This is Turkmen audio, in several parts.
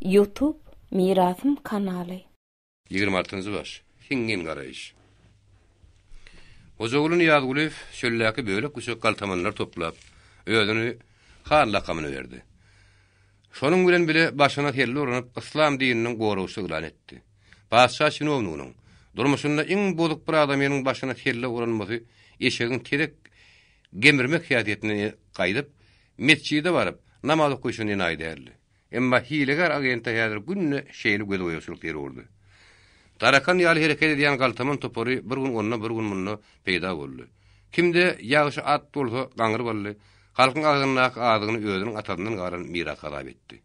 YouTube Mirasym kanaly. 26-njy baş. Hingin garaýyş. Ozogulun Ýazgulyw şöllläki bölek guşak galtamanlar toplap, özüni han lakabyny berdi. Şonuň bilen bile başyna helli uranyp İslam dininiň gorugşy ilan etdi. Paşa şinownunyň durmuşynda iň bozuk bir adamyň başyna helli uranmasy eşegiň terek gemirmek hiýatini gaýdyp, mesçide barıp namaz okuýşyny aýdyrdy. Emma hilegar agenta häzir günne şeýle göz oýuşlyk berýärdi. Tarakan ýaly hereket edýän galtaman topory bir gün onna bir gün munna peýda boldy. Kimde ýagşy at bolsa gaňyr boldy. Halkyň agynyň adygyny özüniň atadyndan garan miras alap etdi.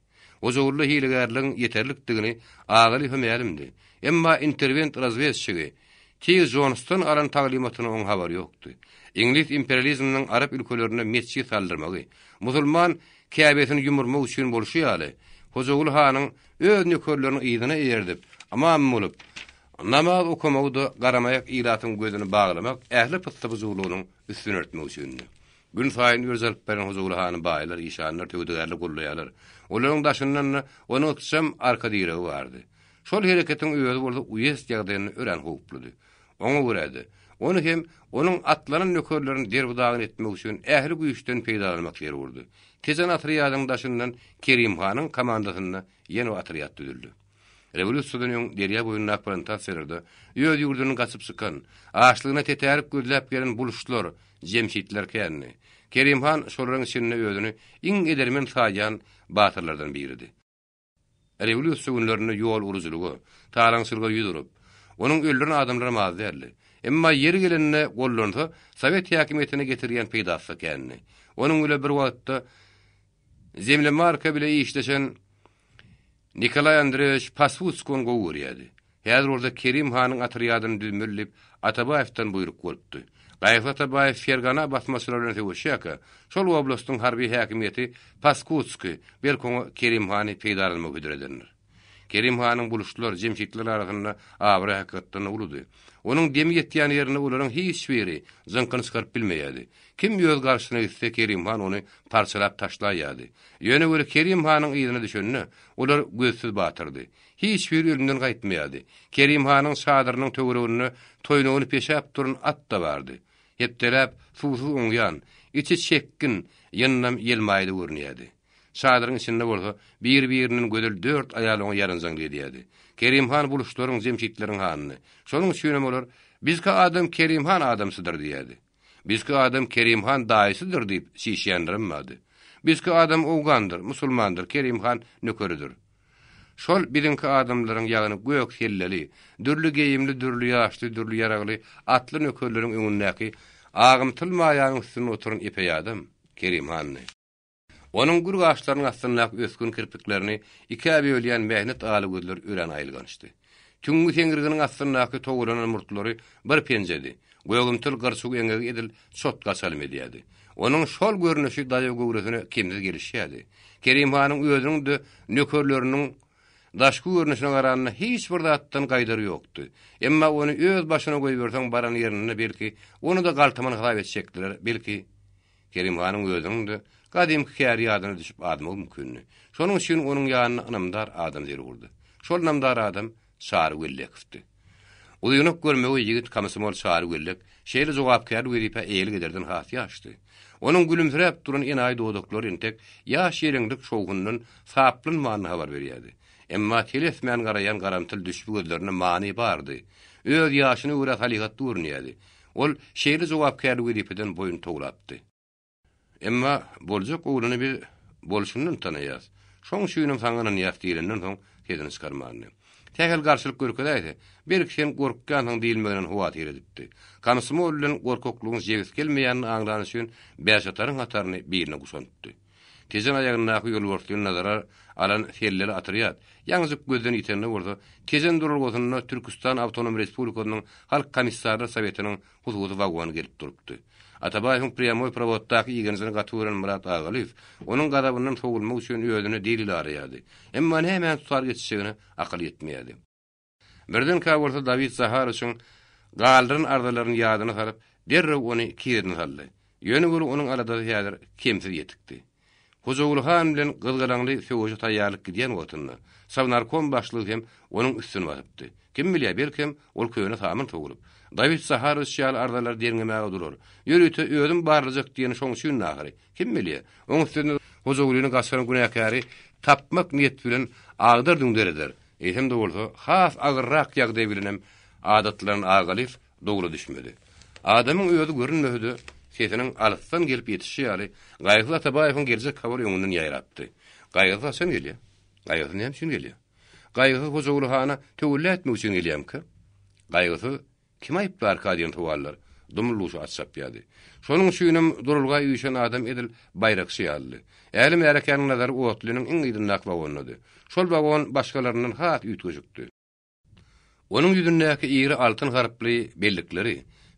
Ozogurly hilegarlygyň ýeterlikdigini agaly hömeýärmdi. Emma intervent razwesçigi T. Johnston alan taglimatyny oň habary ýokdy. İngiliz imperializminiň Arap ülkelerine mesçid saldyrmagy, musulman Käbetini ýumurmak üçin bolşy ýaly. Ozogul hanyň öz nökerlerini ýygyna ýerdip, amam bolup namaz okumagda garamayak ilatyň gözüni baglamak ähli pıttybyzlygynyň üstüne örtmek üçin. Gün saýyn ýözelip beren Ozogul hany baýlar, işanlar töwdegärli gullaýarlar. Olaryň daşyndan onu otsam arka diregi bardy. Şol hereketiň öýüdi bolsa uýes ýagdaýyny ören howpludy. Oňa göredi. Onu hem onun atlanan nökerlerini derbudağın etmek üçün ähli güýçden peýda bolmak berýärdi. Tezen atriýadyň daşyndan Kerim hanyň komandasyna ýene atriýat düzüldi. Revolýusiýanyň derýa boýundan plantasiýalerde ýöz ýurdunyň gaçyp sykan, ağaçlygyna tetärik gözläp gelen buluşlar, jemşitler känni. Kerim han şolaryň içinde özüni iň edermen saýan batyrlardan biridi. Revolýusiýa günlerinde ýol uruzulugy, taraňçylyga ýüdurup, onuň öldüren adamlara maz derli. Emma yeri gelenine gollansa, Sovet häkimetine getirýän peýdasy känni. Onuň öle bir wagtda Zemle marka bile işleşen Nikolay Andreevich Pasvutskon gowurýady. Häzir orada Kerim hanyň atriýadyny düzmüllip Atabaýewden buyruk bolupdy. Gaýfy Atabaýew Fergana basmasyna bilen tegoşýaka, şol oblastyň harby häkimeti Pasvutski belkoň Kerim hany peýda almak üzeredirler. Kerim hanyň buluşlar jemşitler arasynda awra hakykatdan uludy. Onuň demi ýetýän ýerine olaryň hiç biri zynkyny çykaryp bilmeýärdi. Kim ýöz garşyna gitse Kerim han ony parçalap taşlaýardy. Ýöne göre Kerim hanyň ýygyny düşenni olar gözsüz batyrdy. Hiç bir ölümden gaýtmaýardy. Kerim hanyň şadyrynyň töweregini toýnagyny peşäp duran at da bardy. Hepdelep suwsuz oňyan, içi çekkin, ýannam ýelmaýdy görnýärdi. Şadyryň içinde bolsa bir-biriniň gödel 4 aýalyň ýarynjaň diýdi. Kerim han buluşlaryň jemşitleriň hanyny. Şonuň üçin bolar, bizkä adam Kerim han adamsydyr diýdi. Bizkä adam Kerim han daýysydyr diýip şişýändirilmedi. Bizkä adam owgandyr, musulmandyr, Kerim han nökeridir. Şol birinki adamlaryň ýagyny gök helleli, dürlü geyimli, dürlü ýaşly, dürlü ýaragly atly nökerleriň öňündäki agymtylmaýan üstüne oturan epey adam Kerim hanny. Onun gurg ağaçlarının astyndaky öskün kirpiklerini iki abi ölýän mehnet aly gözler ören aýylganyşdy. Tüňňi teňirginiň astyndaky toguranan murtlary bir penjedi. Goýgymtyl garçyg eňegi edil çotga salym edýärdi. Onun şol görnüşi daýy gowrasine kimdir gelişýärdi. Kerim hanyň özüniň de nökerleriniň daşky görnüşine garanyna hiç bir zatdan gaýdary ýokdy. Emma onu öz başyna goýup berseň baran ýerine belki onu da galtaman halap etjekdiler. Belki Kerim hanyň özüniň de gadim käri ýadyna düşüp adamy mümkin. Şonuň üçin onuň ýanyna namdar adam diýip urdy. Şol namdar adam Şary Wellekdi. Uýunup görmegi ýigit kamysmol Şary Wellek şeýle jogapkär berip eýil gederden hasy açdy. Onuň gülümsirep duran enaý dowduklar entek ýaş ýeriňlik şowgundan saplynmany habar berýärdi. Emma telesmen garayan garamtyl düşüp gözlerine mani bardy. Öz ýaşyny öwre haligat durnýardy. Ol şeýle jogapkär beripden boyun togulapdy. Emma boljak ogluny bir bolşundan tanaýas. Şoň şüýüniň saňyny ýafdyrenden soň kedini çykarmany. Täkel garşylyk görkezäýdi. Bir kişiň gorkkandyň diýilmeginen huwat edipdi. Kamysmol bilen gorkoklugyň jebis gelmeýän aňlanyş üçin bäşataryň hataryny birine guşantdy. Tezen aýagyna ýol wortlyny nazara alan felleri atyryat. Ýaňyzyk gözden ýitende bolsa, tezen durulgosyna Türkistan Awtonom Respublikasynyň Halk Komissarlar Sowetiniň huzurda wagony gelip durupdy. Atabaýewiň priamoy provoddaky ýegenizini gatyran Murat Agalyw, onuň gadabyndan sowulmak üçin özüne delil arýardy. Emma näme tutar geçişigini akıl etmeýärdi. Birden kawarda David Zahar üçin galdyryn ardalaryny ýadyna salyp, derrew ony kiýerine saldy. Ýöne göre onuň alada ýadyr kemsir ýetikdi. Huzugul Han bilen gılgılanly söwüşe taýýarlyk gidýän wagtynda Savnarkom başlygy hem onuň üstüne batypdy. Kim bilýär, belkim ol köýüne tamam togulup. David Sahar şýal ardalar derňemäge durur. Ýürüte özüm barlyjak diýeni şoň üçin nahary. Kim bilýär? Onuň üstüne huzugulyny gaçan günäkäri tapmak niýet bilen agdyr düňdereder. Eýsem de bolsa, has agyrrak ýagdaý bilenem adatlaryň agalyp dogry düşmedi. Adamyň öýüdi görünmedi. Sesinin alysdan gelip ýetişi ýaly Gaýgy Atabaýewiň geljek kabul ýoňundan ýaýrapdy. Gaýgy sen gelýär. Gaýgy näme üçin gelýär? Gaýgy huzugly hana töwelletmek üçin gelýärmi? Gaýgy kim aýplar kadiýan towallar? Dumluş açsap ýady. Şonuň üçinem durulga ýüşen adam edil baýrakçy ýaly. Älim ýarakanyň nazary otlynyň iň ýydynak wagonnady. Şol wagon başgalaryndan hat ýütgüjükdi. Onuň ýüzündäki iri altyn garply bellikleri,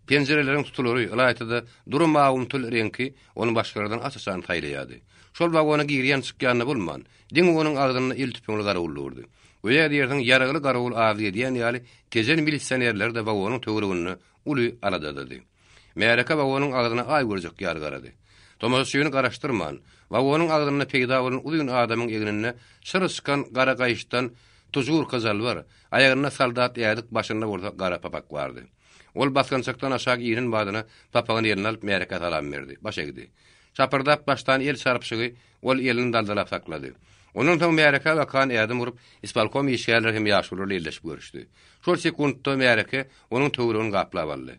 penjereleriň tutulary, ýalyda durmagym tül reňki onu başgalardan asasan taýlaýady. Şol wagona girýän çykýany bolman, diň onuň agdyny iltipiňli garawulurdy. Öýe diýerdiň ýaragly garawul azy diýen ýaly tejen milisionerler de wagonyň töweregini uly aladady. Mereka wagonyň agdyna aý görjek ýar garady. Tomasyny garaşdyrman, wagonyň agdyna peýda bolan uzun adamyň egnine şyryskan gara gaýşdan tujur kazal bar. Aýagyna saldat ýadyk başynda bolsa gara papak bardy. Ol baskançakdan aşağı ýerin badyna papagyny ýerine alyp mereka salam berdi. Başa gidi. Çapırdap baştan el çarpşygy ol elini daldalap saklady. Onuň taň mereka bakan ýadym urup ispalkom ýeşgärler hem ýaşular elleşip görüşdi. Şol sekundda mereka onuň töweregini gaplap aldy.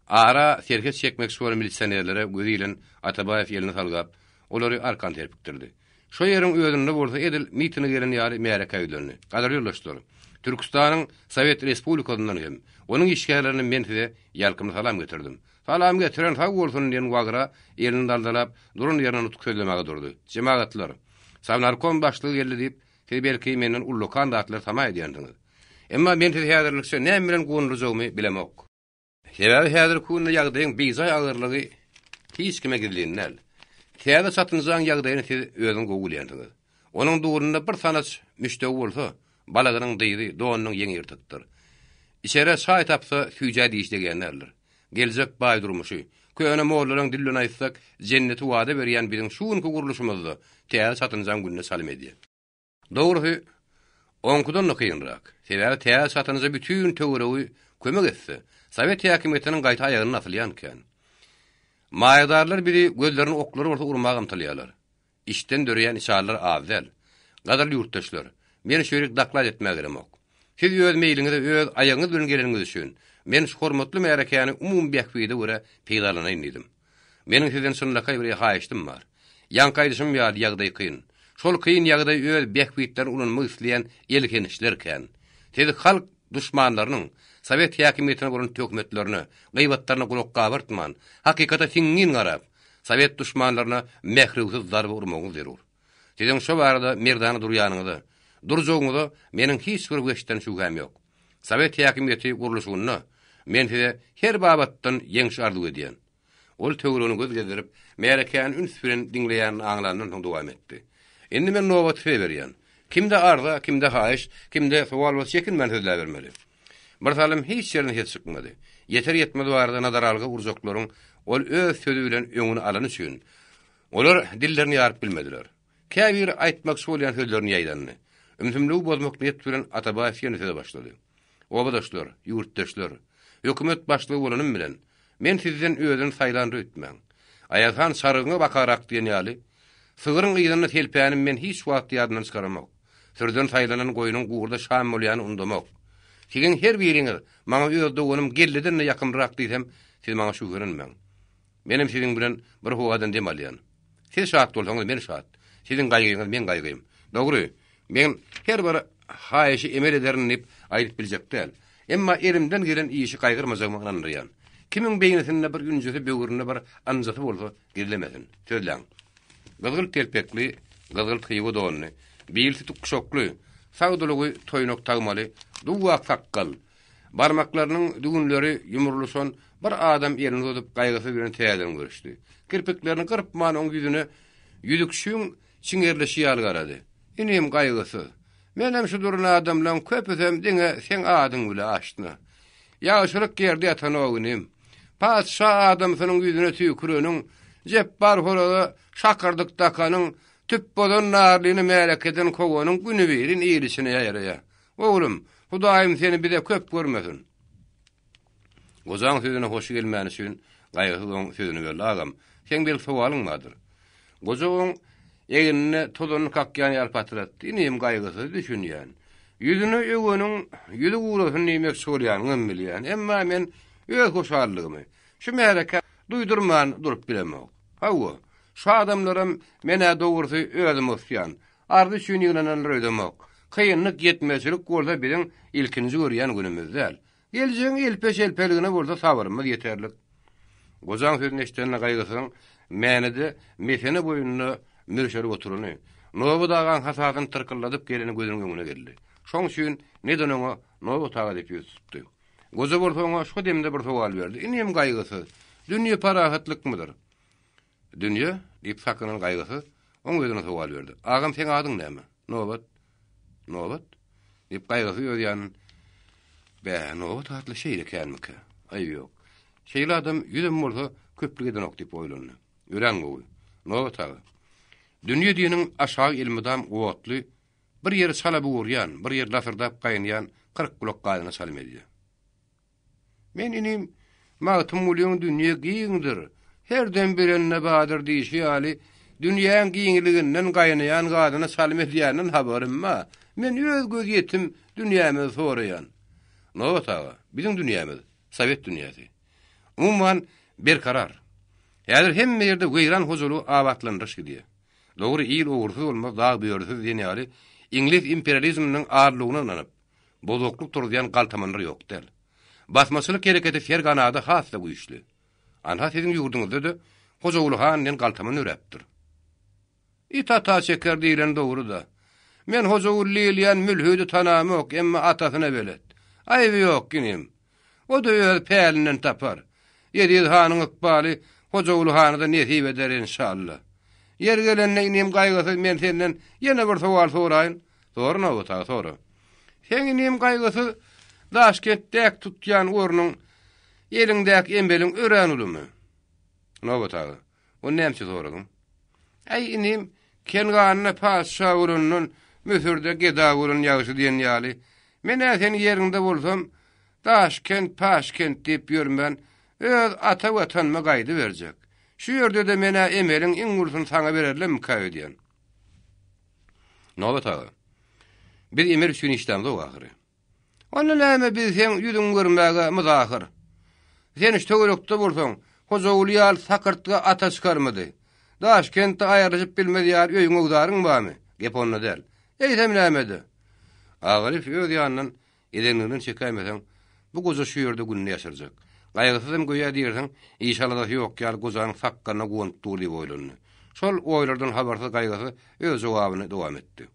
Ara serket çekmek şol milisionerlere gözilen Atabaýew elini salgap, olary arkan terpikdirdi. Şo ýeriň özünde bolsa edil mitine gelen ýaly mereka ýölerini. Gadar ýollaşdylar. Türkistanyň Sowet Respublikasyndan hem onuň işgärlerini men size ýalkymy salam getirdim. Salam getiren sag bolsun diýen wagra elini daldalap durun ýerine nutuk söylemäge durdy. Jemaatlar Savnarkom başlygy geldi diýip, "Siz belki menden ullu kandidatlar tama edýändiňiz. Emma men size häzirlikçe näme bilen goňryjymy bilemok. Sebäbi häzir kunna ýagdaýyň bizay agyrlygy hiç kime gidilýänler. Täze satynjak ýagdaýyny siz özüň gowulýandyňyz. Onuň dugurunda bir sanat müşteri bolsa, balagaryň dyýdy, donyň ýeňi ýertikdir. İçere şaýat tapsa süýjä diýişdigenlerler. Geljek baý durmuşy. Köýne mollaryň dillini aýtsak, jenneti wada berýän biziň şuňky guruluşymyzdy täze satynjak günne salim edýär. Dogry, onkudan nokynrak. Sebäbi täze satynjak bütün töweregi kömek etse, Sowet häkimetiniň gaýta aýagyny nasylýanken. Maýdarlar biri gözlerini oklary orta urmagy ymtylýarlar. İşden dörýän işarlar awzal. Gadar ýurtdaşlar, meni şeýle daklat etmek gerek. Siz öz meýliňizde öz aýagyňyz bilen geleniňiz üçin men şu hormatly merakany umum bähbide görä peýdalanyň diýdim. Meniň sizden şundakay bir haýyşdym bar. Ýankaýdyşym ýaly ýagdaý kyn. Şol kyn ýagdaý öz bähbitler ulanymy isleýän elkenişlerken, siz halk düşmanlarynyň Sowet häkimetine bolan tökmetlerini, gıýbatlaryny gulak gabartman, hakykata siňin garap, Sowet düşmanlaryna mehriwsiz zarby urmagyňyz zerur. Siziň şo barada merdany durýanyňyzy, durjogyňyzy meniň hiç bir geçden şüphem ýok. Sowet häkimeti guruluşyny men size her babatdan ýeňş arzuw edýän. Ol töweregini göz gezdirip, merakany üns bilen diňleýän aňlandan dowam etdi. Endi men nobat berýän. Kimde arza, kimde haýyş, kimde sowal we çekinmän sözler bermeli. Bir salim hiç ýerine hiç çykmady. Yeter yetmedi barada nazar algy urjaklaryň ol öz sözü bilen öňüni alan üçin. Olar dillerini ýaryp bilmediler. Käbir aýtmak bolýan sözlerini ýaýdandy. Ümtümlüğü bozmak niyet bilen Atabaýew ýene başlady. Obadaşlar, ýurtdaşlar, hökümet başlygy bolanym bilen men sizden özüň saýlandy etmäň. Aýazhan sarıgyna bakarak diýen ýaly, sygyryň ýygyny telpänim men hiç wagt ýadyndan çykaramak. Sürden saýlanan goýunyň gurda şam bolýany undamak. Sizin her biriňiz maňa öz dogunum gelliden ýakynrak diýsem, siz maňa şu görünmäň. Menim siziň bilen bir howadan demalýan. Siz şahat bolsaňyz men şahat. Siziň gaýgyňyz men gaýgym. Dogry, men her bir haýyşy emel ederim diýip aýdyp biljek däl. Emma elimden gelen işi gaýgyrmajagymy ananýan. Kimiň beýnetinde bir günjesi böwürine bir anjaty bolsa gerilemesin. Sözläň. Gızgıl telpekli, gızgıl kıyığı doğanlı, bilsi tukşoklu, sağdılığı toynok tağmalı, duvak sakkal, barmaklarının düğünleri yumurluson bir adam yerini tutup kaygısı bilen teyeden görüştü. Kirpiklerini kırpman on yüzüne yüdükşüğün çingerleşi yalgaradı. İneyim kaygısı. Menem şu durun adamlan köpüsem dine sen adın bile açtına. Yağışırık yerde yatan oğunim. Padşah adam senin yüzüne tüykürünün Jebbar horada şakırdık takanyň tüp bolan narlyny melekeden kogonyň güni birin iýilişine ýaýraya. Oglum, Hudaýym seni bize köp görmesin. Gozaň sözüne hoş gelmäni üçin gaýgysyň sözüni berdi agam. Sen bir sowalyň bardyr. Gozaň eginine tozunu kakýan ýalpatyratdy. Inim gaýgysy düşünýän. Yüzünü öwünüň ýüzi gurasyny nämek sorýan bilýän. Emma men öz hoşallygymy şu mereke duýdurman durup bilemok. Hawa, şu adamlarym mene dogurusy özüm osýan. Ardy şuny ýylananlar ödemok. Kıyınlık yetmezlik orada birin ilkinci görýän günümüzde. Geleceğin elpeş-elpeligine burada sabrymyz yeterlik. Gozaň sözüni eşitende gaýgysyň mänide mesene boyunna mürşeri oturuny. Nowy dagan hasatyny tırkylladyp geleni gözüň öňüne geldi. Şoň üçin neden oňa nowy taga diýip ýetdi. Goza bolsaňa şu demde bir sowal berdi. Inim gaýgysy dünýä parahatlyk-mydyr? Dünýä diýip sakanyň gaýgysy oň gözüne sowal berdi. Agam sen adyň näme? Nobat? Diýip gaýgysy ýöýän. Nobat atly şeýle kelmeke. Aý ýok. Şeýle adam ýüzüm bolsa köplük eden ok diýip oýlandy. Ören gowy. Nobat aga. Dünýä diýeniň aşağı ilmidam gowatly bir ýeri salap urýan, bir ýer lasırdap gaýnýan 40 kulak galyna salim edýär. Men inim magtym bolýan dünýä giňdir. Herden birenne badyr diýişi ýaly dünýäň giňliginden gaýnýan gadyna salim edýäniň habarim ma. Men öz göz yetim dünýämi soraýan. Nobat aga, bizim dünýämiz, Sowet dünýäsi. Umman bir karar. Ýa-da hemme ýerde gıýran huzulu abatlandyryş gidýär. Dogry ýyl ogursyz bolmaz, dag böýürsiz diýeni İngiliz imperializminiň ağırlygyna inanyp, bozokluk turýan galtamanlar ýokdyr. Basmaçylyk hereketi Ferganada hasda güýçli. Anha sizin ýurduňyzda da Hojagul hanyň galtaman öräpdir. İtata çeker diýilen dogry da. Men Hojagul leýän mülhüdi tanamok, emma atasyna belet. Aýby ýok ginim. O da öz pälinden tapar. Ýedi hanyň ykbaly Hojagul hanyda nesip eder inşallah. Yer gelenne inim gaýgysy men senden ýene bir sowal soraýyn. Sorna o sora. Sen inim gaýgysy Daşkentdäk tutýan ornuň ýeliňdäk embeliň ören ulymy? Nobat aga. O näme soragyň? Aý inim kenganyna paşa urunun müsürde geda urun ýaşy diýen ýaly. Men sen ýerinde bolsam Daşkent, Paşkent diýip ýörmän öz ata watanma gaýdy berjek. Şu ýerde de mene emeliň iň gursun saňa bererlem kaý diýen. Nobat aga. Bir emel üçin işlemde o ahyry. Onu näme bilseň ýüzüň görmäge muzahir. Sen işte töwerekde bolsaň, Hojagul ýal sakyrtga ata çykarmady. Daşkentde aýryjyp bilmedýär öýüňe udaryň bamy? Gep onda del. Eýsem nämedi? Agyryp öz ýanynyň edenliginden çekämeseň, bu goza şu ýerde günni ýaşarjak. Gaýgysydym goýa diýersiň, inşallah ýok ýal gozanyň sakkana gowunt dur diýip oýlandy. Şol oýlardan habarsyz gaýgysy öz jogabyny dowam etdi.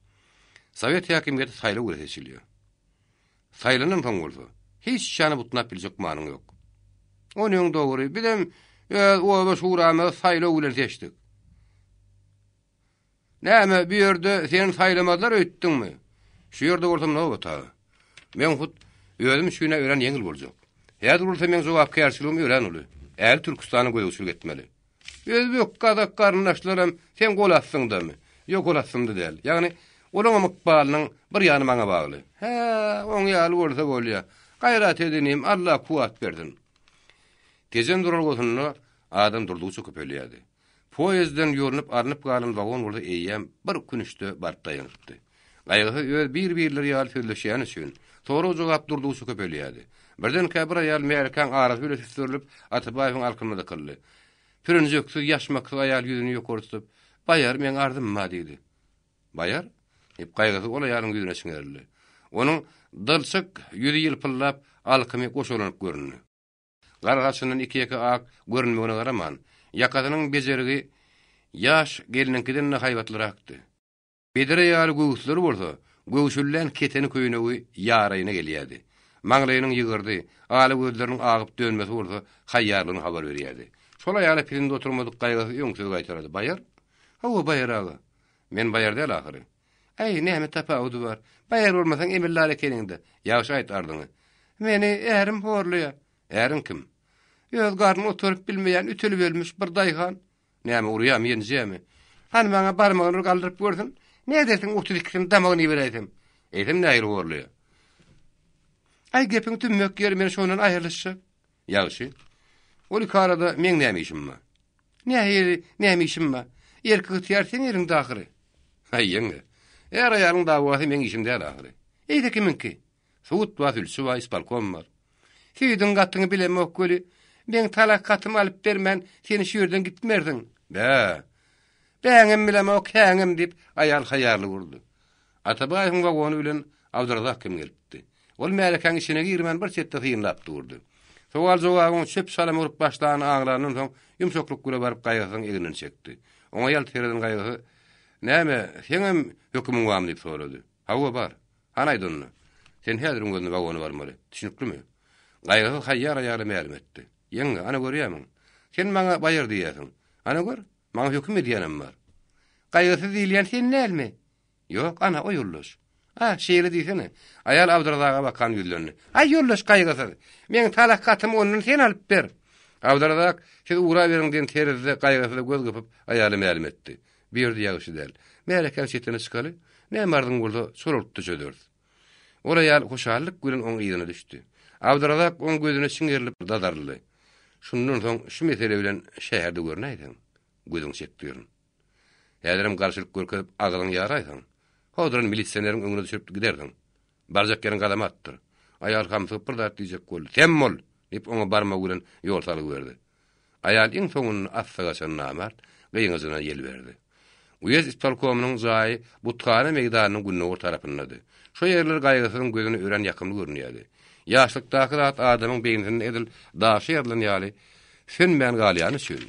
Sowet häkimiyeti saýlaw seçilýär. Saýlanyň soň bolsa, hiç şany butnap biljek manyň ýok. Onuň dogry bilem, o şuramy saýlaw bilen seçdik. Näme bir ýerde sen saýlamadlar öýtdiňmi? Şu ýerde bolsam ne bota? Men hut özüm şuna ören ýeňil boljak. Ýa-da bolsa men jogap kärçiligim ören uly. Äl Türkistany goýuşyk etmeli. Özbek gadak garnaşlarym sen golassyňdamy? Ýok golassymdy däl. Ýagny olaň mykbalynyň bir ýany maňa bagly. Oň ýaly bolsa bolýar. Gaýrat edinim, Allah kuwat berdin. Tezen duralgosyny adam durdugyça köpelýärdi. Poyezden ýornup arnyp galan wagon bolsa eýýäm bir günüşde barp daýanypdy. Gaýgysy öz bir-birleri ýaly sözleşýän üçin tory jogap durdugyça köpelýärdi. Birden käbir aýal Amerikan arasy bilen sürdürülip Atabaýewiň alkymyna kyldy. Pürünjeksiz ýaşmaksy aýal ýüzüni ýokary tutup, "Baýar, men ardymma" diýdi. "Baýar?" diýip gaýgysy ola ýalyň ýüzüne çiňerildi. Onuň dylçyk ýüzi ýylpyllap alkymy goşulanyp göründi. Gargaçynyň iki ak görünmegine garaman, ýakasynyň bejerigi ýaş gelininkiden haýbatlyrakdy. Bedere ýaly göwüsleri bolsa, göwüşülen keteni köýnegi ýaraýyna gelýärdi. Maňlaýynyň ýygyrdy, aly gözleriniň agyp dönmesi bolsa, haýýarlygyny habar berýärdi. Şola ýaly pirinde oturmadyk gaýgasy ýöňsüz gaýtardy. "Baýar? Hawa baýar aga." "Men baýar däl ahyry." "Aý, näme tapawudy bar? Baýar bolmasaň emellär ekeninde." "Ýaşy aýtardyňy." "Meni ärim horlýar." "Äriň kim?" "Öz garny oturup bilmeýän ütülüp ölmüş bir daýhan." Näme urýam ýenjemi? Han bana barmagyny galdyryp gördüm. Ne dersin utuliksin damagyny beredim. Edim näýir gorluyor. Ay gepin tümmök yer men şondan aýrylşy. Ýagşy. Ol karada men näme işim var? Näme işim var? Erkek ýersen ýeriň dahyry. Ay ýeňe. Aýalyň dawasy men işim däl ahyry. Eýde kiminki? Suwut wasyl wa isbalkom bar. Süýdüň gatyny bilemek göli. Men talak gatymy alyp bermän, seni şu ýerden gitmerdiň. Beňem bilemek käňem dip aýal haýarly gurdy. Atabaýyň wagony bilen awdyrdak kim gelipdi. Ol mälekäň işine girmän bir çetde hyýynlap durdy. Sowal jogabyň çöp salam urup başlagyny aňlaryndan soň ýumşakluk güle baryp gaýgysyň eginen çekdi. Oňa ýal tereden gaýgy, "Näme, senem hökümüň barmy?" diýip sorady. "Hawa bar. Hanaýdyny? Sen häziriň gözüne wagony barmary? Düşünipdimi?" Gaýgy haýyar ma'lum etdi. "Ýeňe, ana görýärmiň. Sen maňa baýar diýersiň. Ana gör, maňa höküm edýänem bar." "Gaýgysyz diýilýän sen näme?" "Ýok, ana o ýoldaş." Şeýle diýsene. Aýal awdyrdaga bakan ýüzlerini. "Ay ýoldaş gaýgysyz. Men talak gatym onuň sen alyp ber." Awdyrdak "Siz ura beriň" diýen terizde gaýgysyz göz gypyp aýaly ma'lum etdi. Bir diýýägişi däl. Mälekäň çetine çykaly. Nämerdiň bolsa sorulupdy çöderdi. Ol aýal hoşallyk bilen oň ýygyna düşdi. Awdyrdak oň gözüne siňerilip dadarly. Şundan soň şu mesele bilen şäherde görnäýdiň. Gözüň çekdirin. Häzirim garşylyk görkezip agylyň ýaraýdyň. Hodran militsiýanlaryň öňüne düşüp giderdiň. Barjak ýerin gadam atdy. Aýal hamsyp bir dat diýjek boldy. "Temmol" diýip oňa barmak bilen ýol salyp berdi. Aýal iň soňuny assaga namart gyýyňyzyna ýel berdi. Uyez isparkomynyň jaýy Butkana meýdanynyň günnäwir tarapyndadı. Şo ýerler gaýgysynyň gözüne ören ýakyn görünýärdi. Ýaşlykdaky zat adamyň beýninden edil daşy ýerlen ýaly sönmän galýany şol.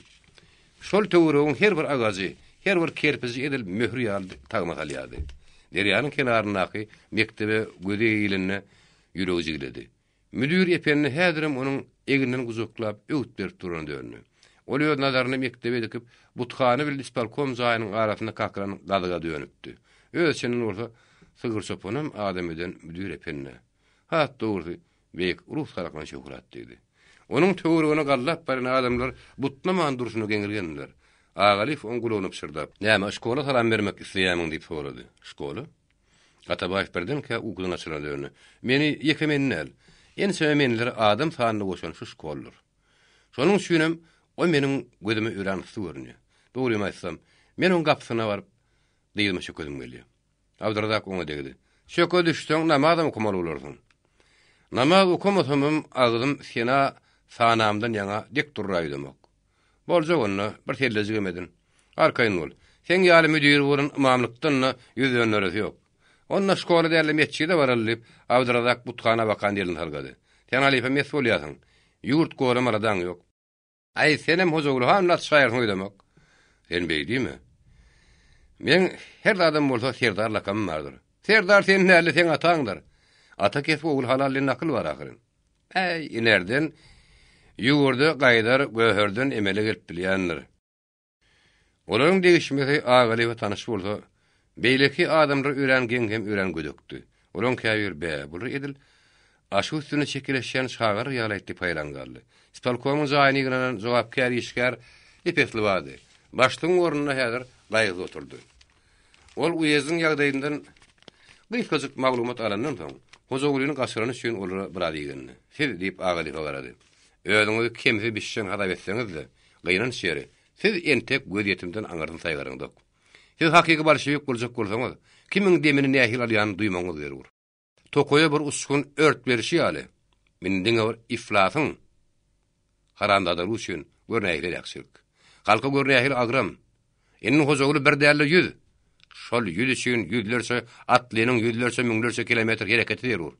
Şol töwregiň her bir agazy, her bir kerpizi edil möhür ýaldy, tagmak alýardy. Derýanyň kenarynaky mektebe göze ýylyny ýüregi giledi. Müdür epenini häzirim onuň eginden guzuklap öwt berip duran döndü. Ol ýol nazaryny mektebe dikip Butkany bilen isparkom jaýynyň arasyna kakran gadyga dönüpdi. Özçinin orta sygyr sopunam adamydan müdür epenine. "Hat dogry, beýik ruh saraklan şöhrat" dedi. Onuň töwregine gallap baran adamlar butnaman duruşyny geňirgenler. Agalif on gulonyp şyrdap. "Näme, şkola salam bermek isleýämiň?" diýip sorady. "Şkola?" Atabaýew birden ka ugyna çyradyny. "Meni ýekemennel. En söýmenleri adam sanyny goşan şu şkollar. Şonuň üçinem o meniň gözüme ören görünýär. Dogry aýtsam, men oň gapsyna baryp diýilme şu gözüm gelýär." Awdyrdak oňa degdi. "Şökö düşsöň namazam okumaly bolarsyň." "Namaz okumasam agdym sena sanamdan ýaňa dik durraýdymak. Bolja ony bir tellejik emedin. Arkaýyn bol. Sen ýaly müdir bolun imamlykdan ýüzlenleri ýok. Onna şkola däle meçhide baralyp Awdyrdak Butkana bakan ýerden halgady. Sen alypa mes bolýasyň. Ýurt goram aradan ýok. Ay senem hozugly hamlat şaýyr demek. Sen beýdimi? Men her adam bolsa serdar lakam bardyr. Serdar sen näle sen ataňdyr. Ata kes ogul halally nakıl bar ahyryn. Ay inerden ýugurdy gaýdar göhörden emele gelip bilýänler. Olaryň degişmesi agaly we tanyş bolsa, beýleki adamlar öýrengen hem öýren gödükdi. Olaryň käýür bulur edil. Aşy üstüne çekileşen şagar ýalytdy paýlangarly. Spalkomun jaýynygynyň jogapkär işgär epesli bady. Başlyň ornuna häzir gaýgy oturdy. Ol uyeziň ýagdaýyndan gysgaçyk maglumat alandan soň, hojogulynyň gaşyryny şeýin olara bir diýgenni. "Siz" diýip agaly garady. "Özüňizi kimse bişen hadap etseňiz-de, gyýnan şeýeri. Siz entek göz ýetimden aňardan saýgaryňdyk. Siz hakyky bolşewik boljak bolsaňyz, kimiň demini nähil alýany duýmaňyz berýär. Tokoya bir uskun ört berişi ýaly. Min diňe bir iflasyň. Harandada ruşyn görnäýler ýakşylyk. Halka görnäýler agram. Eniň hojagly bir däli ýüz. Şol ýüz üçin ýüzlerçe atlynyň ýüzlerçe müňlerçe kilometr hereket edýär.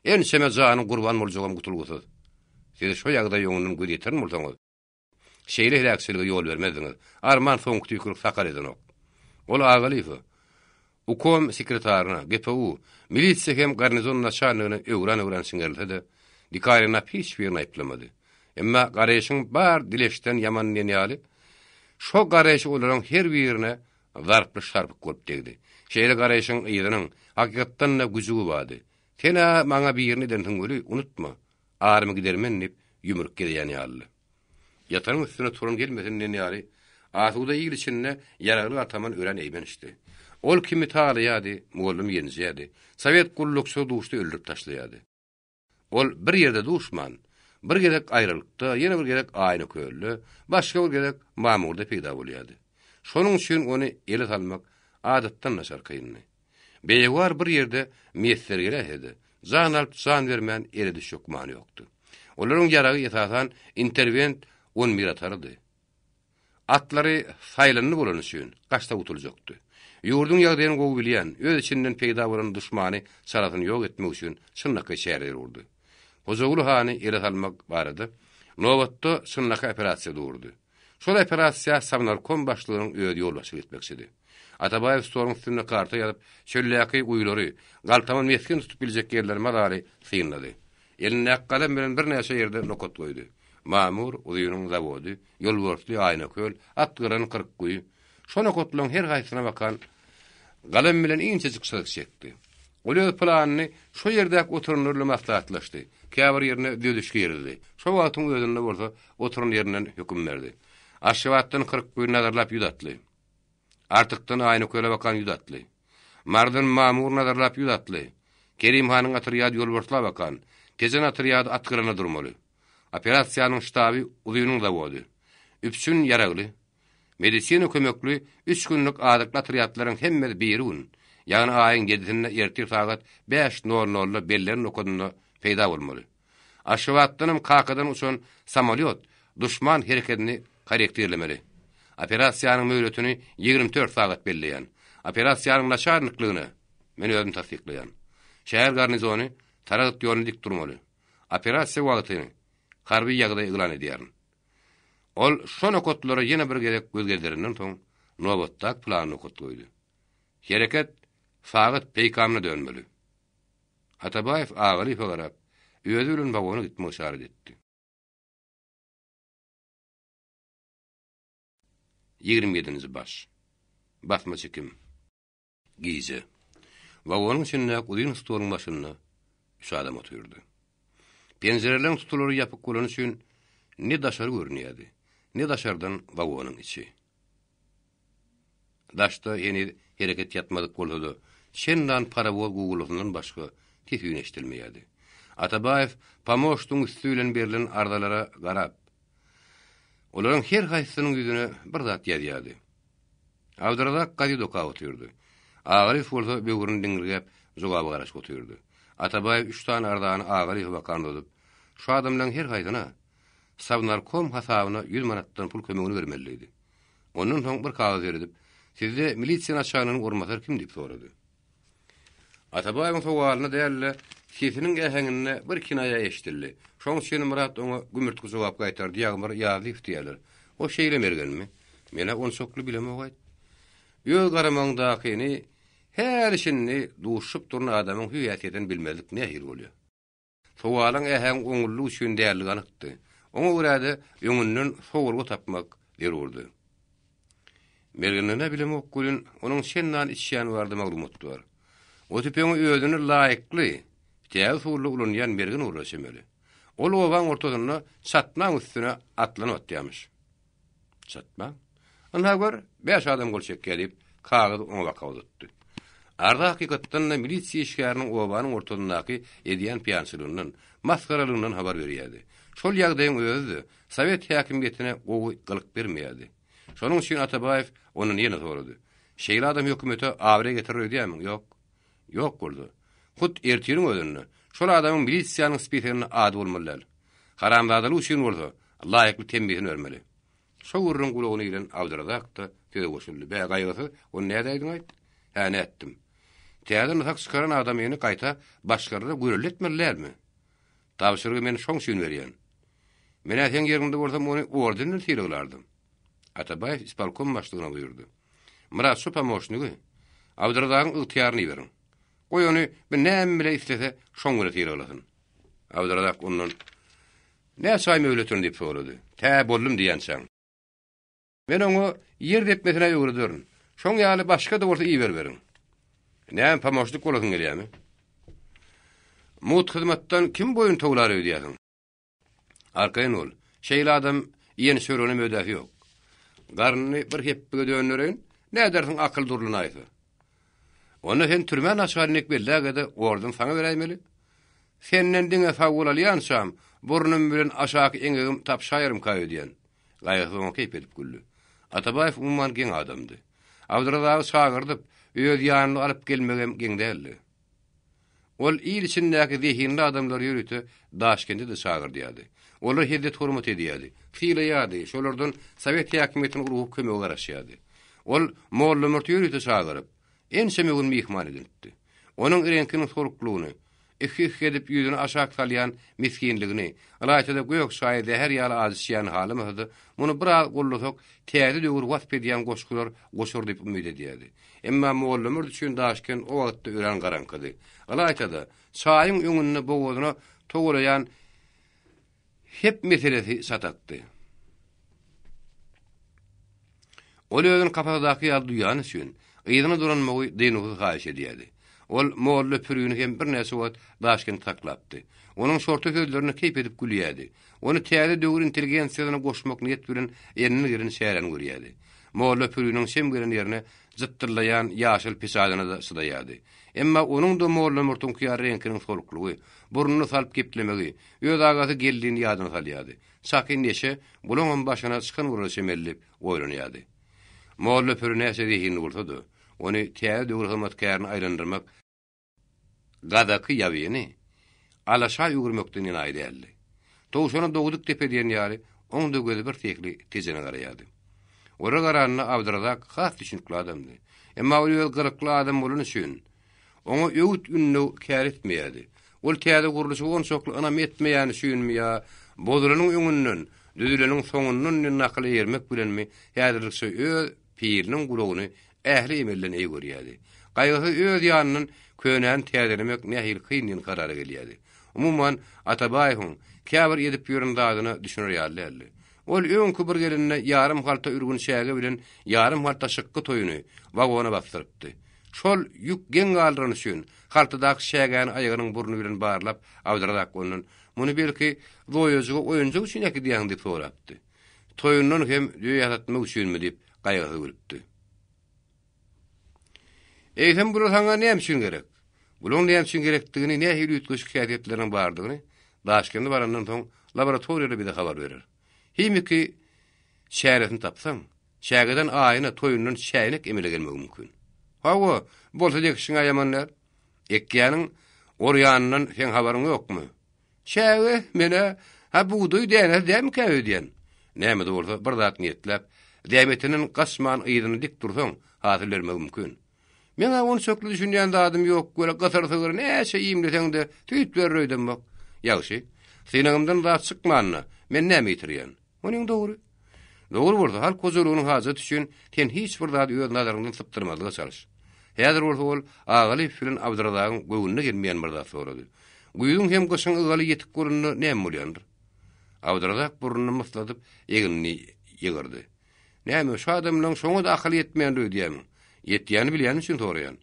En şeme janyň gurban boljagam gutulgusyz. Siz şo ýagdaý ýoňunyň göz ýetirin bolsaňyz, şeýle ýakşylyga ýol bermezdiňiz. Arman soňky tüýkürlik sakal edenok. Ol agalyfy. Ukom sekretarına, GPU, milisiýa hem garnizon naçarlygyny öwran siňerledi. Dikaryna hiç bir näýplemedi. Emma garaýşyň bar dileşden yaman ýaly. Şo garaýşy olaryň her birine zarply şarpyk bolup degdi. Şeýle garaýşyň ýygynyň hakykatdan da güjügi bady. Sena maňa birini dentin göli unutma. Army gidermen dip ýumruk gelýän ýaly. Yatanyň üstüne turun gelmesen ýaly Atuda ýyl içinde ýaraly ataman ören eýben işte. Ol kimi taýýady, muallym ýenjädi. Sowet gullukçy duşdy öldürip taşlaýady. Ol bir ýerde duşman, bir gerek aýrylykda, ýene bir gerek aýny köllü, başga bir gerek mamurda peýda bolýady. Şonuň üçin ony ele salmak adatdan naşar kynny. Beýwar bir ýerde meýetler gerek. Zan alyp zan bermän ele düşük many ýokdy. Olaryň ýaragy ýetasan intervent 10 miratardy. Atlary saýlanly bolan üçin gaçta utuljakdy. Ýurdun ýagdaýyny gowy bilýän, öz içinden peýda bolan duşmany saratyny ýok etmek üçin şunlaka şäher urdy. Hozagul hany ele salmak barady. Nowatda şunlaka operasiýa durdy. Şol operasiýa Savnarkom başlygynyň öýde ýolbaşy etmeksidi. Atabaýew sorun üstüne karta ýazyp, çölläki uýulary, galtaman meskin tutup biljek ýerler malary syňlady. Eline kalem bilen bir näçe ýerde nokot goýdy. Mamur, uýunyň zawody, ýolbarsly aýnaköl, atgyran 40 goý. Şona kotlaryň her gaýsyna bakan galem bilen iňçe çykşyk çekdi. Olýar planyny şo ýerde oturunurly maslahatlaşdy. Käbir ýerine dödüşki ýerildi. Şo wagtyň özünde bolsa oturun ýerinden höküm berdi. Aşybatdan 40 goý nazarlap ýudatly. Artykdan aýnaköle bakan ýudatly. Mardan mamur nazarlap ýudatly. Kerim hanyň atyryady ýolbarsla bakan. Tezen atyryady atgyrana durmaly. Operasiýanyň ştaby uýunyň zawody. Üpsün ýaragly. Medisina kömekli 3 günlük adaklı atyryatlaryň hemme biri gün. Ýagny aýyň 7-sinde ertir sagat 5:00-da bellerin okudyna peýda bolmaly. Aşybatdanam kakadan uçan samolyot duşman hereketini karakterlemeli. Operasiýanyň möhletini 24 sagat belleýän. Operasiýanyň naşarlyklygyny men özüm tasdikleýän. Şäher garnizony taragat ýoluny dik durmaly. Operasiýa wagtyny harby ýagdaý eglan edýär. Ol şona kotlara ýene bir gerek gözgederinden soň nowatdak planyny okutdy. Hereket faqat peýkamyna dönmeli. Atabaýew agyly garap, öýde bilen wagona gitmek şahat etdi. 27-nji baş. Basma çekim. Gize. Wagonyň içinde uýun stolunyň başynda 3 adam oturdy. Penjerelerin tutulary ýapyk bolan üçin ne daşary görünýärdi, ne daşardan wagonyň içi. Daşda ýeni hereket ýatmadyk boldy. Şendan parawol gugulundan başga tefin eşitilmeýärdi. Atabaýew pamoşdyň üstülen berilen ardalara garap, olaryň her gaýsynyň ýüzüne bir zat ýazýardy. Awdyrda Kadidoka oturdy. Agyryf bolsa böwrüni diňirgep, jogaby garaşyp oturdy. Atabaýew 3 tane ardany agyryf bakan bolup, şu adamlaryň her gaýsyna Savnarkom hasabyna 100 manatdan pul kömegini bermeliydi. Onun soň bir kagaz berip, "Sizde milisiýa açanyny urmasar kim?" diýip sorady. Atabaýewiň sowalyna dälle, sesiniň ähengine bir kinaýa eşdildi. Şoň üçin Murat oňa gümürtki jogap gaýtardy, ýagmyr ýazyp diýerler. O şeýle mergenmi? Mene on sokly bilemeýär. Ýöl garamagdakyny her işini duşup duran adamyň hüýýetinden bilmezlik nähir bolýar. Sowalyň äheng oňully üçin däli ganykdy. Oňa görä ýöňünden sowurgy tapmak zerurdy. Mergenine bilemek gülün onuň şendan içýän bardy maglumat bar. O tipeň özüni laýykly, täwfurly ulanýan mergen uğraşmaly. Ol owaň ortasyna çatma üstüne atlanyp atýarmyş. Çatma? Onda gör 5 adam gol çekýärip, kagazy oňa bakawdypdy. Arda hakykatdan milisiýa işgäriniň owanyň ortasyndaky edýän piýançylygyndan, maskaralygyndan habar berýärdi. Şol ýagdaýyň özü Sowet häkimiýetine gowy gylyk bermeýärdi. Şonuň üçin Atabaýew onuň ýene sorady. Şeýle adam hökümete awre getirir diýärmi? Ýok. Ýok boldy. Hut ertiriň özünde. Şol adamyň milisiýanyň spikerini ady bolmaly. Haramzadalyk üçin bolsa, laýykly tembihini bermeli. Şo urrun gulagyny bilen awdyrada köye goşuldy. Bä gaýgasy, onu näde aýdyň aýt? Hä, näetdim. Täzeden hak çykaran adam ýene gaýta başgarda görületmelilermi? Tabşyrygy meni şoň üçin berýän. Men äten ýerimde bolsam ony ordenle tiýilerdim. Atabaýew isparkom başlygyna buyurdy. Murat şu pamoşnygy awdyrdagyň ygtyýaryny berin. Goý ony bir näme bile istese şoň güne tiýilerler. Awdyrdak ondan "Näçe aý möhletini?" diýip sorady. "Tä boldum" diýençäň. Men oňa ýer depmesine ýöwürdirin. Şoň ýaly başga da bolsa iýer berin. Näme pamoşlyk bolasyň gelýärmi? Mut hyzmatdan kim boyun towlary ödýärsiň? Arkaýyn ol. Şeýle adam ýeni sörüne mödafi ýok. garnyny bir hepige döndüreň, ne dersiň akıl durluny aýdy. Onu sen türmen aşarynyk bellägede ordan saňa beräýmeli. Senden diňe fagulalyãnsam, burnum bilen aşaky eňegim tapşaýarym kaýy diýen. Gaýysyň kep edip güldü. Atabaýew umman geň adamdy. Abdurrazak şagyrdyp, öz ýanyna alyp gelmegem geň däldi. Ol il içindäki zihinli adamlar ýürüti Daşkende de şagyrdy ýaly. Olar hede hormat edýärdi. Fiýle ýady, şolardan Sowet häkimetiniň urup kömegi garaşýardy. Ol molla murt ýürüti şagyryp, ensemegin mihman edildi. Onuň irenkiniň soruklugyny, ikh edip ýüzüni aşak salýan miskinligini, alaýçada goýok şaýda her ýaly azysýan halymydy. Muny bir gollusak, täze döwür wasp edýän goşgular goşur diýip ümid edýärdi. Emma molla murt üçin Daşken o wagtda ören garankydy. Alaýçada şaýyň öňüne bogadyna togulayan hep meselesi satakdy. Ol özüň kafadaky ýaly duýan üçin ýygyna duranmagy deňiňi gaýş edýärdi. Ol molla pürüni hem bir näse wagt Daşkent taklapdy. Onuň şorta gözlerini kep edip gülýärdi. Onu täze döwür intelligensiýasyna goşmak niýet bilen ýerine giren şären görýärdi. Molla pürüniň şem giren ýerine zıttırlayan ýaşyl pisadyna da sydaýardy. Emma onuň da molla murtun kiyar renkiniň soluklugy, burnuny salyp geplemegi, öz agaty geldiğini ýadyna salýardy. Sakin neşe bulangyň başyna çykan gurulşy mellip oýlanýardy. Molla pürüni näse diýini bolsady, onu täze döwür hyzmatkaryny aýlandyrmak gadaky ýabyny alaşa ýugurmakdan ýaýdy. Toğuşana doğuduk tepe diýen ýaly, oň da gözi bir tekli tezene garaýardy. Ora garanyny Abdurrazak has düşünikli adamdy. Emma ol gyrykly adam bolan üçin oňa öwüt ünlü kär etmeýärdi. Ol täze gurulşy onsokly anam etmeýän üçinmi ýa bozulanyň öňünden, düzüleniň soňundan nakly ýermek bilenmi, häzirlikçe öz piriniň gulagyny ähli emelden eýgörýärdi. Gaýgysy öz ýanynyň könän täzelemek nähil kynyn karara gelýärdi. Umumyň Atabaýewiň käbir edip ýören dadyny düşünýärdi. Ol öňkü bir gelinne ýarym halta ürgün şäge bilen ýarym halta şykky toýuny wagona bastyrypdy. Şol ýük geň galdyran üçin haltadaky şägäni aýagynyň burnu bilen barlap Abdurrazak onuň muny belki doýujugy oýunjak üçin eki diýen diýip sorapdy. Toýundan hem ýatatmak üçinmi diýip gaýgy görüpdi. Eýsem bu saňa näme üçin gerek? Bulan näme üçin gerekdigini, näme ýetgüş kädetleriň bardygyny Daşkende barandan soň laboratoriýada bir habar berer. Himiki şäheretini tapsaň, şägeden aýyna toýundan şäýnek emele gelmek mümkin. Hawa, bolsa dekişiň aýamanlar, ekýäniň orýanyndan sen habaryň ýokmy? Şäge mene ha buğduy däne däm käýdi diýen. Näme de bolsa bir zat niýetlep, dämetiniň gasman ýygyny dik dursaň, hasyl bermek mümkin. Meňe onu sökli düşünýän adam ýok, göre gatarsygyr näçe ýimleseňde tüýüp berýärdim bak. Ýagşy, senagymdan zat çykmanyna men näme ýitirýän? Onuň dogry. Dogry bolsa hal kozulugyny hazat üçin sen hiç bir zat öz nazaryndan sypdyrmalyga çalyş. Häzir bolsa ol agaly filan Abdurrazakyň göwünde gelmeýän bir zat sorady. Güýüň hem goşuň agaly ýetip görünni näme bolýandyr? Abdurrazak burnuny mysladyp ýegini ýygyrdy. Näme şu adamlaryň şoňa da akyl ýetmeýändir diýem. Ýetýäni bilýän üçin soraýan.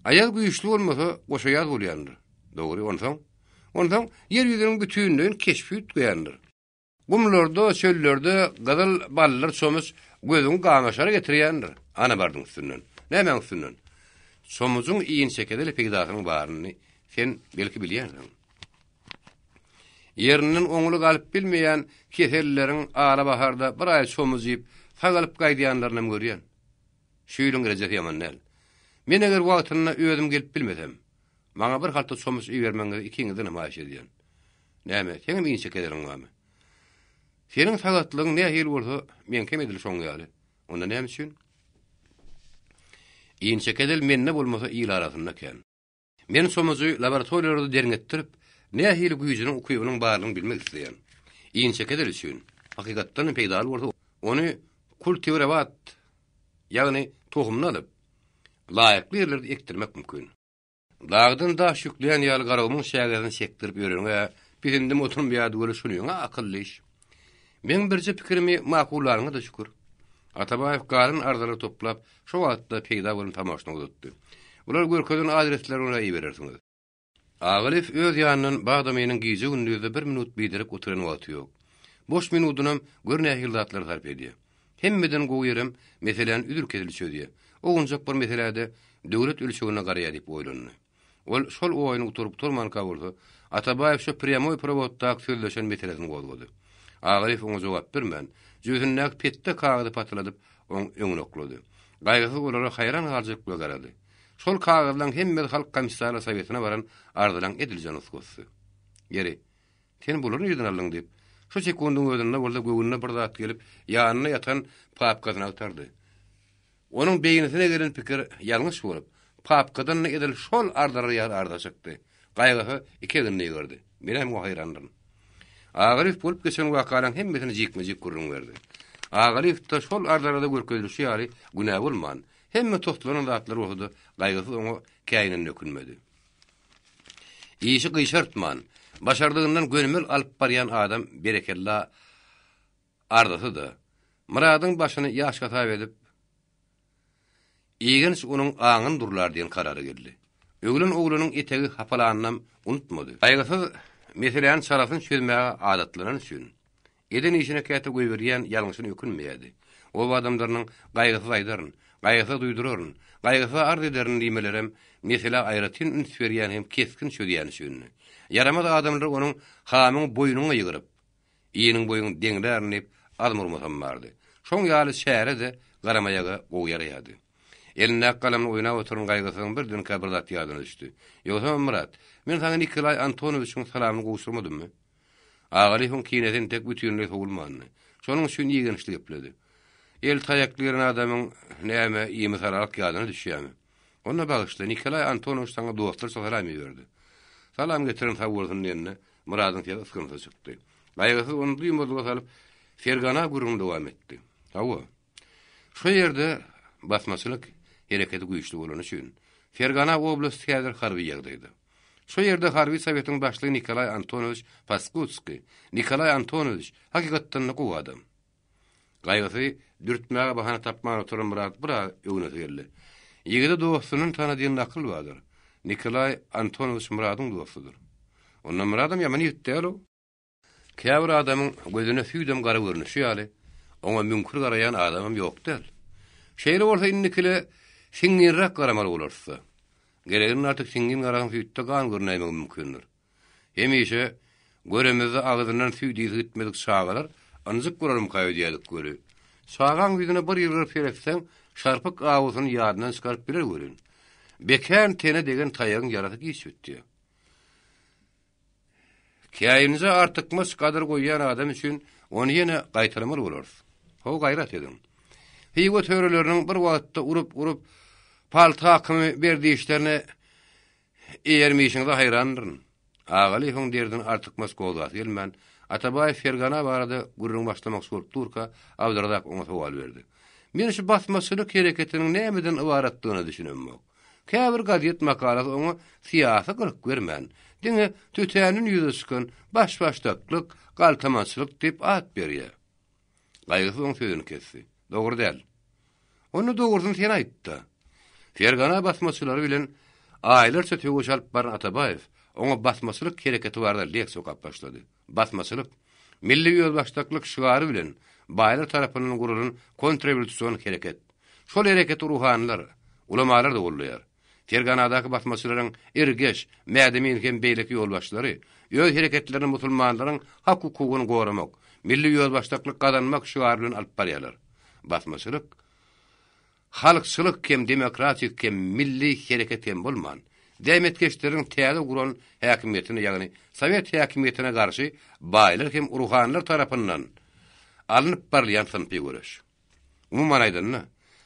Aýal güýçli bolmasa goşaýaz bolýandyr. Dogry onsoň yer ýüzüniň bütünlüğini keşfi etýändir. Gumlarda, çöllerde gadal ballar somuz gözüň gamaşary getirýändir. Ana bardyň üstünden. Näme üstünden? Somuzyň iýin çekedeli pegdasynyň baryny sen belki bilýärsiň. Ýeriniň oňuly galyp bilmeýän keselleriň ara baharda bir aý somuz ýyp sagalyp gaýdýanlaryny görýän. Şüýlüň gerejek ýamanlar. Men eger wagtyna özüm gelip bilmesem, maňa bir halta somuz iýermeňe ikiňizden namaýş edýän. Näme, seňem iýin çekederiň barmy? Senin sagatlygyň nähil bolsa, men kem edil şoň ýaly. Onda näme üçin? Iýin çekedel menne bolmasa ýyl arasynda ken. Men somuzy laboratoriýada derňetdirip, nähil güýjüniň ukybynyň barlygyny bilmek isleýän. Iýin çekedel üçin hakykatdan peýda bolsa, ony kultiwat, ýagny tohumny alyp, laýykly ýerlerde ektirmek mümkin. Dagdan da şükleýän ýaly garawmyň şägerini sekdirip ýöreň we birindim oturum ýady göre şunuňa akylly iş. Men birje pikirimi makullaryňa da şükür. Atabaýew garyn arzary toplap, şo wagtda peýda bolan tamaşany uzatdy. Bular görkezden adreslerini aýy berersiňiz. Agalif öz ýanynyň bagdamynyň giýje gündüzde 1 minut biderek oturan wagty ýok. Boş minutynam görnähil zatlar sarp edýär. hemmeden goýarym meselen üdür kedilçe. Oňunjak bir meselede döwlet ölçegine garaya diýip oýlandy. Ol şol oýuny uturup turman kawurdy. Atabaýew şu pryamoy provodda sözleşen meselesini gozgody. Agryf oňa jogap bermän. Jüzündäki petde kagazy patladyp öňüne oklady. Gaýgysy olara haýran galyjyk garady. Şol kagazyň hemme halk komissary sowetyna baran ardylan edilýän usgusy. Geri, sen bularny ýerden aldyň diýip, şu sekundyň özünde bolda göwünne bir zat gelip ýanyna ýatan papkazyny atardy. Onuň beýnisine gelen pikir ýalňyş bolup, papkadan edil şol ardary arda çykdy. Gaýgysy iki günde gördü. Menem haýrandym. Agryf bolup geçen wakalaň hemmesini jikmejik gurrun berdi. Agryf da şol ardarada görkezilýär ýaly günä bolman. Hemme tohtlanan zatlary okudy. Gaýgysy oňa käýinen dökülmedi. İşi gyşartman, başardygyndan gönümel alyp barýan adam berekella ardasydy. Muradyň başyny ýaşgata edip, İgins onuň aňyn durlar diýen karary geldi. Öglen oglanyň etegi hapalanyny unutmady. Gaýgysy meselen çarasyn çözmäge adatlanan üçin eden işine käte goýberýän ýalňyşyny ökünmeýärdi. O adamlaryň gaýgysy aýdaryn, gaýgysy duýduraryn, gaýgysy arz ederin diýmelerem mesele aýratyn üns berýän hem keskin çözýän üçin. Yaramaz adamlar onuň hamyň boýunyna ýygyryp, iýiniň boýuny deňrärinip admurmasam bardy. Şoň ýaly şähre de garamayaga goýarýardy. Eline kalamny oýnap oturan gaýgysyň birden kabirdat ýadyna düşdi. Ýogsa Murat, men sana Nikolay Antonowiçiň salamyny goýşurmadymmy? Agalyň kinetin tek bütünlüği sowulmany. Şonuň üçin ýegençlik epledi. El taýaklygyň adamyň näme ýemy saralyk ýadyna düşýärmi? Ona bagyşly Nikolay Antonowiç sana dostlar salam berdi. Salam getirin sawurdyň ýerine Muradyň ýaly sıkıntı çykdy. Gaýgysy onu duýmadyga salyp Fergana gurrun dowam etdi. Hawa. Şu ýerde basmaçylyk hereketi güýçli bolan üçin Fergana oblast häzir harby ýagdaýda. Şu ýerde harby sowetiň başlygy Nikolay Antonowiç Paskutski. Nikolay Antonowiç hakykatdan gowy adam. Gaýgysy dürtmäge bahana tapman oturan Murat bura öňüne geldi. Ýigide dostunyň tanadyň akyl bardyr. Nikolay Antonowiç Muradyň dostudur. Onda Muradym ýamany ýetdi. Käbir adamyň gözüne süýdem gara görnüşi ýaly, oňa mümkün garayan adamym ýokdy. Şeýle bolsa indikile siňirrak garamaly bolarsa, geregin artyk siňin garagan süýtde gan görnäme mümkindir. Hemişe göremizde agzyndan süýdi gitmedik şagalar, anjyk görürüm kaýdyýalyk görü. Şagan ýüzüne bir ýyl ferekseň, şarpyk awuzyny ýadyna çykaryp birer görün. Bekän tene degen taýagyň ýaratyk ýetdi. Käýinize artykmaz kadar goýýan adam üçin onu ýene gaýtarmaly bolar. Ho gaýrat edin. Hiýgo töreleriniň bir wagtda urup palta hakymy berdi işlerine eýermişiňde haýrandyryn. Agalyň derdiň artykmaz gowgat gelmän Atabaýew Fergana barada gurrun başlamak sorup durka awdyrdak oňa sowal berdi. Men şu basmaçylyk hereketiniň nämeden ibaratdygyny düşünemmek. Käbir gazyet makalasy oňa siýasy gyryk bermän. Diňe tütänin ýüze çykan başbaşdaklyk, galtamaçylyk diýip at berýär. Gaýgysy oň sözüni kesdi. Dogry däl. Onu dogrusyny sen aýtdy. Fergana basmaçylary bilen aýlarça töwüş alyp baran Atabaýew oňa basmaçylyk hereketi barada lek sokap başlady. Basmaçylyk milli ýolbaşdaklyk şügary bilen baýlar tarapyndan gurulan kontrrewolýusiýon hereket. Şol hereket ruhanlar, ulamalar da bolýar. Ferganadaky basmaçylaryň ergeş, mädemin hem beýleki ýolbaşlary ýöz hereketlerini musulmanlaryň hak hukugyny goramak, milli ýolbaşdaklyk gazanmak şügary bilen alyp barýarlar. Basmaçylyk halkçylyk hem demokratik hem milli hereket hem bolman. Demetkeşleriň täze guran häkimetine, ýagny Sowet häkimetine garşy baýlar hem ruhanlar tarapyndan alınıp barýan sınpy görüş. Umuman aýdynmy?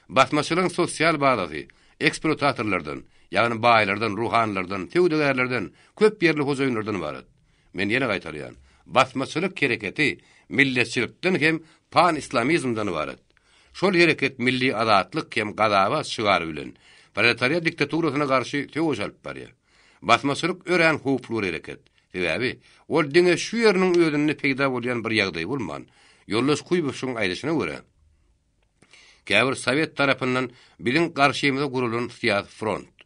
Basmaçylygyň sosial bazasy eksploatatorlardan, ýagny baýlardan, ruhanlardan, tewdegerlerden, köp ýerli hojaýynlardan barat. Men ýene gaýtarýan. Basmaçylyk hereketi milletçilikden hem pan-islamizmdan barat. Şol hereket milli azatlyk hem gadawa şygary bilen proletariat diktaturyna garşy töwüş alyp barýar. Basmaçylyk ören hukukly hereket. Sebäbi ol diňe şu ýeriniň özünde peýda bolýan bir ýagdaý bolman. Ýoldaş Kuýbaşyň aýdyşyna görä, käbir Sowet tarapyndan bilen garşymyza gurulan siýasy front.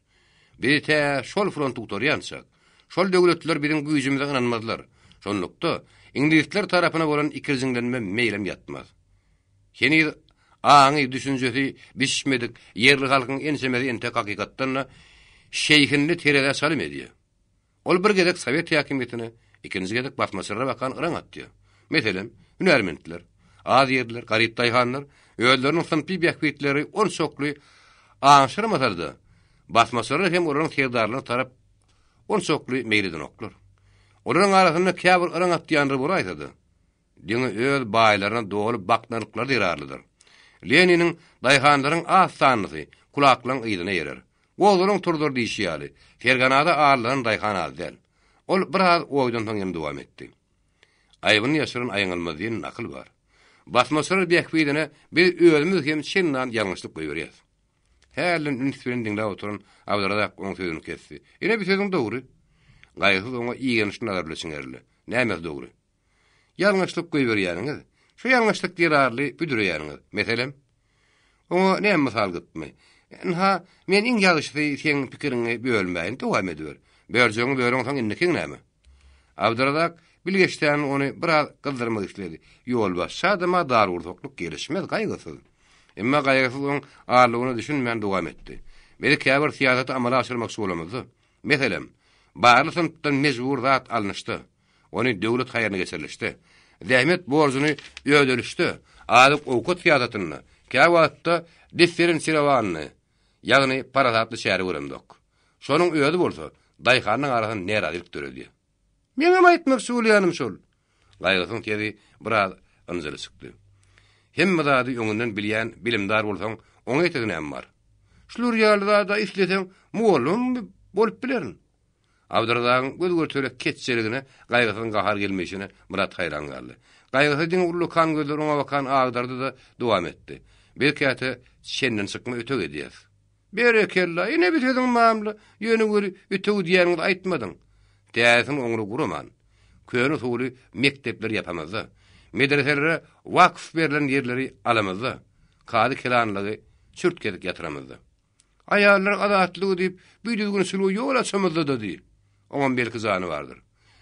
Birte şol front tutarýançak. Şol döwletler bilen güýjümize inanmazlar. Şonlukda ingilisler tarapyna bolan ikirjiňlenme meýlem ýatmaz. Heni Aňy düşünjesi bişmedik, yerli halkyň ensemeli entek hakykatdan şeyhinli terede salim ediyor. Ol bir gedek Sovet hakimiyetine, ikinci gedek Batmasır'a bakan ıran attı. Meselem, hünermentler, az yerler, garip dayhanlar, öýlerini sınıfy bähbetleri on sokly aňşyrmatardy. Batmasyr'a hem oranın terdarlygyny tarap on sokly meýleden oklar. Olaryň arasynda käbir ıran atýanlar bolaydy. Diňe öz baýlaryna dolup baknaryklar dirarlydyr. Leninin dayhanlaryň az sanyny kulaklaryň ýydyna ýerer. Olaryň turdur diýişýäli. Ferganada ağırlanan dayhan aldel. Ol biraz oýdan soň dowam etdi. Aýbyny ýaşyryn aýňylmaz diýen akyl bar. Basmasyr bähbidine bir özümüz hem şennan ýalňyşlyk goýberýär. Hälin ünsüren diňle oturan Abdurrazak onuň sözüni kesdi. Ene bir sözüň dogry. Gaýsy oňa iýenişni nazar bileşiňerli. Näme dogry? Ýalňyşlyk goýberýäňiz. Şu ýalňyşlyk dirarly büdürýäňiz. Meselem, oňa näme mysal gitme? Ha, men iň ýalňyşly sen pikirini bölmäýin, dowam ediyor. Berjeňi böreň soň innekiň näme? Abdurrazak bilgeçden onu biraz kıldırmak istedi. Yol başladı ama dar urdokluk gelişmez gaýgysız. Emma gaýgysız oň ağırlygyny düşünmän dowam etdi. Beli käbir siýasaty amala aşyrmak bolamyzy. Meselem, barly sınıfdan mejbur zat alınışdy. Onu döwlet haýyryna geçirilişdi. Zähmet borjuny ödülüşdi. Adyp owkat siýasatyny, käwatda diferensiýowany, ýagny parazatly şäher göremdik. Şonuň öýdi bolsa, daýhanyň arasyny näradyk töredi. Meňe aýtmak söýleýänim şol. Gaýgysyň tedi biraz ynjyly çykdy. Hemme zady öňünden bilýän bilimdar bolsaň, oňa ýetegen bar. Şular ýalyda isleseň, muallym bolup bilerin. Abdurrazak göz görtürek keççeligine, gaýgysyň gahar gelmešine Murat haýran galdy. Gaýgysy diň urly kan gözleri oňa bakan agdardy da dowam etdi. Belki ate şenden çykma ötök edýär. Berekella, ine bitedin mamly, ýöne göri ötök diýäňiňi aýtmadyň. Däsin oňry guraman. Köýüni suly mektepler ýapamazda. Medreselere wakf berilen ýerleri alamazda. Kady kelanlygy çürtkedik ýatyramazda. Aýallar adatlygy diýip büýdügün sülu ýol açamazda da diýip. Oňa belki zany bardyr.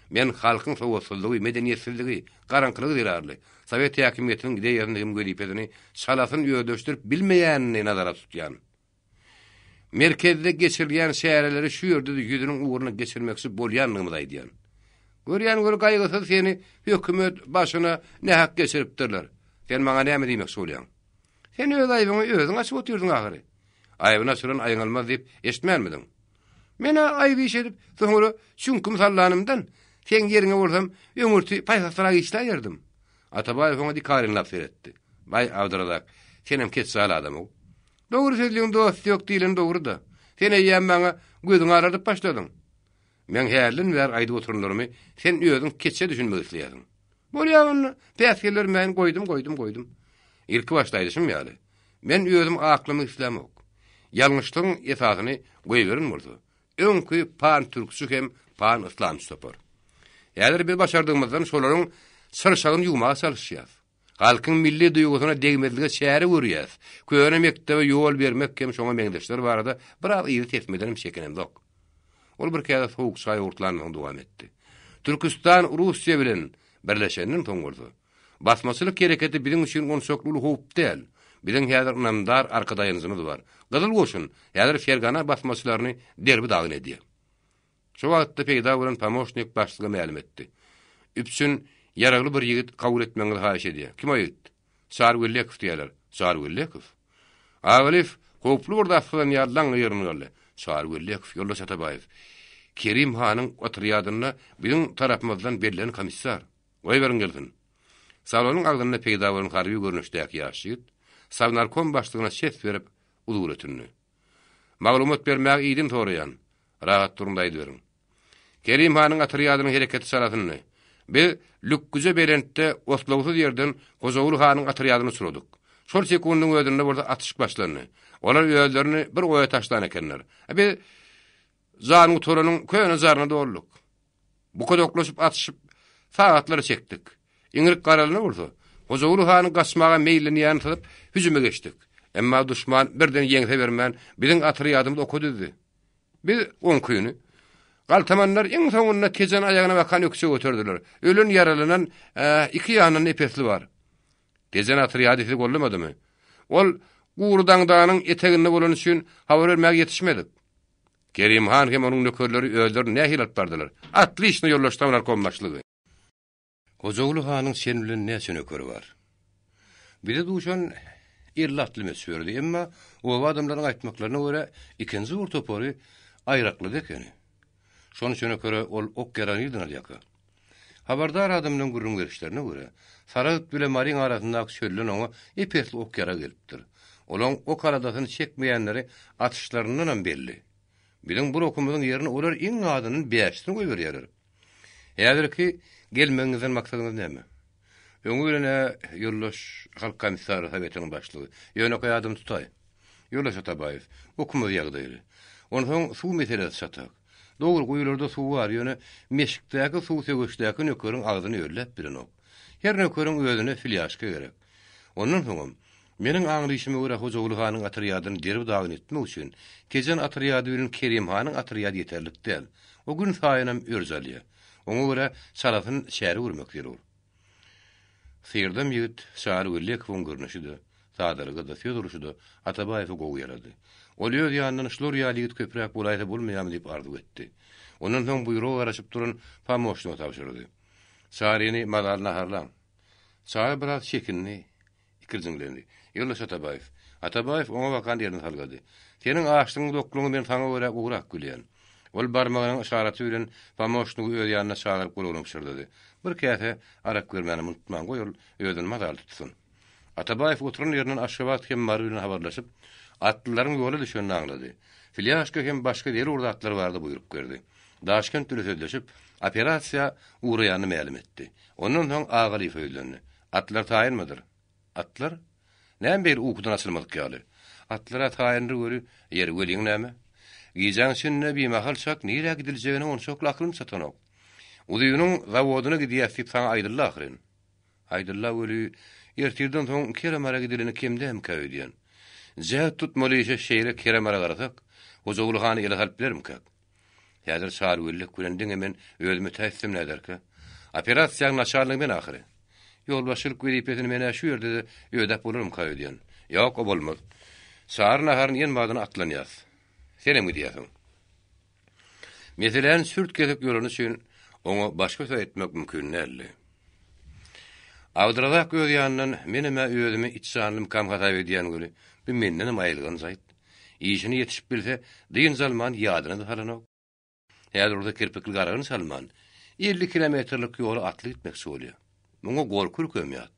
Men halkyň sowatsyzlygy, medeniýetsizligi, garankylygy dirarly. Sovet hakimiýetiniň gide ýerinde görýpedini salasyn ýödöşdirip bilmeýänini nazara tutýan. Merkezde geçirilýän şäherleri şu ýerde ýüzüniň uğruna geçirmekçi bolýanlygymy aýdýan. Görýän göre gaýgysy seni hökümet başyna ne hak geçiripdirler. Sen maňa näme diýmek bolýan? Sen öz aýbyňy özüň açyp otyrdyň ahyry. Aýbyna süren aýňylmaz diýip eşitmänmidiň? Mene aýby iş edip, soňra şunky mysallanymdan sen ýeriňe borsam öňürti paýsaslara işläýärdim. Atabaýew oňa dikaryň laf beretdi. Bay Abdurrazak, senem keçsal adamyň. Dogry söýleýän dost ýok diýilen dogry da. Sen eýýän maňa gözüň aradyp başladyň. Men hälin wer aýdy oturunlarymy sen özüň keçe düşünmek isleýärdiň. Bolýan täsirler men goýdum. İlki başlaýdyşym ýaly. Men özüm aklymy islemek. Ýalňyşlygyň esasyny goýberin bolsa, öňkü pan türkçü hem pan islamçy topar. Ýa-da bir başardygymyzdan şolaryň sırşagyny ýuwmaga çalışýar. Halkyň milli duýgusyna degmezlige şäher görýär. Köýüne mektebe ýol bermek hem şoňa meňdeşler barada biraz ýygy tetmedenim şekenemdok. Ol bir käde soğuk çay ortlaryndan dowam etdi. Türkistan Russiýa bilen birleşenden toňgurdy. Basmaçylyk hereketi biziň üçin onsokluly howp däl. Biziň häzir namdar arkadaýymyz bar. Gyzyl goşun, häzir Fergana basmaçylaryny derbi dagyn edýär. Şu wagtda peýda bolan pomoçnik başlygy ma'lum etdi. Üpsün yaragly bir ýigit kabul etmeňizi haýyş edýär. Kim o ýigit? Sarwellekov diýerler. Sarwellekov. Awlif howplu bir dafdan ýarlan ýerini geldi. Sarwellekov Ýoldaş Atabaýew. Kerim hanyň oturýadyna biziň tarapymyzdan berilen komissar. Goýberin gelsin. Salonyň agdyna peýda bolan harby görnüşdäki ýaşyt, Savnarkom başlygyna şef berip udur ötünni. Maglumat bermäge ýyldym toraýan. Rahat durumdaýdy berin. Kerim hanyň oturýadynyň hereketi salatyny biz Lükgüze berentde oslowsuz ýerden Gozowul hanyň oturýadyny suradyk. Şol sekundyň ödünde burada atyş başlandy. Olar ýölerini bir goýa taşlan ekenler. Biz zany utoranyň köýüne zaryna doluk. Bu kodoklaşyp atyşyp saatlary çekdik. Iňrik garalyny bolsa, Gozowul hanyň gaçmaga meýlini ýanytyp hüjüme geçdik. Emma düşman birden ýeňse bermän biziň oturýadymyz okudy. Biz on köýüni galtamanlar iň soňunda kejen aýagyna bakan ökse götürdiler. Ölen yaralanan iki ýanyň epesli bar. Kejen oturýady bolmadymy? Ol Gurdan dağının eteginde bolan üçün habar vermäge yetişmedik. Kerimhan hem onun nökerleri öldür nähil atpardylar. Atlyşny ýollaşdylar kommaçlygy. Hojagly hanyň sen bilen näçe nökeri bar? Biri duşan irlatly mesürdi, emma o adamlaryň aýtmaklaryna görä ikinji urtopory aýrakly dekeni. Şonu şöne görä ol ok geranydylar ýaka. Habardar adamlaryň gurrun berişlerine görä Saraýat bilen Marin arasyndaky çöllen oňa epetli ok gera gelipdir. Olaň ok aradasyny çekmeýänleri atışlaryndan belli. Bilen bu okumyň ýerini olar iň adynyň beýişini goýberýärler. Häzirki gelmeňizden maksadyňyz näme? Öňe bilen ýollaş halk komissary Sowetynyň başlygy. Ýöne koýadym tutay. Ýollaş Atabaýew okumy ýagdaýy. Onuň suw meselesi çatak. Dogry goýularda suw bar, ýöne meşikdäki suw sögüşdäki nökeriň agzyny öýläp bilen ok. Her nökeriň özüne filýaşka gerek. Ondan soň meniň aňlyşyma görä Hojagly hanyň atyryadyny derib dagyn etmek üçin kejen atyryady bilen Kerim hanyň atyryady ýeterlik däl. O gün saýanam örzelýär. Oňa görä salafyn şäri urmak gerek. Firdem ýigit şäri urlek won görnüşidi. Sadaryga da söýdürüşidi. Atabaýew gowy ýarady. Ol ýöz ýandan şular ýalygyt köpräk bolaýdy bolmaýam diýip ardy etdi. Ondan soň buyruk garaşyp duran pamoşny tapşyrdy. Şärini madalna harlan. Şäri biraz çekinni, ikirjiňlendi. Ýollaş Atabaýew. Atabaýew oňa bakan ýerine salgady. Seniň aşdyň doklugyny ben taňa görä ugrak gülýän. Ol barmagynyň işaraty bilen pamoşny öýe ýanyna çağıryp goluny pişirdi. Bir käse arak görmäni unutmaň goýul, öýden madal tutsun. Atabaýew oturan ýerinden aşgabat hem mary bilen habarlaşyp, atlylaryň ýoly düşenini aňlady. Filýaşka hem başga ýer urda atlar bardy buýrup berdi. Daşkent türlü sözleşip, operasiýa uğraýany ma'lum etdi. Ondan soň agyly feýlendi. Atlar taýynmadyr? Atlar? Näme bir ukudan açylmadyk ýaly? Atlara taýyndy görü, ýer weliň näme? Gijaň şinne bir mahal çak nire gidiljegini onu çok aklym satanok. Udynyň zawodyna gidýär sana aýdyllar ahyryn. Aýdyllar weli ertirden soň Keremara gidileni kimde hem köýdýän. Zäht tutmaly işe şeýle Keremara garasak, Hojagly hany ele halp bilerimkä? Häzir şahar wellik gülendiň hemen özüme täslim näderkä? Operasiýaň naçarlygy men ahyry. Ýolbaşylyk beripetini mene şu ýerde öýdäp bolurum köýdýän. Ýok, o bolmaz. Şahar naharyn ýen badyna atlanýas. Senem gidiýäsiň. Meselen sürt gezip ýolunu üçin oňa başga söz etmek mümkin näli. Awdradak göz ýanyndan menime özüme içsanlym kam hata edýän göri, bir menden aýylgan zaýt. İşini ýetişip bilse, diýin zalman ýadyna da salanok. Häzir orada kirpikli garagyny salman, 50 kilometrlik ýoly atly gitmek söýlýär. Muňa gorkur kömýät.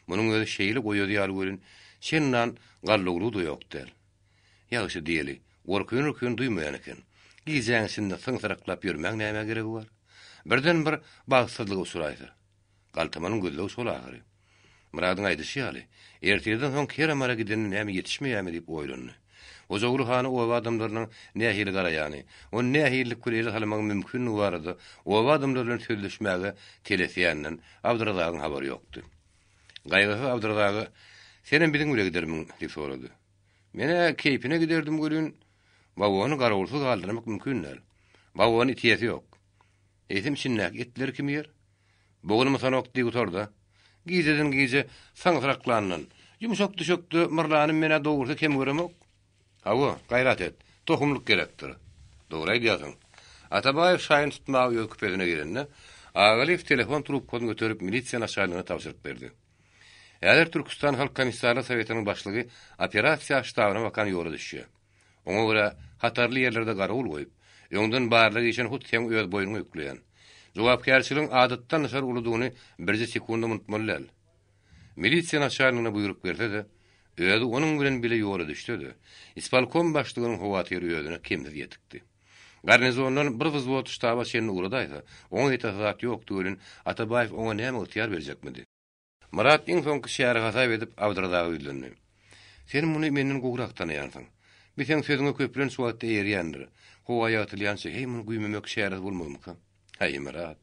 Munyň özü şeýle goýýar görün, şennan gallugly da ýok der. Ýagşy diýeli. Gorkun duymayan eken. Gijaň şinde syňsyraklap ýürmek näme geregi bar? Birden bir bagsyzlyk usuraýdy. Galtamanyň gözleri şol agyry. Muradyň aýdyşy ýaly. Ertirden soň Keremara giden näme ýetişmeýärmi diýip oýlandy. Hojagly hany o adamlarynyň nähili garaýany, o nähili kuleýle halmak mümkin bardy. O adamlar bilen sözleşmäge telefoniýandan Abdurrazagyň habary ýokdy. Gaýgasy Abdurrazagy "Senem biziň öle gidermiň" diýip sorady. "Mene keypine giderdim görün. Wagony garawulsuz galdyrmak mümkin näl. Wagony itiýeti ýok. Esim şinnak etler kim yer? Bogunumy sanok diýip oturda. Gizeden gize saňsyraklandan. Ýumşak düşükdi myrlanyň mene dogursa kim göremek? Hawa, gaýrat et. Tohumluk gerekdir. Dogry aýdýasyň. Atabaýew şaýyn tutmagy ýok pedine girende, Agalif telefon trubkasyny göterip milisiýa naçarlygyna tapşyryk berdi. Häzir Türkistan Halk Komissarlygy Sowetinyň başlygy operasiýa ştabyna bakan ýoly düşýär. Oňa görä hatarly ýerlerde garawul goýup, ýöňden barlygy üçin hut hem öz boýuny ýükleýän. Jogapkärçiligiň adatdan naçar uludygyny birji sekunda unutmalylar. Milisiýa naçarlygyna buýruk berdi-de, özü onuň bilen bile ýoly düşdi. Ispalkom başlygynyň howatyry özüne kimdir ýetikdi. Garnizondan bir wzwot ştaba şeýle uradaýsa, oňa ýetek ýok diýilen Atabaýew oňa näme ýetýär berjekmidi? Murat iň soňky şäher hasap edip Abdurrazagy ýylandy. "Sen muny menden gowrak tanaýarsyň. Biseň sözüňe köplen suwatda ýerýändir. Howa ýatylýança, hey muny güýmemek şäher bolmaýmyka? Hey Murat,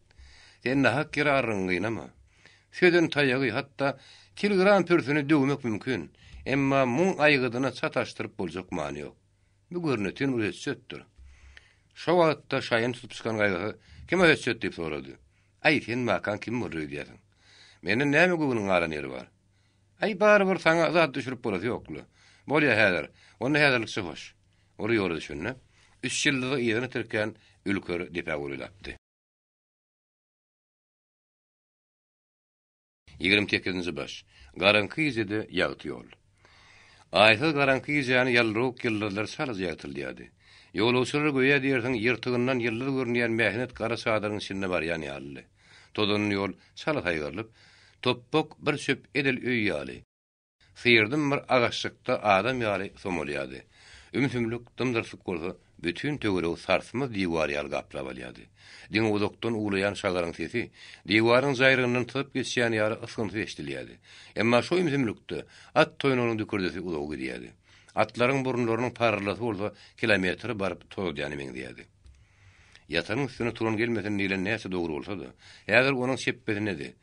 sen nahak kirarryňynama. Sözün taýagy hatda telegram pörsüni döwmek mümkin. Emma muň aýgydyna çataşdyryp boljak many ýok. Bu görnetin üretsetdir." Şo wagtda şaýyn tutup çykan gaýgasy kim öýtşet diýip sorady. "Aý sen makan kim bolýar diýersiň? Menden näme göwüniň garan ýeri bar? Ay bar bir sana zat düşürüp bolası ýoklu. Bolýa häzir. Onu häzirlikçi hoş. Ory ýoly düşünne. 3 ýyldygy ýerine türkän ülkör dipe bolýapdy. 28-nji baş. Garanky ýyzy ýagty ýol. Aýsy garanky ýyzyny ýalryk ýyllar saly ýagtylýady. Ýoluşlar goýa diýersiň ýyrtygyndan ýyllar görnýän mähnet gara sadaryň içinde barýan ýaly. Todan ýol saly haýgarlyp, topbok bir çöp edil öý ýaly. Syrdım bir agaçlykda adam ýaly somolýady. Ümsümlük dymdyrsyk bolsa, bütün töwereg sarsmaz diýwar ýaly gaplap alýady. Diň uzakdan ulayan şagaryň sesi, diýwaryň jaýrygyndan typ geçýän ýaly ysgynty eşdilýärdi. Emma şo ümsümlükde at toýunynyň dükürdesi uzaw gidýärdi. Atlaryň burunlarynyň parlasy bolsa, kilometr baryp toýdýany meňdiýärdi. Ýatanyň üstüne turan gelmesen nilen näse dogry bolsa-da, häzir onuň şeppetinde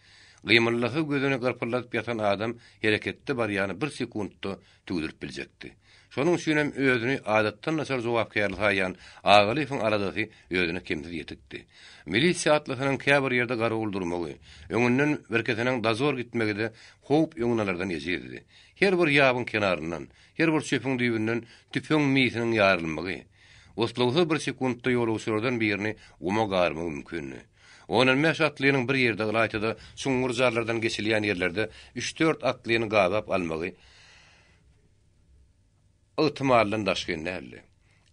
gymyllasy gözüne garpylatyp ýatan adam hereketde barýany bir sekundda tügdürip biljekdi. Şonuň üçin hem özüni adatdan nasar jogapkärlik haýan agalyfyň aradasy özüne kimdir ýetikdi. Milisiýa atlasynyň käbir ýerde garawul durmagy, öňünden berketiniň dazor gitmegide howp öňünalardan ýetirdi. Her bir ýabyň kenaryndan, her bir çöpüň düýbünden tüpüň miýsiniň ýarylmagy, oslawsy bir sekundda ýoluşlardan birini uma garmagy mümkin. Onun meş atlynyň bir ýerde galaýtyda suňgur jarlardan geçilýän ýerlerde 3-4 atlyny gabap almagy ihtimallan daşgyndy.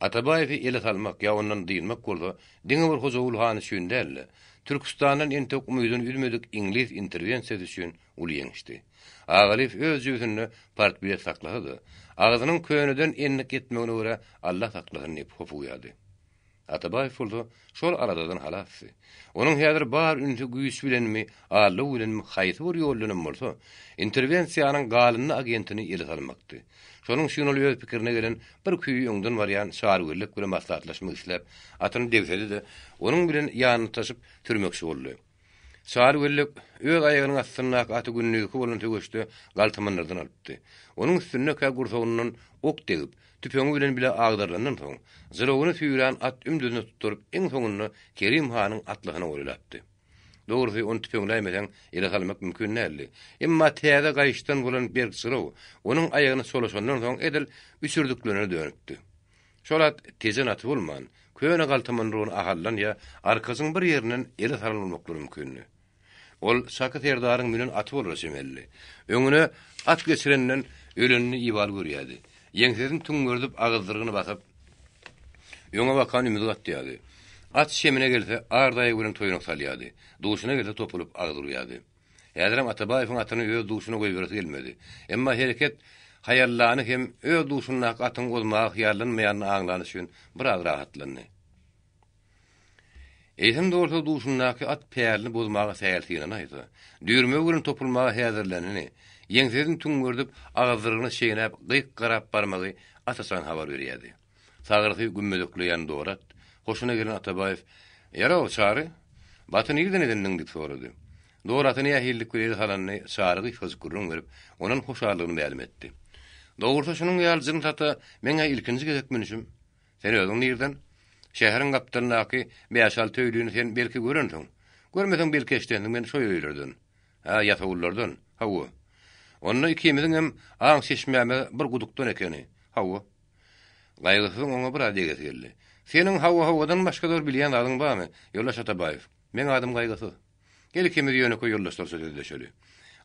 Atabaýew ele salmak ýa ondan diýilmek bolsa, diňe bir hojagul hany şündäli. Türkistandan entek umydyn ülmedik İngiliz interwensiýasy üçin ulýaňşdy. Agalyf öz ýüzüni partiýa saklady. Agyzynyň köýneden enlik etmegine görä Allah saklasyn diýip hopuýady. Atabaýew bolsa şol aradadan halasy. Onuň häzir bar ünlü güýç bilenmi, aly bilenmi haýsy bir ýollanam bolsa, interwensiýanyň galyny agentini ele salmakdy. Şonuň üçin ol öz pikirine gelen bir küýü öňden barýan şahargörlik bilen maslahatlaşmak isläp, atyny dewsedi de onuň bilen ýanyny taşyp türmekçi boldy. Şahargörlik öz aýagynyň astyna aty günnüki bolan tögeşde galtamanlardan alypdy. Onuň üstüne ka gursagynyň ok degip, tüpeňi bilen bile agdarlandan soň, zyrogyny süýrän at ümdüne tutup iň soňunda Kerim hanyň atlygyna oýlapdy. Dogry onu tüpeňlämeden ele salmak mümkin näli. Emma täze gaýşdan bolan bir syrow, onuň aýagyny solaşandan soň edil üsürdüklerine dönüpdi. Şolat tezen aty bolman, köýne galtamanrygyny ahallan ýa arkasyň bir ýerinden ele salmak mümkin. Ol sakat erdaryň bilen aty bolar semelli. Öňüne at geçirenden ölenini ýybal görýärdi. Ýeňsizin tüňgürdüp agyzdyrygyny basyp öňe bakan ümidi gatýardy. At şemine gelse ardaýy bilen toýunak salýardy. Duşuna gelse topulup agdyrýardy. Häzirem Atabaýewiň atyny öz duşuna goýberýär gelmedi. Emma hereket hayallany hem öz duşuna atyň gozmagy ýarlanmaýanyny aňlanyş üçin biraz rahatlandy. Eýsem dogry duşundaky at pärlini bozmagy säýältigini aýtdy. Düýrme bilen topulmagy häzirlenini, ýeňsizin tüňgürdüp agdyrgyny şeýnäp gyýk garap barmagy atasan habar berýärdi. Sagyrty gümmedikleýän dorat hoşuna gelen Atabaýew, "Ýara o çary, batyny ýerden edendiň" diýip sorady. Doratyny ýahillik görýär halany çarygy fazgurun berip, onuň hoşallygyny bälim etdi. Dogrusa şunuň ýaljyny tata, meňe ilkinji gezek menişim. Sen özüň ýerden şäheriň gapdalynaky beýaşal töýlüni sen belki görendiň. Görmesen belki eşdendiň meni şoý öýlerden. Ha, ýatagullardan. Hawa. Onu ikimiziň hem aň seçmäme bir gudukdan ekeni. Hawa. Gaýgysyň oňa bir adega geldi. Senin hawadan başga dor bilýän adyň barmy? Ýollaş Atabaýew. Men adym gaýgysy. Gel ikimiz ýöne koýurlaşdyrsa dedi.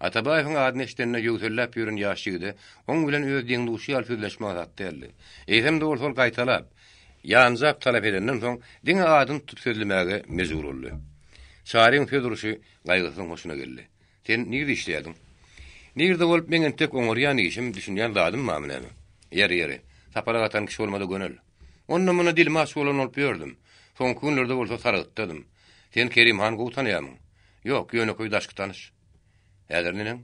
Atabaýewiň adyny eşdenle ýöwtellep ýörün ýaşygydy. Oň bilen öz diň duşy alfyzleşmek zatdy. Eýsem de bolsa gaýtalap, ýanjap talap edenden soň diňe adyny tutup sözlemäge mejbur boldy. Şaharyň sözdürüşi gaýgysyň hoşuna geldi. Sen nirde işleýädiň? Nirde bolup meňen tek oňurýan işim düşünýän zadym mamynamy. Ýere. Sapara gatan kişi bolmady gönül. Onunla bana dilim aç bolan olup gördüm. Son günlerde bolsa sarıgıttadım. Sen Kerim han gowy tanýamyň? Ýok, ýöne koý daşky tanış. Häzir nenen?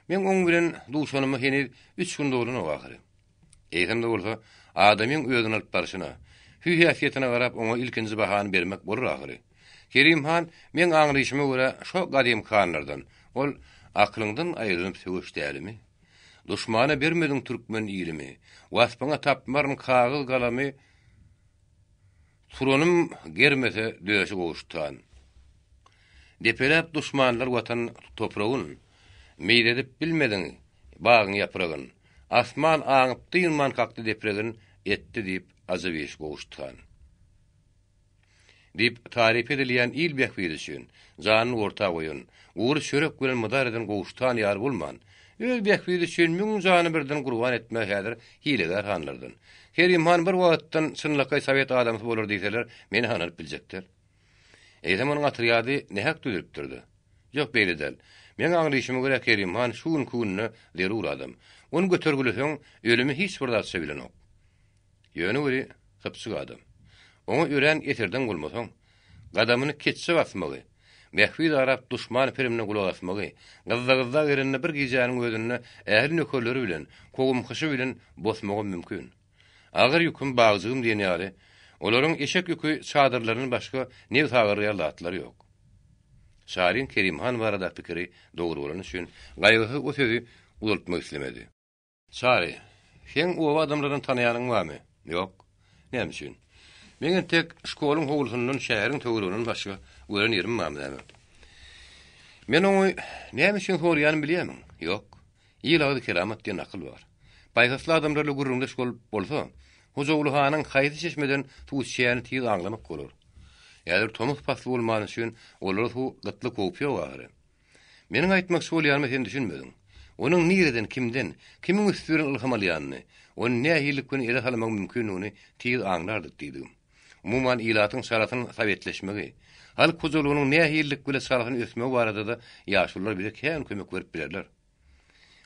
Men oň bilen duşanymy henüz 3 gün bolan o ahyry. Eýsem de bolsa, adamyň özüni alyp barşyna, hüýýetine garap oňa ilkinji bahany bermek bolur ahyry. Kerim han men aňryşyma görä şo gadym kanlardan, ol aklyňdan aýrylyp söwüşdälimi? Duşmana bermediň türkmen ýylmy, waspaňa tapmaryn kagyz galamy Turanım germese döşe goştan. Depelep duşmanlar watan toprağın meýredip bilmediň, bağın yapragyn, asman aňyp dynman kakdy depregin etdi diýip azabeş gowuşdygan. Dip tarif edilýän il behbir üçin janyny orta goýun, uğur şörek bilen mydar eden gowuşdan ýar bolman. Öz behbir üçin müň jany birden gurban etmek häzir hileler hanlardan. Kerimhan bir wagtdan sınlakay Sowet adamy bolar diýseler, meni hanyp biljekler. Eýdem onuň atyryady nähek düzüp durdy. Ýok beýledel. Men aňlyşyma görä Kerimhan şuň kunny zerur adam. Onu götürgülüseň ölümi hiç bir zat sebilenok. Ýöne göre hypsyk adam. Onu ören eterden bolmasaň, gadamyny keçse basmagy, mehfid arap duşman perimine gulak asmagy, gazda gerenne bir gijanyň özünde ähli nökerleri bilen, kogumkysy bilen bosmagy mümkin. Agyr ýüküm bagzygym diýen ýaly, olaryň eşek ýükü çadyrlaryny başga ne taýýarlatlary ýok. Şarin Kerimhan barada pikiri dogry bolan üçin gaýgy o sözi uzatmak islemedi. Şari, sen o adamlaryň tanýanyň barmy? Ýok. Näme üçin? Meňe tek şkoluň howlusundan şäheriň töwründen başga gören ýerim barmy? Men onu näme üçin sorýanymy bilýärmi? Ýok. Ýylagy keramat diýen akyl bar. Baýgasly adamlarla gurrunda şkol bolsa, huzurly hanyň haýdy çeşmeden tuğuşýany tiýiz aňlamak bolar. Ýa-da tomuk pasly bolmany üçin olar bu gytly kopýa bar. Meniň aýtmak şolýarmy sen düşünmedin. Onuň nireden kimden, kimiň üstüren ilham alýanyny, onu nähillikini ele salmak mümkinligini tiýiz aňlardyk diýdim. Umuman ilatyň şaratyny sowetleşmegi, halk huzurlygynyň nähillik bilen şaratyny ösmegi barada da ýaşullar bize kän kömek berip berler.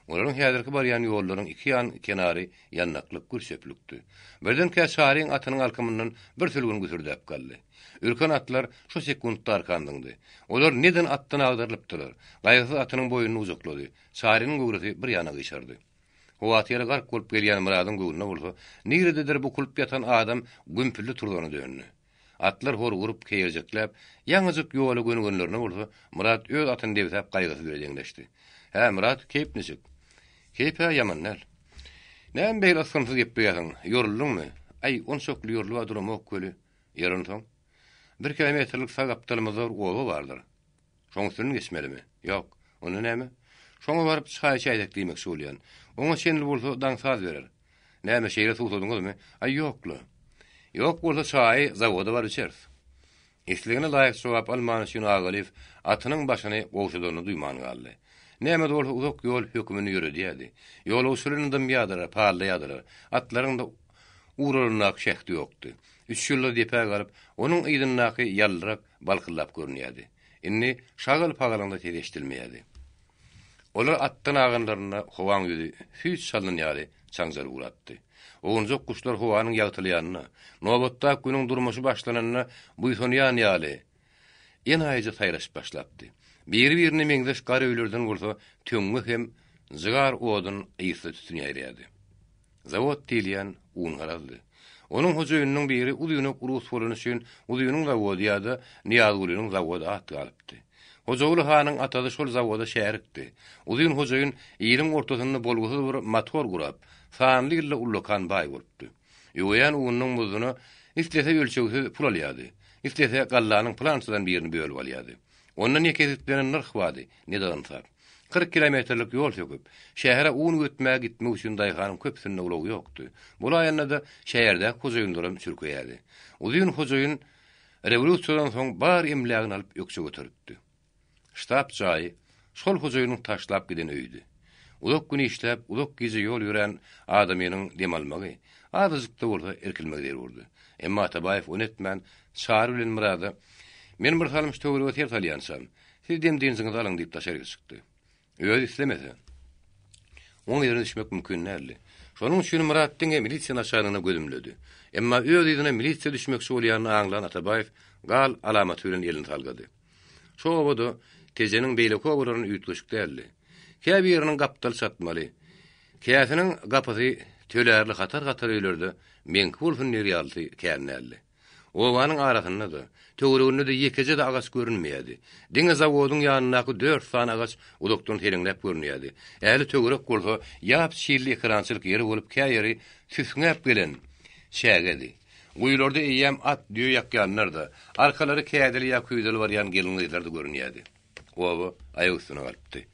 Olaryň häzirki barýan ýollaryň iki ýan kenary ýannaklyk gürseplikdi. Birden käşaryň atynyň alkymyndan bir sülgün götürdüp galdy. Ürken atlar şu sekundda arkandyňdy. Olar neden atdan agdarylypdylar? Gaýsy atynyň boýuny uzaklady. Şarynyň göwresi bir ýana gyşardy. O atyra gark bolup gelýän Muradyň göwrüne bolsa, nirededir bu kulp ýatan adam gümpüli turduğunu döndü. Atlar hor gurup keýerjekläp, ýaňyzyk ýola gönügenlerine bolsa, Murad öz atyny debsap gaýgysy bileňleşdi. Ha Murad, keýp niçik? Keýpä ýamanyl. Näme beýle asgymsy gep ýagyň? Ýoruldyňmy? Ay, on şokly ýorulýar duramak köli. Ýarynsoň. 1 kilometrlik sagapdalymyzda owa bardyr. Şoňsyny geçmelimi? Ýok. Onu näme? Şoňa baryp çaý diýmek şolýan. Oňa şenli bolsa daňsaz berer. Näme şeýle tutuldyňyzmy? Ay ýokly. Ýok bolsa çaý zawoda bar içeriz. Esligine laýyk sowap alman üçin Agalif atynyň başyny gowşudygyny duýman galdy. Näme bolsa uzak ýol hökmüni ýöredýärdi. Ýol usulundan ýadyra, paýlaýadyra. Atlaryň da uğrarnak şähdi ýokdy. 3 ýyllar depe galyp, onuň ýydynaky ýaldyrak balkyllap görünýärdi. Inni şagal pagalanda tereşdirmeýärdi. Olar atdan aganlaryna howaň ýüzi süýt salynýary çaňjar uratdy. Oňjok kuşlar howanyň ýagtylýanyna, nowatda günüň durmuşy başlananyna buýsanýan ýaly. Ýene aýja taýraşyp başlapdy. Bir-birini meňdeş gary öýlerden bolsa, töňme hem zygar odun ýyrsy tutunýardy. Zawod diýilýän un garaldy. Onuň hojaýynyň biri ulynyk urus bolany üçin ulynyň zawody ýa-da Niýazgulynyň zawody atdy galypdy. Hojaýly hanyň atada şol zawoda şäherikdi. Ulyn hojaýyn ýylyň ortasynda bolgusy bir motor gurap, sanly ýylla ullakan baý bolupdy. Ýöýän unyň muzyny islese ölçegisi pul alýardy. Islese gallanyň plançydan birini bölüp alýardy. Ondan ýekezitlenen nyrh bady, nedan sap. 40 kilometrlik ýol söküp, şähere un götmäge gitmek üçin daýganyň köpsünde ulagy ýokdy. Bulaýanda da şäherde hojaýynlaryň çürkeýärdi. Ulyn hojaýyn rewolýusiýadan soň bar emlägini alyp ýoksa götüripdi. Ştab çaý şol hojaýynyň taşlap giden öýdi. Ulak güni işläp, ulak gije ýol ýüren adamynyň demalmagy, azyjykda bolsa erkilmegi boldy. Emma Atabaýew onetmän şahry bilen Murada, men bir halym töwrüge ter talýansam, siz demdiňiziňizi alyň diýip taşary çykdy. Öýde islemese. Oň ýerine düşmek mümkin näli. Şonuň üçin Muratdyň milisiýa aşagyna gözümledi. Emma öz ýerine milisiýa düşmekçi bolýanyny aňlan Atabaýew gal alamaty bilen elini salgady. Şo wagtda tejeniň beýle kowraryny üýtgeşik däldi. Käbi ýeriniň gapdaly satmaly. Käsiniň gapysy tölerli gatar-gatar öýlerde meňki bolsun nerýalty kärnäli. Owanyň arasynda da, töwreginde de ýekece de agas görünmeýärdi. Diňe zawodyň ýanynaky 4 san agas ulukdan tereňläp görünýärdi. Äli töwerek bolsa, ýap şirli ekrançylyk ýeri bolup käýeri süsňäp gelen şägedi. Uýlarda eýem at diýe ýakýanlar da, arkalary kädeli ýa küýdeli barýan gelinlikler de görünýärdi. Owa aýagysyna galypdy.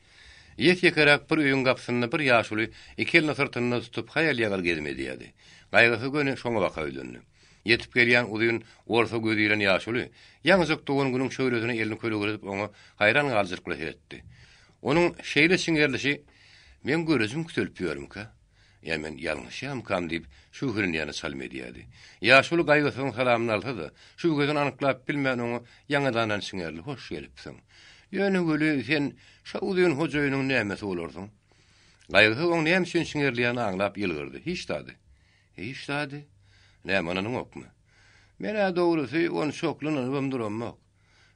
Yet yekerak bir öýün gapsyny bir ýaşuly iki elini sırtynda tutup haýal ýagal gezmedi ýady. Gaýgysy göni şoňa baka öýdündi. Yetip gelýän uzyň orta gözü bilen ýaşuly ýaňyzyk dogan günüň şöýlesini elini köle görüp oňa haýran galdyryp etdi. Onuň şeýle siňerlişi men görezim kütülip ýörüm-ka. Ya men ýalňyşam kam diýip şu hürün ýany salmedy ýady. Ýaşuly gaýgysyň salamyny aldy. Şu gözün anyklap bilmän oňa ýaňydan siňerli hoş gelipsiň. Ýöne göli sen şu uzyň hojaýynyň nämesi bolarsyň? Gaýgysy oň näme üçin siňerliýäni aňlap ýylgyrdy. Hiç dady. Hiç dady. Näme anyň okmy? Mene dogrusy on şoklanyp ömdüremmek.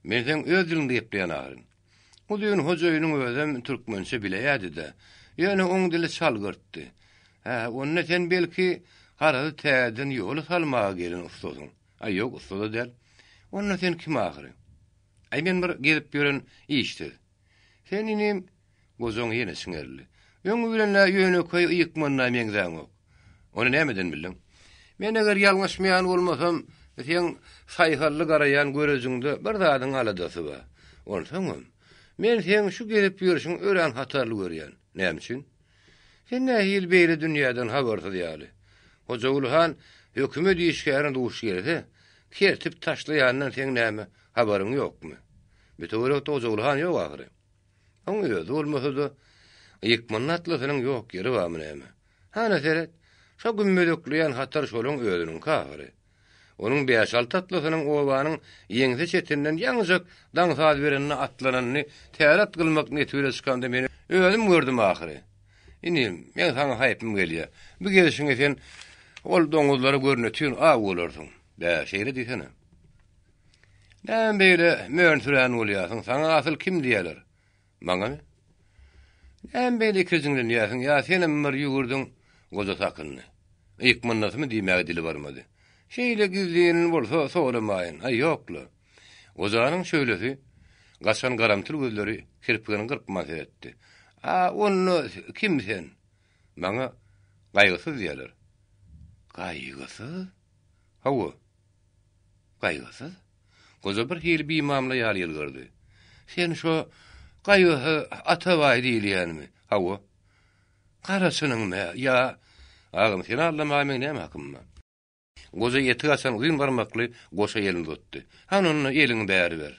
Men sen öz dilinde ýepleýän agyryn. Uzyň hojaýynyň özüm türkmençe bileýärdi-de. Ýöne oň dili çalgyrtdy. Onna sen belki harady täzeden ýoly salmaga gelen ustadyň. Ay ýok, ustada däl. Onna sen kim ahyry? Ay men bir gelip ýören işdi. Sen inim gozoň ýene siňerli. Öňü bilenle ýöne köý ýykmanyna meňzeň ok. Onu nämeden bildiň? Men eger ýalňyşmaýan bolmasam, sen saýharly garaýan görejingde bir zadyň aladasy bar. Onu taňam. Men sen şu gelip ýörüşiň ören hatarly görýän. Näme üçin? Sen nähil beýle dünýäden habarsyz ýaly. Hoja Ulhan hökümet işgärini duş gerdi. Kertip taşlaýandan sen näme habaryň ýokmy? Betewrek Hoja Ulhan ýok ahyry. Oň ýözi bolmasady ýykmanyň atlasynyň ýok ýeri barmy näme? Hana seret, şo gümmedekleýän hatar şoluň özüniň kahyry. Onuň 5-6 atlasynyň obanyň ýeňse çetinden ýaňjak daňsaz berenine atlananyny tärat kılmak netüre çykanda meni özüm gördüm ahyry. Inim, men sana haýpym gelýär. Bu gelişiňe sen ol doňuzlary görnetýän bolarsyň. Şeýle diýsene. Näme beýle mön süren bolýarsyň? Sana asyl kim diýerler? Maňa mı? Näme beýle kirjiňden ýasyň? Ya senem bir ýugurdyň goza sakyny. Ýykmanyňmy diýmäge dili barmady. Şeýle gizliýän bolsa soramaýyn. Ay ýokla. Gozanyň şöylesi, gaçan garamtyl gözleri kirpigini gyrpmak etdi. Onu kim sen? Maňa gaýgysyz diýerler. Gaýgysyz? Hawa. Gaýgysyz? Goza bir hil bimamla ýaly ýylgyrdy. Sen şo gaýgysy atabaý diýilýänmi? Hawa. Garasynyňmy? Ya, agam sen allamaýmyň näme hakymma? Goza ýeti gaçan uýun barmakly goşa ýelini tutdy. Hanuny elini bäri ber.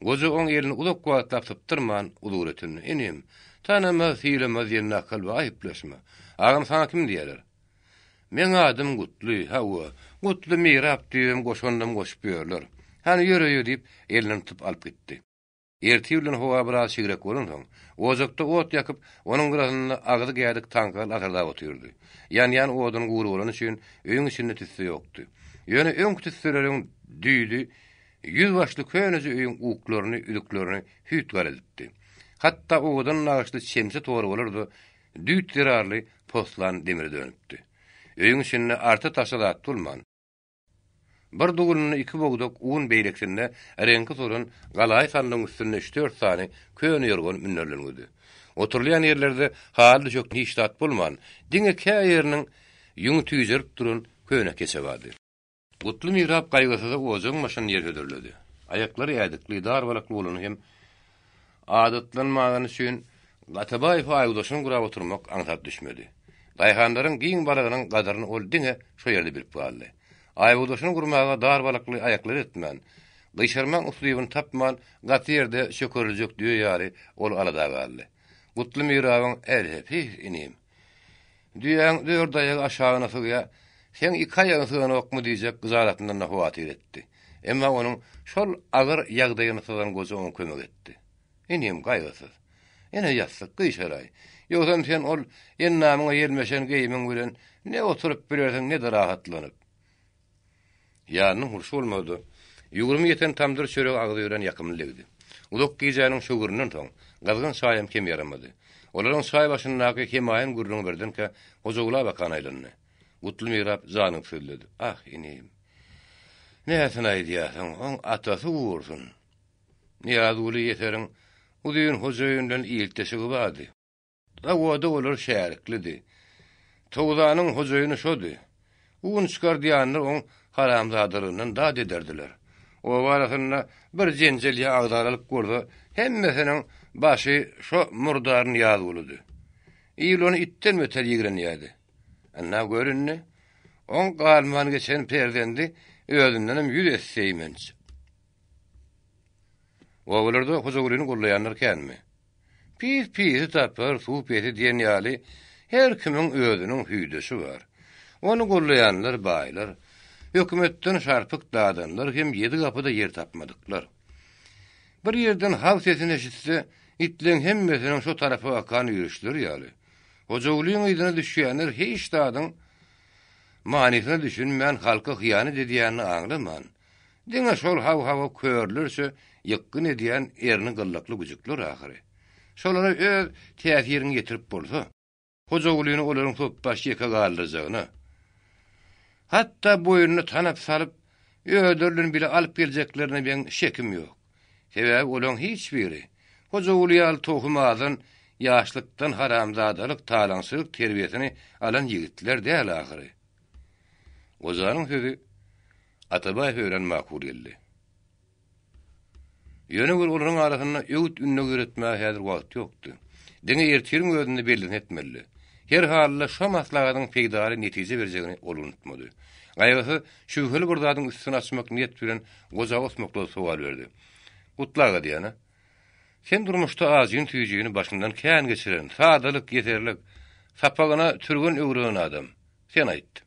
Goza oň elini uzak guwatlap tutdyrman uluretini. Enim, tanamaz hilemez ýerine akal we aýyplaşma. Agam sana kim diýerler? Men adym Gutly, Hawa. Gutly Mirap diýem goşandym goşup ýörler. Hani ýöreýi diýip elini tutup alyp gitdi. Erti bilen howa biraz şigrek bolan ozakda ot ýakyp, onuň garasyna agydy gädik tankal atarda otyrdy. Ýan oduny gurup bolan üçin öýüň içinde tüssi ýokdy. Ýöne öň tüssileriň düýdi, 100 başly köňüzi öýüň uklaryny, üdüklerini hüýtgar edipdi. Hatta odan naşly şemse tory bolardy, düýt dirarly postlan demir dönüpdi. Öýüň içinde arta taşalat tulman. Bir dugulny iki bogdok un beýleksinde reňki sorun galaý sandyň üstünde 3-4 sany köni ýorgon münnerlenýärdi. Oturlayan ýerlerde hal düşük hiçtat bolman, diňe käýeriniň ýüňi tüýjerip duran köne kese bardy. Gutly Mirap gaýgysyda ozaň maşyn ýerge dörledi. Aýaklary ýadykly, darbalakly bolan hem adatlanmagyny üçin Gatabaý faýdasyny gurap oturmak aňsat düşmedi. Gaýhanlaryň giň baragynyň gadaryny ol diňe şo ýerde bilip galdy. Aýwudaşyny gurmaga darbalakly aýaklary etmän. Gyşarman uslubyny tapman, gaty ýerde şökörjek diýýär ýary ol alada galdy. Gutly Mirabyň elhepi inim. Diýen dörd aýagy aşagyna syga, sen iki aýagyny sygyna okmy diýjek gyzaratyndan hawatyr etdi. Emma onuň şol agyr ýagdaýyny sygan gozy oňa kömek etdi. Inim gaýgysyz. Ene ýatsyk gyşaray. Ýogsa sen ol ennamyňa ýermeşen geýimiň bilen ne oturup bilersiň, ne de rahatlanyp. Ýanyň hurşy bolmady. Ýugurum ýeten tamdyr çörek agdyran ýakymlygydy. Uluk gyjanyň şugurundan soň gazgan şaýam kem ýaramady. Olaryň şaý başyndaky kemaýyn gurrun berdenkä hozagla bakan aýlandy. Gutly Mirap janyň söýledi. Ah inim. Näsen aýdýasyň, oň atasy ursun. Niýazuly ýeteriň udyň hojaýyndan ýeltesi bardy. Dawada olar şäriklidi. Towzanyň hojaýyny şody. Un çykardýanlar oň haramzadyryndan dad ederdiler. O barasynda bir jenjel ýa agdaralyp gorda, hemmesiniň başı şo murdarın ýaly boludy. Ýylony itten öter ýigren ýady. Anna görünni, on galman geçen perdendi özündenem ýüz etseýmenç. Oğullarda huzurunu gullayanlar kenmi. Pis tapar, suhbeti diyen ýaly, her kimin özünün hüydesi var. Onu gullayanlar baylar, hökümetten şarpık dadanlar, hem yedi kapıda yer tapmadıklar. Bir yerden hav sesini eşitse, itlen hemmesinin şu tarafa akan yürüşler ýaly. Huzurluğun ýydyna düşýänler hiç dadın manisine düşünmeyen halka hıyanı dediğini anlaman. Dine şol hava körlürse yıkkın ediyen erini gıllaklı gücüklür ahire. Şolara öz tesirini getirip bolsa, huzurluğunu oların topbaş yeka kaldıracağına. Hatta boyununu tanap salıp, ödürlün bile alıp geleceklerine ben şekim yok. Sebep olan hiçbiri, huzurluğu al tohumazın, yaşlıktan haramzadalık, talansızlık terbiyesini alan yigitler değil ahire. Ozanın sözü Atabay öğren makul geldi. Yönü bir olanın arasında öğüt ünlü öğretmeye hazır vakit yoktu. Dine ertirin özünde belirtin etmeli. Her halde şu maslahatın peydari netice vereceğini unutmadı. Gaygısı şüpheli bir zadın üstüne açmak niyet bilen goza osmakla sual verdi. Kutlağa diyana, sen durmuşta ağzın tüyücüğünü başından kâyan geçiren, sadalık, yeterlik, sapagına türgün öğrüğün adam. Sen ayıttı.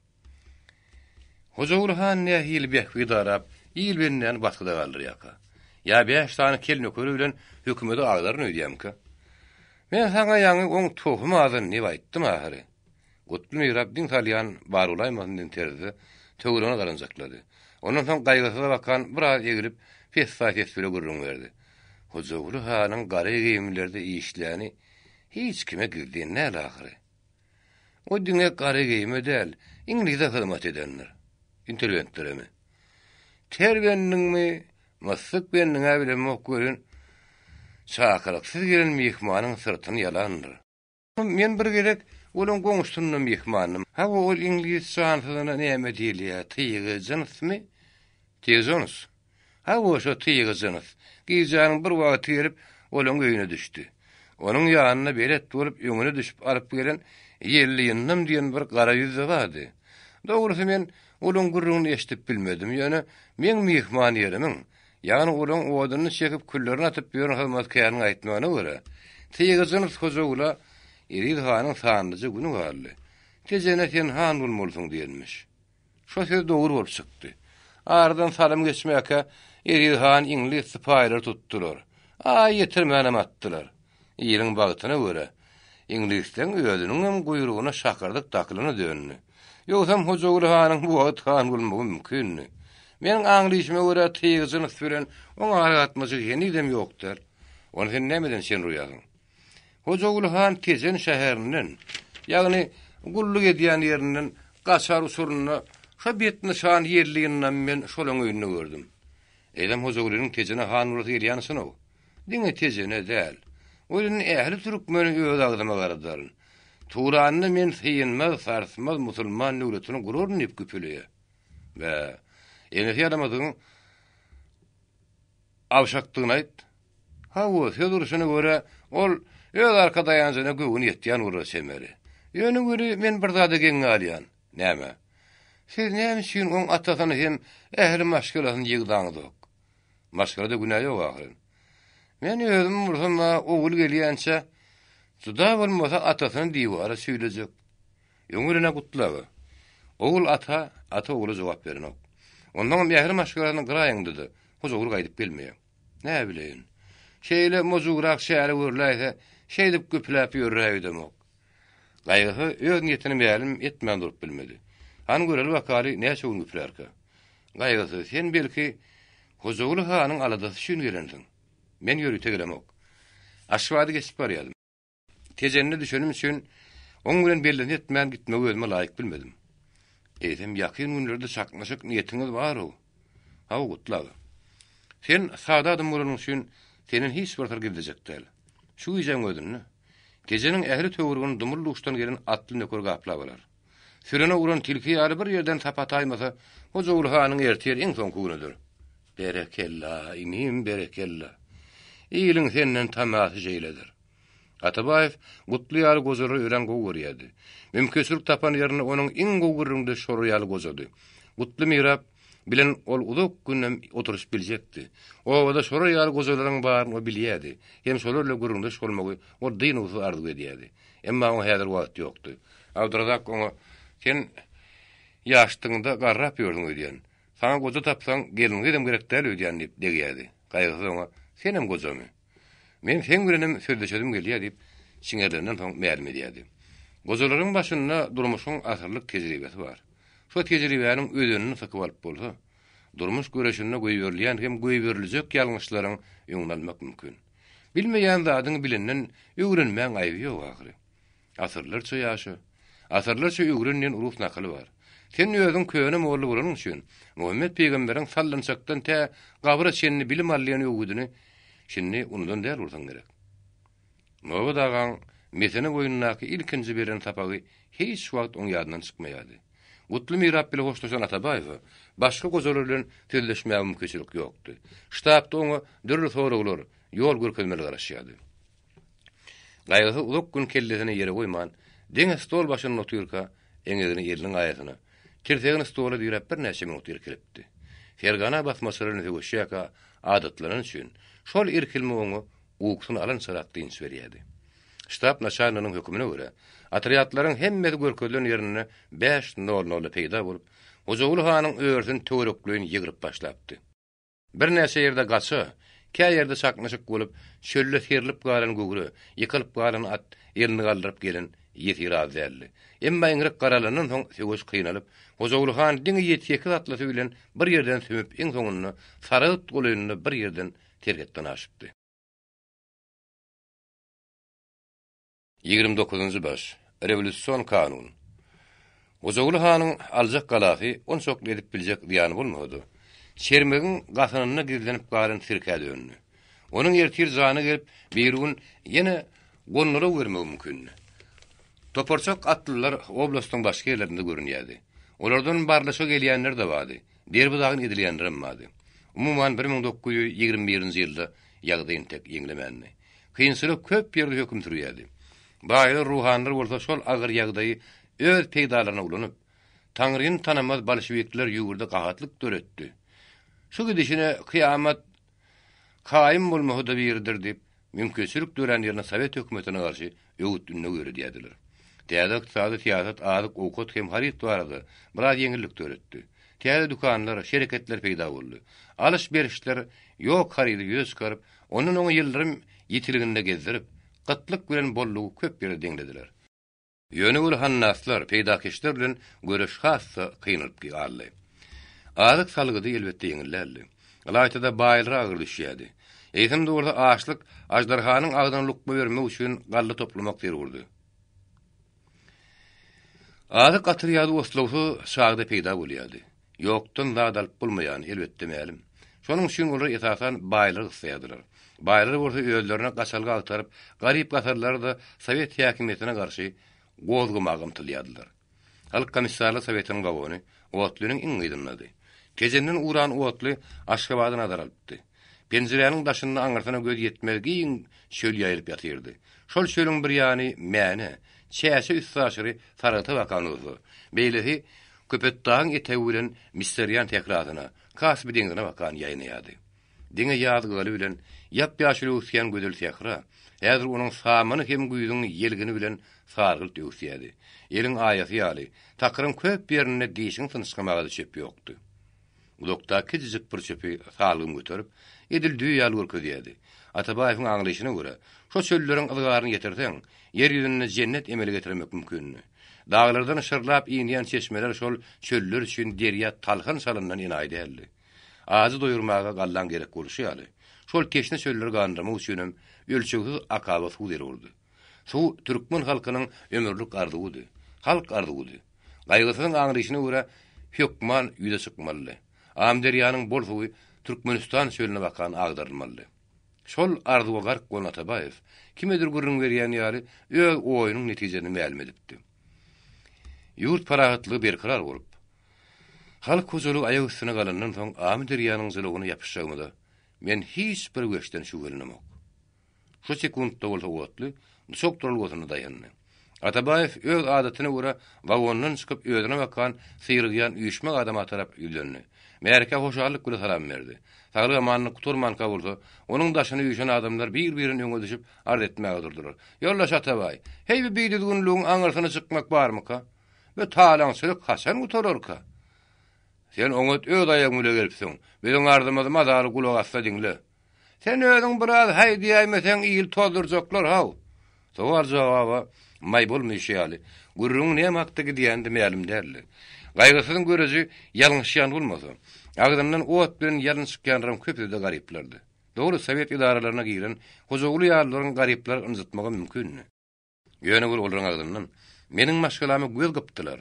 Huzurhan ne hil behvi darab, il benden baskıda kalır yaka. Ya 5 tane kelini körülen hükümeti ağlarını ödeyem ki. Men sana yanı on tohum ağzın ne bayttım ahire. Kutlu Rabbin salyan bar olaymasın terzi, töğrüne karıncakladı. Ondan son kaygısına bakan biraz eğilip fesfasesüyle gurrun verdi. Huzurhanın gari giyimlerde işleyeni hiç kime girdiğin ne ahire. O dünya gari giyimi değil, İngiliz'e hizmet edenler. İnterventlere mi? Tervennin mi? Masık bennin evle mokgörün çakalıksız giren mihmanın sırtını yalandır. Men bir gerek olun goňuşdynyň mihmanım. Ha ol İngiliz şansına näme diýilýär? Tyýgyjyns mi? Tyýgyjyns. Ha o şo tyýgyjyns. Giýjanyň bir wagt gelip olun öýüne düşdi. Onun ýanyna belet bolup öňüne düşüp alyp gelen ýerliýinim diýen bir gara ýüze bardy. Dogrusy men olun gurruny eşitip bilmedim. Ýöne men mihman ýerimiň. Ýani olun oduny çekip küllerini atyp ýören hizmet kärni aýtmagyna görä. Tyýgyjyns huzurla Erid hanyň sandyjy günü garly. Tejene sen han bolmalysyň diýilmiş. Şo söz dogry bolup çykdy. Ardan salym geçmäke Erid han İngiliz spylar tutdular. Ýetirmänem atdylar. Ýylyň bagtyna görä. İngilizden özüniň guýrugyna şakardyk taklyny dönni. Ýogsam huzurly hanyň bu wagt han bolmagy mümkin. Men aňlyşyma görä tyýgyjyny süren oňa aratmasy ýenidem ýokdur. Onu sen nämeden sen ruýasyň? Huzurly han Tezen şäherininden, ýagny gulluk edýän ýerinden gaçar usulyna şo betini şan ýerliginden men şolaň öýünde gördüm. Edem huzurlynyň Tezene han ulusy ýerýanysyna o. Diňe Tezene däl. Oyun ähli türkmeni öz agdyma garadylar. Turanyny men syýynmaz, sarsmaz musulman nöwletini gururun ip küpelýär. Ve ene adamyň awşakdygyny aýt. Ha o söýdürüşine görä ol öz arka dayanjyna göwün ýetýän urra semeri. Ýöne göre men bir zada geň alýan. Näme? Siz näme üçin oň atasyny hem ähli maşgalasyny ýygdaňyz? Maşgalada günah ýok ahyryn. Men özüm bursama ogul gelýänçe juda bolmasa atasyny diýwara süýlejek. Ýöňürine gutlagy. Ogul ata ogula jogap berýär. Ondan ähli maşgalasyny gıraýyndydy. Huzur gaýdyp gelmeýär. Näme bileýin? Şeýle mozurak şäher görläýse, şeýdip köpläp ýörräýdim. Gaýgy öz niýetini bälim etmän durup bilmedi. Han göreli wakaly näçe gün köplerkä. Gaýgy sen belki huzurly hanyň aladasy şün gelensiň. Men ýörüte gelemok. Aşwady geçip barýardym. Tejenne düşünüm üçin oň bilen belli etmän gitmek özüme laýyk bilmedim. Edem ýakyn günlerde çakmaşyk niýetiňiz bar o. Ha gutlagy. Sen sada adam bolan üçin senin hiç bir tarafı gidecek değil. Şu ýejem ödünni. Gecenin ähli töwürgün dumurlukdan gelen atly nöker gapla bolar. Sürene uran tilki ýaly bir ýerden tapataýmasa, o jowul hanyň ertiýär iň soňky günüdür. Berekella, inim berekella. iyiliň senden tamasy jeýledir. Atabaýew gutly ýaly gozary ören gowurýady. Mümkinçilik tapan ýerine onuň iň gowuryndy şoru ýaly gozady. Gutly Mirap bilen ol uzak günnäm oturuş biljekdi. O wada şoru ýaly gozalaryň baryny o bilýärdi. Hem şolarla gurundaş bolmagy o dynuzy arzu edýärdi. Emma o häzir wagt ýokdy. Awdrazak onu sen ýaşdyňda garrap ýördüň öýdän. Sana goza tapsaň gelin edem gerek däl öýdän diýip degýärdi. Gaýrysy ona senem gozamy. Men sen bilenem sözleşedim gelýär diýip siňerlerinden soň ma'lum edýärdi. Gozalaryň başynda durmuşyň asyrlyk tejribesi bar. Şu tejribäniň öýdünini sakyp alyp bolsa, durmuş göreşine goýberlýän hem goýberlijek ýalňyşlaryň ýoňlanmak mümkin. Bilmeýän zadyň bilenden öwrenmäň aýby ýok ahyry. Asyrlarça ýaşy, asyrlarça öwrenen urus nakaly bar. Sen özüň köýüne mogul bolan üçin Muhammed peýgamberiň sallançakdan tä gabra çenini bilim alýan öwüdüni şimdi ondan däl ursan gerek. Nowa dagan mesene boyunnaky ilkinji beren tapagy hiç wagt oň ýadyndan çykmaýardy. Gutly Mirap bilen hoşlaşan Atabaýew başga gozalar bilen tezleşmäge mümkinçilik ýokdy. Ştabda oňa dürli soraglar, ýol görkezmeler garaşýardy. Gaýrysy uzak gün kellesine ýere goýman, deňe stol başyna oturka, eňegini ýerliň aýasyna, tirsegini stola diýip bir näçe minut ýerkelipdi. Fergana basmasyny höwüşýäka adatlaryň üçin şol irkilme oňu uwksyny alan sarak diýin berýärdi. Ştab naçarnynyň hökmüne görä, atriýatlaryň hemmesi görkezlen ýerine 5:00 peýda bolup, Hojagul hanyň öwrüsini töwerekleýin ýygyryp başlapdy. Bir näçe ýerde gaça, käý ýerde saknaşyk bolup, şölle serilip galan gögüre, ýykylyp galan at ýerini galdyryp gelen ýetir azally. Emma ýeňrek garalanan soň söwüş kynalyp, Hojagul han diňe ýetiki atlasy bilen bir ýerden sömüp iň soňunda Saraýat golyny bir ýerden tergetden aşypdy. 29-njy baş. Rewolýusiýon kanun. Hojagul hanyň aljak galasy on çok edip biljek diýany bolmady. Şermegiň gasynyna gizlenip galan sirkä dönüni. Onuň ýertir zany gelip bir gün ýene gonlara bermegi mümkin. Toporçak atlylar oblastyň başga ýerlerinde görünýärdi. Olardan barlaşa gelýänler de bardy. Derbudagyn edilýänler emady. Umumyň 1921-nji ýylda ýagdaýyn tek ýeňlemänni. Kynçylyk köp ýerde höküm sürýärdi. Baýly ruhanlar bolsa şol agyr ýagdaýy öz peýdalaryna ulanyp, Taňryny tanamaz bolşewikler ýugurda gahatlyk döretdi. Şu gidişine kıyamet kaim bolmagy da birdir diýip mümkinçilik dören ýerine Sowet hökümetine garşy öwüt dünne görü diýdiler. Täze ykdysady siýasat azyk owkat hem harit barady. Biraz ýeňillik döretdi. Täze dukanlar, şeriketler peýda boldy. Alış-berişler ýok harydy ýöz çykaryp, onuň oňa ýyllarym ýetiliginde gezdirip, gatlyk bilen bollugy köp ýerde deňlediler. Ýöne bolhan naslar peýdakeşler bilen görüş hassa kynylyp galdy. Azyk salgydy elbetde ýeňillerdi. Alaýtada baýlyra agyr düşýärdi. Eýsem dogry açlyk ajdarhanyň agdan lukma bermek üçin gally toplamak zerurdy. Azyk atyryady oslawsy şagda peýda bolýardy. Ýokdan dadyp bolmaýan elbetde ma'lum. Şonuň üçin olar esasan baýlyr ysýadylar. Baýlyr bolsa öýlerine gaçalga altaryp, garyp gatarlary da Sowet häkimetine garşy gozgumagy ymtylýadylar. Halk komissarly Sowetiň gawony Otlynyň iň ýygynydy. Gejenden uran Otly Aşgabatyna nadar alypdy. Penziräniň daşyna aňyrsana göz ýetmegiň şöl ýaýylyp ýatyrdy. Şol şöliň bir ýany mäne, çäşe üstsaşyry Saraýata bakanyzy. Beýleki köpetdaň etewülen misteriýan tekratyna, kasby deňdine bakan ýaýnýady. Diňe ýazgyly bilen ýap-ýaşyl ösýän gödül tekra, häzir onuň samyny hem güýdüň ýelgini bilen sargyl ösýärdi. Ýeriň aýasy ýaly, takyryň köp ýerine diýişiň tynşymagy düşüp ýokdy. Ulukda kiçijik bir çöpi salygyny göterip, edildiği ýal görkezýärdi. Atabaýewiň aňlaşyna görä, şo çölleriň ylgaryny getirseň, ýer ýüzüne jennet emele getirmek mümkin. Dağlardan şırlap iňýän çeşmeler şol çöller üçin derýa talhan salyndan ýaňy däldi. Azy doýurmaga gallan gerek bolşýaly. Şol teşne çöller gandyrmak üçin ölçüksiz akabat suw berýärdi. Suw türkmen halkynyň ömürlük arzuwdy. Halk arzuwdy. Gaýgysynyň aňlaşyna görä hökman ýüze çykmaly. Amderyanyň bol suwy Türkmenistan çölüne bakan agdarylmaly. Şol arzuwa gark bolan Atabaýew kimedir gurrun berýän ýaly öz oýunyň netijelerini ma'lum edipdi. Ýurt parahatly berkirar bolup, halk huzuru aýagysyna galandan soň Amderyanyň zylygyny ýapyşýagmyda men hiç bir göçden şügelenemok. Şu sekundda bolsa otly, çok durulgosyny dayandy. Atabayev öz adatyna görä wagondan çykyp özüne bakan, syrygyan üýşmek adama tarap ýülendi. Merke hoşallyk bilen salam berdi. Saglyk amanyny kuturman kabulsa, onuň daşyny üýşen adamlar bir-birini öňe düşüp ard etmäge durdular. "Ýollaş Atabay, heýbi beýdilgünlüğiň aňyrsyna çykmak barmyka? Ve talan sürük hasan utorurka. Sen oňat öz aýagyňla gelipsiň. Biziň ardymyzy madary kulak assa diňle. Sen özüň biraz hay diýmeseň ýyl toldurjaklar haw." Sowal jogaba may bolmaýşaly. Gurrun näme hakdygy diýendi mälim derli. Gaýgysyň görüji ýalňyşýan bolmasa, agdamdan ot bilen ýalyn çykýanlaryň köpüde garyplardy. Dogry Sowet idaralaryna giren hojagly ýarlaryň garyplar ynjytmagy mümkin. Ýöne bir olaryň agdamdan meniň maşgalamy göz gypdylar.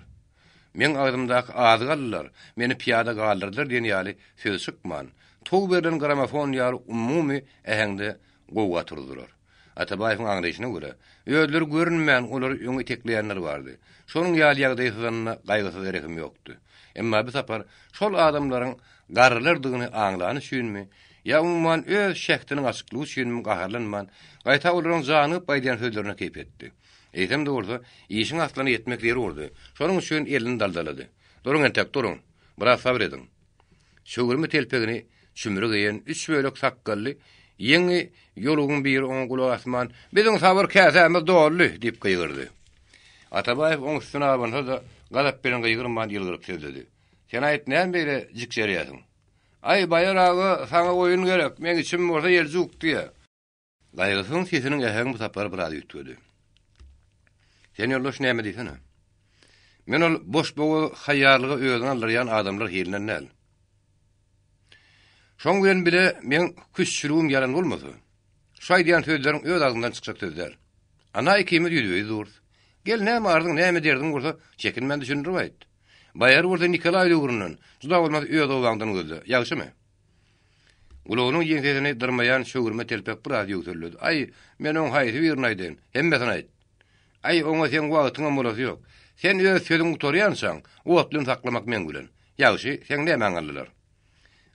Men agdymdaky azy galdylar, meni piýada galdyrdylar diýen ýaly söz çykman. Tow beren gramofon ýary umumy ähňde gowa turdular. Atabaýyň aňraýyşyna görä, öýler görünmän olar öňe tekleýänler bardy. Şonuň ýaly ýagdaýyna gaýgysy derehim ýokdy. Emma bu sapar şol adamlaryň garrylardygyny aňlany düşünmi, ýa umman öz şähtiniň açyklygy üçinmi gaharlanman, gaýta olaryň janyp baýdan sözlerine kep etdi. Eýsem de orada işin aslany yetmek ýeri urdy. Şonuň üçin elini daldalady. "Duruň entek, duruň. Biraz sabr edin." Şöwürmi telpegini çümürü giyen 3 bölek sakkally ýeňi ýolugyň bir oň gulak asman, "Biziň sabr käsemiz dolly" diýip gyýyrdy. Atabaýew oň üstüne abansa da galap bilen gyýyrman ýylgyryp söýledi. "Sen aýt näme beýle jikjerýäsiň? Ay baýaragy saňa oýun gerek, men içim bolsa ýer juk" diýe. Gaýgysyň sesiniň ähäň bu sapar biraz ýetdi. "Sen ýoldaş näme diýsen? Men ol boş bogu haýarlygy özüne alýan adamlar hilinden näl. Şoň bilen bile men küçülüğüm yalan bolmasa, şaý diýen sözleriň öz agymdan çykjak sözler. Ana ikimiz ýüdüýi dur. Gel näme ardyň, näme derdiň bolsa, çekinmän düşünür aýt. Baýar bolsa Nikolay ýugrunyň, juda bolmaz öz owagdan gözle. Ýagşymy?" Gulagynyň ýeňsesini dyrmaýan şöwürme telpek biraz ýögtürledi. "Ay, men oň haýsy birnaýdyn, hemmesini aýt. Ay, oňa sen wagtyň bolasy ýok. Sen öz sözüň utorýansaň, otlyň saklamak men bilen. Ýagşy, sen näme aňarlylar?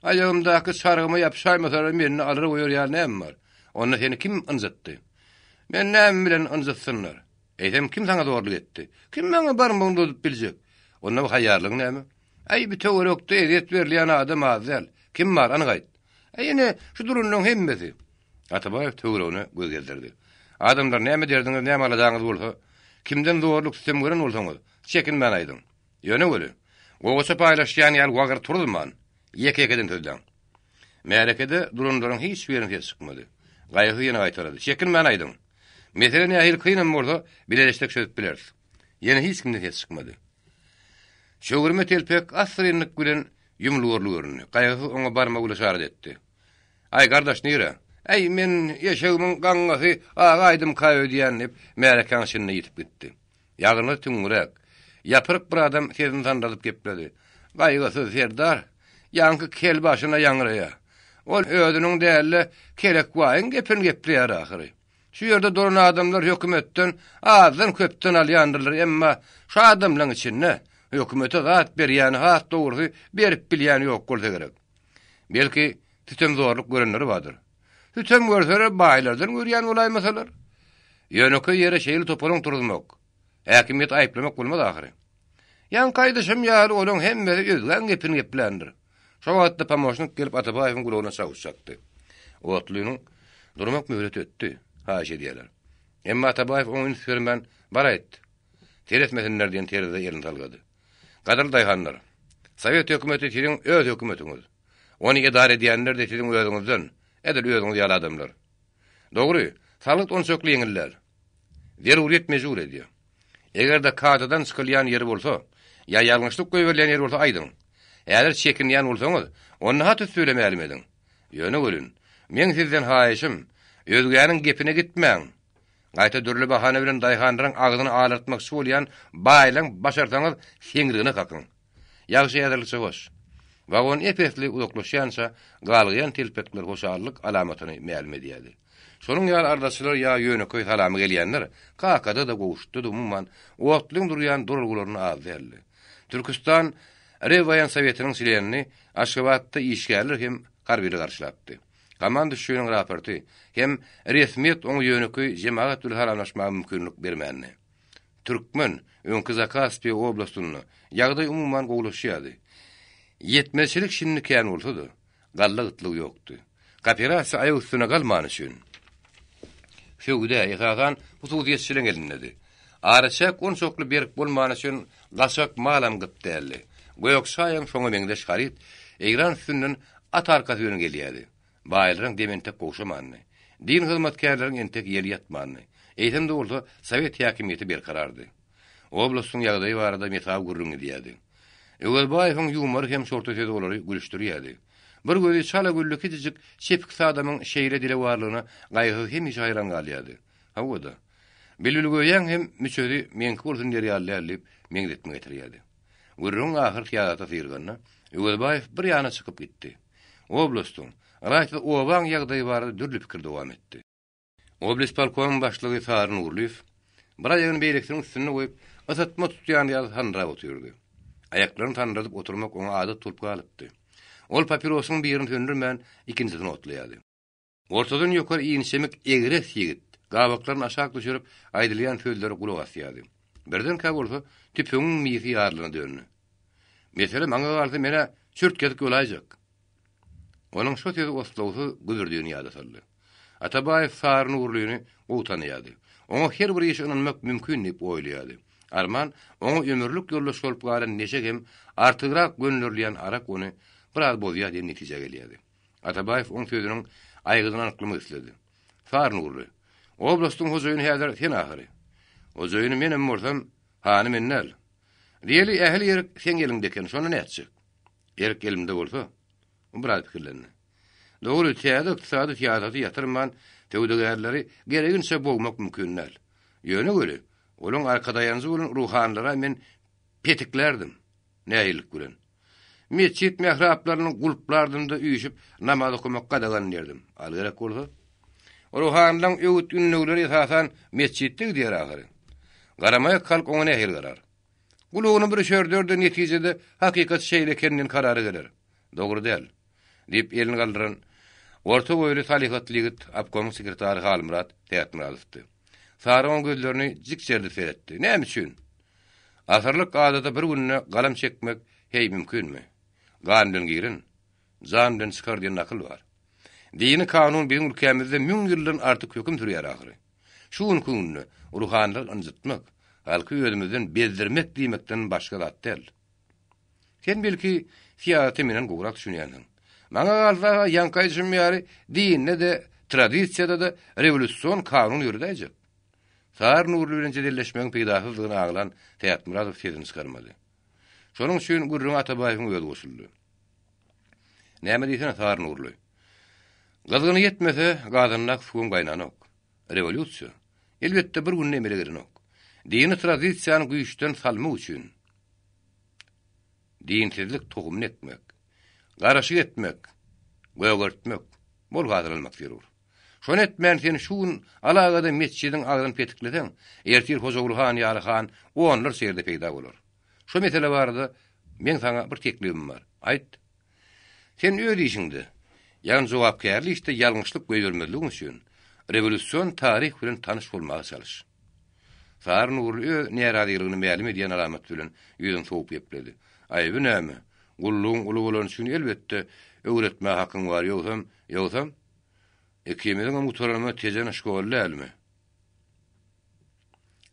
Aýagymdaky sargymy ýapşaýmasar meni alyr goýar näme bar? Onda seni kim ynjytdy? Men näme bilen ynjytsynlar? Eýsem kim saňa dogrylyk etdi? Kim meňe barmygyny tutup biljek? Onda bu haýarlyk näme? Ay, bir töwerekde ezet berilýän adam azyl. Kim bar, anyk aýt. Aýyne şu durunlaryň hemmesi." Atabaýew töweregine göz gezdirdi. "Adamlar näme derdiňiz, näme alajaňyz bolsa, kimden zorluk sistem gören bolsaňyz, çekinmän aýdyň. Ýöne göre. Goýça paýlaşýan ýaly wagar turulman. Ýeke-ýekeden sözleň. Märekede durunlaryň hiç birini çykmady. Gaýgy ýene aýtardy. Çekinmän aýdyň. Meselen ýahyl kynam bolsa, bileşdik söýüp bilersiz. Ýene hiç kimden hiç çykmady. Şöwürme telpek asrynlyk bilen ýumlugurly görünýär. Gaýgy oňa barmak bilen şarat etdi. "Ay gardaş, nire? Ay, men ýeşegimiň gaňgasy agaýdym kaýy diýenip, märekäň şinne ýitip gitdi. Ýagyny tüňürek. Ýapyryk bir adam sezin sandalyp gepledi. Gaýgasy serdar, ýaňky kel başyna ýaňraýa. Ol özüniň däli kelek waýyn gepin gepleýär ahyry. Şu ýerde duran adamlar hökümetden azdan köpden alýandylar, emma şu adamlaryň içinde hökümete zat berýän hat dogry berip bilýän ýok bolsa gerek. Belki tütem zorluk görenleri vardır. Tütem görsere baýlardan görýän bolaýmasalar. Ýöneki ýere şeýle topalyň turulmak. Häkimiýet aýplamak bolmaz ahyry. Ýan kaýdyşym ýaly olaň hemmesi özgän gepini geplendir. Şo wagtda pamoşnik gelip Atabaýewiň gulagyna çaguşjakdy. Otlynyň durmak möhlet etdi. Haýşe diýerler. Emma Atabaýew oňun sürmän bar aýtdy. Teretmesinler diýen terede ýerini salgady. Gadal daýhanlar. Sowet hökümeti siziň öz hökümetiňiz. Onu idare edýänler de siziň özüňizden. Edil özüňiz ýaly adamlar. Dogry, salyk on sökli ýeňiller. Zeruriýet mejbur edýär. Egerde kadadan çykylýan ýeri bolsa, ýa ýalňyşlyk goýberlen ýeri bolsa aýdyň. Eger çekinýän bolsaňyz, onu hat söylemälim ediň. Ýöne görün. Men sizden haýyşym, özgäniň gepine gitmäň. Gaýta dürli bahane bilen daýhanlaryň agyny alartmak bolýan baýlaň başarsaňyz şeňrigine kakyň. Ýagşy ýadylça boş. Wagon epesli uzaklaşýança galgyan telpekler hoşallyk alamatyny mälim edýärdi. Şonuň ýaly ardaşlar ýa ýöneköý salamy gelýänler kakada da gowuşdy umman otlyň durýan durgularyny az berdi. Türkistan Rewayan Sowetiniň silenini Aşgabatda işgärler hem harbili garşylapdy. Gaman düşýüniň raporty hem resmiýet oň ýöneki jemaatül haramlaşmagy mümkinlik bermänni. Türkmen öňkü Zakaspi oblastyny ýagdaý umumyň gowlaşýady. Yetmeçilik şinni kän bolsa-da, gallygytlyk ýokdy. Kooperatsiýa aýag üstüne galman üçin. Şöwde ýagan bu suwdiýetçiliň elindedi. Araçak on çoklu berip bolman üçin gaçak malam gypdäli. Goýoksaýam şoňa meňdeş garit, egran üstünden at arkasy ýöne gelýärdi. Baýlaryň dementek goşamanny. Din hyzmatkarlaryň entek ýeri ýatmanny. Eýtemde bolsa Sowet häkimiýeti berkarardy. Oblastyň ýagdaýy barada mesab gurrun edýärdi. Öwelbaýewiň ýumary hem şortasyda olary gülüşdirýärdi. Bir gözi çala güllük edijik şepik adamyň şeýle dile warlygyna gaýgy hem hiç hayran galýardy. Hawada. Belülgöýän hem müçözi meňki bolsun diýip ýalyp meňdetme getirýärdi. Gurrun ahir ýagata syrgyna Öwelbaýew bir ýana çykyp gitdi. Oblastyň raýatda owaň ýagdaýy barada dürli pikir dowam etdi. Oblast polkowynyň başlygy Saryn Urliýew bir aýagyny beýlektiriň üstüne goýup asatma tutýan ýaly hanra oturdy. Aýaklaryny tanradyp oturmak oňa adat bolup galypdy. Ol papirosyň birini söndürmän ikincisini otlaýardy. Ortadan ýokary iňşemek egres ýigit gabaklaryny aşağı düşürüp aýdylýan sözleri kulak asýardy. Birden ka bolsa tüpüň miýi ýarlyna döndü. Mesele maňa galdy mene çürt gezip bolajak. Onun şu tezi oslawsy güzürdüğünü ýada saldy. Atabaýew Saryn Urliýewy gowtanýardy. Oňa her bir iş önünmek mümkin diýip oýlaýardy. Arman oňa ömürlük ýoldaş bolup galan neşe hem artygyrak gönlürleýän arak ony biraz bozýar diýen netije gelýärdi. Atabaýew oň sözüniň aýgydyny anyklamy isledi. Saryn Urly, oblastyň hojaýyny häzir sen ahyry. Hojaýyny menem borsam, hany mennel. Diýeli ähli ýer sen gelingdeken şonu näçik? Erk elimde bolsa, biraz pikirlendi. Dogry täze iqtisady siýasaty ýatyrman tewdegärleri gereginçe bolmak mümkinnäl. Ýöne göre, olaň arkadaýanjy bolan ruhanlara men petiklerdim. Näýilik bilen. Meçit mehraplarynyň gulplarynda üýüşip namaz okumak gadagan derdim. Al gerek bolsa, ruhanlaryň öwüt ünlüleri esasan meçitde diýer ahyry. Garamay halk oňa nähir garar. Gulugyny bir şördürde netijede hakykat şeýle kendin karary geler. Dogry däl. Dip elini galdyran orta boýly salihatly ýigit apkom sekretary Halmurat teýatmyralypdy. Sarıň gözlerini jikçerdi seretdi. Näme üçin? Asarlyk adada bir günne galam çekmek hey mümkinmi? Gandan girin, zandan çıkar diýen nakıl bar. Dini kanun bizim ülkemizde 1000 ýyldan artyk höküm sürýär ahyry. Şu günni ruhanlar anjytmak, halky özümizden bezdirmek diýmekden başga zat däl. Sen belki siýasaty menen gowrak düşünýärsiň. Maňa galsa ýankaý jümýary dinne de, tradisiýada da rewolýusiýon kanun ýürüdäjek. Saryn Urly bilen jedilleşmegiň peýdasyzlygyny aglan Teýatmyradow sezini çykarmady. Şonuň üçin Gurrun Atabaýewiň özi goşuldy. Näme diýsen Saryn Urly? Gazyny yetmese, gazannak suwun gaýnanok. Rewolýusiýa elbetde bir gün emele girenok. Dini tradisiýany güýçden salmak üçin. Dinsizlik tohumny ekmek, garaşyk etmek, göýgertmek, bol gazanylmak zerur. Şonu etmän sen şuun alagada meçidiň agyny petiklesen, ertir Hojaulhan ýaryhan onlar şeýerde peýda bolar. Şu mesele barada men saňa bir teklifim bar. Aýt. Sen öýle işiňde, ýani jogapkärli işte ýalňyşlyk göýbermezlik üçin rewolýusiýon taryh bilen tanyş bolmagy çalyş. Saryn Urly näradylygyny mälim edýän alamat bilen ýüzüň soňup ýepledi. Aýby näme? Gulluň uly bolan üçin elbetde öwretme hakyň bar ýogsam ekimeden muhtarama tejen şkoly elmi.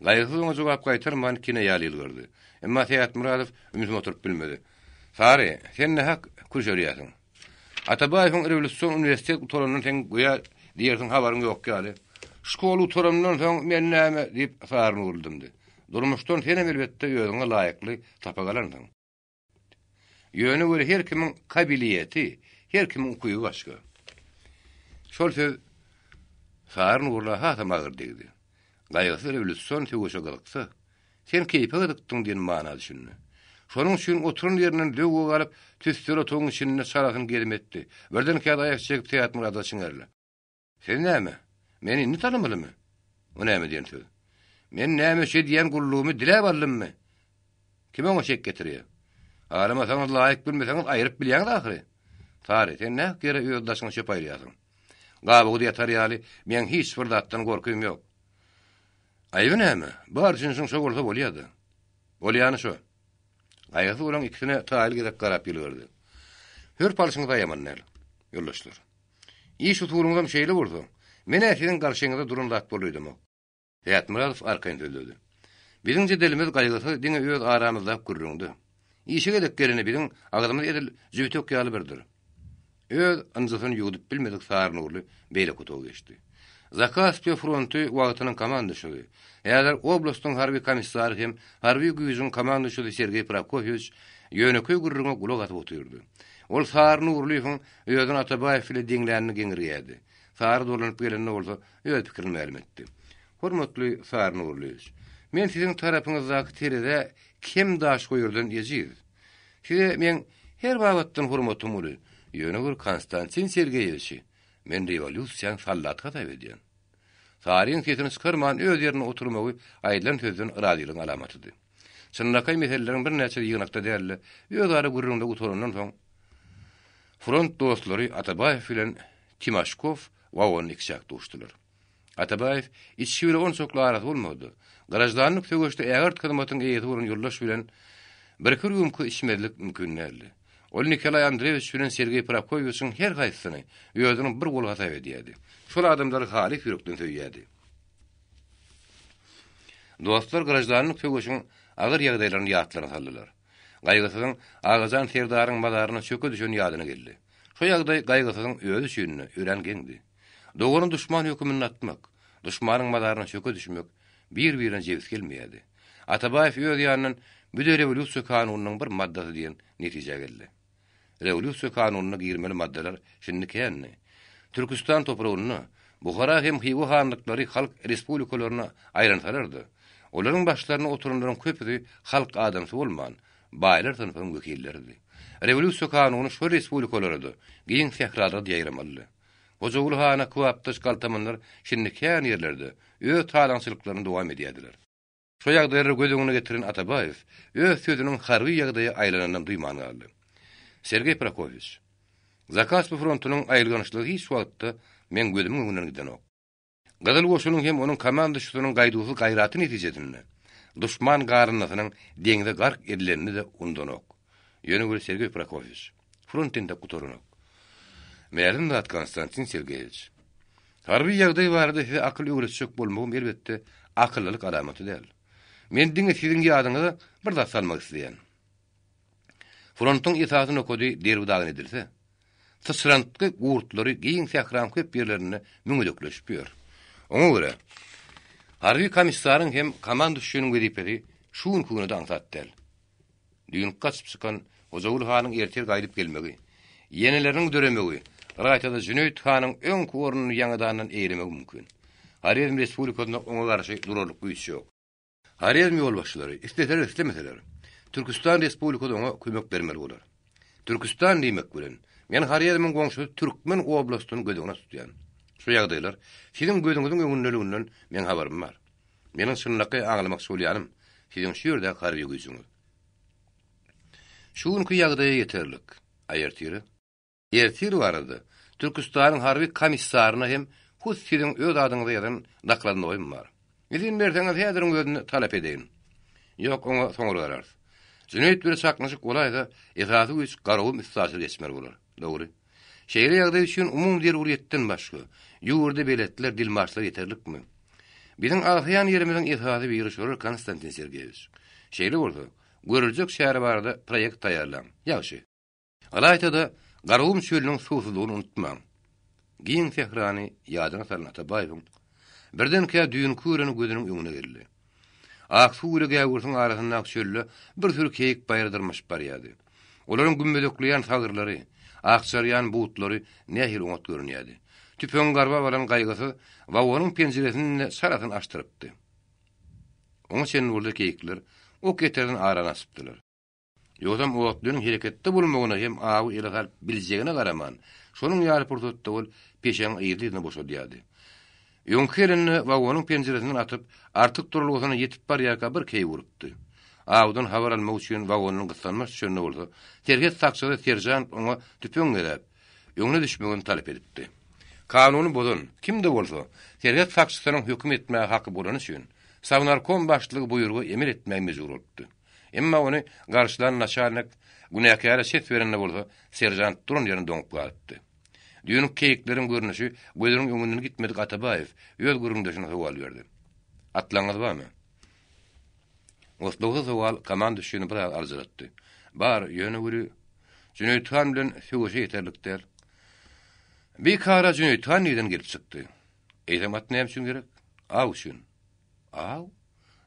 Gaýgysyň jogap gaýtarman kine ýalyl gördi. Emma Teýatmyradow ümit oturup bilmedi. Sary, sen ne hak kurşarýasyň? Atabaýewiň rewolýusiýon universitet utorandan sen goýa diýersiň habaryň ýok ýaly. Şkoly utorandan soň men näme diýip Saryn Urlydymdy. Durmuşdan sen elbetde ýöňe laýykly tapa galandyň. Ýöne göre her kimiň kabiliýeti, her kimiň kuýu başga. Şol söz Saryn Urly hatamagyr diýdi. Gaýgysy rewolýusiýon töwüşe galyksa, sen keýpe gydykdyň diýen maana düşündi. Şonuň üçin oturun ýerinden löwge galyp, tüstüre toň içinde çarasyn gelmetdi. Birden käde aýak çekip Teýatmyradow çyňerli. Sen näme? Meni indi tanımalymy? O näme diýen söz? Men näme şey diýen gullugymy dilä baldymmy? Kime o şek getirýär? Alama saňyz laýyk bilmeseňiz aýryp bilýäňiz ahyry. Sary, sen näme gere ýoldaşyňy şep aýrýasyň? Gabugy ýatar ýaly, men hiç bir zatdan gorkym ýok. Aýby näme? Bar üçin şo bolsa bolýardy. Bolýany şo. Aýagy bolan ikisine taýyl gezek garap ýylgyrdy. Hür palşyňyza ýamanlar. Ýoldaşlar. İş uturumdan şeýle bolsa, men äsiden garşyňyzda durumdat bolýdym. Ýatmyrov arkaň döldü. Biziň jedelimiz gaýgysy diňe öz aramyzda gürrüňdi. İşe gedek gelene biziň agdymyz edil jübitek ýaly birdir. Öz anzysyny ýudup bilmedik sarnurly beýle kutuw geçdi. Zakaspi fronty wagtynyň komandaşy, ýa-da oblastyň harby komissary hem harby güýjüň komandaşy Sergey Prokofyevich ýöneköy gurruna gulak atyp oturdy. Ol sarnurlyň öýden Atabaýew ile diňlärni geňirýärdi. Sar dolanyp gelende bolsa öz pikirini ma'lum etdi. Hormatly sarnurlyň, men siziň tarapyňyzdaky terede kim daş goýurdan ýejiz. Size men her wagtdan hormatym bolar. Ýöneger Konstantin Sergeýewiç, men rewolýusiýaň sallatka da edýän. Saryň ketini çykarman öz ýerine oturmagy aýdylan sözden radylygyň alamatydy. Şundakay meseleleriň bir näçe ýygnakda däli, öz ara gurrunda oturandan soň front dostlary Atabaýew bilen Timashkov wagonyny ikişak duşdylar. Atabaýew içi bilen on çokly arasy bolmady. Garajdanlyk töweşde äger hyzmatyň eýeti bolan ýoldaş bilen bir kürgümki içmezlik mümkinlerdi. Ol Nikolay Andreevich bilen Sergey Prokofyewiçiň her gaýsyny ýöňüň bir gol gata edýärdi. Şol adamlar halik ýürekden söýýärdi. Dostlar garajdanlyk töweşiň agyr ýagdaýlaryny ýatlaryna saldylar. Gaýgysyň agajan serdaryň madaryna çöke düşen ýadyna geldi. Şo ýagdaý gaýgysyň öz üçin öýrengendi. Dogryň düşman hökümini atmak, düşmanyň madaryna çöke düşmek bir-birine jebis gelmeýärdi. Atabaýew öz ýanynyň bu rewolýusiýa kanunynyň bir maddasy diýen netije geldi. Rewolýusiýa kanunyna girmeli maddeler şindikänni. Türkistan topragyny, Buhara hem Xiva hanlyklary halk respublikalaryna aýransalardy. Olaryň başlaryna oturanlaryň köpüsi halk adamsy bolman, baýlar tanypyň wekillerdi. Rewolýusiýa kanuny şu respublikalarda giň sehrada diýermeli. Gojagul hana kuwapdaş galtamanlar şindikän ýerlerde öz talançylyklaryny dowam edýärdiler. Şo ýagdaýlary gözüňe getiren Atabaýew öz sözüniň harby ýagdaýa aýlanandan duýmany aldy. Sergey Prokofyevich, Zakaspi frontunyň aýrylanyşlygy hiç wagtda men gözümiň öňünden giden ok. Gadyl goşunyň hem onuň komandaşynyň gaýdusy gaýraty netijesinde düşman garynasynyň deňde gark edilenini de undan ok. Ýöne Sergey Prokofyevich, frontinde guturunok. Meýerin zat Konstantin Sergeýewiç. Harby ýagdaý barada size akyl öwretjek bolmagym elbetde akyllylyk alamaty däl. Men diňe siziň ýadyňyza bir zat salmak isleýän. Frontyň ýetasyny okady derwdagyny edilse, tysrantky gurtlary giň sehram köp ýerlerini müňedekleşip ýör. Oňa görä, harby komissaryň hem komandaşynyň wezipesi şuň küňe daňsatdyl. Düýün gaçyp çykan Gojagul hanyň erter gaýdyp gelmegi, ýeneleriniň döremegi, raýatada Jüneyt hanyň öň ornuny ýangadan eýlemek mümkin. Harýem respublikasyna oňa garşy durarlyk güýç ýok. Harýem ýolbaşçylary istemeseler, Türkistan respublikasy oňa kömek bermeli bolar. Türkistan diýmek bilen men Harýemyň goňşy Türkmen oblastyny gözüňe tutýan. Şu ýagdaýlar siziň gözüňiziň öňünden men habarym bar. Meniň şunlaky aňlamak bolýanym, siziň şu ýerde harby güýçüňiz. Şuňky ýagdaýa ýeterlik. Aýertiri. Ýertir barady. Türkistanyň harby komissaryna hem hus siziň öz adyňyza ýazan nakladyny bar. Izin berseňiz häziriň özüni talap edeýin. Ýok, oňa soňra garar. Jüneyt bir çaknaşyk bolayda esasy güýç garawym istasy geçmer bolar. Dogry. Şeýle ýagdaý üçin umum derwuriýetden başga ýurda beletler dilmarçlar ýeterlikmi? Biziň ahyýan ýerimiziň esasy bir şorer Konstantin Sergeýewiç. Şeýle bolsa, görüljek şäher barada proýekt taýýarlan. Ýagşy. Alaytada garawym çölüniň susuzlygyny unutmaň. Giň sehrany ýadyna salan Atabaýew birden kä düýün küreni gözüniň öňüne geldi. Aksuýly gäwürsiň arasynda çölle bir sürü keyik baýardyrmaş barýady. Olaryň gümmedekleýän sagyrlary, akçarýan buutlary nähil oňat görünýärdi. Tüpeň garba bolan gaýgysy wagonyň penjeresini saratyny açdyrypdy. Oňa çen boldy keyikler o keterden arana asypdylar. Ýogam oňatlaryň hereketde bolmagyna hem awy ele galyp biljegine garaman, şonuň ýaly purtutda bol peşeň ýerine boşadýardy. Ýöňkerini wagonyň penjeresinden atyp, artyk durulgyna ýetip barýarka bir key urupdy. Awdan habar almak üçin wagonyň gyslanmaş şönne boldy. Terget sakçyda serjant oňa tüpeň berip, öňüne düşmegini talap edipdi. Kanuny bozan kimde bolsa, tergat faksiyonyň hökm etmäge haky bolany üçin Savnarkom başlygy buyrgy emir etmäge mejbur bolupdy. Emma ony garşylan naçalnik günäkärä şet berende bolsa, serjant durun ýerine doňup galypdy. Düýnüň keýiklerin görnüşi gözüniň öňünden gitmedik Atabaýew öz gürüňdeşine sowal berdi. Atlaňyz barmy? Osloga sowal komanda şunu bir arzulatdy. Bar ýöne gürü Cüneyt Han bilen söwüşe ýeterlikdir. Bir kara Cüneyt Han ýerden gelip çykdy. Eýlemat näme üçin gerek? Aw üçin. Aw?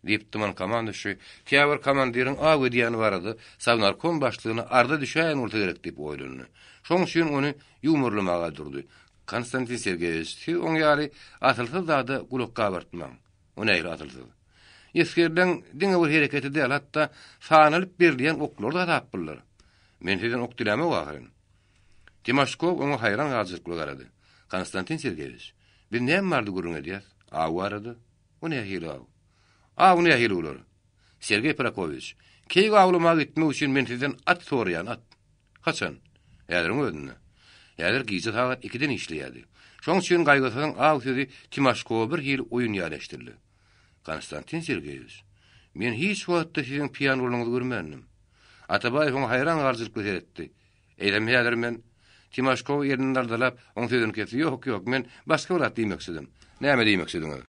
Diýip tuman komandaşy, käbir komandirin aw edýäni barady, Savnarkom başlygyny arda düşäň bolsa gerek diýip oýlany. Şoň üçin ony ýumurlamaga durdy. Konstantin Sergeyevich, siz oň ýaly atylsa zada gulakka bartmaň. O näýle atylsa? Ýeskerden diňe bir hereketi däl, hatda sanalyp berilýän oklar da tapdylar. Men sizden ok dileme wagtyn. Timashkov oňa hayran gazylyk garady. Konstantin Sergeyevich, bir näme bardy gurun edýär? Aw barady. O näýle aw? Aw näýle bolar? Sergey Prakovich, keýge awlamaga gitmek üçin men sizden at sorýan at. Haçan? Ýadyryň ödünde. Ýadyr giýje sagat 2-den işleýärdi. Şoň üçin gaýgasyň aw sözi Timashkow bir ýyl oýun ýalaşdyrdy. Konstantin Sergeyevich, men hiç wagtda sizin piýan boluňyzy görmedim. Atabaýew oňa hayran garzylyk gösteretdi. Eýlemýärdir men Timashkow ýerinden dardalap, oň sözüni kesdi. Ýok, men başga bir diýmek istedim. Näme diýmek istediňiz?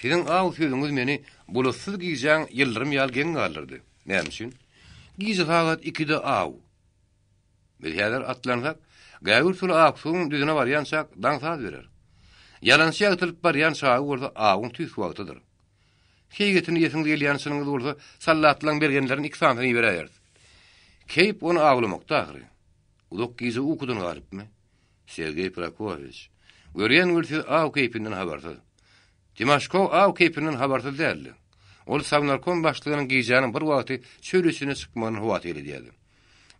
Sizin aw sözüňiz meni bulutsuz giýjäň ýyldyrym ýal geň galdyrdy. Näme üçin? Giýje sagat 2-de aw. Bir ýalar atlansak, gaýur tul aksuň düzüne barýansak, daňsaz berer. Ýalançy atylyp barýan şahy bolsa awyň tüýs wagtydyr. Keýgetini ýetiňiz gelýän şunuňyz bolsa, sallatlaň bergenlerin 2 sanyny berýär. Keýip onu awlamakda agry. Uluk giýje ukudan galypmy? Sergey Prakovich. Görýän gürsi aw keýpinden habarsyz. Timashkow aw keýpinden habarsyz däldi. Ol Savnarkom başlygynyň giýjäniň bir wagty çöresine çykmanyny howaty edýärdi.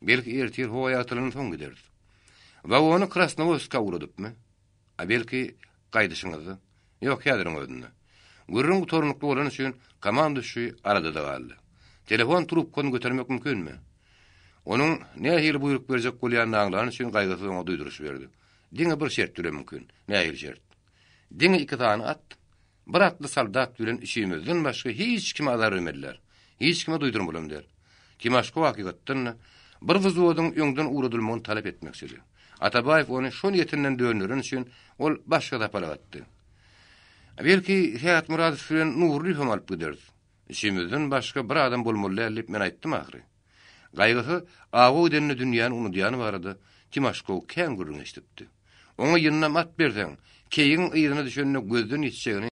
Belki ertir howa atylyny soň giderdi. Wa onu Krasnovodska uradypmy? A belki gaýdyşyňyzy? Ýok, ýadyryň ödünde. Gürrüň torunukly bolan üçin komandaşy arada da galdy. Telefon trubkany götermek mümkinmi? Onuň nähili buyruk berjek bolýanyny aňlanan üçin gaýgasy oňa duýduruş berdi. Diňe bir şert türe mümkin. Nähili şert? Diňe 2 tany at, bir atly soldat bilen işimizden başga hiç kime azar vermediler. Hiç kime duýdurmalam der. Timashkow hakykatdan bir wuzwodyň öňden uradylmagyny talap etmeksidi. Atabaýew ony şol ýetinden döndürün üçin ol başga da palagatdy. Belki Hayat Muradow bilen nurly hem alyp giderdi. İşimizden başga bir adam bolmaly diýip men aýtdym ahry. Gaýgasy awy denli dünýäni unudýany barady. Timashkow kän gürrüň eşdipdi. Oňa ýyna mat berseň, keýin ýyryna düşenine gözden ýetişegini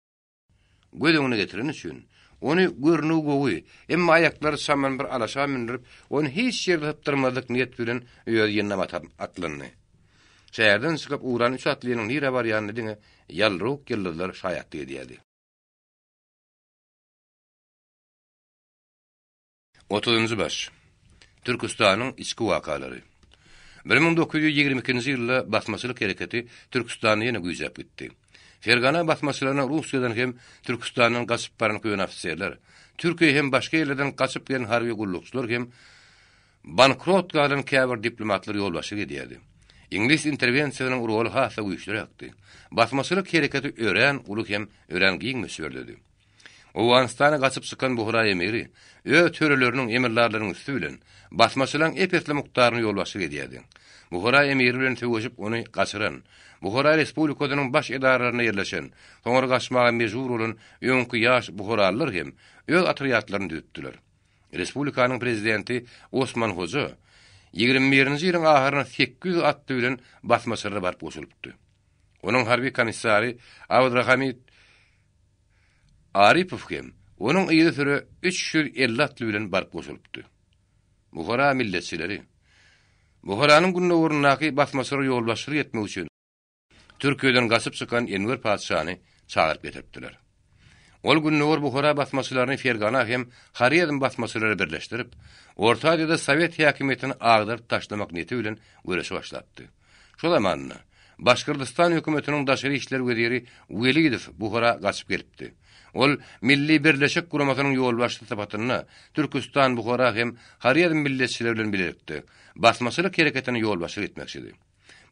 gödüňe getiren üçin ony görnüw gowy, emma aýaklary saman bir alaşa mindirip, ony hiç ýerde hypdyrmadyk niýet bilen öýe ýyna atlandy. Şäherden çykyp uran 3 atlynyň nire barýanyny diňe ýalryk ýyllar şaýatly edýärdi. 30-njy baş. Türkistanyň içki wakalary. 1922-nji ýylda basmaçylyk hereketi Türkistany ýene güýjäp gitdi. Fergana basmaçylaryna Russiýadan hem Türkistanyň gaçyp baran köýen ofisiýerler, Türkiýe hem başga ýerlerden gaçyp gelen harby gullukçylar hem bankrot galan käbir diplomatlar ýolbaşy edýärdi. İnglis interwensiýasynyň roly hasa güýçlirekdi. Basmaçylyk hereketi ören, uluk hem ören giň mesberdi. Owganistana gaçyp çykan Buhra emiri, töreleriniň emirlerleriniň üstü bilen basmaçylaryň epesli mukdaryny ýolbaşy edýärdi. Buhra emiri bilen söwüşip ony gaçyran, Buhra Respublikasynyň baş edaralaryna ýerleşen, soňra gaçmaga mejbur bolan öňkü ýaş buhralylar hem öz atriýatlaryny düzütdiler. Respublikanyň prezidenti Osman Hoca 21-nji ýylyň ahyryna 800 atly bilen basmaçylara barıp goşulypdy. Onuň harby komissary Abdurrahimit Aripov hem onuň ýyly süre 350 atly bilen barıp goşulypdy. Buhara milletçileri Buharanyň günnäwrünäki basmaçylara ýolbaşçylyk etmek üçin Türkiýeden gaçyp çykan Enver Paşany çağırıp getiripdiler. Ol günnäwr Buhara basmaçylaryny Fergana hem Hariýadan basmaçylary birleşdirip, Orta Aziýada Sowet häkimetini agdarıp taşlamak niýeti bilen göreşe başlapdy. Şo zamanna Başkyrtystan hökümetiniň daşary işler weziri Weligidow Buhara gaçyp gelipdi. Ol milli birleşik guramatynyň ýolbaşçy tapatyna Türkistan Buhara hem Hariýadan milletçiler bilen birlikde basmaçylyk hereketini ýolbaşy etmekçidi.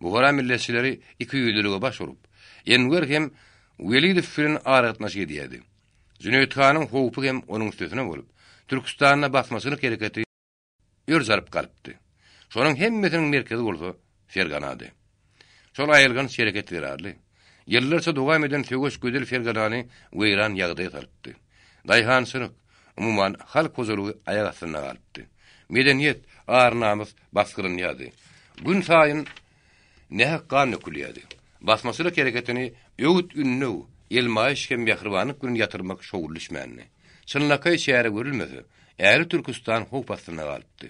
Buhara milletçileri iki ýüzlülüge başvurup, Enwer hem Welidov bilen aragatnaş edýärdi. Cüneyt Hanyň howpy hem onuň üstüne bolup, Türkistanyna basmaçylyk hereketi ýörzaryp galypdy. Şonuň hemmesiniň merkezi bolsa Ferganady. Şol aýylgan şereket berarly. Ýyllarça dowam eden töweş gödel Ferganany weýran ýagdaýa salypdy. Daýhan synyk, umuman halk huzuru aýak astyna galypdy. Medeniýet, ar-namys baskyrynýady. Gün saýyn nähek gan nökülýärdi. Basmaçylyk hereketini öwüt ünlü, elmaýyş hem ýahrywanyk gün ýatyrmak şowurluşmänni. Çynlakay şäheri görülmedi. Äri Türkistan howp astyna galypdy.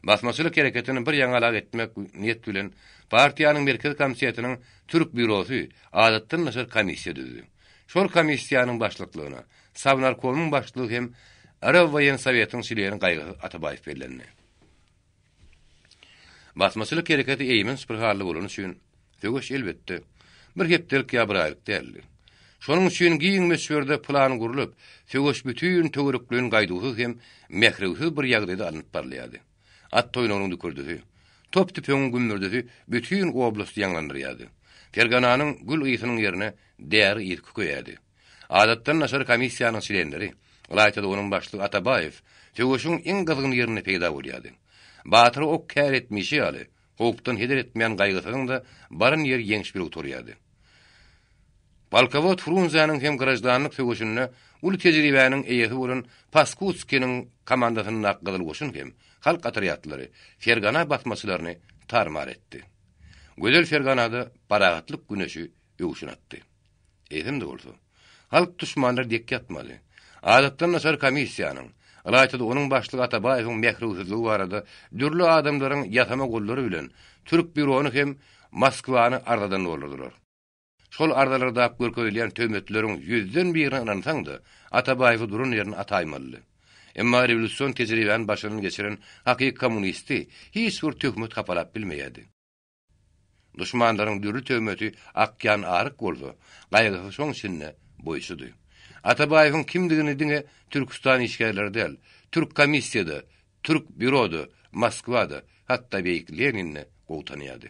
Basmaçylyk hereketini bir ýaňalag etmek niýet bilen partiýanyň merkez komissiyasiniň Türk bürosy adatdan naşar komissiýa düzdi. Şol komissiýanyň başlyklygyna Savnarkomyň başlygy hem Arab Wayan Sowetiň şilerini gaýgy Atabaýew bellendi. Basmaçylyk hereketi eýmen spirhally bolan üçin töweş elbetde bir hepdelik ýabraýlyk däldi. Şonuň üçin giň meşhurde plan gurulyp, töweş bütün töwereklerini gaýdygy hem mehriwsiz bir ýagdaýda alınıp barlýady. At toýunyň dükürdüsi, top tüpüň gümmürdüsi bütün oblast ýanglandyrýady. Fergananyň gül ýysynyň ýerine däri ýetki koýardy. Adatdan naşar komissiýanyň şilenleri, Laýtada onuň başlygy Atabaýew, töweşiň iň gyzgyn ýerine peýda bolýardy. Batyr ok kär etmişi ýaly, howpdan heder etmeýän gaýgysynyň da baryn ýer ýeňiş bir oturýardy. Balkavot Frunzanyň hem grajdanlyk töweşine ul tejribäniň eýesi bolan Paskutskiň komandasynyň akgylyl goşun hem halk atryatlary Fergana basmaçylaryny tarmar etdi. Gödel Ferganada paragatlyk güneşi ýogşunatdy. Eýdim de bolsa, halk düşmanlar dek ýatmady. Adatdan naşar komissiýanyň, Laýtada onuň başlygy Atabaýewiň mehriwsizligi barada dürli adamlaryň ýatama gollary bilen Türk bürony hem Moskwany ardadan doldurdylar. Şol ardalarda görkezilýän töhmetleriň 100den birini inansaň-da, Atabaýew durun ýerine ataýmaly. Emma rewolýusiýon tejribäni başyny geçiren hakyky kommunisti hiç bir töhmet kapalap bilmeýärdi. Düşmanlaryň dürli töhmeti akýan aryk bolsa, gaýgysy şoň sinne boýsudy. Atabaýewiň kimdigini diňe Türkistan işgärleri del, Türk komissiýada, Türk büroda, Moskwada, hatda beýik Leninni gowtanýardy.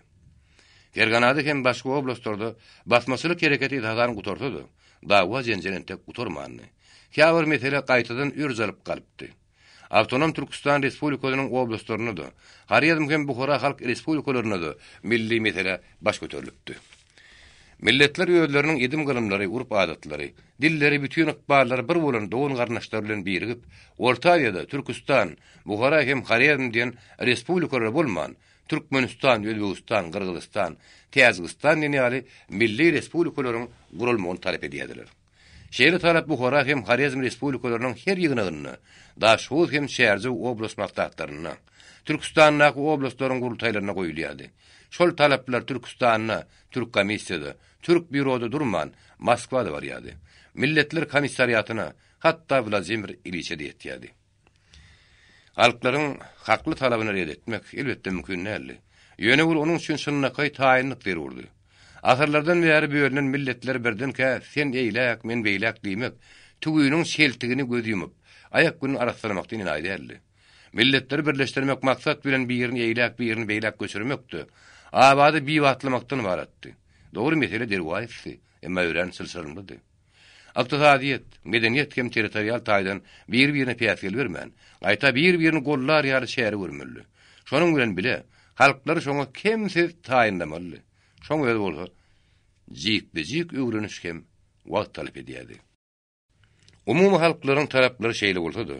Ferganady hem başga oblastlarda basmaçylyk hereketi ýazan gutordy. Dawa jenjerente gutormandy. Käbir mesele gaýtadan ýörzalyp galypdy. Awtonom Türkistan Respublikasynyň oblastlaryna da, Harýadym hem Buhara Halk Respublikalaryna da milli mesele baş göterilipdi. Milletler ýöňleriniň edim gylymlary, urp adatlary, dilleri bütün ykbarlary bir bolan dowun garnaşlar bilen birigip, Orta Aziýada Türkistan, Buhara hem Harýadym diýen respublikalar bolman, Türkmenistan, Özbegistan, Kırgızistan, Täzgistan ýaly milli respublikalaryň gurulmagyny talap edýärdiler. Şeýle talap Buhara hem Harýadym respublikalarynyň her ýygynyny, daşhuz hem şäherji oblast maktatlaryna, Türkistanyň oblastlaryň gurultaýlaryna goýulýardy. Şol talaplar Türkistanyna, Türk komissiýada, Türk büroda durman, Moskwada barýardy. Milletler komissariýatyna, hatda Vladimir Iliçe de ýetýärdi. Halklaryň hakly talabyny red etmek elbetde mümkin näli. Ýöne ol onuň üçin şunnakay taýinlik berýärdi. Ahyrlardan bäri bölünen milletler birdenkä sen eýlek, men beýlek diýmek, tügüýüniň şeltigini göz ýumyp, aýak günü araşdyrmakdan aýdyldy. Milletleri birleşdirmek maksat bilen bir ýerini eýlek, bir ýerini beýlek göçürmekdi. Abady bir watlamakdan baratdy. Dogry mesele derwäýdi, emma öýren silsilenmedi. Ykdysadyýet, medeniýet hem territorial taýdan bir-birine piýasel bermän, gaýta bir-birini gollar ýaly şäheri görmeli. Şonuň bilen bile halklar şoňa kimsiz taýindamaly. Şoň öýle bolsa, jik öwreniş hem wagt talap edýärdi. Umumy halklaryň taraplary şeýle bolsa-da,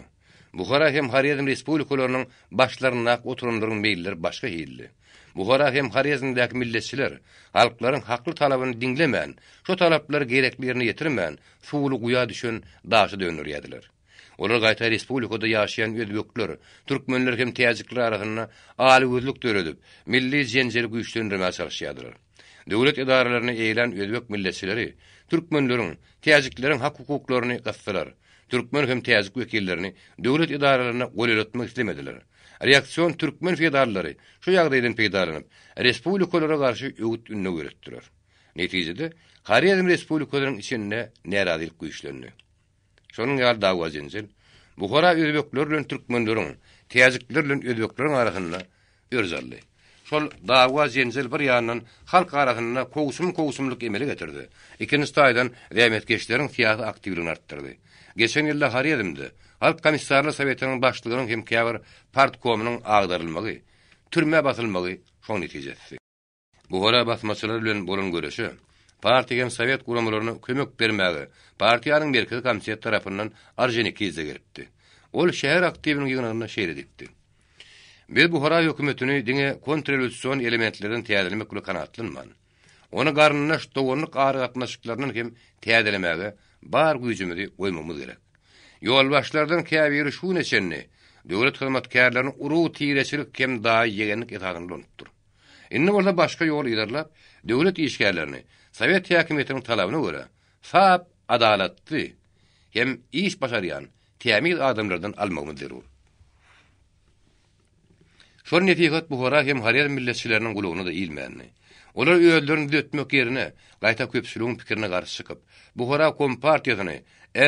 Buhara hem Harýadym respublikalarynyň başlaryna oturumlaryň meýilleri başga hili. Buhara hem Harýadymdaky milletçiler halklaryň hakly talabyny diňlemän, şo talaplary gereklilerini ýetirmän, suwly guýa düşen daşy dönürýärdiler. Olar gaýta respublikada ýaşaýan özbekler, türkmenler hem täjikler arasynda aly gözlük töredip, milli jenjeri güýçlendirmäge çalışýardylar. Döwlet idaralaryny eýlen özbek milletçileri türkmenleriň, täjiklerin hak hukuklaryny gassalar. Türkmen hem täzik wekillerini döwlet idaralaryna goýulatmak islemediler. Reaksiýon türkmen feodallary şu ýagdaýdan peýdalanyp, respublikalara garşy öwüt ünne göretdiler. Netijede Harýadym respublikalarynyň içinde närazilik güýçlendi. Şonuň ýaly dawa jenjel Buhara özbekler bilen türkmenleriň, täjikler bilen özbekleriň arasynda ýörzeldi. şol dawa jenjel bir ýandan halk arasynda kowsumluk emeli getirdi. Ikinji taýdan rehmetkeşleriň siyasi aktivligini artdyrdy. Geçen ýylda Harýadymda Halk Komissarlyk Sowetiniň başlygynyň hem käbir partkomynyň agdarylmagy, türme basylmagy şoň netijesi. Bu gara basmaçylar bilen bolan görüşi partiýa hem Sowet guramalaryna kömek bermäge partiýanyň merkezi komissiyet tarapyndan arjenik ýyza geripdi. Ol şäher aktiviniň ýygynyna şeýle dipdi. Biz bu hara hökümetini diňe kontrrewolýusiýon elementlerden täýärlemek bilen kanatlanman. Onu garnyna ştogonlyk aragatnaşyklaryny hem täýärlemäge bar güýjümizi goýmamyz gerek. Ýolbaşlardan käbiri şu neçenni döwlet hyzmatkarlarynyň uru tiýreçilik hem daý ýegenlik etagyny unutdur. Indi bolsa başga ýol ýydarlap döwlet işgärlerini Sowet häkimetiniň talabyna görä sap adalatly hem iş başarýan tämiz adamlardan almagy zerur. Şol netiýet bu hara hem Harýar milletçileriniň gulugyna da ilmänli. Olar öýlerini düzeltmek ýerine gaýta köpçüligiň pikirine garşy çykyp, bu hara kompartiýasyny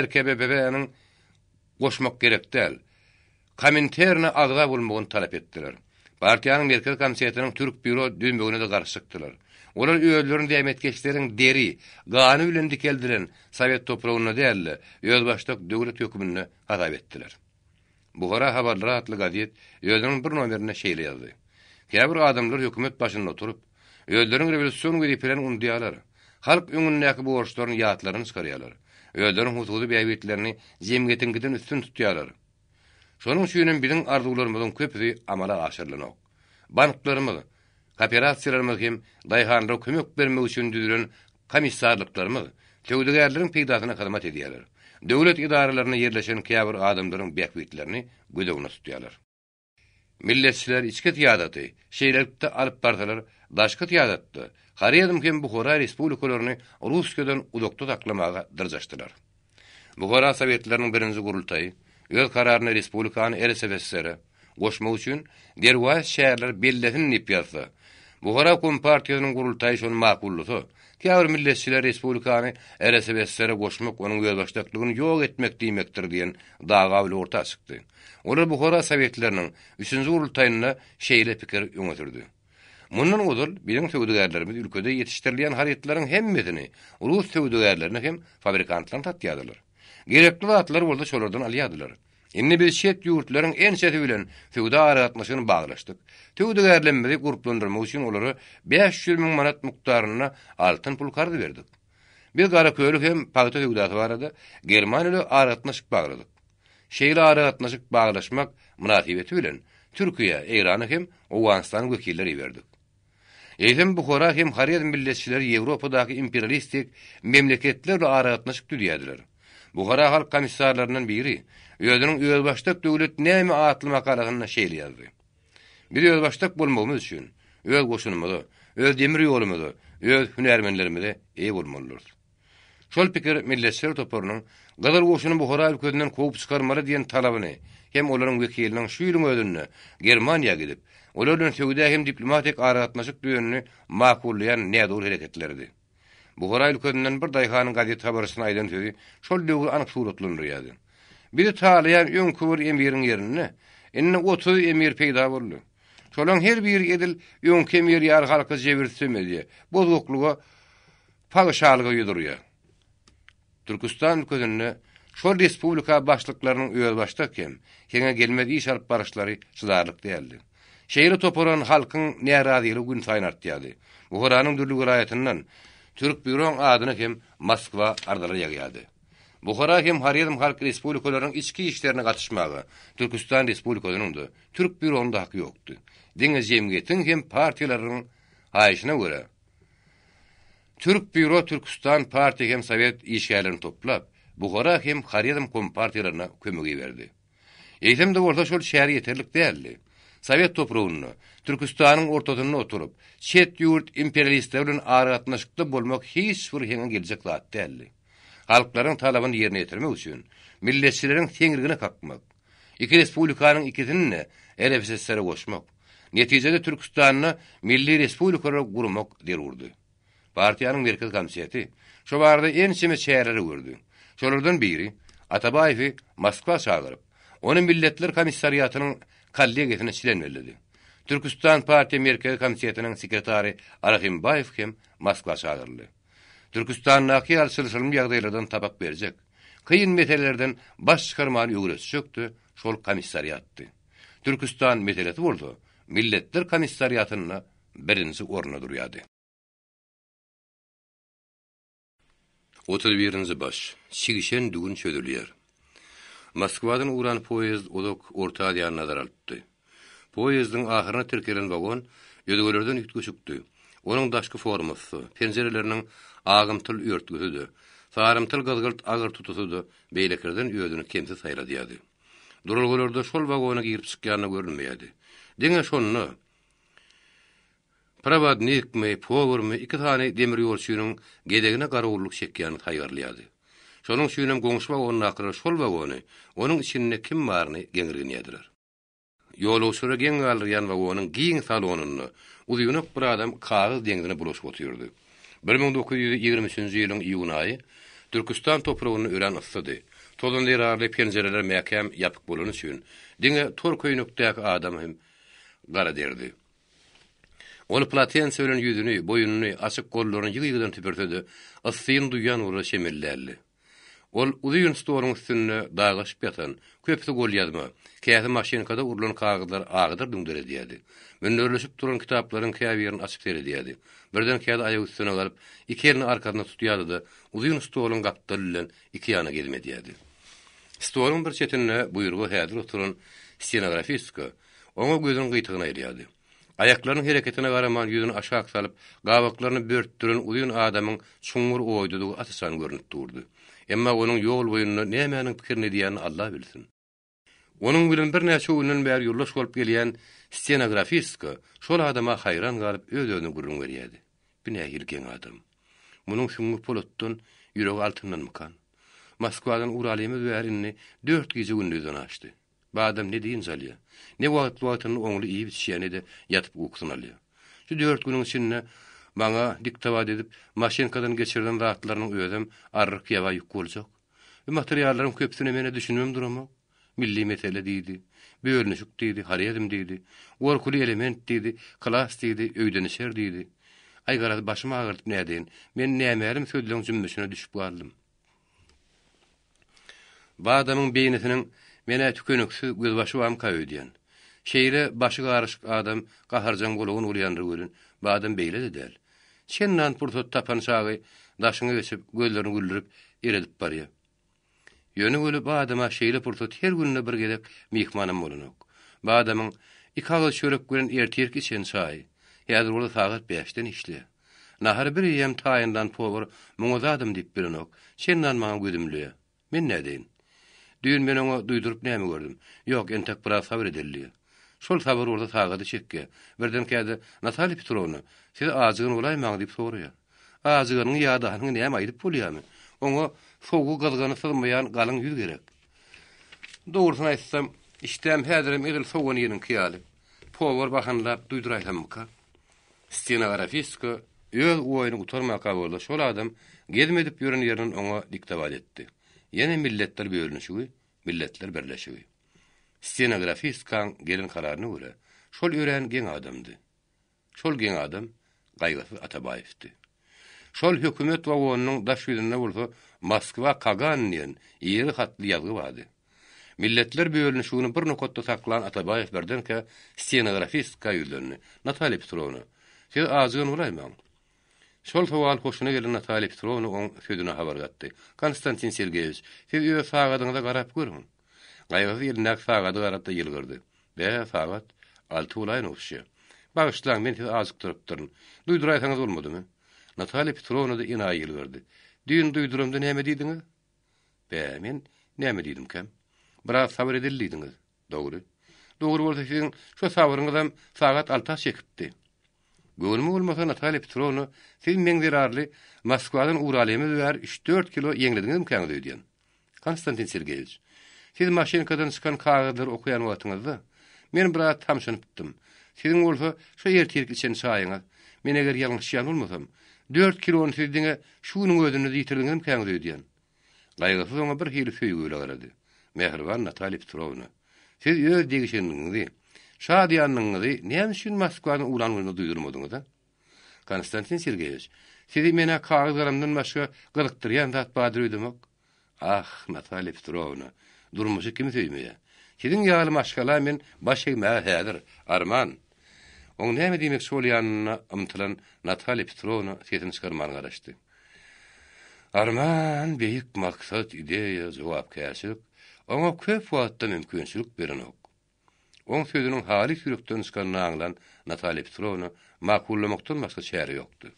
RKBB'niň goşmak gerek däl. Kominterne agza bolmagyny talap etdiler. Partiýanyň merkezi komissiyetiniň Türk büro düýmegine de garşy çykdylar. Olar öýlerini dämetkeşleriň deri, gany bilen dikeldiren Sowet topragyna däl, ýozbaşlyk döwlet hökümine hatap etdiler. Buhara habarlara atly gazet ýöldüriň bir nomerine şeýle ýazdy. Käbir adamlar hökümet başynda oturup, ýöldüriň rewolýusiýon wezipelerini unutýarlar. Halk öňündäki borçlaryny ýatlaryny çykarýarlar. Ýöldüriň hukuky beýbetlerini jemgyýetiňden üstün tutýarlar. Şonuň üçin biziň arzuwlarymyzyň köpüsi amala aşyrlanok. Banklarymyz, kooperatsiýalarymyz hem daýhanlara kömek bermek üçin düzülen komissarlyklarymyz töwdegärleriň peýdasyna hyzmat edýärler. Döwlet idaralaryna ýerleşen käbir adamlaryň beýbetlerini gödegine tutýarlar. Milletçiler içki tiýadaty, şeýlelikde alyp barsalar, daşky tiýadatdy. Harýadym hem Buhara respublikalaryny Russiýadan uzakda taklamaga dyrjaşdylar. Buhara Sowetleriniň birinji gurultaýy öz kararyny respublikany RSFSR-e goşmak üçin derwäs şäherler belletin ýapýarsa, Buhara kompartiýasynyň gurultaýy şonu makullusy, käbir milletçiler respublikany RSFSR-e goşmak onuň ýolbaşlyklygyny ýok etmek diýmekdir diýen daga bilen orta çykdy. Olar Buhara Sowetleriniň 3-nji gurultaýyna şeýle pikir öňetirdi. Mundan öňür biziň töwdegärlerimiz ülkede ýetişdirilen hareketleriň hemmesini ulus töwdegärlerini hem fabrikantlaryny tatýadylar. Gerekli zatlar bolsa şolardan alýadylar. Indi biz şet ýurtlaryň en çeti bilen töwde aratmaşyny baglaşdyk. Töwdegärlenmeli gruplandyrmak üçin olary 500 000 manat mukdaryna altyn pul kardy berdik. Bir Garaköylik hem paýta töwdäti barada Germaniýa aratmaşyk bagladyk. Şeýle aratmaşyk baglaşmak münasibeti bilen Türkiýe, Eýrany hem Owganistan wekilleri berdik. Eýsem Buhara hem Harýat milletçileri Ýewropadaky imperialistik memleketlerle aratmaşyk düýýärdiler. Buhara halk komissarlarynyň biri özüniň ýolbaşlyk döwlet näme atly makalatyna şeýle ýazdy. Bir ýolbaşlyk bolmagymyz üçin öz goşunymyzy, öz demir ýolumyzy, öz hünärmenlerimizi eý bolmalydyr. Şol pikir milletçiler toparynyň Gyzyl goşuny Buhara ülkesinden kovup çykarmaly diýen talabyny hem olaryň wekiliniň şu ýylyň özünde Germaniýa gidip, olaryň töwde hem diplomatik aratmaşyk düýünini makullaýan nädur hereketlerdi. Buhara ülkesinden bir daýhanyň gazet habarysyna aýdan sözi şol döwür anyk suratlandyrýardy. Bir taýýan öňkür emiriň ýerine indi 30 emir peýda boldy. Şolaň her biri edil öňkü emir ýar halka jebirsemedi. Bozgukluga paýşalyga ýudurýar. Türkistan ülkesinde şol respublika başlyklarynyň öýelbaşdak hem kene gelmedi iş alyp barışlary çydarlyk däldi. Şeýle toparan halkyň näraziýetini gün saýyn artýardy. Buharanyň dürli garaýatyndan Türk büroň adyny hem Moskwa ardaly ýagýardy. Buhara hem Harýadym halk respublikalarynyň içki işlerine gatnaşmagy Türkistan respublikasynyň da Türk büroňda haky ýokdy. Diňe jemgyýetiň hem partiýalaryň haýyşyna görä Türk büro Türkistan partiýa hem Sowet işgärlerini toplap Buhara hem Harýadym kompartiýalaryna kömegi berdi. Eýsem de bolsa şol şäher ýeterlik däldi. Sowet toprağını, Türkistan'ın ortasyna oturup, çet ýurt imperialistler bilen aratnaşykda bolmak hiç bir heňe geljek zat däldi. Halklaryň talabyny ýerine ýetirmek üçin milletçileriň teňirgine kakmak, iki respublikanyň ikisini RSFSR-e goşmak, netijede Türkistanyny milli respublika gurmak derurdy. Partiýanyň merkez komissiyeti şo barada en çime şäherleri gördü. Şolardan biri Atabaýewy Moskwa çagyryp, onu milletler komissariýatynyň kollegiýetine çilen berdi. Türkistan Partiýa Merkezi Komitetining sekretary Arahim Baýew hem Moskwa çağırly. Türkistandaky ýalçylşylyk ýagdaýlardan tabak berjek. Kıyın meselelerden baş çıkarman ýögresi çöktü, şol komissariýatdy. Türkistan meselesi bolsa, Milletler Komissariýatyna birinji orna durýardy. 31-nji baş. Sigişen dügün çödülýär. Moskwadan uran poyezd odok Orta Aziýany nazar alypdy. Poyezdiň ahyryna terkelen wagon ýödeglerden ýetgeşikdi. Onuň daşky formasy, penjereleriniň agymtyl örtgüsüdi. Sarymtyl gazgylt agyr tutusudy, beýlekerden ýödüni kemsi saýradýady. Durulgularda şol wagona girip çykýany görünmeýärdi. Diňe şonu Pravadnikmi, powurmy, iki tane demir ýolçynyň gedegine garawulluk çekýäni taýýarlaýady. Şonuň süýnem goňşy wagonuna akyr şol wagony, onuň içinde kim barny geňirgenýärdiler. Ýolçylara geň alýan wagonyň giň salonuny uzynyk bir adam kağız deňdine bulaşyp oturýardy. 1923-nji ýylyň iýun aýy Türkistan topragyny ören ysdy. Tolundy penjereler mäkem ýapyk bolan üçin diňe tor köýnükdäki adam hem gara derdi. Ol platense bilen ýüzüni, boyunyny, açyk gollaryny ýygydan tüpürtedi. Asyň duýan ura şemellerli. Ol uzyň storuň üstünde daýgaşyp ýatan, köpsi gol ýazma, käse maşinkada urulan kağızlar agdyr düňdere diýdi. Münörleşip duran kitaplaryň käbirini açyp berdi. Birden käse aýagy üstüne galyp, iki elini arkasyna tutýardy-da, uzyň storuň gapdaly bilen iki ýana gelmedi diýdi. Storuň bir çetine buyrgy häzir oturan stenografistka, oňa gözüň gytygyna eýlýärdi. Ayaklarynyň hereketine garaman ýüzüni aşağı salyp, gabaklaryny börtdiren uýun adamyň çuňur oýdudygy atysan görünip durdy. Emma onuň ýol boýunda nämäniň pikirini diýeni Allah bilsin. Onuň bilen bir näçe günün bäri ýurlaş bolup gelýän stenografistka şol adama haýran galyp öz-özüne gurrun berýärdi. Bu nähirgen adam. Munyň şuňur polotdan ýüregi altyndan mykan. Moskwadan Uralymy bärini 4 gije gündüzden açdy. Bu adam ne diýin zalýa? Ne wagtyny oňly iýip içýäni de ýatyp uyksun alýar. Şu 4 günüň içinde maňa diktawat edip, maşinkadan geçirilen zatlarynyň özüm arryk ýawa ýük boljak. Bu materiallaryň köpsini mene düşünmem duramak. Milli mesele diýdi, bölünüşük diýdi, harýadym diýdi, gorkuly element diýdi, klas diýdi, öýdenişer diýdi. Ay garady başyma agyryp nädeň? Men nämerim sözleň jümmesine düşüp galdym. Bu adamyň beýnesiniň mene tükönüksü gözbaşy wam kaýýan. Şeýle başy garyşyk adam gaharjan golugyny urýandyr görün. Bu adam beýle de däl. Şennan pursat tapan çagy daşyňa geçip gözlerini güldürip eredip barýar. Ýöne göle bu adama şeýle pursat her günne bir gelek mihmanam bolanok. Bu adamyň iki agyl çörek bilen ertirki içen çaý. Häzir ol sagat 5-den işleýär. Nahar bir ýem taýyndan powur muňa adam diýip bilenok. Şennan maňa gözümlüýär. Men nädeň? Düýün men oňa duýdurup näme gördüm? Ýok, entek biraz sabr edildi. Şol sabr orada tagady çekki. Birden käde Natalya Petrovna, siz azygyny bolaýmaň diýip soraýar. Azygynyň ýadahyny näme aýdyp bolýarmy? Oňa soğuğu gazgany sığmayan galyň ýüz gerek. Dogrusyny aýtsam, işdäm häzirim edil soğuny ýerin kiýaly. Powur bahanlap duýduraýlamyka. Stenografistka öz oýuny utarmaka boldy. Şol adam gezmedip ýören ýerden oňa diktawat etdi. Ýene milletler bölünüşigi, milletler birleşigi. Stenografistkan gelin kararyna görä, şol ören geň adamdy. Şol geň adam Gaýgasy Atabaýewdi. Şol hökümet wagonynyň daş ýüzünde bolsa Moskwa Kagan diýen ýeri hatly ýazgy bardy. Milletler bölünüşigini bir nokatda saklan Atabaýew berdenke stenografistka ýüzünde Natalya Petrovna, siz azygyny bolaýmaň. Şol sowal hoşuna gelen Natalya Petrovna oň sözüne habar gatdy. Konstantin Sergeyevich, siz ýöne sagadyňyza garap görüň. Gaýgasy ýylnak sagady garapda ýylgyrdy. Be sagat 6 ulaýyn okşy. Bagyşlaň, men siz azyk durup durun. Duýduraýsaňyz bolmadymy? Natalya Petrovna da ina ýylgyrdy. Düýün duýdurumda näme diýdiňiz? Be, men näme diýdim kem? Biraz sabr edildiňiz. Dogry. Dogry bolsa siziň şu sabryňyzam sagat 6 çekipdi. Gölme bolmasa Natalya Petrovna, siz meňzerarly Moskwadan Uralymy ber 3-4 kilo ýeňlediňiz käňe diýdi. Konstantin Sergeyevich, siz maşinkadan çykan kağızlar okuyan wagtyňyzda men biraz tamşanypdym. Siziň bolsa şu ertirk içen çaýyňyz, men eger ýalňyşýan bolmasam 4 kilony sizdiňe şunyň özüne ýitirdiňiz käňe diýdi. Gaýgasy oňa bir hili söýgüle garady. Mehriban Natalya Petrovna, siz öz degişeniňizi Şadiýanyňyzy näme üçin Moskwanyň ulangyny duýdurmadyňyz da? Konstantin Sergeýewiç, sizi mene kağızlarımdan başga gyzykdyrýan zat badyr öýdemek. Ah, Natalia Petrovna, durmuşy kim söýmeýär? Sizin ýaly maşgala men baş eýmä häzir, arman. Oň näme diýmek şolýanyna ymtylan Natalia Petrovna sesini çykarmagy garaşdy. Arman, beýik maksat, ideýa, jogapkärçilik, oňa köp wagtda mümkinçilik berenok. Oň sözüniň halis ýürekden çykanyny aňlan Natalia Petrovna makullamakdan başga çäre ýokdy.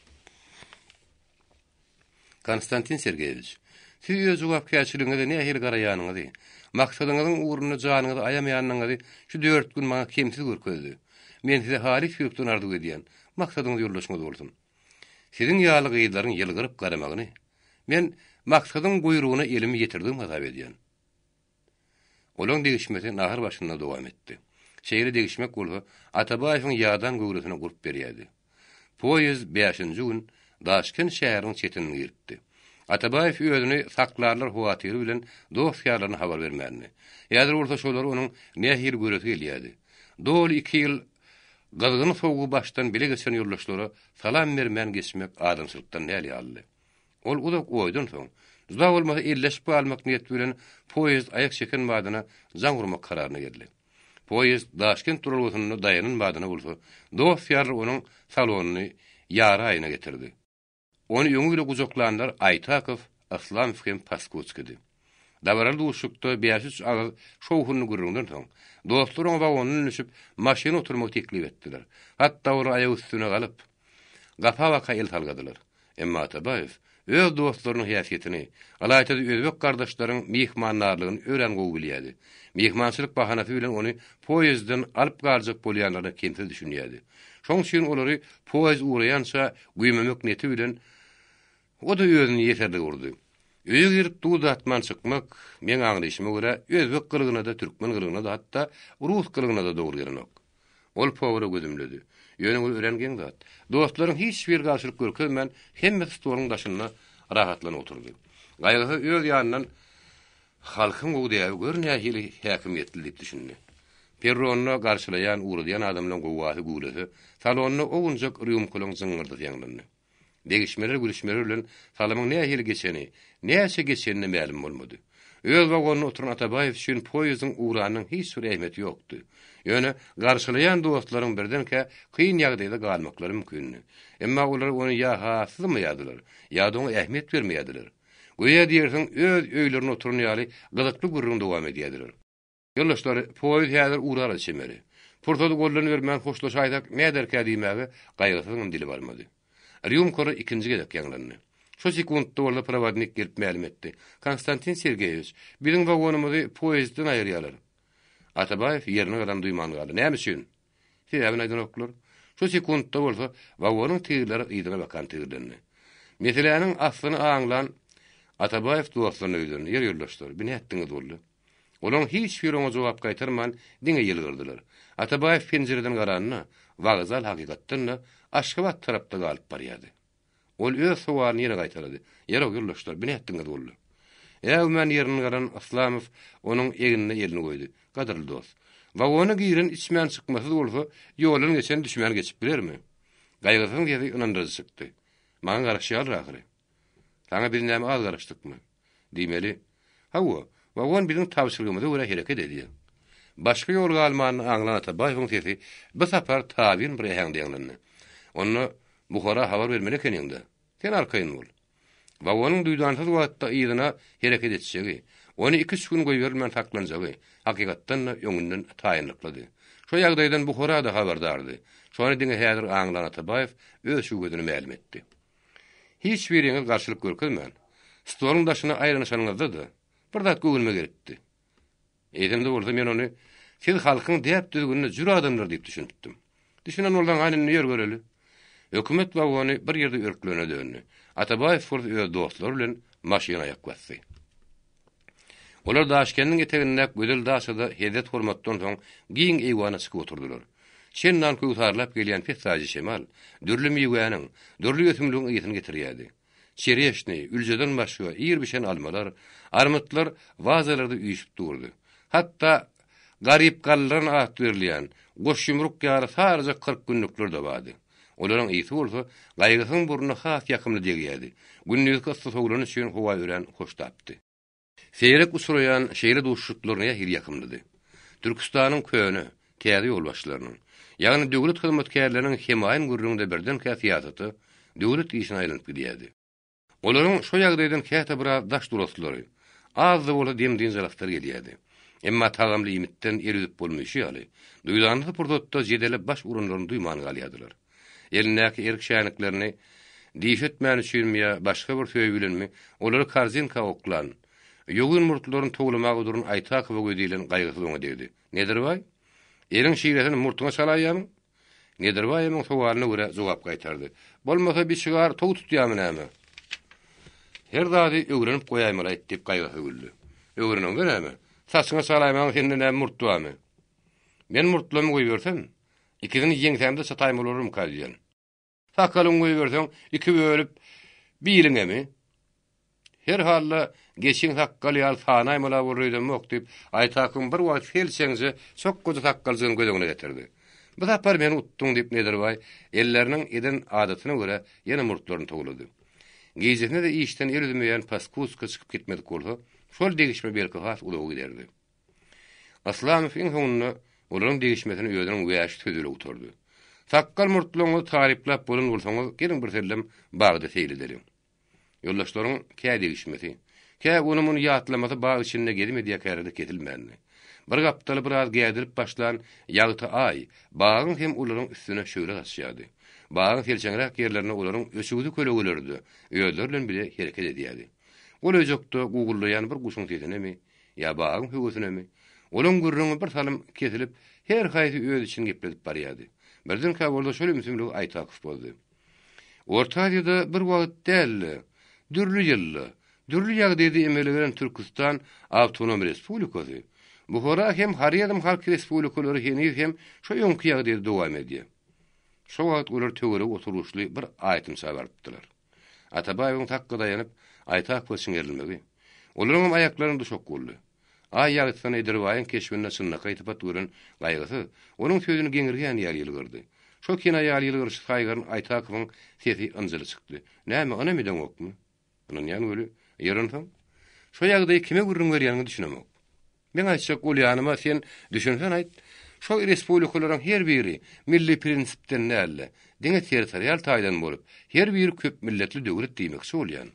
Konstantin Sergeýewiç, siz öz jogapkärçiligiňize nähili garaýanyňyzy, maksadyňyzyň uğruny janyňyzy ayamaýanyňyzy şu 4 gün maňa kemsiz görkezdi. Men size halis ýürekden arzuw edýän maksadyňyzy ýollaşmagy bolsun. Sizin ýaly gyýlaryň ýylgyryp garamagyny men maksadyň buýrugyna elimi ýetirdim hazap edýän. Olaň degişmesi nahar başynda dowam etdi. Şeýle degişmek bolsa Atabaýewiň ýadan göwresine gurup berýärdi. Poýez 5-nji gün Daşkent şäheriniň çetinini giripdi. Atabaýew özüni saklarlar howatyry bilen dostýarlaryna habar bermäni. Ýa-da bolsa şolar onuň nähir göresi gelýärdi. Dol 2 ýyl gazgyny soğugy başdan bile geçen ýoldaşlara salam bermän geçmek adamçylykdan näle aldy. Ol uzak oýdan soň Zda bolmasa elleşip almak niýet bilen poýez aýak çeken madyna jaň urmak kararyna geldi. Poýez Daşkent duralgyny daýanyň madyna bolsa, dostýar onuň salonyny ýara aýyna getirdi. Onu ýöňü ile gujoklanlar Aytakow, Aslamow hem Paskutskidi. Dawaral duşukda 5-3 agyz şowhuny gürrüňden soň dostlar oňa wagonyny düşüp maşyna oturmak teklip etdiler. Hatda ora aýak üstüne galyp gapa waka el salgadylar. Emma Atabaýew öz dostlarynyň häsiýetini, alaýda özbek gardaşlaryň mihmannarlygyny ören gowy bilýärdi. Mihmançylyk bahanasy bilen ony poýezden alyp garjak bolýanlara kentil düşünýärdi. Şoň üçin olary poýez uğraýança güýmemek niyeti bilen o da özüni ýeterli urdy. Öýe girip duýda atman çykmak, men aňlyşyma görä özbek gylygyna da, türkmen gylygyna da, hatda rus gylygyna da dogry gelenok. Ol powra gözümledi. Ýöne öğrengen zat. Dostlaryň hiç bir garşylyk görkezmän hemme stolyň daşyna rahatlanyp oturdy. Gaýgy öz ýanyndan halkyň gowdaýy görnähili häkimetli diýip düşündi. Perronna garşylayan uğrayan adamlaryň gowwasy gulesy salonyny oňjak rüýümküliň zyňyrdy ýaňlandy. Degişmeler gülüşmeler bilen salamyň nähili geçeni, näçe geçenini ma'lum bolmady. Öz wagonyna oturan Atabaýew üçin poýezdin uğranyň hiç bir ähmeti ýokdy. Ýöne garşylayan dostlaryň birdenke kyn ýagdaýda galmaklary mümkin. Emma olar onu ýa hasymyýardylar, ýa da ona ähmet bermeýärdiler. Goýa diýersiň öz öýlerine oturan ýaly gyzykly gürrüň dowam edýärdiler. Ýoldaşlary poýez häzir uğrara çemeri. Purtady gollany bermän hoşlaşaýdak näderkä diýmäge gaýgysynyň dili barmady. Ryumkora ikinji gedek ýaňlandy. Şu sekundda orada prowadnik gelip ma'lum etdi. Konstantin Sergeýewiç, biziň wagonymyzy poýezden aýyrýarlar. Atabaýew ýerine gadan duýman galdy. Näme üçin? Sebäbini aýdanoklar. Şu sekundda bolsa wagonyň tigirleri ýydyna bakan tigirlerini. Meseleniň aslyny aňlan Atabaýew dostlaryna öýdürdi. Ýer ýoldaşlar, bini etdiňiz boldy. Olaň hiç bir oňa jogap gaýtarman diňe ýylgyrdylar. Atabaýew penjereden garanyna, wagzal hakykatdan Aşgabat tarapda galyp barýardy. Ol öz sowalyny ýene gaýtardy. Ýere ýoldaşlar, bini etdiňiz boldy. Ýa men ýerini garan Aslamow onuň egine ýerini goýdy. Gadyrly dost. Wagony giren içmän çykmasy bolsa, ýolun geçen düşmän geçip bilermi? Gaýgysyň ýeri ynandyrdy çykdy. Maňa garaşýar ahyry. Taňa bir näme az garaşdykmy? Diýmeli. Hawa, wagon biziň tabşyrygymyza görä hereket edýär. Başga ýol galmanyny aňlan Atabaýewiň sesi bu sapar tabin bir ähňde ýaňlandy. Onu Buhara habar vermeli keninde. Sen arkaýyn bol. Wagonyň duýdansyz wagtda ýygyna hereket etjegi. Onu 2-3 gün goýup bermän saklanjagy. Hakykatdan ýöňünden taýynlyklady. Şo ýagdaýdan Buhara da habardardy. Şonu diňe häzir aňlan Atabaýew öz şu gözüni ma'lum etdi. Hiç bir ýeňil garşylyk görkezmän. Stolyň daşyna aýranyşanyňyzda da bir zat göwülme gerekdi. Eýdimde bolsa men onu siz halkyň diýip düzgünne jür adamlar diýip düşündim. Düşünen boldan aýnyny ýer göreli. Hökümet wagony bir ýerde örklene döndü. Atabaýew furt öz dostlary bilen maşyna ýaklasy. Olar Daşkendiň eteginde gödel daşyda hedet hormatdan soň giň eýwana çykyp oturdular. Şendan köýtarlap gelýän Fesaji Şemal, dürli miýwanyň, dürli ýötümlüğiň ýetini getirýärdi. Çereşni, ülzeden başga ýer bişen almalar, armutlar vazalarda üýüşip durdy. Hatta garyp gallaran at berilýän goş yumruk ýaly sarja 40 günlükler de bardy. Olaryň ýeti bolsa, gaýgysyň burnu has ýakymly degýärdi. Günnüzki yssyk üçin howa ören hoşdapdy. Seýrek usurayan şeýle duşutlaryna hir ýakymlydy. Türkistanyň köni, täze ýolbaşlarynyň, ýagny döwlet hyzmatkarlarynyň hemaýyn gurrunda birden käsiýaty, döwlet işine aýlanyp gidýärdi. Olaryň şo ýagdaýdan käte bir daş duraslary, az da bola demdiň jalaklar gelýärdi. Emma tagamly ýimitten eridip bolmaýşy ýaly, duýdanyny purdotda jedelep baş urunlaryny duýman galýadylar. Elindäki erkşäniklerini diýetmän üçin ýa başga bir söýüp bilenmi, olary korzinka oklan, ýogyn murtlaryny toglamagy durun Aytakowa gödülen gaýgysy oňa degdi. Nedir bay? Eriň şiiretini murtuňa salaýam? Nedir bay? Emma sowalyna görä jogap gaýtardy. Bolmasa bir şigar tog tutýarmy näme? Her zady öwrenip goýaýmala diýip gaýgysy güldü. Öwrenen näme? Saçyňa salaýmaň sende näme murtduamy? Men murtlamy goýbersem, ikisini ýeňsemde sataým bolarum kalýan. Sakalyň goýberseň, iki bölüp biýliňemi? Her halla geçiň sakkal ýal sanaýmala bolýardym ok diýip Aytakow bir wagt felçeňje çok goda sakkalzyny gödüňe getirdi. Bu tapar meni uttuň diýip nedir bay, elleriniň eden adatyna görä ýene murtlaryny toglady. Gejesine de işten eridmeýän paskuska çykyp gitmedik bolsa, şol degişme belki has udagy giderdi. Aslanow iň soňunda olaryň degişmesini öýdüň wäş tödüle oturdy. Sakkal murtlaryny taryplap bolan bolsaňyz, gelin bir sellem bagda seýledelim. Yoldaşlaryň kä degişmesi, kä onumun ýatlamasy bag içinde gelip diýerlerde ketilmänli. Bir gapdaly biraz gädirip başlan ýagty ay, bagyň hem olaryň üstüne şöyle açýardy. Bagyň felçeňrek ýerlerine olaryň ösügüdi kölegelerdi. Öýlerle bile hereket edýärdi. Ol öjekde guguldaýan bir guşuň sedenemi, ýa bagyň höwesini, olaň gurruny bir salym kesilip, her haýsy öz için gepledip barýardy. Birden kabolda şöyle müsümlük Aytakow boldy. Orta Aziýada bir wagt däl, dürli ýylly, dürli ýagdaýda emelegeren Türkistan Awtonom Respublikasy, Buhara hem Harýadym Halk Respublikalary hem şo ýonky ýagdaýda dowam edýär. Şo wagt olar töwerek oturuşly bir aýtym sabardylar. Atabaýyň takka daýanyp Aytakow siňerilmegi. Olaryň aýaklaryny düşük boldy. Ay ýagtyny edirwaýyn keşbinde sınna gaýtyp atgyran gaýgysy, onuň sözüni geňirgen ýaly ýylgyrdy. Şo kina ýaly ýylgyrşy gaýgyryn Aytakowyň sesi ynjyly çykdy. Näme, ana meden okmy? Onuň ýany öli ýerensem, şo ýagdaýy kime gurrun berýäniňi düşünemok. Men aýtjak bolýanyma sen düşünsen aýt. Şo respublikalaryň her biri milli prinsipden näle, diňe territorial taýdan bolup, her biri köp milletli döwlet diýmekçi bolýan.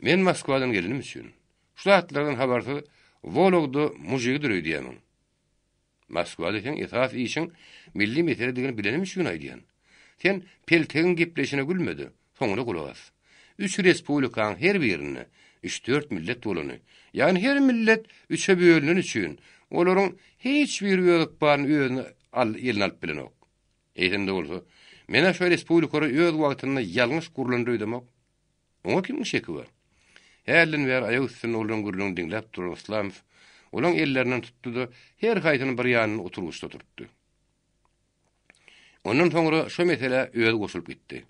Men Moskwadan gelinim üçin şu atlardan habarty Vologda mujigi dürüýdýän. Moskwada sen esas işin milli mesele diýen bilenim üçin aýdýan. Sen peltegiň gepleşine gülmedi, soňuna gulak as. 3 respublikaň her birini 3-4 millet bolany. Ýani her millet 3'e bölünen üçin olaryň hiç bir ýölik barny özüne ýelini alyp bilenok. Eýtende bolsa, mena şo respublikary öz wagtyny ýalňyş gurlandyrymak. Oňa kim şeki bar? Hälin wer aýagy üstüne olaryň gurluny diňläp duran Aslanow, olaň ellerinden tutdy, her haýtyny bir ýanyna oturuşda turtdy. Ondan soňra şo mesele öz goşulyp gitdi.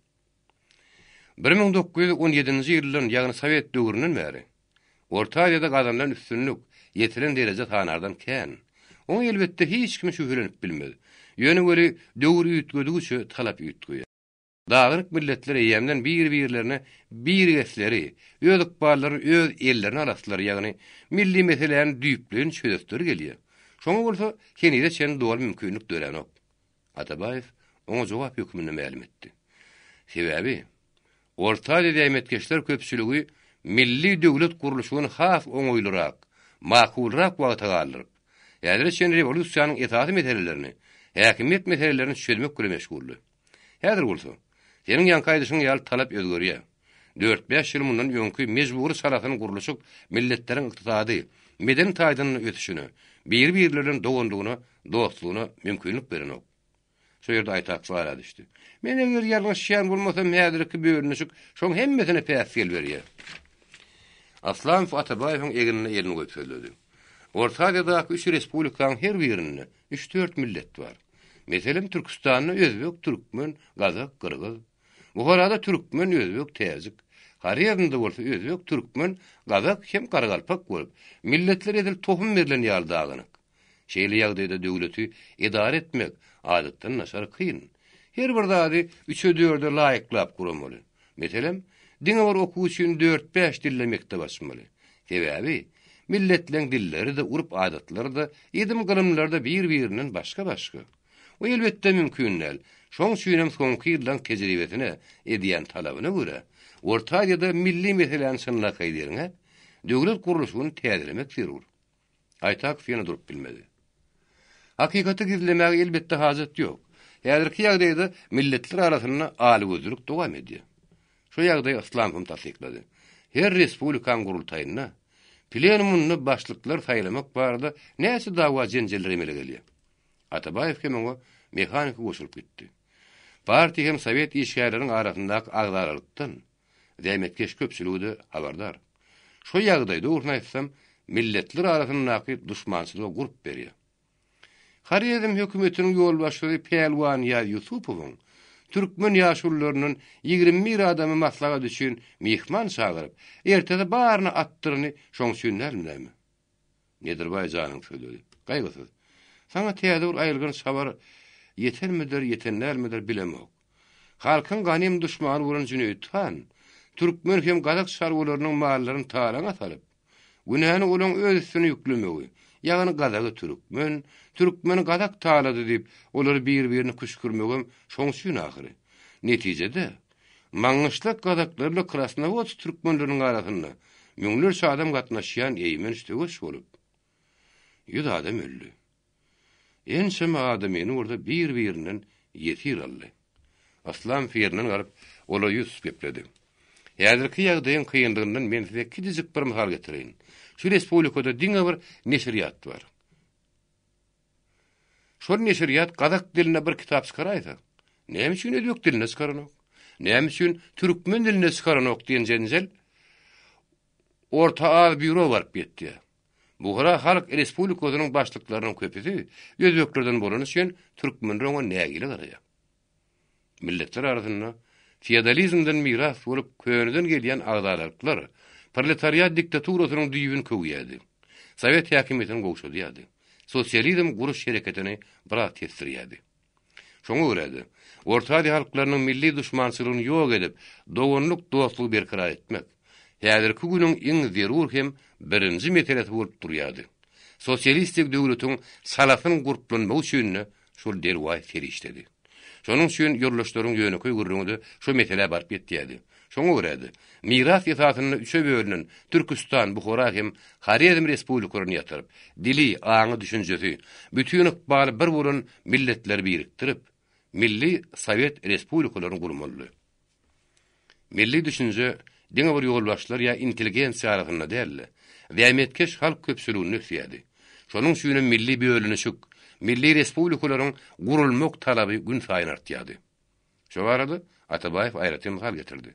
1917-nji ýylyň ýagny Sowet döwründen bäri Orta Aziýada gadamlaryň üstünlük ýetiren derejede tanardan kän. Oň elbetde hiç kim şührenip bilmedi. Ýöne göre döwür ýetgedigi talap ýetdi. Dağınık milletleri ýemden bir-birlerine bir gesleri, öýdük barlary öz ellerini arastlary, ýagny milli meselelerini düýplen çözüpdir gelýär. Şoňa bolsa kenide çen dowal mümkinlik dörenok. Atabaýew oňa jogap hökmüne ma'lum etdi. Sebäbi Orta Aziýada emetkeşler köpçüligi milli döwlet gurulşyny has oňoýlyrak, makulrak wagta galyryp, ýa-da çen revolusiýanyň esasy meselelerini, häkimiýet meselelerini çözmek bilen meşguldy. Häzir bolsa senin ýankaýdyşyň ýaly talap özgerýär. 4-5 ýyl mundan ýonky mejburi salatyny gurulşyk milletleriň ykdysady, meden taýdanyny ötüşini, bir-birleriň dogandygyna, dostlugyna mümkinlik berenok. Şo ýerde Aytakow ara düşdi. Men eger ýalňyş şäň bolmasam häzirki bölünüşik şoň hemmesine päsgel berýär. Aslanow Atabaýewiň egenine elini goýup söýledi. Orta Aziýadaky 3 respublikaň her birinde 3-4 millet bar. Meselem Türkistanyň özbek, türkmen, gazak, kyrgyz. Buharada türkmen, özbek, täzik. Harýadynda bolsa özbek, türkmen, gazak hem gargalpak bolup, milletler edil tohum berilen ýaly dağynyk. Şeýle ýagdaýda döwleti idare etmek adatdan naşar kyn. Her bir zady 3-4 laýyklap guramaly. Meselem, diňe bir okuw üçin 4-5 dille mektep açmaly. Sebäbi, milletleň dilleri de, urp adatlary da, edim gylymlary da bir-biriniň başga-başga. O elbetde mümkin näl. Şoň üçin hem soňky ýyldan tejribetine edýän talabyna görä, orta ýa-da milli meselelerini sınlak eýderiňe, döwlet gurulşyny täzelemek zerur. Aýtak ýene durup bilmedi. Hakikaty gizlemek elbetde hajat ýok. Häzirki ýagdaýda milletler arasynda alygözlük dowam edýär. Şu ýagdaý Islam tasdiklady. Her respublikan gurultaýyna plenumuny başlyklar saýlamak barada näse dawa jenjelleri emele gelýär. Atabaýew hem oňa mehanik goşulyp gitdi. Partiýa hem Sowet işgärläriniň arasyndaky agdarlykdan demetkeş köpçüligi habardar. Şu ýagdaýda urnaýsam milletler arasyndaky duşmançylygy gurup berýär. Harýedim hökümetiniň ýolbaşçysy Pelwan ýa Yusupowyň türkmen ýaşullarynyň 21 adamy maslaga düşün mihman çagyryp, ertede baryny atdyryny şoň sünnälmi? Nedir baýjanyň söýledi? Gaýgysyz. Sana täze bir aýylgyn sabar yetermidir, yetenlermidir bilemok. Halkyň ganym düşman bolan Cüneyt Han, türkmen hem gadak şarwalarynyň mallaryny taýlan asalyp, günäni olaň öz üstüne ýüklemegi, ýagny gadagy türkmen gadak taýlady diýip, olary bir-birini kuşkurmagam şoň üçin ahyry. Netijede maňyşlyk gadaklarla Krasnovodsk türkmenläriniň arasynda müňlerçe adam gatnaşýan eýmen üstüge bolup. Ýüz adam öldü. Enşem adamyny orada bir-biriniň ýetir aldy. Aslan firinin garip ola ýüz gepledi. Häzirki ýagdaýyň kynlygyndan men size kiçik bir mysal getireýin. Şu respublikada diňe bir neşriýat bar. Şol neşriýat gadak diline bir kitap çykaraýdy. Näme üçin ödük diline çykaranok? Näme üçin türkmen diline çykaranok diýen jenjel orta az büro barıp getdi. Buhara Halk Respublikasynyň başlyklarynyň köpüsi özbeklerden bolan üçin türkmen röňe nägili garaýar. Milletler arasynda feodalizmden miras bolup köňden gelýän agdarlyklar proletariat diktaturasynyň düýbüni köwýärdi. Sowet häkimetiniň gowşadýardy. Sosializm guruş şereketini biraz tesirýärdi. Şoňa görä orta ady halklarynyň milli düşmançylygyny ýok edip, dogonluk dostlugy berkrar etmek häzirki günüň iň zerur hem birinji meselesi bolup durýardy. Sosialistik döwletiň salatyny guruplanmagy üçin şol derway ferişdedi. Şonuň üçin ýurtdaşlaryň ýöneköy gurrundy şu mesele barp etdiýärdi. Şoňa görä miras esasyny üçe bölünen Türkistan, Buhara hem Harýedim respublikalaryny ýatyryp, dili, aňy düşünjesi, bütün ykbaly bir bolan milletler biriktirip, milli Sowet respublikalaryny gurmaly. Milli düşünje diňe bir ýolbaşçylar ýa intelligensiýa arasynda däl, wämetkeş halk köpçüligini nüfýärdi. Şonuň üçin milli bölünüşik, milli respublikalaryň gurulmak talaby gün saýyn artýardy. Şo arada Atabaýew aýratyn misal getirdi.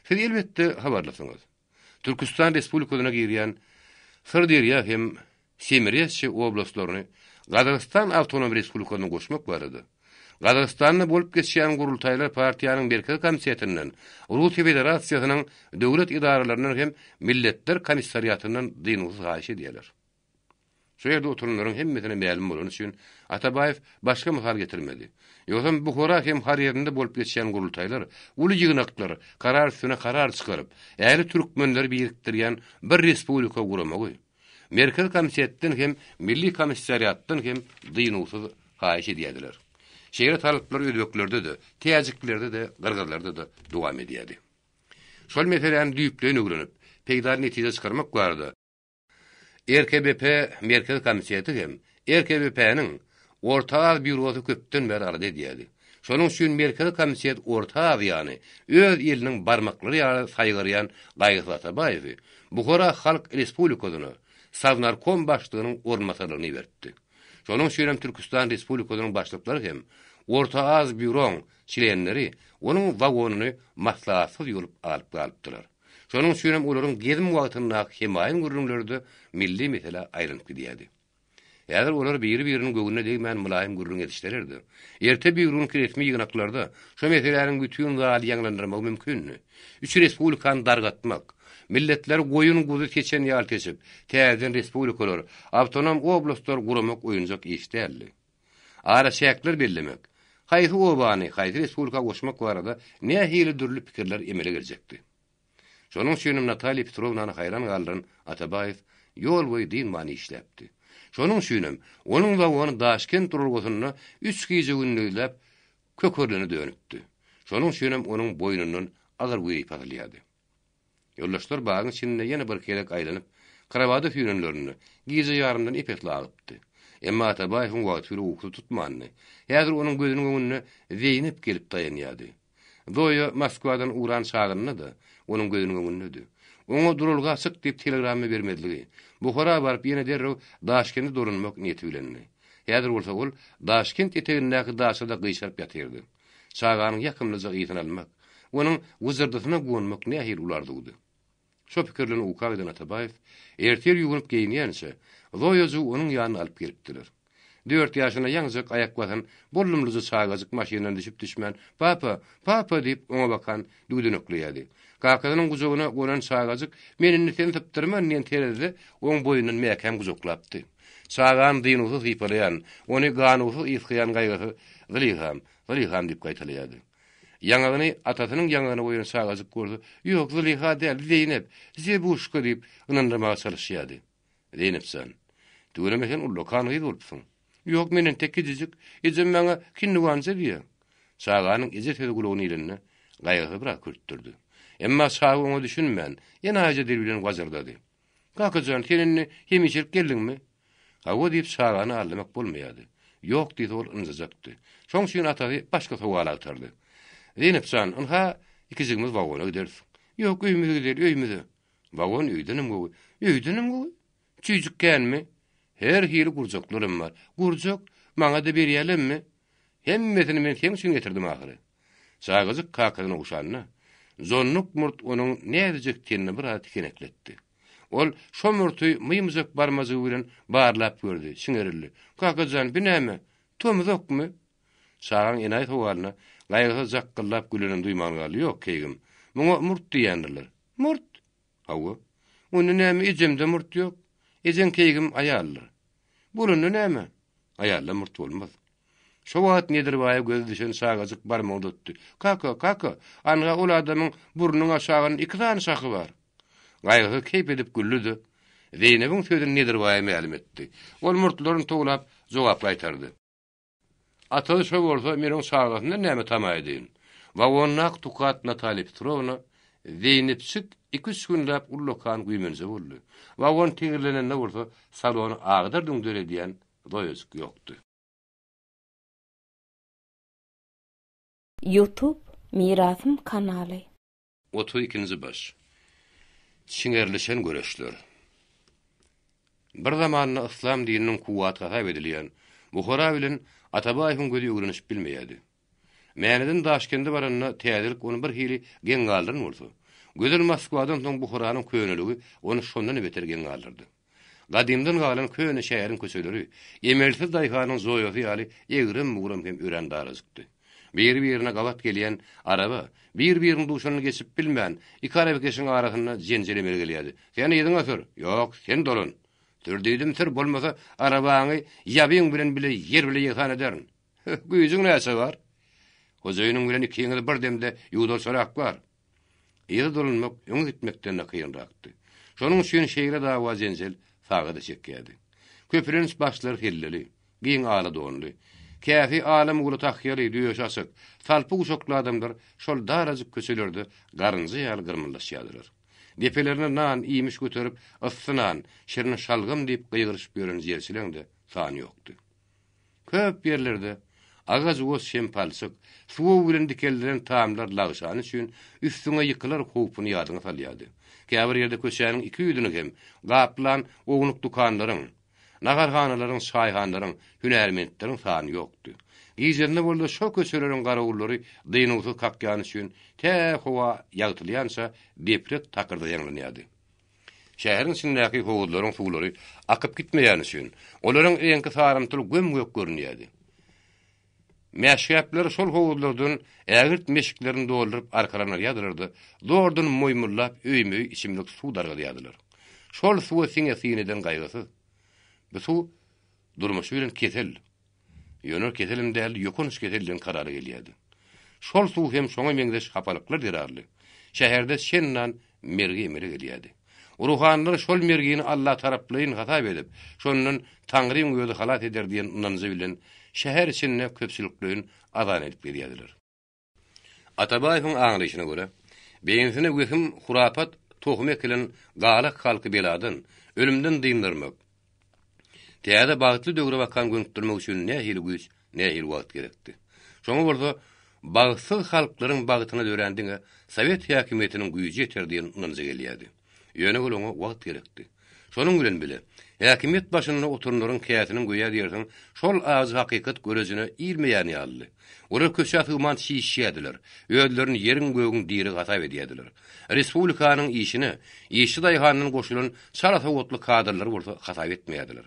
Siz elbetde habarlasyňyz. Türkistan Respublikasyna girýän Sirderýa hem Semirýetçi oblastlaryny Gadakstan Awtonom Respublikasyna goşmak barady. Gadakstanda bolup geçýän gurultaýlar partiýanyň Merkez Komitetinden, Russiýa Federasiýasynyň döwlet idaralarynyň hem milletler komissariýatynyň dynysy gaýşy edýärler. Şu ýerde oturanlaryň hemmesine ma'lum bolan üçin Atabaýew başga mysal getirmedi. Ýönem Buhara hem Harýerinde bolup geçýän gurultaýlar, uly ýygnaklar karar üstüne karar çykaryp, äli türkmenleri biriktirýän bir respublika guramagy, Merkez Komitetinden hem milli komissariýatdan hem dynysy gaýşy edýärler. Şeýle talyplar özbeklerde de, täjiklerde de, gyrgyzlarda da dowam edýärdi. Şol meselelerini düýplen öwrenip, peýdar netije çykarmak barada. RKBP Merkez Komiteti hem RKBP'niň orta az bürosu köpden beri arada edýärdi. Şonuň üçin Merkez Komitet orta az ýany öz eliniň barmaklary ýaly saýgyrýan Gaýgy Atabaýew Buhara Halk Respublikasyna Savnarkom başlygynyň ornmasaryny berdi. Şonuň üçin Türkistan Respublikasynyň başlyklary hem orta az büroň çilenleri onuň wagonuny maslahatsyz ýolup alypdylar. Şonuň üçin olaryň gezim wagtynda hemaýyn gurulmalarda milli mesele aýrylyp gidýärdi. Eğer olar bir-biriniň göwüne degmän mülayim gurrun etişlerdi. Erte bir-biriniň resmi ýygnaklarda şu meselelerini bütün gali ýanglandyrmak mümkin. Üç respublikany dargatmak, Milletler goýun guzy keçen ýal kesip, täzen respublikalar, awtonom oblastlar guramak oýunjak iş däldi. Ara şäkler bellemek, haýsy obany, haýsy respublika goşmak barada ne hili dürlü pikirler emele geljekdi. Şonuň üçin Nataliýa Petrovnany haýran galdyran Atabaýew ýol boýy din many işläpdi. Şonuň üçin onuň we onu Daşkent durulgusyny 3 gije günlüklep kökörleni dönüpdi. Şonuň üçin onuň boýnundan agyr güýi patlaýady. Ýoldaşlar bagyň içinde ýene bir kerek aýlanyp, Karabada füýrenlerini gije ýaryndan epetli alypdy. Emma Atabaýewiň wagty uky tutmandy. Häzir onuň gözüniň öňüne Zeynep gelip dayanýady. Doýa Moskwadan uran çağırny da onuň gözüniň öňünde. Oňa durulga syk diýip telegramy bermedligi. Buhara baryp ýene derrew Daşkentde durunmak niýeti bilenni. Häzir bolsa ol Daşkent etegindäki daşada gyşaryp ýatyrdy. Çağanyň ýakymlyja ýetini almak, onuň wuzurdasyna gonmak nähir ulardygy. Şo pikirlerini ukagdan Atabaýew erter ýugunup geýinýänse, Zoýazy onuň ýanyna alyp gelipdiler. 4 ýaşyna ýaňjak aýak basan, bollumlyzy çağazyk maşynadan düşüp düşmän, "Papa, papa" diýip oňa bakan düýdünekleýärdi. Kakadynyň gujogyna gonan çağazyk "Meni sen tapdyrman" diýen terede oň boýundan mäkem gujoklapdy. Çağan diýnuzy hypalayan, ony ganuzy ýyskyan gaýgasy "Zaliham, Zaliham" diýip gaýtalýardy. Ýangyny atasynyň ýangyna goýan çağazyk gördü. "Ýok, Zaliha däl, Zeynep, Zebuşka" diýip ynandyrmaga çalışýardy. "Zeynepsen, döwlemesen ullakan gyz bolupsyň." "Ýok, menen tekijik, ejem maňa kinnuwança diýär." Çağanyň eje söýgülüni ýerine gaýgasy bir kötürdi. Emma çağı oňa düşünmän, ýene haja dil bilen gazardady. "Kakajan, seninni hemişip geldiňmi?" "Hawa" diýip çağany almak bolmaýardy. "Ýok" diýdi ol ynjajakdy. Şoň üçin atasy başga sowal altardy. "Zeynepsan, onha ikizigimiz wagona gidersiň." "Ýok, öýümüze gider, öýümüze." "Wagon öýdenim gowy." "Öýdenim gowy? Çüýjükkenmi?" "Her hili gurjaklarym bar. Gurjak maňa da berýärlemmi?" "Hemmesini men sen üçin getirdim ahyry." Çağazyk kakadyna uşanna. Zonluk murt onuň nädejekdigini bir az tikenekletdi. Ol şo murty myýmyjak barmazy bilen barlap gördü, şiňerildi. "Kakajan, bu näme? Tomuzokmy?" Çağan enaý sowalyna gaýgasy jakkyllap gülenen duýman galy. "Ýok, keýgim. Muňa murt diýenler." "Murt? Hawa. Onu näme ejemde murt ýok? Ejen keýgim aýallar." "Bununy näme? Aýallar murt bolmaz." Şo wagt nedir baýa göz düşen çağazyk barmagy tutdy. "Kaka, kaka, anga ol adamyň burnunyň aşagyny 2 tane şaky bar." Gaýgasy keýp edip güldü. Zeynep'in sözüni nedir baýa ma'lum etdi. Ol murtlaryny toglap jogap gaýtardy. "Ataly şo bolsa meniň çağagyny näme tamaýdyn?" Wagonnak tukat Nataliýa Petrovna Zeynepçik 2-3 günläp ullokan güýmenje boldy. Wagon tiňirlenende bolsa salony agdar döňdüre diýen doýasyk ýokdy. YouTube Mirasym kanaly. 32-nji baş. Şiňerleşen göreşler. Bir zamanna İslam dininiň kuwaty hasap edilýän Buhara bilen Atabaýewiň gözi öwrenişip bilmeýärdi. Mäneden Daşkentde baranyna täzelik onu bir hili geň galdyryn bolsa. Gözül Moskwadan soň Buharanyň köýneligi onu şondan beter geň galdyrdy. Gadymdan galan köýne şäheriň köçeleri, emelsiz daýhanyň zoýasy ýaly egrim mugram hem ören darazykdy. Bir-birine gabat gelýän araba, bir-biriniň duşanyny geçip bilmän, iki arabakeşiň arasyna jenjelemeli gelýärdi. "Sen ýedin asır?" "Ýok, sen dolun." "Türdiýdim sir bolmasa arabaňy ýabyň bilen bile ýer bile ýehan ederin." "Güýjüň näçe bar?" "Hojaýynyň bilen ikiňiz bir demde ýuwdal sorak bar." Ýer dolunmak öňe gitmekden kynrakdy. Şonuň üçin şeýle dawa jenjel fagada çekýärdi. Köpürin başlary helleli, giň ala donly. Käfi alem uly tahyýary diýýäşasyk. Salpy uşakly adamlar şol darazyk köçelerde garynjy ýaly gyrmyldaşýardylar. Depelerine nan iýmiş göterip ıssynan, şerini şalgym diýip gyýgyryşyp ýören ýerçileňde sany ýokdy. Köp ýerlerde agaz goz şempalsyk, suw bilen dikeldiren taamlar lagşany üçin üstüňe ýykylar howpuny ýadyňa salýardy. Käbir ýerde köçäniň iki ýüdüni hem gaplan oňluk dukanlaryň, nagarhanalaryň, şaýhanlaryň, hünärmentleriň sany ýokdy. Giýjende boldy şo köçeleriň garagullary dynuwy kakýan üçin tä howa ýagtylýança depret takyrda ýanglanýardy. Şäheriň içindäki howlaryň suwlary akyp gitmeýän üçin olaryň eňki saramtyl göm-gök görünýärdi. Meşgaplar şol howuzlardan ägirt meşiklerini doldurup arkalarına ýadylyrdy. Doğrudan moýmurlap öýmüý içimlik suw dargalyýadylar. Şol suwa siňe sineden gaýgysy. Bu suw durmuşy bilen kesel. Ýöner keselim däl, ýokunuş keselden karary gelýärdi. Şol suw hem şoňa meňdeş hapalyklar derarly. Şäherde şennan mergi emeli gelýärdi. Ruhanlar şol mergini Allah taraplyň hatap edip, şonun Taňryň gözi halat eder diýen inanjy bilen şäher içinde köpçüliklerin azan edip berýärdiler. Atabaýyň aňlyşyna görä, beýinsine wehim hurapat tohum ekilen galak halky beladan, ölümden dyndarmak. Täze bagtly döwre bakan göňtürmek üçin nähili güýç, nähili wagt gerekdi. Şoňa bolsa bagtsyz halklaryň bagtyna dörendiňe Sowet häkimetiniň güýji ýeter diýen inanjy gelýärdi. Ýöne bolňa wagt gerekdi. Şonuň bilen bile häkimet başyna oturnaryň käsiniň goýa diýersiň, şol az hakykat görejine ilmeýän ýaly. Olar köşäti uman şişýädiler. Öýlerini ýeriň göğüň diýeri gatap edýärdiler. Respublikanyň işini, işi daýhanyň goşulan sarata otly kadrlar bolsa gatap etmeýärdiler.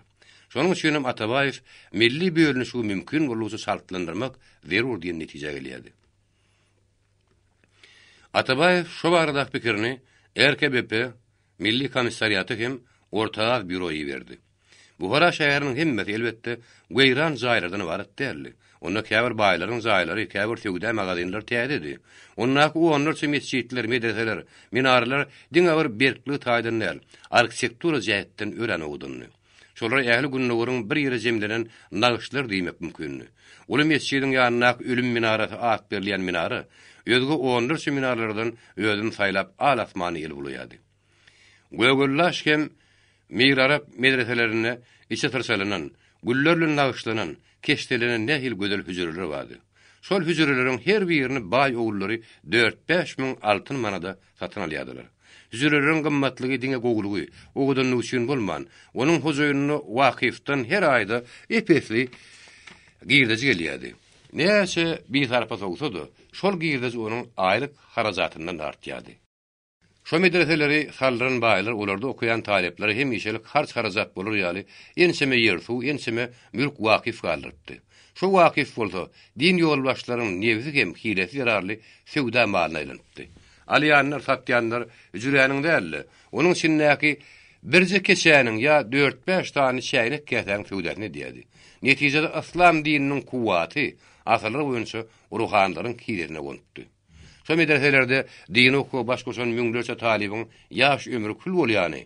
Şonuň üçin Atabaýew milli bölünüşi mümkin bolýusa şartlandyrmak zerur diýen netije gelýärdi. Atabaýew şo barada pikirini RKBP Milli Komissariýaty hem ortaýa büroýy berdi. Buhara şäheriniň hemmeti elbetde Geyran zaýlardan ibaret däldi. Onda käbir baýlaryň zaýlary, käbir tögüde magazynlar täzedi. Onnak o onlarça mesçitler, medreseler, minaralar diňe bir berkli taýdanlar, arkitektura jähetden ören owdunny. Şolar ähli günlügiň bir ýere jemlenen nagşlar diýmek mümkin. Ulu mesçidiň ýanyna ölüm minarasy at berilýän minara, özge onlarça minaralardan özüni saýlap alasmany ýyl bolýardy. Göwüllaşkem mihrarap medreselerine içe tırsalınan, güllerle nağışlanan, keştelenen nehil gödel hücreleri vardı. Şol hücrelerin her birini bay oğulları 4-5 min altın manada satın alyadılar. Hücrelerin gımmatlığı dine goguluğu, oğudan nuşun bulman, onun huzurunu vakiftan her ayda epesli girdeci geliyadi. Neyse bir tarafa soğusadı, şol girdeci onun aylık harazatından artyadı. Şo medreseleri saldyran baýlar olarda okuyan talepleri hem işelik harç harazat bolur ýaly, enseme ýersu, enseme mülk wakif galdypdy. Şo wakif bolsa, din ýolbaşlaryň nevzi hem hilesi yararly sewda malyna aýlanypdy. Alýanlar, satýanlar üjüräniň däli, onuň sinnäki birje keçäniň ýa 4-5 tany şäýnek käsen sewdasyny diýdi. Netijede islam dininiň kuwaty asylary boýunça ruhanlaryň hilerine gonupdy. Şo medreselerde din okuw başgoşan müňlerçe talibiň ýaş ömrü kül bolýany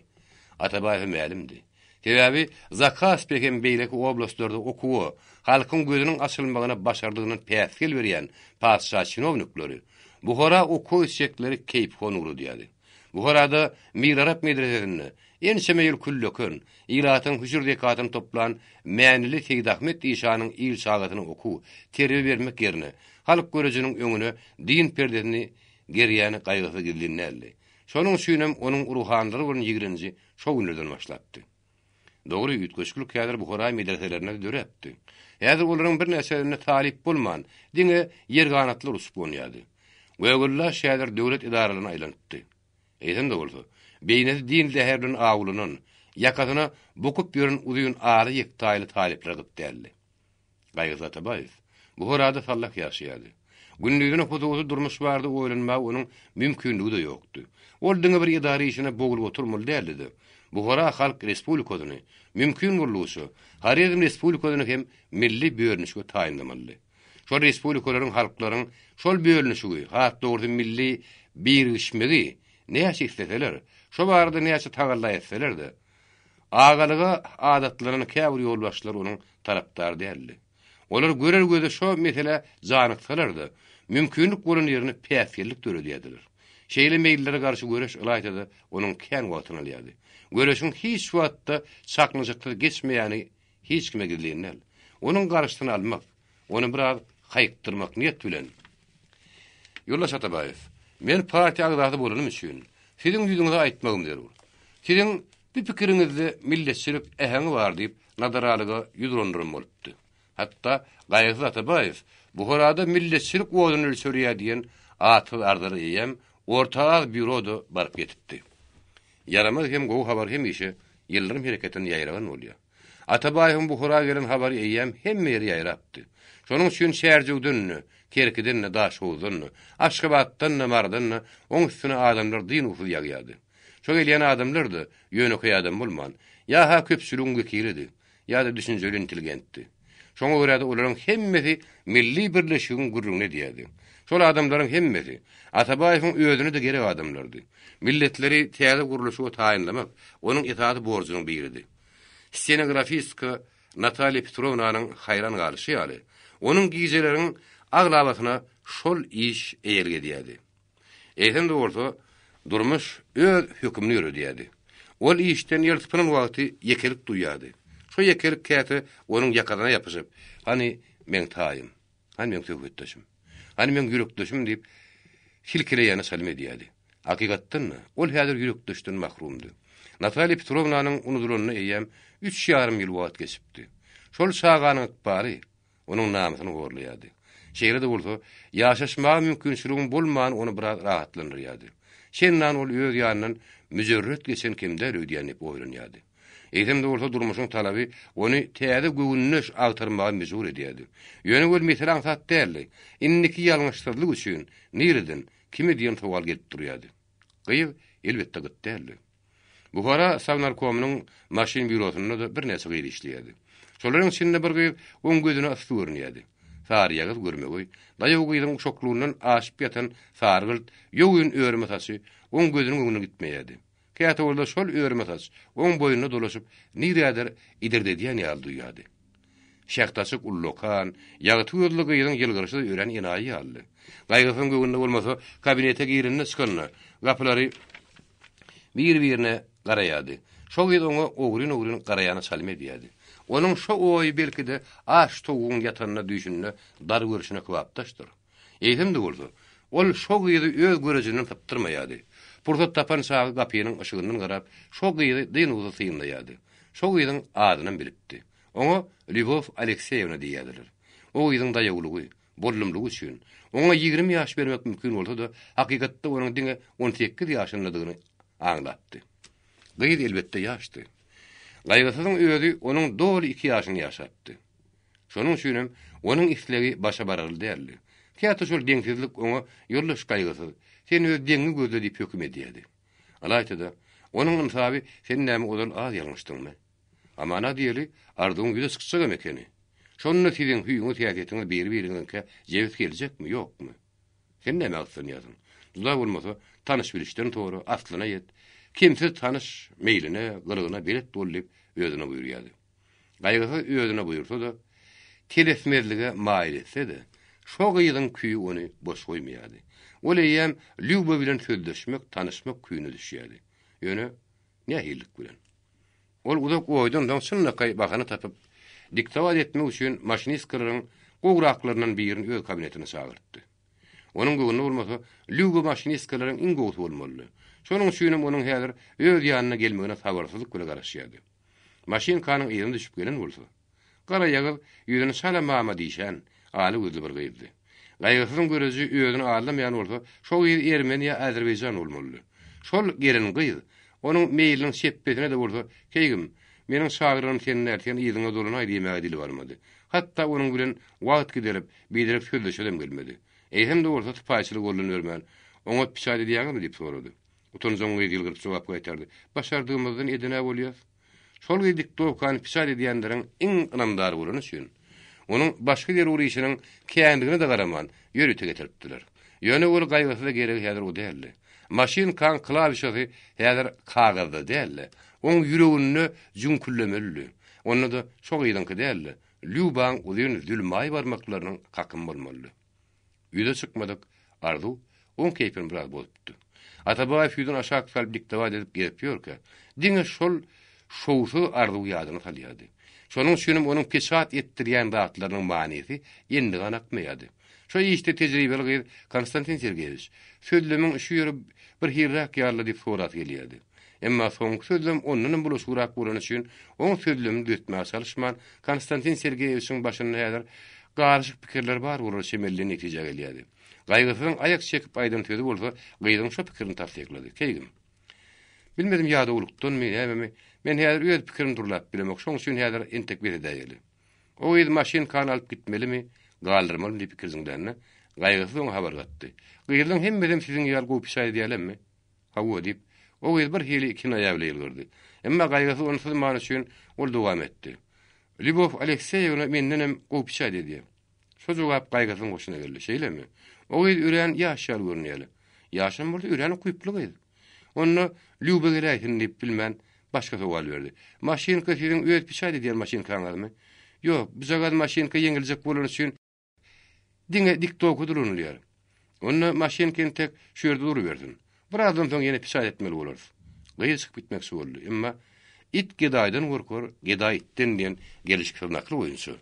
Atabaýew mälimdi. Sebäbi Zakaz peken beýleki oblastlarda okuw, halkyň gözüniň açylmagyna başardygyny päsgel berýän padşah çinovnikleri Buhara okuw şekleri keýp honury diýdi. Buharada Mirarap medreselerinde enseme ýyl küllökün, iratyň hüjür zekatyny toplan Mänili Seyid Ahmet Işanyň il şagatyny okuw, terbiýe bermek ýerine halk görejiniň öňüne din perdesini gerýäni gaýgysy gidilnäli. Şonuň üçin onuň ruhanlary bilen ýigrinji şo günlerden başlapdy. Dogry ýetgeçlik kädir Buhara medreselerine döretdi. Häzir olaryň bir näçelerine talip bolman, diňe ýerganatlar usup bolýardy. Göwülla şäher döwlet idaralaryna aýlanypdy. Eýsem de bolsa, beýnesi din zäherden awulynyň ýakasyna bokup ýören uzyň ary ýektaýly talipler gypdäldi. Gaýgysy Atabaýew Buharada sallak ýaşaýardy. Gündüzüne huzursuz durmuş bardy, oýlanmak onuň mümkinligi de ýokdy. Ol diňe bir idara işine bogulup oturmaly däldi. Buhara Halk Respublikasyny mümkin bolýusy, har ýerden respublikasyny hem milli bölünüşe taýinlamaly. Şol respublikalaryň halklaryň şol bölünüşi, hat dogry milli birleşmegi näçe isteseler, şo barada näçe tagalla etseler-de, agalyga adatlaryny käbir ýolbaşlar onuň tarapdary däldi. Olar görer göze şo mesele janyksalar-da, mümkinlik bolan ýerine päsgellik döredýärdiler. Şeýle meýillere garşy göreş ýaýda onuň kän wagtyny alýardy. Göreşiň hiç wagtda saklanjykda geçmeýäni hiç kime gidilýän. Onuň garşyny almak, onu biraz haýyktyrmak niýet bilen. Ýollaş Atabaýew, men partiýa agzady bolanym üçin siziň ýüzüňize aýtmagym derler. Siziň bir pikiriňizde milletçilik äheňi bar diýip nadaralyga ýüzrondurym bolupdy. Hatta Gaýsy Atabaýew Buharada milletçilik wagtyny ölçürýär diýen aty ardary ýem ortaýa büroda baryp getipdi. Yaramaz hem gowy habar hem işe ýyldyrym hereketini ýaýragan bolýar. Atabaýyň bu hura gelen habary eýem hemme ýeri ýaýrapdy. Şonuň üçin şäherjegdünni, kerkidenni, daşgowdunny, Aşgabatdanny, Mardanny oň üstüne adamlar dyn usul ýagýardy. Şo gelýän adamlardy, ýönekä adam bolman, ýa ha köpçüligiň wekilidi, ýa-da düşünjeli intelligentdi. Şoňa görä de olaryň hemmesi milli birleşigiň gurruna diýdi. Şol adamlaryň hemmesi Atabaýyň özüne de gerek adamlardy. Milletleri täze guruluşy taýinlamak onuň itaat borjunyň biridi. Stenografistka Natalya Petrovnanyň hayran galyşy ýaly. Onuň gizeleriniň aglabasyna şol iş eýerge diýdi. Eýsem de bolsa, durmuş öz hökmüni ýürüdýärdi. Ol işden ýertipynyň wagty yekelik duýýardy. Şo yekelik käte onuň ýakadyna ýapyşyp, "Hani men taýym, hani men söhbetdeşim, hani men ýürekdeşim" diýip hilkileýäni salmy diýdi. Hakykatdan ol häzir ýürekdeşden mahrumdy. Natalya Petrovnanyň unudulanyny eýem 3,5 ýyl wagt geçipdi. Şol şaganyň bary onuň namasyny gorlaýardy. Şeýle de bolsa, ýaşaşmagy mümkinçiligiň bolmagyny onu biraz rahatlandyrýardy. Şendan ol öz ýanynyň müjerret geçen kimde ödýänip oýlanýardy. Eýsem de bolsa durmuşyň talaby ony täze göwünüş agtarmagy mejbur edýärdi. Ýöne bol meselan sat däldi. Inniki ýalňyşlyk üçin nireden kimi diýen sowal gelip durýardy. Gyýyp elbetde gitdi. Buhara Savnarkomynyň maşin bürosunda da bir näçe gyýry işleýärdi. Şolaryň içinde bir gyýyp oň gözüne asy görünýärdi. Sariýagy görmegoý, daýaw gyýdyň şoklugyndan aşyp ýatan sargylt ýöwün örme taşy oň gözüniň öňüne gitmeýärdi. Käte bolda şol örme taş oň boýuna dolaşyp niräder idirde diýen ýaly duýýardy. Şähtasyk ullokan, ýagy ýolly gyýdyň ýylgyryşy ören ýanaý ýaly. Gaýgysyň göwnünde bolmasa kabinete girinne çykanyna, gapylary bir-birine garaýady. Şo gyýdy oňa ogrin garaýany salmy diýdi. Onuň şo oý belki de aş toguň ýatanyna düşünne dar görüşine kwapdaşdyr. Eýdim de bolsa, ol şo gyýdy öz görejini tapdyrmaýady. Pursat tapan şagy gapynyň ışygyndan garap, şo gyýdy dyn uzy syňlaýady. Şo gyýdyň adyny bilipdi. Oňa Lyubov Alekseyevna diýýärler. O gyýdyň daýaglygy, bollumlygy üçin oňa 20 ýaş bermek mümkin bolsa da, hakykatda onuň diňe 18 ýaşyndadygyny aňlatdy. Gyýdy elbetde ýaşdy. Gaýgysyň özü onuň doly 2 ýaşyny ýaşatdy. Şonuň üçin onuň islegi başa bararly däldi. Käte şol deňsizlik oňa ýoldaş gaýgysy, sen öz deňni gözledip hökm edýärdi. Alaýtda, onuň insaby sen näme odan az ýalňyşdyňmy? Amana diýeli, ardyň ýüze çykjak emekeni. Şonun siziň hüýüňiz ýa-da bir-biriňizke jewet geljekmi, ýokmy? Sen näme alsanýasyň? Duda bolmasa, tanış bilişden toru aslyna ýet. Kimse tanış meyline, gırgına bilet dolyp özüne buyurýardy. Gaýgysy özüne buyursa da, telesmezlige mail etse de, şo gyýdyň küýü ony boş goýmaýardy. Ol eýem Lyuba bilen sözleşmek, tanışmak küýüne düşýärdi. Ýöne, nähillik bilen. Ol uzak oýdan şunnakay bahana tapyp, diktat etmek üçin maşinistlaryň gowraklarynyň birini öz kabinetine çagyrtdy. Onuň göwnü bolmasa, Lyuba maşinistlaryň iň gowsy bolmaly. Şonuň üçin onuň häzir öz ýanyna gelmegine sabarsyzlyk bilen garaşýardy. Maşin kanyň ýerine düşüp gelen bolsa, gara ýagyp ýüzüne salamama diýşän, aly gözli bir gyýdy. Gaýgysyň göreji özüni alamaýan bolsa, şo ýer Ermeniýa, Azerbaýjan bolmaly. Şol gelen gyýdy. Onuň meýliniň şeppetine de bolsa, "Keýgim, meniň şagyrym senden erken ýyzyňa dolanaý" diýmäge dili barmady. Hatda onuň bilen wagt giderip, biderip sözleşelim gelmedi. Eýsem de bolsa typaýçylyk bolan örmän. Oňa piçady diýäňmi diýip sorady. Utonjyň ýyl gyryp jogap gaýtardy. "Başardygymyzdan edine bolýar." Şol gyýdyk dokan piçady diýenleriň iň ynamdary bolan üçin onuň başga ýer uryşynyň kändigine de garaman ýörüte getiripdiler. Ýöne ol gaýgysy da gerek häzir o däldi. Maşin kan klawişy häzir kagazda däldi. Oň ýüregini jünküllemeli. Onu da şo gyýdynky däldi. Lyuban uzun zülmay barmaklarynyň hakym bolmaly. Ýüze çykmadyk, ardu oň keýpin biraz bozupdy. Atabaýew ýüzüň aşağı salyp diktat edip gelip ýörke, diňe şol şowsy ardu ýadyna salýardy. Şonuň üçin onuň peçat etdirýän zatlarynyň manysy endi ganakmaýardy. Şo işte tejribeli gyz Konstantin Sergeyevich sözlemiň şu ýeri bir hirrak ýarly diýip sorat gelýärdi. Emma soňky sözlem onuň bulaşyrak bolan üçin oň sözlemini düztmäge çalışman Konstantin Sergeyevichiň başyna häzir garşyk pikirler bar bolan şemelli netije gelýärdi. Gaýgysyň aýak çekip aýdan tözi bolsa, gyýdyň şo pikirini tasdiklady. Keýgim. Bilmedim ýa-da ulukdanmy, näme Men häzir öz pikirim durlap bilemek, şoň üçin häzir entek beredi. O ýerde maşyn kan alyp gitmelimi, galdyrmaly diýip pikirziňden gaýgysy oňa habar gatdy. Gyýrlyň hemmeden siziň ýal gowy pişay diýelemmi? Hawa diýip, o ýerde bir hili ikine ýaýlaýyldy. Emma gaýgysy onu sızman üçin ol dowam etdi. Lyubov Alekseyevna menden hem gowy pişay dedi. Şo jogap gaýgysyň goşuna geldi, şeýlemi? O ýerde üren ýaşar görnýärli. Ýaşam boldy, üreni kuýplyk edi. Onu Lyubov geläýsin diýip bilmän başga sowal berdi. Maşynka siziň öz pişay diýen maşynkaňyzmy? Ýok, bize gaz maşynka ýeňiljek bolan üçin diňe dikto kudurulýar. Onu maşynken tek şu ýerde duruberdin. Birazdan soň ýene pişay etmeli bolarys. Gyýyşyk bitmek boldy. Emma it gedaýdan gorkar, gedaý itden diýen gelişik sırnakly oýunçy.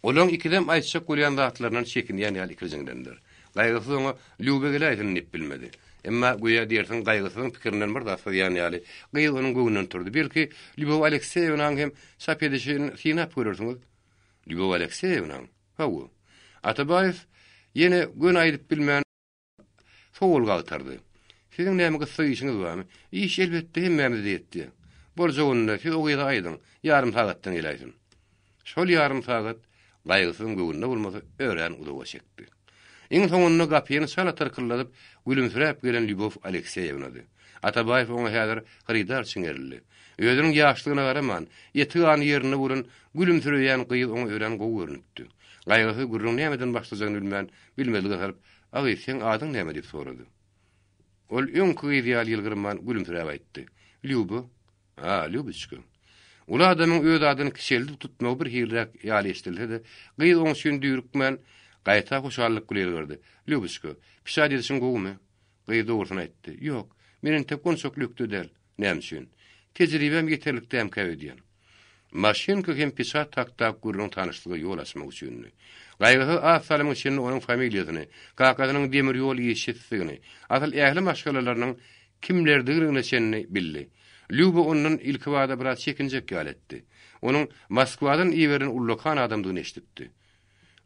Olaň ikidem aýtsak bolýan zatlaryndan çekinýän ýaly kirjiňdendir. Gaýgysy oňa Lyubov geläýsin diýip bilmedi. Emma goýa diýersiň gaýgysynyň pikirinden bir dafa ýaly gyýy onuň göwnünden turdy. Belki Lyubov Alekseyevnaň hem sap edişini synap görürsiňiz. Lyubov Alekseyevna, hawa. Atabayev ýene gün aýdyp bilmän sowul galtardy. Siziň näme gysy işiňiz barmy? İş elbetde hemmämiz diýetdi. Bolsa onda siz o gyýda aýdyň, ýarym sagatdan geläýsin. Şol ýarym sagat gaýgysyň göwnünde bolmasa ören udawa çekdi. Iň soňunda gapyny sala tyrkylladyp gülümsiräp gelen Lyubov Alekseyevnady. Atabayev oňa häzir gyrydar çiňerildi. Özüniň ýaşlygyna garaman, ýeti an ýerine burun gülümsüreýän gyýy oňa ören gowy görnüpdi. Gaýgysy gurrun nämeden başlajagyny bilmän, bilmedi galyp, "Agy, sen adyň näme?" diýip sorady. Ol öňkü ideal ýylgyrman gülümsiräp aýtdy. "Lyubov." "Ha, Lyubowçka." Ula adamyň öz adyny kişeldi tutmagy bir hirrak ýaly eşdildi. Gyýy oň üçin düýrükmän gaýta hoşallyk gülerdi. "Lyubowçka, pişad edişiň gowmy?" Gyýy dogrusyny aýtdy. "Ýok, meniň tek konçok lükdi del. Näme üçin? Tejribem ýeterlikde hem käwediýän." Maşynka hem pişad tak-tak gurrun tanyşlygy ýol açmak üçin. Gaýgysy az salymy üçin onuň familiýasyny, kakasynyň demir ýol ýeşitdigini, asal ähli maşgalalarynyň kimlerdigini şenni bildi. Lyubov onuň ilki wada biraz çekinjek ýaletdi. Onuň Moskwadan iýerin ullukan adamdygyny eşitdi.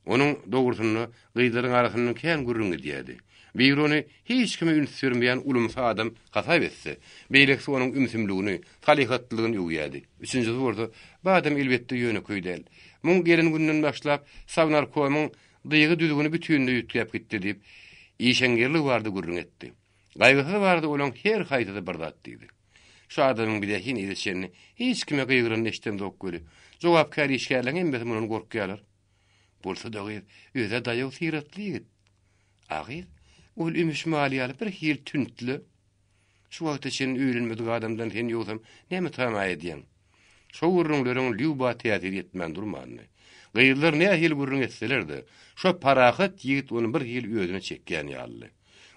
Onuň dogrusyny gyýlaryň arasyndan kän gurrun edýärdi. Bir onu hiç kime ünsürmeyen ulumsa adam hasay etse, beýlekse onuň ümsümligini, salihatlygyny ýuwýady. Üçüncüsi bolsa, bu adam elbetde ýöne köýdel. Muň gelen günden başlap, Savnar koýmyň dyýgy düzgüni bütünli ýütgäp gitdi diýip, işengerlik bardy gurrun etdi. Gaýgysy bardy olaň her haýdyda bir zat diýdi. Şu adamyň bir hin edişini hiç kime gyýgyryny eşden dok göri. Jogapkar işgärleň hemmäsi munyň gorkýarlar. Bolsa da öze daýaw siratly. Agyr ol ümüş maliýaly bir hil tüntli. Şu wagt için öýlenmedik adamdan hen ýogsam, näme tama edýän? Şo gurrunlaryň Lyuba täsir etmän durmany. Gyýylar näme hil gurrun etselerdi, şo parahat ýigit onu bir hil öýüne çekýän ýaly.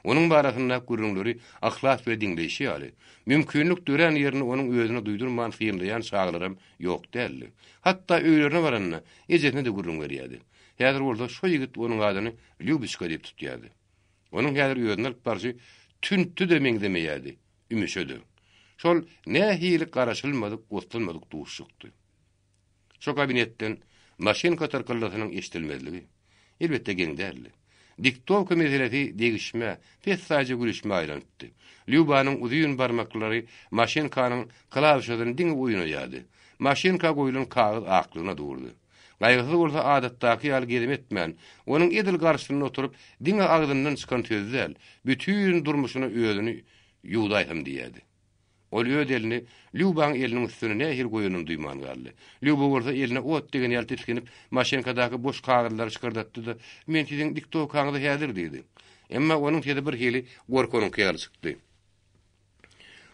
Onuň barasynda gurrunlary ahlas we diňleşi ýaly. Mümkinlik dören ýerini onuň özüne duýdurman fiýilýän şaglarym ýok däldi. Hatda öýlerine baranyna ejetine de gurrun berýärdi. Häzir bolsa şo ýigit onuň adyny Lyubowçka diýip tutýardy. Onuň häzir öýüne barjy tüntü de meňdemeýärdi, ümüşedi. Şol ne hili garaşylmadyk, gostulmadyk duşukdy. Şo kabinetden maşynka tarkallasynyň eşdilmezligi elbetde geňdärli. Diktovka meselesi degişme, pes sadece gülüşme aýlandy. Lyubanyň uzun barmaklary maşynkanyň klavşasyny diňe oýnaýardy. Maşynka goýulan kağız aklyna durdy. Gaýgysy bolsa adatdaky ýaly gezim etmän, onuň edil garşysyna oturup diňe agdyndan çykan tözdel, bütün durmuşyny özüni ýuwdaýsam diýärdi. Ol ödelini Lyuban eliniň üstüne nähir goýunyny duýman galdy. Lyuba bolsa eline ot degen ýaly tiskinip maşynkadaky boş kagylary çykyrdatdy da men siziň diktokaňyzy häzir diýdi. Emma onuň tede bir hili gorkonyň ýaly çykdy.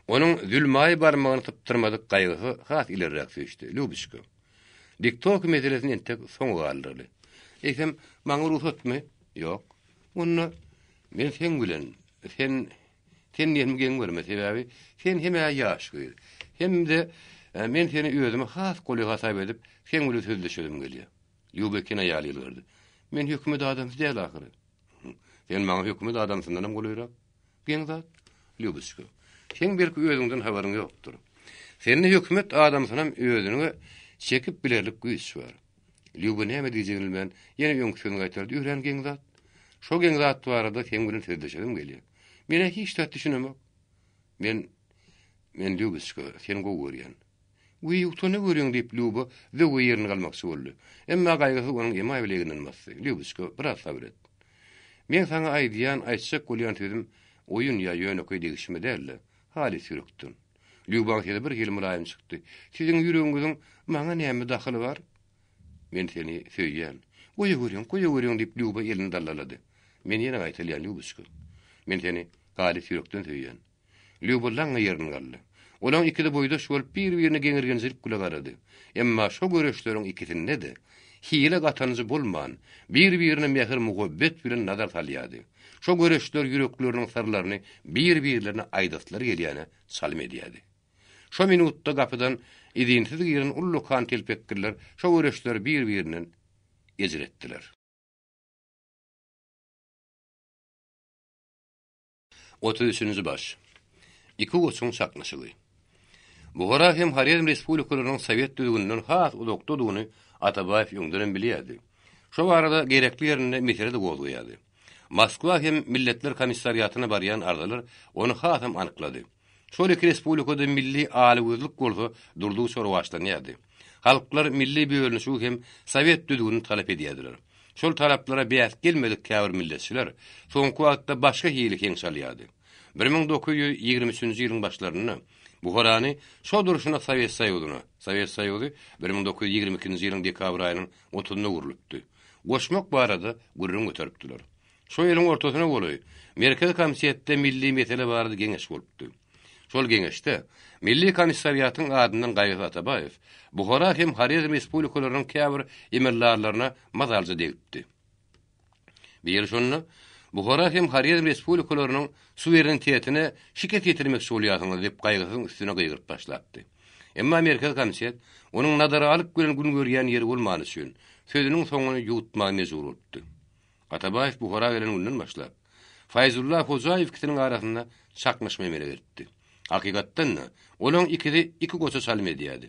Onuň zülmaý barmagyny typtyrmadyk gaýgysy has ilerräk süýşdi. Lyubowçka. Diktok meselesini entek soňa galdyrdy. Eýsem, maňa ruhsatmy? Ýok. Onu men sen bilen, sen ýerim geň görme sebäbi, sen hemä ýaşgy. Hemde men seni özüme has goly hasap edip, sen bilen sözleşelim gelýär. Lyubekine ýalylardy. Men hökümet adam diýel ahyry. Sen maňa hökümet adamsyndan hem golyrak. Geň zat, Lyubowçka. Sen belki özüňden habaryň ýokdur. Seni hökümet adamsynyň özüne çekip bilerlik güýç bar. Lyuba näme diýjegini bilmän, ýene ýöňküsini gaýtardy. Öýren geň zat. Şo geň zat barada sen bilen sözleşelim gelýär. Mene hiç de düşünemek. Men Men Lübüskö, sen go görýän. Wy utony görüň diýip Lübü we we ýerini galmakçy boldy. Emma gaýgasy onuň ema bileginden masdy. Lübüskö biraz sabr et. Men sana aýdýan aýtsak bolýan dedim, oyun ýa ýöneköý degişme däl. Hali sürükdün. Lübüň seni bir hili mülayim çykdy. Siziň ýüregiňiziň maňa näme daxyly bar? Men seni söýýän. Goýa görüň diýip Lübü elini dallalady. Men ýene aýtylýan Lübüskö. Men seni hali sürükdün söýýän. Lübü laňa ýerini galdy. Olan ikide boýdaş bolup bir-birini geňirgen zirip kula garady. Emma şo göreşleriň ikisinde de hile gatanyjy bolman, bir-birine mehir muhabbet bilen nazar salýady. Şo göreşler ýürekleriniň sarlaryny bir-birlerine aýdatlar gelýäne salym edýärdi. Şo minutda gapydan idinsiz giren ullukan telpekdirler, şo göreşler bir-biriniň eziretdiler. 33-nji baş. Iki goçun çaknaşygy. Buhara hem Harem Respublikalarynyň Sowet döwründen has udokdugyny Atabaýew ýöňden bilýärdi. Şo arada gerekli ýerinde meselede goýýardy. Moskwa hem Milletler Komissariýatyna barýan ardalar onu hasam anyklady. Şol iki respublikada milli alywızlyk bolsa durduğu soru başlanýardy. Halklar milli bölünüşi hem Sowet düdügini talap edýärdiler. Şol talaplara beýat gelmedik käbir milletçiler soňky wagtda başga hili keng salýardy. 1923-nji ýylyň başlaryny Buharany şo duruşuna Sowet Soýuzy 1922-nji ýylyň dekabr aýynyň 30-nda gurulypdy. Goşmak barada gurrun göteripdiler. Şo ýylyň ortasyna boly Merkez Komissiyetde milli mesele barada geňeş bolupdy. Şol geňeşde Milli Komissariýatyň adyndan Gaýgy Atabaýew Buhara hem Harem Respublikalarynyň käbir emirlerlerine mazalja degipdi. Bir şonu Buhara hem Harem Respublikalarynyň suwerenitetine şiket getirmek bolýarsyňyz diýip gaýgysyň üstüne gyýgyryp başlapdy. Emma Merkez Komissiyet onuň nadara alyp gelen gün görýän ýeri bolmany üçin sözüniň soňuny ýutmak mejbur boldy. Atabaýew Buhara gelen günden başlap Fayzullah Hojaýew kitiniň arasynda çaknaşma emele berdi. Hakykatdan olaň iki goça salym edýärdi.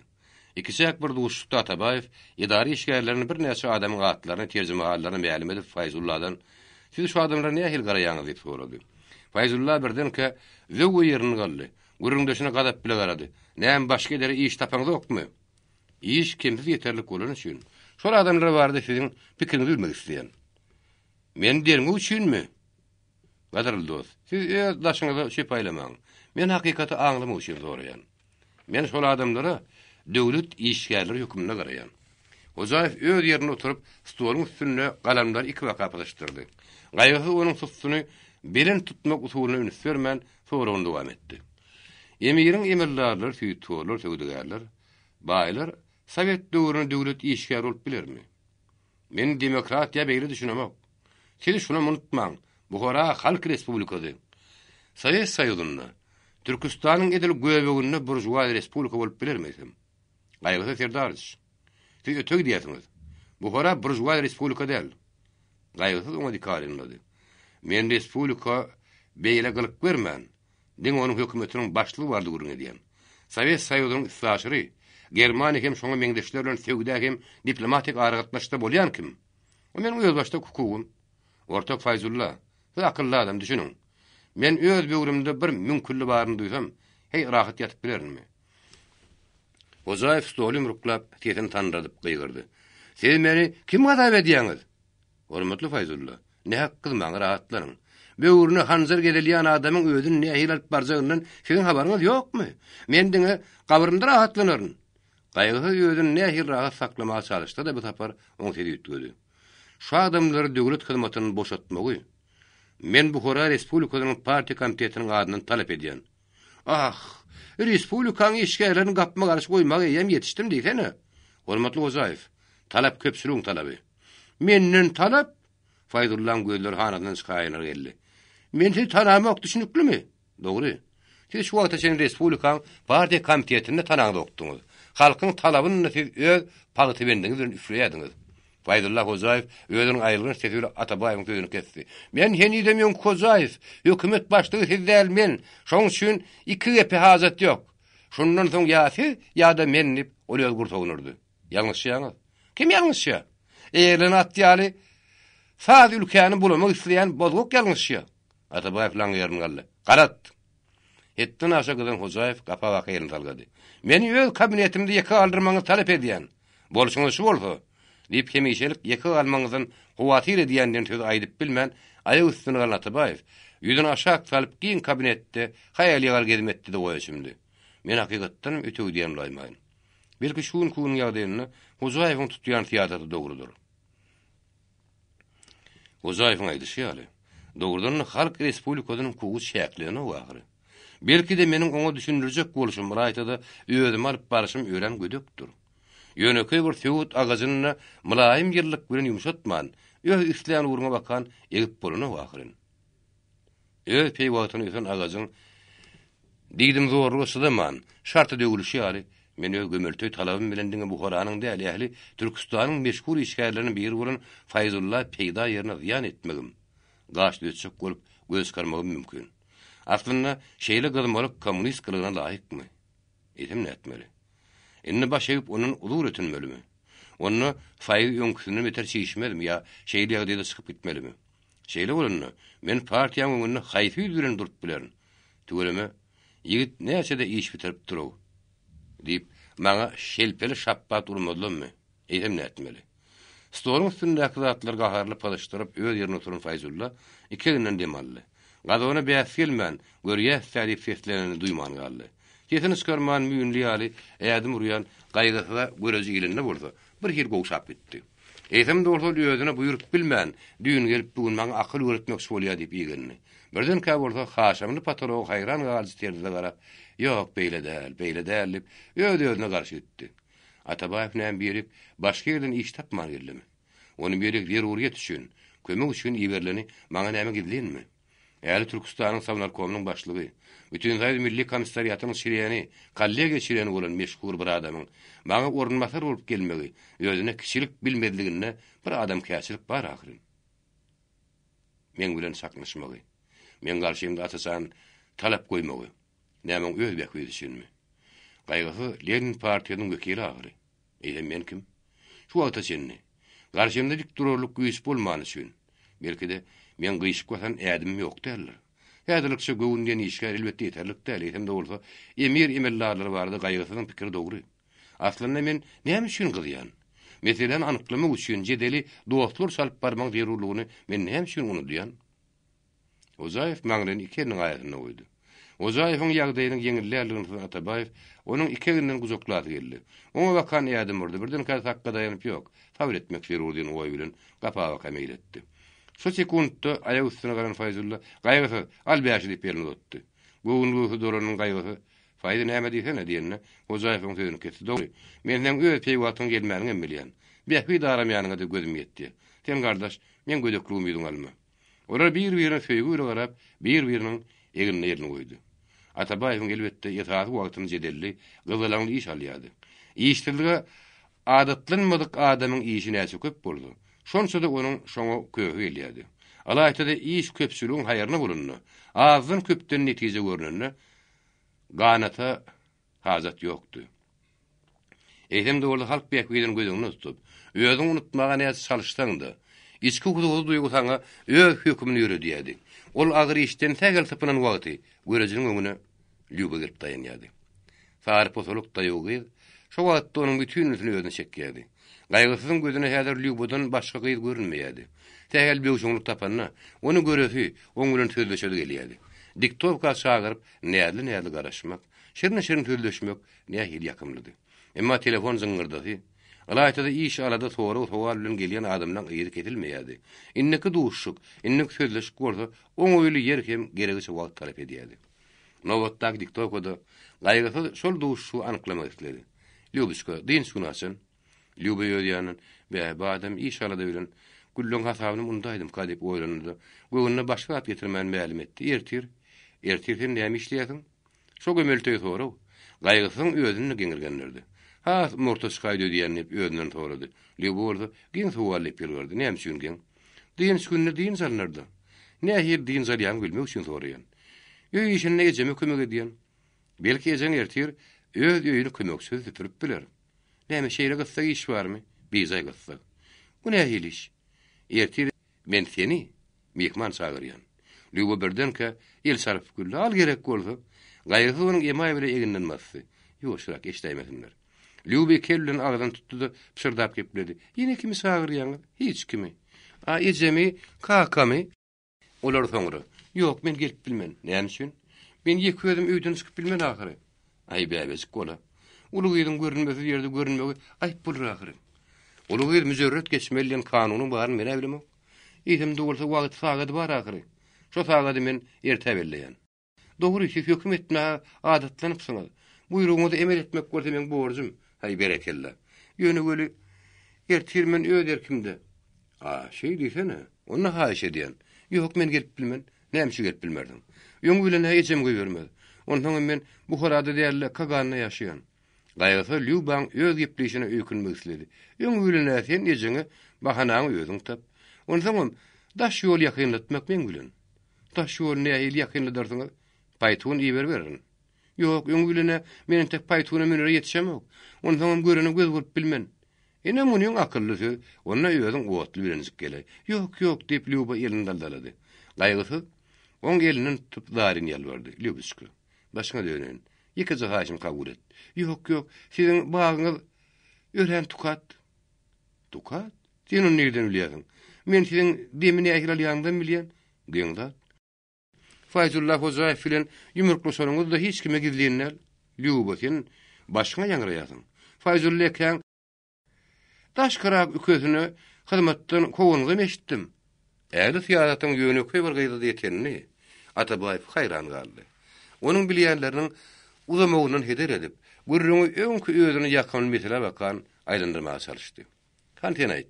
İkisi bir duşda Atabaýew idari işgärlerini bir näçe adamyň atlaryny terjime hallaryny ma'lum edip Fayzullahdan "Siz şu adamlara näme hil garaýaňyz?" diýip sorady. Fayzullah birdenke "Zöwü ýerini galdy. Gurrundaşyna gadap bile garady. Näme başga dere iş tapaňyz ýokmy?" "İş kimsiz ýeterlik bolan üçin. Şol adamlar barada siziň pikiriňizi bilmek isleýän." "Men dermi üçinmi?" "Gadarly dost, siz daşyňyza şep aýlamaň. Men hakykaty aňlamak üçin soraýan. Men şol adamlara döwlet işgärleri hökmüne garaýan." Hojaýew öz ýerine oturup stoluň üstüne galamlar iki waka palaşdyrdy. Gaýgy onuň sustuny belen tutmak usulyny ünsürmän soragyny dowam etdi. Emiriň emirlerler, süýtüler, söwdegärler, baýlar Sowet döwrüne döwlet işgär bolup bilermi? Men demokratiýa beýle düşünemek. Siz şunu unutmaň. Buhara Halk Respublikasy. Sowet Soýuzyna Türkistanyň edil göbeginde burjuwa respublika bolup bilermisim? Gaýgy serdarys. Siz ötök diýersiňiz. Buhara burjuwa respublika däl. Gaýgy oňa dikalenmedi. Men respublika beýle gylyk bermän. Diň onuň hökümetiniň başlygy bardy gurun edýän. Sowet Soýuzynyň islaşyry Germaniýa hem şoňa meňdeşler bilen söwda hem diplomatik aragatnaşda bolýan kim? O meniň öz başda hukugum. Ortak Fayzullah. Siz akylly adam düşünüň. Men öz böwrümde bir mümkinli baryny duýsam, hey rahat ýatyp bilermi? Hojaýew stolym ruklap tetini tanradyp gyýgyrdy. "Siz meni kim gadap edýäňiz?" "Hormatly Fayzullah, ne hakkym maňa rahatlaryň. Böwrüne hanzır gedilýän adamyň özüni nähil alyp barjagynyň siziň habaryňyz ýokmy? Men diňe gabrynda rahatlanaryn." Gaýgy özüni nähil rahat saklamaga çalışdy da bu tapar oň sedi ýetdi. "Şu adamlary döwlet hyzmatyny boşatmagy men Buhara Respublikasynyň partiýa komitetiniň adyndan talap edýän." "Ah, Respublikanyň işgärlerini gapma garşy goýmagy ýem ýetişdim diýsene." "Hormatly Hojaýew, talap köpsüliň talaby." "Menden talap?" Fayzullah'ın gözleri hanadan çıkaýynar geldi. "Men sizi tanamak düşünüklümi?" "Dogry. Siz şu wagtda sen Respublikaň partiýa komitetinde tanaňyz okduňyz. Halkyň talabyny siz öz pagyty bendiňiz bilen üfleýärdiňiz." Faydullah Hojaýew özüniň aýrylgyny sezip Atabaýewiň sözüni kesdi. "Men heni demem Hojaýew, hökümet başlygy siz däl men. Şoň üçin iki gepe hazat ýok. Şundan soň ýa siz ýa-da men dip olýar gurtawnurdy. Ýalňyşýaňyz. Kim ýalňyşýa? Eýlen atýaly saz ülkäni bulamak isleýän bozguk ýalňyşýa." Atabaýew laň ýerine galdy. "Garat. Etden aşa gyzyň Hojaýew gapa wakyny talgady. Meni öz kabinetimde ýeke aldyrmaňy talap edýän. Bolşuňyz şu bolsa, diýip hemişelik ýeke almaňyzyň guwaty edýänden söz aýdyp bilmän, aýagy üstüne Atabaýew ýüzüni aşağı salyp giň kabinetde haýalygar gezmetdi de goýaşymdy. Men hakykatdan ötüg diýen bilaýmaýyn. Belki şuň kuň ýagdaýyny Hojaýewiň tutýan tiýatrda dogrudur. Hojaýewiň aýdyşy ýaly. Dogrudan halk respublikasynyň kuýu şäkligine wagry. Belki de meniň oňa düşündirjek boluşum raýatada özüm alyp barışym ören gödükdir. Ýöneki bir söwut agazyny mulaýym ýyllyk bilen ýumşatman, öz üstläň uruna bakan egip bolany wagyryn. Öz peýwatyny ýeten agazyň diýdim zorlugy sydaman, şarty döwülüşi ýaly. Men öz gömültöý talabym bilen diňe Buharanyň däl ähli Türkistanyň meşhur işgärlerinden biri bolan Faýzullah Peýda ýerine ziýan etmegim. Gaş düşüp bolup göz karmagym mümkin. Aslında şeýle gyzmalyk kommunist kılıgyna laýykmy? Edim näetmeli. Indi baş egip onun ulur ötünmelimi? Onu faýy öňküsini beter çeýişmedimi ýa şeýle ýagdaýda çykyp gitmelimi? Şeýle bolany, men partiýanyň öňünde haýsy ýüzüren durup bilerin. Tügeleme, ýigit näçede iş bitirip durýar diýip maňa şelpeli şappat urmadylmy? Edim näetmeli. Stoluň üstündäki zatlar gaharly palaşdyryp öz ýerine oturan Faýzullah iki günden demally. Gadowyna bäs gelmän, görýär sädip seslerini duýman galdy. Sesini çykarman müýünli ýaly, ädim urýan gaýgysyna görezi ýylynda bolsa, bir hir gowşap bitdi. Eýsem dolsa özüne buýrup bilmän, düýün gelip bugün maňa akyl öğretmek bolýar diýip ýegenni. Birden ka bolsa haşamly patrog haýran galyjy terdize garap, ýok beýle däl diýip özüne garşy etdi. Atabaýew näme berip başga ýerden iş tapman geldi. Onu berip zeruriýet üçin, kömek üçin iberleni maňa näme gidlenmi? Äli Türkistanyň Savnar komunyň başlygy, bütün Zaýdy Milli Komissariýatynyň şireni, kollega şireni bolan meşhur bir adamyň maňa ornmasar bolup gelmegi, özüne kişilik bilmediligine bir adam käçilik bar ahyryn. Men bilen saklaşmagy, men garşymda atasan talap goýmagy, näme öz bekýidi üçinmi? Gaýgysy Lenin partiýanyň wekili agry. Eýdem men kim? Şu wagta senni. Garşymda diktorluk güýç bolman üçin. Belki de men gyşyp gosan ädim ýok derler. Häzirlikçe göwünden işgär elbetde ýeterlik däl. Hem de bolsa emir emellarlar bardy, gaýgysynyň pikiri dogry. Aslynda men näme üçin gydýan? Meselen anyklamak üçin jedeli dostlar salyp barmaň zerurlygyny men näme üçin unudýan? Hojaýew maňdan ikiniň aýagyna goýdy. Hojaýewiň ýagdaýynyň ýeňillerligini Atabaýew onuň iki günden guzoklady geldi. Oňa bakan ýadym urdy. Birden ka takka daýanyp ýok. Kabul etmek zerurlygyny goý bilen gapaga kameýl etdi. Şu sekundda aýagy üstüne garan Faýzullah gaýgysy al bäşi diýip ýerine otdy. Göwünlüğü dolanyň gaýgysy faýda näme diýsene diýenne Hojaýewiň sözüni kesdi. Dogry. Menden öz peýwatyň gelmäniň emmelýän. Bähbi daram ýanyňa da gözüm ýetdi. Sen gardaş, men gödöklüğüm ýydyň alma. Olar bir-birine söýgü ile garap, bir-biriniň egine ýerine goýdy. Atabaýewiň elbetde ýetagy wagtyny jedelli, gyzylaňly iş alýardy. İştirlige adatlanmadyk adamyň işi näçe köp boldy. Şonça da onuň şoňa köhü elýärdi. Alaýtda iş köpçüligiň haýyryna bolundy. Azdan köpden netije görnünni ganata hazat ýokdy. Eýdem de bolsa halk beýikden gözüňi tutup, özüň unutmagan näçe çalışsaňda, içki huzury duýgusaňa öz hökmüni ýürüdýärdi. Ol agyr işden tägel tapynan wagty görejiniň öňüne lübe gelip daýanýardy. Fary posoluk daýugy, şo wagtda onuň bütünlüsini özüne çekýärdi. Gaýgysyň gözüne häzir lübeden başga gyz görünmeýärdi. Tägel beýuşuňluk tapanna, onu göresi, oň bilen sözleşedi gelýärdi. Diktorka çagyryp, nädli garaşmak, şirin sözleşmek nähil ýakymlydy. Emma telefon zyňgyrdy. Alaýtda iş alada soňra bilen gelýän adamdan ýeri ketilmeýärdi. Inneki duşşuk, inneki sözleşik bolsa, oň öýli ýer hem geregçe wagt talap edýärdi. Nowatdaky diktorkada gaýgysy şol duşşu anyklamak istedi. Lübüşka, diň sunaçyn, Lübe ýörýänin we adam iş alada bilen güllüň hasabyny mundaýdym kadip oýlandy. Göwünne başga at getirmän mälim etdi. Ertir sen näme işleýärsiň? Şo gömeltöý soraw. Gaýgysyň özüni geňirgenlerdi. Ha, murtaşgaý diýenip özünden sorady. Lübe bolsa, giň suwaly berdi. Näme üçin giň? Diň şunny diň salnardy. Nähir diň salýan bilmek üçin soraýan. Öý işine ejeme kömek edýän. Belki ejen ertir öz öýüni kömeksiz bitirip biler. Näme şeýle gitse iş barmy? Bize gitse. Bu nähil iş? Ertir men seni mehman çagyrýan. Lübe birdenke el sarf gülle al gerek bolsa, Gaýrysy onuň emay bile eginlenmezdi. Ýok şurak eşdeýmesinler. Lübi kellen ağdan tutdu, pişirdap gepledi. Ýene kimi sagyrýaňyz? Hiç kimi. A ejemi, kakamy? Olar soňra. Ýok, men gelip bilmen. Näme üçin? Men ýeki özüm öýden çykyp bilmen ahyry. Ay bäbesik bola. Ulugydyň görünmesi ýerde görünmegi aýp bolar ahyry. Ulugydy müjerret geçmelýän kanuny bar men bilmem. Ýetim dogulsa wagt sagady bar ahyry. Şo sagady men erte belleýän. Dogry siz höküm etme adatlanypsyňyz. Buyruğuňyzy emel etmek bolsa men borjum. Hay berekella. Ýöne göli ertirmen öderkimde. Şey diýsene. Onu haýyş edýän. Ýok men gelip bilmen. Näme gelip bilmerdim. Ýöňe bilen heýem goýbermedi. Ondan men bu horada dälle kaganyna ýaşaýan. Gaýrysy Lübaň öz gepleşine öýkünmek istedi. Ýöňe bilen sen ejini bahanaňy özüň tap. Ondan daş ýol ýakynlatmak men bilen. Daş ýol näýil ýakynladarsyňyz? Paýtun iýber berin. Ýok, ýöňe bilen meniň tek paýtuna menere ýetişemok. Ondan göreni göz görüp bilmen. Ene munyň akylly, onda özüň gowatly bilenjik gele. Ýok, ýok diýip Lüba elini daldalady. Gaýrysy oň elinin tutup daryny ýalbardy. Lübüşkü. Başga dönen. Ýeki haýym kabul et. Ýok, ýok, siziň bagyňyz ören tukat. Tukat? Sen onu nereden bilýärsiň? Men siziň demini ählalýandan bilýän. Gynda. Fayzullah Hozaýew bilen ýumruklaşaryňyz da hiç kime gizlenýär. Lüba sen başga ýaňraýasyň. Fayzullah ekän taşkarak ükezini hyzmatdan kowynyňy meşitdim. Äli siýasatyň ýöne köýber gaýda diýetini Atabaýew haýran galdy. Onuň bilýänleriniň uzamagyndan heder edip, gurruňy öňkü özüni ýakyn mesele bakan aýlandyrmaga çalışdy. Kanten aýt.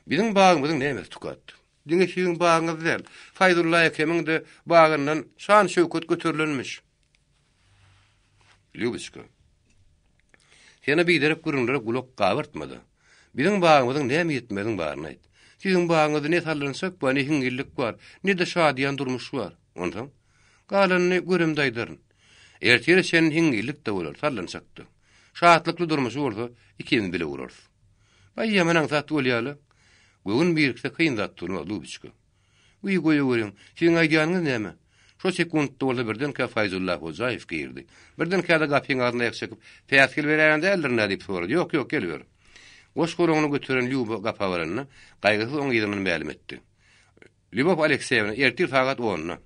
Biziň bagyňyzyň näme tukat? Diňe şiň bagyňyz däl. Fayzullah ekemiň de bagyndan şan şöwket götürilenmiş. Lübüşkü. Seni biderip gurunlara gulak gabartmady. Biziň bagyňyzyň näme ýetmediň baryny aýt. Siziň bagyňyzda ne sallansak, bu ne hingillik bar, ne de şadyan durmuş bar. Ondan galanyny görüm daýdyryn. Ertire senin hingillik de bolar, sallansakdy. Şahatlykly durmuşy bolsa, ikimiz bile urar. Baýyamanyň zat bolýaly. Göwün birikse kyn zat durmaly Lübüşkü. Uý goýuň, siziň aýdýanyňyz näme? Şo sekundda bolsa birden ka Fayzullah Hozaýew girdi. Birden ka da gapyň ardyna ýaşakyp, "Täsir berýän däldir" diýip sorady. "Ýok, ýok, gelber." Goş goroňuny götüren Lüba gapa baranyna gaýgysy oň ýeriniň bälim etdi. Lüba Alekseyewna ertir sagat 10-na.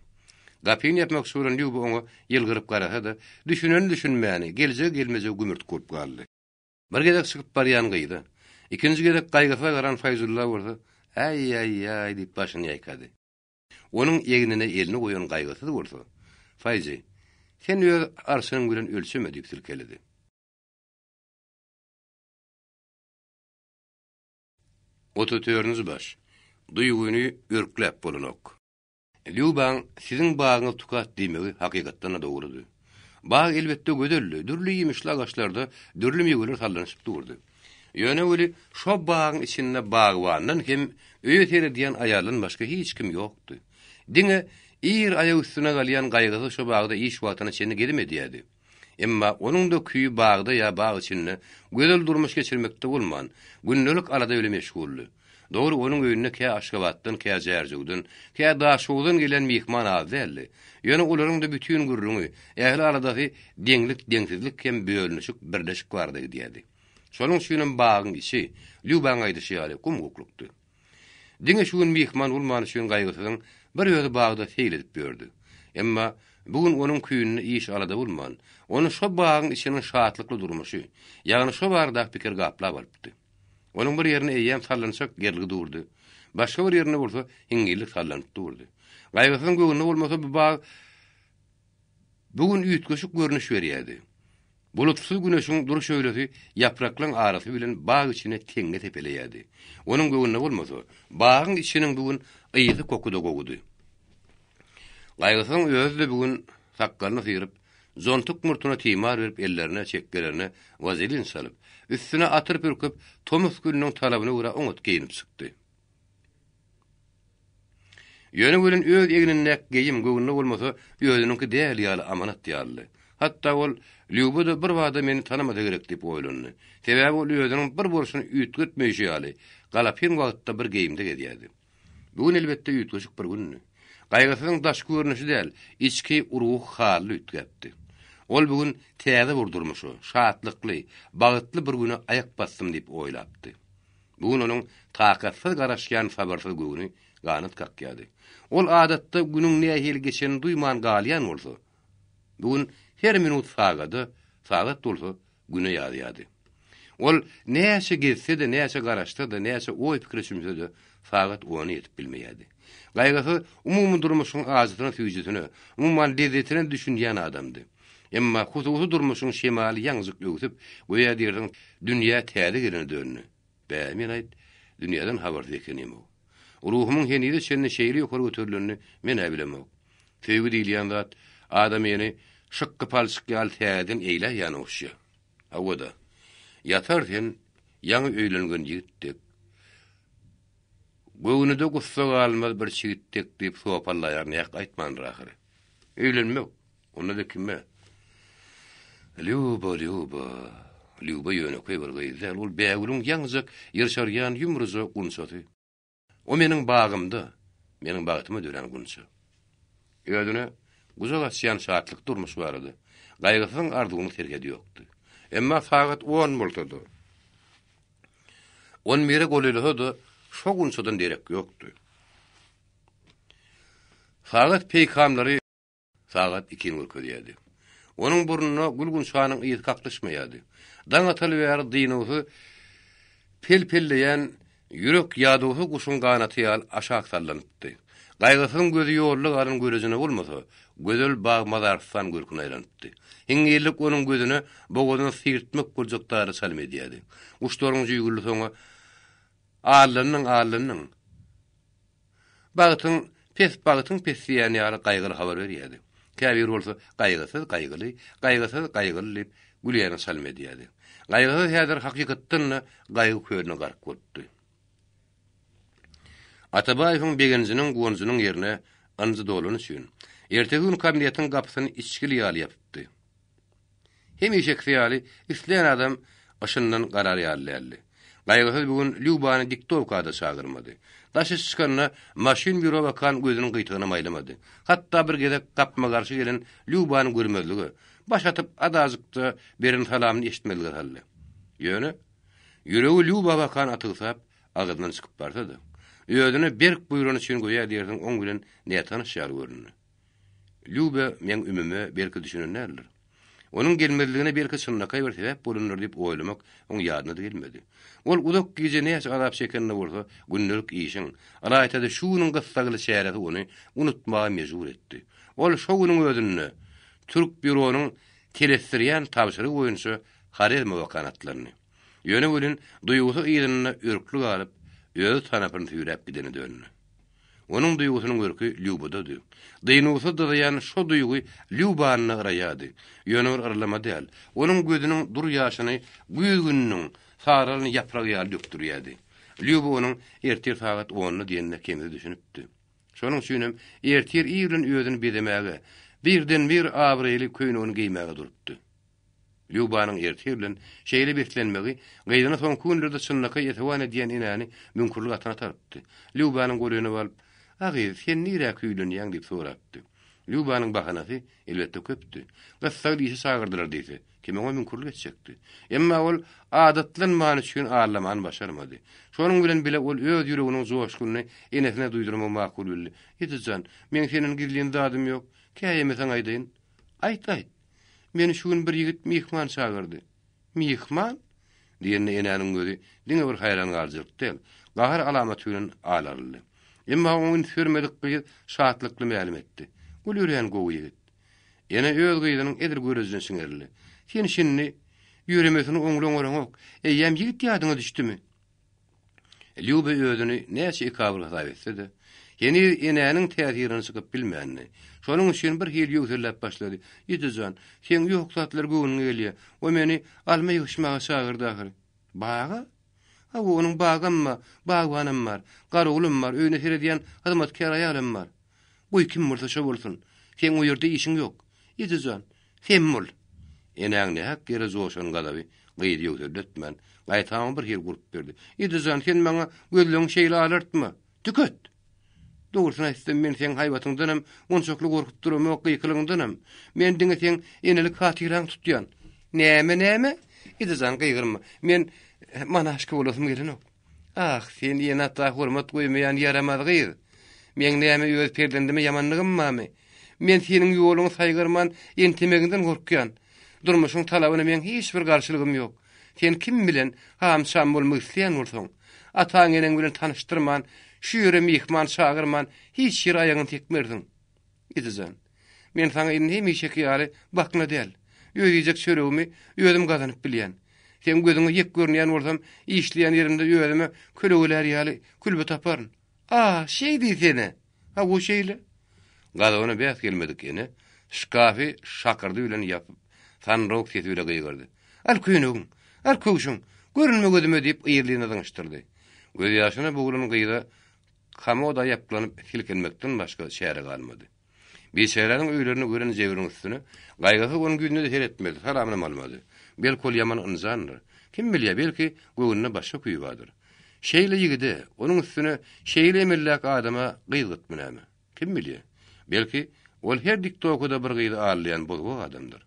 Gapyny ýapmak suran Lüba oňa ýylgyryp garasa da, düşünen düşünmäni, geljek gelmejek gümürt korup galdy. Bir gezek çykyp barýan gaýdy. Ikinji gezek gaýgysa garan Fayzullah bolsa, "Ay ay ay" diýip başyny ýaýkady. Onuň ýegnine elini goýan gaýgysy bolsa, "Fayzy, sen öz arsyň bilen ölçeme" diýip silkeledi. Ototörünüz baş. Duýguny örkläp bolanok. Lübaň siziň bagyňyz tukat diýmegi hakykatdan da dogrudy. Bag elbetde gödellü, dürli ýemişli agaçlarda dürli meýweler sallanyşyp durdy. Ýöne öli şo bagyň içinde bagwandan hem öýetere diýen aýalyn başga hiç kim ýokdy. Diňe ýer aýagy üstüne galýan gaýgysy şo bagda iş wagtyna çenli gedemedi ýa-da. Emma onuň da küýü bagda ýa bag içinde gödel durmuş geçirmekde bolman, günnelik arada öyle meşgullü. Dogry onuň öýüne kä Aşgabatdan, kä Järjegden, kä Daşowdan gelen mihman azdelli. Ýöne olaryň da bütün gurruňy, ähli aradaky deňlik, deňsizlik hem bölünüşik birleşik bardy diýdi. Şonuň üçin bagyň içi Lübaň aýdyşy ýaly gumguklukdy. Diňe şuň mihman bolman üçin gaýgysyň bir ýöne bagda seýl edip berdi. Emma bugün onuň küýünde iş alada bolman, onu şo bagyň içiniň şahatlykly durmuşy, ýagny şo barda pikir gaplap alypdy. Onuň bir ýerine eýem sallansak gerligi durdy. Başga bir ýerine bolsa hingillik sallanyp durdy. Gaýgysyň göwünde bolmasa bu bag bugün üýtgeşik görnüş berýärdi. Bulutsyz güneşiň duruş öýlesi ýapraklaryň arasy bilen bag içine teňe tepeleýärdi. Onuň göwünde bolmasa bagyň içiniň bugün ýyzy kokuda gogudy. Gaýgysyň özü bugün sakkalyny syryp, zontuk murtuna timar berip ellerine, çekkelerine vazelin salyp, üstüne atyr pürküp, Tomuz gülüniň talabyna göre oňat giyinip çykdy. Ýöne bilen öz egininden geyim göwünde bolmasa, özüniňki däl ýaly amanat ýaly. Hatta ol Lüba da bir wada meni tanamada gerek diýip oýlandy. Sebäbi ol özüniň bir bolşuny üýtgetmeýi ýaly, galapyn wagtda bir geyimde gedýärdi. Bugün elbetde üýtgeşik bir gün. Gaýgysyň daş görnüşi däl, içki uruh hally üýtgäpdi. Ol bugün täze vurdurmuşy, şatlykly, bagytly bir güne ayak bassym diýip oýlapdy. Bugün onuň takatsyz garaşýan sabarsyz göwüni ganyt kakýady. Ol adatda günüň nähili geçeni duýman galýan bolsa, bugün her minut sagat bolsa güne ýadyady. Ol näçe gezse de, näçe garaşsa da, näçe oý pikir düşünse de sagat onu ýetip bilmeýärdi. Gaýgasy umumy durmuşyň azytyna süýjüsini, umumyň lezzetine düşünýän adamdy. Emma huzursuz durmuşyň şemaly ýaňyzyk öwsüp, goýa diýerdiň dünýä täze girene dönni. Men aýt, dünýäden habar ekenim o. Ruhumyň henide şenne şeýle ýokary götürilenini men bilemok. Sevgi diýilýän zat adam ýene şykky palçyk ýaly täzeden eýle ýany oşýa. Awada ýatarken ýaňy öýlengen ýigitdek, göwnüde gussak almaz bir çigitdek diýip sopallaýar ýak aýtman rahyry. Öýlenmek, onda da kime? Luba ýöne koýar gyýyl, ol bägülüň ýaňyzyk ýerşarýan ýumruzy gunçaty. O meniň bagymda, meniň bagtyma dören gunça. Ýödüne guzak açýan şatlyk durmuş barady. Gaýgysyň ardugyny tergedi ýokdy. Emma sagat 10 boldy. 10 mire golelyhdy, şo gunçadan derek ýokdy. Sagat peýkamlary sagat 2-ni görkezýärdi. Onuň burnuna gülgün şanyň ýyzy kaklaşmaýardy. Daň ataly ýary dynowhy pelpelleýän ýürek ýadywy guşun ganaty ýal aşağı sallanypdy. Gaýgysyň gözi ýolly garyn görejine bolmasa, gözel baý mazarsan görkün aýlanypdy. Hiňelik onuň gözüne bogadyny sirtmek boljaktary salym edýärdi. Uşlaryň jüýgüli soňa Alanyň bagtyň pes ýany ýaly gaýgyly habar berýärdi. Käbir bolsa gaýgyly diýip gülýäni salym edýärdi. Gaýgyly häzir hakykatdan gaýgy körüne gark boldy. Atabaýyň begenjiniň gonjunyň ýerine anjy dolany üçin ertegi gün kabinetiň gapysyny içkili ýaly ýapdy. Hemişe ýaly isleýän adam aşyndan garar ýaly. Gaýgysy bugün Lubany diktovkada çagyrmady. Daşy çykanyna maşin büro bakan gözüniň gyýtygyna maýlamady. Hatda bir gezek gapma garşy gelen Lubany görmezligi, başatyp adazykda beren salamyny eşitmeli hally. Ýöne ýüregi Luba bakan atysap agyzyndan çykyp bardy. Ýödüne berk buýrany üçin goýa diýerdiň oň bilen näme tanışýar görünýär. Luba men ümüme berki düşünenler. Onun gelmezligine belki çynnakay bir sebäp bolunur diýip oýlamak oň ýadyna gelmedi. Ol uzak gije näçe azap çekenine bolsa, günlük işiň, alaýtda şunyň gyssagyly şähereti ony unutmaga mejbur etdi. Ol şowunyň özünde Türk büronyň telestirýän tabşyryk boýunça harezme wakanatlaryny. Ýöne bilen duýgusy ýerine örkli galyp, öz tanapyny süýräp gideni dönni. Onun duýgusynyň görki Lubadadyr. Dynusy dyrýan şo duýgy Lubanyny garaýady. Ýöne aralama däl. Onun gözüniň dur ýaşyny güýgünniň saralyny ýapragy ýaly dökdürýärdi. Luba onuň ertir sagat 10-ny diýende kemde düşünipdi. Şonuň üçin ertir ýylyň özüni bedemäge, birden bir awryly köýnüni giýmäge durupdy. Lubanyň ertir bilen şeýle beklenmegi, gaýdyna soň kunlerde çynnaka ýetwan edýän inany mümkinlik atana tarpdy. Lubanyň golyny bolup, "Agyr, sen nire küýlenýäň?" diýip sorapdy. Lubanyň bahanasy elbetde köpdi. Gassagly işi sagyrdylar diýse, kime o mümkinlik etjekdi. Emma ol adatlanman üçin ağlaman başarmady. Şonuň bilen bile ol öz ýüreginiň joşgyny enesine duýdurmak makul bildi. "Ýetijan, men seniň gizliň dadym ýok. Käýeme saň aýdyn." "Aýt. Meni şu gün bir ýigit mihman çagyrdy." "Mihman?" diýende enäniň gözi diňe bir haýran galjyk del. Gahar alamaty bilen alarly. Emma oň sürmedik bir şatlykly ma'lum etdi. Gülýän gowy ýigit. Ýene öz gyýdynyň edir görejini siňerli. "Sen şinni ýüremesini oňlaňok. Eýem ýigit ýadyňa düşdümi?" Luba özüni näçe ikabul hasap etse-de, ýene enäniň täsirini çykyp bilmänni. Şonuň üçin bir hil ýöwürläp başlady. "Ýetijan, sen ýoklatlar göwnüň gelýär. O meni alma ýyşmaga çagyrdy ahyry." "Baga? Ha, onuň bagam mı? Bagwanam bar. Garulum bar. Öýne serediýän hyzmatkar aýalym bar. Bu kim bolsa şo bolsun. Sen o ýerde işiň ýok. Ýetijan, sen bol." Enäňne hak gere joşan gadaby gyýdy ýöwürletmän. Gaýtama bir hil gurup berdi. "Ýetijan, sen maňa gözleň şeýle alartma. Tüket." Doğrusuna istem men sen haybatyndanam, onçokly gorkup duram, gıykylygyndanam. Men diňe sen enelik hatyran tutýan. Näme? İdizan gıygyrma. Men mana aşky bolasym gelenok. Ah, sen ýene ta hormat goýmaýan yaramaz gyz. Men näme öz perdendime ýamanlygym mamy? Men seniň ýoluňy saýgyrman, entimeginden gorkýan. Durmuşyň talabyna men hiç bir garşylygym ýok. Sen kim bilen hamşam bolmak isleýän bolsaň, ataň enen bilen tanyşdyrman, şu ýere mihman çagyrman, hiç ýer aýagyny tekmerdiň. İdizan. Men saňa hemişe ýaly bakna däl. Öýjek çöregimi özüm gazanyp bilýän. Sen gözüňe ýek görnýän bolsam, işleýän ýerimde özüme kölegler ýaly külbe taparyn. Ah, şey diýsene. Ha bu şeýle. Gazawyna bäs gelmedik ene. Şkafy şakyrdy bilen ýapyp, sanrok sesi bilen gıýgyrdy. Al köýnüň, al köşüň, görünme gözüme diýip ýerliňe daňyşdyrdy. Göz ýaşyna bugulun gıýda kamoda ýapylanyp hilkenmekden başga şäre galmady. Bir şeýlerin öýlerini gören jewriň üstüne gaýgasy onun güýdüne de seretmedi, salamyny almady. Belki ol ýaman ynjandyr. Kim bilýär, belki göwnüne başga kuýy bardyr. Şeýle ýigide, onun üstüne şeýle emellek adama gıýgytmynamy. Kim bilýär? Belki ol her diktokuda bir gıýdy alýan bozgu adamdyr.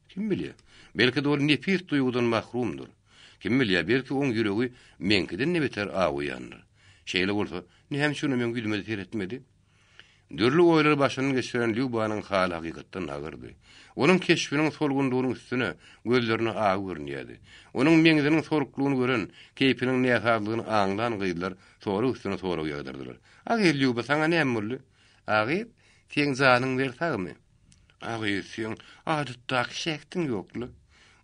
Kim bilýär? Belki de ol nefis duýgudan mahrumdur. Kim bilýär, belki oň ýüregi meňkiden ne beter aýýandyr. Şeýle bolsa, näme şunu men güýdüme seretmedi? Dürlü oýlary başyny geçiren Lubanyň haly hakykatdan agyrdy. Onun keşfiniň solgundugynyň üstüne gözlerini agy görnýärdi. Onun meňziniň soruklugyny gören, keýpiniň nähadlygyny aňdan gyýdylar, sonra üstüne sonra ýagdyrdylar. Agy Luba saňa näme boldy? Agy, sen janyň bersäňmi? Agy, sen adatda şekdiň ýokly.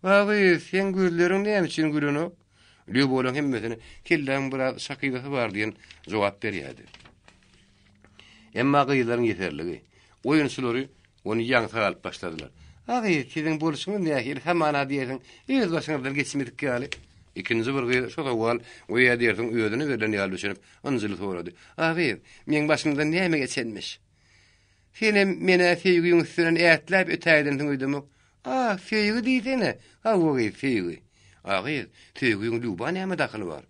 Agy, sen gözleriň näme üçin gülenok? Luba olan hemmesini kelläň biraz şakydasy bar diýen jogap berýärdi. Emma gyýlaryň ýeterligi. Oýunçylary onu ýaňsa alyp başladylar. Agy, siziň boluşyňyz nähir hamana diýersiň, öz başyňyzdan geçmedik ýaly. Ikinji bir gyýla şo sowal, oýa diýersiň özüne berilen ýaly düşünip, ynjyly sorady. Agy, meň başymdan näme geçenmiş? Senem mene feýgiň üstünden ätläp ötäýden öýdüm. Ah, feýgi diýsene. Ha, ogy feýgi. Agy, feýgiň Luba näme daxyly bar?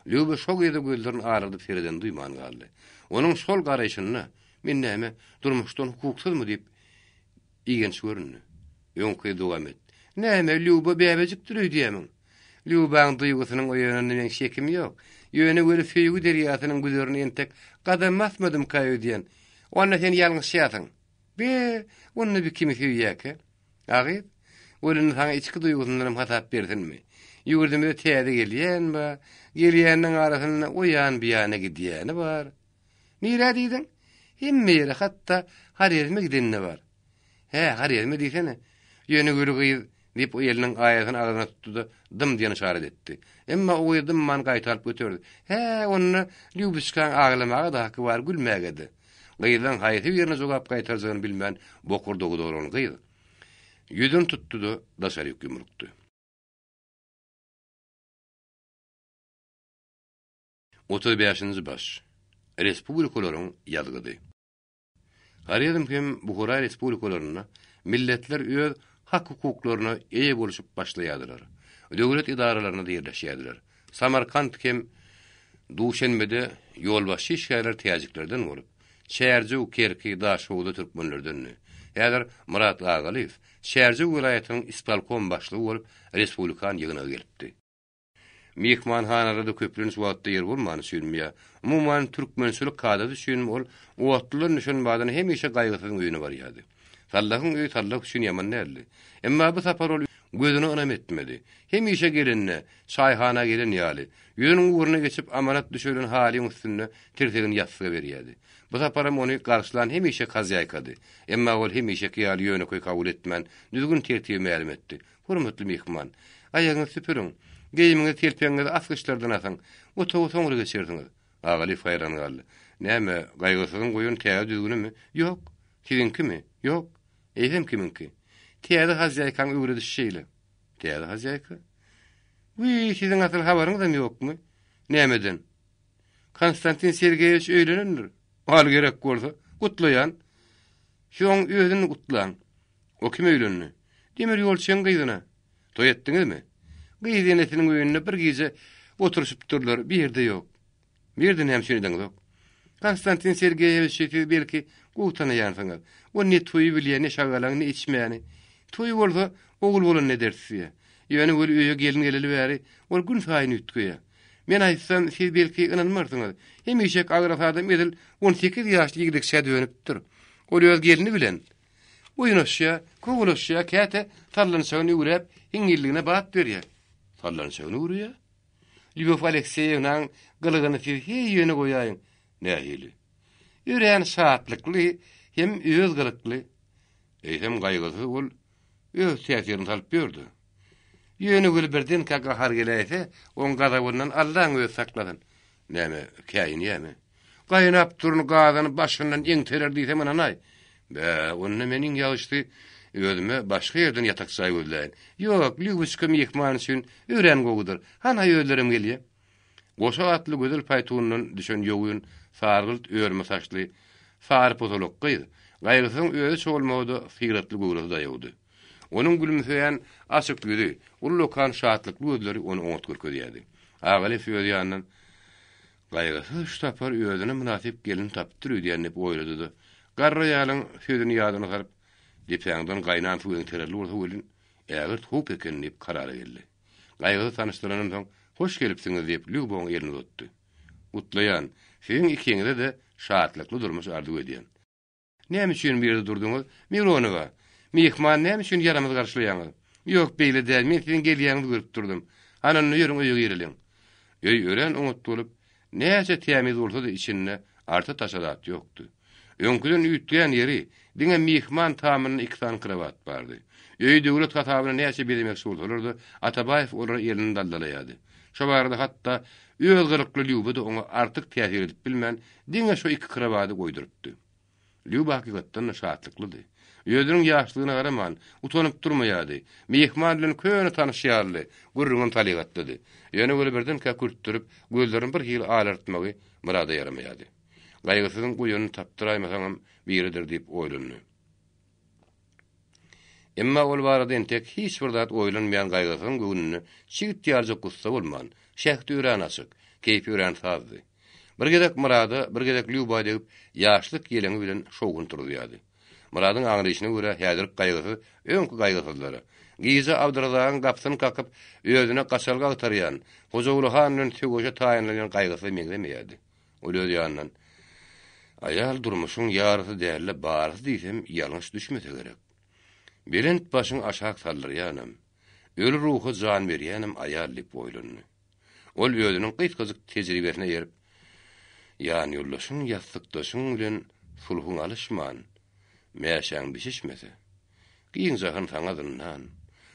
Luba şo gyýda gözlerini aradyp sereden duýman galdy. Onun sol garaýşyna men näme durmuşdan hukuksuzmy diýip igenç görünni. Ýöňki dowam et. Näme Luba bäbejik duruy diýemin. Lubaň duýgusynyň oýanyny men şekim ýok. Ýöne göre feýgi derýasynyň güzerini entek gadam basmadym kaýy diýen. Onda sen ýalňyş ýatyň. Be, onu bir kimi feýýäke? Agy, onuň saňa içki duýgusynyň hasap bersinmi? Ýürdüme täze gelýänmi? Gelýäniň arasynda oýan biýana gidýäni bar. Nire diýdiň? Hemme ýere hatda har ýerime gidenine bar. He, har ýerime diýsene. Ýöne gürügi diýip o ýeliniň aýagyny agyna tutdy, dım diýen işaret etdi. Emma o ýerden man gaýtaryp götürdi. He, onu Lubuşkan aglamaga da haky bar, gülmägedi. Gyýdan haýsy ýerine jogap gaýtarjagyny bilmän bokurdogy dolan gyýdy. Ýüzün tutdy, daşary ýümrükdi. 35-nji baş. Respublikalaryň ýazgydy. Garýadym hem Buhara respublikalaryna milletler öz hak hukuklaryna eýe boluşyp başlaýardylar. Döwlet idaralaryna ýerleşýärdiler. Samarkand hem Duşenbede ýolbaşy şäherler täjiklerden bolup, Şäherji Kerki Daşowda türkmenlerden. Ýa-da Murat Agaliýew Şäherji vilayatynyň ispalkom başlygy bolup respublikan ýygyna gelipdi. Mehmanhanada köplüň suwatda yer bolmany düşünmýär. Umumyň türkmençilik kadady üçin ol wagtlar nişan badan hemişe gaýgysyň öýüne barýardy. Sallahyň öýü sallak üçin ýaman näli. Emma bu sapar ol gözüne ynam etmedi. Hemişe gelinne, çaýhana gelen ýaly. Ýönüň uğruna geçip amanat düşüren halyň üstünde tirtegin ýatsyga berýärdi. Bu saparam ony garşylan hemişe kazyýkady. Emma ol hemişe ýaly ýöne koý kabul etmän, düzgün tertip ma'lum etdi. Hormatly mehman, aýagyňy süpürüň. Geýimiňe terpeňiňiz asgyçlardan asaň, otawy soňra geçirdiňiz. Agali fayran galdy. Näme, gaýgysyň goýun täze düzgünmi? Ýok. Sizinkimi? Ýok. Eýsem kiminki? Täze hazyýkan öwredi şeýle. Täze hazyýka? Wi, siziň asyl habaryňyz da ýokmy? Nämeden? Konstantin Sergeýewiç öýlenendir. Hal gerek bolsa, gutlaýan. Şoň özüni gutlaň. O kim öýlenni? Demir ýolçyň gyzyna. Toý etdiňizmi? Gyýdynetiniň öýünde bir gije oturuşyp durlar, bir ýerde ýok. Bir ýerde näme şeýden ýok. Konstantin Sergeyeviç belki gutanaýarsyňyz. O ne toýy bilýär, ne şagalan, ne içmäni. Toýy bolsa ogul bolan ne dersiýe. Ýöne bol öýe gelin geleli bäri, ol gün saýyn ütgüýe. Men aýtsam, siz belki inanmarsyňyz. Hemişek agrafadym edil 18 ýaşly ýigitçe dönüpdir. Ol öz gelini bilen. Oýnaşýa, kowlaşýa, käte tallanşagyny ýürep, hiňilligine bat berýär. Tallanşagyny ýürýär. Lyubov Alekseyevnaň gylygyny siz ýöne goýaýyn. Nähili? Ýüren şatlykly hem öz gylykly. Eýsem gaýgysy ol öz täsirini salyp berdi. Ýöne gül birden kaka har geleýse, on gadawyndan Allahyň öz sakladyn. Näme, käýin ýa-me? Gaýnap durun gazany başyndan eňterer diýsem anay. Be, onu meniň ýaşdy özüme başga ýerden ýatak saý gözläýin. Ýok, Lyubowska mehman üçin ören gogudyr. Hana ýölerim gelýär. Goşa atly gözel paýtunyň düşen ýoğun sargylt örme saçly sar pozolok gyýdy. Gaýrysyň özü çolmagda figiratly gowrasy da ýogdy. Onuň gülümseýän açyk ýüzi, ullukan şatlykly gözleri onu oňat görkezýärdi. Agaly söýýänlen gaýrysy ştapar özüne münasip gelin tapdyr diýenip oýlady. Garra ýalyň sözüni ýadyna salyp, depäňden gaýnan suwuň tererli bolsa welin, ägir top ekenip karara geldi. Gaýrysy tanışdyranyň soň hoş gelipsiňiz diýip Lyubowyň elini tutdy. Utlaýan, siziň ikiňizde de şatlykly durmuş arzuw edýän. Näme üçin bir ýerde durduňyz? Mironowa. Mehman näme üçin ýaramyzy garşylaýaňyz? Ýok, beýle däl, men siziň gelýäňizi görüp durdum. Anany ýörüň öýe gireliň. Öý ören oňat bolup, näçe tämiz bolsa da içinde arta taşadat ýokdy. Öňküden üýtleýän ýeri, diňe mehman tamynyň iktan krawat bardy. Öý döwlet hatabyna näçe beremek bolurdy, Atabaýew olar elini daldalaýady. Şo barada hatda öz gyrykly Lyuba da oňa artyk täsir edip bilmän, diňe şo iki krawaty goýdurupdy. Lyuba hakykatdan şatlyklydy. Ýödüň ýaşlygyna garaman, utanyp durmaýady. Mehman bilen köne tanyşýarly, gurrunun talygatdydy. Ýöne göle birden käkürtdirip, gözlerini bir hil alartmagy murada yaramaýady. Gaýgysyň goýuny tapdyraýmasaňam biridir diýip oýlandy. Emma ol barada entek hiç bir zat oýlanmaýan gaýgysyň göwnüni çigit ýarjak gutsa bolman, şähdi ören açyk, keýpi ören sazdy. Bir gedek Murada, bir gedek Lyuba diýip ýaşlyk ýeleňi bilen şowgun turýardy. Muradyň aňryşyna görä häzir gaýgysy öňkü gaýgysyzlary. Gize Abdurrazan gapsyny kakyp özüne gaçalga atarýan, Hojagulhanyň tögoja taýinlenen gaýgysy meňzemeýärdi. Öýle ýandan aýal durmuşyň ýarysy däle barysy diýsem ýalňyş düşmese gerek. Belent başyň aşak saldyrýanam. Ölü ruhy jan berýänim aýal diýip oýlandy. Ol özüniň gyýtgyzyk tejribesine ýerip, ýani ýollaşyň ýatsykdaşyň bilen sulhuň alışman, mäşäň bişişmese. Giň jahan saňadyndan,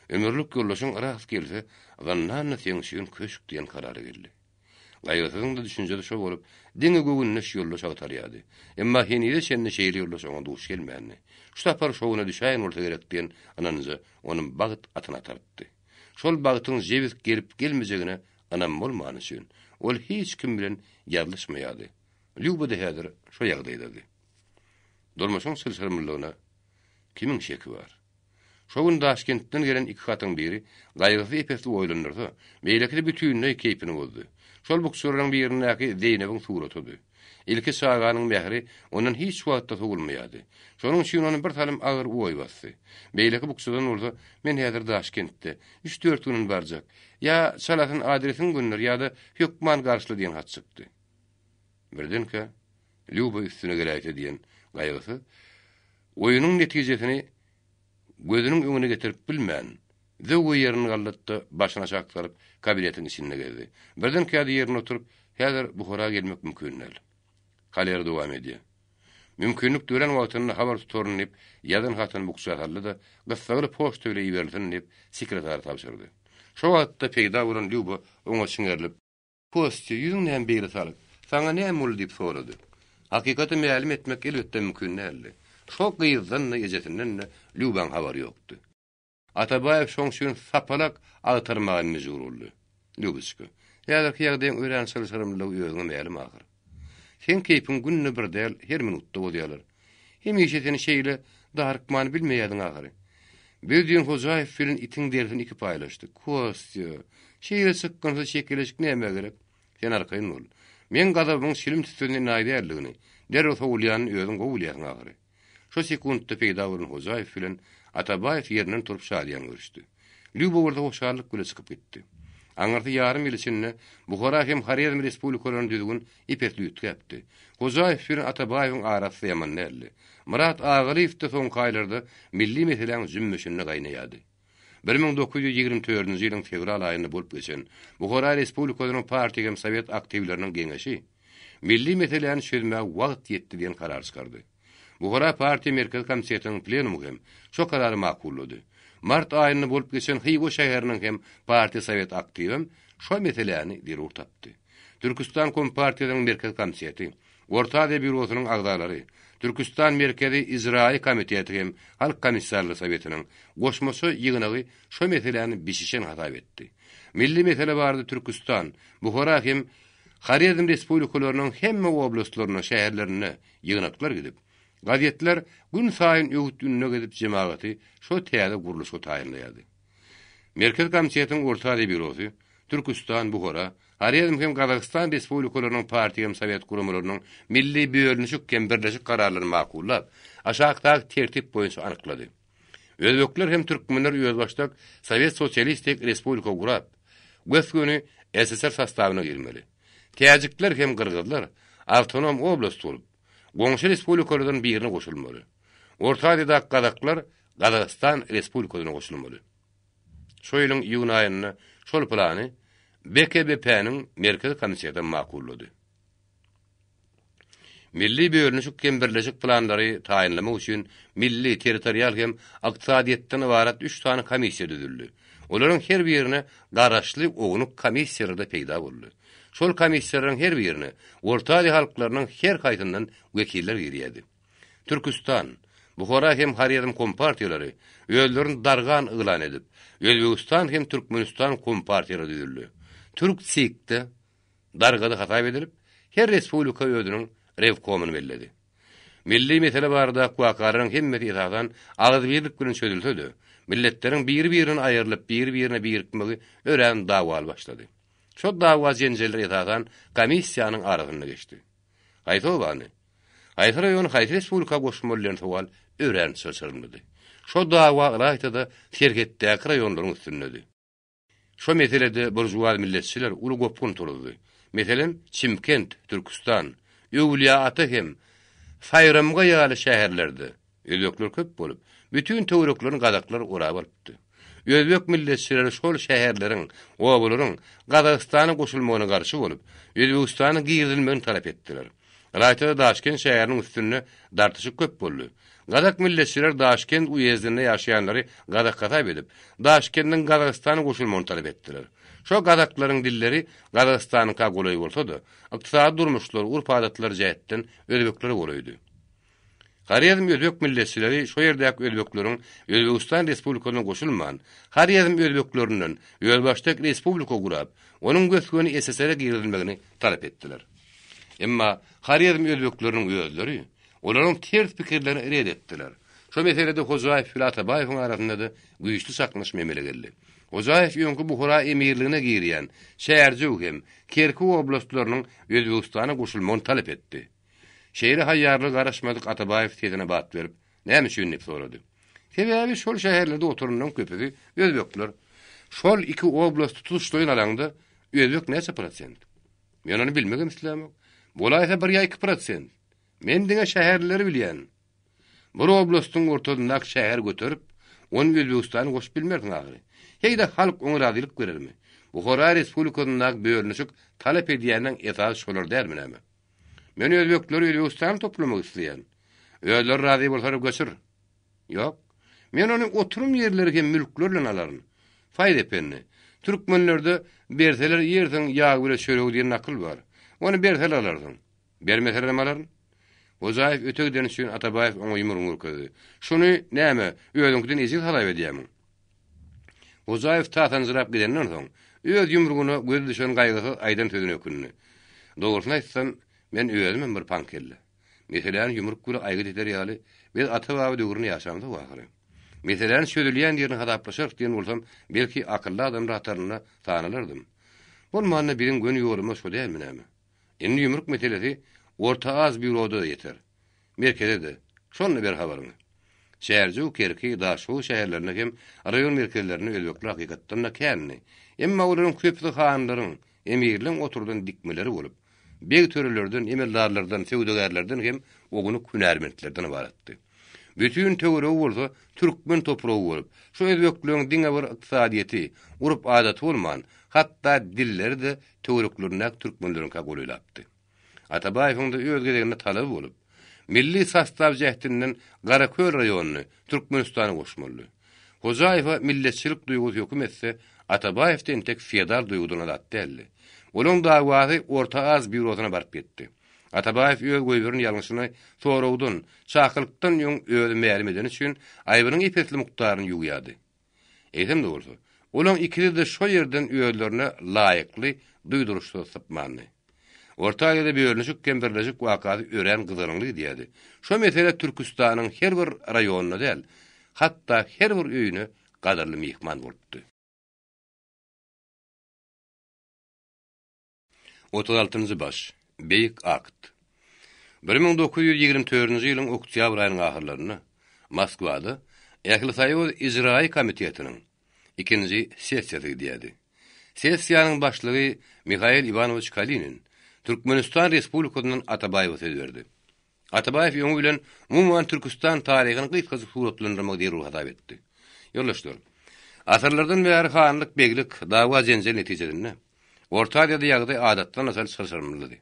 ömürlük ýollaşyň rast gelse, adandan seňşiň köşük diýen karary geldi. Gaýgysyň da düşünjeli şo bolup, diňe göwünne ýollaşa atarýady. Emma henide şende şeýle ýollaşaňa duş gelmänni. Ştapar şowuna düşäýän bolsa gerek diýen ananyňy onuň bagyt atyna tartdy. Şol bagytyň jebis gelip gelmejegine anam bolmany üçin ol hiç kim bilen ýarlyşmaýady. Lyuba da häzir şo ýagdaýdady. Dolmaşyň sylsyrmylygyna kimiň şeki bar? Şowun Daşkentden gelen iki hatyň biri gaýgysy epesli oýlanyrdy. Meýlekli bütünne keýpini bozdy. Şol buksurlaryň birindäki Zeynep'in suratydy. Ilki saganyň mehri onuň hiç wagtda sowulmaýady. Şonuň üçin onuň bir talim agyr oý basdy. Meýleki buksurdan bolsa, men häzir Daşkentde 3-4 günün barjak. Ya salatyn adresin günler ýa-da hökman garşly diýen hat çykdy. Birdenke Lyuba üstüne geläýdi diýen gaýgysy oýunyň netijesini gözüniň öňüne getirip bilmän. Zöwü ýerini gallatdy, başyna çakdyryp kabinetiň içine geldi. Birden kädi ýerine oturup, häzir Buhara gelmek mümkünel. Galer dowam edýär. Mümkinlik dören wagtyny habar tutarnyp, ýadan hatan bukşatarly da gassagly poçta ile ýiberdin diýip sekretar tapşyrdy. Şo wagtda peýda bolan Lyuba oňa şiňerlip, "Poçta ýüzüňden beri salyp, saňa näme bol?" diýip sorady. Hakykatı meýalim etmek elbetde mümkünel. Şo gyýyzdan ejetinden Lyubaň habary ýokdy. Atabaýew şoň üçin sapalak agtarmagy mejbur boldy. Lyubowska, ýa-da ýagdaýyň öýren sylsyrymlygy ýöňe meýalim agyr. Sen keýpin günni bir del her minutda bolýarlar. Hemişe seni şeýle darykman bilmeýädiň agyry. Bildiň Hojaýew filin itiň dersini iki paýlaşdy. Kostya, şeýle çykkansa çekilişik näme gerek? Sen arkaýyn bol. Men gadabymyň şilim tütünden aýdýarlygyny, derhol sowulýanyň özüň gowulýasyň agyry. Şo sekundda peýda bolan Hojaýew bilen Atabaýew ýerinden turup şadýan görüşdi. Lübowurda hoşarlyk bilen çykyp gitdi. Aňardy ýarym ýyl içinde Buhara hem Haryazm Respublikalaryny düzgün iperli ýetdi. Hojaýew bilen Atabaýewiň arasy ýaman näli. Murat Agaliýew de soň kaýlarda milli meseleň zümmeşini gaýnaýady. 1924-nji ýylyň fevral aýynda bolup geçen Buhara Respublikalarynyň partiýa hem Sowet aktivleriniň geňeşi milli meselelerini çözmäge wagt ýetdi diýen karar çykardy. Buhara Partiýa Merkez Komissiyasiniň plenumy hem şo karary makullady. Mart aýynda bolup geçen Hygo şäheriniň hem partiýa Sowet aktivim şo meselelerini dirur tapdy. Türkistan Kompartiýasynyň Merkez Komissiyasy, Orta Aziýa Bürosynyň agdalary, Türkistan Merkezi İcraî Komiteti hem Halk Komissarlygy Sowetiniň goşmasy ýygynagy şo meselelerini biçişen hatap etdi. Milli mesele bardy Türkistan, Buhara hem Haryazm Respublikalarynyň hemme oblastlaryna, şäherlerine ýygnaklar gidip, gazetler gün saýyn öwütdüne gidip jemagaty şo täze guruluşy taýinlaýardy. Merkez Komisiýasynyň Orta Aziýa Bürosy, Türkistan, Buhara, Haryazm hem Gazakistan Respublikalarynyň partiýa hem Sowet gurumlarynyň milli bölünüşik hem birleşik kararlaryny makullap, aşagdaky tertip boýunça anyklady. Özbekler hem türkmenler özbaşdak Sowet Sosialistik Respublika gurap, gösgüni SSR sastabyna girmeli. Täjikler hem Kırgızlar awtonom oblast bolup, goňşy respublikalardan birine goşulmaly. Orta Aziýada Kazaklar Gazakistan Respublikasyna goşulmaly. Şo ýylyň iýun aýynda şol plany BKBP'niň Merkez Komissiyasyndan makullady. Milli bölünüşik hem birleşik planlary taýinlamak üçin milli, territorial hem iqtisadiýetden ibarat 3 tane komissiýa düzüldi. Olaryň her birine garaşly ognuk komissiýalar da peýda boldy. Şol komissiýalaryň her birine Orta Aziýa halklarynyň her gaýtyndan wekiller girýärdi. Türkistan, Buhara hem Haryazm kompartiýalary özlerini dargan ýylan edip, Özbekistan hem Türkmenistan kompartiýalary düzüldi. Türk sikde dargada hatap edilip, her respublika özüniň revkomyny belledi. Milli mesele barada kuwakararyň hemmeti ýetadan agyz birlik bilen çözüldi. Milletleriň bir-birini aýrylyp, bir-birine birikmegi ören dawal başlady. Şo dawa jenjeleri ýetadan komissiýanyň aragyna geçdi. Gaýtobany. Gaýta raýony Gaýta Respublika goşmalylaryny sowal ören çözülmedi. Şo dawa raýatyda şerhetdäki raýonlaryň üstünde. Şo meselede burjuwa milletçiler uly gopun turdy. Meselen Çimkent, Türkistan, Öwliýa Ata hem Saýramga ýaly şäherlerde özbekler köp bolup, bütün töwreklaryň gazaklar urap alypdy. Özbek milletçileri şol şäherleriň, obalaryň Gazakistana goşulmagyna garşy bolup, Özbekistana girdilmegini talap etdiler. Raýatyda Daşkent şäheriniň üstünde dartyşyk köp boldy. Gazak milletçiler Daşkent uyezdinde ýaşaýanlary Gazak hatap edip, Daşkentden Gazakistana goşulmagyny talap etdiler. Şo gazaklaryň dilleri Gazakistanyňka golaý bolsa-da, ykdysady durmuşlar, urf-adatlar jähetden özbeklere golaýdy. Haryazm özbek milletçileri şo ýerdäki özbekleriň Özbekistan Respublikasyna goşulman, Haryazm özbeklerinden ýolbaşdak respublika gurap, onuň göçgüni SSR-e girilmegini talap etdiler. Emma Haryazm özbekleriň özleri olaryň ters pikirlerini red etdiler. Şo meselede Hojaýew bilen Atabaýewiň arasynda da güýçli saknaş memele geldi. Hojaýew ýöňkü Buhara emirligine girýän şäherji hem Kerki oblastlarynyň Özbekistana goşulmagyny talap etdi. Şeýle haýýarlyk garaşmadyk Atabaýew tezine bat berip, näme üçin dep sorady. Sebäbi şol şäherlerde oturunan köpügi özbekler. Şol iki oblast tutuşdoýan alanda özbek näçe prosent? Men onu bilmegem islämok. Bolaýsa 1-2%. Men diňe şäherleri bilýän. Bu oblastyň ortadynak şäher göterip, onu Özbekistana goşup bilmerdiň agyry. Heýde halk oňa razylyk berermi? Buhara Respublikasynyň bölünüşik talap edýäniň esas şolar dälmi näme? Men özbekleri Özbekistana toplamagy isleýän. Özler razy bolsalar göçür. Ýok. Men onu oturum ýerleri hem mülkler bilen alaryn. Faýda epenni. Türkmenlerde berseler ýerden ýagy bilen çöregi diýen nakyl bar. Onu berseler alaryn. Bermeseler alaryn. Hojaýew ötegden üçin Atabaýew oňa ýumruň urkady. Şuny näme özüňden ezil halap edýämiň. Hojaýew taýdan zırap gidenden soň öz ýumrugyny göz düşen gaýgysy aýdan tödüne ökünni. Dogrusyny aýtsam, men özüm bir pank kelle. Meselen ýumruk gül aýgy eder ýaly, biz ata-baba döwrüni ýaşamdy wagty. Meselen söýdülýän ýerini hadaplaşyp diýen bolsam, belki akylly adam rataryna tanylardım. Bu manna birin gönü ýoruma şo dälmi näme? Indi yumruk meselesi orta az büroda yeter. Merkeze de. Şonu bir haberini. Şäherji kerki daşu şäherlerine hem rayon merkezlerine özbekli hakykatdan da känni. Emma olaryň köpli hanlaryň, emirliň oturdan dikmeleri bolup, beg törelerden, emeldarlardan, sewdegerlerden hem oguny künärmentlerden ibaratdy. Bütün töweregi bolsa türkmen topragy bolup, şu özbekliň diňe bir ykdysadyety, urup adaty bolman, hatda dilleri de töwereklerine türkmenleriň kabul edilipdi. Atabaýewiň de öz geregine talap bolup, milli sastav jehtinden Garaköl raýonyny Türkmenistana goşmaly. Hojaýewa milletçilik duýgusy ýokum etse, Atabaýewden tek feodal duýgudan adatdy. Olaň dawasy Orta Az bürosyna barıp getdi. Atabaýew öz goýberini ýalňyşyny soragdan, çakylykdan ýoň özi mälim eden üçin aýbynyň ipetli mukdaryny ýuýady. Eýsem de bolsa, olaň ikisi de şo ýerden özlerine laýykly duýduruşdy sypmandy. Orta Asyada bölünüşik kemberlejik wakaty ören gyzarlygy diýdi. Şo mesele Türkistanyň her bir raýonyna däl, hatda her bir öýüne gadarly mehman bolupdy. 36-njy baş. Beýik akt. 1924-nji ýylyň oktyabr aýynyň ahyrlaryna Moskwada Ähli Soýuz İjraý komitetiniň 2-nji sessiýasy diýdi. Sessiýanyň başlygy Mikhail Ivanovich Kalinin Türkmenistan Respublikasynyň Atabaýewa söz berdi. Atabaýew ýöňü bilen umumyň Türkistan taryhyny gysgaça suratlandyrmak diýip hatap etdi. Ýoldaşlar, asyrlardan bäri hanlyk, beglik, dawa jenjel netijelerinde Orta Asyada ýagdaý adatdan asal çyrşyrmylydy.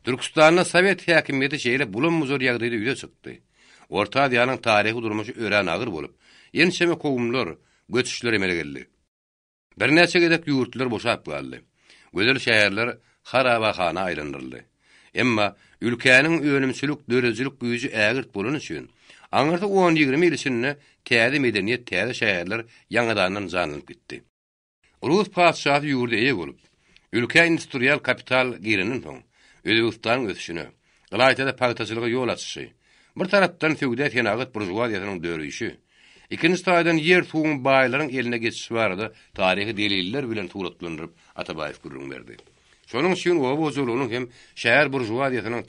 Türkistanyň Sowet häkimiýeti şeýle bulanmazor ýagdaýda ýüze çykdy. Orta Asyanyň taryhy durmuşy ören agyr bolup, ýenşeme kowumlar, göçüşler emele geldi. Bir näçe gedek ýurtlar boşap galdy. Gözel şäherler harabahana aýlandyryldy. Emma ülkäniň öňümçilik, dörejilik güýji ägirt bolan üçin aňyrda 10-20 ýyl içinde täze medeniýet, täze şäherler ýangadan janlyp gitdi. Rus padşahy ýurda eýe bolup, ülkä industrial kapital girinin soň Özbekistan ösüşine, Galaýatyda paýtaçylyga ýol açyşy, bir tarapdan feodal tenagat burjuwaziýasynyň döreýişi, ikinji taýdan ýer suwuň baýlaryň eline geçişi barada taryhy deliller bilen suratlandyryp Atabaýew gurrun berdi. Şonuň üçin o bozulunyň hem şäher burjuwaziýasynyň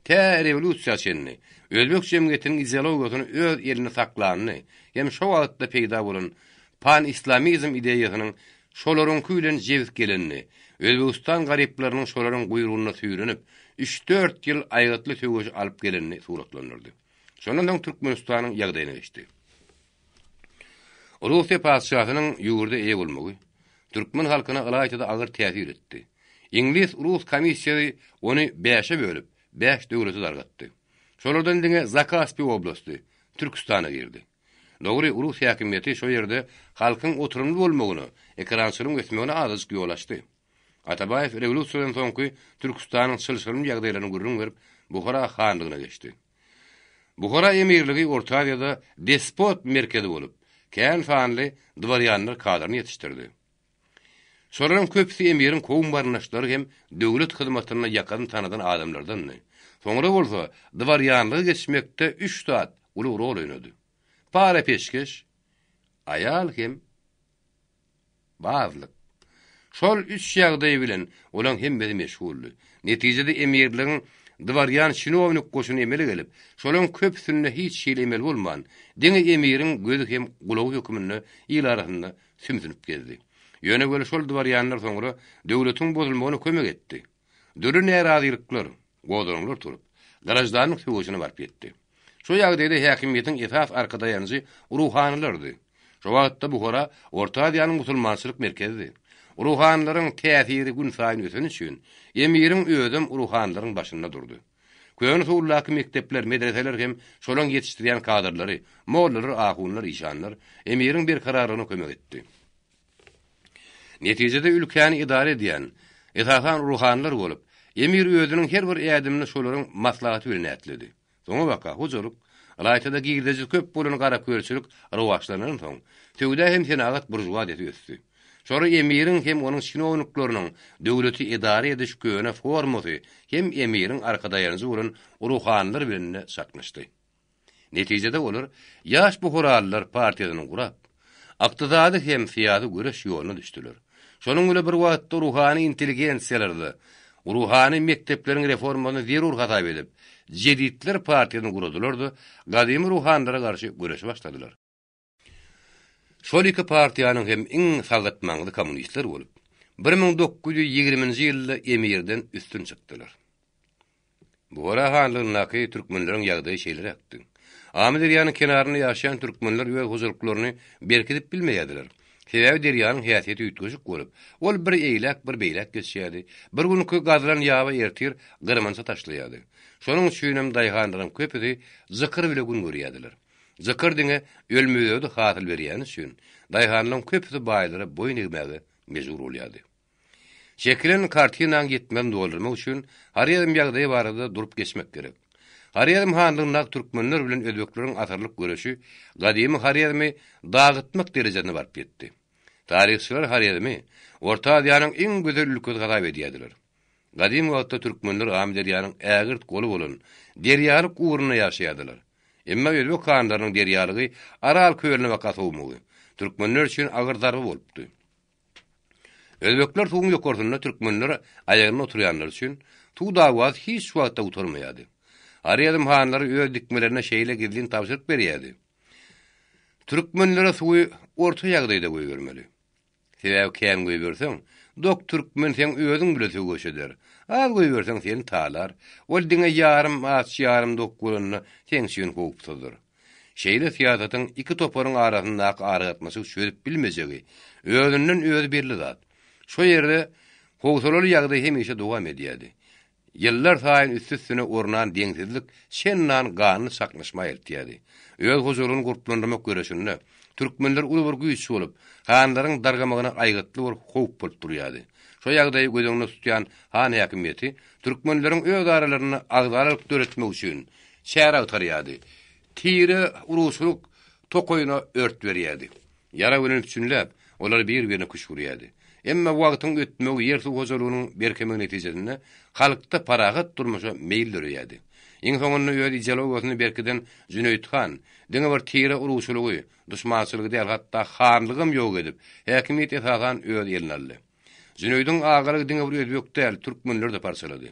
tä rewolýusiýa çenini, Özbek jemgyýetiniň ideologiýasyny öz eline saklanyny, hem şo wagtda peýda bolan pan-islamizm ideýasynyň şolaryň küýlen jewik gelenini, Özbekistan garyplarynyň şolaryň guyrugyna süýrenip 3-4 ýyl aýgatly töwgeç alyp gelenini suratlandyrdy. Şondan Türkmenistanyň ýagdaýyna geçdi. Rusiýa padşahynyň ýurda eýe bolmagy türkmen halkyna Galaýatyda agyr täsir etdi. İnglis-Rus komissiýasy ony 5-e bölüp 5 döwleti dargatdy. Şolardan diňe Zakaspi oblasty Türkistana girdi. Dogry Rus häkimiýeti şo ýerde halkyň oturumly bolmagyny, ekrançylyň ötmegine azyk ýolaşdy. Atabaýew rewolýusiýadan soňky Türkistanyň çylşyrym ýagdaýlaryny gurrun berip Buhara hanlygyna geçdi. Buhara emirligi Orta Asyada despot merkezi bolup, kän fanly dwaryanlar kadrany ýetişdirdi. Şolaryň köpsi emirin kowum barnaşlary hem döwlet hyzmatyna ýakyn tanadan adamlardan. Soňra bolsa dwaryanlygy geçmekde 3 saat uly rol oýnady. Para peşkeş, ayal hem bazlyk. Şol 3 ýagdaý bilen olaň hemmesi meşgully. Netijede emirligiň dwaryan şinownik goşuny emele gelip, şolaň köpsünde hiç şeýle emel bolman, diňe emiriň gözü hem gulagy hökümini ýyl arasynda sümsünip gezdi. Ýöne göre şol dwaryanlar soňra döwletiň bozulmagyna kömek etdi. Dörün äradirikler, godurlar turup, garajlaryň söwüşine barp etdi. Şo ýagdaýda häkimiýetiň esas arkadaýanjy ruhanylardy. Şo wagtda Buhara Orta Asyanyň musulmançylyk merkezi. Ruhanlaryň täsiri gün saýyn ösen üçin emiriň özüm ruhanlaryň başynda durdy. Köýün suwlaky mektepler, medreseler hem şolaň ýetişdirýän kadrlary, mollary, ahunlar, işanlar emiriň bir kararyny kömek etdi. Netijede ülkäni idare edýän esasan ruhanlar bolup, emir özüniň her bir ädimini şolaryň maslahaty bilen ätledi. Soňa baka hojalyk, Galaýatyda giýildeji köp bolan Garaköýçilik rowaşlanyň soň, töwde hem tenagat burjuwaziýasy ösdi. Şora emiriň hem onuň şinowniklarynyň döwleti idare ediş göne formasy hem emiriň arkadaýlarynysy bolan ruhanlar bilen saklaşdy. Netijede olar ýaş buharalylar partiýasyny gurap, aqtidady hem fiýady göreş ýoluna düşdiler. Şonuň bilen bir wagtda ruhany intelligensiýalarda ruhani mekteplerin reformasyny zerur hatap edip, Jedidler partiýasyny guradylar-da, gadymy ruhanlara garşy güreşe başladylar. Şol iki partiýanyň hem iň sagatmaňly kommunistler bolup, 1920-nji ýylda emirden üstün çykdylar. Bu ara hanlygyny türkmenleriň ýagdaýy şeýler ýakdy. Amy derýanyň kenaryny ýaşaýan türkmenler we huzurluklaryny berkidip bilmeýärdiler. Sebäbi derýanyň häsiýeti ütgüjük bolup, ol bir eýlek, bir beýlek geçýärdi. Bir günkü gazlan ýaby ertir, gyrmança taşlaýardy. Şonuň üçin hem daýhanlaryň köpüdi zykyr bile gün görýärdiler. Zykyr diňe ölmüýärdi hatyl berýän üçin daýhanlaryň köpüdi baýlara boyun egmäge mejbur bolýardy. Şekilen kartinaň gitmem doldurmak üçin har ýerdem ýagdaýy barada durup geçmek gerek. Har ýerdem hanlygyny türkmenler bilen özbekleriň atarlyk göreşi gadymy har ýerdemi dagytmak derejesine baryp ýetdi. Taryhçylar har ýerdemi Orta Aziýanyň iň gözel ülkesi hatap edýärdiler. Gadymy wagtda türkmenler Amy derýanyň ägirt golu bolan derýalyk uğruna ýaşaýardylar. Emma özbek hanlarynyň derýalygy Aral köýüne wakaty türkmenler üçin agyr darby bolupdy. Özbekler tuğun yokorsunna türkmenler ayagyna oturýanlar üçin tuğ dawat hiç wagtda uturmaýardy. Har ýerdem hanlary öz dikmelerine şeýle gidilin tapşyryk berýärdi. Türkmenlere suwy orta ýagdaýda goý bermeli. Sebäbi kän goý berseň, dok türkmen sen özüň bile söýüşeder. Az goý berseň seni talar. Ol diňe ýarym az ýarym dok goluny sen şeýin howpsadyr. Şeýle siýasatyň iki toparyň arasyndaky aragatmasy şöýüp bilmejegi, özünden özü birli zat. Şo ýerde howsalaly ýagdaý hemişe dowam edýärdi. Yıllar saýyn üst-üstüne ornan deňsizlik şennan gany saklaşma eltýärdi. Öz huzurun gurplandyrmak göreşinde türkmenler uly bir güýç bolup, hanlaryň dargamagyna aýgytly bir howp bolup durýardy. Şo ýagdaýy gözüňde tutýan han häkimiýeti türkmenleriň öz aralaryny agdalyk döretmek üçin şäher agtarýardy. Tire urusuluk tokoyuna ört berýärdi. Yara bilen üçinläp olar bir-birine kuş gurýardy. Emma wagtyň ötmegi ýer huzurlugynyň berkemegi netijesinde halkda paragat durmuşa meýil dörýärdi. Iň soňunda ýöne ideologiýasyny berkiden Züneýt Han, diňe bir tire uruşulugy, duşmançylygy däl hatda hanlygym ýok edip, häkimiýet esasan öz eline aldy. Züneýdiň agyry diňe bir özbek däl türkmenler de parçalady.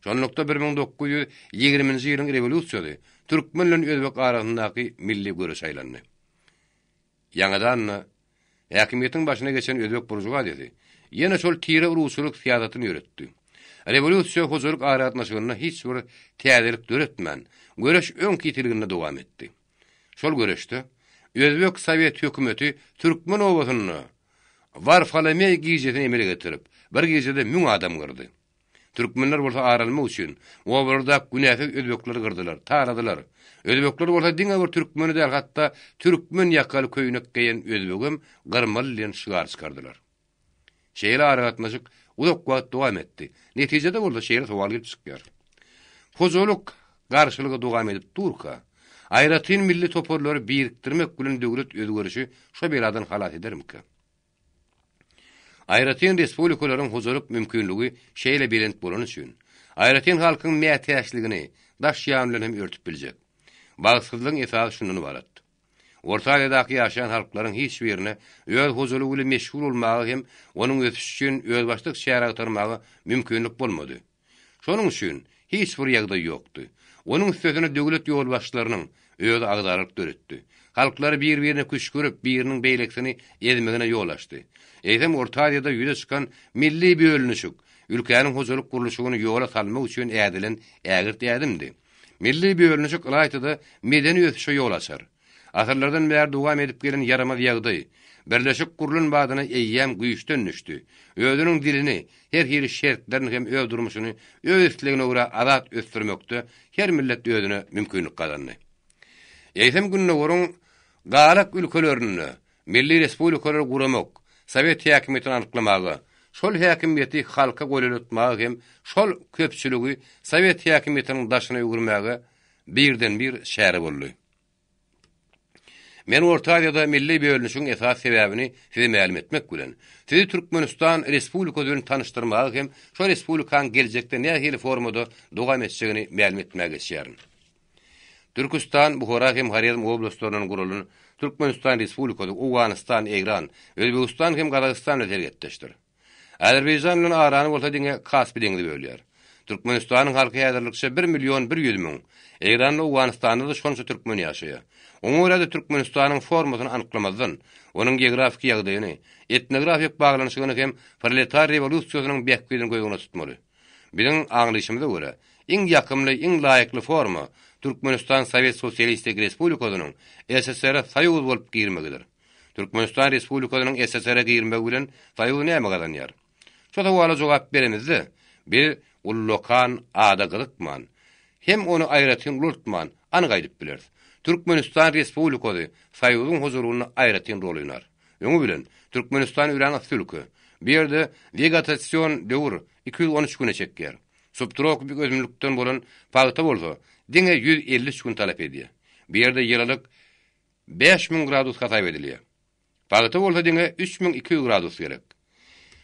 Şonlukda 1920-nji ýylyň rewolýusiýasy türkmenler özbek arasyndaky milli görüş aýlandy. Ýa-da häkimiýetiň başyna geçen özbek burjuwa dedi. Ýene şol tire uruşuluk siýasatyny ýöretdi. Rewolýusiýa huzurluk aratnaşygyna hiç bir täzelik döretmän, göreş öň kitiliginde dowam etdi. Şol göreşde Özbek Sowet hökümeti türkmen owasyny Warfalamy giýjesini emele getirip, bir giýjede 1000 adam gyrdy. Türkmenler bolsa aralmak üçin owarda günäfik özbekleri gyrdylar, taradylar. Özbekler bolsa diňe bir türkmeni däl hatda türkmen ýakaly köýnek geýen özbegim gyrmaly bilen şygar çykardylar. Şeýle aratnaşyk uzak wagt dowam etdi. Netijede bolsa şeýle sowal gelip çykýar. Huzurluk garşylygy dowam edip durka. Aýratyn milli toporlary birikdirmek bilen döwlet özgörüşi şo beladan halat edermiki? Aýratyn respublikalaryň huzurluk mümkinligi şeýle belent bolan üçin aýratyn halkyň mätäçligini daş ýan bilen hem örtüp biljek. Bagsyzlygyň esasy şundan ibaret. Orta Aziýadaky ýaşaýan halklaryň hiç birine öz huzurlugy bilen meşgul bolmagy hem onuň ötüşi üçin öz başlyk şäher agtarmagy mümkinlik bolmady. Şonuň üçin hiç bir ýagdaý ýokdy. Onuň sözüne döwlet ýol başlarynyň öz agdaryk döretdi. Halklary bir-birine küç görüp, biriniň beýleksini ezmegine ýol açdy. Eýsem Orta Aziýada ýüze çykan milli bölünüşik, ülkäniň huzurluk gurulşygyny ýola salmak üçin ädilen ägirt ýadymdy. Milli bölünüşik ýaýtyda medeni ötüşe ýol açar. Asyrlardan bäri dowam edip gelen yaramaz ýagdaý, birleşik gurulan badyna eýýäm güýçden düşdi. Özüniň dilini, her hili şertlerini hem öz durmuşyny öz islegine görä azat ösdürmekde her millet özüne mümkinlik gazandy. Eýsem günne gorun galak ülkelerini, milli respublikalar guramak, Sowet häkimetini anyklamagy, şol häkimiýeti halka goýulatmagy hem şol köpçüligi Sowet häkimetiniň daşyna ýugurmagy birden bir şäher boldy. Men Orta Aziýada milli bölünüşiň esas sebäbini size ma'lum etmek bilen, sizi Türkmenistan Respublikasy bilen tanışdyrmagy hem şo respublikanyň geljekde nähili formada dowam etjegini ma'lum etmäge şeýärin. Türkistan, Buhara hem Har ýerdem oblastlarynyň gurulyny Türkmenistan Respublikasy, Awganistan, Eýran, Özbegistan hem Gazakistan bilen tergetdeşdir. Azerbaycan bilen arany bolsa diňe Kaspy deňdi bölýär. Türkmenistanyň halky häzirlikçe 1.100.000. Eýranly Awganistanda da şonça türkmen ýaşaýar. Oňa görä Türkmenistanyň formasyny anyklamadan, onuň geografik ýagdaýyny, etnografik baglanyşyny hem proletar rewolýusiýasynyň bäkbedini goýgyna tutmaly. Biziň aňlaşymyza görä, iň ýakymly, iň laýykly forma Türkmenistan Sowet Sosialistik Respublikasynyň SSR Soýuz bolup girmegidir. Türkmenistan Respublikasynyň SSR girmegi bilen Soýuz näme gadanýar? Şoda wala jogap beremizdi. Bir ullokan adagylykman. Hem onu aýratyn ulutman, anyk biler. Türkmenistan Respublikasy Soýuzyň huzuruny aýratyn rol oýnar. Öňü bilen Türkmenistan Iran Asylky. Bir ýerde vegetasiýon döwür 213 güne çekýär. Subtropik özümlükden bolan paýta bolsa, diňe 153 gün talap edýär. Bir ýerde ýylyk 5000 gradus hatay edilýär. Paýta bolsa diňe 3200 gradus gerek.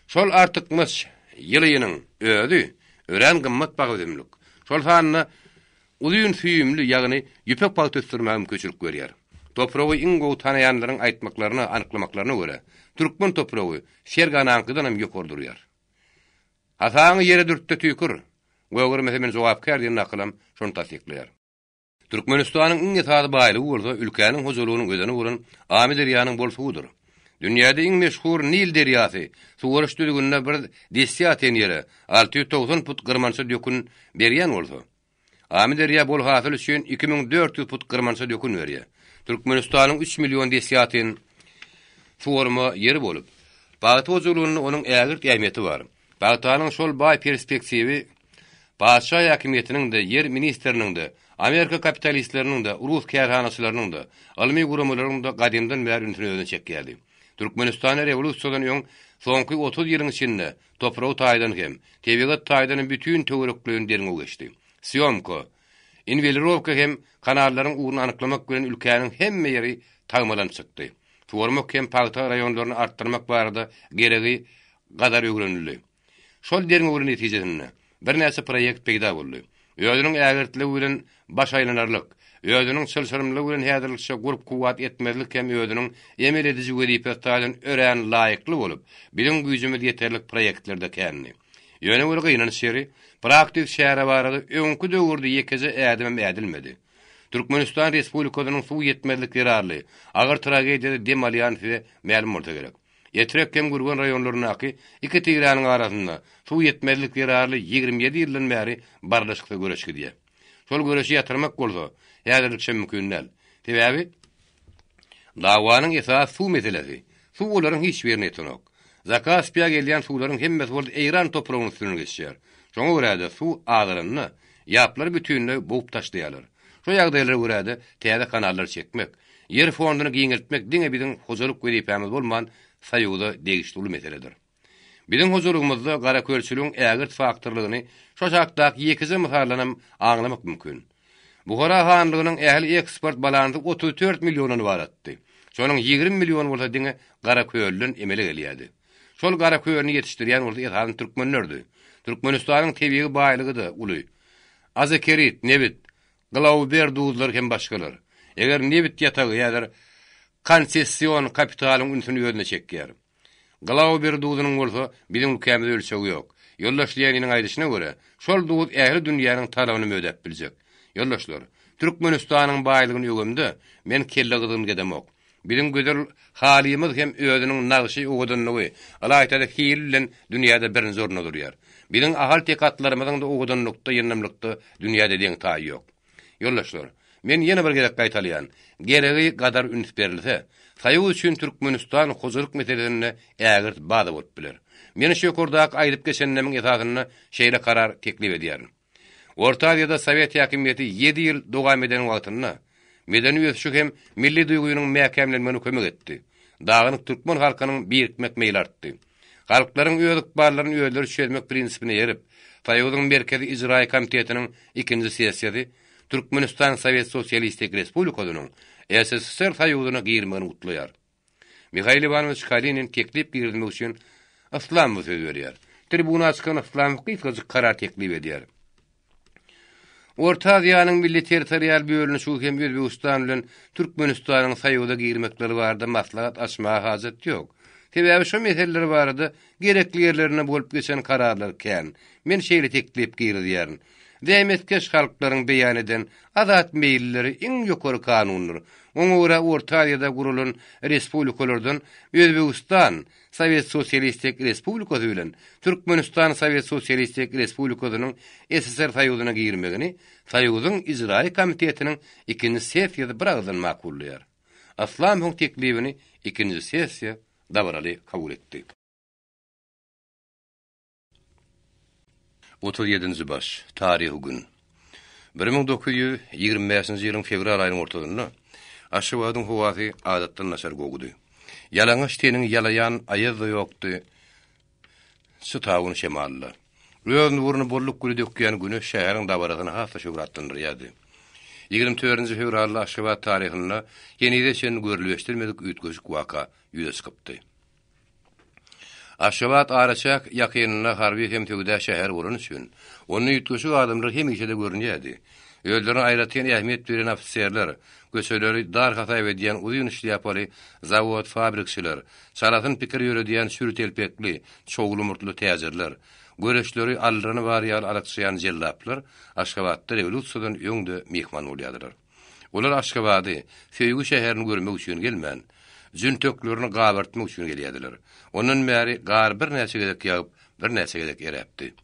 Şol artykmys ýylynyň özi ören gymmat bagy özümlük. Şol sanyny uzun süýümli, ýagny ýüpek paýta ösdürmäge mümkinçilik berýär. Topragy iň gowy tanaýanlaryň aýtmaklaryna, anyklamaklaryna görä, türkmen topragy şerganankydan hem ýokurdur. Hasaňy ýere dürtde tüýkür. Goýgur meselen jogapkar diýen naklam şonu tasdikleýär. Türkmenistanyň iň ýetady baýlygy bolsa, ülkäniň huzurlugynyň gözüne vuran Amy derýanyň bolsugydyr. Dünýäde iň meşhur Nil derýasy, suwuruş düzgünde bir desýaten ýere 690 put gyrmança dökün berýän bolsa, Amy derýa bol hasyl üçin 2400 put gyrmança dökün berýär. Türkmenistanyň 3 million desýaten forma ýeri bolup, Bagty huzurlugynyň onuň ägirt ähmiýeti bar. Bagtynyň şol baý perspektiwi Paşa hakimiyetinin de, yer ministerinin de, Amerika kapitalistlerinin de, Rus kärhanaçylarynyň da, almy guramalarının da gadymdan bäri ünsünü çekýärdi. Türkmenistan rewolýusiýadan öň soňky 30 ýylyň içinde topragy taýdan hem, tebigat taýdanyň bütün töwereklerini derine geçdi. Syomka, inwelirovka hem kanallaryň uğrunu anyklamak bilen ülkäniň hemme ýeri taýmalan çykdy. Formak hem paýta raýonlaryny artdyrmak barada geregi gadar öwrenildi. Şol derine uğrun netijesinde bir näse proýekt peýda boldy. Özüniň ägirtligi bilen baş aýlanarlyk, özüniň sylsyrymlygy bilen häzirlikçe gurup kuwat etmezlik hem özüniň emel edici wezipetden ören laýykly bolup, bilen güýjümiz ýeterlik proýektlerde känni. Ýöne bir gynan şeri, praktik şähre barada öňkü döwürde ýekeze ädem edilmedi. Türkmenistan Respublikasynyň suw ýetmezlik ýerarly, agyr tragediýada dem alýansyny ma'lum bolsa gerek. Yetrek hem gurgun rayonlarynaky iki tigranyň arasynda suw ýetmezlik ýerarly 27 ýyldan bäri bardaşykda göreşki diýär. Şol göreşi ýatyrmak bolsa, ýa-da mümkin. Sebäbi dawanyň esas suw meselesi. Suw olaryň hiç bir netonok. Zakaspiýa gelýän suwlaryň hemmesi bol Eýran topragyny üstüne geçýär. Şoňa görä suw agyryny ýaplar bütünle boğup taşlaýarlar. Şo ýagdaýlara görä täze kanallar çekmek, yer fonduny giňeltmek diňe biziň huzurluk wezipemiz bolman Soýuzda degişli meseledir. Biziň huzurumyzda gara körçülüň ägirt faktorlygyny şo şakdak ýekisi misallanam aňlamak mümkin. Buhara hanlygynyň ähli eksport balansy 34 million baratdy. Şonuň 20 million bolsa diňe gara köýlün emele gelýärdi. Şol gara köýlüni ýetişdirýän bolsa ýa-da türkmenlerdi. Türkmenistanyň tebiği baýlygy da uly. Azekerit, Nebit, Glauber duzlar hem başgalar. Eger Nebit ýatagy ýa-da konsesiýon kapitalyň ünsüni ýöne çekýär. Glauber duzynyň bolsa biziň ülkemizde ölçegi ýok. Ýoldaşlarynyň aýdyşyna görä, şol duz ähli dünýäniň talabyny ödäp biljek. Ýoldaşlar, Türkmenistanyň baýlygyny ýögemde men kelle gyzyny gedemok. Biziň gözel halymyz hem özüniň nagşy ugudynyny, alaýtada hil bilen dünýäde birinji orunda durýar. Biziň ahal tekatlarymyzyň da ugudynlykda ýernamlykda dünýäde deň taýy ýok. Ýoldaşlar, men ýene bir gezek gaýtalýan, geregi gadar üns berilse, Soýuz üçin Türkmenistan huzurluk meselelerini ägirt baza bolup biler. Men şu ýokurdak aýdyp geçenleriň esasyny şeýle karar teklip edýärin. Orta Aziýada Sowet hakimiýeti 7 ýyl dowam eden wagtynda medeni ösüşik hem milli duýgunyň mähkemlenmegine kömek etdi. Dagyny türkmen halkynyň birikmek meýli artdy. Halklaryň öýlük barlaryny öýleri çözmek prinsipine ýerip, Soýuzyň Merkezi İjra Komitetiniň ikinji sessiýasy Türkmenistan Sowet Sosialistik Respublikasynyň SSR Soýuzyna girmegini gutlaýar. Mikhail Ivanovyç Kalinin teklip girmek üçin Aslan söz berýär. Tribuna çykan Aslan gyzgyk karar teklip edýär. Orta Aziýanyň milli territorial bölünüşi hem Özbegistan bilen Türkmenistanyň Soýuza girmekleri barada maslahat açmaga hajat ýok. Sebäbi şu meseleler barada gerekli yerlerine bolup geçen kararlar kän. Men şeýle teklip girdiýärin. Dämetkeş halklaryň beýan eden azat meýilleri iň ýokary kanunlar. Oňa Orta Aziýada gurulan respublikalardan Özbegistan Sovet Sosialistik Respublikasy bilen Türkmenistan Sovet Sosialistik Respublikasynyň SSR Soýuzyna girmegini Soýuzyň ijraý komitetiniň 2-nji sessiýasy bir agzdan makullar. Aslam hon teklibini 2-nji sessiýa dabaraly kabul etdi. 37-nji baş Taryhy gün 1925-nji ýylyň fevral aýynyň ortasyna Aşgabatyň howasy adatdan naçar gogudy. Yalaňyş teniň yalayan aýazy ýokdy. Sütawun şemalla. Röň wurny bolluk güli dökýän güni şäheriň dabarasyna hasa şöhratlandyrýardy. 24-nji fevral Aşgabat taryhyna ýenide şen görülýärmedik üýtgeşik waka ýüze çykypdy. Aşgabat araçak ýakynyna harby hem tögüde şäher bolan üçin onu üýtgeşik adamlar hemişe de görünýärdi. Öldürün aýratýan ähmiýet beren ofisiýerler, göçeleri dar hata edýän uzun işliýapaly zawod fabrikçiler, salatyn pikir ýöredýän sürtelpekli, çoğulu murtly täzirler, göreşleri alryny barýar alakçyyan jellaplar Aşgabatda rewolusiýadan öňde mehman bolýardylar. Olar Aşgabaty söýgü şäherini görmek üçin gelmän, jün töklerini gabartmak üçin gelýärdiler. Onun märi gar bir näçe gedek ýagyp, bir näçe gedek eräpdi.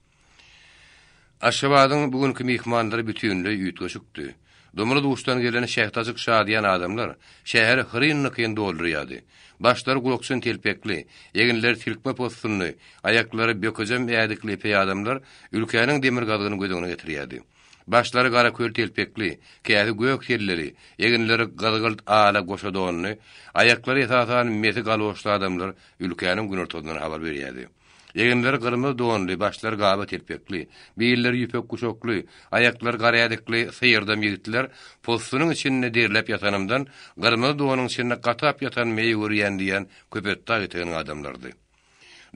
Aşgabatyň bugünkü mehmanlary bütünlüği üýtgeşikdi. Domry duşdan gelen şähtazyk şadýan adamlar şäheri hyrynlykyň doldurýardy. Başlary gulakçyn telpekli, eginler tilkme postunly, aýaklary bökejem ýadykly pe adamlar ülkäniň demir gazyny gödüňe getirýärdi. Başlary gara köl telpekli, käzi gök yerleri, eginleri gazygylt ala goşadonly, aýaklary ýetatan meti galgoşly adamlar ülkäniň gün ortasyna habar berýärdi. Eginleri gyrmyzy donly, başlary gaba telpekli, beýilleri ýüpek kuşokly, aýaklary garýadykly syýyrdan ýigitler postunyň içinde derlep ýatanymdan gyrmyzy donyň içinde gatap ýatan meýi görýän diýen köpetde ýeten adamlardy.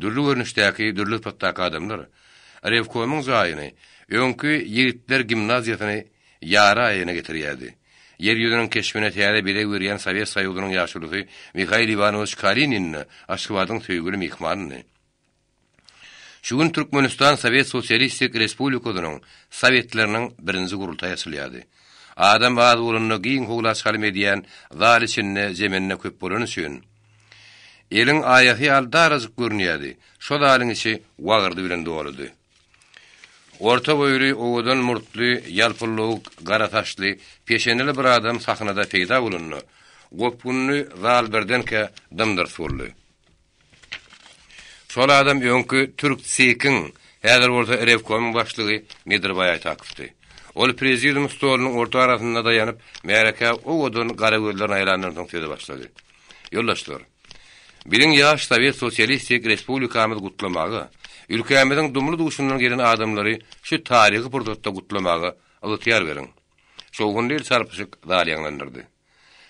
Dürli görnüşdäki, dürli patdaky adamlar Revkomyň zaýyny, öňkü ýigitler gimnaziýasyny ýara aýyna getirýärdi. Yer ýüzüniň keşfine täze bile görýän Sowet Soýuzynyň ýaşulygy Mikhail Ivanovich Kalinin Aşgabatyň söýgüli mehmanyny. Şu gün Türkmenistan Sovet Sosialistik Respublikasynyň Sowetleriniň birinji gurultaýy açylýardy. Adam baz urunyny giň howla çalym edýän zal içinde jemenine köp bolan üçin eliň aýagy aldarazyk görünýärdi. Şo zalyň içi wagyrdy bilen doludy. Orta boýly, owadan murtly, ýalpyllyk, gara taşly, peşeneli bir adam sahnada peýda bolandy. Gopgunly zal berdenke dymdyr surly. Şol adam öňkü Türk Sekin, häzir orta Revkomyň başlygy Medirbay Aýtakovdy. Ol prezidium stolunyň orta arasynda daýanyp, mereke owadan gara gözlerini aýlandyryň söze başlady. Ýoldaşlar, bilen ýaş Sovet Sosialistik Respublikamyzy gutlamagy, ülkämiziň dumly duşundan gelen adamlary şu taryhy purdotda gutlamagy alytyar beriň. Şoğun değil sarpışyk dalyanlandyrdy.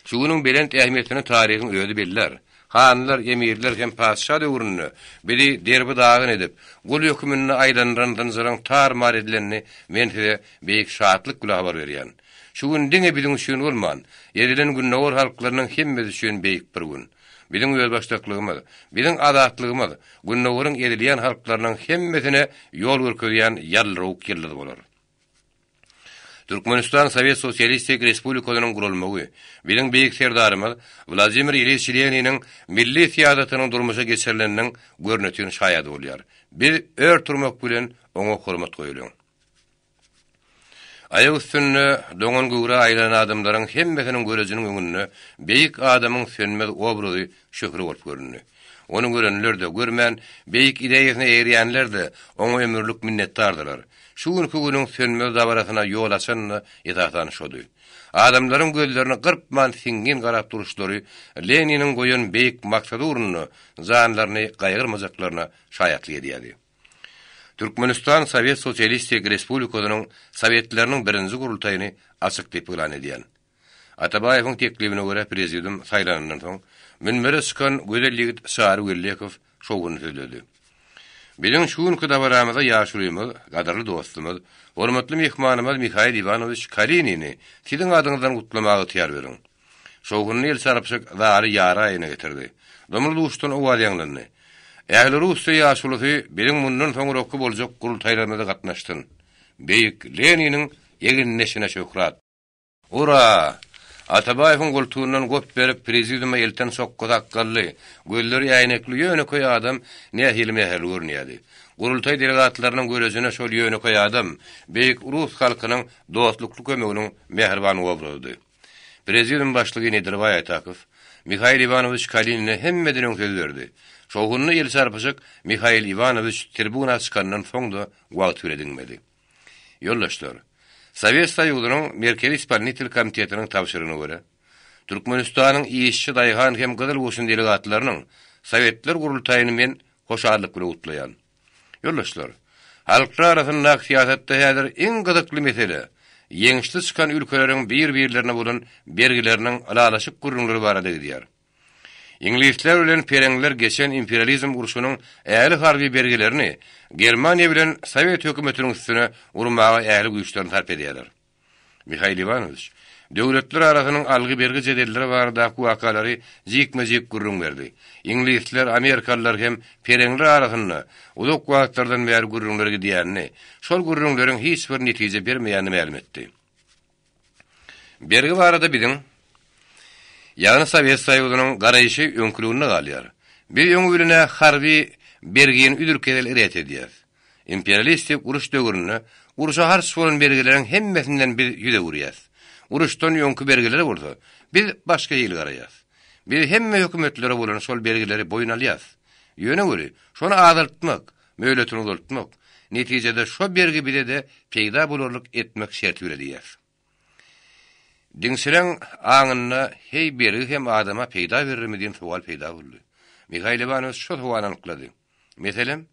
Şunyň belent ähmiýetini taryhyň öýdi beller. Hanlar, emirler hem padşah döwründe biri derbi dağın edip, gul hökümünde aýlandyran dynjyryň tar-mar edilenini men size beýik şatlyk bilen habar berýän. Şu gün diňe biziň üçin bolman, ýerilen günnäwr halklarynyň hemmesi üçin beýik bir gün. Biziň öz başdaklygymyz, biziň azatlygymyz, günnäwryň edilýän halklarynyň hemmesine ýol görkezýän ýallyk ýyldy bolar. Türkmenistan Sovet Sosialistik Respublikasynyň gurulmagy, biziň beýik serdarymyz Vladimir Ilyich Leniniň milli siýasatynyň durmuşa geçirileniň görnetini şaýady bolýar. Bir ör turmak bilen oňa hormat goýulyň. Aýagy üstünde doňan göwre aýlanan adamlaryň hemmesiniň görejiniň öňünde beýik adamyň sönmez obrazy şöhret bolup görünýär. Onu görenler de görmän, beýik ideýasyna erýänler de oňa ömürlük minnetdardylar. Şu günüň sönmez dabarasyna ýol açanyny ýetatan şody. Adamlaryň gözlerini gyrpman singin garap duruşlary Leniniň goýan beýik maksady uruny, zanlaryny gaýgyrmajaklaryna şaýatlyk edýärdi. Türkmenistan Sovet Sosialistik Respublikasynyň Sowetleriniň birinji gurultaýyny açyk diýip elan edýän. Atabaýewiň teklibine görä prezidium saýlanandan soň münbere çykan gözel ýigit Sary Wellekow şowuny söýledi. Bilen şu günkü dabaramyza ýaşurymyz, gadarly dostumyz, hormatly mehmanymyz Mikhail Ivanovich Kalinini siziň adyňyzdan gutlamagy tiyar beriň. Şowuny el sarapşyk zary ýara aýyna getirdi. Domurlu uçtan oval ýaňlandy. Ähli Russiýa ýaşulusy bilen mundan soňrakky boljak gurultaýlarynda gatnaşdyn. Beýik Leniniň ýeginleşine şöhrat. Ura! Atabaýewiň gultugundan gop berip prezidiuma elten sokka takgally, gözleri ýaýnekli ýöne koý adam nähili mehel görnýärdi. Gurultaý delegatlarynyň görezine şol ýöne koý adam beýik Rus halkynyň dostlukly kömeginiň mehriban obrady. Prezidium başlygy Nedirvay Aytakow Mikhail Ivanovich Kalinine hemmeden öňsöz berdi. Şogunny ýel sarpyjyk Mikhail Ivanovich tribuna çykandan soňda wagt öredinmedi. Ýoldaşlar, Sovet Soýuzynyň Merkezi Исполнитель komitetiniň tapşyrygyna görä, Türkmenistanyň iýişçi daýgan hem gyzyl goşun delegatlarynyň Sovetler gurultaýyny men hoşarlyk bilen utlaýan. Ýoldaşlar, halklar arasynda siýasatda häzir iň gyzykly mesele ýeňişli çykan ülkeleriň bir-birlerine bolan bergileriniň alalaşyk gurulmagy barada edýär. İnglisler bilen Perenler geçen imperializm uruşunyň äli harby bergilerini Germaniýa bilen Sovet hökümetiniň üstüne urmaga äli güýçlerini tarp edýärler. Mikhail Ivanovich döwletler arasynyň algy bergi jedelleri barada wakalary jikme-jik gurrun berdi. İnglisler, Amerikalılar hem Perenler arasynda uzak wagtlardan bäri gurrunlar gidýärni, şol gurrunlaryň hiç bir netije bermeýänini ma'lum etdi. Bergi barada biziň ýagny Sovet Soýuzynyň garaýşy öňkülügine galýar. Bir öňüne harby bergini üdürkedel eret edýär. Imperialistik uruş döwründe uruşa harç bolan bergileriň hemmesinden bir ýüde gurýar. Uruşdan öňkü bergileri bolsa, biz başga ýyl garaýar. Biz hemme hökümetlere bolan şol bergileri boyun alýar. Ýöne göre, şonu azaltmak, möhletini uzaltmak, netijede şo bergi bile de peýda bolarlyk etmek şert edýär. Diňsilen aňyna hey bergi hem adama peýda berermi diýen sowal peýda boldy. Mikhail Ivanovich şo sowal anyklady. Meselem,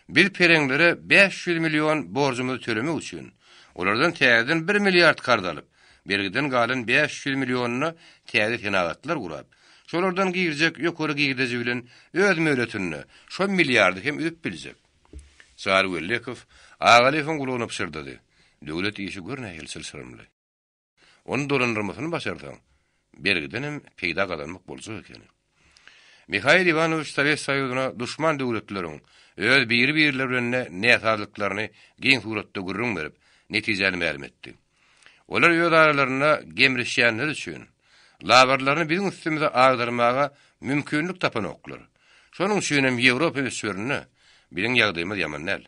biz Perenlere 500 milyon borjumuzy tölemek üçin olardan täzeden 1 milliard kard alyp, bergiden galan 500 milyonyny täze fenagatlar gurap, şolardan giýirjek ýokary giýdiji bilen öz möhletini şo milliardy hem öp biljek. Sary Wellekow Agaliýewiň gulugyna pişirdi. Döwlet işi görnäýil silsirimli. Onu dolandırmasını başarsan, bergiden hem peýda galanmak boljak ekeni. Mikhail Ivanovich Sovet Soýuzyna duşman döwletleriň öz bir-birleri bilen näsazlyklaryny giň suratda gurrun berip, netijeli ma'lum etdi. Olar öz aralaryna gemreşýänler üçin labarlaryny biziň üstümize agdarmaga mümkinlik tapan oklar. Şonuň üçin hem Ýewropa ösürüne biziň ýagdaýymyz ýaman.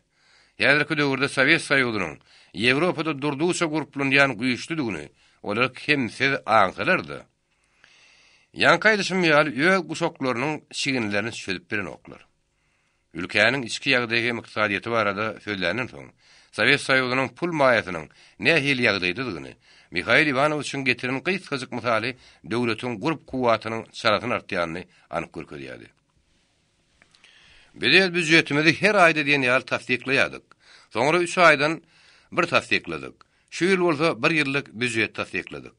Häzirki döwürde Sovet Soýuzynyň Ýewropada durduýça guruplanýan güýçlüdigini olar kimsiz aňkalardy. Ýankaýdyşym ýaly öz guşoklarynyň şiginlerini çözüp beren oklar. Ülkäniň içki ýagdaýy myksadyety barada sözlenen soň, Sovet Soýuzynyň pul maýasynyň nähili ýagdaýdygyny Mikhail Ivanowiçiň getiren gysgasyk misaly döwletiň gurup kuwatynyň şaratyny artýanyny anyk görkezýärdi. Biz büdjetimizi her aýda diýen ýaly tasdiklaýardyk. Soňra 3 aýdan bir tasdikladyk. Şu ýyl bolsa 1 ýyllyk büdjet tasdikladyk.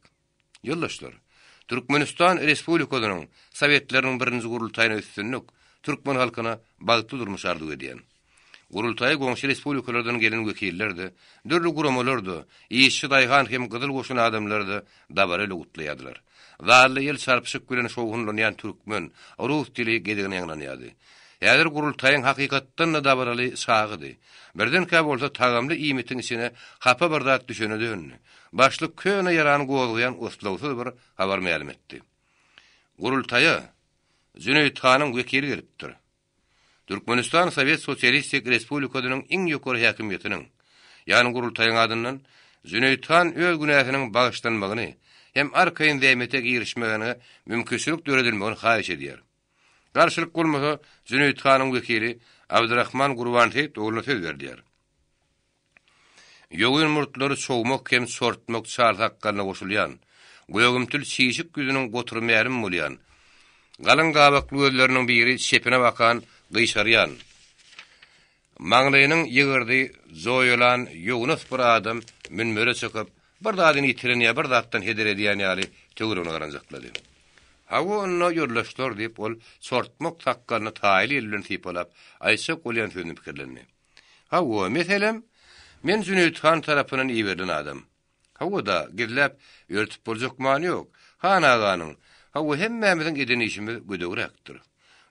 Ýoldaşlar, Türkmenistan Respublikasynyň Sowetleriň birinji gurultaýyna üstünlük Türkmen halkyna bagtly durmuşardyk edýän. Gurultaýy goňşy respublikalardan gelen wekillerdi, dörli guramalardy, iýişçi daýgan hem gyzyl goşun adamlardy dabara utlaýardylar. Zally ýyl çarpyşyk bilen şowgunlanýan türkmen, rus dili gedigine ýanlanýardy. Ýa-da gurultaýyň hakykatdan da dabaraly şagydy. Birden ka bolsa tagamly iýmitiň içine hapa bir zat düşene dönni. Başlyk köne ýarany gozlayan uslawsuz bir habar ma'lum etdi. Gurultaýa Züneyt Hanyň wekili gelipdir. Türkmenistan Sovet Sosialistik Respublikasynyň iň ýokary häkimetiniň, ýani gurultaýyň adyndan Züneyt Han öz günäsiniň bagyşlanmagyny hem arkaýyn zämete girişmegini mümkinçilik döredilmegini haýyş edýär. Garşylyk bolmasa Züneyt Hanyň wekili Abdurrahman Gurbanty oğluna söz berdiler. Ýogyn murtlary çoğmak hem sortmak çartaklarına goşulýan, goýagymtyl çiýişik güzüniň goturmaýarym bolýan, galan gabakly gözleriniň biri şepine bakan, gyşarýan, maňlaýynyň ýygyrdy, zoýulan, ýogynys bir adam münmere çykyp, bir dadyny itirenýär, bir datdan heder edýän ýaly töwrüne garanjaklady. Hawa onno ýurlaşlar diýip ol sortmak takkalyny taýly ýylyň tipalap, aýşa bolýan sözüni pikirlenme. Hawa meselem, men Züneyt Han tarapynyň iýerden adam. Hawa da gidläp ýörtüp boljak many ýok. Han aganyň, hawa hemmemiziň eden işimiz gödegrekdir.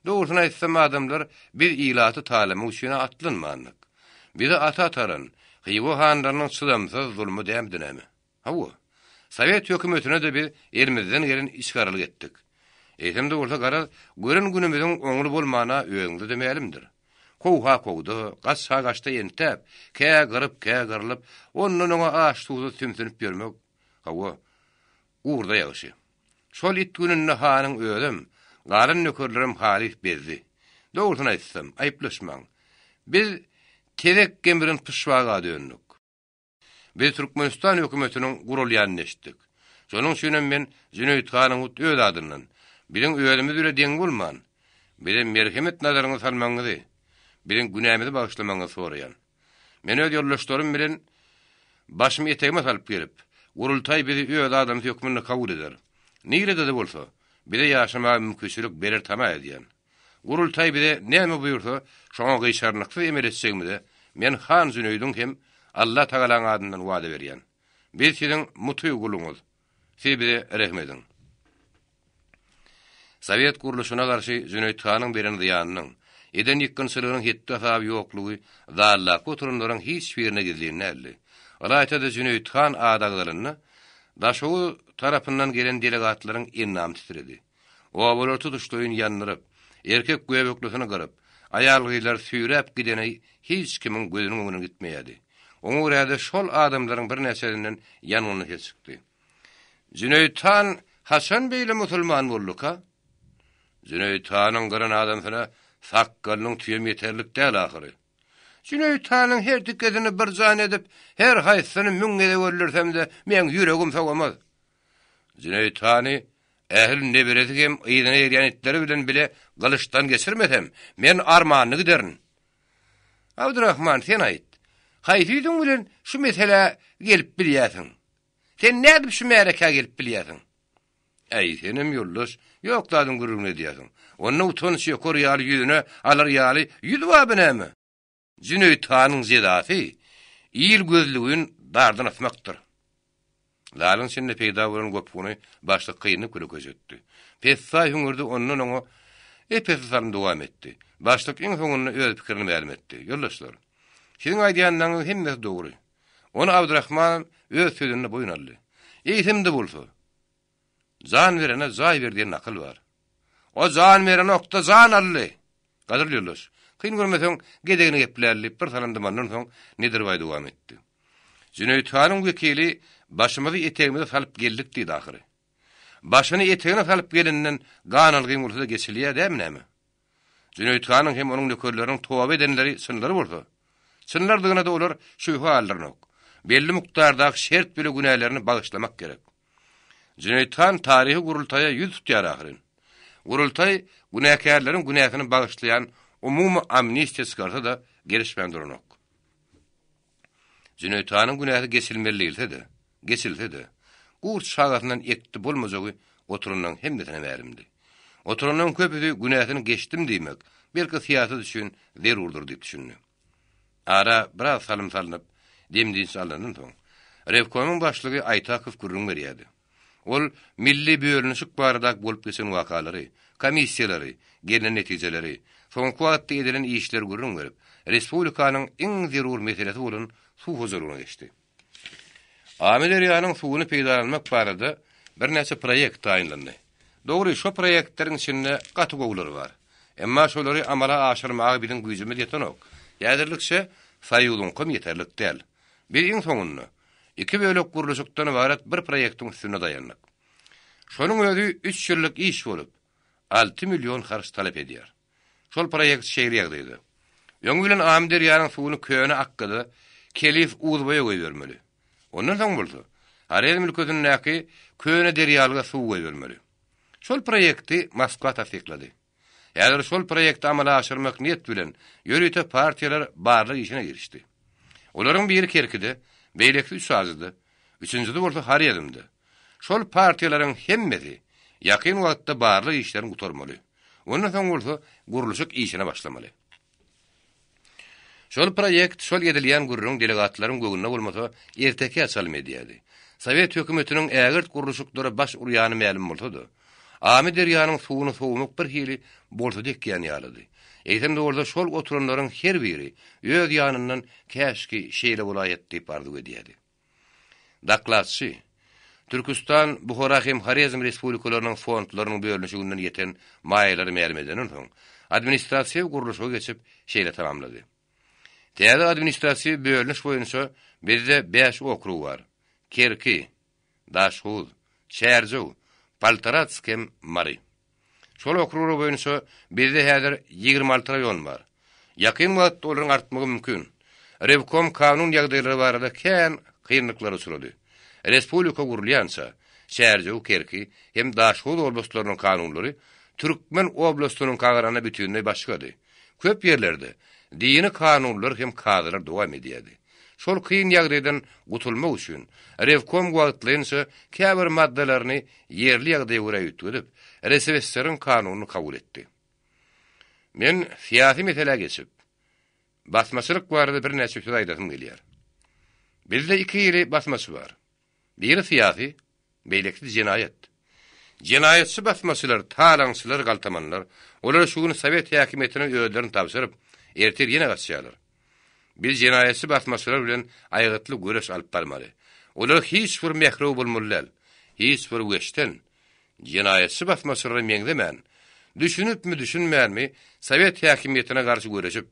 Doğrusuna aýtsam adamlar bir ilaty talamy üçin atlanmanlyk. Biri ata ataran, hyýwa hanlarynyň çydamsaz zulmy dämdinemi. Hawa. Sowet hökümetine de bir elimizden gelen işgaralyk etdik. Eýsem de bolsa gara gören günümizden oňly bolmana öňde demeýelimdir. Kowha kowdy, gaçsa gaçda ýentäp, kä gyryp, ondan oňa aş tuzy tümsünip bermek. Hawa. Urda ýaşy. Şol it gününde hanyň ödüm, garyn nökerlerim halif bezdi. Doğrusuna aýtsam, aýplaşmaň. Biz terek gembirin pişwaga döndük. Biz Türkmenistan hökümetiniň gurulýanyny eşitdik. Şonuň üçin men Jüneýit Hanyň öz adyndan bilen öýelimiz bile deň bolman. Bilen merhemet nazaryny salmaňyzy, bilen günämizi bagyşlamaňyzy soraýan. Men öz ýoldaşlarym bilen başymy etegime salyp gelip, gurultay bizi öz adamy hökmüne kabul eder. Nirede de bolsa, bize ýaşamaga mümkinçilik berer tama edýän. Gurultay bize näme buyursa, şoňa gyşarnykly emel etsekmide, men Han Jüneýidiň hem Allah Tagalaň adyndan wada berýän. Biz siziň muty guluňyz. Siz bize rahmet ediň. Sowet guruluşuna garşy Jüneýit Hanyň beren ýanynyň, eden ýykynçylygynyň hetde hab ýoklugy, zalla koturunlaryň hiç birine gizlenýän näli. Alayta da Jüneýit Han adaglaryny daşowy tarapyndan gelen delegatlaryň innam titredi. O bolar tutuşdyň ýanlyryp, erkek göbeklisini gyryp, aýalgylar süýräp gidene hiç kimiň gözüniň öňüne gitmeýärdi. Oňa görä şol adamlaryň bir näçelerinden ýanyny geçikdi. Jüneýit Han Hasan beýle musulman bolduka? Jüneýit Hanyň gyran adamsyna sakkalynyň tüýem ýeterlik däl ahyry. Jüneýit Hanyň her dikkatini bir jan edip, her haýsyny müňňe görülersem de men ýüregim sowamaz. Jüneýit Hany ähli nebireti hem ýygyny ýerýän itleri bilen bile gylyçdan geçirmesem, men armanyny giderin. Abdurrahman, sen aýt. Haýsydyň bilen şu mesele gelip bilýärsiň. Sen nädip şu mereke gelip bilýärsiň? Senem ýoldaş, ýokladyn gurulmy diýärsiň. Onu utanç ýokor ýaly ýüzüne alar ýaly ýüdwa binämi? Jüneýit Hanyň zedasy ýyl gözlügin dardan atmakdyr. Lalyň şinde peýda bolan göpüni başly kynyp köjetdi. Pessay hüngürdi ondan oňa epesaryn dowam etdi. Başlyk iň soňunda öz pikirini bälim etdi. Ýoldaşlar, siziň aýdýanlaryňyz hemmesi dogry. Onu Abdurrahman öz sözüne boyun aldy. Eýsimde bolsa, zan verene zay berdiýän akyl bar. O zan verene okda zan aldy. Gadyrly ýoldaş, kyn görmeseň gedegini geplerli bir salandymandan soň nedir baý dowam etdi. Jüneýit Hanyň wekili başymyzy etegimize salyp geldik diýdi ahyry. Başyny etegine salyp gelenden gan algyň bolsa geçilýär dämnemi? Jüneýit Hanyň hem onuň nökerleriniň towap edenleri sınlary bolsa, sınlardygyna da olar şu hallaryny belli mukdardaky şert bile günälerini bagyşlamak gerek. Jüneýit Han tarihi gurultaya ýüz tutýar ahyry. Gurultay günäkärleriň günäsini bagyşlayan umumy amnistiýa çykarsa da gelişmän duranok. Jüneýit Hanyň günäsi geçilse de, gurt şagatyndan ekdi bolmajagy oturundan hemmesine bärimdi. Oturundan köpüsi günäsini geçdim diýmek, belki siýasat üçin zerurdur diýip düşündi. Ara biraz salynyp, demdiň salandan soň, Revkomyň başlygy Aýtakow gurrun berýärdi. Ol milli bölünüşik barada bolup geçen wakalary, komissiýalary, gelen netijeleri, soňky wagtda edilen işler gurrun berip, respublikanyň iň zerur meselesi bolan suw huzuruny geçdi. Amil ýanyň suwuny peýdalanmak barada bir näçe proýekt taýinlandy. Dogry, şu proýektleriň içinde gaty gowlary bar. Emma şolary amala aşyrmagy bilen güýjümiz ýetenok. Ýa-da saýulyň kom ýeterlik däl. Bir iň soňunda 2 bölek guruluşykdan ibaret bir proýektiň üstüne dayandyk. Şonuň öňü 3 ýyllyk iş bolup 6 million harç talep edýär. Şol proýekt şeýriýagdydy. Ýöňü bilen amil ýanyň suwuny köýüne akkady, kelif uzbaya goý bermeli. Ondan soň bolsa, Harel mülketiniň näki köýüne derýalyga suw goý bermeli. Şol proýekti Moskwa tasdiklady. Ýa-da şol proýekti amala aşyrmak niýet bilen ýörüýte partiýalar barlyk işine girişdi. Olaryň biri Kerkide, beýlekli üç azydy, üçüncüde bolsa Harel'de. Şol partiýalaryň hemmesi ýakyn wagtda barlyk işlerini gutarmaly. Ondan soň bolsa guruluşyk işine başlamaly. Şol proýekt şol edilýän gurrun delegatlaryň göwnüne bolmasa erteki açalym edýärdi. Sowet hökümetiniň ägirt guruluşyklary baş urýany ma'lum bolsa-da, Amy derýanyň suwuny sowmak bir hili bolsa dekýän ýalydy. Eýsem de orada şol oturanlaryň her biri öz ýanyndan käşki şeýle bolayet diýip arzu edýärdi. Daklatçy Türkistan Buhara hem Harizm Respublikalarynyň fondlarynyň bölünüşinden ýeten maýlary mälumeden soň administrasiýa guruluşa geçip şeýle tamamlady. Täze administrasiýa bölünüş boýunça bizde 5 okrug bar. Kerki, Daşgul, Çerjow, Paltaratsk hem Mary. Şol okruglar boýunça bizde häzir 26 raýon bar. Ýakyn wagtda olaryň artmagy mümkin. Revkom kanun ýagdaýlary barada kän kynlyklar uçurady. Respublika gurulýança Çerjow, Kerki hem Daşgul oblastlarynyň kanunlary Türkmen oblastynyň kagarana bütünlüği başgady. Köp ýerlerde dini kanunlar hem kadrlar dowam edýärdi. Şol kyn ýagdaýdan gutulmak üçin Revkom wagtlaýynça käbir maddalaryny yerli ýagdaýa görä ýetdirip, Respublikasyň kanunyny kabul etdi. Men siýasy mesele geçip, basmaçylyk barada bir näçe söz aýdasym gelýär. Bizde 2 ýyly basmaçy bar. Biri siýasy, beýlekli jinayet. Jinayetçi basmaçylar, talaňçylar, galtamanlar, olar şu gün Sowet häkimetine öýlerini tapşyryp, ertir ýene gaçýarlar. Biz jinayetçi basmaçylar bilen aýgatly göreş alyp barmaly. Olar hiç bir mehru bolmalylar, hiç bir weşten jinayetçi basmaçylary meňdemän. Düşünüpmi, düşünmänmi, Sowet häkimetine garşy göreşip,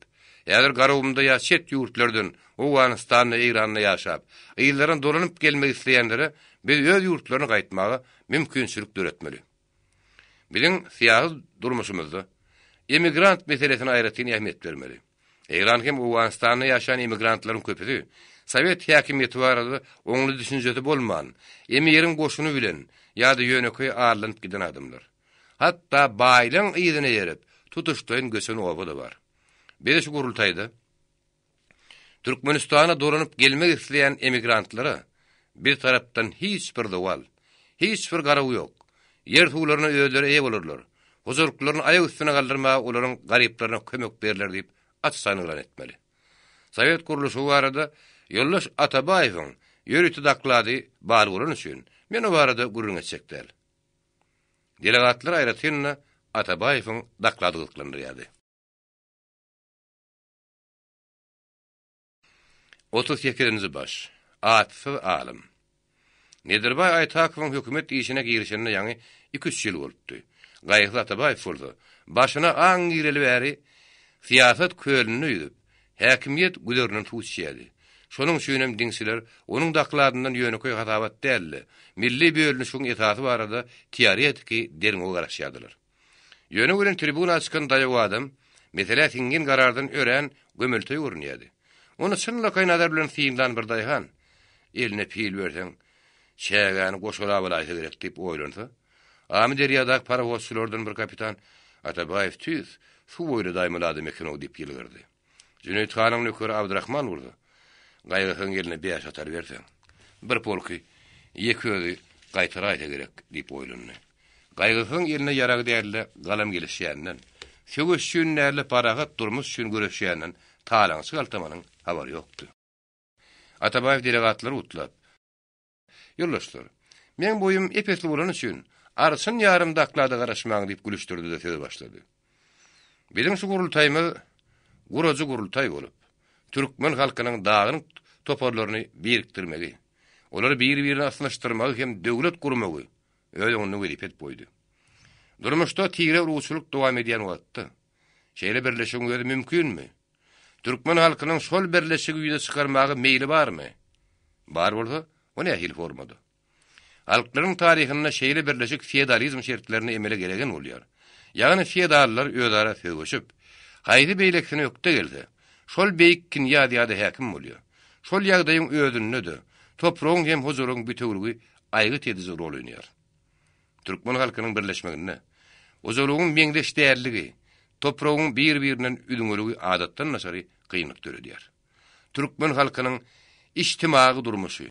ýa-da garawymda ýa çet ýurtlardan, Owganistanda, Iranda ýaşap, ýyllaryň dolanyp gelmek isleýänlere biz öz ýurtlaryna gaýtmagy mümkinçilik döretmeli. Biziň siýasy durmuşymyzda emigrant meselesine aýratyn ähmiýet bermeli. Eýran hem Owganistanda ýaşaýan emigrantlaryň köpüsi Sowet häkimeti barada oňly düşünjesi bolman, emi ýeriň goşuny bilen ýa-da ýöneköý arlanyp giden adamlar. Hatta baýlaň ýygyny ýerip tutuşdaýyn göçeni oba da bar. Biz şu gurultaýda Türkmenistana dolanyp gelmek isleýän emigrantlara bir tarapdan hiç bir dowal, hiç bir garaw ýok. Yer suwlaryna özleri eýe bolarlar. Huzurklaryny aýak üstüne galdyrma, olaryň garyplaryna kömek berler diýip açsanylan etmeli. Sowet guruluşy barada Yollaş Atabaýewiň ýörüti daklady bar bolan üçin men o barada gurrun etsekler. Delegatlar aýratyna Atabaýewiň dakladyklary 32-nji baş. Atfy alym. Nederbay Aýtakowyň hökümet işine girişine ýaňy 2-3 ýyl bolupdy. Gaýykly Atabaýew boldy. Başyna aň gireli bäri siýasat kölünü ýüzüp, häkimiýet güdöründen tutuşýardy. Şonuň üçin hem diňsiler onuň dakladyndan ýöneköý hatabat däldi. Milli bölünüşiň esasy barada teoretiki derin garaşýardylar. Ýöne bilen tribuna açykan daýaw adam, mesele tiňin garardan ören gömeltöý görünýärdi. Onu çynla kaynadar bilen fiýildan bir daýhan, eline pil berseň, şägäni goşula bolaýsa gerek diýip oýlansa, Amy derýadak parawozçylardan bir kapitan Atabaýew tüz, şu boýda daýmalady mekano diýip ýylgyrdy. Cüneyt Hanyň nökeri Abdurrahman urdy. Gaýgyň eline beýş atar berseň, bir polky ýeközi gaýtaraýsa gerek diýip oýlandy. Gaýgyň eline ýarag därle galam gelişýänden, söwüş üçin näle paragat durmuş üçin göreşýänden talaňçy galtamanyň habary ýokdy. Atabaýew delegatlary utlap, ýoldaşlar, men boýum epetli bolan üçin arçyn ýarym daklada garaşmagy diýip gülüşdirdi de söz başlady. Biziň şu gurultaýmy guraja gurultaý bolup, türkmen halkynyň dagyny toparlaryny birikdirmegi, olary bir-birini asnaşdyrmagy hem döwlet gurmagy öýüňni welipet boýdy. Durmuşda tigre uruşçuluk dowam edýän wagtda şeýle birleşigi öýde mümkinmi? Türkmen halkynyň şol birleşigi ýüze çykarmagy meýli barmy? Bar bolsa, o nähil formada. Halklaryň taryhyna şeýle birleşik feodalizm şertlerini emele gereken bolýar. Ýagny feodallar özara söwüşip, gaýdy beýleksine ýokda gelse, şol beýikkin ýa-da häkim bolýar. Şol ýagdaýyň özünde topragyň hem huzuryň bütünligi aýgy tedizi rol oýnýar. Türkmen halkynyň birleşmeginde, huzurlygyň meňdeş därligi, topragyň bir-birinden üdüňligi adatdan nasary kynlyk töredýär. Türkmen halkynyň ijtimai durmuşy,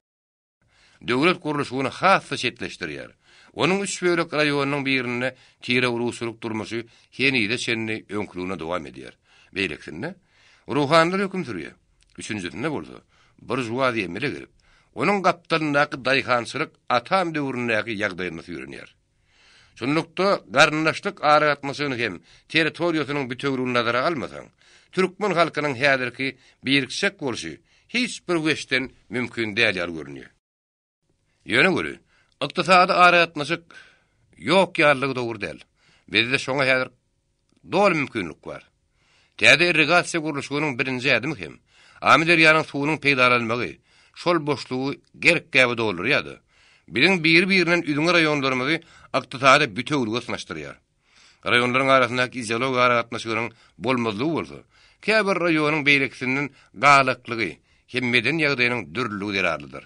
döwlet guruluşyny hassa çetleşdirýär. Onuň 3 bölek raýonynyň birinde tire uruşçuluk durmuşy henide çenni öňkülüne dowam edýär. Beýleksinde ruhanly höküm sürýär. Üçüncüsinde bolsa, burjuwaziýa emele girip, onuň gapdalynaky daýhançylyk atam döwründäki ýagdaýyny ýürünýär. Şunlukda garnaşlyk aragatmasyny hem territoriýasynyň bütünlüğini nazara almasaň, türkmen halkynyň häzirki birikşek bolşy hiç bir weşden mümkin däl görünýär. Ýöne göre, ykdysady aragatmasyk ýok ýarlygy dogry däl. Bizde şoňa häzir dol mümkinlik bar. Täze irrigasiýa gurulşynyň birinji adamy hem Amir ýanyň suwunyň peýdalanmagy, şol boşlugy gerek käbi doldurýardy. Biziň bir-birinden üdüňe raýonlarymyzy ykdysady bütünlügi sınlaşdyrýar. Raýonlaryň arasyndaky izolog aragatmasynyň bolmazlygy bolsa, käbir raýonyň beýleksiniň galaklygy hem meden ýagdaýynyň dürlügi derarlydyr.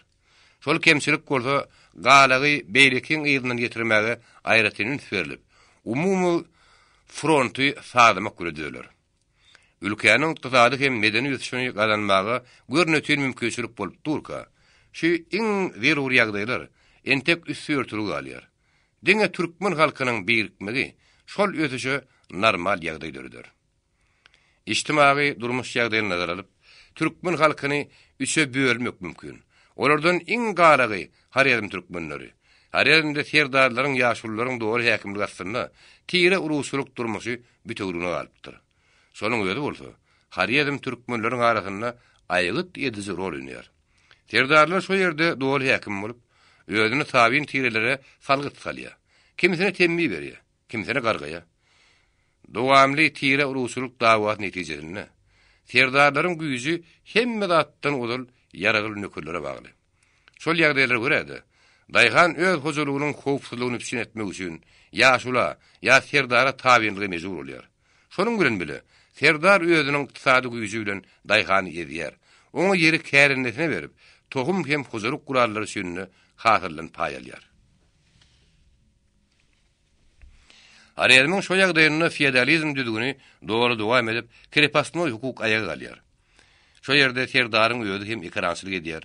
Şol kemçilik bolsa, galagy beýlekiň ýygynyň getirmäge aýratynyň süýrilip, umumy fronty sadymak görediler. Ülkenin ykdysady hem medeni ýetişmegi gazanmagy görnetýän mümkinçilik bolup durka. Şu iň zeruri ýagdaýlar entek üstürtülüg alýar. Diňe türkmen halkynyň birikmegi şol ötüşe normal ýagdaýlardyr. İçtimai durmuş ýagdaýyny nazar alyp, türkmen halkyny üçe bölmek mümkin. Olardan iň garagy harýadym türkmenleri. Harýadymda serdarlaryň ýaşullaryň dogry häkimligi aslynda tire urusuluk durmuşy bütünlüğüne alypdyr. Şonuň öýdi bolsa, harýadym türkmenleriň arasynda aýgyt edici rol oýnaýar. Serdarlar şo ýerde dogry häkim bolup, özüni tabiin tirelere salgyt salýar. Kimisine temmi berýär, kimisine gargaýar. Dowamly tire urusuluk dawat netijesinde serdarlaryň güýji hemme zatdan uzul ýaragyl nökerlere bagly. Şol ýagdaýlar göredi. Daýhan öz hojulugynyň howpsuzlygyny pisin etmek üçin ýaşula, ýa serdara tabiinligi mejbur bolýar. Şonuň bilen bile serdar özüniň ykdysady güýji bilen daýhany edýär. Oňa ýeri kärinnesine berip, tohum hem hojuluk gurallary şeýle hasyrlan paýalýar. Harýaryň şo ýagdaýyny feodalizm düdügini dogry dowam edip, krepostnoy hukuk aýagy alýar. Şo ýerde serdaryň özü hem ikramçylyk edýär.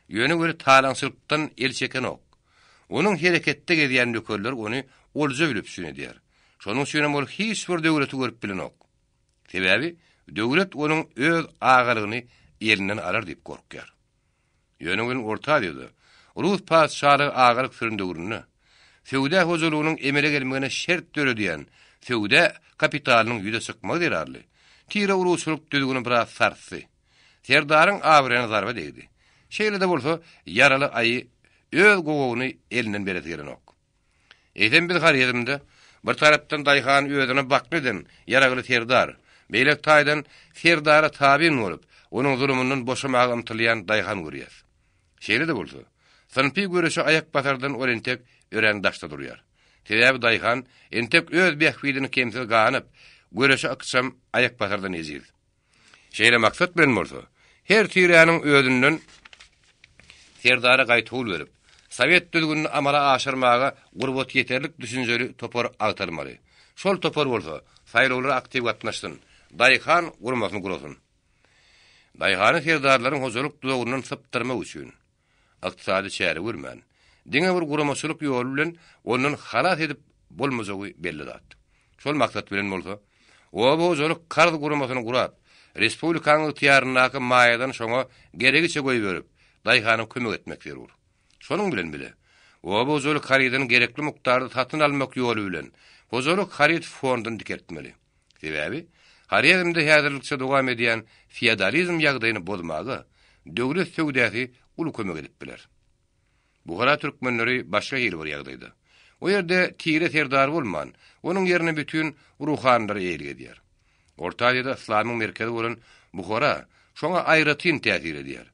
Ýöne göre talaňçylykdan el çeken ok. Onuň hereketde gedýän nökerler ony olja bilip süýnedýär. Şonuň üçin ol hiç bir döwleti görüp bilen ok. Sebäbi döwlet onuň öz agalygyny elinden alar diýip gorkýar. Ýöne göre orta ýerde Rus padşahy agalyk süründürünü feodal hojulugynyň emele gelmegine şert döredýän feodal kapitalynyň ýüze çykmagy derarly. Tire urusuluk düdügini biraz sarsy. Serdaryň awryny zarba degdi. Şeýle de bolsa, yaraly aýy öz gowagyny elinden beretýän ok. Eýdem bir harýadymda bir tarapdan daýhan özüne bakmadan yaraly serdar, beýlek taýdan serdara tabiin bolup, onuň zulmündan boşamagy ymtylýan daýhan görýär. Şeýle de bolsa, sınpy göreşi ayak basardan orentek ören daşda durýar. Sebäbi daýhan entek öz bähwidini kemsil ganyp, göreşi aksam ayak basardan ezýär. Şeýle maksat bilen bolsa, her tiranyň özünden serdara gaýtul berip, Sovet düzgünini amala aşyrmaga gurbot ýeterlik düşünjeli topar agtarmaly. Şol topar bolsa, saýlawlar aktiv gatnaşsyn, daýhan gurmasyny gurasyn. Daýhany serdarlaryň hojuluk dogurundan sypdyrmak üçin ykdysady çäre görmän. Diňe bir guramaçylyk ýoly bilen onuň halat edip bolmajagy belli dat. Şol maksat bilen bolsa, o hojuluk kardy guramasyny gurap, respublikanyň ýarynaky maýadan şoňa geregiçe goý berip, daýhany kömek etmek zerur. Şonuň bilen bile, o hojuluk harydyň gerekli mukdarda satyn almak ýoly bilen hojuluk haryt fondundan dikertmeli. Sebäbi, haryadymda häzirlikçe dowam edýän feodalizm ýagdaýyny bozmagy döwlet söwdäsi uly kömek edip biler. Buhara türkmenleri başga ýeri bir ýagdaýda. O ýerde tire serdar bolman, onuň ýerine bütün ruhanlary eýlik edýär. Orta Asyada islamyň merkezi bolan Buhara şoňa aýratyn täsir edýär.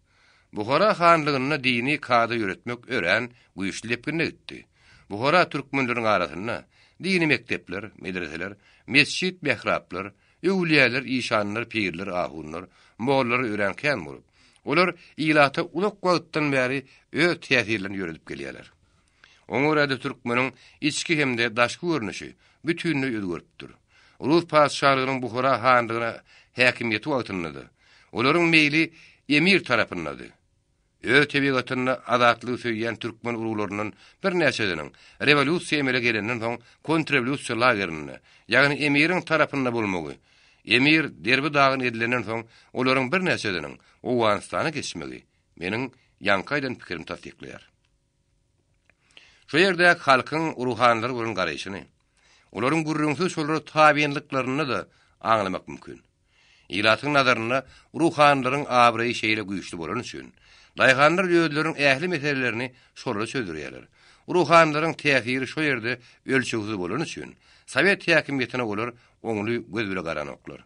Buhara hanlygyna dini kady ýöretmek ören güýçlülepine gitdi. Buhara türkmenleriň arasynda dini mektepler, medreseler, mescit, mehraplar, öwliýalar, işanlar, pirler, ahunlar, mollary örenken bolup, olar ilata ulak wagtdan bäri öz täsirlerini ýöretip gelýärler. Oňa türkmeniň içki hemde daşky görnüşi bütünli özgörtdir. Rus padşalygynyň Buhara hanlygyna häkimiýeti wagtynda olaryň meýli emir tarapyndady. Öz tebigatyny azatlygy söýýän türkmen uruglarynyň bir näçediniň revolýusiýa emele gelenden soň kontrrevoliýusiýa lagerini, ýagny emiriň tarapynda bolmagy, emir derbi dagyn edilenden soň olaryň bir näçediniň Owganistana geçmegi meniň ýankaýdan pikirim tasdikleýär. Şu ýerde halkyň ruhanlary bolan garaýşyny, olaryň gurrunsyz şolary tabiinliklaryny da aňlamak mümkin. İlatyň nazaryna ruhanlaryň abraýy şeýle güýçli bolan üçin daýganlar ýödleriň ähli meselelerini şolary çözdürýärler. Ruhanlaryň täsiri şo ýerde ölçügsiz bolan üçin Sowet häkimetine bolar oňly göz bile garanoklar.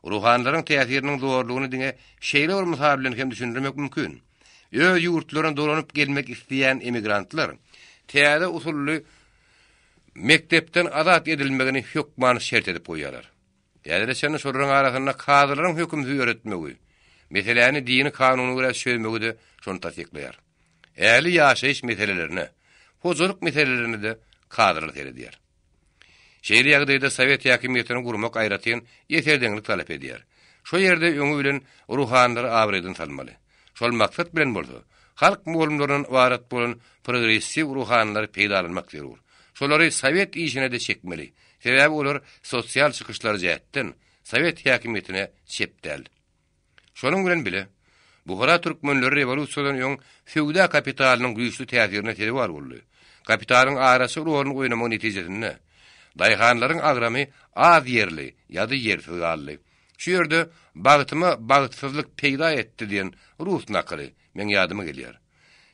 Ruhanlaryň täsiriniň zorlugyny diňe şeýle bir mysal bilen hem düşündirmek mümkin. Öz ýurtlaryna dolanyp gelmek isleýän emigrantlar täze usully mektepden azat edilmegini hökman şert edip goýýarlar. Ýa-da şolaryň arasynda kadrlaryň hökümsüz öğretmegi, meseleni dini kanuny göre söýmegi de şonu tasdikleýär. Äli ýaşaýyş meselelerini, huzurluk meselelerini de kadrlar edýär. Şeýle ýagdaýda Sowet häkimetini gurmak aýratyn ýeterdiňlik talap edýär. Şo ýerde öňü bilen ruhanlary abraýdan salmaly. Şol maksat bilen bolsa, halk muğulumlaryň warat bolan progressiw ruhanlary peýdalanmak zerur. Şolary Sowet işine de çekmeli. Sebäbi olar sosial çykyşlar jätden Sowet häkimetine çepdäl. Şonuň bilen bile Buhara türkmenleri revolýusiýadan ýoň feodal kapitalynyň güýçli täsirine terip boldy. Kapitalyň arasy roluny oýnamak netijesinde daýganlaryň agramy az ýerli ýa-da ýersiz galdy. Şu ýerde bagtysyzlyk peýda etdi diýen rus nakyly men ýadyma gelýär.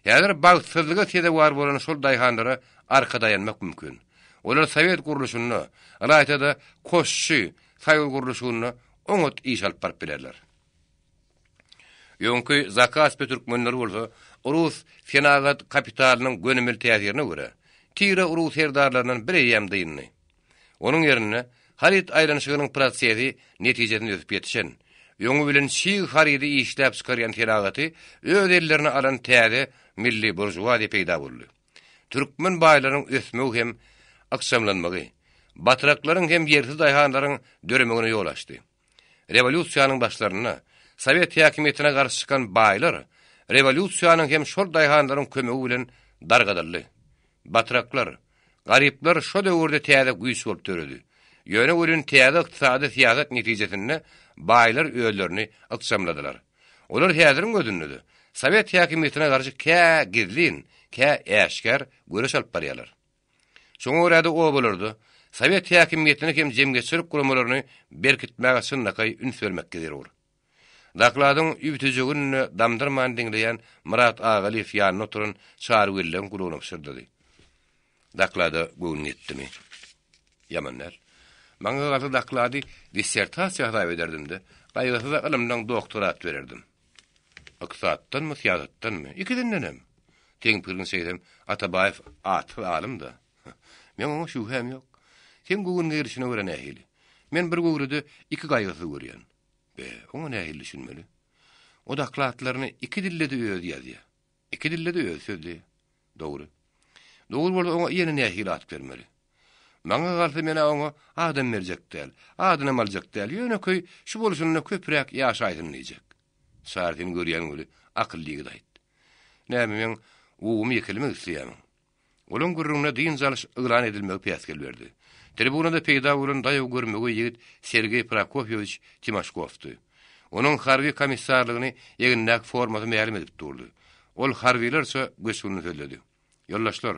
Ýa-da bagtysyzlyga sebäp bolan şol daýganlara arka dayanmak mümkin. Olar Sowet guruluşyny, raýatada koşşy Sowet guruluşyny oňat iş alyp barp bererler. Ýöňki zakaz türkmenleri bolsa, Rus fenagat kapitalynyň gönümli täsirine görä, tire Rus herdarlarynyň biri ýamdyny. Onuň ýerine harit aýranyşygynyň prosesi netijesini öpüp ýetişen, ýöňü bilen şiň haridi işläp çykarýan teragaty öz ellerine alan täze milli burjuwazi peýda boldy. Türkmen baýlaryň ösmegi hem aksamlanmagy, batraklaryň hem ýersiz daýganlaryň döremegine ýol açdy. Revolýusiýanyň başlaryna Sowet häkimetine garşy çykan baýlar revolýusiýanyň hem şol daýganlaryň kömegi bilen dargadyrly. Batraklar, garyplar şo döwürde täze güýç bolup töredi. Ýöne bolun täze ykdysady siýasat netijesinde baýlar öýlerini aksamladylar. Olar häziriň gözünde Sowet häkimetine garşy kä gizlin, kä äşkär görüş alyp barýarlar. Şoňa görä o bolardy. Sowet häkimetine hem jemgyýetçilik guramalaryny berkitmäge üçin nakay üns bermek gerek. Dakladyň üýtüjegini damdyrman diňleýän Murat Agaliýew ýanyna oturan şahargyllyň guluny sırdy. Daklada göwün etdimi? Ýamanlar. Maňa gaty daklady dissertasiýa hadaýa ederdim-de, gaýgysyza ilmden doktorat bererdim. Iqtisatdanmy, siýasatdanmy? Ikidendenem. Teň pirin seýdem, Atabaýew aty alymda. Men oňa şüphem ýok. Sen göwün gerişine görä nähili. Men bir göwrüde iki gaýgysy görýän. Oňa nähili düşünmeli. O daklatlaryny iki dille de öz ýazýar. İki dille de öz söýdi. Dogry. Dogry bolsa oňa ýene nähili at bermeli. Maňa galsa mena oňa adam berjek däl, adynam aljak däl. Ýöne köy şu boluşyny köpürek ýaşaýdym diýjek. Şahardyň görýän göre akyllygy daýt. Näme men uwumy ýekilmek isleýärmi? Olaň gurruna diň jalyş yglan edilmegi päskel berdi. Tribunada peýda bolan daýaw görmegi ýigit Sergey Prokofyevich Timashkovdy. Onuň harby komissarlygyny ýeginnäk formasy ma'lum edip durdy. Ol harbylarça göçüni söyledi. Ýollaşlar,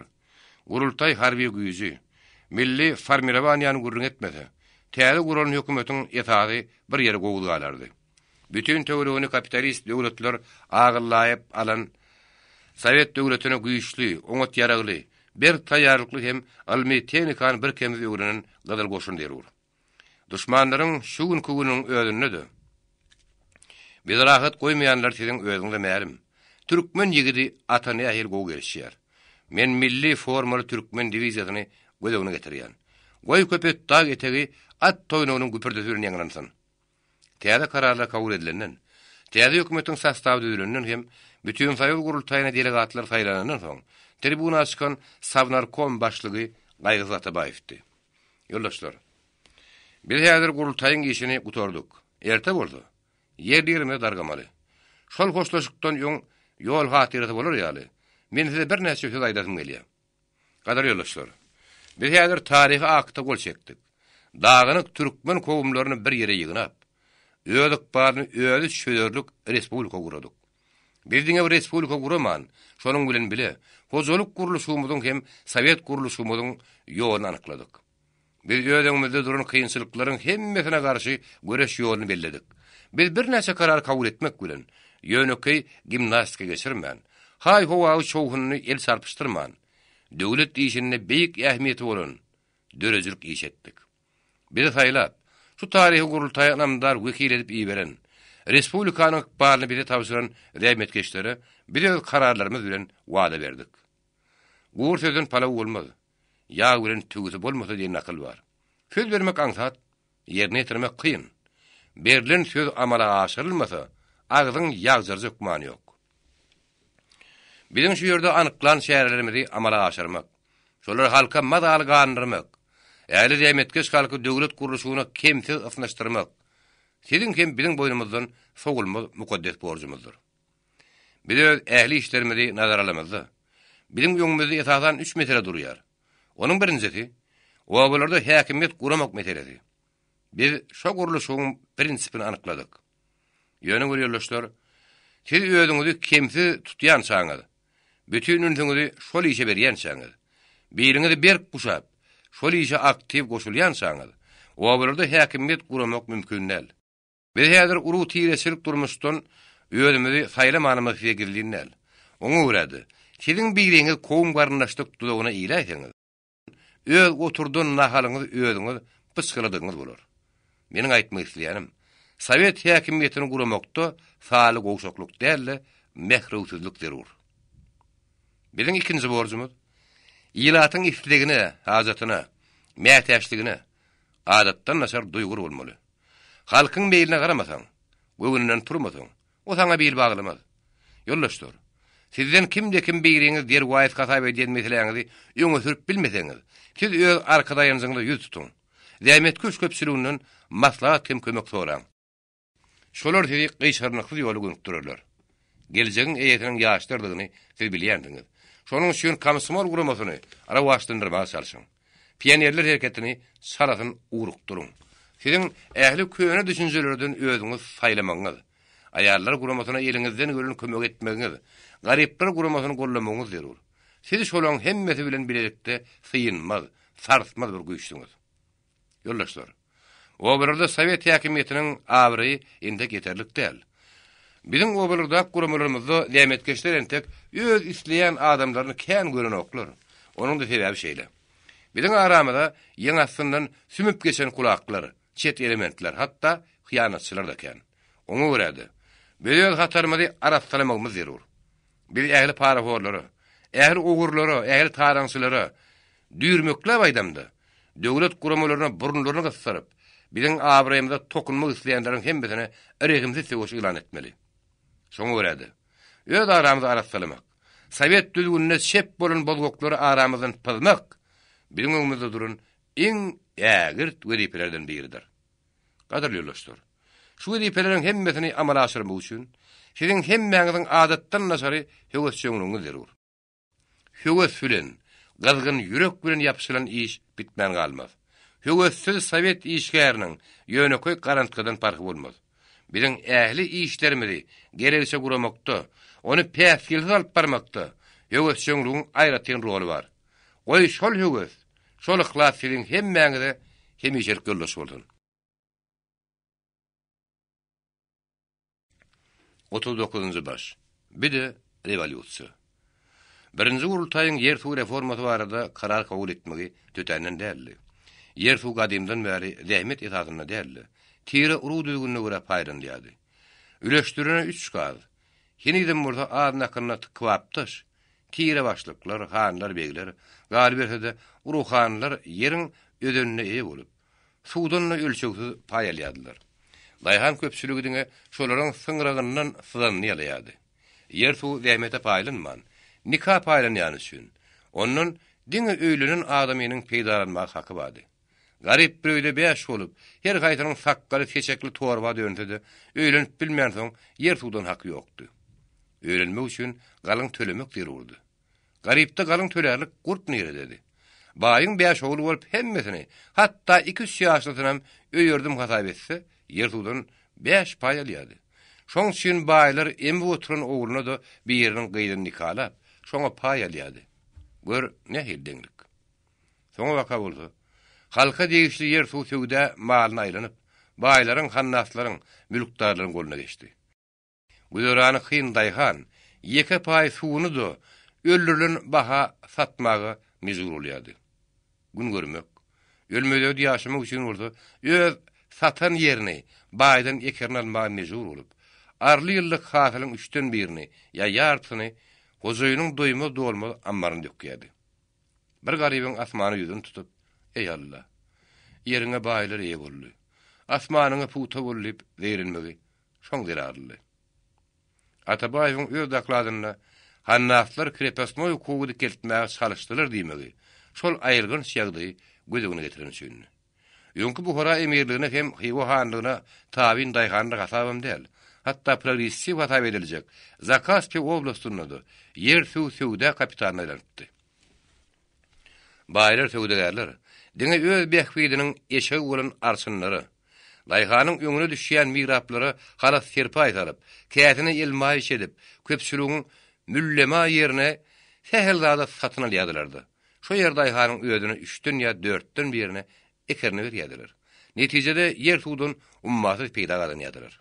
gurultay harby güýji, milli formirawaniýany gurrun etmese, täze gurulan hökümetiň ýetagy bir ýere gowulgalardy. Bütün töwregini kapitalist döwletler agyllaýyp alan Sowet döwletine güýçli, oňat ýaragly, bir taýýarlykly hem almy tehnikan bir kemiz öwrenen gadal goşun derur. Düşmanlaryň şu günüň özünde de biz rahat goýmaýanlar siziň özüňde ma'lum. Türkmen ýigidi atany ahir gow gelişýär. Men milli formaly türkmen diwiziýasyny gözegine getirýän. Goý köpet tag etegi at toýnunyň güpürdüsüni ýaňlansyn. Täze kararlar kabul edilenden, täze hökümetiň sastawy düzülenden hem bütün saýyl gurultaýyna delegatlar saýlanandan soň tribuna çykan Savnarkom başlygy Gaýgys Atabaýewdi. Ýoldaşlar, biz häzir gurultaýyň işini gutardyk. Erte boldy. Ýer-ýerine dargamaly. Şol hoşlaşykdan ýoň ýol hatyrasy bolar ýaly. Men size bir näçe söz aýdasym gelýär. Gadar ýoldaşlar, biz häzir taryhy akta gol çekdik. Dagynyk türkmen kowumlaryny bir ýere ýygnap, öýdük barny öýdü şöýdürlük respublika guradyk. Bizdiňe bir respublika guraman, şonuň bilen bile, hozoluk guruluşumyzyň hem Sowet guruluşumyzyň ýoluny anykladyk. Biz öýdüňizde duran kynçylyklaryň hemmesine garşy göreş ýoluny belledik. Biz bir näçe karar kabul etmek bilen, ýönökey gimnastika geçirmän, hay howagy şowhuny el sarpyşdyrman, döwlet işine beýik ähmiýeti bolan dörejilik iş etdik. Bir saýlap, şu taryhy gurultaýa namdar wekil edip iýberen, respublikanyň barly bize tabşyran rähmetkeşlere biz öz kararlarymyz bilen wada berdik. Gur sözün palaw bolmady. Ýa bilen tügüsi bolmasa diýen akyl bar. Söz bermek aňsat, ýerine ýetirmek kyn. Berilen söz amala aşyrylmasa, agzyň ýagjarjy hukmany ýok. Bizim şu ýerde anyklan şäherlerimizi amala aşyrmak, şolar halka madal gandyrmak, äli rähmetkeş halky döwlet guruluşyna kemsiz ysnaşdyrmak, sizin hem bizim boynumuzdan sogulmy mukaddes borjumuzdur. Biz öz ähli işlerimizi nazara alamyzda. Bizim ýöňümizde esasan 3 mesele durýar. Onuň birincisi, owalarda häkimiyet guramak meselesi. Biz şo guruluşyň prinsipini anykladyk. Ýöne görýärler, siz özüňizi kemsiz tutýan saňyz, bütün ünlüňizi şol işe berýän saňyz, biriňizi berk guşap, şol işe aktiv goşulýan saňyz, owalarda häkimiyet guramak mümkin näl. Biz häzir uru tireçilik durmuşdan özümizi saýlamanymyza girdiňel. Oňa göredi. Sizin biriňiz kowum garyndaşlyk dudagyna iýleýsiňiz. Öz oturdan nahalyňyz özüňiz pyskyladyňyz bolar. Meniň aýtmak isleýänim, Sowet häkimiýetini guramakda faly gowşakluk däl, mehrewsizlik zerur. Bizim ikinji borjumuz ýylatyň islegine, hajatyna, mätäşligine adatdan naşar duýgur bolmaly. Halkyň beýline garamasaň, göwünden turmasaň, o saňa beýil baglamaz. Ýollaşdyr. Sizden kimde kim biriňiz der waýat hasap edýän meseleňizi ýöňe sürüp bilmeseňiz, siz öz arkadaşyňyzda ýüz tutun. Zähmet köpçüliginden maslahat hem kömek soraň. Şolar sizi gyşarnyksyz ýoly göňükdirerler. Gelecegiň eýetiniň ýaşdyrdygyny siz bilýändiňiz. Şonuň üçin komsomol guramasyny ara waşdyrmaga çalyşyň. Pionerler hereketini salatyn urukduruň. Sizin ähli köne düşünjelerden özüňiz saýlamaňyz, aýarlar guramasyna eliňizden gören kömek etmegiňiz, garipler guramasyny gollamagyňyz zerur. Siz şolaň hemmesi bilen bilelikde syýynmaz, sarsmaz bir güýçlüňiz. Ýollaşlar. O birde Sowet häkimiýetiniň awry inde yeterlik däl. Bizim obalarda guramalarymyzda rähmetkeşler entek öz isleýän adamlaryny kän gören oklar. Onuň da sebäbi şeýle. Bizim aramyda ýeňasyndan sümüp geçen kulaklar, çet elementler, hatda hyýanatçylar da kän. Oňa göredi. Beýle hatarmady arassalamagymyz zerur. Bir ähli paraforlary, ähli ogurlary, ähli taraňçylary düýrmekle baýdamda döwlet guramalaryna burunlaryny gyssaryp, bizim abrayymyza tokunmak isleýänleriň hemmesine eregimsiz söwüş ilan etmeli. Şoňa göredi. Öz aramyzda arassalamak, Sowet düzgünine şep bolan bolgoklary aramyzdan pylmak, bizim öňümizde duran iň ägirt weripelerden biridir. Gaderli ýoldaşlar, şu weripeleriň hemmesini amala aşyrmak üçin sizin hemmeňiziň adatdan naşary höwes jöňlüňiz zerur. Höwes bilen, gazgyn ýürek bilen ýapyşylan iş bitmän galmaz. Höwessiz Sowet işgäriniň ýöneköy garantkadan farky bolmaz. Bizim ähli işlerimizi gerekse guramakda, onu päskilsiz alyp barmakda höwes jöňlüğiň aýratyn roli bar. Oý şol höwes, şol ihlas sizin hemmeňize hemişelik ýoldaş boldun. 39-njy baş. Bir de revolýusiýa. Birinji gurultaýyň ýer suw reformasy barada karar kabul etmegi tötänden däldi. Yer suw gadymdan bäri zähmet esasyna däldi. Tire uru düzgünne görä paýrandýady. Üleşdirene 3 gaz. Hinizem burda adnakynna tıkwapdyş. Tire başlyklar, hanlar, begler, galiberde uru hanlar ýeriň ödenine eýe bolup, suwdan ölçeksiz paýalýadylar. Daýhan köpçüligine şolaryň syňragyndan syzanýalyady. Yer suw zähmete paýlanman, nikah paýlanýan üçin. Onun diňe öýlenen adamynyň peýdalanmagy haky bardy. Garip bir öýde beş bolup, her gaýtaryň sakkary keçekli torba döntedi. Öýlenip bilmän soň yer suwdan haky ýokdy. Öýlenmek üçin galyň tölemek zerurdy. Garipde galyň tölerlik gurt nere dedi. Baýyň beş oğul bolup hemmesini, hatda 2-3 ýaşlydyram öýerdim hasap etse, yer suwdan 5 paýalýady. Şoň üçin baýlar embi oturan ogluny da bir ýeriniň gyýdyny nikalap, şoňa paý alýady. Gör ne hildiňlik. Soňa waka boldy. Halka degişli ýer suw söwde malyna aýlanyp, baýlaryň, hannaslaryň, mülkdarlaryň goluna geçdi. Güzerany hyn daýhan, ýeke paý suwuny da öldürülen baha satmagy mejbur bolýardy. Gün görmek, ölmede ýaşamak üçin bolsa, öz satan ýerini baýdan ekerini almagy mejbur bolup, arly ýyllyk hasylyň 3-den 1-ni ýa ýartyny gojaýynyň doýma dolma ammaryny dökýärdi. Bir garybyň asmany ýüzüni tutup, "Ey Allah, ýeriňe baýlar eýe boldy. Asmanyňa puta bolyp berilmegi şoň derarly." Atabaýyň öz dakladyna hannaflar krepasnoy kogudy keltmäge çalışdylar diýmegi. Şol aýyrgyn şýagdy gözüne getiren üçin. Ýönkü Buhara emirligine hem Xiwa hanlygyna tabin daýhandy gasabam däl. Hatta progressiv hatap edilecek. Zakaspi oblastyna da ýer söwde kapitanyna aýlandy. Baýlar söwdegerler, diňe öz behwidiniň eşegi bolan arsynlary, daýhanyň öňüne düşýän migraplary halas serpa aýtalyp, käsini ilmaý edip, köpçüligiň müllema ýerine seheldada satyn alýardylardy. Şo ýer daýhanyň özüne 3-den ýa 4-den birine ekerini berýärdiler. Netijede ýer suwdun ummaty peýda galanýardylar.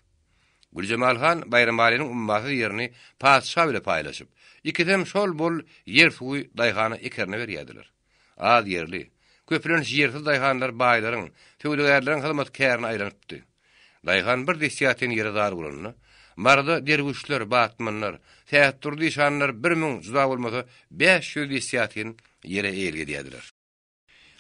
Güljemalhan Bayramali'nin ummaty ýerini padşah bile paýlaşyp, ikidem şol bol ýer suwy daýhana ekerini berýärdiler. Az ýerli, köpülen ýersiz daýhanlar baýlaryň, söwdegerleriň hyzmatkärini aýlanypdy. Daýhan bir desýatyn ýere dar bolanyny, marda derwişler, batmanlar, tähturdy şanlar 1000 juda bolmasa 500 desýatyn ýere eýilge diýdiler.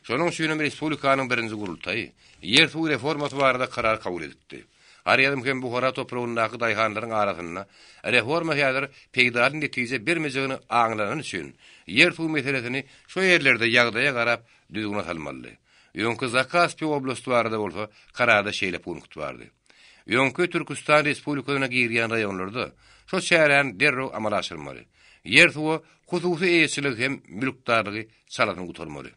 Şonuň üçin respublikanyň birinji gurultaýy ýer suwy reformasy barada karar kabul edipdi. Har ýerdem hem Buhara toprağyndaky daýhanlaryň arasyna reforma häzir peýdalyn netije bermejegini aňlanan üçin ýer suw meselesini şo ýerlerde ýagdaýa garap düzgün salmaly. Ýönkü Zakaspi oblastlarynda bolsa kararda şeýle punkt bardy. Ýönkü Türkistan Respublikasyna girýän raýonlarda şo şäherän derrew amal aşyrmaly. Ýer suwy hususy eýetçilik hem mülkdarlygy salatyny gutarmaly.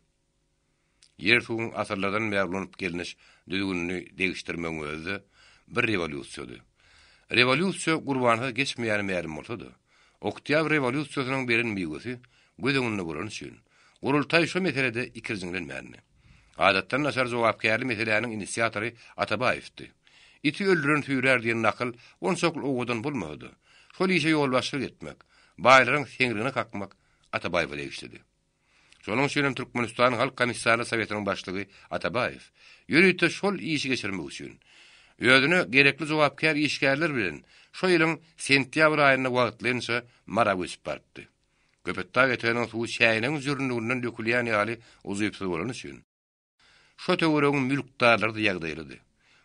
Ýer suwyň asyrlardan bäri gelmiş düzgünlüğünü degişdirmek özü bir revolýusiýady. Revolýusiýa gurbanyna geçmeýän mälim bolsady. Oktyabr revolýusiýasynyň birin migosy gözüňde bolan üçin gurultaý şo meselede ikirjiňlenmänni. Adatdan näçer jogapkärli meseleleriniň inisiatory Atabaýewdi. Iti öldüren füýrer diýen nakıl onsokul owadan bolmady. Şol işe ýol başlyk etmek, baýlaryň seňrine kakmak Atabaýew degişdi. Şonuň üçin Türkmenistan Halk Komissarly Sowetiniň başlygy Atabaýew ýürüýte şol işi geçirmek üçin özüne gerekli jogapkär işgärler bilen şo ýylyň sentýabr aýyna wagtlança mara göçüp barpdy. Köpetdag eteniň suw şäýiniň jürnünden dökülýän ýaly uzypsy bolan üçin şo töweregiň mülkdarlary da ýagdaýlydy.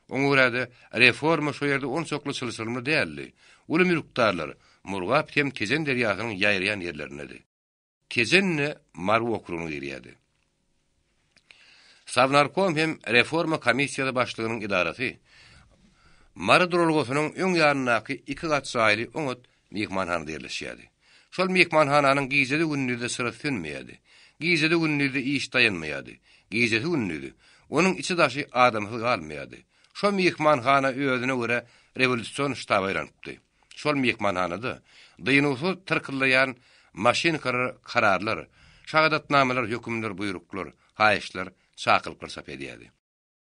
Oňa görä reforma şo ýerde onsokly çylşyrmy däldi. Uly mülkdarlar Murgap hem Tezen derýasynyň ýaýryan ýerlerindedir. Tezenni Marw okrugyny girýärdi. Savnarkom hem reforma komissiýasy başlygynyň idarasy Mara durulgosynyň öň ýanynaky 2 gat saýly oňat mehmanhanada ýerleşýärdi. Şol mehmanhananyň giýjede günnüde syra sönmeýärdi. Giýjede günnüde iş dayanmaýardy. Giýjede günnüde onuň içi daşy adamsyz galmaýardy. Şol mehmanhana özüne görä revolýusiýon ştaby ýaratdy. Şol mehmanhanada dyňyňy tyrkyllaýan maşin kararlar, şahadatnameler, hökümler, buyruklar, haýyşlar, çakylyklar sap edýärdi.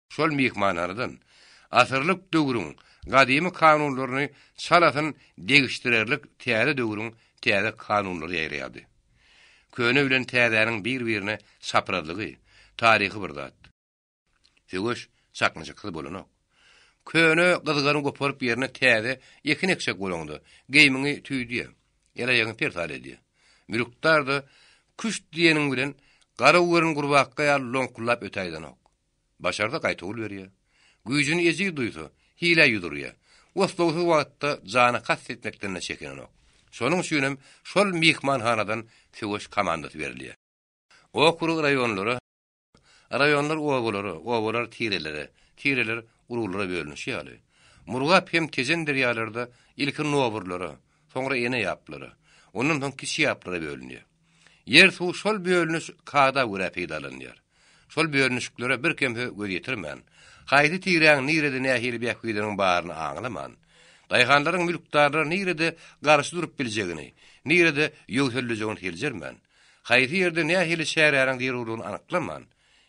Şol mehmanhanadan asyrlyk döwrüň gadymy kanunlaryny çalatyn degişdirerlik täze döwrüň täze kanunlary ýaýraýardy. Köne bilen täzäniň bir-birine sapradlygy, taryhy bir zat. Söwüş çakmyjyky bolanok. Köne gyzgany goparyp ýerine täze ýekin ekşek bolanydy. Geýmiňi tüýdi. Ýere ýeňi pertal edýär. Mülkdar da küç diýeniň bilen gara wörün gurbakka ýa lonkullap ötäýdenok. Başarda gaýtagyl berýär. Güýjüni ezi duýsa, hile ýudurýar. Wagtly wagtda jana kastetmekden çekenok. Şonuň üçin şol mehmanhanadan söwüş komandasy berilýär. Okrug raýonlar owalar tireler urullara bölünýär. Murgap hem Tezen derýalarda ilkin noburlary, soňra ene ýaplary, onuň soň kişi ýaplary bölünýär. Yer suw şol bölünüş kada görä peýdalanýar. Şol bölünüşlere bir kemhe göz ýetirmän. Haýdy tireň nirede nähili bähwidiniň baryny aňlaman. Daýhanlaryň mülkdarlary nirede garşy durup biljegini, nirede ýöwsellejegini hiljermen. Haýsy ýerde nähili şäherläriň diýeruglygyny anyklaman.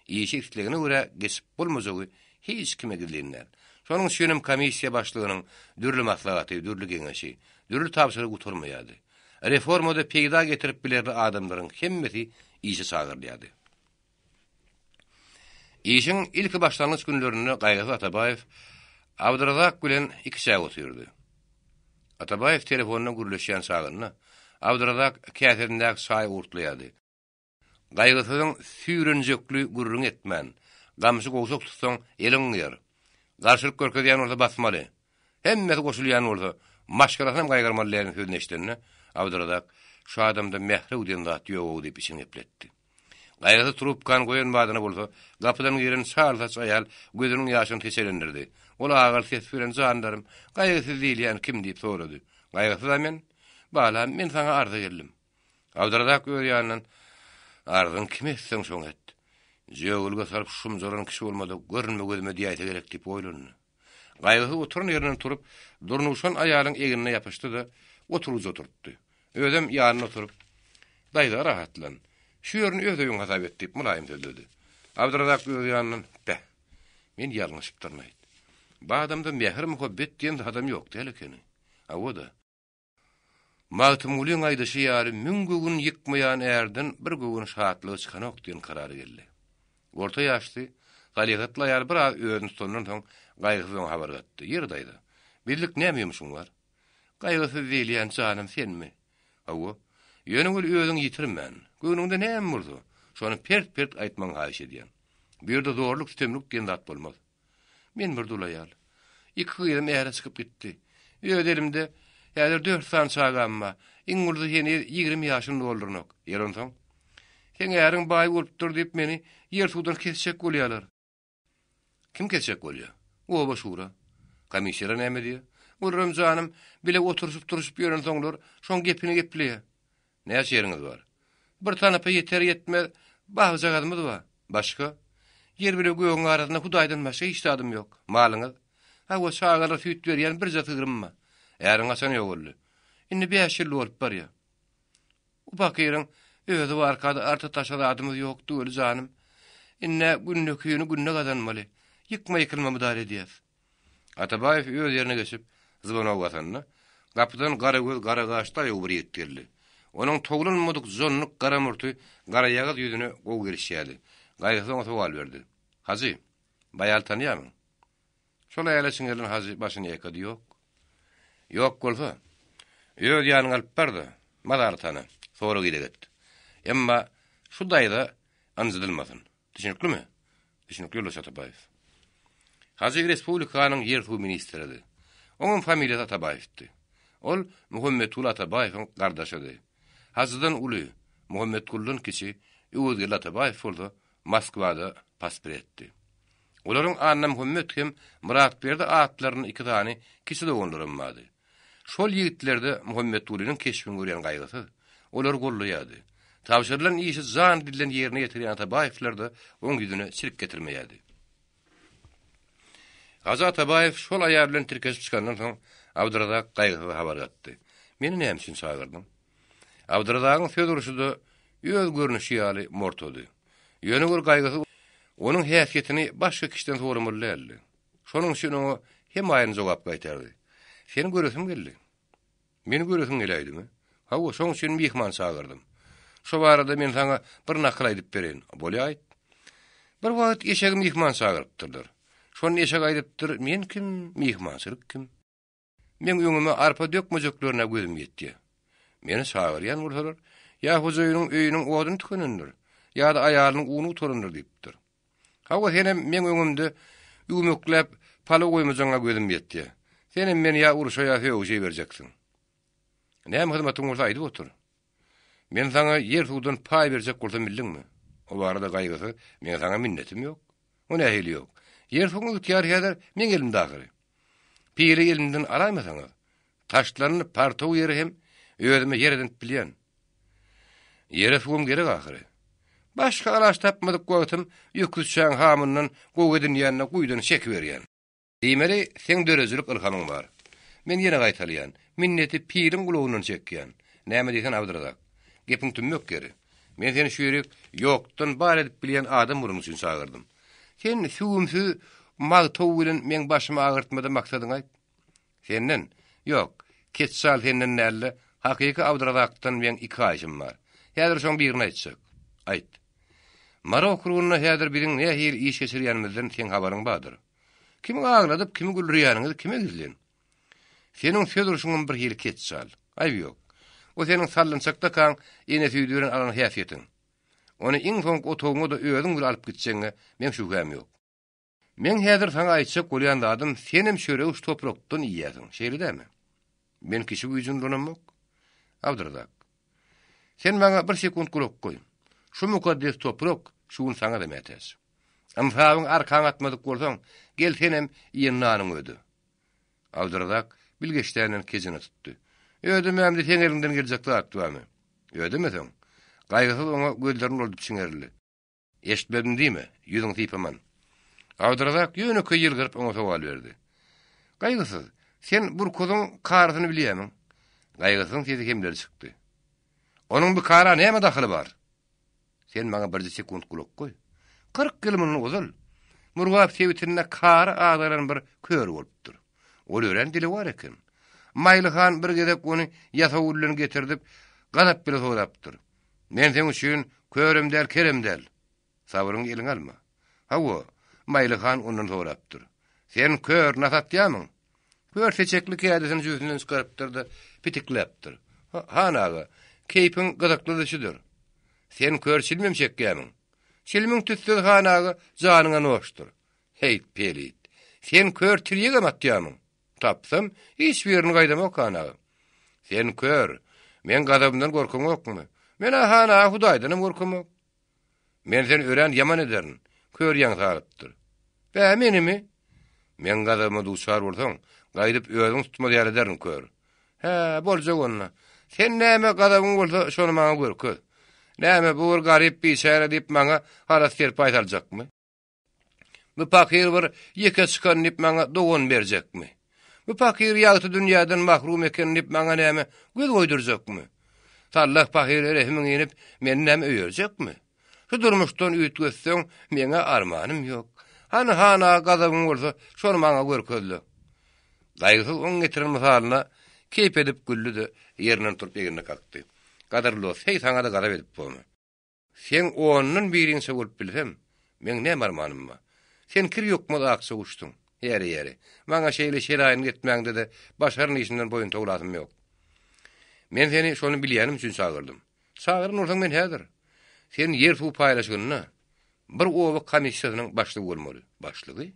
İşi işlegine göre geçip bolmajagy hiç kime gidilenler. Şonuň üçin komissiya başlygynyň dürli maslahaty, dürli geňeşi, dürli tapşyrygy guturmaýady. Reformada peýda getirip bilerli adamlaryň hemmeti işi sagyrlýady. İşin ilk başlangyç günlerini Gaýgy Atabaýew Abdurazak bilen iki şäg oturdy. Atabaýew telefonuna gürleşýän çagyny Abdurazak käserdäki şaý urtlaýady. Gaýgysyň süýrenjekli gürrüň etmän, gamşy gowşak tutsaň eliň ýer. Garşylyk görkezýän bolsa basmaly. Hemmeti goşulýan bolsa maşgarasyna gaýgarmalylaryň sözüni eşitende Abdurazak şu adamda mehre udyn zat ýok diýip içiň epletdi. Gaýgy trubkan goýan badyna bolsa gapydan giren şarlaç aýal gözüniň ýaşyny teşelendirdi. Ol agar ses bilen jandarym gaýgysyz diýilýän kim diýip sorady. Gaýgysyz men, bala men saňa arza geldim. Abdurazak ýörýänden arzyň kim etseň şoň et. Jeýulga sarp şum zoran kişi bolmady, görünme gözüme diýýär gerek diýip oýlandy. Gaýgy oturan ýerinden turup, durnuşan aýalyň egine ýapyşdy da oturup oturtdy. Özüm ýanyna oturup, daýda rahatlan. Şu ýerni özüň hasap et diýip mulaýym söýledi. Abdurazak ýörýänden, "Bä, men ýalňyşyp durmaýyn. Bu adamda mehr muhabbet diýen adam ýok diýelekeni. Awada. Magtymgulyň aýdyşy ýary müngügün ýykmaýan erden bir göwün şatlygy çykanok diýen karary geldi. Orta ýaşly, galygatly ýar bir özüni tutandan soň gaýgysyň habar gatdy. Ýerdaýdy. "Birlik nämeýmişiň bar? Gaýgysy diýilýän janym senmi?" "Awa, ýöňül özüň ýitirmän. Göwnüňde näme bolsa, şonu pert aýtmaň haýyş edýän. Bu ýerde zorluk, sistemlik diýen zat bolmaz. Men bir dulaýal. Iki ýerim äre çykyp gitdi. Öz elimde häzir 4 san çagamma. Iňurdy ýene 20 ýaşyny doldurnak. Ýeron soň sen äriň baý bolup dur diýip meni ýer suwdan kesjek bolýarlar. Kim kesjek bolýar? O başura. Komissiýa näme diýär? Urum janym bile oturup ýören soňlar şoň gepini gepleýär. Näçe ýeriňiz bar? Bir tanapa ýeter ýetmez bahja gadymyz bar. Başga yer bile göğün arasyna Hudaýdan başga hiç adam ýok. Malyňyz hawa şagara süýt berýän bir zat ýgrymma. Äriň asan ýok boldy. Indi 5 ýyl bolup barýar. Upakyryň özü arkada arta taşada adamyz ýok döl janym. Inne günnükýüni günne gazanmaly. Ýykma ýykylma müdahale edýär. Atabaýew öz ýerine geçip zybana watanna gapydan gara göz gara gaşda ýogur ýetdirli. Onuň toglanmadyk zonluk gara murty gara ýagyz ýüzüne gow girişýärdi. Gaýgysyň sowal berdi. "Hazy, baýal tanýarmyň?" Şol aýalasyň gelen hazy başyny ýekadi ýok. "Ýok bolsa, öz ýanyň alyp bardy. Madar tana, sonra gideget. Emma şu daýda anjydylmasyn. Düşüniklimi?" "Düşünikli bolsa Atabaýew." Hazy Respublikanyň ýer suw ministridi. Onuň familiýasy Atabaýewdi. Ol Muhammetul Atabaýewiň gardaşydy. Hazydan uly Muhammetullun kiçi Ýewgel Atabaýew boldy. Moskwada pasport etdi. Olaryň anna Muhammed hem Muratberdi atlaryny iki tane kişi de gondurulmady. Şol ýigitlerde Muhammed Ulynyň keşfini görýän gaýgysy olar golluýady. Tawşyrylan işi zan dilen ýerine ýetirýän Atabaýewler de oň ýüzüne çirk getirmeýärdi. Gaza Atabaýew şol aýar bilen tirkeşip çykandan soň Abdurazak gaýgysy habar gatdy. "Meni näme üçin çağırdın?" Abdurazakyň söz uruşyda öz görnüşi ýaly mortody. Ýöne bir gaýgysy onuň häsiýetini başga kişiden soramaly. Şonuň üçin o hem aýyny jogap gaýtardy. "Seni göresim geldi." "Meni göresim gelýärmi?" "Hawa, şoň üçin mehman çağırdım. Şo barada men saňa bir nakly aýdyp berin." "Bolýar." "Bir wagt eşegi mehman çağırdypdyrlar. Şonu eşeg aýdypdyr. Men kim? Mehmançylyk kim? Men öňüme arpa dökmejeklerine gözüm ýetdi. Meni çağırýan bolsalar, ýa hojaýynyň öýüniň oduny tükenendir, ýa da aýalynyň uny utaryndyr diýipdir. Hawa henem men öňümde ýumyklap pala goýmajaňa gözüm ýetdi. Senem meni ýa uruşa ýa höwje berjeksin. Näme hyzmatyň bolsa aýdyp otur. Men saňa ýer suwdan pay berjek bolsam bildiňmi? O barada gaýgysy, men saňa minnetim ýok. O nähili ýok. Yer suwuny ýetýär häzir men elimde agyry. Piri elimden araýmasaňyz, taşlaryny partaw ýeri hem özüme ýerden bilýän. Ýere suwum gerek ahyry. Başga araş tapmadyk goýtym, ýüküçäň hamyndan gow edin ýanyna guýdan çek berýän. Diýmeli, sen dörejilik ylhanyň bar. men ýene gaýtalýan. Minneti pirin gulagynyň çekýän. Näme diýsen Abdurrazak? Gepiň tümmek geri. Men seni şüýrek ýokdan bar edip bilýän adam bolmagy üçin çağırdım. Sen şuňsy magtaw bilen men başyma agyrtmada maksadyň aýt. Senden ýok. Keçsal senden näle? Hakyky Abdurrazakdan men iki aýşym bar. Häzir şoň birini aýtsak. Aýt. Mara okuryna häzir biriň nähil iş geçirýänimizden sen habaryň bardyr. Kimi agladyp, kimi gülürýäniňiz kime gizlen? Senin söýdürüşiň bir hili keçsal. Aýb ýok. O senin sallançakda kan ene süýdüren alan häsiýetiň. Onu iň soň otogyňa da özüň bir alyp gitseňe men şüphem ýok. Men häzir saňa aýtsak bolýan adam senem şöre uç toprakdan iýýäsiň. Şeýledämi? Men kişi güýjüň donamok. Abdurrazak. Sen maňa bir sekund gulak goý. Şu mukaddes toprak şuň saňa da mätäs. Amfawyň arkaň atmadyk bolsaň, gel senem ýennanyň ödü. Abdurrazak bilgeçlerden kezini tuttu. Ödüm hem de sen elinden gelecekti aktuamy. Ödemeseň. Gaýgysyz ona gözlerini oldup çiňerli. Eşitmedin diýme? Ýüzüň typaman. Abdurrazak ýöne köýül gyryp ona sowal berdi. Gaýgysyz, sen burkudyň karasyny bilýärmiň? Gaýgysyň sesi hemleri çykdy. Onuň bu kara näme daxily bar? Sen maňa bir sekund gulak goý. 40 ýylyň uzal. Murgap sewitinne kara agdaran bir kör bolupdyr. Ol ören dili var eken. Maylyhan bir gezek onu ýasawullany getirdip, ganap bile sorapdyr. Men sen üçin körüm del, kerem del. Sabyryň eliň alma. Hawa, Maylyhan ondan sorapdyr. Sen kör nasatýamyň? Kör seçekli kädesini jüzünden çykarypdyr da pitikläpdir. Hanaga, keypiň gyzyklydyşydyr. Sen kör çilmem çekýämiň. Çilmiň tütsüz hanaga janyňa noşdur. Hey pelit. Sen kör tirýege matýamyň. Tapsam, hiç birini gaýdamak hanaga. Sen kör. Men gadabyndan gorkam ýokmy? Men hana Hudaýdan gorkam. Men sen ören yaman ederin. Kör ýan salypdyr. Bä menimi? Men gadabyma duçar bolsaň, gaýdyp özüň tutmady ýer ederin kör. He, boljak onda. Sen näme gadabyň bolsa, şonu maňa görköz. Näme bu bir garyp biçare diýip maňa halas terp aýtaljakmy? Bu pakir bir ýeke çykan diýip maňa dogon berjekmi? Bu pakir ýagty dünýäden mahrum eken diýip maňa näme göz goýdurjakmy? Allah pakir rehmiň ýenip meni näme öýerjekmi? Şu durmuşdan üýtgeseň meňe armanym ýok. Hana gazabyň bolsa, şonu maňa görkezle. Gaýgysyz oň getiren misalyna keyp edip güllüdi, ýerinden turup ýerine kalkdy. Gadarly hey saňa da garap edip bolma. Sen onuň biriňse bolup bilsem, men näme armanym var? Sen kir ýokmy da aksa uçdun. Ýeri. Maňa şeýle şeraýyn getmäňde de başaryň işinden boyun togladym ýok. Men seni şonu bilýänim üçin çağırdım. Çağıryn bolsaň men häzir. Sen ýer suw paýlaşygyna bir owa komissiýasynyň başlygy bolmaly. Başlygy?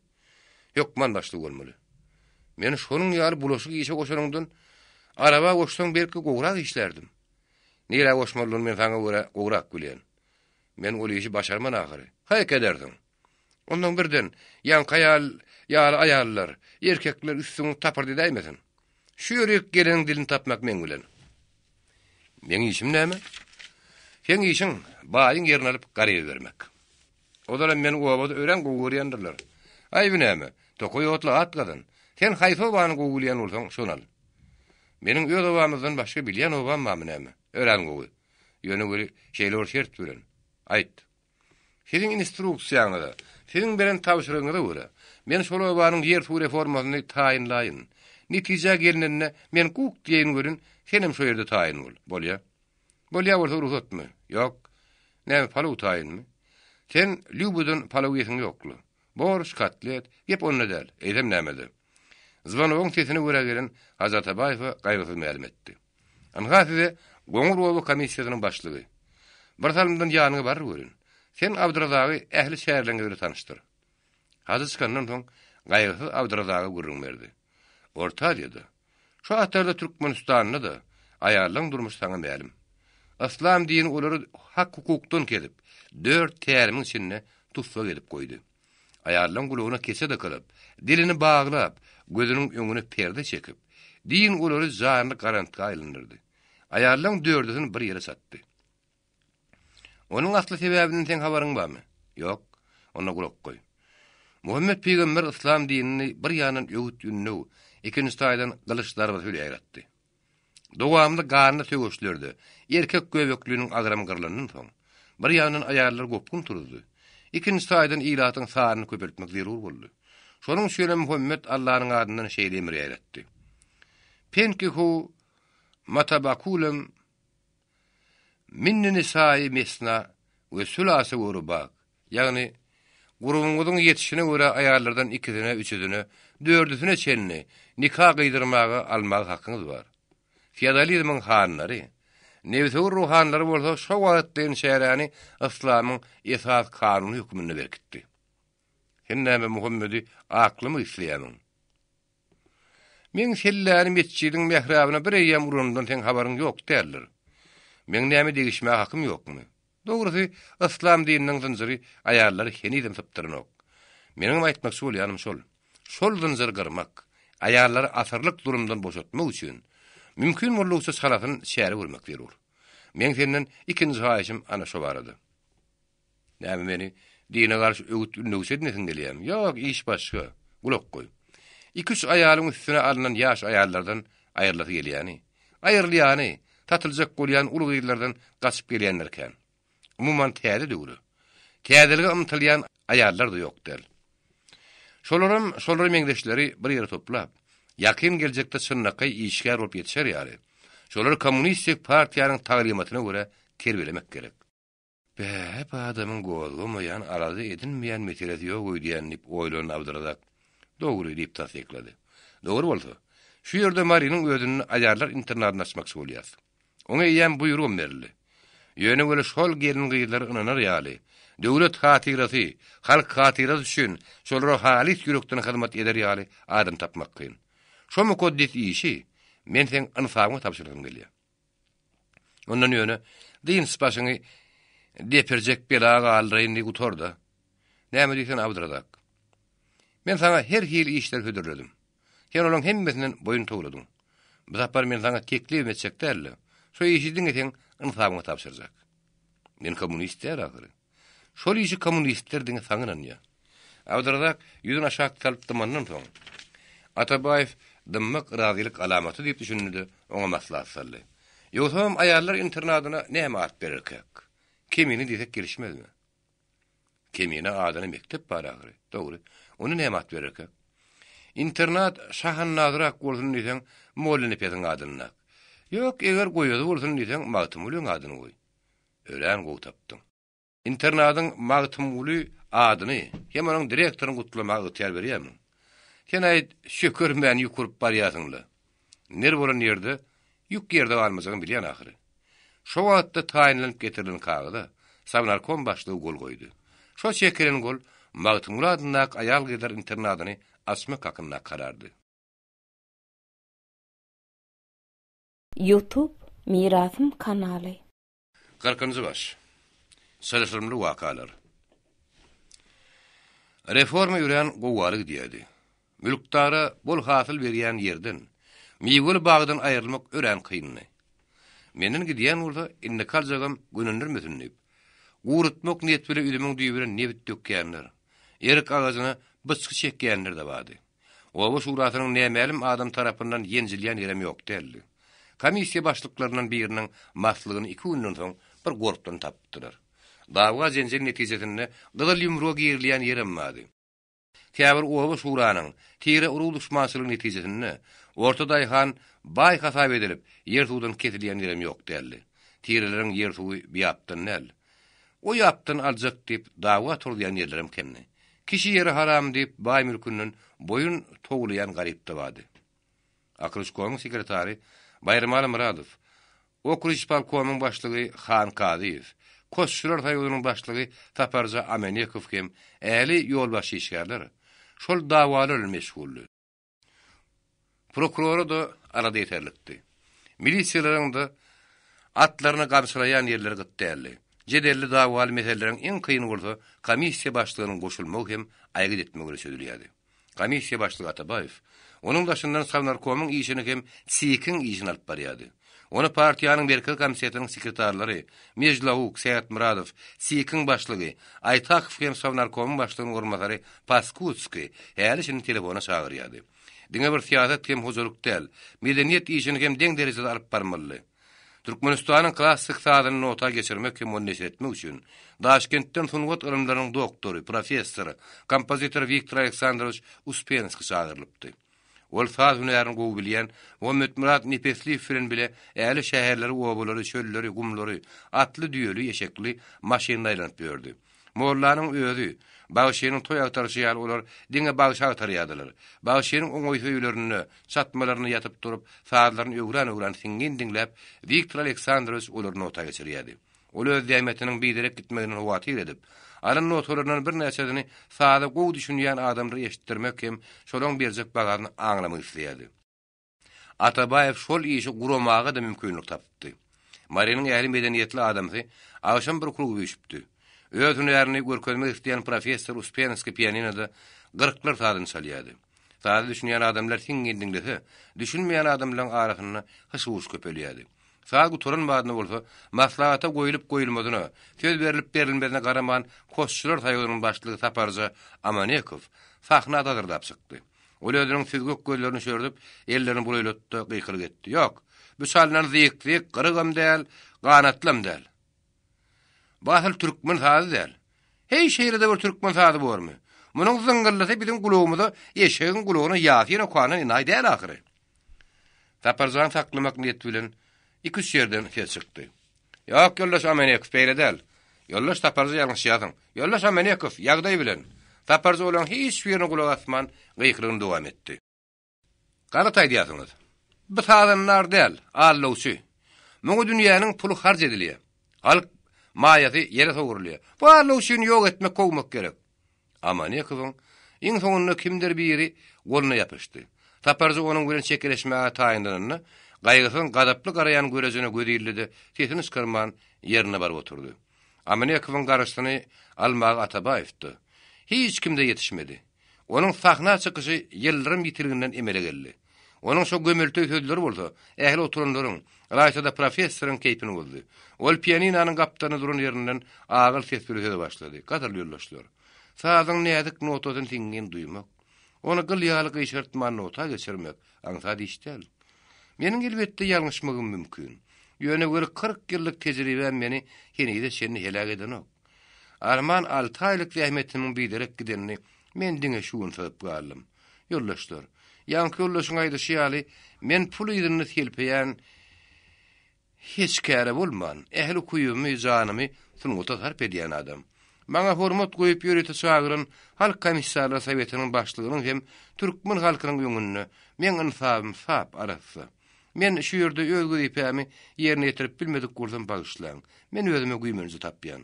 Ýok, man başlygy bolmaly. Men şonuň ýaly bulaşyk işe goşanyňdan araba goşsaň belki gowrak işlerdim. Nire goşmalydyň men saňa görä gowrak bilýän. Men ol işi başarman ahyry. Haýy kederdim. Ondan birden ýan kaýal ýaly aýallar, erkekler üstüňi tapyrdy diýmesin. Şu ýörek gelen dilini tapmak men bilen. Men işim näme? Sen işin baýyň ýerini alyp garyp bermek. Olar men owada ören gowurýandylar. Aýby näme? Tokoy otla atgadyn. Sen haýfa bany gowulýan bolsaň şonal. Meniň öz obamyzdan başga bilýän obam mamy näme? Ören gowy. Ýöne göre şeýler şert bilen. Aýt. Senin instruksiýaňda, senin beren tawşyrygyňda görä. Men şol obanyň ýer suw reformasyny taýinlaýyn. Netije gelinende men kuk diýen görün, senem şo ýerde taýin bol. Bolýa. Bolýa bolsa ruhsatmy? Ýok. Näme palu taýinmi? Sen Lübüden palu ýesin ýoklu. Borş katlet, gep onna däl. Eýdem nämedi? Zvanowyň sesini görä gelen Hazrat Abaýew gaýgysyz ma'lum etdi. Angasyzy goňur owa komissiýasynyň başlygy. Bir salymdan ýanyňa bar görün. Sen Abdurrazaky ähli şäherlerine göre tanıştyr. Hazır çykandan soň gaýgysyz Abdurrazaky gurrun berdi. Orta ýerde. Şu atarda Türkmenistanyny da aýarlaň durmuş saňa ma'lum. Aslam diýen olary hak hukukdan kelip, 4 termin içinde tutsa gelip koydu. Aýarlaň gulagyna kese de kalıp, dilini baglap, gözüniň öňüne perde çekip, diýin olary janyny garantga aýlandyrdy. Aýarlaň dördüsini bir ýere satdy. Onuň asly sebäbini sen habaryň barmy? Ýok, ona gulak goý. Muhammed Peýgamber islam dinini bir ýandan öwüt ýünni, ikinji taýdan gylyçlar bilen ýaratdy. Dowamly garny tögüşlerdi. Erkek göbekliğinin agram gyrlanynyň soň bir ýagyndan aýarlar gopkun turdy. Ikinji taýdan ilatyň sanyny köpeltmek zerur boldy. Şonuň şeýle Muhammed Allahyň adyndan şeýle emir ýaratdy. Penkihu matabakulum minni nisa'i mesna ve sülase urubak. Ýagny gurubuňyzyň ýetişine görä aýarlardan 2-sine, 3-üne, 4-üne çenni nikah gydyrmagy almak hakyňyz bar. Feodalizmiň hanlary, nevsur ruhanlary bolsa şo wagtdan şeýrani İslamyň esas kanuny hükmünde berkitdi. Hennäme Muhammedi aklymy isleýämiň. Men şelläni mescidiň mehrabyna bir ýem urundan teň habaryň ýok derler. Men näme degişmäge hakym ýokmy? Dogrusy İslam dininiň zynjyry aýarlary henidem tapdyrnak. Meniň aýtmakçy bolýanym şol. Şol zynjyry gyrmak, aýarlary asarlyk durumdan boşatmak üçin mümkin bolýarsa salafyn şäri görmek zerur. Men senden ikinji haýşym ana şo barady. Näme meni dine garşy öwüt ünlügüsednesin gelýär. Ýok, iş başga. Gulak goý. 2-3 aýalyň üstüne alynan ýaş aýarlardan aýrylýar gelýäni. Aýrylýany, tatyljak bolýan uly ýerlerden gaçyp gelýänlerken. Umumyň täze döwri. Täzelige ymtylýan aýarlar da ýokdur. Şolaryň meňdeşleri bir ýere toplap, ýakyn geljekde sünnaky işgär bolup ýetişer ýaly. Şolar kommunistik partiýanyň taglimatyna görä terbiyelemek gerek. Hep adamyň gowulmaýan, arady edinmeýän meselesi ýok diýenip oýlanyp awdyradak. Dogry diýip tasdiklady. Dogry bolsa, şu ýerde Marinyň özüni aýarlar internatyna açmakçy bolýar. Oňa ýem buýrugum berildi. Ýöne göre şol gelin gyýlary ınanar ýaly. Döwlet hatyrasy, halk hatyrasy üçin şolara halis ýürekden hyzmat eder ýaly adam tapmak kyn. Şo mukaddis işi men sen anfagymy tapşyrgym gelýär. Ondan ýöne din spaşyny deperjek belaga alryny gutorda. Näme diýsen awdyradak. Men sana her hili işler hödürledim. Sen olan hemmesinden boyun toğladın. Bu zapar men sana teklif etsek derli. Şo işi dinleten anfagymy tapşyrjak. Men kommunistler ahyry. Şol işi kommunistler diňe saňynan ýa. Awdyradak ýüzüň aşağı salypdymandan soň. Atabaýew dymmak razylyk alamaty diýip düşündi, oňa maslahat saldy. Ýogsa aýarlar internatyna näme at bererkek? Kimini diýsek gelişmezmi? Kimine adyny mektep bar ahyry. Dogry. Onu näme at bererkek? Internat şahan nazyrak bolsun diýsen, mollany pediň adyny. Ýok, eger goýýady bolsun diýsen, magtymlyň adyny goý. Ölen gowy tapdyň. Internatyň magtymly adyny, hem onuň direktoryny gutlamagy ýer berýärmi? Sen aýt, şükür men ýukurup barýasyňly. Ner bolan ýerde, ýük ýerde galmasagyň bilýän ahyry. Şo wagtda taýinlenip getirilen kagada Savnarkom başlygy gol goýdy. Şo çekilen gol magtymly adynak aýal gyzlar internatyny açmak hakynda karardy. YouTube Mirasym kanaly. 40-njy baş. Salafymly wakalar. Reforma ýüren gowalyk diýdi. Mülkdara bol hasyl berýän ýerden, miýgül bagdan aýrylmak ören kynny. Meniň gidýän bolsa, indi kaljagam günündirmesin diýip. Gurutmak niýet bilen ülümiň düýbüren nebit dökýänler. Erik agazyna bıçky çekýänler de bardy. Owa şuratynyň nämelim adam tarapyndan ýenjilýän ýerem ýok derdi. Komissiýa başlyklарyndan biriniň maslygyny 2 günden soň bir gorpdan tapdylar. Dawa jenjil netijesinde gyzyl ýumruk ýerleýän ýerem bardy. Käbir owa şuranyň tire uruw düşmançylyk netijesinde ortada ýan bay hasap edilip ýer suwdan kesilýän ýerem ýok derdi. Tireleriň ýer suwy biýapdan näl. O ýapdan aljak diýip dawa turýan ýerlerim kenni. Kişi ýeri haram diýip bay mülkünden boyun togulayan garipde vardı. Akryşkowyň sekretary Bayram Muradow, Okryşpalkowyň başlygy Xan Kadyýew, Koşşular taýynyň başlygy Taparja Amenekow hem äli ýolbaşy işgärler şol dawalar meşgully. Prokuror da arada ýeterlikdi. Milisiýalaryň da atlaryny gamşylayan ýerleri gytdäli. Jedelli dawaly meseleleriň en kıyın bolsa komissiýa başlygynyň goşulmagy hem aýgyt etmegi söýülýärdi. Komissiýa başlygy Atabaýew onuň daşyndan Savnarkomyň işini hem Sikin işini alyp barýardy. Onu partiýanyň merkez komissiyasiniň sekretarlary Mejlawuk, Seyat Muradow, Sikin başlygy Aytakow hem Savnarkomyň başlygynyň ornatary Paskutsky häli şini telefona çagyrýardy. Diňe bir siýasat hem huzurluk däl. Medeniyet işini hem deň derecede alyp barmaly. Türkmenistanyň klassik sadyny nota geçirmek hem onu neşir etmek üçin Daşkentden sungat ilmleriň doktory, professory, kompozitor Viktor Aleksandrovich Uspensky çağırlypdy. Ol saz hünerini gowy bilýän we Mötmurat Nipesliýew bilen bile äli şäherleri, obalary, çölleri, gumlary, atly düýeli, eşekli maşyna aýlanyp berdi. Mollanyň özü Bağışynyň toy agtarşy ýaly olar diňe bağış agtarýadylar. Bağışynyň oňoý höýlerini, satmalaryny ýatyp durup, saatlaryny öwran-öwran siňin diňläp Viktor Aleksandrovich olaryny nota geçirýärdi. Ol öz diýmetiniň biderek gitmegini watyr edip, alan notalaryndan bir näçesini saada gowy düşünýän adamlara eşitdirmek hem şolaň berjek bagaryny aňlamak isleýärdi. Atabayev şol işi guramagy da mümkinlik tapdy. Maryanyň ähli medeniýetli adamsy aşam bir kluby üçüpdi. Öz hünerini görkezmek isteyen professor Uspensky pianinoda 40'lar sadyny çalýardy. Sady düşünýän adamlar siňin diňlese, düşünmeýän adamlaryň arasyna hyşyş köpelýärdi. Sağ turan madyny bolsa, maslahata goýulyp goýulmadyna, söz berilip berilmezine garaman koşçular taýyrynyň başlygy Taparja Amanekov sahnada dyrdyp çykdy. Ol özüniň süzgük gözlerini şördüp, ellerini bulaylatdy, gıýkyryk etdi. Ýok, bu çalnan zykdyk, gyrygam däl, ganatlym däl. Bahal Türkmen sazy däl. Hey şeýrede bir Türkmen sazy bormy? Munyň zyňgyrlysy bizim gulagymyza eşegiň gulagyna ýatyna kwanyň näy däl ahyry. Taparjan saklamak niýet bilen 2-3 ýerden ses çykdy. Ýok, ýollaş Amanekov beýle däl. Ýollaş Taparja ýalňyş ýazyň. Ýollaş Amanekov ýagdaý bilen. Taparja bolan hiç ýerine gulag atman gıýkyryny dowam etdi. Garataý diýýärsiňiz. Bu sadanlar däl, allawçy. Muňa dünýäniň puly harj edilýär. Halk maýaty ýere sowurulýar. Bu allawçyny ýok etmek kowmak gerek. Amanekowyň iň soňunda kimdir biri goluny ýapyşdy. Taparja onuň bilen çekeleşmäge taýyndanyny gaýgysyn gadaply garayan görejine gödildi. Sesini çykyrman ýerine barıp oturdy. Amanekowyň garaşyny almagy Atabaýewdi. Hiç kimde yetişmedi. Onun sahna çykyşy ýyllarym ýitirginden emele geldi. Onun şo gömeltü sözleri bolsa, ähli oturanlaryň, raýsada professoryň keýpini boldy. Ol pianinanyň gapdany duran ýerinden agyl ses berýär başlady. Gadarly ýollaşdylar. Sazyň nädik notasyny tiňgen duýmak, onu gylýaly gyşartman nota geçirmek, aňsady işdäl. Meniň elbetde ýalňyşmagym mümkin. Ýöne göre 40 ýyllyk tejribem meni henide şeni helak edenok. Arman 6 aýlyk zähmetiniň biderek gidenini men diňe şuwun saýyp galdym. Ýollaşdylar. Ýanky ýollaşyň aýdyşy ýaly men pul ýylyny selpeýän hiç käre bolman. Ähli kuýumy, janymy sunuta sarp edýän adam. Maňa hormat goýup ýöretip çagyryn halk komissiýalary sowetiniň başlygynyň hem türkmen halkynyň ýöňünde men insabym sap arasy. Men şu ýerde öz güýpämi ýerine ýetirip bilmedik gurdan bagyşlaň. Men özüme güýmenji tapýan.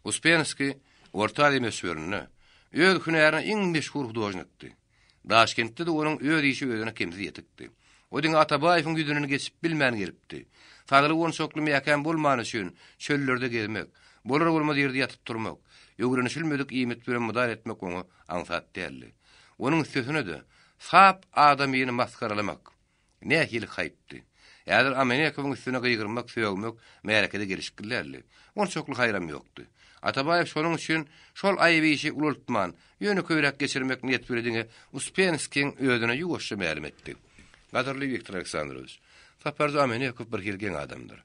Uspensky orta demesörünü öz hünerini iň meşhur hudojnikdi. Daşkentde de onuň öz işi özüne kemzi ýetikdi. O diň Atabaýewiň güýdünü geçip bilmän gelipdi. Sagly on şokly mekan bolmany üçin çöllerde gezmek, bolar bolmady ýerde ýatyp durmak, ýögrenişilmedik iýmet bilen mudar etmek onu aňsat däldi. Onuň sözüne de sap adamyny maskaralamak nähili haýpdy. Ýa-da Amanekowň üstüne gyýgyrmak, söýmek, märekede gelişiklerli. On şokly haýram ýokdy. Atabaýew şonuň üçin şol aýby işi ulutman, ýöne köýrek geçirmek niýet berdiňe Uspenskyň özüne ýuwaşça ma'lum etdi. Gadarly Viktor Aleksandrovich, Taparja Amanekow bir gelgen adamdyr.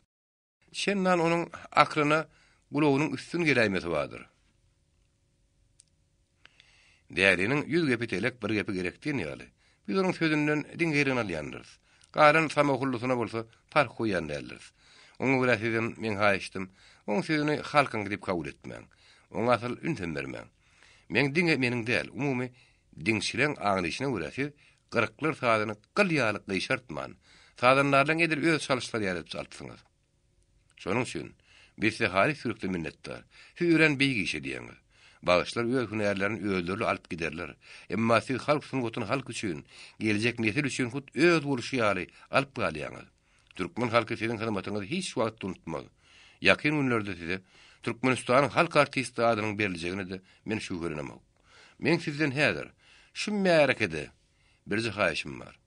Şennan onuň akryna gulagynyň üstün geläýmesi bardyr. Däleriniň 100 gepitelek bir gepi gerekdiň ýaly. Biz onuň sözünden diňgerini alýandyr. Garan samahullysuna bolsa fark goýan däldir. Onuň bilen men haýyşdym. Onuň sözüni halkyň gidip kabul etmäň. Oňa asyl ünten bermäň. Men diňe meniň däl, umumy diňçileň aňlyşyna görä 40'lar sadyny gylýaly gyşartman. Sadanlardan edil öz çalışlar ýalyp çaltyňyz. Şonuň üçin bizde hali sürükli minnetdar. Hüýren beýgi işe diýeňiz. Bağışlar öz hünerlerini öldürlü alıp giderler. Emma siz halk sunutun halk üçün, gelecek nesil üçün hut öz boluşy ýaly alıp galýaňyz. Türkmen halky sizin hyzmatyňyzy hiç wagt unutmaz. Ýakyn günlerde size Türkmenistanyň halk artisti adynyň berilejegini de men şu görenemok. Men sizden häzir şu märekede bir haýyşym bar.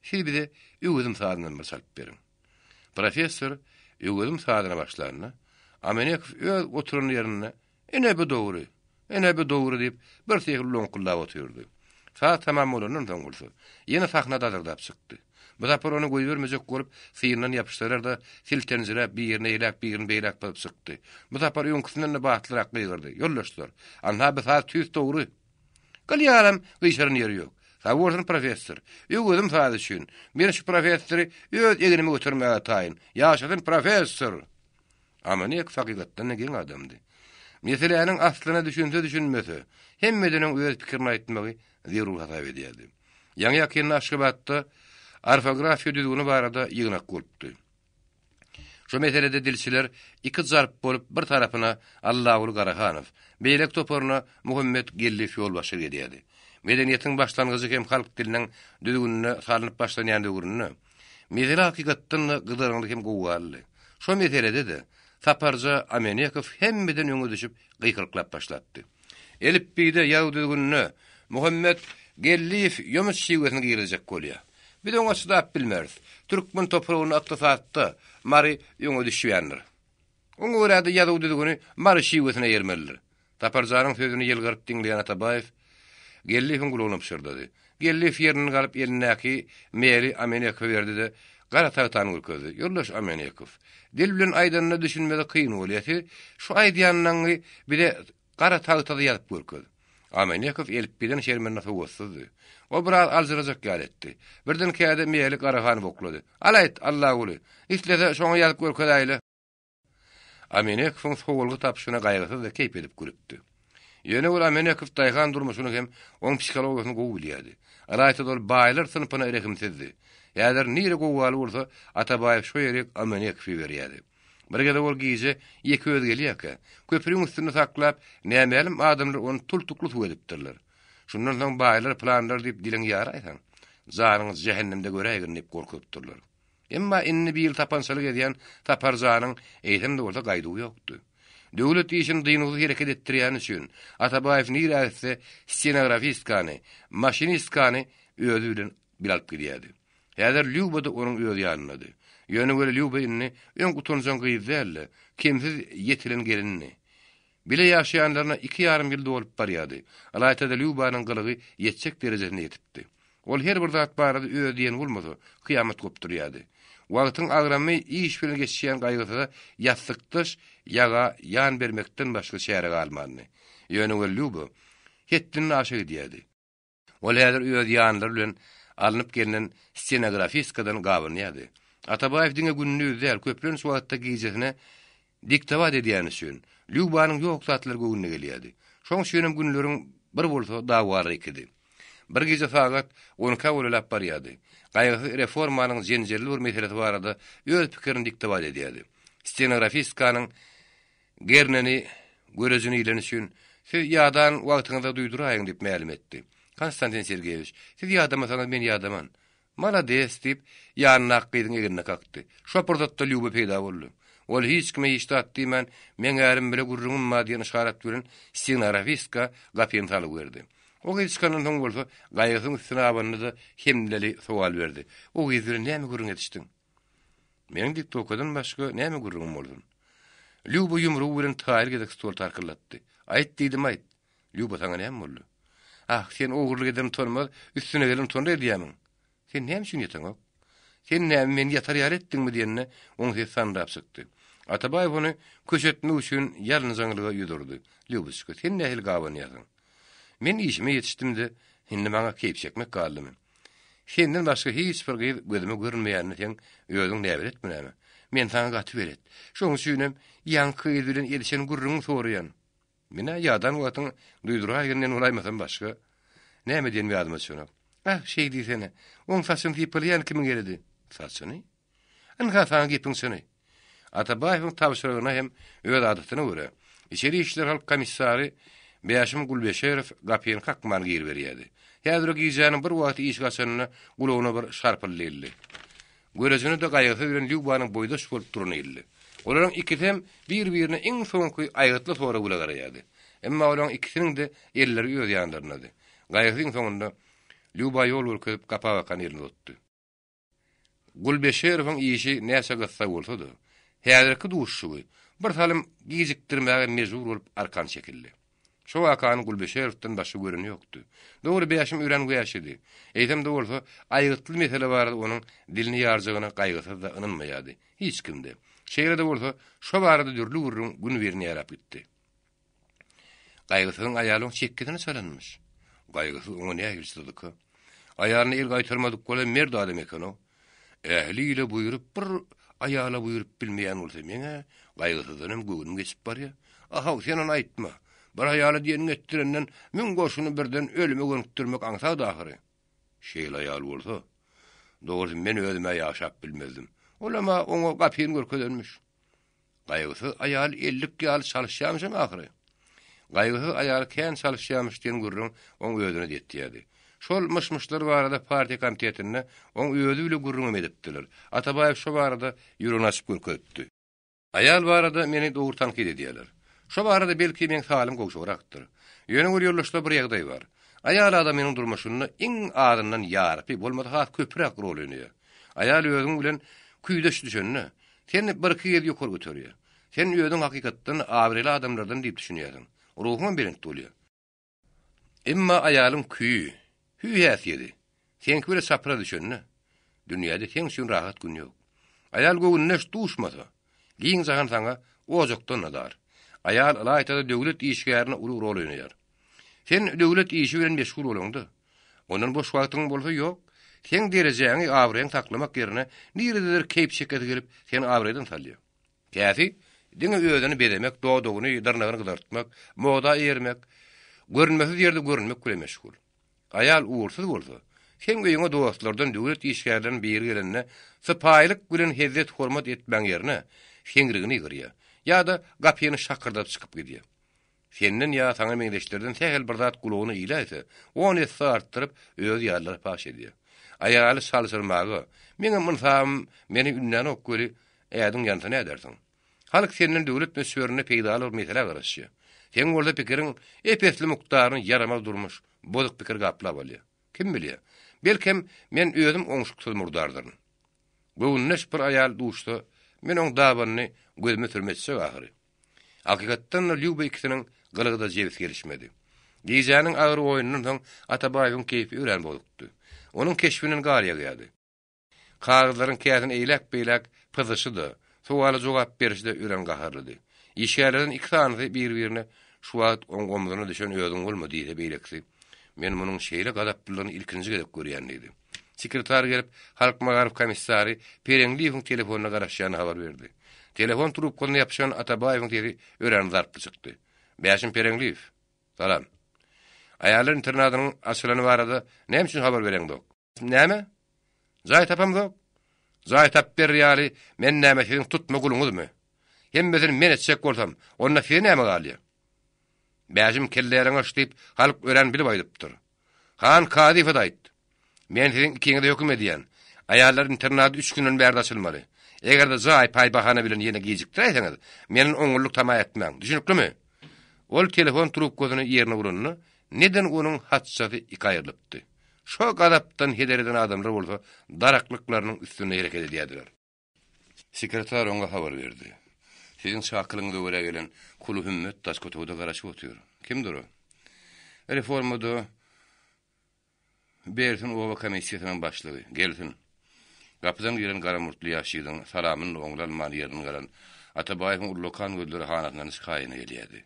Siz bize öwüzüm sadyny bir salyp beriň. Professor öwüzüm sadyna başlaryna Amanekow öz oturan ýerine ene bu dogry diýip bir segil loňkullap oturdy. Saat tamam bolandan soň bolsa, ýene sahna dazagdap çykdy. Bu tapar onu goý bermejek bolup, sıyyryndan ýapyşdyrar da siltenjirä bir ýerine ýelek bir ýerine beýlek bolup çykdy. Bu tapar ýöňküsinden batlyrak gygyrdy. Ýollaşdylar. Anha bir saat tüýs dogry. Galýaram, gyşaryn ýeri ýok. Sawursun professor. Ýögüdüm saat üçin. Men şu professory öz egenime götürmäge taýyn. Ýaşadyn professor. Ama ne hakykatdan ne gen adamdy. Meselenin aslyna düşünmese, hemmedenin öz pikirini aýtmagy zerur hata edýärdi. Ýa-ni ýakynly aşgabatda orfografiýa düzgüni barada ýygnak bolupdy. Şu meselede dilçiler iki zarp bolup bir tarapyna Allahul Garahanow, beýlek toporuna Muhammed Gellif ýolbaşyr edýärdi. Medeniýetiň başlangyjy hem halk diliniň düzgünine salynyp başlanýan döwrüne. Mesele hakykatdan gyzarňlyk hem gowally. Şu meselede de Taparca Amenekow hemmeden öňe düşüp gıykyklap başlatdy. Elipbide ýa düzgünine Muhammed Gellif ýomuz şiwesini girecek bolýar. Bir de oňa çydap bilmeriz. Türkmen topragyny atlasatda mary ýöňe düşýändir. Oňa görä de ýa düzgüni mary şiwesine ýermelidir. Taparjanyň sözüni ýylgyryp diňleýän Atabaýew Gellifin guluna pişirdi. Gellif ýerini galyp elindäki meli Amenekow berdi de gara tagtany gürkedi. Ýollaş Amenekow. Dil bilen aýdanyna düşünmede kyn bolýar. Şu aýdýanlaňy bir de gara tagtada ýazyp gürkedi. Amenekow elipbiden şermenine fowussuzdy. O biraz alzıracak galetdi. Birden käde meli Garahany boklady. Alayt Allah uly. Islese şoňa ýazyp gürkedaýly. Amenekow sowulgy tapşyna gaýrysy da keyp edip gülüpdi. Ýöne ol Amenekow daýgan durmuşyny hem oň psihologiýasyny gowulýady. Alayta dol baýlar sınıpyna erekimsizdi. Ýa-da nire gowwaly bolsa Atabaýew şo ýerek Amenekow berýärdi. Birgede ol giýje ýeki özgelýäke. Köprüň üstünde saklap, nämelim adamlar onu tultukly suw edipdirler. Şundan soň baýlar planlar diýip dileň ýaraýsan. Zanyňyz cehennemde göräýgin diýip gorkupdyrlar. Emma inni bir ýyl tapançylyk edýän Taparzanyň eýtemde bolsa gaýdygy ýokdy. Döwlet işin dynyny hereket etdirýän üçin Atabaýew niräse stenografistkany, maşinistkany özü bilen bilalyp gidýärdi. Häzir Lüba da onuň öz ýanynydy. Ýöne göre Lüba inni öň gutunjan gyýzärle, kimsiz ýetilen gelinni. Bile ýaşaýanlaryna 2,5 ýyl bolup barýardy. Alaytada Lübanyň gylygy ýetjek derejesine ýetipdi. Ol her bir zat barada öz diýen bolmasa, kıyamet gopdurýardy. Wagtyň agramy iş bilen geçýän gaýgysy ýatsykdyş ýaga ýan bermekden başga şäre galmady. Ýöne göre Lüba hetdini aşagy edýärdi. Ol häzir öz ýanlary bilen alınıp gelinen stenografistkadan gawrynýardy. Atabaýew diňe günni üzel köprün suwatda giýjesine diktawat edýän üçin Lübanyň ýok zatlary göwnüne gelýärdi. Şoň şenem günleriň bir bolsa dawary ikidi. Bir gece sagat 10 bolap barýardy. Gaýgysy reformanyň jenjerli bir meselesi barada öz pikirini diktawat edýärdi. Stenografistkanyň gerneni görejini ilen üçin siz ýadan wagtyňyzda duýduraýyň diýip mälim etdi. Konstantin Sergeyevich, siz ýadamasaňyz men ýadaman. Malades diýip ýanyna akydyň egine kakdy. Şo purdatda Lüba peýda boldy. Ol hiç kime iştat diýmen, men ärim bile gurrugum ma diýen işaret bilen stenografistka gapyn saly berdi. O gyskanyn soň bolsa, gaýgysyň üstüne abandy hemdeli sowal berdi. O gyzyny näme gurrun etişdiň? Men diýip okadan başga näme gurrugum boldum? Lüba ýumru bilen taýyr gedek stol tarkylatdy. Aýt diýdim aýt. Lüba saňa näme boldy? Ah, sen ogurlyk edem tormaz, üstüne gelim tonda edýämiň. Sen näme üçin ýetaň ok? Sen näme men ýatar ýar etdiňmi diýenne, oň hesanda çykdy. Atabaýew ony köşetmek üçin ýalnyz aňlyga ýudurdy. Lübüşkä, sen nähil gawanýasyň? Men işime ýetişdimde, hindi maňa keyp çekmek galdymy? Senden başga hiç bir gözüme görünmeýänini sen özüň näme etmänämi? Men saňa gaty beret. Şoň üçin ýanky bilen elişen gurruň soraýan. Mine ýadan watyň duýduraýgyndan ulaýmasam başga näme diýen ýadyma düşýär. Ah, şey diýsene. Oň saçyn tiýpelýän kimiň geldi? Saçyny? Anha saň gepin seni. Atabaýewiň tabşyrygyna hem öz adatyna görä. İçeri işler halk komissary Beýaşym Gulbeşerew gapyny kakman gir berýärdi. Häzir giýjäniň bir wagt iş gaçanyna gulagyna bir şarpyldy. Görejini de gaýgy bilen Lübanyň boýdaş bolup duruny ildi. Olaryň ikisem bir-birine iň soňky aýgatly sora gulagarýardy. Emma olaryň ikisiniň de elleri öz ýanlarynadı. Gaýgyň soňunda Lüba ýol bolkyp kapawakan ýerine tutdy. Gulbeşerewiň işi näçe gassa bolsa-da, häzirki duşşugy bir salym giýjikdirmäge mejbur bolup arkan çekildi. Şo wakany Gulbeşerowdan başy göreni ýokdy. Dogry beýaşym öýren goýaşydy. Eýdem de bolsa, aýgytly mesele bardy onuň dilini ýarjagyna gaýgysy da ynanmaýady. Hiç kimde. Şeýle bolsa, şo barada dürli gurrun gün berini ýarap gitdi. Gaýgysyň aýalyň çekkidini salanmış. Gaýgysy oňa näme girişdirdi? Aýalyny el gaýtarmadyk bolan merd adam eken o. Ähliyle buýurup bir aýala buýurup bilmeýän bolsa meňe gaýgysydan göwünüm geçip barýa. Aha, sen onu aýtma. Bir aýaly diýeni etdirenden men goşuny birden ölüme gönükdirmek aňsa da ahyry. Şeýle aýal bolsa, dogry men özüme ýaşap bilmezdim. Olama oňa gapyny görkezlenmiş. Gaýgysy aýal 50 ýyl çalışýarmyşam ahyry. Gaýgysy aýal kän çalışýarmyş diýen gurrun oň özüne detdiýärdi. Şol mışmışlar barada partiýa komitetine oň özü bile gurrun edipdiler. Atabaýew şo barada ýüregini açyp görkezdi. Aýal barada meni dogry tanqid edýärler. Şo barada belki men salim goşurakdyr. Ýöne bir ýollaşda bir ýagdaý bar. Aýal adamynyň durmuşyny iň adından ýarpy bolmady hat köpürek rol oýnaýar. Aýal özüň bilen küýdeş düşünne, seni bir kıyıd ýokary götürýär. Sen özüň hakykatdan awrely adamlardan diýip düşünýärsiň. Ruhun bilen dolýar. Emma aýalyň küýü, hüýäsiydi. Sen köre sapra düşünne. Dünýäde sen şun rahat gün ýok. Aýal göwünne duşmasa, giň zahan saňa ojokdan nadar. Aýal aýtada döwlet işgärine uly rol oýnaýar. Sen döwlet işi bilen meşgul bolanda, onuň boş wagtyň bolsa ýok. Sen derejäňi awryň taklamak ýerine niredir keyp şeket gelip sen awrydan salýar. Käfi diňe özüni beremek, doýdugyny ýdarnagyny gydartmak, moda ýermek, görünmesi ýerde görünmek bilen meşgul. Aýal uğursyz bolsa, sen öýüňe dostlardan döwlet işgärleriň biri gelende sypaýlyk bilen hezet hormat etmäň ýerine şeňrigini ýygyrýar. Ýa-da gapyny şakyrdaپ çykyp gidýär. Senden ýa saňa meňdeşlerden sähel bir zat gulugyny ýylaýsa, onu etse artdyryp öz ýarlary paş edýär. Aýaly salsyrmagy, meňe mınsam, meni ünnen ok göri, ädiň ýansa ne edersiň? Halk senden döwlet mesürüne peýdaly mesele garaşýar. Sen orada pikirin epesli mukdaryny yaramaz durmuş, bozuk pikir gaplap bolýar. Kim bilýär? Belkem men özüm oňşuksyz murdardyr. Göwünneş bir aýal duşdy, men oň dabanyny gözüme sürmetsek ahyry. Hakykatdan Lübe ikisiniň gylygda jebis gelişmedi. Diýjäniň agyr oýunynyň soň Atabaýewiň keyfi ören bolupdy. Onuň keşfiniň garyga geldi. Kağızlaryň käsin eýlek beýlek pyzyşydy. Suala jogap berişde ören gaharlydy. İşgärlerden iki tanysy bir-birine şu wagt oňgomyna düşen özüň bolma diýip beýlekdi. Men munyň şeýle gadaplygyny ilkinji gelip görýändim. Sekretar gelip Halk Magarif komissary Perengliýewiň telefonuna garaşýany habar berdi. Telefon trubkasyny ýapşan Atabaýewiň teri ören zarply çykdy. Beýaşym Perengliýew. Salam. Aýalar internatynyň açylany barada näme üçin habar bereňdi? Näme? Jaý tapamdy. Jaý tap berýäli, men näme sizin tutma guluňyzmy? Hemmesini men etjek bolsam, onda sen näme galýar? Beýaşym kellerini açdyp, halk ören bilip aýdypdyr. Han Kadifat aýtdy. Men sizin ikiňizde höküm edýän. Aýallar internaty 3 günden bäri açylmaly. Egerde jaý paý bahana bilen ýene gejikdirýäňiz, meniň oňurluk tama etmäň. Düşünipdimi? Ol telefon trubkasyny ýerine urunny, neden onuň hatçasy iki aýrylypdy? Şo gadapdan hedereden adamlar bolsa, daraklyklarynyň üstüne hereket edýärdiler. Sekretar oňa habar berdi. Sizin şakylyňyzda göre gelen Kulu Hümmet Taşkotoda garaşyp otýar. Kimdir o? Reformada Bersin Owa komissiýasynyň başlygy. Gelsin. Gapydan giren garamurtly ýaşydyň salamyň oňlar manýerini garan Atabaýewiň ullukan gözleri hanatyndan şykaýyny gelýärdi.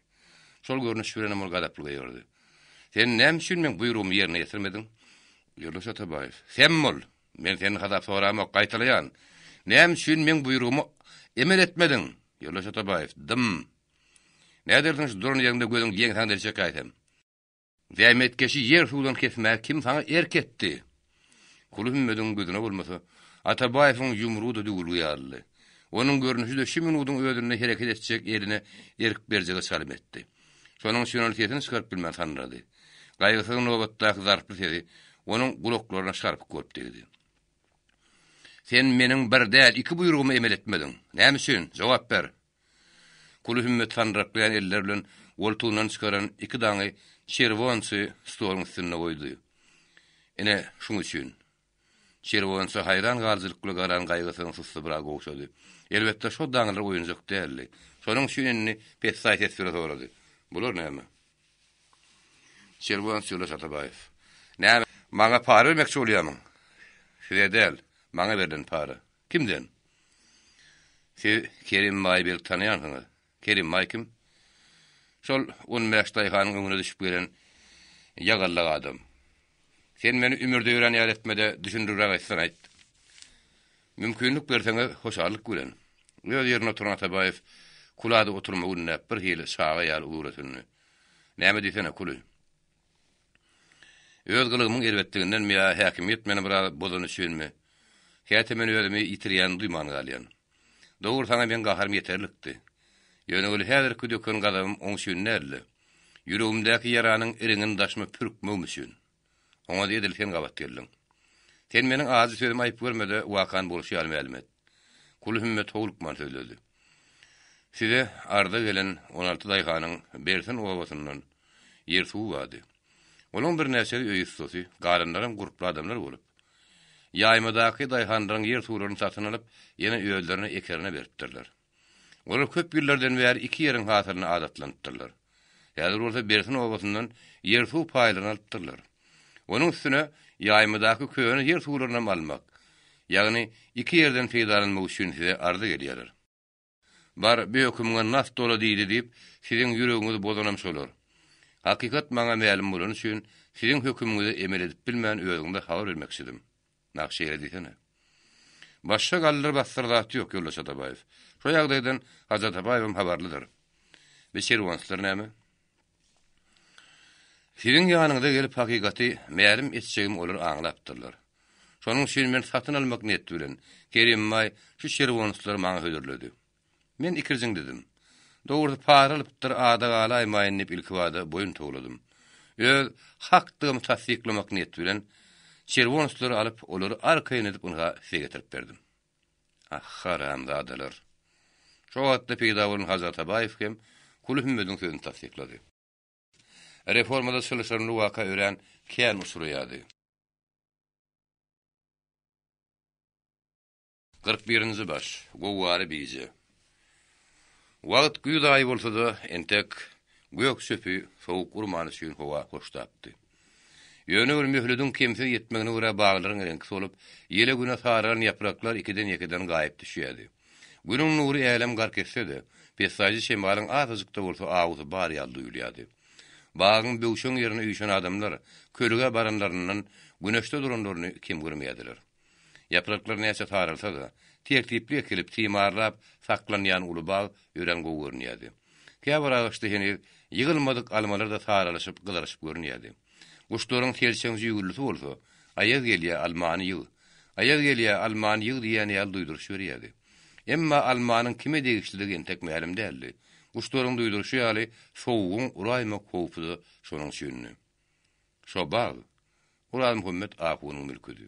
Şol görnüş bilen ol gadaplyga ýördi. Sen näme üçin men buýrugymy ýerine ýetirmediň? Ýurdaş Atabaýew. Sen bol. Men seni gadap soramak gaýtalaýan. Näme üçin men buýrugymy emel etmediň? Ýurdaş Atabaýew. Dım. Näderdiň şu durun ýerinde gözüň giň taň derçek aýtam. Zämetkeşi ýer suwdan kesmäk kim saňa erketdi? Kulu Hümmetiň gözüne bolmasa, Atabaýewiň ýumrudy dugulýarly. Onuň görnüşi de Şiminudyň özüne hereket etjek ýerine erk berjegi salyp etdi. Şonuň şünaltetini çykaryp bilmän sanrady. Gaýgysyň nobatdaky zarply sesi onuň gulaklaryna şarpy görüp dedi. Sen meniň bir däl iki buýrugymy emel etmediň. Näme üçin? Jogap ber. Kulu Hümmet sanraklayan eller bilen woltuğundan çykaran iki daňy çerwonsy stoluň üstüne goýdy. Ene şuň üçin. Çerwonsy hayran galzylyk bilen garan gaýgysyň susy bir goşady. Elbetde şo daňlar oýunjak däldi. Şonuň üçin pes saýt etdirdi. Bular näme? Çelwan Söyle Satabayev. Näme? Maňa para bermekçi bolýarmyň. Size del, maňa berden para. Kimden? Siz Kerim Maybel tanıyansınız. Kerim May kim? Şol Unmeştaýhanyň öňüne düşüp gelen ýagallyk adam. Sen meni ümürde öýren ýar etmede düşündirýär aýtsan aýt. Mümkinlik berseňe hoşallyk gören. Öz ýerine oturan Atabayev kulada oturma unnap bir hili sağa ýaly uğratyny. Näme diýsene kuly? Öz gylygymyň elbetdiginden meýa häkimiýet meni bir bozany süýnmi? Häte meni özümi ýitirýän duýman galýan. Dogry saňa men gaharym ýeterlikdi. Ýöne häzirki dökün gadam oň süýnärli. Ýüregimdäki ýaranyň iriňini daşma pürkmegmişin. Oňa diýdil sen gabat geldiň. Sen meniň azy sözümi aýyp görmede wakan boluşy almaýalmy. Kuly hümmet howlukman söýledi. Size arda gelen 16 daýhanyň bersin obasyndan ýer suw wady. Olaň bir näse öýüsdosy, garynlaryň guruply adamlar bolup, ýaýmadaky daýhanlaryň ýer suwlaryny satyn alyp, ýene öýlerini ekerine beripdirler. Olar köp ýyllardan bäri iki ýeriň hatyryny adatlandyrylar. Ýa-da bolsa bersin obasyndan ýer suw paýlaryny alypdyrlar. Onuň üstüne ýaýmadaky köýüni ýer suwlaryna almak, ýagny iki ýerden feýdalanmak üçin size arda gelýärler. Bar beýükümňe nas dola diýdi diýip, siziň ýüregiňizi bozanam şolar. Hakikat maňa ma'lum bolan üçin siziň höküminizi emel edip bilmän özüňde habar bermekçidim. Nakşeýle diýsene. Başga gallar bastyrdaty ýok ýolda Satabayev. Şo ýagdaýdan Hazat Atabayew habarlydyr. Beşerwanslar näme? Siziň ýanyňyza gelip hakikaty ma'lum etjegim olar aňlapdyrlar. Şonuň üçin men satyn almak niýeti bilen Kerim May şu şerwanslar maňa höderledi. Men ikirjiň dedim. Dogry para alypdyr ada galaýmaýyn diýip ilki wada boyun togladym. Öz hakdygymy tasdiklamak niýeti bilen şerwanslar alyp olary arkaýyn edip onha segetirip berdim. Ah haramzadalar. Şo wagtda peýda bolan Hazat Atabayew hem kuly hümmetiň sözüni tasdiklady. Reformada çalışanly waka ören kän usuryady. 41-nji baş. Gowary bizi. Wagt güýdaý bolsa-da entek gök söpü sowuk urmany süýün howa hoşdapdy. Ýöne bir mühledin kemse ýetmegine görä baglaryň reňki solup, ýele güne saran ýapraklar ikiden gaýyp düşýärdi. Günüň nury älim gark etse-de, pesaýy şemalyň azajykda bolsa awazy bar ýaly duýulýardy. Bagyň böwşeň ýerine üýşen adamlar kölige baranlaryndan güneşde duranlaryny kim görmeýärdiler. Yapraklar näçe taralsa-da, tertipli kelip timarlap saklanýan uly bag ýören gowy görnýärdi. Käbir agaçda hene ýygylmadyk almalar da taralyşyp gylaryşyp görnýärdi. Guşlaryň terçeň ýügürlüsi bolsa, aýag gelýär almany ýyg. Aýag gelýär almany ýyg diýen ýaly duýduryş berýärdi. Emma almanyň kime degişligi entek ma'lum däldi. Guşlaryň duýduruşy ýaly sowugyň uraýma howpy şonuň süýnü. Şo bag Ural Muhammed Ahunyň mülküdi.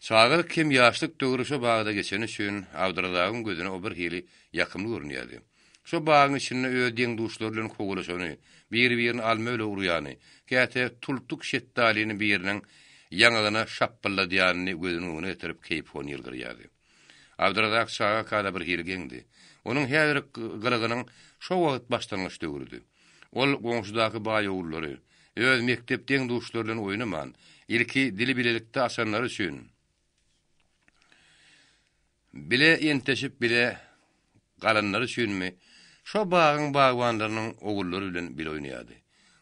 Çağır kim ýaşlyk döwrüşe bagda geçen üçin Abdurrahman gözüne o bir hili ýakymly görünýärdi. Şo bagyň içinde öýdüň duşlar bilen kogulaşany, bir-birini alma öle urýany, käte tultuk şetdalini biriniň ýangyna şappylladýanyny gözüne öňe getirip keýpon ýylgyrýardy. Abdurrahman şağa kada bir hili geňdi. Onuň her gylygynyň şo wagt başlangyş döwrüdi. Ol goňşudaky baý oğullary, öz mektepden duşlar bilen oýnaman, ilki dili bilelikde aşanlar üçin bile ýenteşip bile galanlar üçinmi şo bagyň bagwanlarynyň ogullary bilen bir oýnaýardy.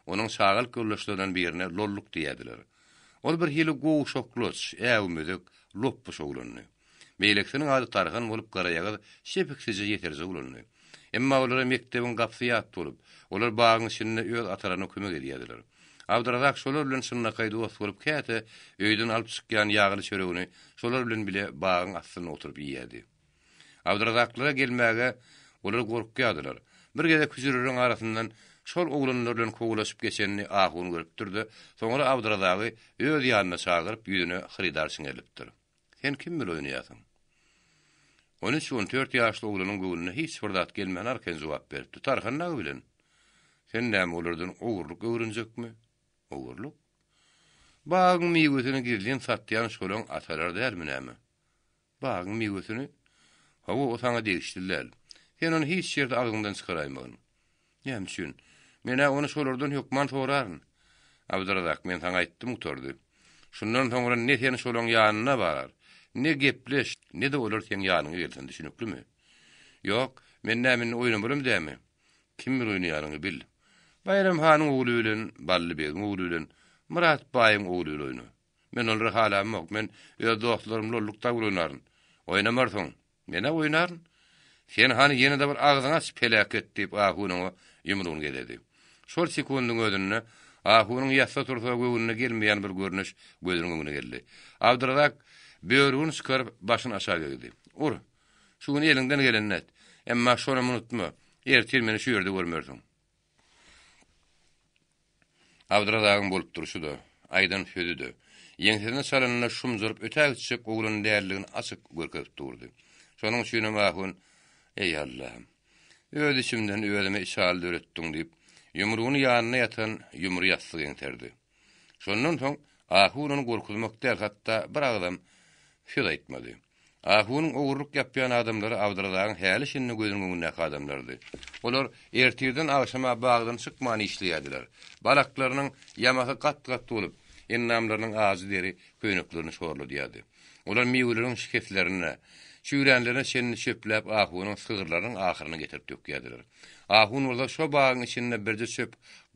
Onuň şagal köllüşlerden birine lolluk diýerdiler. Ol bir hili gowy şokluç, äwmüzik, loppuş oglandy. Meýleksiniň ady Tarhan bolup garaýaga şepiksize ýeterje oglandy. Emma olara mektebiň gapsy ýat bolup, olar bagyň içinde öz atalaryna kömek edýärdiler. Abdurrazak şolar bilen şunna gaýdy dost bolup käte öýden alyp çykýan ýagyly çöregini şolar bilen bile bagyň astyna oturup ýýärdi. Abdurrazaklara gelmäge olar gorkýardylar. Bir gede küzürüň arasyndan şol oglanlar bilen kogulaşyp geçenini Ahun görüp durdy. Soňra Abdurrazaky öz ýanyna çagyryp ýüzüne xridar siňelipdir. Sen kim bilen oýnaýasyň? 13-14 ýaşly oglanyň göwüne hiç fırdat gelmän arkan jogap berdi. Tarhan näme bilen? Sen näme olardan ogurluk öwrenjekmi? Ogurluk? Bagyň miýgüsini gizlin satýan şolaň atalar dälmi näme? Bagyň miýgüsini hawa o saňa degişdirler. Sen onu hiç ýerde agyňdan çykaraýmagyň. Näme üçin? Mene onu şolardan hükman sorarın. Abdurrazak men sana aýtdym utordy. Şundan soňra ne seni şolaň ýanyna barar, ne gepleş, ne de olar sen ýanyna gelsen düşünükdimi? Ýok, men näme oýnam bolum diými? Kim bir oýnaýaryny bil. Bayram hanyň ogly bilen, Ballybegiň ogly bilen, Murat baýyň ogly bilen oýna. Men olara halam ýok, men öz dostlarymla lukda oýnaryn. Oýnamarsyň, mene oýnaryn. Sen hani ýene de bir agzyňa pelaket diýip ahunyň ýumrugyny geledi. Şol sekundyň özünde ahunyň ýatsa tursa göwüne gelmeýän bir görnüş gözüniň öňüne geldi. Abdurrazak böwrüni çykaryp başyny aşağı geldi. Ur, şuny elinden gelennet. Emma şonu unutma. Ertir meni şu ýerde görmersiň. Abdurrazakyn bolup duruşy da, aýdan söýdü. Ýeňsine çalanyna şumzuryp ötäk çyk oglunyň därligini açyk görkezip durdy. Şonuň üçin ahun, ey Allahym, öz içimden özüme işaret öğretdiň diýip, ýumrugyny ýanyna ýatan ýumry ýassyk eňterdi. Şondan soň ahunyň gorkuzmakda hatda bir adam söz aýtmady. Ahunyň ogurluk ýapýan adamlary Abdurrazakyň häli şinni gözüniň öňünde adamlardy. Olar ertirden agşama bagdan çykmany işleýärdiler. Balaklarynyň ýamagy gat-gat bolup, ennamlarynyň azy deri köýneklerini şorlu diýdi. Olar miwleriň şiketlerini, şüýrenlerine şenni çöpläp ahunyň sygyrlarynyň ahyryny getirip dökýärdiler. Ahun orada şo bagın içinde birce çöp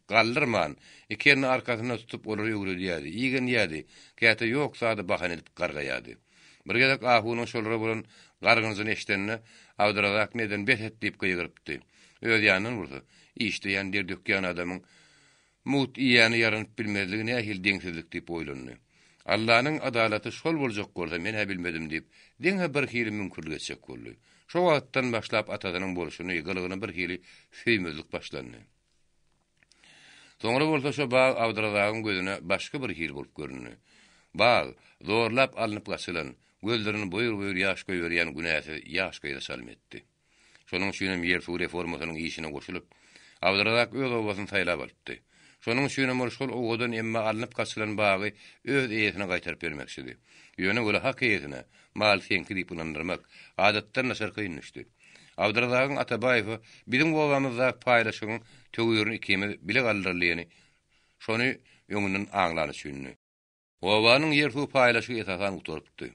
galdırman, ikerni arkasyna tutup olar ýöwredýärdi. Ýegen ýärdi, käte ýok sady bahan edip gargaýardy. Bir gezek ahunyň şolary bolan gargynyny eşdenni Abdurrazak neden behet diýip gyýgyrypdy. Öz ýanyny urdy. İşte ýan der dökýän adamyň mut ýany ýaranyp bilmezligine ähil deňsizlik diýip oýlandy. Allah'nın adaleti şol boljak bolsa men bilmedim diýip, diňe bir hili mümkünlik etjek boldy. Şo wagtdan başlap atadynyň bolşuny ýygylygyny bir hili süýmezlik başlandy. Soňra bolsa şo bag Abdurrazakyň gözüne başga bir hil bolup göründi. Bag zorlap alınıp gaçylan, gözlerini boýur-boýur ýaş göýberýän günäsi ýaş göýde salmetdi. Şonuň üçin ýer suw reformasynyň işine goşulyp, Abdurrazak öz obasyny saýlap alypdy. Şonuň üçin şol owadan emma alınıp gaçylan bagy öz eýetine gaýtaryp bermeksidi. Ýöne göre hak eýetine mal senki diýip inandyrmak adatdan naşar kynnyşdy. Abdurrazakyň Atabaýew bizim babamyzda paýlaşygyň tögürini ikimi bile galdyrlygyny şonu ýöňünden aňlany düşündi. Babanyň ýer suw paýlaşygy esasan uturypdy.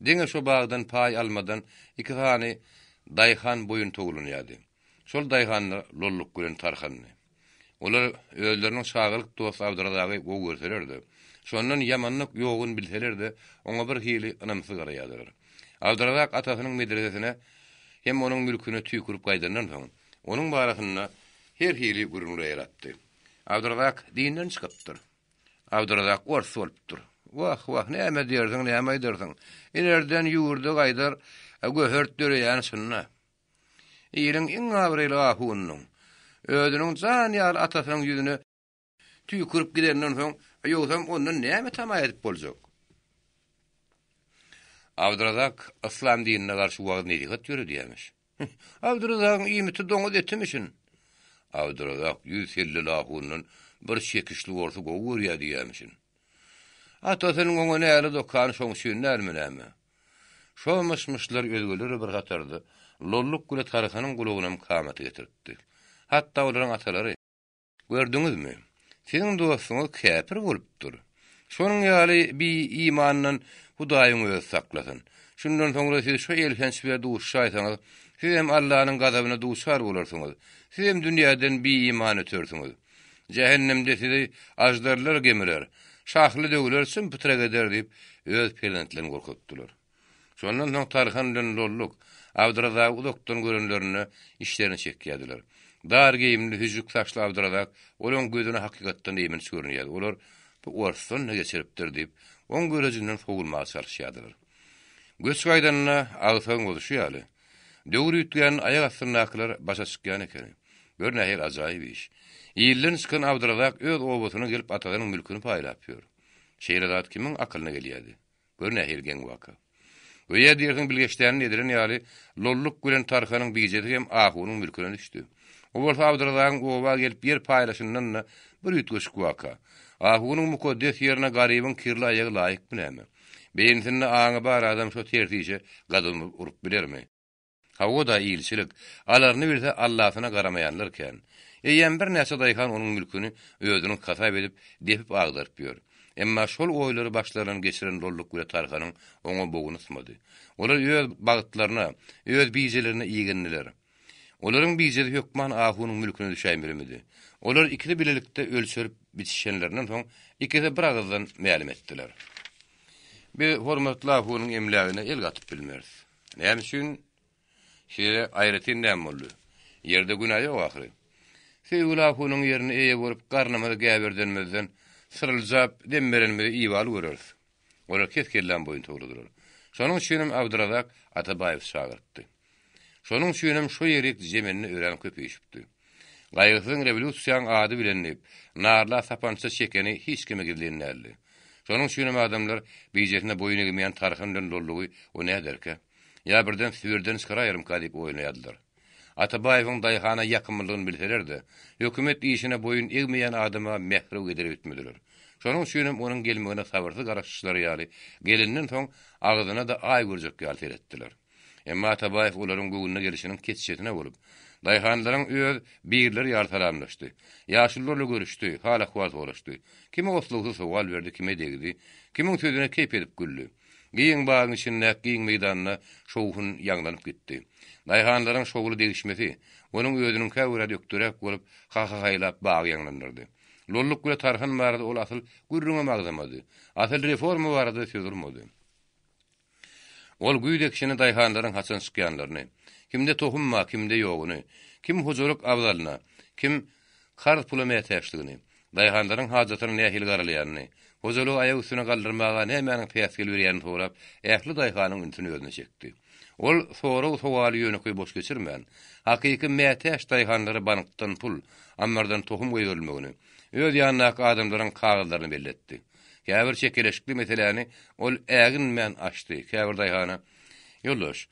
Diňe şo bagdan paý almadan iki hany daýhan boyun tögülünýärdi. Şol daýhanlar lolluk bilen tarhandy. Olar özleriniň şagylyk dost Abdurrazaky go görselerdi. Şondan ýamanlyk ýogun bilselerdi, oňa bir hili anamsy garaýardylar. Abdurrazak atasynyň medresesine hem onuň mülküne tüýkürip gaýdandan soň, onuň barasyna her hili gurunly ýaratdy. Abdurrazak dinden çykypdyr. Abdurrazak ors bolupdyr. Wah, näme diýersiň, näme aýdyrsyň? Inerden ýurdy gaýdar, göhört döreýän şunna. Ýeriň iň agryly ahunyň özüniň jan ýaly atasynyň ýüzüne tüýkürip gidenden soň, ýogsam ondan näme tama edip boljak? Abdurrazak İslam dinine garşy wagt nedihat ýöredýärmiş. Abdurrazakyň iýmiti doňuz etmişin. Abdurrazak 150 ahunyň bir çekişli orta gowy ýerýärmişin. Atasynyň oňuna näle dokan şoň şüýnärmi näme? Şo myşmyşlar özgöleri bir gatardy. Lolluk güle tarhanyň gulugyna kamaty getiripdi. Hatta olaryň atalary, gördüňizmi? Senin dostuňyz käpir bolupdyr. Şonuň ýaly bir imandan Hudaýyň öz saklasyn. Şundan soňra siz şo elhençbe duşşaýsaňyz, siz hem Allahyň gazabyna duşar bolarsyňyz. Siz hem dünýäden bir iman ötürsiňiz. Cehennemde sizi ajdarlar gemiler, şahly döwler sümpitre geder diýip öz pelentlerini gorkutdylar. Şondan soň tarhan bilen lolluk Abdurrazak udakdan görenlerini işlerini çekýärdiler. Dar geyimli hüjük saçly Abdurrazak olaň gözüne hakykatdan emin görünýär. Olar bu orson ne geçiripdir diýip oň görejinden sogulmagy çalışýardylar. Göç gaýdanyna agsaň boluşýaly. Döwür ýitgen aýak astyndakylar başa çykýan eken. Bir näher ajaýyp iş. Ýyldan çykan Abdurrazak öz obasyna gelip atasynyň mülküni paýlap ýör. Şeýle kimiň akylyna gelýärdi. Bir näher gen waka. Öýe diýersiň bilgeçlerini edilen ýaly lolluk bilen tarhanyň biýjeti hem ahunyň mülküne düşdi. O bolsa Abdurrazakyň oba gelip yer paýlaşyndan bir ýutgaş waka. Ahunyň mukaddes ýerine garybyň kirli aýagy laýyk bilemi? Beýinsinne aňy bar adam şo tertiýe gadyny urup bilermi? Hawa da iýilçilik, alaryny bilse Allahyna garamaýanlar eken. Eýen bir näçe daýhan onuň mülküni özüniň kasap edip, depip agdaryp ýör. Emma şol oýlary başlaryny geçiren rolluk we tarhanyň oňa boguny symady. Olar öz bagytlaryna, öz bijelerine iýgendiler. Olaryň bijeli hökman ahunyň mülküne düşäýmeli. Olar ikili bilelikde ölçürip bitişenlerinden soň ikisi bir agızdan ma'lum etdiler. Bir hormatly ahunyň emlägine el gatyp bilmeriz. Näme üçin? Şeýle aýratyn näme boldy? Ýerde günah ýok ahry. Sevgili ahunyň ýerine eýe bolup garnamada gäberdenmezden sırıljap demmerenmede iýbal göreriz. Olar keskellen boyun togrudur. Şonuň üçin Abdurazzak Atabaýew şagyrtdy. Şonuň üçin şo ýerek jemenini öýren köpeýişipdi. Gaýgysyň rewolusiýaň ady bilenip, narla sapança çekeni hiç kime gidilýänlerdi. Şonuň üçin adamlar bijetine boyun egmeýän tarhanyň dollugy o näderke? Ya birden süwürden çıkara ýarym kadyp oýnaýardylar. Atabaýewiň daýhana ýakynlygyny bilseler-de, hökümet işine boyun egmeýän adama mehrew eder etmediler. Şonuň üçin onuň gelmegine sabyrly garaşçylary ýaly gelenden soň agyzyna da aý görjek ýaly etdiler. Emma Atabaýew olaryň göwüne gelişiniň keçişetine bolup, daýhanlaryň öz birleri ýartalamlaşdy. Ýaşyllarla görüşdi, hala-hwal soraşdy. Kime oslugy sowal berdi, kime degdi, kimiň sözüne keyp edip güldü. Giň bagyň içinde, giň meýdanyna şowhun ýaňlanyp gitdi. Daýhanlaryň şowly degişmesi, onuň özüniň käwre döktürek bolup, ha-ha-haýlap bagy ýaňlanyrdy. Lolluk we tarhan barada ol asyl gürrüňe magdamady. Asyl reforma barada sözülmedi. Ol güýdek kişini daýhanlaryň haçan çykýanlaryny, kimde tohumma, kimde ýoguny, kim huzurluk awdalyna, kim kar pula mätäşligini, daýhanlaryň hajatyny nähil garalýanyny, huzurluk aýag üstüne galdyrmaga nämäniň täsir berýänini sorap, ähli daýhanyň üntüni özüne çekdi. Ol soraw sowaly ýöne boş geçirmän, hakyky mätäş daýhanlary banykdan pul, ammardan tohum goýulmagany, öz ýanyna adamlaryň kagyldaryny belletdi. Käbir çekeleşikli meseleni ol ägin men açdy. Käbir daýhana, ýoldaş,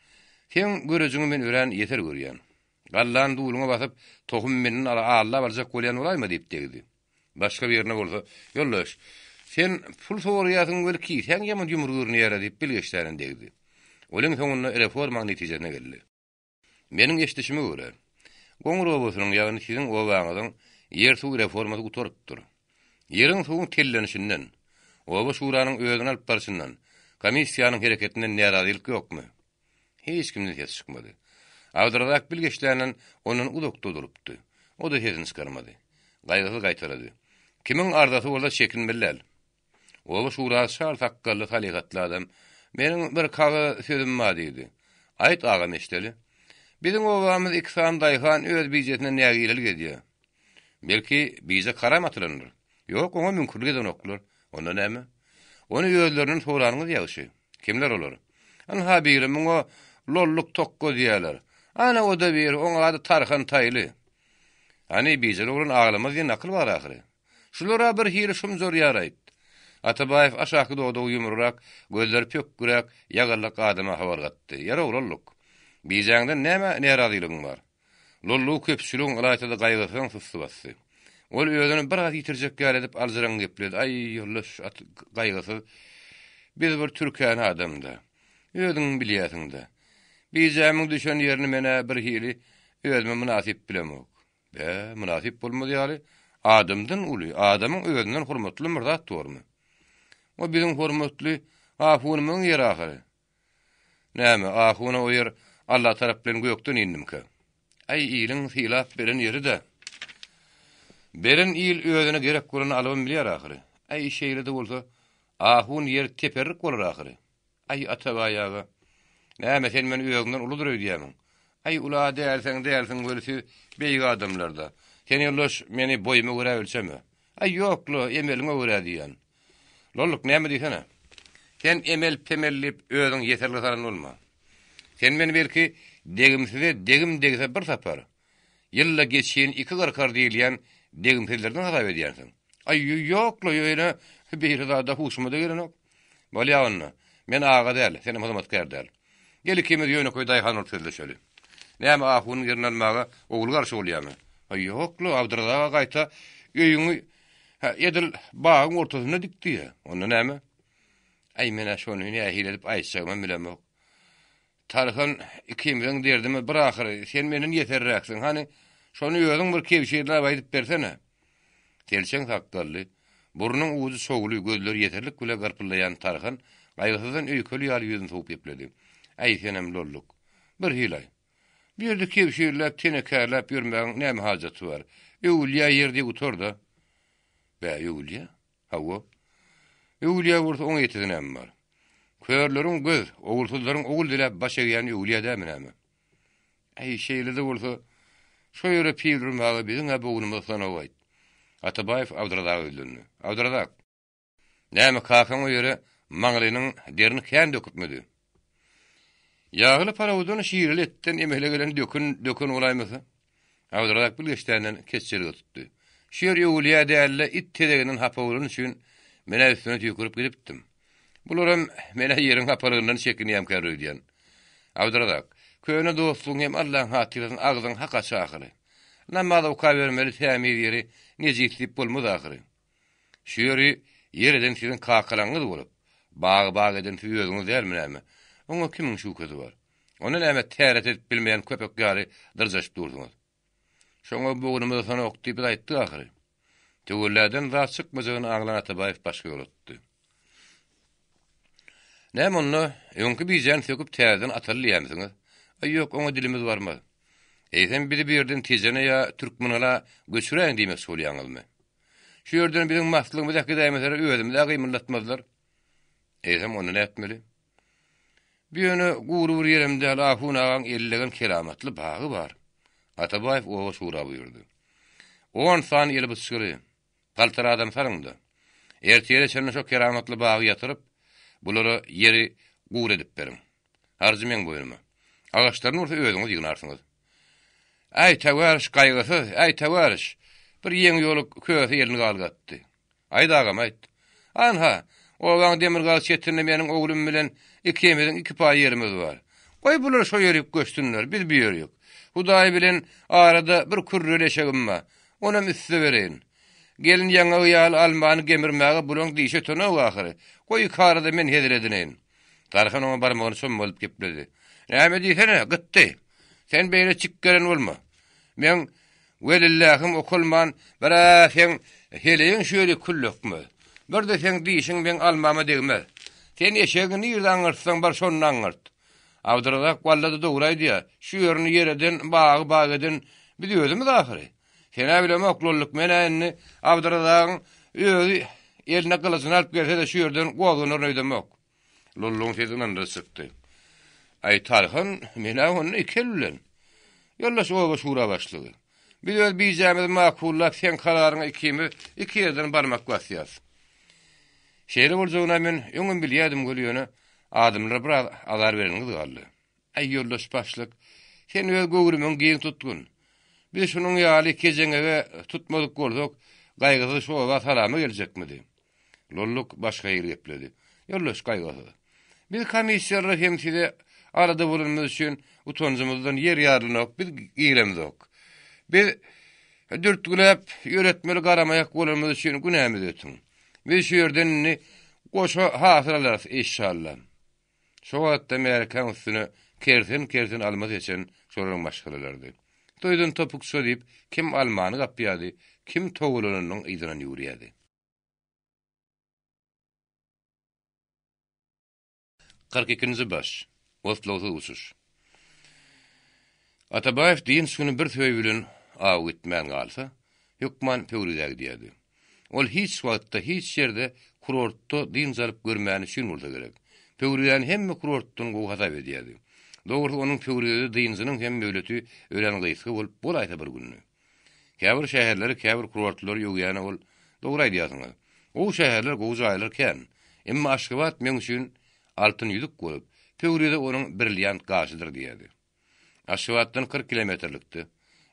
sen görejüňi men ören ýeter görýän. Gallan duýluňa basyp, tohum meniň Allah barjak bolýan bolaymy diýip degdi. Başga bir ýerine bolsa, ýoldaş, sen pul sorýasyň belki, sen ýaman ýumrugyny ýara diýip bilgeçlärin degdi. Oleň soňunda reforma netijesine geldi. Meniň eşdişime görä, goňur obasynyň ýagny siziň obaňyzyň ýer suw reformasy gutarykdyr. Ýeriň suwuň tellenişinden, oba şuranyň özüne alyp barşyndan, komissiýanyň hereketinden närazylyk ýokmy? Hiç kimden ses çykmady. Abdurazzak bilgeçlerinden onuň udakda durupdy. O da sesini çykarmady. Gaýgysy gaýtarady. Kimiň ardasy bolsa çekinmeliler. Oba şurasy şart hakkaly haligatly adam, meniň bir kaga sözüm bar diýdi. Aýt aga meşdeli. Biziň obamyz ikisam daýhan öz bijetine nägilelik edýär. Belki bize karam atylandyr. Ýok, oňa mümkinlik edoklar. Onda näme? Onu ýözleriniň soranyňyz ýaşy. Kimler olar? Ana birim o lolluk tokko diýerler. Ana o da bir, oňa ady Tarhan Taýly. Hani bize oğlun ağlamaz diye nakıl var ahire. Şulara bir hiri şum zor yarayt. Atabaýew aşaky doýdy ýumrurak, gözleri pökkürek, ýagarlak adama habargatdy. Ýara lolluk. Bijaňda näme närazylygyň bar? Lolluk köpçüligiň ýaýtada gaýgysyň susy bassy. Ol özüni bir az ýitirjek ýar edip alzyran gepledi. Ay ýollaş gaýgysy. Biz bir türkän adamda. Özüň bilýärsiňde. Bijaňyň düşen ýerini mene bir hili özüme münasip bilemok. Münasip bolmady ýaly. Adamdan uly, adamyň özünden hormatly bir zat dormy? O biziň hormatly ahunyň ýeri ahary. Näme, ahuny o ýer Allah tarapdan gökden indimkä. Ay ýylyň hilaf beren ýeri de. Beren ýyl özüne gerek bolany alym bilýär ahary. Ay şeýle de bolsa, ahun ýer teperik bolar ahary. Ay atabaýaga. Näme sen meni özüňden uludyr diýämiň. Ay ula dälseň bolsa beýik adamlarda. Sen ýoldaş meni boýumy görä ölçeme. Ay ýoklu, emelime görä diýen. Lolluk näme diýsene? Sen emel pemellip özüň ýeterli saran bolma. Sen meni belki degim degse bir sapar. Ýylla geçýän iki garkar diýilýän degimlerden hasap edýärsiň. Ay ýoklu ýöne bir zada huşuma da gelenok. Bolýagyny. Men aga däl, senem hyzmatkar däl. Geli kimiz ýöne koý daýhan ortadlaşaly. Näme ahun girnalmaga ogul garşy bolýarmy? Ay ýoklu, Abdurazzak gaýta öýüňi edil bagyň ortasyna dikdi. Onda näme? Ay mena şonu nähil edip aýtjagam bilemok. Tarhan ikimiň derdimi bir ahir sen meniň ýeterräksiň. Hani Şonu ýöňüň bir kewşeýler aýdyp bersene. Telçeň takdally, burnuň uzy soňuly, gözleri ýeterlik güle garpylaýan Tarhan gaýgysydan öýkeli ýaly ýüzüni soňup ýepledi. Aý senem lolluk. Bir hilay. Bir ýerde kewşeýler tenekärläp ýörmägiň näme hajaty bar? Öwülýä ýerde oturda. Bä öwülýä? Hawa. Öwülýä burda oň ýetidi näme bar? Körleriň göz, ogulsyzlaryň ogul dilep baş egýän öwülýä dämi näme? Aý şeýlede bolsa, şo ýere piýdirmäge biziň abowunymyz sanawaýt. Atabaýew Awdradak öldürdi. Awdradak. Näme kakan o ýere maňlynyň derini kän döküpmedi. Ýagyly parawudyny şiirli etden emele gelen dökün olaýmasy. Awdradak bilgeçdänden keçjeri tutdy. Şiir ýöwülýä dälle it tedeginiň hapawulyny üçin mene üstüne tüýkürip gidipdim. Bularam mene ýeriň hapalygyndan çekinýär kärüdýän. Awdradak, köýne dostlugyň hem Allahyň hatyryny agzyň haka çakyry. Namada uka vermeli tämir ýeri nejitlip bolmaz ahyry. Şiiri ýerden sizin kakalaňyz bolup, bagy eden tüýüňiz dälmi näme? Oňa kimiň şukaty bar? Onu näme täret edip bilmeýän köpek gary dyrjaşyp durdyňyz. Şoňa bugünümde sana okdyp aýtdy ahyry. Töwellerden zat çykmajagyny aňlan Atabaýew başga ýol tutdy. Näme onu öňkü bizen söküp täzeden atylýarmysyňyz? Ýok, oňa dilimiz barmaz. Eýsem biri bir ýerden tejene ýa türkmenala göçüräň diýmek bolýaňyzmy? Şu ýerden biziň maslygymyz äkidäýmeler özümde gymylatmazlar. Eýsem onu näetmeli? Bir ýöne guru bir ýerimde Allahyň ellegen keramatly bagy bar. Atabaýew owa şura buyurdy. On san ýeli bysgyry. Galtar adam sarynda. Ertiýere çenle şo keramatly bagy ýatyryp, bulary ýeri guru edip berin. Harjymyň boýumy. Agaçlaryny orta özüňiz ýygnarsynız. Ay tawarış gaýgysy, ay tawarış. Bir ýeňi ýoly köýse ýelini galgatdy. Ay dagam aýt. Anha, owaň demir gal çetirne meniň oglum bilen ikimiziň iki paý ýerimiz bar. Goý bular şo ýeri göçdünler, biz bir ýer ýok. Hudaý bilen arada bir kürrel eşegim bar. Ona müsse bereň. Gelin ýaňa ýaly almany gemirmäge bulan diýişe töne ahyry. Goý karada men hediredinen. Tarhan ona barmagyny şom bolup gepledi. Näme diýsene, gitdi. Sen beýle çikkeren bolma. Men welillahym okulman barafen heleýin şöyle kullukmy. Bir de sen diýişiň men almama degmez. Sen eşegini ýerden aňyrtsaň bar şonu aňyrt. Awdradak wallada doguraýdy ýa. Şu ýerini ýereden bagy eden biz özümiz ahyry. Sen bilem okluluk menäni Awdradagyň özi eline gylysyny alyp gelse de şu ýerden goýuny öýdemek. Lulluň sesinden de çykdy. Ay Tarhan mena onu ikellen. Yolla şowa şura başlady. Biz öz bizämiz makullap sen kararyň iki ýerden barmak basýas. Şeýle boljagyna men öňüm bilýärdim golýany adamlara bir azar bereniňiz galdy. Ay yollaş başlyk. Sen öz gowrumyň giň tutkun. Biz şonuň ýaly kejeňe tutmadyk bolsak, gaýgysy şowa salamy geljekmidi? Lolluk başga ýere gepledi. Yollaş gaýgysy. Biz komissiýerler hem size arada bulunmamız üçün utancımızdan yer yarılmak, biz giyremiz yok. Biz dürtgülep, öğretmeli garamayak bulunmamız üçün günahımız ötün. Biz şu yerden koşu hasıralarız inşallah. Şu hatta Amerikan üstüne kersin almaz için sorun başkalarlardı. Duydun topuk söyleyip, kim almanı kapıyadı, kim toğulunun idinan yürüyadı. Ikinci baş. Oslo'da uçuş. Atabaýew diýen şunu bir söýülün aw etmän galsa, hükman Pöwrüdäge diýdi. Ol hiç wagtda hiç ýerde kurortda diň zalyp görmäni üçin bolsa gerek. Pöwrüden hemme kurortdan gowhata berýärdi. Dogry onuň Pöwrüde diňjiniň hem öwleti ölen gysy bolup bolaýsa bir günni. Käbir şäherleri, käbir kurortlar ýögýäne ol dogry aýdýarsyňyz. O şäherler gowjaýlar kän. Emma Aşgabat men üçin altyn ýüzük bolup Pöwrüde onuň briljant gaşydyr diýdi. Aşgabatdan 40 kilometrlikdi.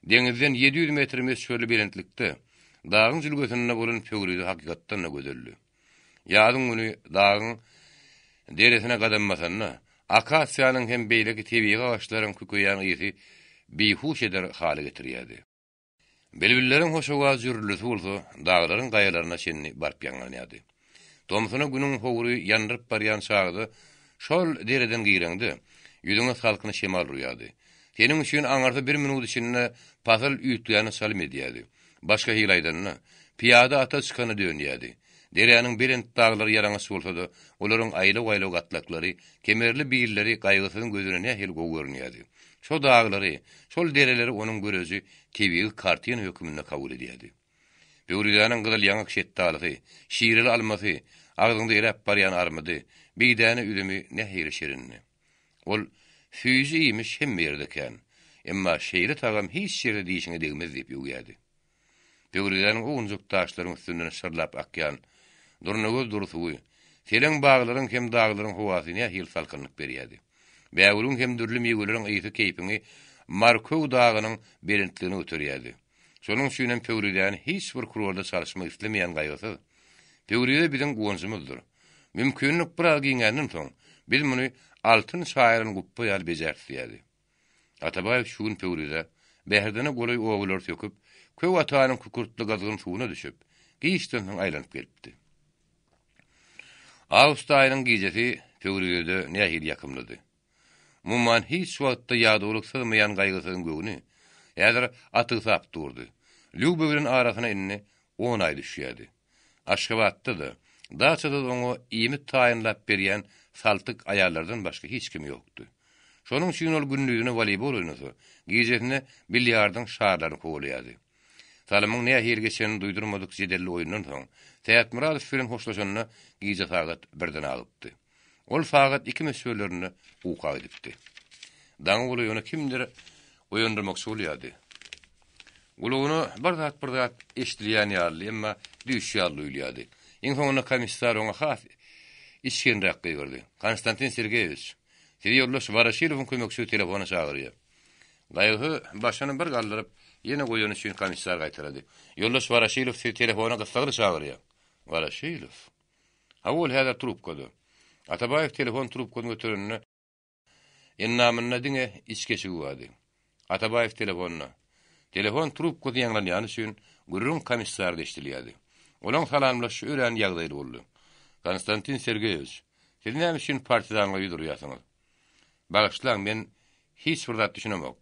Deňizden 700 metr mesafeli berentlikdi. Dagyň jülgesinde bolan Pöwrüde hakykatdan da gözelli. Ýadyň güni dagyň deresine gadammasanna, akasiýanyň hem beýleki tebii gaçlaryň kököýän ýeri bihuş eder hale getirýärdi. Belbilleriň hoşawa jürlüsi bolsa, daglaryň gaýalaryna şenni barp ýanlanýardy. Tomsuna günüň howry ýandyryp barýan çagda şol dereden giýreňdi. Ýüzüňe salkyny şemal rüýady. Senin üçün aňarda 1 minut içinde pasal üýtýäni salym edýärdi. Başga hilaýdanna piyada ata çykany dönýärdi. Derýanyň berent daglary ýaraňy bolsa-da, olaryň aýly-aýly gatlaklary, kemerli biýilleri gaýgysyň gözüne nähil gowy görünýärdi. Şo daglary, şol dereleri onuň görezi tebii kartyn hökmünde kabul edýärdi. Böwrüdäniň gyzyl ýaňak şetdaly, şiirli almasy, agzynda erep barýan armady, biýdäni ülemi nähili şirinni. Ol füýji imiş hem berdeken, emma şeýle tagam hiç şeýle diýişine degmez diýip ýögýärdi. Böwrüdäniň uňjuk taşlaryň üstünden şyrlap akýan durnugy dursuwy, seleň baglaryň hem daglaryň howasy nähil salkynlyk berýärdi. Bäwrüň hem dürli meýweleriň ýygy keýpini Markow dagynyň berentligini öterýärdi. Şonuň üçin Böwrüdän hiç bir kuralda çalışmak islemeýän gaýgysy. Böwrüde biziň gonjumyzdyr. Mümkinlik bir giňänden soň biz muny altyn şaýryň guppa ýaly bejerýärdi. Atabaýew şuň Böwrüde bäherdene golay owalar töküp, köw atanyň kukurtly gazgyň suwuna düşüp, giýişden aýlanyp gelipdi. Awst aýynyň gijesi Böwrüde nähil ýakymlydy. Mumman hiç wagtda ýagdalyk sığmaýan gaýgysyň göwüni ýa-da atysap durdy. Lübüwün arasyna inni 10 aý düşýärdi. Aşgabatda da, daçada da oňa iýmit taýynlap berýän saltyk aýallardan başga hiç kim ýokdy. Şonuň üçin ol günnüzüne voleybol oynasy, gijesine bilýardyň şaharlaryny kowlaýardy. Salymyň nähil geçeni duýdurmadyk jedelli oýundan soň, Täýät Muradow bilen hoşlaşanyna gije sagat birden alypdy. Ol sagat 2 meselerini uqa edipdi. Daň boly ýöne kimdir oýandyrmak bolýardy. Uluny bir zat eşdilýän ýaly, emma düşýärli ýaly. Iň soňuna komissar oňa has işgenrak gyrdy. Konstantin Sergeyevich, sizi ýoldaş Varashilowyň kömekçisi telefona çagyrýar. Gaýgy başyny bir galdyryp, ýene goýan üçin komissar gaýtardy. Ýoldaş Varashilow sizi telefona gysgaly çagyrýar. Varashilow. Hawol hada trubkada. Atabaýew telefon trubkasyny götürenine ennamyna diňe içkeçi goýady. Atabaýew telefonna. Telefon trubkasy ýanglanýan üçin gürrüň komissar eşdilýärdi. Olaň salamlaşy ören ýagdaýly boldy. Konstantin Sergeyevich, siz näme üçin partizanly ýudurýasyňyz? Bagyşlaň, men hiç bir zat düşünemek.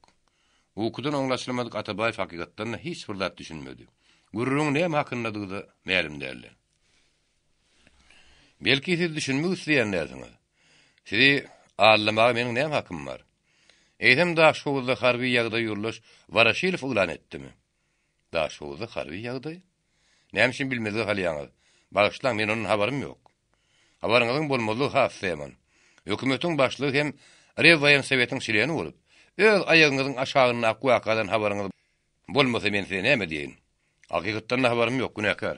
Ukudan oňlaşylmadyk Atabaýew hakykatdan hiç bir zat düşünmedi. Gürrüň näme hakyndadygy mälim däldi. Belki siz düşünmek isleýänlersiňiz. Sizi allamaga meniň näme hakym bar? Eýdem daşgowda harby ýagdaý ýurlaş Varashilow ulan etdimi? Daşgowda harby ýagdaý? Näme üçin bilmezi halýaňyz? Bagyşlaň, men onuň habarym ýok. Habaryňyzyň bolmalygy hassaýman. Hökümetiň başlygy hem Rewwaýan Sowetiň şilerini bolup, öz aýagyňyzyň aşagyna wakadan habaryňyz bolmasa men size näme diýin? Hakykatdan habarym ýok, günäkär.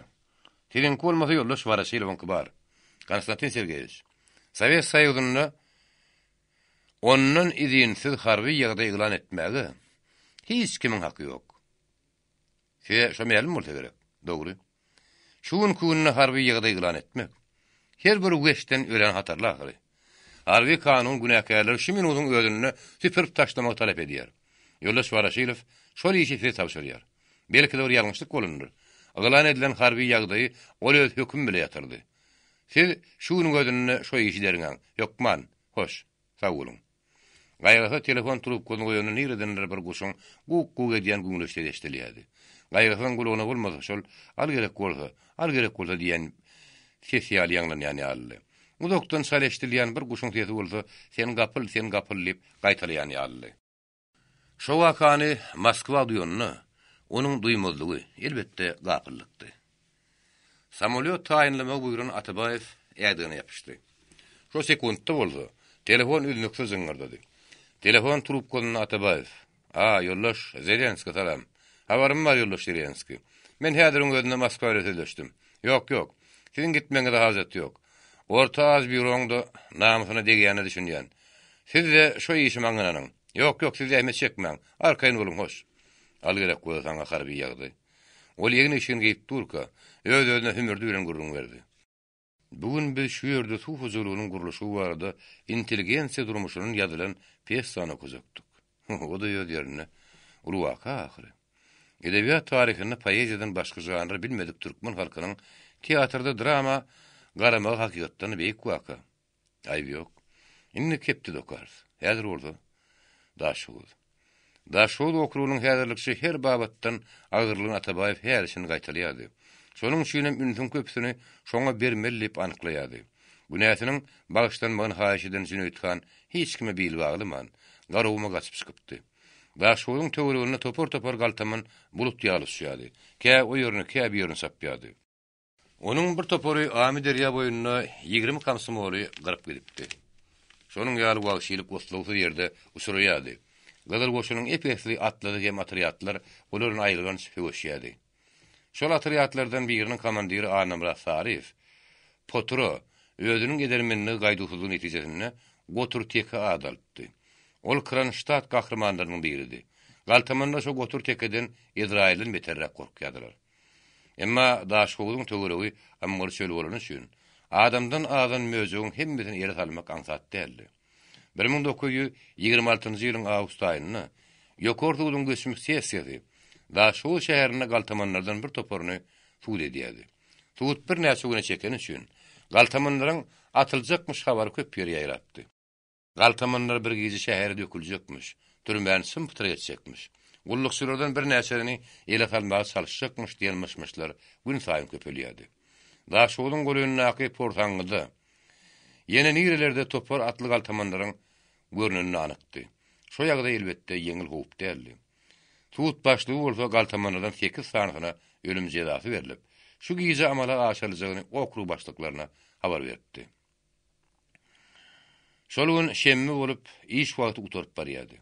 Siziň bolmasa ýoldaş Varashilowyň bar. Konstantin Sergeyevich, Sovet Soýuzyna ondan izinsiz harby ýagdaý elan etmäge hiç kimiň haky ýok. Size şo mälim bolsa gerek. Dogry. Şuň kunna harby ýagdaý elan etmek her bir weşden ören hatarlary. Harby kanun günäkärler şu minutyň özüne süpürip taşlamak talep edýär. Ýoldaş Varashilow şol işi size tapşyrýar. Belki de bir ýalňyşlyk bolundur. Elan edilen harby ýagdaý ol öz hökm bilen ýatyrdy. Siz şuň gözüne şo işi deriňiz. Ýokman, hoş, sag bolun. Gaýrysy telefon trubkasyny goýanyň ýerden bir guşuň guk edýän güňleşde eşdilýärdi. Gaýrysyň gulagyna bolmasa şol al gerek bolsa diýen ses ýaly ýanglanýan ýaly. Udokdan sal eşdilýän bir guşuň sesi bolsa, sen gapyl diýip gaýtarýan ýaly. Şo wakany Moskwa duýanyny, onuň duýmazlygy elbetde gapyllykdy. Samolyot taýinlama buyrugyny Atabaýew ýadyna ýapyşdy. Şo sekundda boldy. Telefon üzünüksiz zıngırdadı. Telefon trubkasyny Atabaýew. Ýoldaş Zelenski salam. Habarym bar ýoldaş Zelenski. Men häziriň özünde Moskwaga söýleşdim. Ýok. Siziň gitmeňize hajat ýok. Orta az büroňda namysyna degýäni düşünýän. Siz de şo işi maňynyň. Ýok, siz ähmet çekmäň. Arkaýyn bolun hoş. Al gerek bolsa saňa harby ýagdaý. Ol ýegini işin geyip durka, öz-özüne hümürdi bilen gurrun verdi. Bugün biz şu ýerde suw huzurlugynyň gurulşy barada intelligensiýa durmuşynyň ýazylan piyesany gözükdik. O da ýöz ýerine ulwaka ahyry. Edebiýat taryhyny poeziýadan başga janr bilmedik türkmen halkynyň teatrda drama garama hakykatdan beýik waka. Aýb ýok. Inni kepdi dokar. Häzir boldy. Daşygy. Da şol okrugynyň häzirlikçi her babatdan agyrlygyny Atabaýew her işini gaýtalýady. Şonuň üçinem ünsün köpsüni şoňa bermelip anyklaýady. Bu näsiniň bagyşlanmagyny haýyş eden Jüneýthan hiç kime bilip aglyman, garawma gaçyp çykypdy. Da şoňyň töweregine topar galtamyn bulut ýalyşýady. Kä o ýerine, kä bir ýerine sapýady. Onuň bir topary Amy derýa boýuna 20 kamsymoly gyryp gidipdi. Şonuň ýaly wagşylyk goslugy ýerde uçuraýady. Galar goşunyň epesli atlady hem atriýatlar olaryň aýrylan şeýşýady. Şol atriýatlardan biriniň komandiri Anamra Sarif, Potro, özüniň edermenini gaýdusuzlyk netijesinde Gotur teke adalpdy. Ol Kronstadt gahrmanlarynyň biridi. Galtamanda şo Gotur tekeden Izrailin beterrek gorkýadylar. Emma daşgowyň töweregi ammar şöyle bolan üçin adamdan adan möjüň hemmesini ýere salmak ansat däldi. 1926-njy ýylyň awgust aýyny ýokordugyň göçmük sessiýasy Daşgow şäherine galtamanlardan bir toporuny suwd edýärdi. Suwd bir näçe güne çeken üçin galtamanlaryň atyljakmyş habary köp ýere ýaýratdy. Galtamanlar bir gezi şähere döküljekmiş, türmän symtyr etjekmiş. Gullukçylardan bir näçerini ele salmaga çalışjakmyş diýilmişler, gün saýyn köpelýärdi. Daşgowlyň golüňäki portaňyda ýene nirelerde topar atly galtamanlaryň görnünni anykdy. Şo ýagda elbetde ýeňil howp däldi. Suwd başlygy bolsa galtamanlardan 8 sanygyna ölüm jezasy berilip, şu gize amala aşaryjagyny okrug başlyklaryna habar berdi. Şol gün şemmi bolup iş wagty uturup barýardy.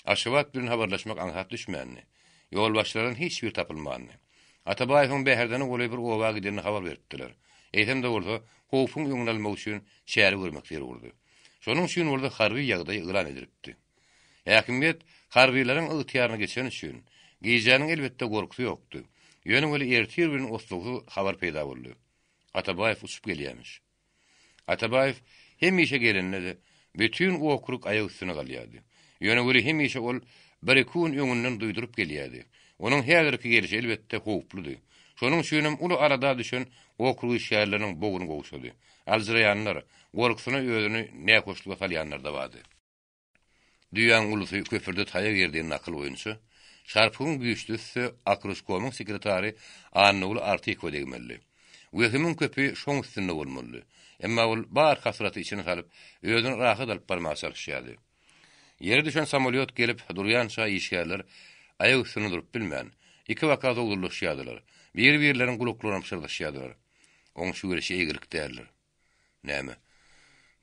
Aşgabat bilen habarlaşmak aňhat düşmänni. Ýol başlaryň hiç bir tapylmany. Atabaýewiň bäherden goly bir owa gidenini habar berdiler. Eýtem de bolsa, howpyň ýöňelmek üçin şäher görmek berdi. Şonuň üçin orada harby ýagdaý elan edilipdi. Häkimiýet harbylaryň ygtyýaryna geçen üçin gijanyň elbetde gorkusy ýokdy. Ýöne göre ertir bilen oslugy habar peýda boldy. Atabaýew uçup gelýärmiş. Atabaýew hemişe gelende de bütün o okruk aýak üstüne galýardy. Ýöne göre hemişe ol berekun ýöňünden duýdurup gelýärdi. Onuň häzirki gelişi elbetde howpludy. Şonuň üçin uly arada düşen okruk şäherleriniň boguny gowşady. Alzyraýanlar, gorkusyna özüni näkoşluga salýanlar da bardy. Düýýäň ulusy köpürde taýa gerdiň nakyl boýunça, şarpyň güýçlüsi Akrushkowyň sekretary Annuly Artiko degmelli. Wehimiň köpi şoň üstünde bolmaly. Emma ol bar hasraty içine salyp, özüni rahat alyp barmagy çalışýardy. Ýere düşen samolyot gelip durýança işgärler aýak üstüne durup bilmän, iki wakat ogurlaşýardylar. Bir-birleriň guluklaryny şyrdaşýardylar. Oň şu görüşe egilik därler. Näme?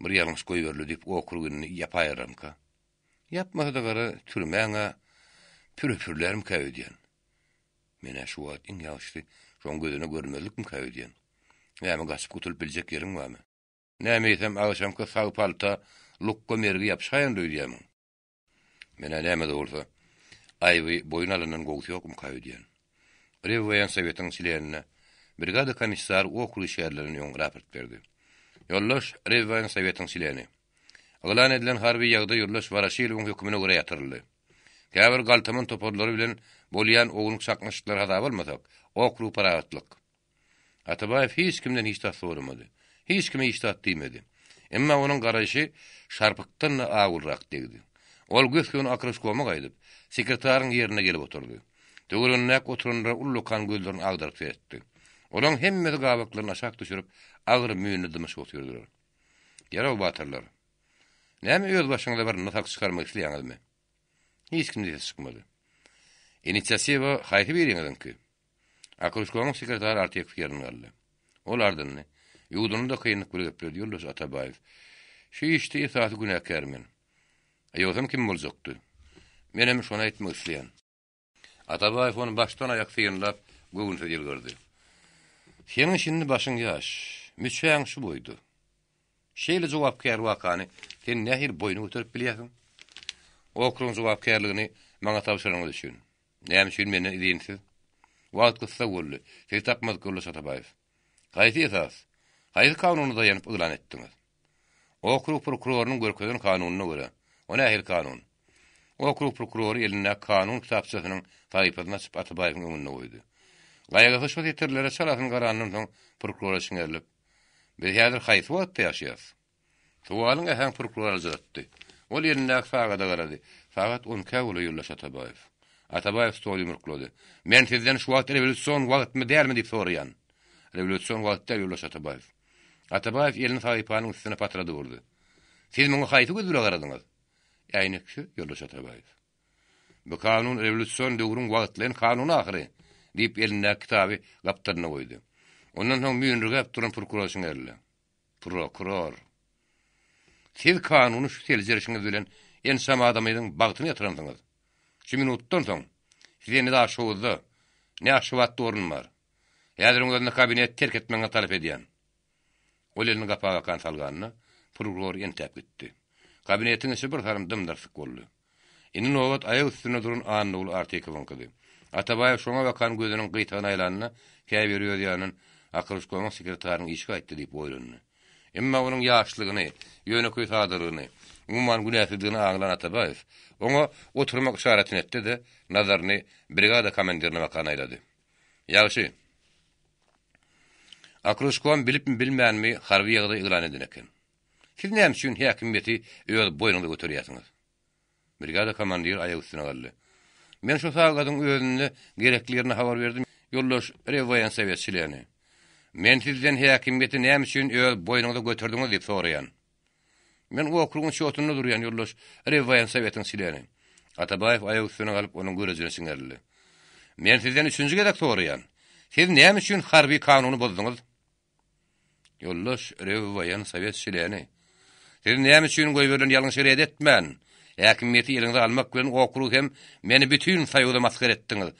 Bir ýalňyş goýberli diýip okrugyny ýapaýaramka. Yapmasa gara türmäňe pürüpürlerim käýdýän. Mene şu wagt iň ýaşdy, şoň gözüne görmezlikmi käýdýän. Näme gaçyp gutulyp biljek ýeriň barmy? Näme eýsem agşamka sag palta lukka mergi ýapşaýan diýýäm. Mene näme de bolsa, aýby boyun alynan gowsy ýokmy käýdýän. Rewwaýan Sowetiň çilerini brigada komissar okrug şäherlerine ýoň raport berdi. Ýollaş Rewwaýan Sowetiň çilerini Alan edilen harbi ýagda ýurlaş Waraşylyň hökmüne görä ýatyryldy. Käbir galtamyn toporlary bilen bolýan ognuň çakmışlyklar hada bolmasak, okrug paratlyk. Atabaýew hiç kimden hiç taş sormady. Hiç kime hiç taş diýmedi. Emma onuň garaşy şarpykdan agulrak degdi. Ol göskün Akrushkowyň gaýdyp, sekretariň ýerine gelip oturdy. Töwerennek oturanda ullukan gözlerini agdaryp etdi. Olaň hemmeti gabaklaryny aşak düşürüp, agyr müýünde dymy şotýardylar. Ýaraw batyrlar. Näme öz başyňda bir natak çykarmak isleýäňizmi? Hiç kim diýip çykmady. Inisiatiwa haýty beriňizki. Akrushkowyň sekretary Artek ýerine geldi. Olardan ýuwduny da kynlyk bir gepler diýýärler Atabaýew. Şu işde esasy günäkärmin. Aýoğsam kim boljakdy? Menem şonu aýtmak isleýän. Atabaýew onu başdan aýak sýynlap göwünse ýergerdi. Senin şimdi başyň ýaş, müçäň şu boýdy. Şeýle jogapkär wakany sen nähir boýuny götürüp bilýärsiň? Okrug jogapkärligini maňa tapşyryňyz üçin. Näme üçin menden idensiz? Wagt kıssa boldy. Sen tapmaz golla Atabaýew. Gaýty esas. Haýyr kanunyny daýanyp elan etdiňiz. Okrug prokurorynyň görkezden kanunyna görä. O nähir kanun? Okrug prokurory eline kanun kitapçasynyň taýpasyna açyp Atabaýewiň öňüne goýdy. Gaýaga şu ýetirlere çalasyň garanyň soň prokuror şeňerlip, "Biz häzir haýsy wagtda ýaşaýas?" Suwalyň ähäň prokuror jogapdy. Ol ýerinde Sagada garady. Sagat 10 uly ýurlaş Atabaýew. Atabaýew stol ýumruklady. Men sizden şu wagt rewolýusiýon wagtmy dälmi diýip soraýan. Rewolýusiýon wagtda ýurlaş Atabaýew. Atabaýew elini Saýpanyň üstüne patrady urdy. Siz muňa haýty gözüle garadyňyz. Ýaýnykçy ýurlaş Atabaýew. Bu kanun rewolýusiýon döwrüň wagtlaryň kanuny ahyry diýip elinde kitaby gapdaryna goýdy. Ondan soň müýnürgäp duran prokuror şeňerli. Prokuror. Siz kanuny şu teljerişiňiz bilen ensam adamyň bagtyny ýatyrandyňyz. 2 minutdan soň sizni daha şowuzda ne aşwat dorun bar. Ýa-da oňlaryň kabinet terk etmeňe talap edýän. Olelini gapaga kan salganyna prokuror ýentep gitdi. Kabinetin içi bir tarym dymdarsyk boldy. Indi nowat aýagy üstüne durun anly artikel wonkydy. Atabaýew şoňa bakan gözüniň gytagyna aýlanna käýe berýär ýanyň Akryşkowyň sekretariň işe aýtdy diýip oýlandy. Emma onuň ýaşlygyny, ýöneköý tadyryny, umman günäsizligini aňlan Atabaýew oňa oturmak işaretini etdi de nazaryny brigada komandirine bakan aýlady. Ýagşy. Akryşkow bilipmi bilmänmi harby ýagda iglan edin eken. Siz näme üçin häkimiyeti öýde boýnuňda götürýärsiňiz? Brigada komandiri aýagy üstüne galdy. Men şu Sagadyň özünde gereklilerini habar berdim. Ýoldaş Rewayan Sowetçilerini. Men sizden häkimiyeti näme üçin öýde boýnuňda götürdiňiz diýip soraýan. Men o okrugyň şotunda durýan ýoldaş Rewayan Sowetçilerini. Atabaýew aýagy üstüne galyp onuň görejini siňerli. Men sizden üçünji gezek soraýan. Siz näme üçin harby kanuny bozduňyz? Ýoldaş Rewayan Sowetçilerini. Siz näme üçin goýberlen ýalňyş şeredet etmän? Häkimiyeti ýerinde almak bilen okrug hem meni bütün saýyda maskar etdiňiz.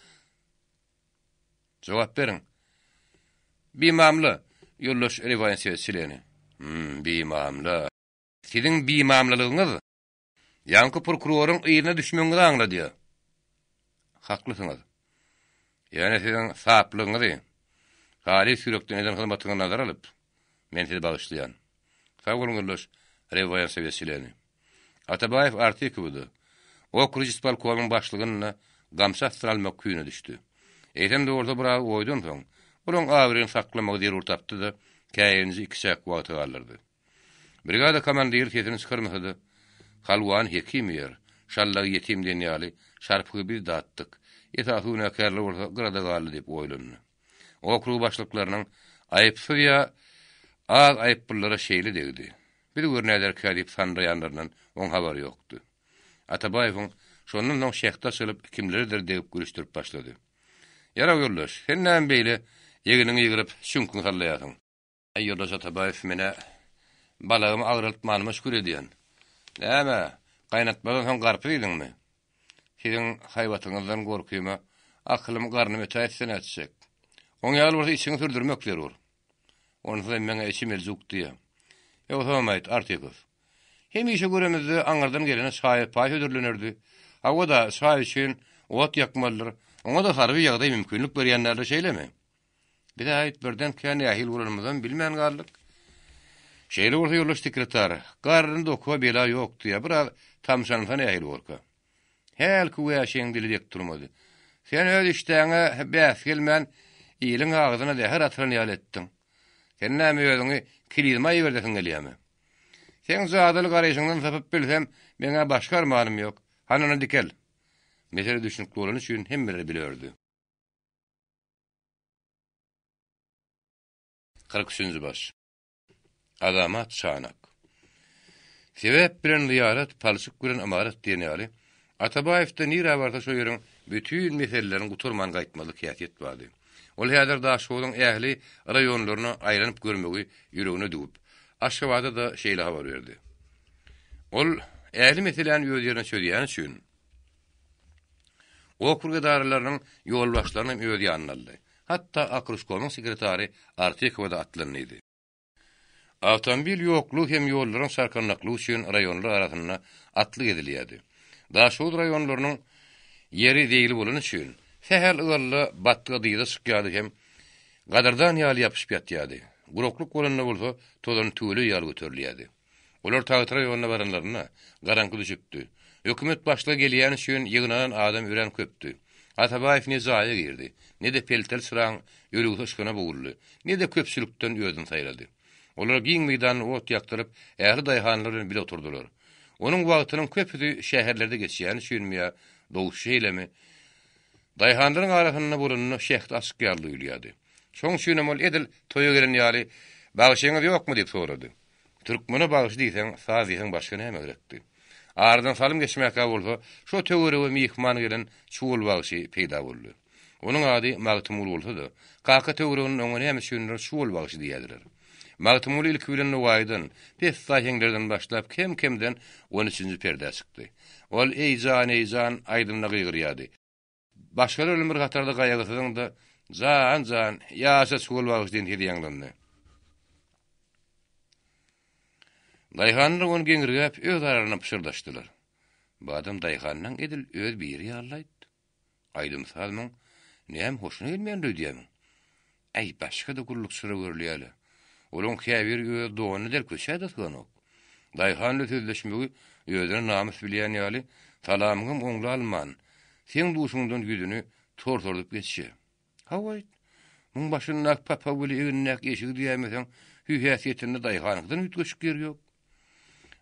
Jogap beriň. Bimamly ýoldaş Rewayan Sowetçilerini. Bimamly. Sizin bimamlylygyňyz ýanky prokuroryň ýerine düşmeňizi aňlady. Haklysyňyz. Ýani sizin saplygyňyz. Hali sürekden eden hyzmatyňa nazar alyp, men sizi bagyşlaýan. Sag bolun ýoldaş Rewayan Sowetçilerini. Atabaýew artikel budy. O Kyrgyz polkowynyň başlygyna gamsa sıralmak küýüne düşdi. Eýtem de orada bir oýdan soň, onuň awryny saklamagy derur tapdy da käýinji 2 çak wagt alyrdy. Brigada komandiri ketini çykarmasady. Halwan hekimýer, şalla ýetim denýäli, şarpy bir datdyk. Etatyna kärli bolsa grada galy diýip oýlandy. Okrug başlyklarynyň aýypsy ýa az aýyplylara şeýle degdi. Bir görnäler kädip sanraýanlarynyň oň habary ýokdy. Atabaýewiň şondan soň şähtä çylyp kimlerdir degip görüşdirip başlady. Ýara ýoldaş, sen näme beýle ýeginiňi ýygyryp şünkün sallaýasyň? Ýoldaş Atabaýew mene balagymy agrytmanyma şükür edýän. Näme? Gaýnatmadan soň garpy diýdiňmi? Siziň haýwatyňyzdan gorkyma, aklym garnym ötäýetsen etjek. Oň ýaly bolsa içiňi sürdürmek zerur. Onu meňe içim eljuk diýär. Ýa-da artikel. Hemişe göremizde aňardan gelene şaýat paý ödürlenerdi. Hawa da şaýat üçin ot ýakmalar, oňa da harby ýagdaý mümkinlik berýänler şeýlemi? Bir aýt birden käne ýahyl bolanmazdan bilmän garlyk. Şeýle bolsa ýoldaş sekretar, garryny dokuwa bela ýok diýär, bir tamşanyň ýahyl bolka. Hel kuwa şeň dili dek durmady. Sen öz iştäňe bäs gelmän ýylyň agzyna däher atyran ýal etdiň. Sen näme ýöňi kilidma ýerdeň gelýärmi? Sen zadaly garaýşyňdan sapyp bilsem, meňe başga armanym ýok. Hanana dikel. Mesele düşünip bolan üçin hemmeleri bilerdi. 43-nji baş. Adamat çanak. Sebäp bilen ýarat, palçyk bilen amarat diýenýäli. Atabaýewde nira barda şo ýeriň bütün meselelerini guturman gaýtmaly kiýafet bardy. Ol häzir da şoňyň ähli raýonlaryna aýranyp görmegi ýüregine düwüp, Aşgabatda da şeýle habar berdi. Ol ähli meselelerini öz ýerine çöýýän üçin okrug edaralarynyň ýol başlaryny öz ýanyna aldy. Hatda Akryşkowyň sekretary artikelde atlanýdy. Awtomobil ýoklugy hem ýollaryň sarkanlyklygy üçin raýonlar arasynda atly edilýärdi. Da şu raýonlarynyň ýeri deýil bolan üçin sehel ýolly batga diýdi çykýardy hem gadardan ýaly ýapyşyp ýatýardy. Gurukluk bolanda bolsa todan tüwli ýal göterilýärdi. Olar taýt raýonyna baranlaryna garanky düşüpdi. Hökümet başlygy gelýän üçin ýygynan adam üren köpdi. Atabaýew ne zaýa girdi, ne de peltel sıraň ýörügi ışgyna buguldy, ne de köpçülükden ýödün saýlady. Olar giň meýdanyny ot ýaktyryp, ähli daýhanlaryny bile oturdular. Onun wagtynyň köpüdi şäherlerde geçýäni düşünmýär, dowuş eylemi. Daýhanlaryň arasynda bolanyny şähd açyk ýarly ýaly. Şoň üçin ol edil toýa gelen ýaly bagşyňyz ýokmy diýip sorady. Türkmene bagş diýsen, saz diýsen başga näme gerekdi? Ardan salym geçmäkä bolsa, şo töwerege mihman gelen çuwul bagşy peýda boldy. Onuň ady Magtymul bolsa-da, kaka töwereginiň öňüne näme düşünýär çuwul bagşy diýerler. Magtymul ilk bilen waýdan, pes saýhenlerden başlap kem-kemden 13-nji perde çykdy. Ol eyzan aýdymna gygyrýady. Başgalar ömür gatarda gaýagysyň da zan ýaşa çuwul bagşy diýen ýaňlandy. Daýhanlar onu geňirgäp öz aralarına pişirdaşdylar. Bu adam daýhanyň edil öz biri ýarlaýdy. Aýdym salmyň näme hoşuna gelmeýän diýýär. Ey başga da gulluk süre görülýär. Olun käbir öz doğany del köşäde tutanyk. Daýhanly sözleşmegi özüne namus bilýän ýaly salamyň oňla alman. Sen duşundan yüzünü tortordup geçýär. Hawaý. Muň başyna papa buli ýünnäk eşigi diýmesen, hüýhäsiýetinde daýhanyňdan ütgeşik ýer ýok.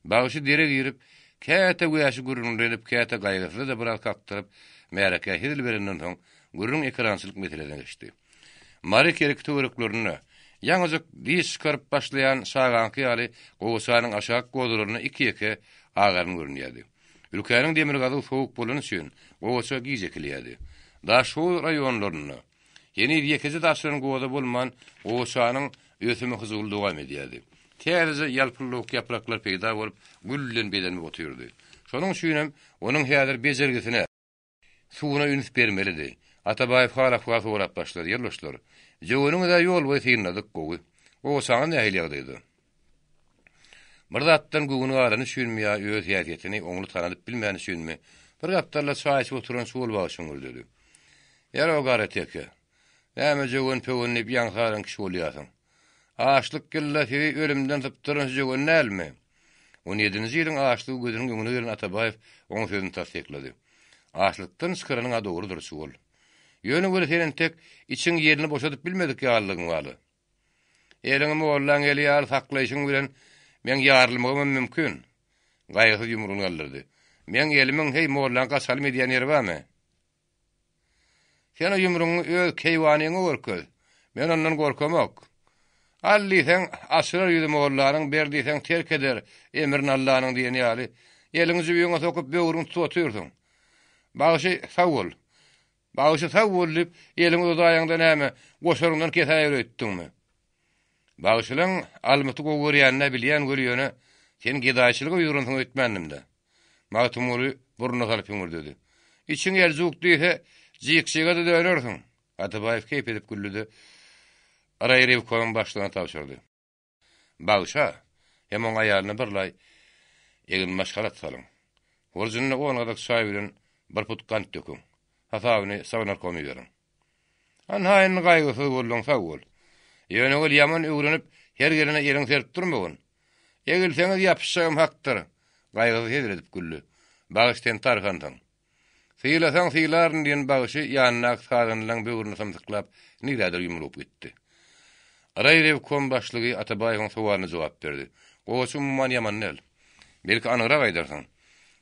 Bagşy derek ýerip, käte güýäşi gürrünlenip, käte gaýgysy da biraz kaktyryp, mereke hidil berenden soň gürrün ekrançylyk meseleden geçdi. Mary kerek töwereklerini ýaňyzyk diş çıkaryp başlaýan şaganky ýaly gowsanyň aşak godurlaryny iki-iki agaryn görünýärdi. Ülkäniň demir gazy sowuk bolan üçin gowsa giýjekilýärdi. Da şu raýonlaryny yeni ýekezi daşlaryň goda bolman gowsanyň ösümi hyzgul dowam edýärdi. Täze ýalpyllyk ýapraklar peýda bolup, güllen bedenme otyrdy. Şonuň üçin onuň häzir bejergisine suwuna üns bermelidi. Atabaýew halak sorap başlady ýerleşler. Jowunyň da ýol we synladyk gowy. O saňa nähilýärdi. Bir zatdan gowyny arany düşünmýär, öz ýatyny oňly tananyp bilmän üçinmi? Bir gapdarla çaýçy oturan şol başyň öldürdi. Ýa-da o garateke. Näme jowun pewünni ýaňsaran kişi bolýarsyň. Açlyk gilleti ölümden tıptırın jowun näme? 17-nji ýylyň açlygy gözüniň öňüne gelen Atabaýew oň sözüni tasdiklady. Açlykdan çykyranyň adogurydyr şol. Ýöne göre senen tek içiň ýerini boşadyp bilmedik ýalygyň waly. Eliňi mollan gelýär saklaýşyň bilen men ýarylmagam mümkin. Gaýgy ýumruny galdyrdy. Men elimiň hey mollan gaçal medýän ýeri barmy? Sen ýumruny öz keýwanyňa gorky. Men ondan gorkamak. Allysen asyrar ýüzüm mollaryň berdiýsen terk eder emrin Allah'yň diýeni ýaly. Eliňizi ýöňe sokup böwrüň tutýarsyň. Bagşy sawul. Bagşy sawulyp eliň öz aýaňdan näme goşaryndan kesäýär etdiňmi? Bagşylaň almaty gowurýanyna bilýän görýäne sen gidaýçylygy ýurunsyň etmänimde. Magtymly burnu galyp ýumurdy. İçiň ýerjuk diýse, jykşyga da dönersiň. Atabaýew keyp edip güllüdi. Araýryw koyun başlygyna tapşyrdy. Bagşa, hem oň aýalyny birlay egin maşgalat salyň. Orjynyny oňa da çaý bilen bir put gant dökün. Hasabyny sawynar komy berin. An haýyny gaýgysy bolan sawul. Ýöne ol ýaman öwrenip her yerine ýeriň serip durmagyň. Egilseňiz ýapyşsam hakdyr. Gaýgysy heder edip güllü. Bagşten tarhandan. Syýlasaň syýlaryn diýen bagşy ýanyna saganylan böwrüni samsyklap nilädir ýumrup gitdi. Araýryw kom başlygy Atabaýewiň sowalyna jogap berdi. Gowsy umman ýaman näl. Belki anyra gaýdarsyň.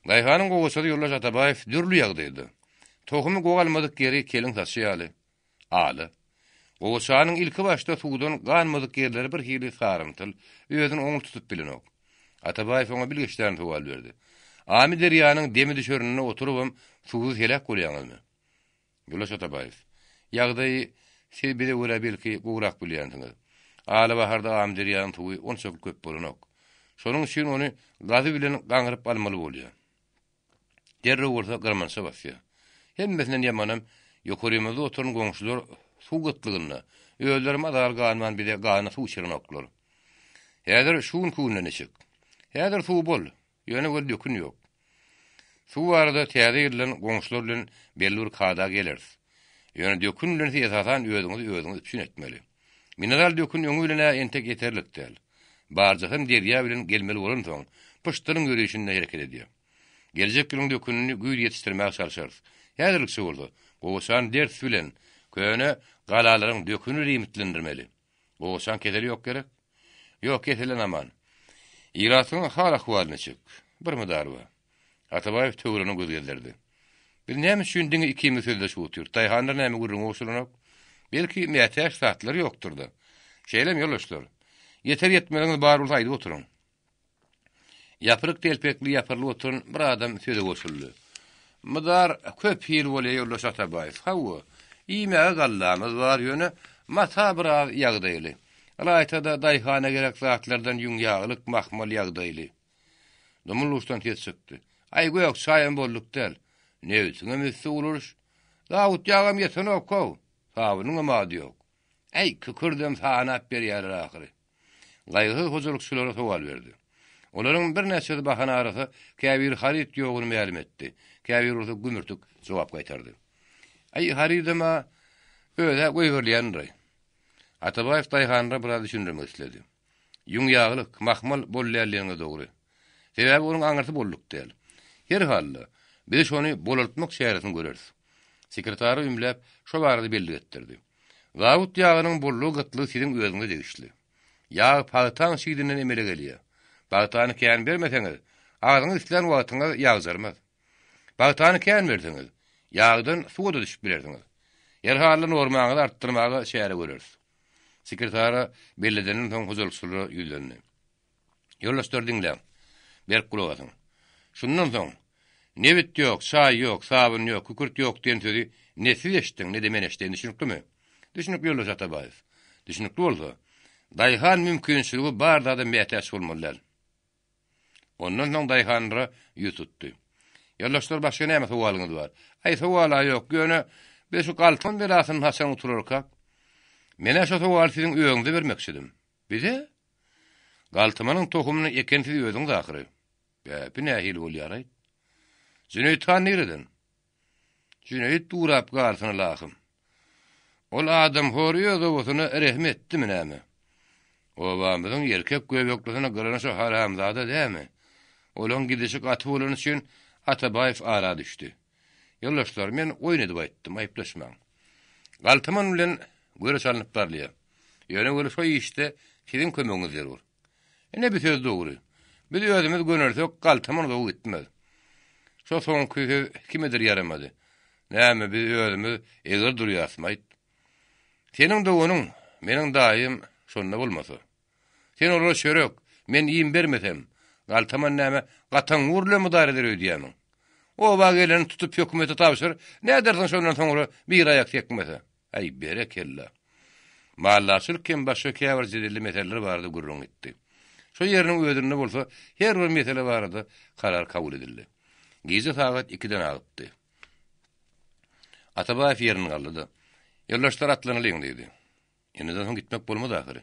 Daýhanyň gowsy ýollaş Atabaýew dürli ýagdaýdy. Tohumy gogalmadyk geri kelin taşýaly. Aly. Gowsanyň ilki başda suwdan ganmadyk yerleri bir hili sarymtyl, özüni oňul tutup bilenok. Atabaýew oňa bilgiçlerini sowal berdi. Ami derýanyň demi düşöründe oturup suwdy helak bolýanyňmy? Ýollaş Atabaýew. Ýagdaý siz bile göre belki gowrak bilýänsiňiz. Aly baharda am derýanyň suwy onça köp bolanok. Şonuň üçin ony gazy bilen gaňyryp almaly bolýar. Derre bolsa garmança basýar. Hemmesinden ýamanam ýokurymyzda oturan goňşular suw gıtlygyny, öýlerim adar ganman bile gana suw içirenoklar. Häzir şuň kuwundan eşik. Häzir suw bol, ýöne göl dökün ýok. Suw arada täze ýerlen goňşular bilen belli bir kada gelersiz. Ýöne dökün bilen esasan özüňizi düşün etmeli. Mineral dökün öňü bilen entek yeterlik däl. Barjyhym derýa bilen gelmeli bolan soň, pıştyryň görüşinde hereket edýär. Geljek ýylyň dökünini güýr ýetişdirmäge çalışarys. Häzirlik boldy. Gowsan ders bilen köne galalaryň dökünü limitlendirmeli. Gowsan keteli ýok gerek. Ýok ketelen aman. Irasyň hal ahwalyny çyk. bir mydar bar. Atabaýew töwrüne göz geldirdi. Bir näme şün diňe ikimi sözde şuwtyr. Taýhanlar näme gurrun oşulanok? Belki mätäş saatlar ýokdur da. Şeýlem ýollaşdyr. Yeter yetmeliňiz bar bolsaýdy oturun. Yapryk telpekli ýapyrly oturun bir adam söze goşuldy. Mydar köp ýyl bolýar ýoldaş Atabaýew. Hawa, iýmäge gallamyz bar ýöne mata biraz ýagdaýly. Alayta da daýhana gerek zatlardan ýüň ýaglyk mahmal ýagdaýly. Domuluşdan tez çykdy. Ay goýak şaýan bolduk del. Ne üçin mesle olur? Dawut ýagam ýeten okaw. Sawynyň amady ýok. Ay kükürdüm sanap berýär ahyry. Gaýgy huzurlukçylara sowal berdi. Olaryň bir näçe bahana arasy käbir harit ýoguny ma'lum etdi. Käbir ursa gümürtük jogap gaýtardy. Ay haridama öýle goýberýändir. Atabaýew taýhanra biraz düşündirmek istedi. Ýüň ýaglyk mahmal bolýarlygyna dogry. Sebäbi onuň aňarsy bolduk del. Her halda biz şonu bolaltmak şähersin göreriz. Sekretary ümläp şo barada belli etdirdi. Zawut ýagynyň bollugy gytly siziň özüňize degişli. Ýag pagtan şiýdinden emele gelýär. Pagtany kän bermeseňiz, ağzyňyz islen wagtyňa ýag jarmaz. Pagtany kän berseňiz, ýagdan suwda düşüp bilersiňiz. Her halda normaňyzy artdyrmagy şäher göreriz. Sekretary belledeniň soň huzurlukçylara ýüzlendi. Ýollaşdyr diňlä. Berk gulagyň. Şundan soň nebit ýok, çaý ýok, sabun ýok, kükürt ýok diýen sözi nesi eşitdiň, ne demen eşitdiň düşünipdimi? Düşünip ýoldaş Atabaýew. Düşünipdi bolsa, daýhan mümkinçiligi bar da mätäş bolmalylar. Ondan soň daýhanra ýututdy. Ýoldaşlar başga näme sowalyňyz bar? Ay sowala ýok, göne biz şu galtman belasyny hasan oturarka. Mene şu sowal siziň öýüňize bermekçidim. Bize galtmanyň tohumyny ekensiz özüň zahyry. Bir nähil bolýar. Jüneýt han nereden? Jüneýt durap garsyna laqym. Ol adam horýar da otuny rahmetdimi näme? O bamyzyň erkek göbeklerine garanaşy haramzada däme? Olaň gidişi gaty bolan üçin Atabaýew ara düşdi. Ýollaşlar, men oýun edip aýtdym, aýplaşmaň. Galtaman bilen göre çalynyp barlýar. Ýöne göre şo işte siziň kömegiňiz ber. Ne bir söz dogry. Biz özümiz gönersek galtaman da gitmez. Şo soňky kimedir yaramady. Näme biz özümiz eger durýasmaýt. Seniň de onuň, meniň daýym şonda bolmasa. Sen olar şörek, men iýim bermesem, galtaman näme gatan urly mudar eder öýdýämiň. O bagylany tutup hökümete tapşyr, nädersiň şondan soňra bir aýak tekmese. Ay berekella. Mallaşyr kim başga käbir jedeli meseleler bardy gurrun etdi. Şo ýeriniň ödürine bolsa, her bir mesele bardy, karar kabul edildi. Gize saat 2-den agypdy. Atabaýew ýerini galdy. Ýoldaşlar atlanylyň diýdi. Ýene-de soň gitmek bolmady ahyry.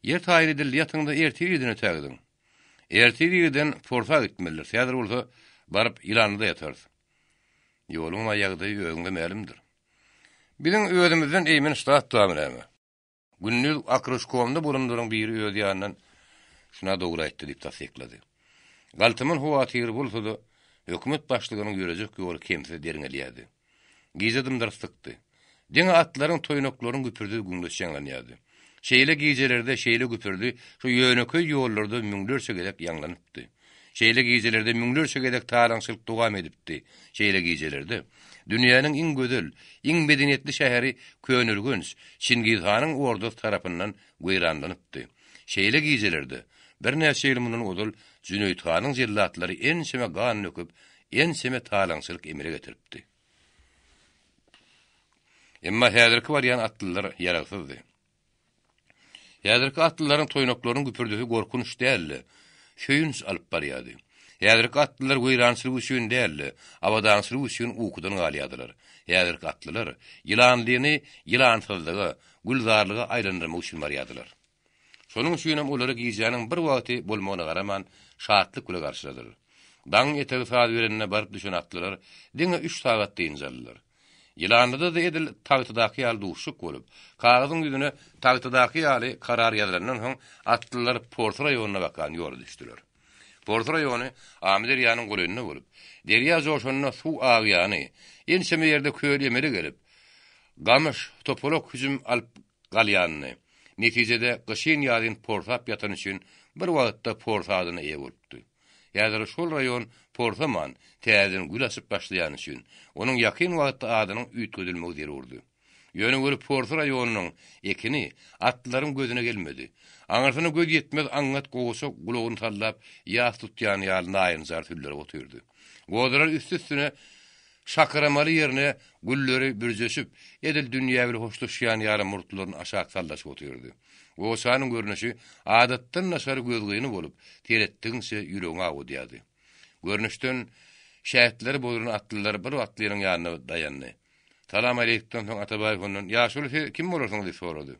Yer taýir edildi, ýatynda ertigi-ýerine tägdiň. Ertigi-ýerden porsa gitmeliler. Säder bolsa baryp ýylanyda ýatar. Ýoluň aýagda öňde ma'lumdyr. Biziň özümizden eýmen ştat taýmylamy. Günnüz akryşkomda bulunduryň biri öz ýanyndan şuna dogry aýtdy diýip tasdiklady. Galtymyň howatyr bolsa da hökümet başlygynyň görejek ýoly kemse deriňelýärdi. Gizedim darstykdy. Diňe atlaryň toýnaklaryň güpürdi güňleşýänýärdi. Şeýle gijelerde şeýle güpürdi, şu ýöneköy ýollarda müňlerçe gedek ýanglanıpdy. Şeýle gijelerde müňlerçe gedek taýlançylyk dowam edipdi. Şeýle gijelerde dünýäniň iň gözel, iň medeniýetli şäheri Könülgünç, Çingizhanyň ordusu tarapyndan goýranlanypdy. Şeýle gijelerde bir näçe ýyl mundan odul Jüneýt hanyň jellatlary enseme gan nöküp, enseme taýlançylyk emire getiripdi. Emma häzirki barýan atlylar ýaraksızdy. Häzirki atlylaryň toýnaklaryň güpürdügi gorkunç däldi. Şöýünç alyp barýardy. Häzirki atlylar goýrançylyk üçin däldi, awadançylyk üçin ukudan galýadylar. Häzirki atlylar ýylanlygyny, ýylansyzlygy, gulzarlygy aýlandyrmak üçin barýadylar. Şonuň üçin hem olary giýjäniň bir wagty bolmagyna garaman şatlyk bilen garşyladyr. Daň etegi saat berenine baryp düşen atlylar diňe 3 sagat diýinýärler. Ýylanlyda da edil tagtydaky ýaly duşuk bolup, kagazyň ýüzüne tagtydaky ýaly karar ýazylandan soň atlylar Port raýonuna bakan ýola düşdiler. Port raýony Amir ýanyň golanyna bolup, derýa joşanyna suw agýany, enseme ýerde köýlemeli gelip, gamış topolok hüjüm alyp galýanyny. Netijede gyşyn ýadyň portap ýatan üçin bir wagtda port adyna eýe bolupdy. ýa-da şol rayon portaman täzeden gül açyp başlaýan üçin onuň ýakyn wagtda adynyň üýtgedilmegi zerurdy. Ýöne görüp Porto rayonunyň ekini atlaryň gözüne gelmedi. Aňarsyna göz ýetmez aňat goýsa gulagyny tallap ýas tutýan ýaly naýyn zar türleri otyrdy. Godalar üst-üstüne şakramaly ýerine gülleri bürjeşip edil dünýä bir hoşlaşýan ýaly murtlaryny aşağı sallaşyp otyrdy. Goşanyň görnüşi adatdan naşar gözgyny bolup teretdiňse ýüregiňe agdýady. Görnüşden şähetleri bolurun atlylar bir atlyryň ýanyna dayandy. Salam aleykum soň Atabaýew ondan ýaşuly kim bolarsyň diýip sorady.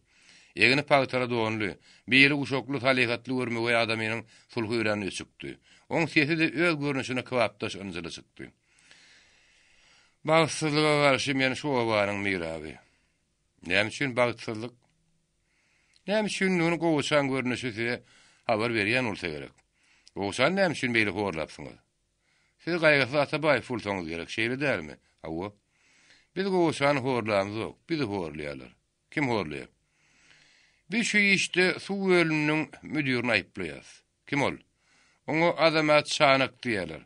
Egini pagtara doňly, biri uşokly talihatly görmegi adamynyň sulhy ýüränini ösükdi. Oň sesi de öz görnüşine kwapdaş ynjyly çykdy. Bagtsyzlyga garşy meni şu obaryň miraby. Näme üçin bagtsyzlyk? Näme üçin onu goýsan görnüşi size habar berýän bolsa gerek. Goýsan näme üçin beýle horlapsyňyz? Siz gaýgasy Atabaýew fulsaňyz gerek, şeýle dälmi? Hawa. Biz goýsan horlamyz ýok, bizi horlaýarlar. Kim horlaýar? Bir şu işte su bölümünün müdürünü ayıplayaz. Kim ol? Onu adamat şanak diýerler.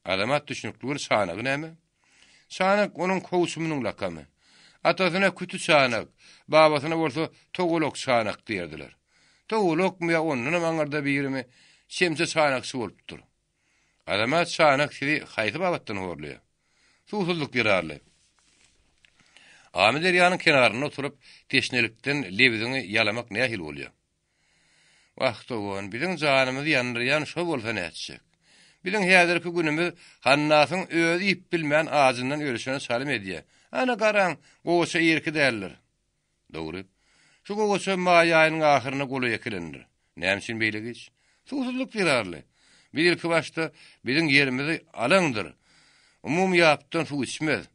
Adamat düşünüklüğür şanak näme? Şanak onun kovsumunun lakamy. Atasyna kütü şanak, babasyna bolsa togolok şanak diýerdiler. Togolok mu ya onun maňarda birimi şemse şanakçy bolupdyr. Adamat şanak sizi haýsy babatdan horlaýar? Susuzluk ýerarly. Ahmet Deryanın kenarına oturup teşnelikten levzini yalamak nähil bolýar. Wagt owan biziň janymyzy ýandyrýan şo bolsa näçek. Biziň häzirki günimiz hannasyň özi ip bilmän ağzından ölüşüne salim edýär. Ana garaň, goşa ýerki däller. Dogry. Şu goşa maýaýynyň ahyryna goly ekilendir. Näme üçin beýle geç? Susuzluk ýerarly. Bir ilki başda biziň ýerimizi alaňdyr. Umum ýapdan su içmez.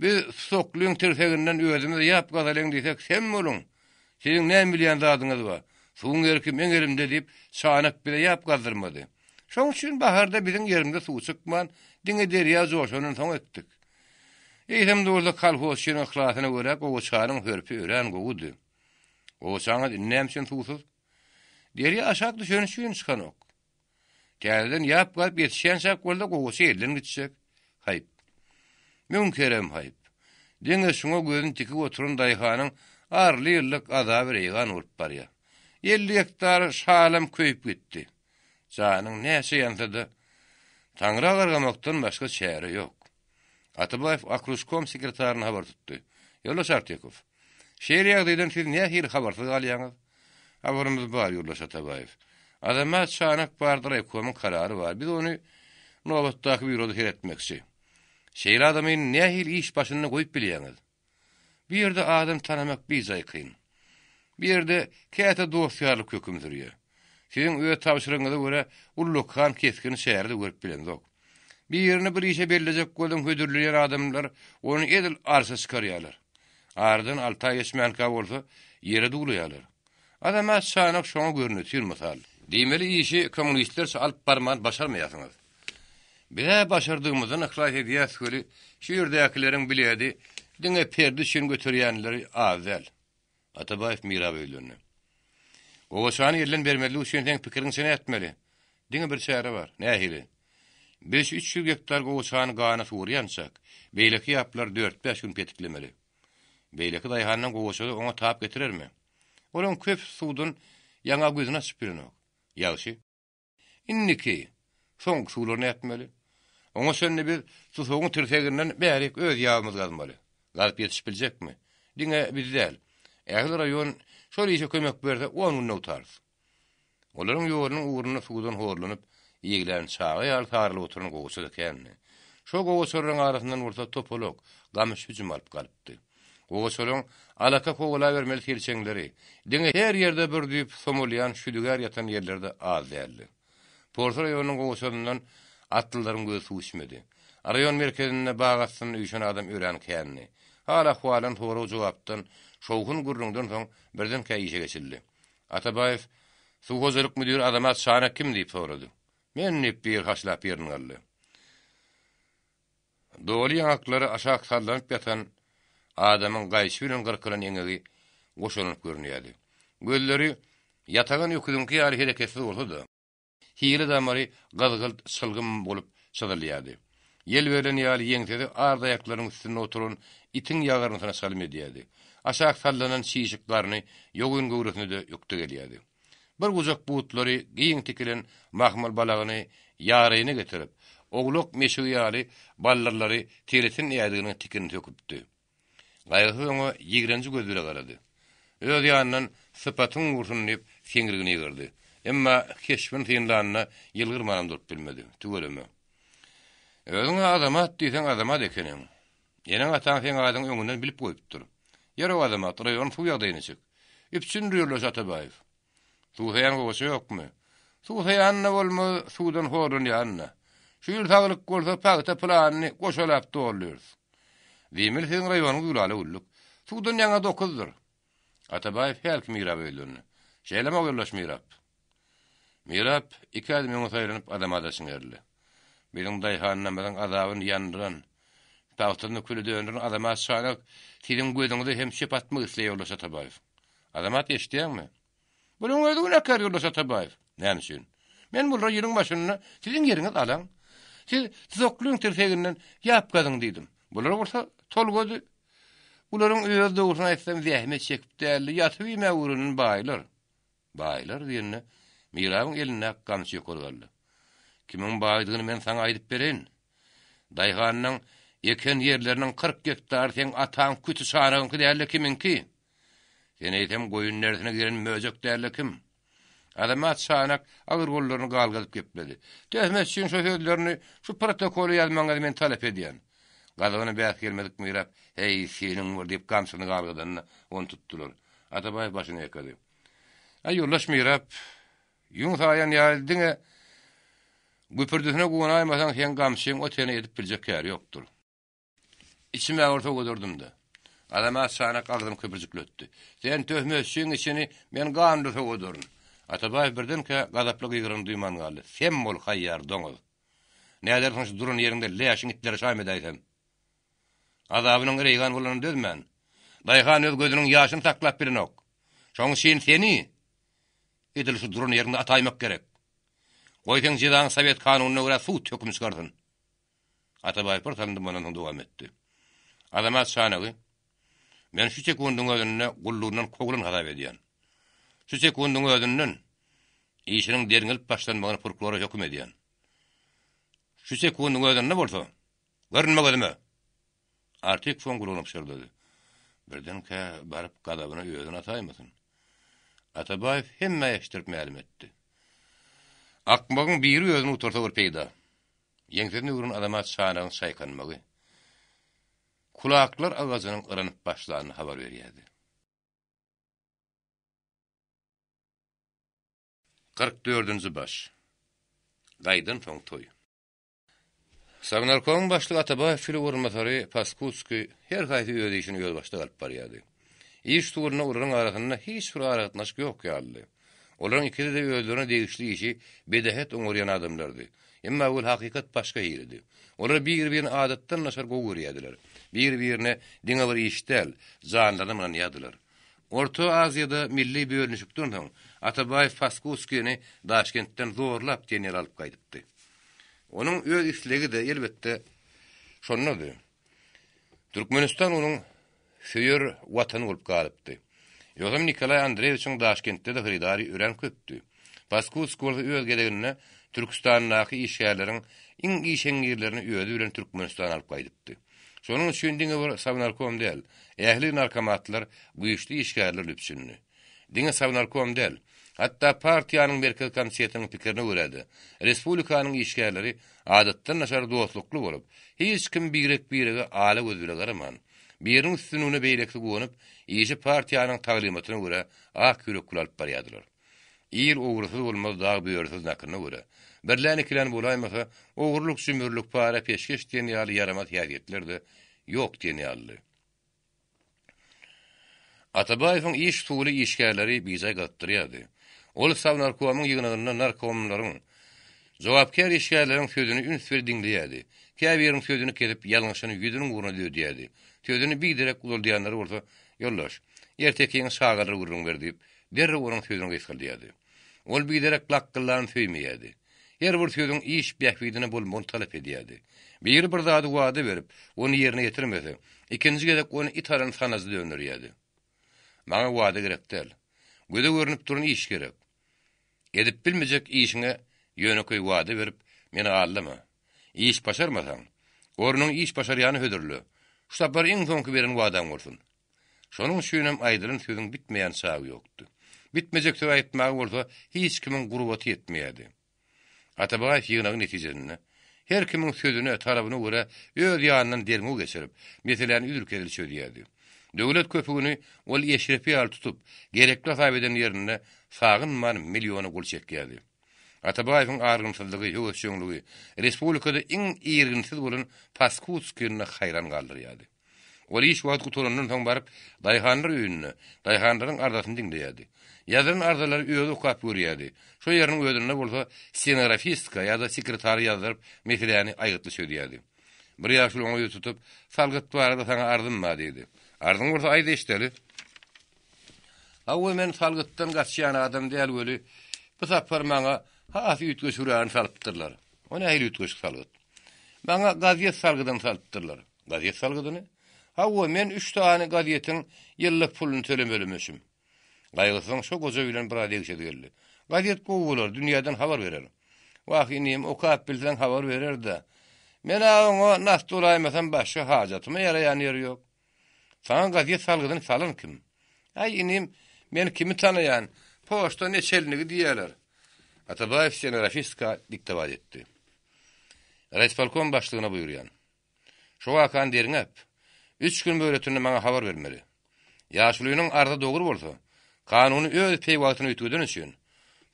Biz sokluň terseginden özümiz ýap gazalyň diýsek sen bolun. Siziň näme bilýän zadyňyz bar? Suň erki men elimde diýip şanak bile ýap gazdyrmady. Şoň üçin baharda biziň ýerimizde suw çykman, diňe derýa joşanyň soň etdik. Eýsem dowla kalhos şeň ihlasyna görä goçanyň hörpi ören gogudy. Goçanyň näme üçin suwsuz? Derýa aşak düşen üçin çykanok. Käden ýap galyp ýetişen şak bolda goçy elden gitjek. Haýp. Mümkerem haýp. Diňe şuňa gözün tikip oturan daýhanyň arly ýyllyk azaby reýgan bolup barýar. 50 hektar şalam köýüp gitdi. Janyň näçe ýansa-da taňra gargamakdan başga çäre ýok. Atabaýew Akruskom sekretariny habar tutdy. Ýoldaş Artyakow. Şeýle ýagdaýdan siz nähili habarsyz galýaňyz? Habarymyz bar ýoldaş Atabaýew. Adamat şanak bardyr ekonomik karary bar. Biz onu nobatdaky büroda heretmekçi. Şeýle adamyň nähili iş başyna goýup bilýäňiz. Bir ýerde adam tanamak bizaý kyn. Bir ýerde käte dostýarlyk höküm sürýär. Siziň öýe tapşyryňyza görä ullukhan keskin şäherde görüp bilendik. Bir ýerine bir işe berilejek bolan hödürlüýän adamlar onu edil arsa çykarýarlar. Ardan 6 ay geçmänkä bolsa ýere duglaýarlar. Adama şanak şoňa görnüýär mysal. Diýmeli işi kommunistler alyp barman başarmaýasyňyz. Bile başardığımızdan ihlas ediyaz köli, şu yerdäkilerin bilýärdi, diňe perdi şün götürýänleri azel. Atabaýew Mirabeýlerini. Goşany ýerlen bermeli üçin sen pikiriň seni etmeli. Diňe bir çäre bar, nähili? 5-300 hektar goşany gana surýansak, beýleki ýaplar 4-5 gün petiklemeli. Beýleki daýhanyň goşady oňa tap getirirmi? Olaň köp suwdun ýaňa gözüne çypyrynok. Ýagşy. Inniki soň suwlaryny etmeli. Oňa sende bir suwuň tirseginden bärik öz ýağymyz gazmaly. Galyp ýetişip biljekmi? Diňe biz däl. Ägler raýon şol işe kömek berse 10 gün otarys. Olaryň ýorunyň uğruna suwdan horlanyp, ýegilen çağa ýaly tarly oturan goşa ekenni. Şo goşaryň arasyndan ursa topolok, gamyş hüjüm alyp galypdy. Goşaryň alaka kogula bermeli telçeňleri, diňe her ýerde bir düýüp somulýan şüdüger ýatan ýerlerde az däldi. Porto raýonynyň goşaryndan atlylaryň gözi suw içmedi. Raýon merkezine bagatsyny ýüşen adam ören kenni. Hala ahwalan toğra jogapdan şowhun gurrundan soň birden käýişe geçildi. Atabaýew suwgojalyk müdiri Adamat şanak kim diýip sorady. Men nep bir haşlap ýerini aldy. Dowly ýaňaklary aşağı sallanyp ýatan adamyň gaýşy bilen gyrkylan ýeňegi goşanyp görünýärdi. Gözleri ýatagan ýokudunky ýaly hereketsiz bolsa-da, hili damary gazgyl çylgym bolup çydylýardy. Yel beren ýaly ýeňsedi ardaýaklaryň üstüne oturan itin ýagaryna salyp edýärdi. Aşak sallanan şişiklerini ýogyn gowrusny da ýokdy gelýärdi. Bir guzak buutlary giň tikilen mahmal balagyny ýaryny getirip, ogluk meşe ýaly ballarlary teletin ýadygyny tikini töküpdi. Gaýgy onu 20-nji gözüle garady. Öz ýanyndan sypatyň gursun diýip seňirgini ýygyrdy. Emma keşfin tynlanyna ýylgyrmanam durup bilmedi. Tügeleme. Özüň adamat diýsen adamat ekeniň. Ýene atan sen adyň öňünden bilip goýupdyr. Ýere adamat raýon suýagdaýyny çyk. Üpçün rýollar Atabaýew. Suýan goýşy ýokmy? Suýan bolma, suýdan horun ýanna. Şu ýyl taglyk bolsa pagta planyny goşalap dolýarys. Demir sen raýonyň gulaly ulluk. Suýdan ýaňa dokuzdyr. Atabaýew helk mirap öýlerini. Şeýleme goýlaş mirap. Mirap iki adamyň saýranyp adama da siňerli. Benim daýhanyndan bilen azabyny ýandyran, tawtyny küle döndüren adama şaýak, siziň gözüňizde hem şepatmy isleýärler Atabaýew. Adamat eşitýärmi? Bunuň öýdüňe näker ýoldaş Atabaýew? Näme üçin? Men bu ýylyň başyna siziň ýeriňiz alan. Siz zokluň terseginden ýapgadyň diýdim. Bular bolsa tolgody. Bularyň öz dogrusyny aýtsam zähmet çekip däli ýatyp ýeme urunyň baýlar. Baýlar diýende Mirabyň eline gamçy ýokurdy. Kimin baýdygyny men saňa aýdyp berin. Daýhanyň eken ýerleriniň 40 hektar sen ataň kütü şaragyňky däli kiminki? Sen eýtem goýun nersine giren möjek däli kim? Adamat şanak agyr gollaryny galgalyp gepmedi. Töhmet üçin şu sözlerini, şu protokoly ýazmaňy men talap edýän. Gadagyny bäk gelmedik Mirap, hey seniň wir diýip gamsyny galgadanna onu tutdular. Atabaýew başyny ýakady. Ay ýoldaş Mirap, ýuň saýan ýaldyňa güpürdüsine goýnaýmasaň sen gamsyň otene edip biljek ýeri ýokdur. İçime orta godurdum-da. Adama şanak agdym köpürjükletdi. Sen töhmetçiň içini men gandy godurun. Atabaýew birdenke gazaply gygyryny duýman galdy. Sen bol haýyar doňuz. Nädersiň şu durun ýerinde leýaşyň itleri şaýmy daýsam. Azabynyň reýgan bolanyny dözmän. Daýhan öz gözüniň ýaşyny taklap bilenok. Şoň sen seni edil şu durun ýerinde ataýmak gerek. Goýtaň jydan Sowet kanunyna görä suwt hökm çykardyn. Atabaýew bir tandy manaň dowam etdi. Adamat şanagy men şu sekundyň özünde gullugyndan kogulun hadap edýän. Şu sekundyň özünden işiniň derňilip başlanmagyny prokuror hökm edýän. Şu sekundyň özünde bolsa görünmegedimi? Artyk fon gulunyp şerdi. Birdenke baryp gadabyny özüne ataýmasyn. Atabaýew hemme ýeşdirip ma'lum etdi. Akmagyň biri özüni utursa bir peýda. Ýeňseni urun adamat şanagyň şaýkanmagy. Kulaklar agazynyň ıranyp başlagyny habar berýärdi. 44-nji baş. Gaýdan soň toý. Sagnarkoň başlygy Atabaýew fili urunmasary Paskuski her gaýty öýde işini ýol başda galyp barýardy. İş tuğruna urun arasynda hiç bir aratnaşyk ýok ýaly. Olaryň ikisi de özlerine degişli işi bedehet oňurýan adamlardy. Emma ol hakykat başga ýerdi. Olar bir-birini adatdan naşar gowurýardylar. Bir-birine diňe bir işdel, zanlary bilen ýadylar. Orta Aziýada milli bölünüşikden soň Atabaýew Paskuskini Daşkentden zorlap general alyp gaýdypdy. Onuň öz islegi de elbetde şonnady. Türkmenistan onuň söýür watany bolup galypdy. Ýogam Nikolay Andreewiçiň Daşkentde de hyridary ören köpdi. Paskusk öz gelegine Türkistanyň işgärleriň iň işen ýerlerini öýde bilen Türkmenistan alyp gaýdypdy. Şonuň üçin diňe bir savnarkom däl, ähli narkomatlar güýçli işgärler üpçünni. Diňe savnarkom däl, hatda partiýanyň merkez komissiyasiniň pikirini göredi. Respublikanyň işgärleri adatdan naşar dostlukly bolup, hiç kim birege ala gözüle garaman. Biriň üstüne beýlekli gonyp, işi partiýanyň taglimatyna görä ak ýürekli alyp barýardylar. İl ogrusuz bolmaz dag böýürsiz nakyna görä. Birläni kilen bolaýmasa, ogurluk sümürlük para peşkeş diýen ýaly yaramat ýagetler de ýok diýen ýaly. Atabaýewiň iş tuğly işgärleri bize gatdyrýardy. Ol savnarkomyň ýygynyna narkomlaryň jogapkär işgärleriň sözüni ünsür diňleýärdi. Käbiriň sözüni kelip ýalňyşyny ýüdüniň guruna döýýärdi. Sözüni biderek uludýanlary bolsa, ýollaş, ertekiň şagary gurrun berdi diýip, derre onuň sözüni gysgaldýardy. Ol biderek lakkyllan söýmeýärdi. her bir sözüň iş bähbidine bolmagyny talap edýärdi. Bir zady wada berip, onu ýerine getirmese, ikinji gezek onu itaran sanazy döndürýärdi. Maňa wada gerek däl. Göze görünip duran iş gerek. Edip bilmejek işiňe ýöneköý wada berip, meni allama. İş başarmasaň, orunyň iş başarýany hödürli. Şular iň soňky beren wadaň bolsun. Şonuň üçin hem aýdyryn sözüň bitmeýän sagy ýokdy. Bitmejek söz aýtmagy bolsa, hiç kimiň gurbaty etmeýärdi. Atabaýew ýygynyň netijesinde her kimiň sözüne tarabyna görä öz ýanyndan dermeg geçirip, meseleni ýürkedil söýýärdi. Döwlet köpügini ol eşrepi al tutup, gerekli hasap eden ýerine sagynman milliony gul çekýärdi. Atabaýewiň argymsızlygy, höwüşçüligi respublikada iň ýerginsiz bolan Paskutskine haýran galdyrýardy. Ol iş wagt guturandan soň baryp, daýhanlar öýünde, daýhanlaryň ardasyny dinleýärdi. Ýazaryn ardalary öýde okap görýärdi. Şo ýeriniň öýdünde bolsa, scenografistka ýa-da sekretary ýazyryp, meseleni aýgytly söýdýärdi. Bir ýaşly oňa tutup, salgyt barada saňa ardymma diýdi. Ardyň bolsa aýda işdeli. Hawa men salgytdan gaçýan adam däl göli, bu sapar maňa hasy ütge sürän salypdyrlar. Ona aýry ütge salgyt. Maňa gaziýet salgydan salypdyrlar. Gaziýet salgydyny? Hawa men 3 tane gaziýetiň ýyllyk puluny tölemelimişim. Gaýgysyň şo goja bilen bir ady geçedi. Gaziýet gowy dünýäden habar berer. Wagtynym okap bilsen habar berer-de. Men aňa nas dolaýmasam başga hajatyma ýaraýan ýeri ýok. Saň gaziýet salgydyny salyn kim? Ay inim men kimi tanaýan? Poşta neçelnigi diýerler. Atabaýew scenografistka diktowat etdi. Rayspolkom başlygyna buýurýan. Şo wakan deriňep 3 gün böletini maňa habar bermeli. Ýaşlygynyň arda dogry bolsa, kanuny öz peýwatyny ütgeden üçin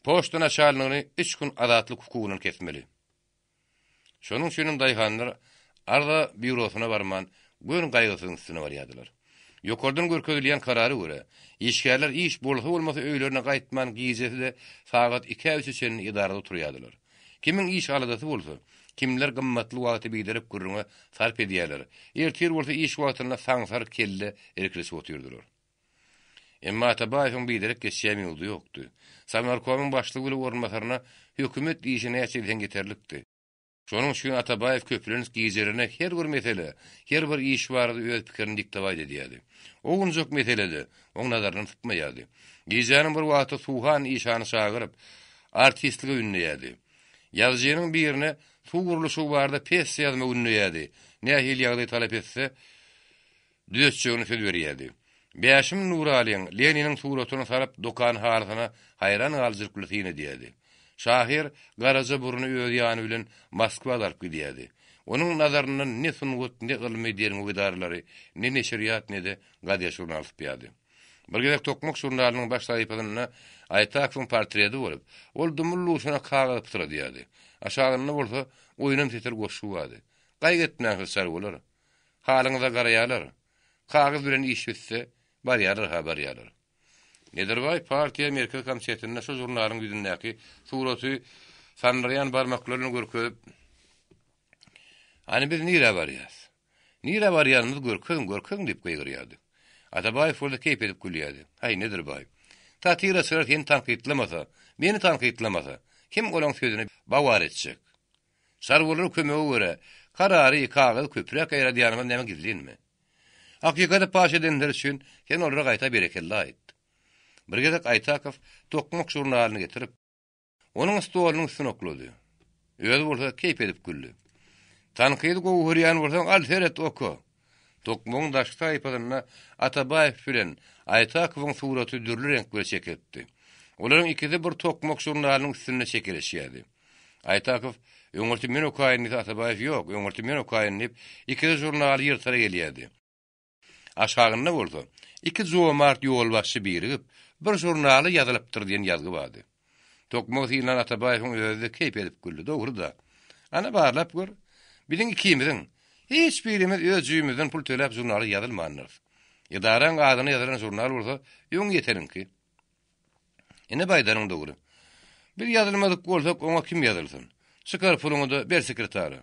poşta naçalnygyny 3 gün azatlyk hukugyny kesmeli. Şonuň üçin daýhanlar arda bürosuna barman, gün gaýgysynyň üstüne barýardylar. Ýokardan görkezilýän karary görä, işgärler iş bolsa bolmasa öýlerine gaýtman giýjesi de sagat 2 üçin idarada turýardylar. Kimiň iş aladasy bolsa, kimler gymmatly wagty biderip gürrüňe sarp edýärler. Ertir bolsa iş wagtyna saňsar kelle erkilesi otyrdylar. Emma Atabaýewiň biderip geçýämi ýolu ýokdy. Samarkowyň başlygy bilen orunmasaryna hökümet işine ýetýän geterlikdi. Şonuň üçin Atabaýew köpülen giýjerine her bir mesele, her bir iş barada öz pikirini diktowat edýärdi. O gunjak meselede oň nazaryny tutmaýardy. Giýjerin bir wagty suhan işany şagyryp, artistligi ünleýärdi. Ýazgynyň birine suwuruluşy barada pes ýazma ünleýärdi. Nähil ýagdaý talap etse, düzçügini söz berýärdi. Bäşim Nuraliň Leniniň suratyny sarap dokan harsyna haýran galjyrkylysyny diýdi. Şahir garaja burnu öz ýany bilen Moskwa alyp gidýärdi. Onuň nazaryndan ne sungut, ne gylmy dermi gidarlary, ne neşriyat, ne de gaziýet jurnal ýazypdy. Bir gezek Tokmak jurnalynyň baş sahypasyna Aýtakowyň portreti bolup, ol dumullusyna kagazyp turýardy. Aşagyny bolsa oýunam tetir goşuwady. Gaýgetmän hysar bolar. Halyňyza garaýarlar. Kagaz bilen iş bitse, barýarlar habar ýalar. Nederbay partiýa merkez komitetinde şu jurnalyň ýüzündäki suraty sanryan barmaklaryny görkezip, "Hani biz nire barýas? Nire barýanymyz görkezim" diýip gaýgyrýardy. Atabaýew bolsa keyp edip gülýärdi. "Hay Nederbay, tatira süret hem tanqidlamasa, meni tanqidlamasa, kim olaň sözüne bawar etjek? Sarwolary kömegi görä, karary kagazy köpürek aýradýanyma näme gizlenme? Hakykata paş edenler üçin sen olara gaýta berekelli aýt." Bir gezek Aýtakow Tokmak jurnalyny getirip, onuň stolunyň üstüne oklady. Öýde bolsa keyp edip güldü. "Tanqid gowurýan bolsaň alseret oku." Tokmagyň daşky sahypasyna Atabaýew bilen Aýtakowyň suraty dürli renkle çekildi. Olaryň ikisi bir Tokmak jurnalynyň üstüne çekileşýärdi. Aýtakow öňürti men okaýyn diýip Atabaýew ýok, öňürti men okaýyn diýip ikisi jurnaly ýyrtara gelýärdi. Aşagyna bolsa, iki zomart ýolbaşçy birigip, bir jurnaly ýazylypdyr diýen ýazgy bardy. Tokmak bilen Atabaýewiň özü keyp edip güldü, dogry da. Ana barlap gör, biziň ikimiziň hiç birimiz öz jüýümizden pul töläp jurnaly ýazylmandyr. Ýa-da adyny ýazylan jurnal bolsa, ýöň ýeterinki. Ene baýdanyň dogry. Bir ýazylmadyk bolsak, oňa kim ýazylsyn? Şykar puluny da ber sekretary.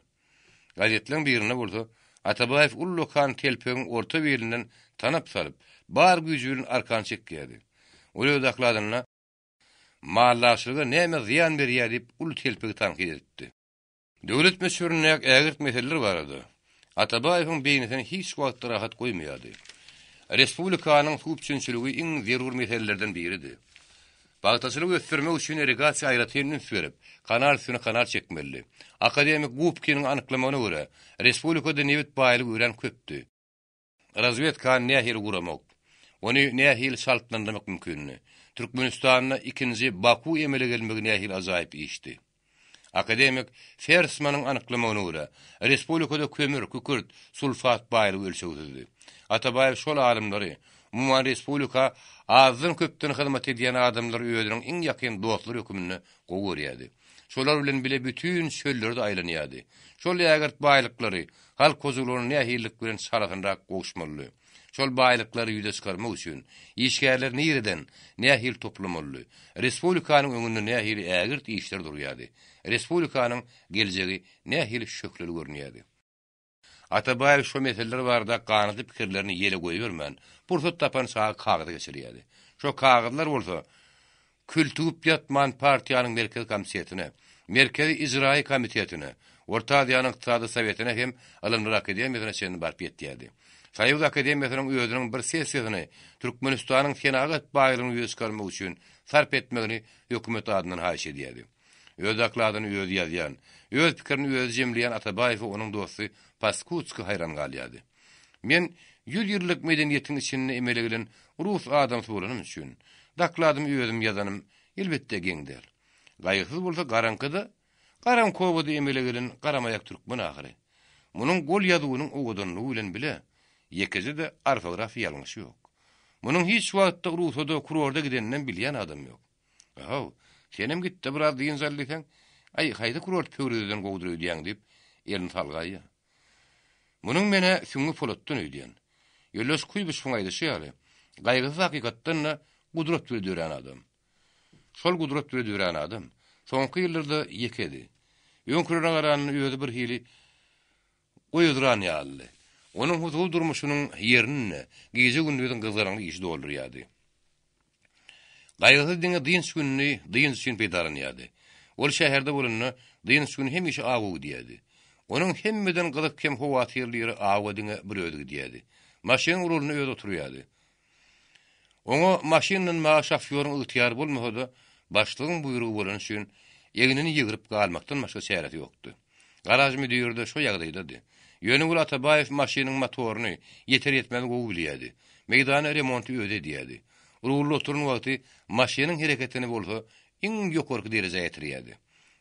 Gazetleriň birine bolsa, Atabaýew ullukan telpegiň orta birinden tanap salyp, bar güýjüň arkan çekýärdi. Ol ödakladyna mallaşylyga näme ziýan berýär diýip ul telpegi tankid etdi. Döwlet meşhurlygyna ägirt meseleler barady. Atabaýewiň beýnine hiç wagt rahat goýmaýardy. Respublikanyň hukukçyligi iň zerur meselelerden biridir. Bagtaçylyk ösdürmek üçin irrigasiýa aýratynyn sürüp, kanal üstüne kanal çekmeli. Akademik Gupkiň anyklamagyna görä, respublikada nebit baýlyk ören köpdi. Razvedka nähil guramak, ony nähil şartlandyrymak mümkinni. Türkmenistanyna ikinji Baku emele gelmegi nähil azaýyp işdi. Akademik Fersmanyň anyklamagyna görä, respublikada kömür, kükürt, sulfat baýlygy ölçegdi. Atabaýew şol alymlary umuman respublika azyn köpden hyzmat edýän adamlar öýüdüň iň ýakyn dostlary hökümini gowurýardy. Şolar bilen bile bütün çöllerde aýlanýardy. Şol ýagyrt baýlyklary halk kozularyny nähillik bilen sarafynrak gowuşmaly. Şol baýlyklary ýüze çykarmak üçin işgärler nireden nähil toplamaly. Respublikanyň öňünde nähil ägirt işler durýardy. Respublikanyň geljegi nähil şökleli görünýärdi. Atabaýew şu meseleler barada ganydy pikirlerini ýele goýbermän. Bursat tapan sağa kağıda geçirýärdi. Şo kağıdlar bolsa Kültüp ýatman partiýanyň merkez komisiýetine, merkezi ijraý komitetine, Orta Aziýanyň ykdysady sowetine hem Alymlar akademiýasyna çenli barp ýetdi. Saýyw akademiýasynyň özüniň bir sessiýasyny Türkmenistanyň fenagat baýlygyny ýüze çykarmak üçin sarp etmegini hökümet adynyň haýyş edýärdi. Öz akladyny öz ýazýan, öz pikirini öz jemleýän Atabaýew onuň dosty Paskutski hayran galýady. Men 100 ýyllyk medeniýetiň içinde emele Rus adamsy bolanym üçin dakladym özüm ýazanym elbetde geňder. Gaýysyz bolsa garankyda, garan kowada emele gelen garamayak türkmen ahyry. Munyň gol ýazywynyň owadanlygy bilen bile ýekezi de orfografiýa ýalňyşy ýok. Munyň hiç wagtda Rusada kurorda gidenden bilýän adam ýok. Aha, senem gitdi biraz diýen zallykan, ay haýda kurort pöwreden gowdury diýen diýip elini salgaýa. Munyň mene süňi polatdan öýdýän. Ýöles kuýbyş şuňaýdy ýaly. Gaýgysy hakykatdan gudrat berýän adam. Şol gudrat berýän adam soňky ýyllarda ýekedi. Öňkürüne garanyny öýde bir hili goýduran ýaly. Onuň huzur durmuşynyň ýerini gije gündüziň gyzgaranly işi doldurýardy. Gaýgysy diňe diň sünni, diň sün peýdaranýardy. Ol şäherde bolanyny diň sün hemişe agu diýdi. Onuň hemmeden gyzyk kem howatyrlyry agu diňe bir ödügi diýdi. Maşyn urulyny öýde oturýardy. Oňa maşynyň şofýoryň ygtyýary bolmasa başlygyň buýrugy bolan üçin ýegnini ýygryp galmakdan başga çäresi ýokdy. Garaj müdiri de şo ýagdaýdady. Ýönügül Atabaýew maşynyň motoruny ýeter ýetmez gowy bilýärdi. Meýdany remonty öde diýdi. Urully oturun wagty maşynyň hereketini bolsa iň ýokarky derejeye ýetirýärdi.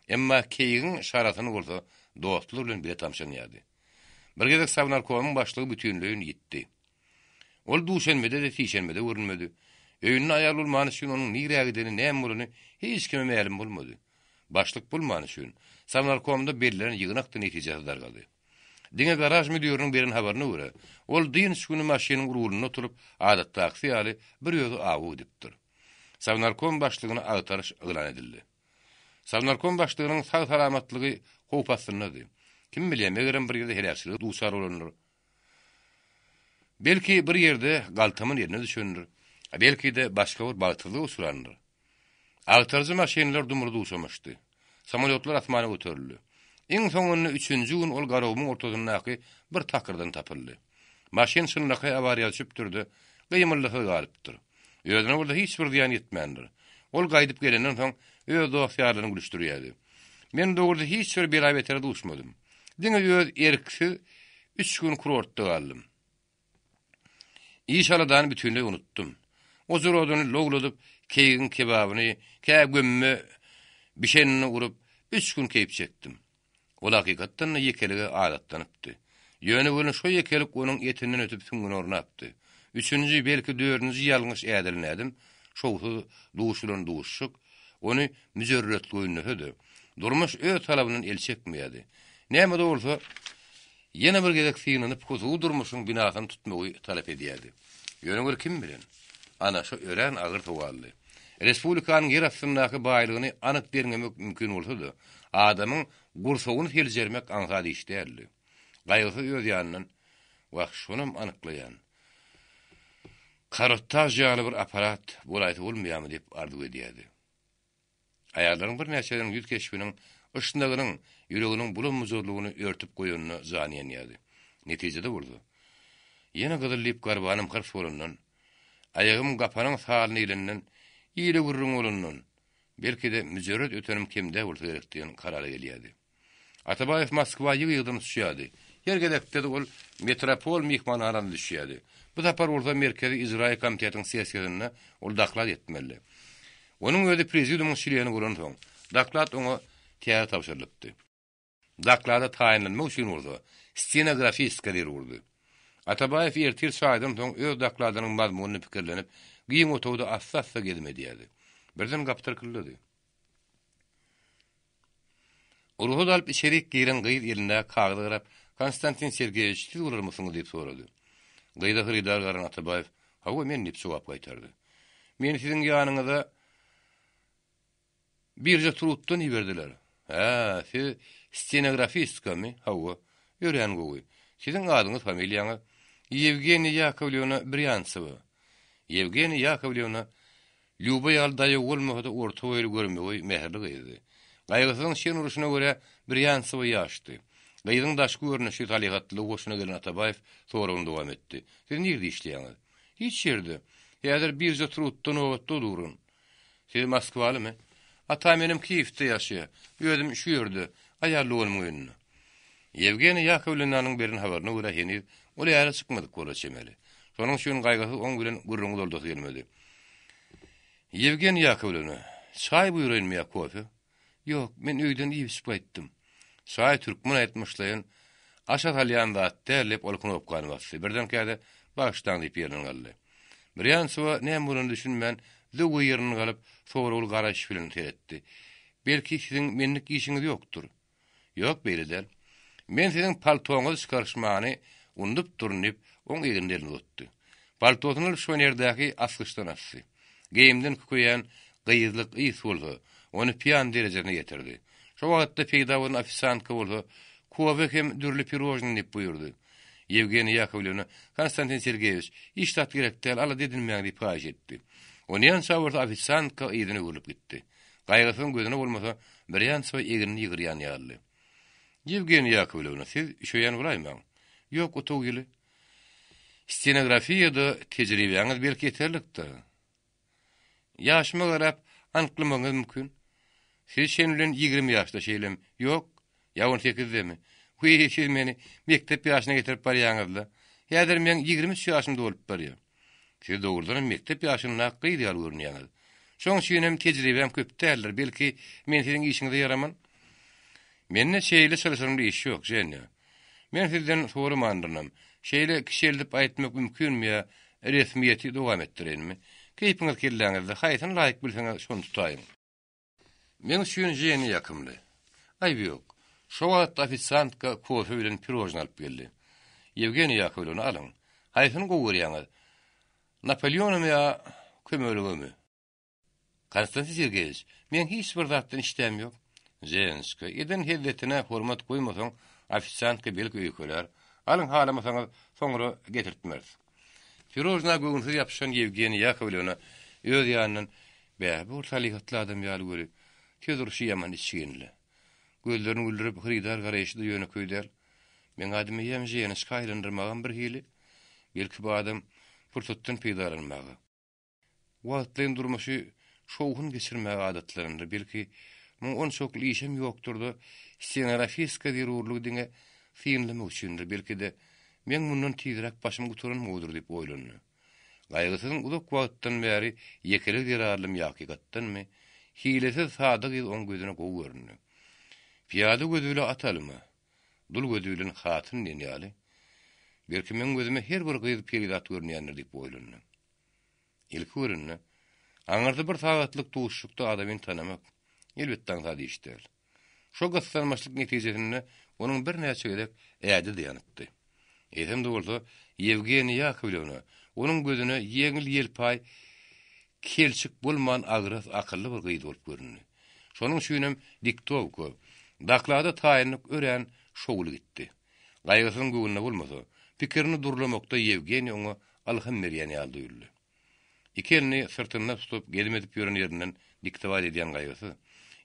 Emma keýigiň şaratyny bolsa dostlar bilen bile tamşanýardy. Bir gezek Savnarkowyň başlygy bütünlüğini ýitdi. Ol duşenmede de tişenmede görünmedi. Öýüne aýal bolmany üçin onuň nirägideni näme bolany hiç kime ma'lum bolmady. Başlyk bolmany üçin Savnarkowda bellären ýygnakdan netijesi dargaly. Diňe garaj müdüriniň beren habaryna görä, ol diň şuny maşynyň urulyna oturup adatdaky ýaly bir ýöze agu edipdir. Savnarkow başlygyna agtarış elan edildi. Savnarkow başlygynyň sag salamatlygy howpasyndy. Kim bilýär, megerem bir ýerde helakçylyk duşar bolanlar. Belki bir ýerde galtamyn ýerine düşendir. Belki de başga bir bagtlyk usulandyr. Agtarjy maşynlar dumurda uçamışdy. Samolyotlar asmana göterildi. Iň soňunda 3-nji gün ol garawymyň ortasyndaky bir takyrdan tapyldy. Maşyn şundaky awariýa düşüp durdy, gymyllygy galypdyr. Ýöne bolda hiç bir ziýan ýetmändir. Ol gaýdyp gelenden soň öz dostlaryny gülüşdirýärdi. Men dogurda hiç bir belabetere duşmadym. Diňe öz erkisi 3 gün kurortda galdym. İşaladan bütünlüğü unuttum. O zorodunu logladıp keýigin kebabyny, kägümme bişenini urup 3 gün keýip çekdim. O hakykatdan ýekeligi adatlanypdy. Ýöne bolan şo ýekelik onuň etinden ötüp süňgün ornapdy. 3-nji belki 4-nji ýalňyş ädilenädim. Şowsy duşulan duşuk ony müjerret goýundy. Durmuş öz talabynyň el çekmeýärdi. Näme de bolsa ýene bir gezek fiýlanyp kozu durmuşyň binasyny tutmagy talap edýärdi. Ýöne kim bilen? Ana şo ören agyr togaldy. Respublikanyň ýer astynaky baýlygyny anyk bermek mümkin bolsa-da, adamyň gursowyny heljermek aňsady işdärli. Gaýgysy öz ýanynyň wagt şonum anyklaýan. Karotaj ýaly bir aparat bolaýdy bolmaýarmy diýip arzu edýärdi. Ayarların bir näçeden yüz keşfinin ışındagynyň ýüreginiň bulanmazlygyny örtüp goýanyny zanýan ýaly. Netijede boldy. Ýene gyzyllyp garbanym hırf bolandan, ayagym gapanyň salyny ilenden, ýyly gurrun bolandan, belki de müjerret ötenim kimde bolsa gerek diýen karara gelýärdi. Atabayev Moskwaýa ýygdym düşýärdi. Ýergedekde ol metropol mihmanxanasyna düşýärdi. Bu tapar orada merkezi icraî komitetiň sessiýasyna ol daklat etmeli. Onuň özi prezidiumyň şirýany bolan soň, daklat oňa täze tapşyrylypdy. Daklada taýinlenmek üçin urdu. Stenografist gelir urdu. Atabayev ertir şaýdan soň öz dakladynyň mazmunyny pikirlenip, giň otowda assassa gedmedi ýaly. Birden gaptar kıldı. Uruhud alıp içerik giren gıyır eline kağıdı kırap, Konstantin Sergeyeviç siz uğrar mısınız deyip soradı. Gıyda hıridar garan Atabayev, hava men nip sovap kaytardı. Meni sizin yanınıza birce turuttan iberdiler. Ha, siz stenografist kami, hava, yören goğuy. Sizin adınız, familyanız, Yevgeniy Yakovlevna Bryantsova. Yevgeniy Yakovlevna Lyuba ýaldayy bolmasa orta boýly görmeýi meherli gyzy. Gaýgysyň şen uruşyna görä Bryantsova ýaşdy. Gaýdyň daşky görnüşi talygatly goşuna gelen Atabayev soragyny dowam etdi. Siz nerede işleýäňiz? Hiç ýerde. Ýa-da birje turutdan owatda durun. Siz Moskwalymy? Ata menim Kiýewde ýaşaýar. Özüm şu ýerde aýarly bolmagyny. Yevgeniy Yakovlevnanyň berin habaryna görä henüz ol ýara çykmadyk bola çemeli. Şonuň üçin gaýgasy oň bilen gurrun doldurdy gelmedi. Yevgeniy Yakovlevna, çay buyurayım ya kofe? Yok, men öýden ýypyp gaýtdym. Çay türkmen aýtmyşlaýan, aşa talýanda derlep olkun opgany basdy. Birden käde başdan diýip ýerine galdy. Bryantsova näme bolan düşünmän, zöwü ýerine galyp, sonra ol garaş bilen teretdi. Belki siziň menlik işiňiz ýokdur. Yok beýledär. Men siziň paltoňyzy çykarşmany undup durunyp, oň eginlerini tutdy. Paltosyny şu ýerdäki asgyçdan asdy. Geýimden köýän gyýyzlyk ýys boldy. Onu piýan derejesine getirdi. Şo wagtda peýda bolan ofisantka boldy. Kowe hem dürli pirojny dip buyurdy. Yevgeniy Yakovlevna, Konstantin Sergeyeviç, iştat gerekdir, ala dedilmeýän diýip haýyş etdi. Onyan şawurda ofisantka ýygyny görüp gitdi. Gaýgysyň gözüne bolmasa, Bryantsova egini ýygyrýan ýaly. Yevgeniy Yakovlevna, siz şoýan bolaýmaň? Ýok, otow ýyly. Stenografiýada tejribeňiz belki ýeterlikdir. Yaşıma garap anklamagyň mümkin. Siz şen bilen 20 ýaşda şeýlem. Ýok, ýa 18-de mi? Huy, siz meni mektep ýaşyna getirip barýaňyzda. Ýa-da men 23 ýaşymda bolup barýar. Siz dogrudan mektep ýaşyna gyýdyar görünýäňiz. Şoň üçin hem tejribem köp däldir. Belki men siziň işiňizde ýaraman. Menne şeýle çalışyrym iş ýok, jenne. Men sizden soramandyrnam. Şeýle kişilik aýtmak mümkinmi ýa resmiýeti dowam etdirenmi? Keypiňiz kelläňizde haýsyn laýyk bilseňiz şonu tutaýyn. Men şuň jeni ýakymly. Aýby ýok. Şo wagt ofisantka kofe bilen pirojny alyp geldi. Yevgeniy Yakovlevna alyň. Haýsyn gowurýaňyz? Napoleonmy ýa kömeligimi? Konstantin Sergeyeviç, men hiç bir zatdan işlem ýok. Jenska, eden hezzetine hormat goýmasaň, ofisantka belki öýkeler. Alyň halamasaňyz soňra getirtmez. Pirojna göňsüz ýapşan Yevgeniy Yakovlevna öz ýanynyň "Bä, bu talygatly adam ýaly görüp, tez urşy ýaman içýänli." Gözlerini güldürip hıridar garaýşyda ýöne köýdär. Men adymy ýemjeýän şaýlandyrmagan bir hili. Belki bu adam fursatdan peýdalanmagy. Wagtlaryň durmuşy şowhun geçirmäge adatlaryndır. Belki mun on şokly işim ýokdurdy. Stenografiska zerurlyk diňe fiýinlemek üçindir. Belki de men mundan tezirek başym guturan modur diýip oýlandy. Gaýgysyň uzak wagtdan bäri ýekelik zerarlym ýakykatdanmy, hilesiz sadyk ýyl oň gözüne gowy görünýär. Piýada gözüle atalymy, dul gözüle hatyn denýäli. Belki men gözüme her bir gyýyp peýdat görünýändir diýip oýlandy. Ilki görünýär. Aňarda bir sagatlyk duşlukda adamyny tanamak elbetde taňda işler. Şo gaslanmaşlyk netijesinde onuň bir näçe gerek ädi diýanykdy. Edem bolsa Yevgeniy Yakovlevna onuň gözüne ýeňil ýelpay kelçik bolman agras akylly bir gyýdy bolup görünýär. Şonuň üçin diktovka daklada taýynyp ören şowly gitdi. Gaýgysyň göwünde bolmasa, pikirini durlamakda Yevgeniy oňa alham berýän ýaly duyuldy. İki elini sırtynda tutup gelmedip ýören ýerinden diktowa edýän gaýgysy.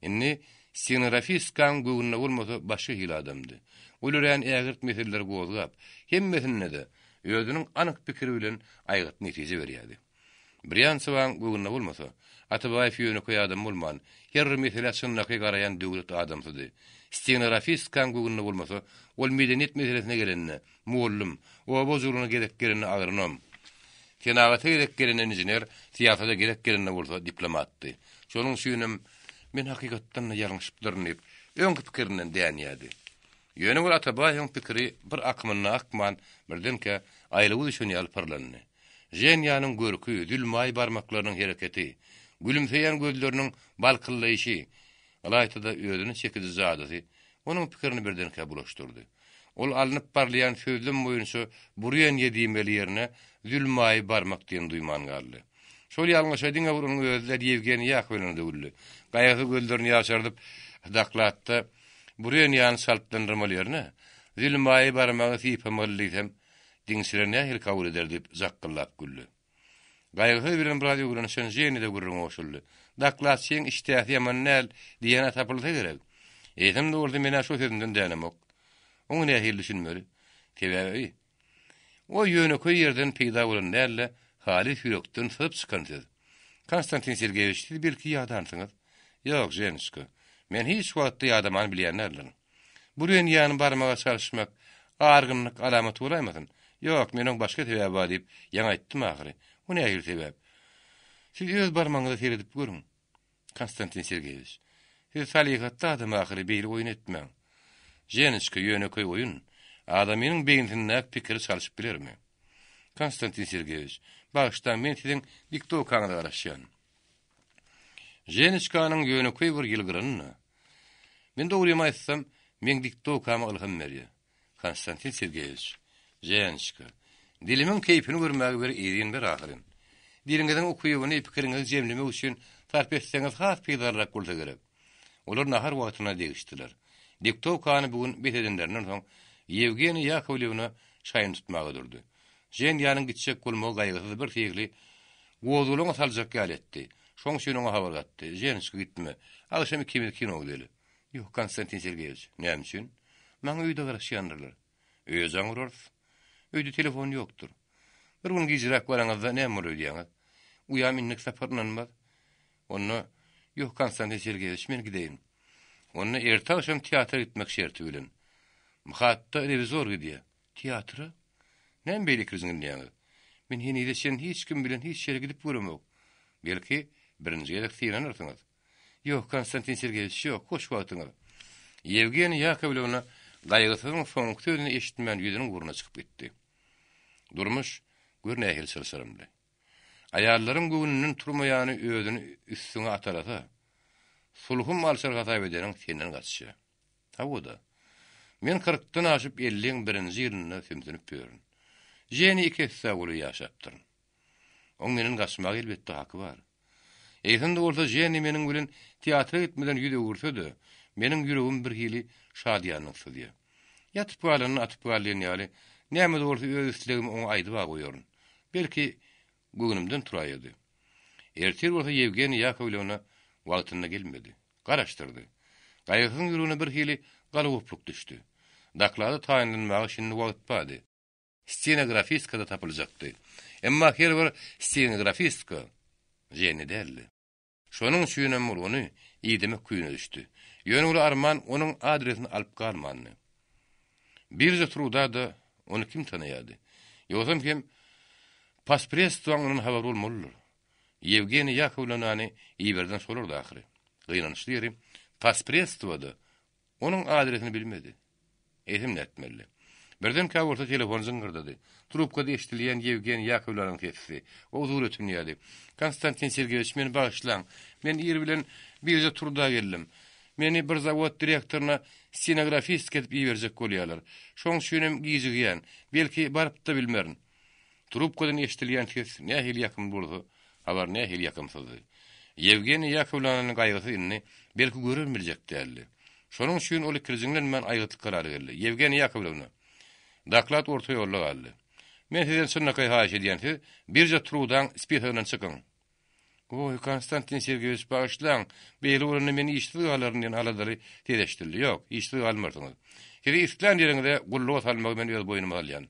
Inni Sinrafiskan göwünne bolmasa başga hil adamdy. Ularyan ägirt meselleri gozgap, hemmetine de özüniň anyk pikiri bilen aýgyt netije berýärdi. Briansowan göwünne bolmasa, Atabaýew ýöne koý adam bolman, her mesele şundaky garayan döwlet adamsydy. Sinrafiskan göwünne bolmasa, ol medeniyet meselesine gelenne, muallim, o bozuruna gerek gelenne agyrynom. Kenagata gerek gelenne injener, siýasata gerek gelenne bolsa diplomatdy. Şonuň süýünem men hakykatdan ýalňyşypdyryn diýip öňkü pikirinden däňýärdi. Ýöne bol Atabaýewiň pikiri bir akmyna akman birdenke aýlygy düşünýär parlandy. Jenýanyň görkü, dülmaý barmaklarynyň hereketi, gülümseýän gözleriniň balkyllyşy, alaýtada özüni çekidi zadysy, onuň pikirini birdenke bulaşdyrdy. Ol alınıp barlayan sözlüm boýunça buryan ýedimeli ýerine zülmaý barmak diýen duýman galdy. Şol ýalňyşa diňe burun gözleri Yevgeni Yakovleň döwüldü. Gaýagy gözlerini ýaşardyp daklatda buryan ýan salplandyrmaly ýerine zülmaý barmagy sypamalyysam diňsirene her kabul eder diýip zakkylap güldü. Gaýagy bilen radio bilen şen jeni de gurrun oşuldy. Daklat şeň iştiýaty ýaman näl diýene tapylsa gerek. Eýdim de orda mena şo sözünden dänemok. Oňa nähil düşünmeli. Tebebi. O ýöne koý ýerden peýda bolan näle haly ýürekden syp çykan söz. Konstantin Sergeýewiç belki ýadansyňyz. Ýok, Jenska. Men hiç wagtda ýadaman bilýänlerler. Buryan ýany barmaga çalışmak argynlyk alamaty bolaýmasyn? Ýok, meniň başga sebäbi bar diýip ýaňaýtdym ahyry. Bu nähil sebäp? Siz öz barmaňyzy seredip görüň. Konstantin Sergeýewiç. Siz salihatda adam ahyry beýle oýun etmeň. Jenska ýöne koý oýun. Adamynyň beýnine pikiri çalyşyp bilermi? Konstantin Sergeýewiç, bagışdan men siziň diktokanyňa garaşýan. Jenskanyň ýöne koý bir ýylgyranyna. Men dogry aýtsam, men diktokama ilham berýär. Konstantin Sergeýewiç, Jenska, dilimiň keýpini görmäge bir ýerin bir ahyryn. Diliňizden okuýuny pikiriňizi jemlemek üçin sarp etseňiz has peýdarrak bolsa gerek. Olar nahar wagtyna degişdiler. Diktokany bugün betedenlerinden soň Yevgeni Yakovlewna şaýyn tutmagy durdy. Jenýanyň gitjek bolmagy gaýgysy bir tegli gozulaňa saljak galetdi. Şoň şeň oňa habar gatdy. Jenska gitme. Agşam kino gideli. Ýok, Konstantin Sergeýewiç, näme üçin? Maňa öýde garaşýandylar. Öýe jaňurars. Öýde telefon ýokdur. Bir gün gijrak baraňyzda näme bolýar? Uýa minnik saparlanmaz. Onu ýok, Konstantin Sergeýewiç, men gideýin. Onu erta akşam teatra gitmek şerti bilen. Hatta revizor gidýär. Teatra? Näme beýle krizin diýär? Men hini sen hiç kim bilen hiç şeýle gidip görmek. Belki birinji ýerde tiýenarsyňyz. Ýok, Konstantin Sergeýewiç, ýok, hoş wagtyňyz. Yevgeni Yakovlewna gaýgysynyň soňky sözüni eşitmän ýüzüniň guruna çykyp gitdi. Durmuş görnähil sırlarymdy. Aýallaryň göwnünden turmaýany özüni üstüne atarasa, sulhum alşar gatap ederiň senden gaçşy. Tawada. Men 40-dan aşyp 50-iň birinji ýylynda semtinip ýörün. Jeni iki sagulu ýaşapdyryn. Oň meniň gaçmagy elbetde haky bar. Eýsinde bolsa jeni meniň bilen teatra gitmeden ýüze gursa-da, meniň ýüregim bir hili şadýanlyk diýär. Yatyp galan atyp galan ýaly, näme de bolsa öz islegim oňa aýdyp goýaryn. Belki göwnümden turaýdy. Ertir bolsa Yevgeni Yakovlewna wagtyna gelmedi. Garaşdyrdy. Gaýgysyň ýürüne bir hili galyplyk düşdi. Daklady taýinlenmäge şindi wagt bady. Stenografiska da tapylajakdy. Emma her bir stenografiska jeni derli. Şonuň süýünem ony ýedime küýüne düşdi. Ýöne arman onuň adresini alyp galmandy. Birje truda da onu kim tanaýady? Ýogam kim pasprestoň onuň habar bolmalydyr. Yevgeni Yakovlewny iberden sorurdy ahyry. Gynançly ýeri pasprestowda onuň adresini bilmedi. Edim netmeli. Birden kaworta telefon zıngırdadı. Trubkada eşitilýän Yevgeni Yakovlewnyň sesi. O uzun ötünýärdi. Konstantin Sergeýewiç, meni bagyşlaň. Men ýer bilen birje turda geldim. Meni bir zawod direktoryna stenografist ketip ýerjek bolýarlar. Şoň şünem gijigýän. Belki baryp da bilmerin. Trubkadan eşitilýän ses nähil ýakyn boldy. Habar nähil ýakymsyzy. Yevgeni Yakovlewnyň gaýgysy inni belki görülmeyecek däldi. Şonuň üçin ol kriziňden men aýgytlyk karary geldi. Yevgeni Yakovlewna daklat orta ýolda galdy. Men sizden şunakay haýyş edýänsiz, birje trudan spesialdan çykyň. Oy Konstantin Sergeyevich bağışlaň. Beýle urany meni işli alarynyň aladary tereşdirdi. Ýok, işli almardyňyz. Kiri İslam ýerinde gulluk salmagy men öz boýnuma alýan.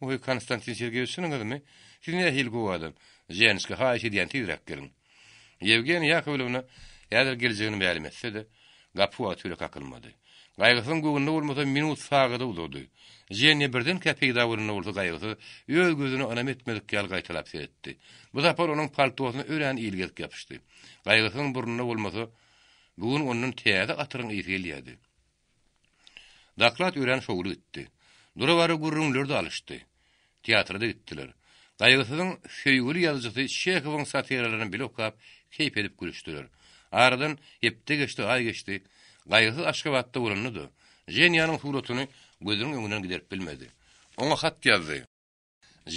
Oy Konstantin Sergeyevich'in adamy siz näme hil gowadym? Jenska haýy diýen tizrak gelin. Yevgeni Yakovlewna ýa-da geljegini ma'lum etse de gapy atýyla kakylmady. Gaýgysyň göwünde bolmasa minut sagada ulady. Jenne birden käpegda urunna bolsa gaýgysy öz gözüne anam etmedik ýal gaýtalap etdi. Bu zapar onuň paltosyna ören ilgek ýapyşdy. Gaýgysyň burnuna bolmasa bugün onuň täze atyryň ýygy gelýärdi. Daklat ören şogul gitdi. Durawary gurrunlerde alışdy. Teatrda gitdiler. Gaýgysyň söýgüli ýazyjy Şehowyň satyralaryny bilip okap, keyp edip gülüşdiler. Aradan hepde geçdi, ay geçdi. Gaýgysy Aşgabatda bolandy. Jenýanyň suratyny gözüniň öňünden giderip bilmedi. Oňa hat ýazdy.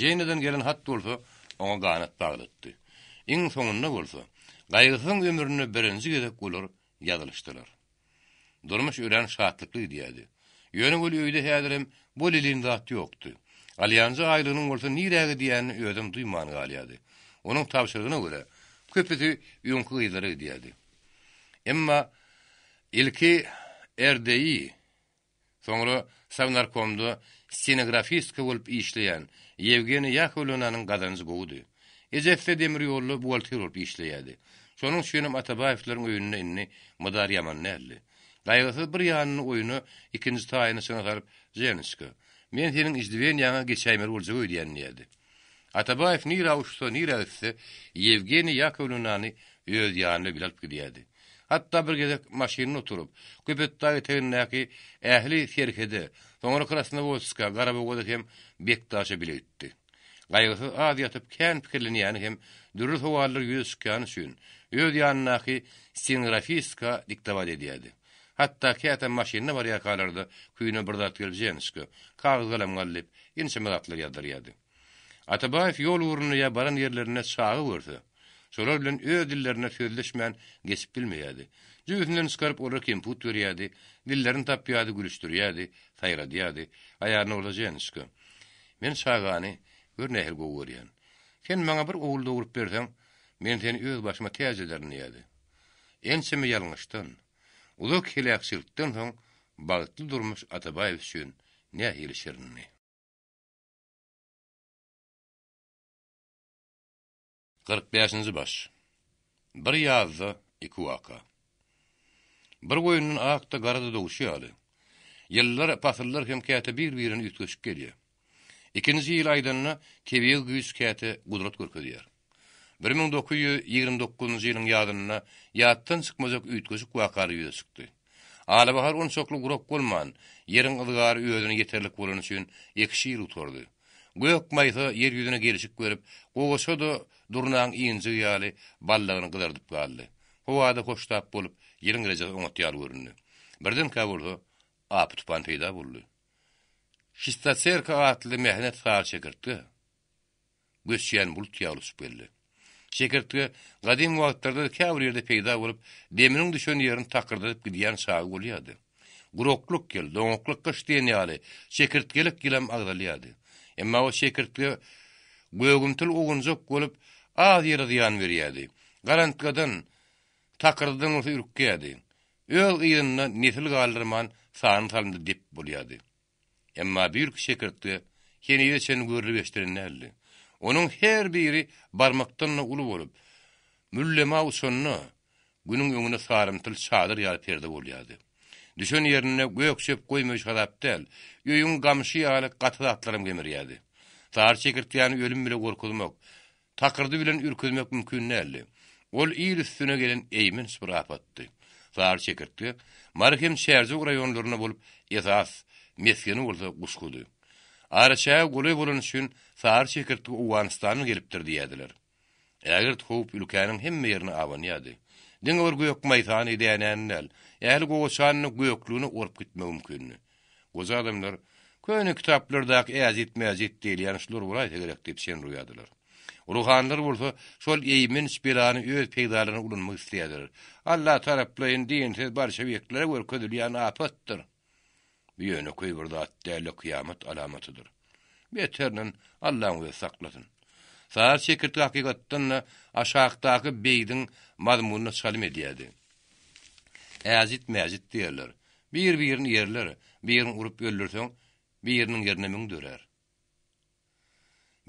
Jenýadan gelen hat bolsa, oňa ganat baglatdy. Iň soňunda bolsa, gaýgysyň ömrüne birinji gezek bolar ýazylyşdylar. Durmuş ören şatlykly diýdi. Ýöne bol öýde häzirim bol elin zat ýokdy. Alyanzy aýlygynyň bolsa niräge diýen özüm duýman galýady. Onuň tapşyrygyna görä köpüti ýonky gyzlary diýdi. Emma ilki RDI soňra Savnarkomda stenografistka bolup işleýän Yevgeni Yakovlewnyň gazanjy gowdy. Ejefde demir ýolly buhalter bolup işleýärdi. Şonuň üçin Atabaýewlaryň öýünde inni Madar Yaman näli. Gaýgysy bir ýanyny oýuny ikinji taýyny saňaryp Jenska. Men seniň izdiwen ýaňa geçäýmer boljak öýdýän ýerdi. Atabaýew nira uşsa nira etse Yevgeni Yakovlewny öz ýanyna bilip gidýärdi. Hatta bir gezek maşynyna oturup, köpetdagy teginäki ähli serkede, soňra Krasna Vodska, Garabogoda hem bekdaşa bile gitdi. Gaýgysy az ýatyp kän pikirlenýäni hem dürüst howallar ýüz çykan üçin öz ýanynaky stenografistka diktowat edýärdi. Hatta käte maşynyna bar ýakalarda küýüne bir zat gelýänski, kagaz galam gallyp, ýene megatlar ýazdarýardy. Atabaýew ýol urunyna baran ýerlerine çağı gördi. Şolar bilen öz dillerine sözleşmän geçip bilmeýärdi. Jüýünden çıkaryp olar kemput berýärdi, dillerini tapýardy, gülüşdirýärdi, saýradýardy, aýaryny olajanysky. Men şagany bir näher gowurýan. Sen maňa bir oğul dowurup berseň, men seni öz başyma täzelerini ýaly. Ensemi ýalňyşdyn. Uluk hilakçylykdan soň bagtly durmuş Atabaýew üçin näher şirinni. 45-nji baş. Bir ýazda iki waka. Bir goýunyň akda garada doguşýaly. Ýyllar pasyllar hem käte bir-birini ütgeşip gelýär. Ikinji ýyl aýdanyna tebigi güýç käte gudrat görkezýär. 1929-njy ýylyň ýadyna ýatdan çykmazak ütgeşik wakary ýüze çykdy. Alabahar on çoklu gurok bolman, ýeriň ılgary özüne ýeterlik bolan üçin iki şiir uturdy. Gök maýsa yer ýüzüne gelişik görüp, gogoşa da durnaň iňji ýaly ballagyny gydardyp galdy. Howada hoştap bolup, ýeriň reje oňatýar göründi. Birden käwurdy, apy tupan peýda boldy. Şistaserka atly mehnet sar çekirtdi. Göçýän bulut ýalyşyp geldi. Çekirtdi gadim wagtlarda käwür ýerde peýda bolup, deminiň düşen ýerini takyrdyp gidýän şagy bolýardy. Gurokluk geldi, doňokluk gyşdýan ýaly, çekirtgelik gilam agdalýardy. Emma o çekirtge gögümtil ogunjak bolup az ýere ziýan berýärdi. Garantgadan takyrdan olsa ürkýärdi. Öz ýygyna nesil galdyrman sany salmdy dip bolýardy. Emma bir çekirtge kenide çen görüp eşdirenlerdi. Onuň her biri barmakdan uly bolup, müllema uçunna günüň öňüne sarymtyl çadyr ýaly perde bolýardy. Düşen ýerine gökçep goýmaýy şadapdel, ýöýüň gamşy ýaly gaty atlarym gemirýärdi. Sar çekirtýäni ölüm bile gorkuzmak, takyrdy bilen ürküzmek mümkin näli. Ol ýyl üstüne gelen eýmin spirapatdy. Sar çekirtdi, marhem şäherjik raýonlaryna bolup esas meskeni bolsa guşgudy. Araça goly bolan üçin sar çekirtdi Owganystanyň gelipdir diýdiler. Äger hoop ülkäniň hemme ýerine awanýady. Diňe bir göýük maýsany edýänler, ýaly goşanyň göýüklüğini orup gitmek mümkin. Goza adamlar köýne kitaplardaky äzit diýilýän şular bolar gerek diýip sen ruýadylar. Ruhanlar bolsa şol eýmin spirany öz peýdalaryny ulanmak isleýärler. Allah taraplaýyn diýensiz barşa wektlere görkezilýän apatdyr. Bir ýöne köýbirde atdaly kıyamet alamatydyr. Beternen Allahyň we saklasyn. Sar çekirtge hakykatdan aşağıdaky beýdiň mazmunyny çalym edýärdi. Äzit mäzit diýerler. Bir-birini yerler, birini urup öldürseň, biriniň ýerine müň dörer.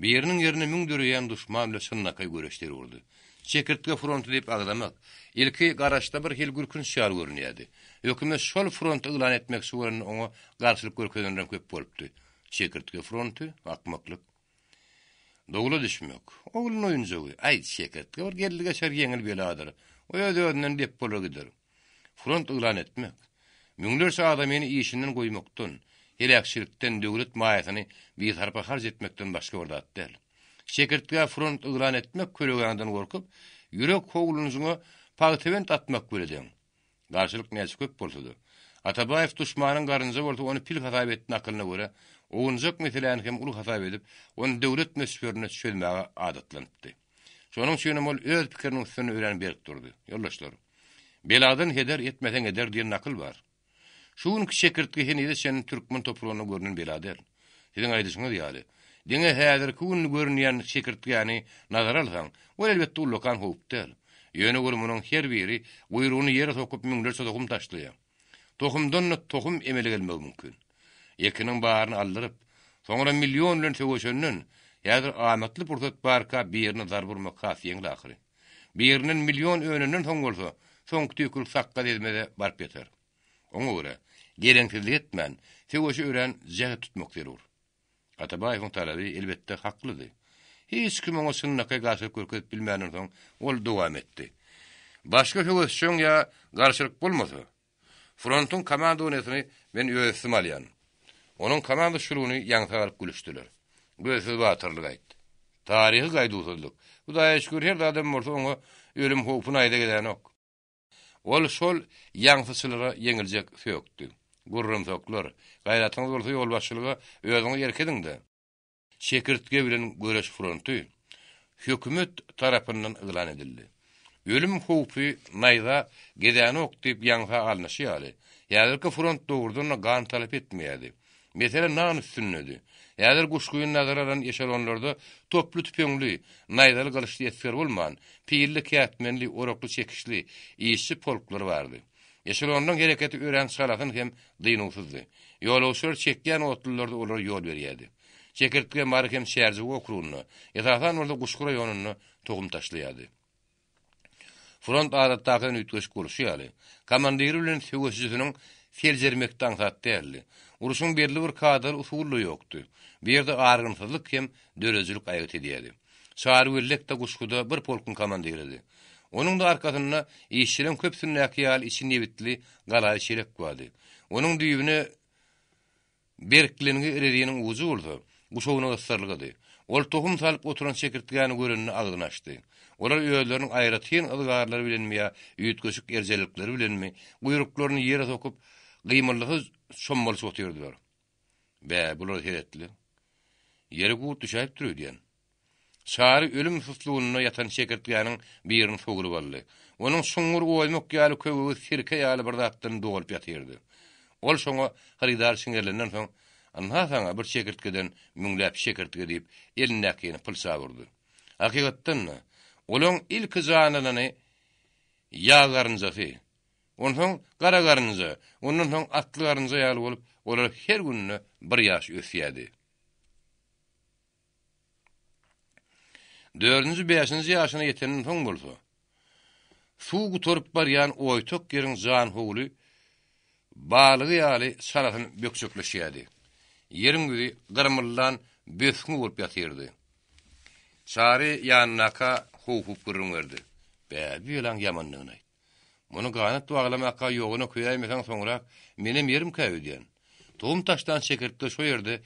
Biriniň ýerine müň döreýän duşman bilen şunnakay göreşleri urdy. Çekirtge frontu diýip agdamak, ilki garaşda bir hil gürkün şar görünýärdi. Hökümet şol frontu ilan etmek suwrun oňa garşylyk görkezenden köp bolupdy. Çekirtge frontu akmaklyk. Dogula düşmek. Oğlun oyuncağı. Ay çekirtge var geldi geçer yeňil beladyr. O ödünden diýip bolar gider. Front ilan etmek. Müňlerçe adamyny işinden goýmakdan, helakçylykdan döwlet maýasyny bir tarafa harj etmekden başga ordat däl. Çekirtge front ilan etmek köregänden gorkup, ýürek howlunuňy pagtewent atmak göreden. Garşylyk näçe köp bolsa-da. Atabaýew duşmanyň garynja bolsa onu pil hasap etdi akylyna görä. Oğuncak meseleni hem ulu hasap edip, onu devlet mesförüne çözmeye adatlanıptı. Şonun üçin ol öz pikirinin üstüne öýren berip durdy. Yoldaşlar, beladan heder etmesen eder diýen nakıl bar. Şuň çekirtge henide senin türkmen toplugyna görünen belader. Siziň aýdyşyňyz ýaly. Diňe häzir kun görünýän çekirtgeni nazara alsaň, ol elbetde ullukan howpdyr. Ýöne gurumunyň her biri guyrugyny ýere sokup müňlerçe tohum taşlaýar. Tohumdan tohum emele gelmegi mümkin. Ekinin baryny aldyryp, soňra millionlaryň töweşenden ýa-da amatly pursat barka birini zar burmak hasyň ahyry. Birinin million önünden soň bolsa, soň tükül sakka edmede barp ýeter. Oňa görä, gereňsizlik etmän, töweşi ören jähe tutmak zerur. Atabaýewiň talaby elbetde haklydy. Hiç kim oňa şunnakay garşylyk görkezip bilmänir soň ol dowam etdi. Başga töweşiň ýa garşylyk bolmasa, frontun komandowyny men öýsüm alýan. Onun komanda şuruny ýaňsa alyp gülüşdiler. Göýsüz batyrlyk aýtdy. Taryhy gaýdusuzlyk. Hudaýa şükür her adam bolsa oňa ölüm howpuny aýda gelen ok. Ol şol ýaňsyçylara ýeňiljek söýükdi. Gurrumsoklar, gaýratyňyz bolsa ýol başçylyga özüňi ýerkediňde. Çekirtge bilen göreş frontu hökümet tarapyndan ilan edildi. Ölüm howpy naýda geden ok diýip ýaňsa alnyşy ýaly. Ýa-da front dogurdan gan talap etmeýärdi. Mesele nan üstünledi. Ýa-da guşguýyn nazar alan eşelonlarda toplu tüpeňli, naýdaly galyşly ýetger bolman, piýilli kätmenli, orokly çekişli, işçi polklar bardy. Eşelondan hereketi ören salatyn hem dynusuzdy. Ýolawçylar çekýän otlularda olar ýol berýärdi. Çekirtge mary hem şäherji okrugyny, ýa-da orada guşgura ýonyny togum taşlaýardy. Front adatdakyny ütgeş guruşýaly. Komandiri bilen söwüşçüsiniň serjermekden hatdärli. Uruşun berli bir kadar usully ýokdy. Bir ýerde argynsyzlyk hem dörejilik aýat edýärdi. Şaharbirlikde guşguda bir polkun komandiri. Onuň da arkasynda işçilerin köpsüni ýakyal içinde bitli galaý şerek bardy. Onuň düýbüne berklenigi erediýiniň uzy bolsa, guşowyna ysyrlygy. Ol tohum salyp oturan çekirtgeni görenini agyny açdy. Olar öýleriniň aýratyn ylgarlary bilenmi ýa üýtgeşik erjelikleri bilenmi, guyruklaryny ýere sokup gymyllygy şommaly sotýardylar. Bä bular heretli. Ýere gut düşäp durýan. Şary ölüm suslugyna ýatan çekirtgeniň birini soguryp aldy. Onuň şuňur oýmak ýaly köwügi sirke ýaly bir zatdan dogulyp ýatyrdy. Ol şoňa haridar şiňerlenden soň anha saňa bir çekirtgeden müňläp çekirtge diýip elindäkini pylsa gurdy. Hakykatdan olaň ilk janyny ýa garynjasy, ondan soň gara garynja, ondan soň atly garynja ýaly bolup, olar her günni bir ýaş ösýärdi. 4-nji 5-nji ýaşyna ýetenden soň bolsa, suw guturyp barýan oýtok ýeriň jan howly balygy ýaly salatyn bökçekleşýärdi. Ýeriň güzi gyrmyldan bösüňi bolup ýatyrdy. Şary ýanyna howpup gürrüňerdi. Bä bilen ýamanlygyny. Muny ganyp baglamaka ýogyna köýäýmeseň soňra menem ýerim käýdiň. Tohum taşdan çekirtge şo ýerde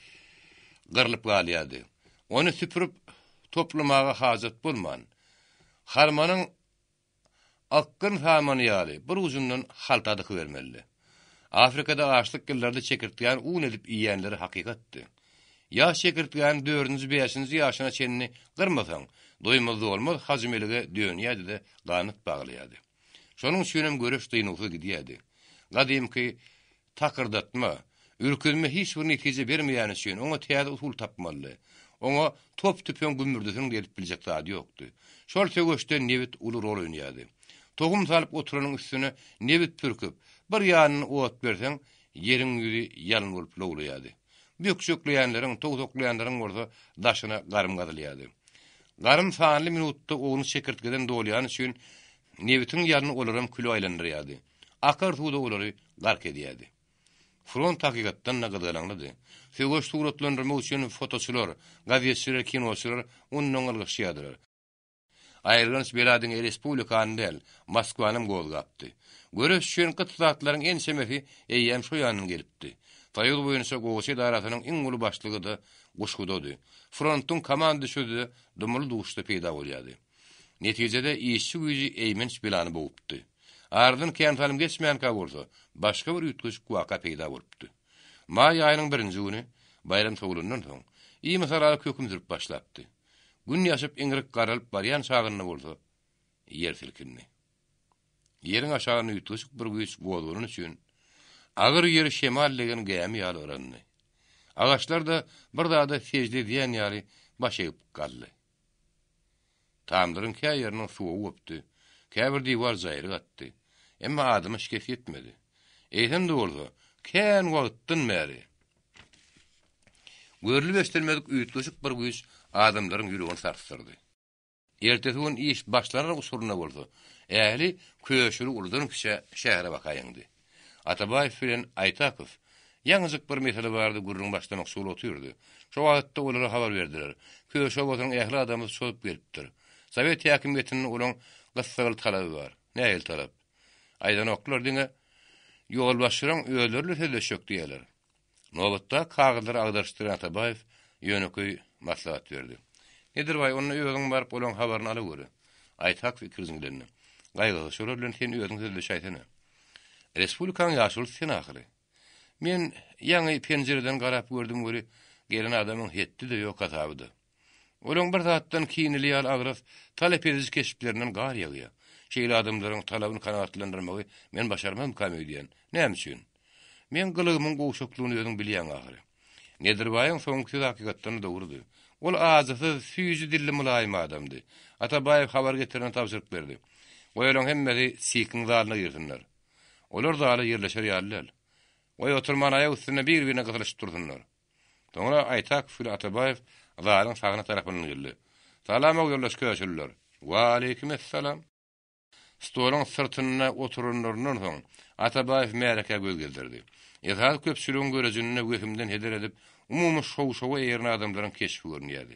gyrlyp galýardy. Onu süpürüp toplamaga hajat bolman. Harmanyň akkyn hamany ýaly bir uzundan haltada bermeli. Afrikada açlyk ýyllarda çekirtgen un edip iýenleri hakykatdy. Ya çekirtgen 4-nji 5-nji ýaşyna çenini gyrmasaň, doýmazdy bolmaz hajmeliге dönýärdi de ganyp baglaýardy. Şonuň üçin göreş dynusy gidýärdi. Gadymky takyrdatma, ürkülme hiç bir netije bermeýän üçin oňa täze usul tapmaly. Oňa top tüpen gümürdüsün gelip biljek zady ýokdy. Şol söwüşde nebit uly rol oýnýady. Togum salyp oturanyň üstüne nebit pürküp, bir ýanyny owat berseň, ýeriň ýüzi ýalyn bolup lowlaýady. Büyükçükleýänleriň, togtoklaýanlaryň orada daşyna garym gadylýady. Garym sanly minutda oňy şekertgeden dolýan üçin nebitiň ýalyny olaram küle aýlandyrýady. Akar tuğda olary gark edýärdi. Front hakykatdan nagadalandy. Söwüş suratlandyrma üçin fotoçylar, gazetçiler, kinoçylar onuň algyşýadylar. Aýrylgan beladyň respublikany del, Moskwanyň gol gapdy. Görüş üçin gytlatlaryň en semesi eýýäm şu ýanyň gelipdi. Taýyl boýunça gowy idarasynyň iň uly başlygy da Goşgudody. Frontyň komandasy dumul duşda peýda bolýady. Netijede işçi güýji eýmenç plany bolupdy. Ardyň kentanym geçmeýän bolsa, başga bir ýutgyç guaka peýda bolupdy. May aýynyň 1-nji güni bayram togulundan soň iými sarary köküm sürüp başlapdy. Gün ýaşyp iňrik garalyp barýan çagyny bolsa, ýer silkindi. Ýeriň aşagyny ýutgyç bir güýç bolgyny üçin agyr ýeri şemallegen gämi ýalyrandy. Ağaçlar da bir daha da secde diýen ýaly başyp galdy. Tamdyryň käýeriniň suwy öpdi. Käbir diýwar jaýry gatdy. Emma adamy şikayet etmedi. Eýsem de bolsa, kän wagtdan bäri görülip estelmedik üýtgeşik bir güýç adamlaryň ýüregini sarsdyrdy. Ertesi gün iş başlanar usuruna bolsa, ähli köşüri uldan kişe şähere bakaýyndy. Atabaýew bilen Aýtakow ýaňyzyk bir mesele bardy, gurrun başlamak sul otyrdy. Şo wagtda olara habar berdiler. Köşe bolan ähli adamy şolup gelipdir. Sowet häkimetiniň olaň gyssagyl talaby bar. Näil talap? Aýdan oklar diňe ýol başyryň öýlerle teleşök diýerler. Nowatda kagylary agdarşdyran Atabaýew ýöneköy maslahat berdi. Nedir way onu öýüň baryp olan habaryny aly göre. Aýtak fikirlerini. Gaýgaly şolar bilen sen öýüň teleşäýtene. Respublikanyň ýaşuly senahy. Men ýaňy penjereden garap gördüm göri gelen adamyň hetdi de ýok atabydy. Olaň bir zatdan kiýinili ýal agraf talep ediş keşiplerinden gar ýagýar. Şeýle adamlaryň talabyny kanagatlandyrmagy men başarmam käme diýen. Näme üçin? Men gylygymyň gowşaklygyny özüň bilýän ahyry. Nedir baýyň soňky hakykatdan dogrudy. Ol azyzy süýji dilli mulayym adamdy. Atabaýew habar getiren tapşyryk berdi. Oýlaň hemmesi sikiň zalyna girsinler. Olar zaly ýerleşer ýalylar. Oý oturman aýak üstüne bir-birine gysylyşdyrdylar. Toňra Aýtakow bilen Atabaýew zalyň sagyna tarapyna geldi. Salama ýerleşýärler. Wa aleykum assalam. Stolun sırtına oturunlarından soň Atabaýew mereke göz gezdirdi. Ýa-da köpçüligiň görejini wehimden heder edip, umumy şow-şowa eýerine adamlaryň keşfi görnýärdi.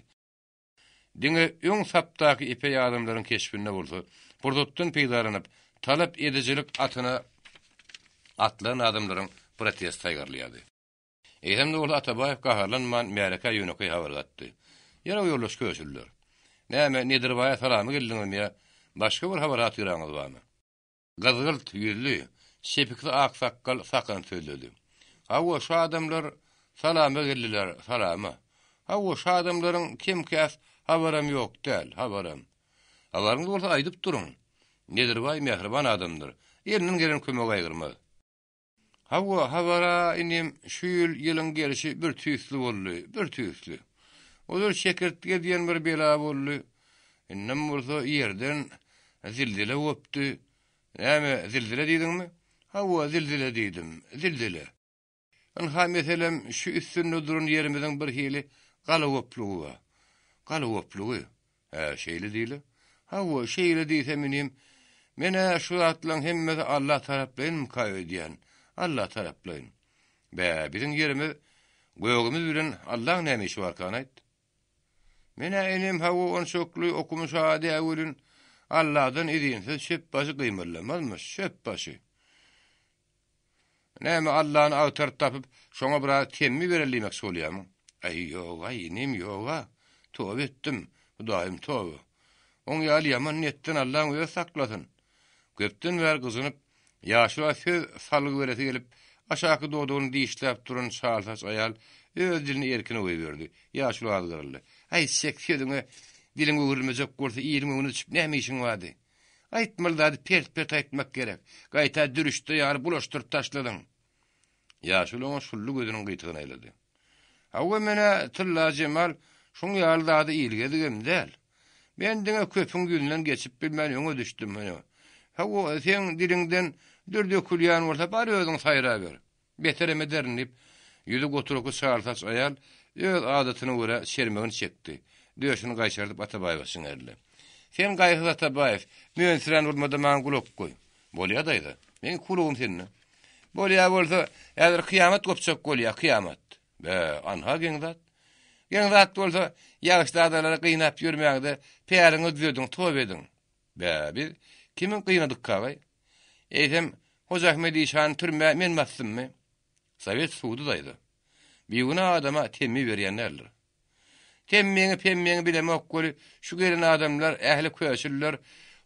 Diňe öň sapdaky epey adamlaryň keşfinde bolsa, burdutdan peýdalanyp, talap edicilik atyna atlan adamlaryň protest taýgarlýady. Eýsem de ol Atabaýew gaharlanman mereke ýöneköy habar gatdy. Ýara ýoldaş köşüller. Näme nedir baýa salamy geldiňmi? Başga bir habar atyraňyz barmy? Gazgylt ýüzlü, şepikli ak sakkal sakan söýledi. Hawa şu adamlar salama geldiler, salama. Hawa şu adamlaryň kimkäs habaram ýok däl, habaram. Habaryňyz bolsa aýdyp duruň. Nedir baý mehriban adamdyr. Elinden gelen kömek aýgyrmaz. Hawa habara inim şu ýylyň gelişi bir tüýsli boldy, bir tüýsli. Olar şekertge diýen bir bela boldy. Innem bolsa ýerden zildile öpdi. Näme zildile diýdiňmi? Hawa zildile diýdim, zildile. Anha meselem şu üstünde durun ýerimizden bir hili galy öplugy bar. Galy öplugy. Şeýle diýle. Hawa şeýle diýsem mene şu atlaň hemmesi Allah tarapdan mukawwe diýen. Allah tarapdan. Biziň ýerimiz göýgimiz bilen Allah näme işi bar kan aýt. Mene enim hawa on şokly okumuş ady awlyn Allah'dan idinsiz şep başı kıymarlamazmış, şep başı. Näme Allah'ın awtar tapıp, şoňa bir temmi berelimek solýarmy? Ay ýoga, inim ýoga. Tob etdim, daim tob. Oň ýaly ýaman netden Allah'ın öýe saklasyn. Köpden ber gyzynyp, ýaşly söz salgy beresi gelip, aşaky dodugyny diýişläp duran şalsaç aýal öz dilini erkine öýberdi. Ýaşly azgyrly. Ay sekşediňe dilim öwürmejek bolsa ýerime ony içip näme işiň bardy? Aýtmaldy, pert aýtmak gerek. Gaýta dürüşde ýary bulaşdyryp taşladyň. Ýaşul oňa şullu gözüniň gytygyny aýlady. Hawa mene Tylla Jemal Şoň ýaly da iýilge digem däl. Men diňe köpüň günden geçip bilmän ýöňe düşdüm. Ha o sen dilinden dürde kulýan bolsa bar özüň saýra ber. Betereme dernip ýüzü goturuky çartas aýal öz adatyna görä şermegini çekdi. Döşüni gaýşardyp Atabaýewa siňerli. Sen gaýhy Atabaýew, men siren bolmada maň gulak goý. Bolýa daýdy. Men kulugum seni. Bolýa bolsa, ýa-da kıyamet gopçak bolýa, kıyamet. Be, anha geňdat. Geňdat bolsa, ýagşy adalara gynap ýürmägde peýäriňi düzüdüň, tob ediň. Be, biz kimin gynadyk gaý? Eýsem, Hoca Ahmed İşan türme men massymmy? Sowet suudy daýdy. Biýguna adama temmi berýänler. Temmeňi bilemek goly, şu gelen adamlar, ähli köşürler,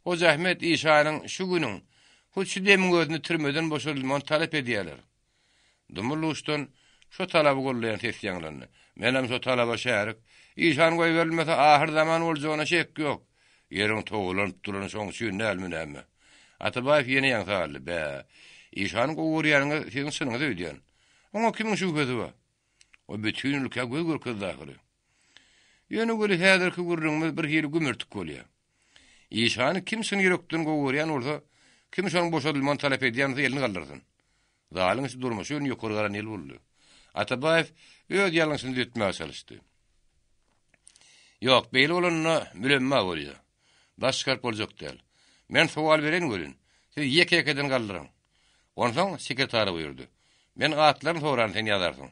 Hoca Ahmed İşanyň şu günüň şu demiň gözüni türmeden boşaldyman talep edýärler. Dumurluşdan şu talaby gollaýan tesýanlaryny. Menem şu talaba şärik, İşan goý berilmese ahir zaman boljagyna şek ýok. Ýeriň toğulanyp duran şoň şu näme näme. Atabaýew ýene ýaňsaly be. İşan gowurýanyňy siň synyňyza öýdýän. Oňa kimiň şüphesi bar? O bütün ülke göýgür kızdakyry. Ýöne göre häzirki gurrunmy bir hili gümürtük bolýar. İşany kimsin ýörekden gowurýan bolsa, kim şoň boşadylman talep edýän ýelini galdyrsyn. Zalyň durmuşy ýokary garan ýel boldy. Atabaýew öz ýalançyny düýtmäge çalışdy. Ýok, beýle bolanyna bilenmä bolýar. Başgar boljak däl. Men sowal beren görün. Siz ýeke-ýekeden galdyryň. Onsoň sekretary buyurdy. Men atlaryň soran sen ýazarsyň.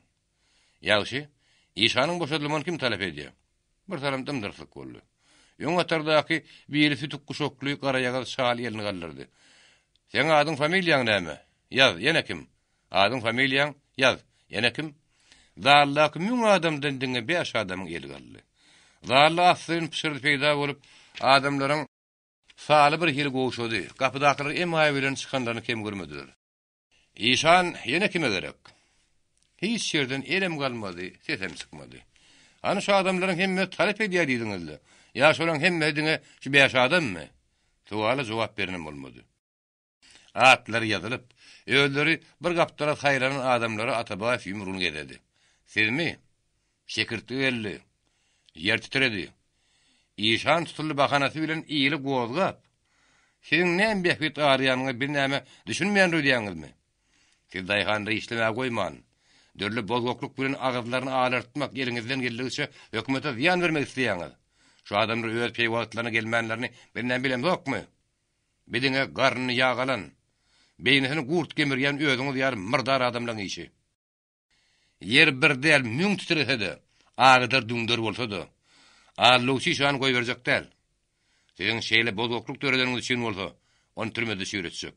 Ýagşy, İşanyň boşadylman kim talep edýär? Bir salam dymdyrsyk boldy. Ýöň atardaky biri fütük kuşokly gara ýagal şal ýelini galdyrdy. Sen adyň familiýaň näme? Ýaz, ýene kim? Adyň familiýaň? Ýaz, ýene kim? Zallaky müň adamdan diňe 5 adamyň ýeli galdy. Zalla aslyn pişirdi peýda bolup adamlaryň saly bir hil gowşady. Gapydakylar emaýa bilen çykanlaryny kim görmediler. İşan ýene kime gerek? Hiç şerden elem galmady, sesem çykmady. Ana şu adamlaryň hemme talep edýär diýdiňizler. Ya şolaň hemme diňe şu 5 adammy? Suala jogap bernem bolmady. Atlar ýazylyp, öýleri bir gapdara haýranyň adamlary Atabaýew ýumruny gezedi. Sizmi? Şekirti belli. Yer titredi. İşan tutully bahanasy bilen iýili gowzgap. Siň näme behbit arýanyňy bir näme düşünmeýän rüýdäňizmi? Siz daýhanda işlemä goýman. Dörli bozgokluk bilen agazlaryny alartmak ýeriňizden gelýärse hökümete ziýan bermek isleýäňiz. Şu adamlar öz peýwatlaryna gelmänlerini bilen bilemokmy? Bidiňe garny ýagalan, beýnesini gurt gemirýän özüňiz ýar myrdar adamlaryň işi. Yer bir del müň titrese-de, agdar düňder bolsa-da, alluçy şan goý berjek däl. Siň şeýle bozgokluk töredeniňiz üçin bolsa, onu türmede süýretjek.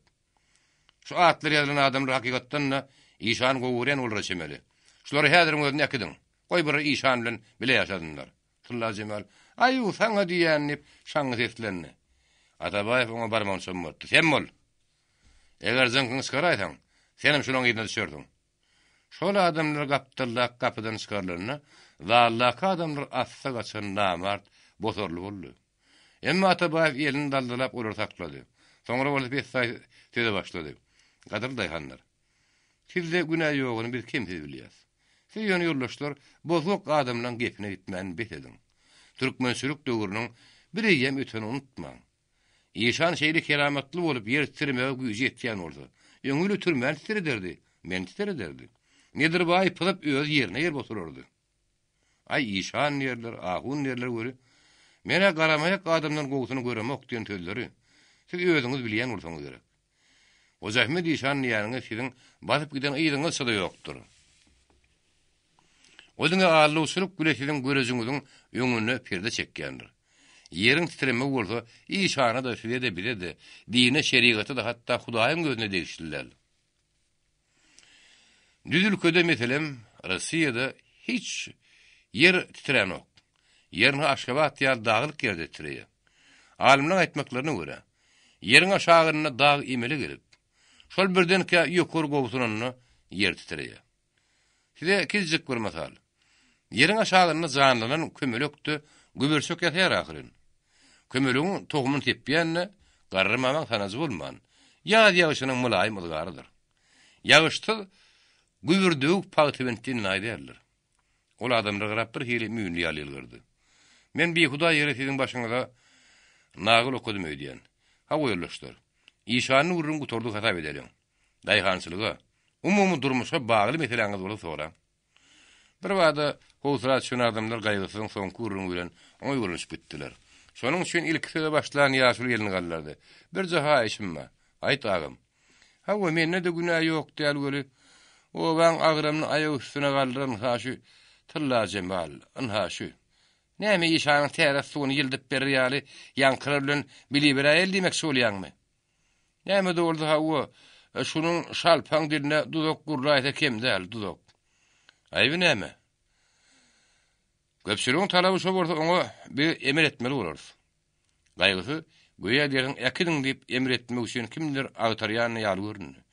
Şu atlar ýazylan adamlar hakykatdan İşan gowurýan bolra çemeli. Şolary häziriň özüne ekdiň. Goý bir İşan bilen bile ýaşadynlar. Sulla Cemal, aýu saňa diýänip şaňy seslenni. Atabaýew oňa barmany çömürdi. Sen bol. Eger zınkyn çykaraýsaň, senim şolaň ýerine düşerdiň. Şol adamlar gapdyrlar, kapydan çykarlaryna, zallaky adamlar assa gaçan namart, bosorly boldy. Emma Atabaýew ýelini daldalap olar saklady. Soňra bolup ýetdi tede başlady. Gadyr daýhanlar. Sizde günah ýogyny biz kim bilýäs? Siz ýöne ýoldaşlar bozok adamlaryň gepine gitmän betedin. Türkmen sürük döwrüniň bir ýem öteni unutmaň. İşan şeýle keramatly bolup ýer tirmege güýji ýetýän bolsa, öňüli türmän tirderdi, men tirderdi. Nedir baý pylyp öz ýerine ýer boturardy. Ay İşan ýerler, ahun ýerler göre, mene garamaýak adamlaryň gowusyny göremok diýen tölleri. Siz özüňiz bilýän bolsaňyz gerek. Hoca Ahmed İşan ýanyňy siziň basyp giden ýygyňyz çyda ýokdur. Oduňa alluçylyk güleşiň görejiňiziň öňüne perde çekýändir. Ýeriň titreme bolsa, İşana da şeýle biledi. Dine şeriaty da hatda Hudaýyň gözüne degişdiler. Düzülköde meselem Russiýada hiç yer titrenok. Ýerine Aşgabat ýa daglyk ýerde titrýär. Alimlaryň aýtmaklaryna görä, ýeriň aşagyna dag imeli gelip, şol birdenki ýokary gowusyny yer titrýär. Size kizjik bir masal. Ýeriň aşagyna janlanan kömelekde gübersök ýatyar ahyryn. Kömelegiň tohumyny tepýänne garrymamaň sanazy bolman. Ýaz ýagyşynyň mulaýym ılgarydyr. Ýagyşdy gübürdük pagtybentin naýdyrlar. Ol adamlar garap bir hili müýnli ýaly ýylgyrdy. Men bir Huda ýere başyňa da nagıl okudum öýdýän. Ha goýurlaşdyr. İşanyň urun guturdy hatap edeliň. Daýhançylyga, umumy durmuşa bagly meseleňiz bolsa soram. Bir wada howsra şun adamlar gaýgysyň soňky urun bilen oýgurlyşyp gitdiler. Şonuň üçin ilk söze başlayan ýaşul gelini gallardy. Bir jaha işim bar. Aýt agam. Ha we menne de günah ýok diýär göli. O ben agramyny aýagy üstüne galdyran haşy Tylla Jemal, anhaşy. Näme işanyň täze suwuny ýyldip berýäli, ýankyrar bilen bili berýär diýmek şolýarmy? Näme doldy ha o? Şunun şalpaň diline dudok gurraýta kim däl dudok. Aýby näme? Köpçüligiň talaby şo bolsa oňa bir emir etmeli bolar. Gaýgysy goýa diýen ekidin diýip emir etmek üçin kimdir agtarýany ýaly görünýär.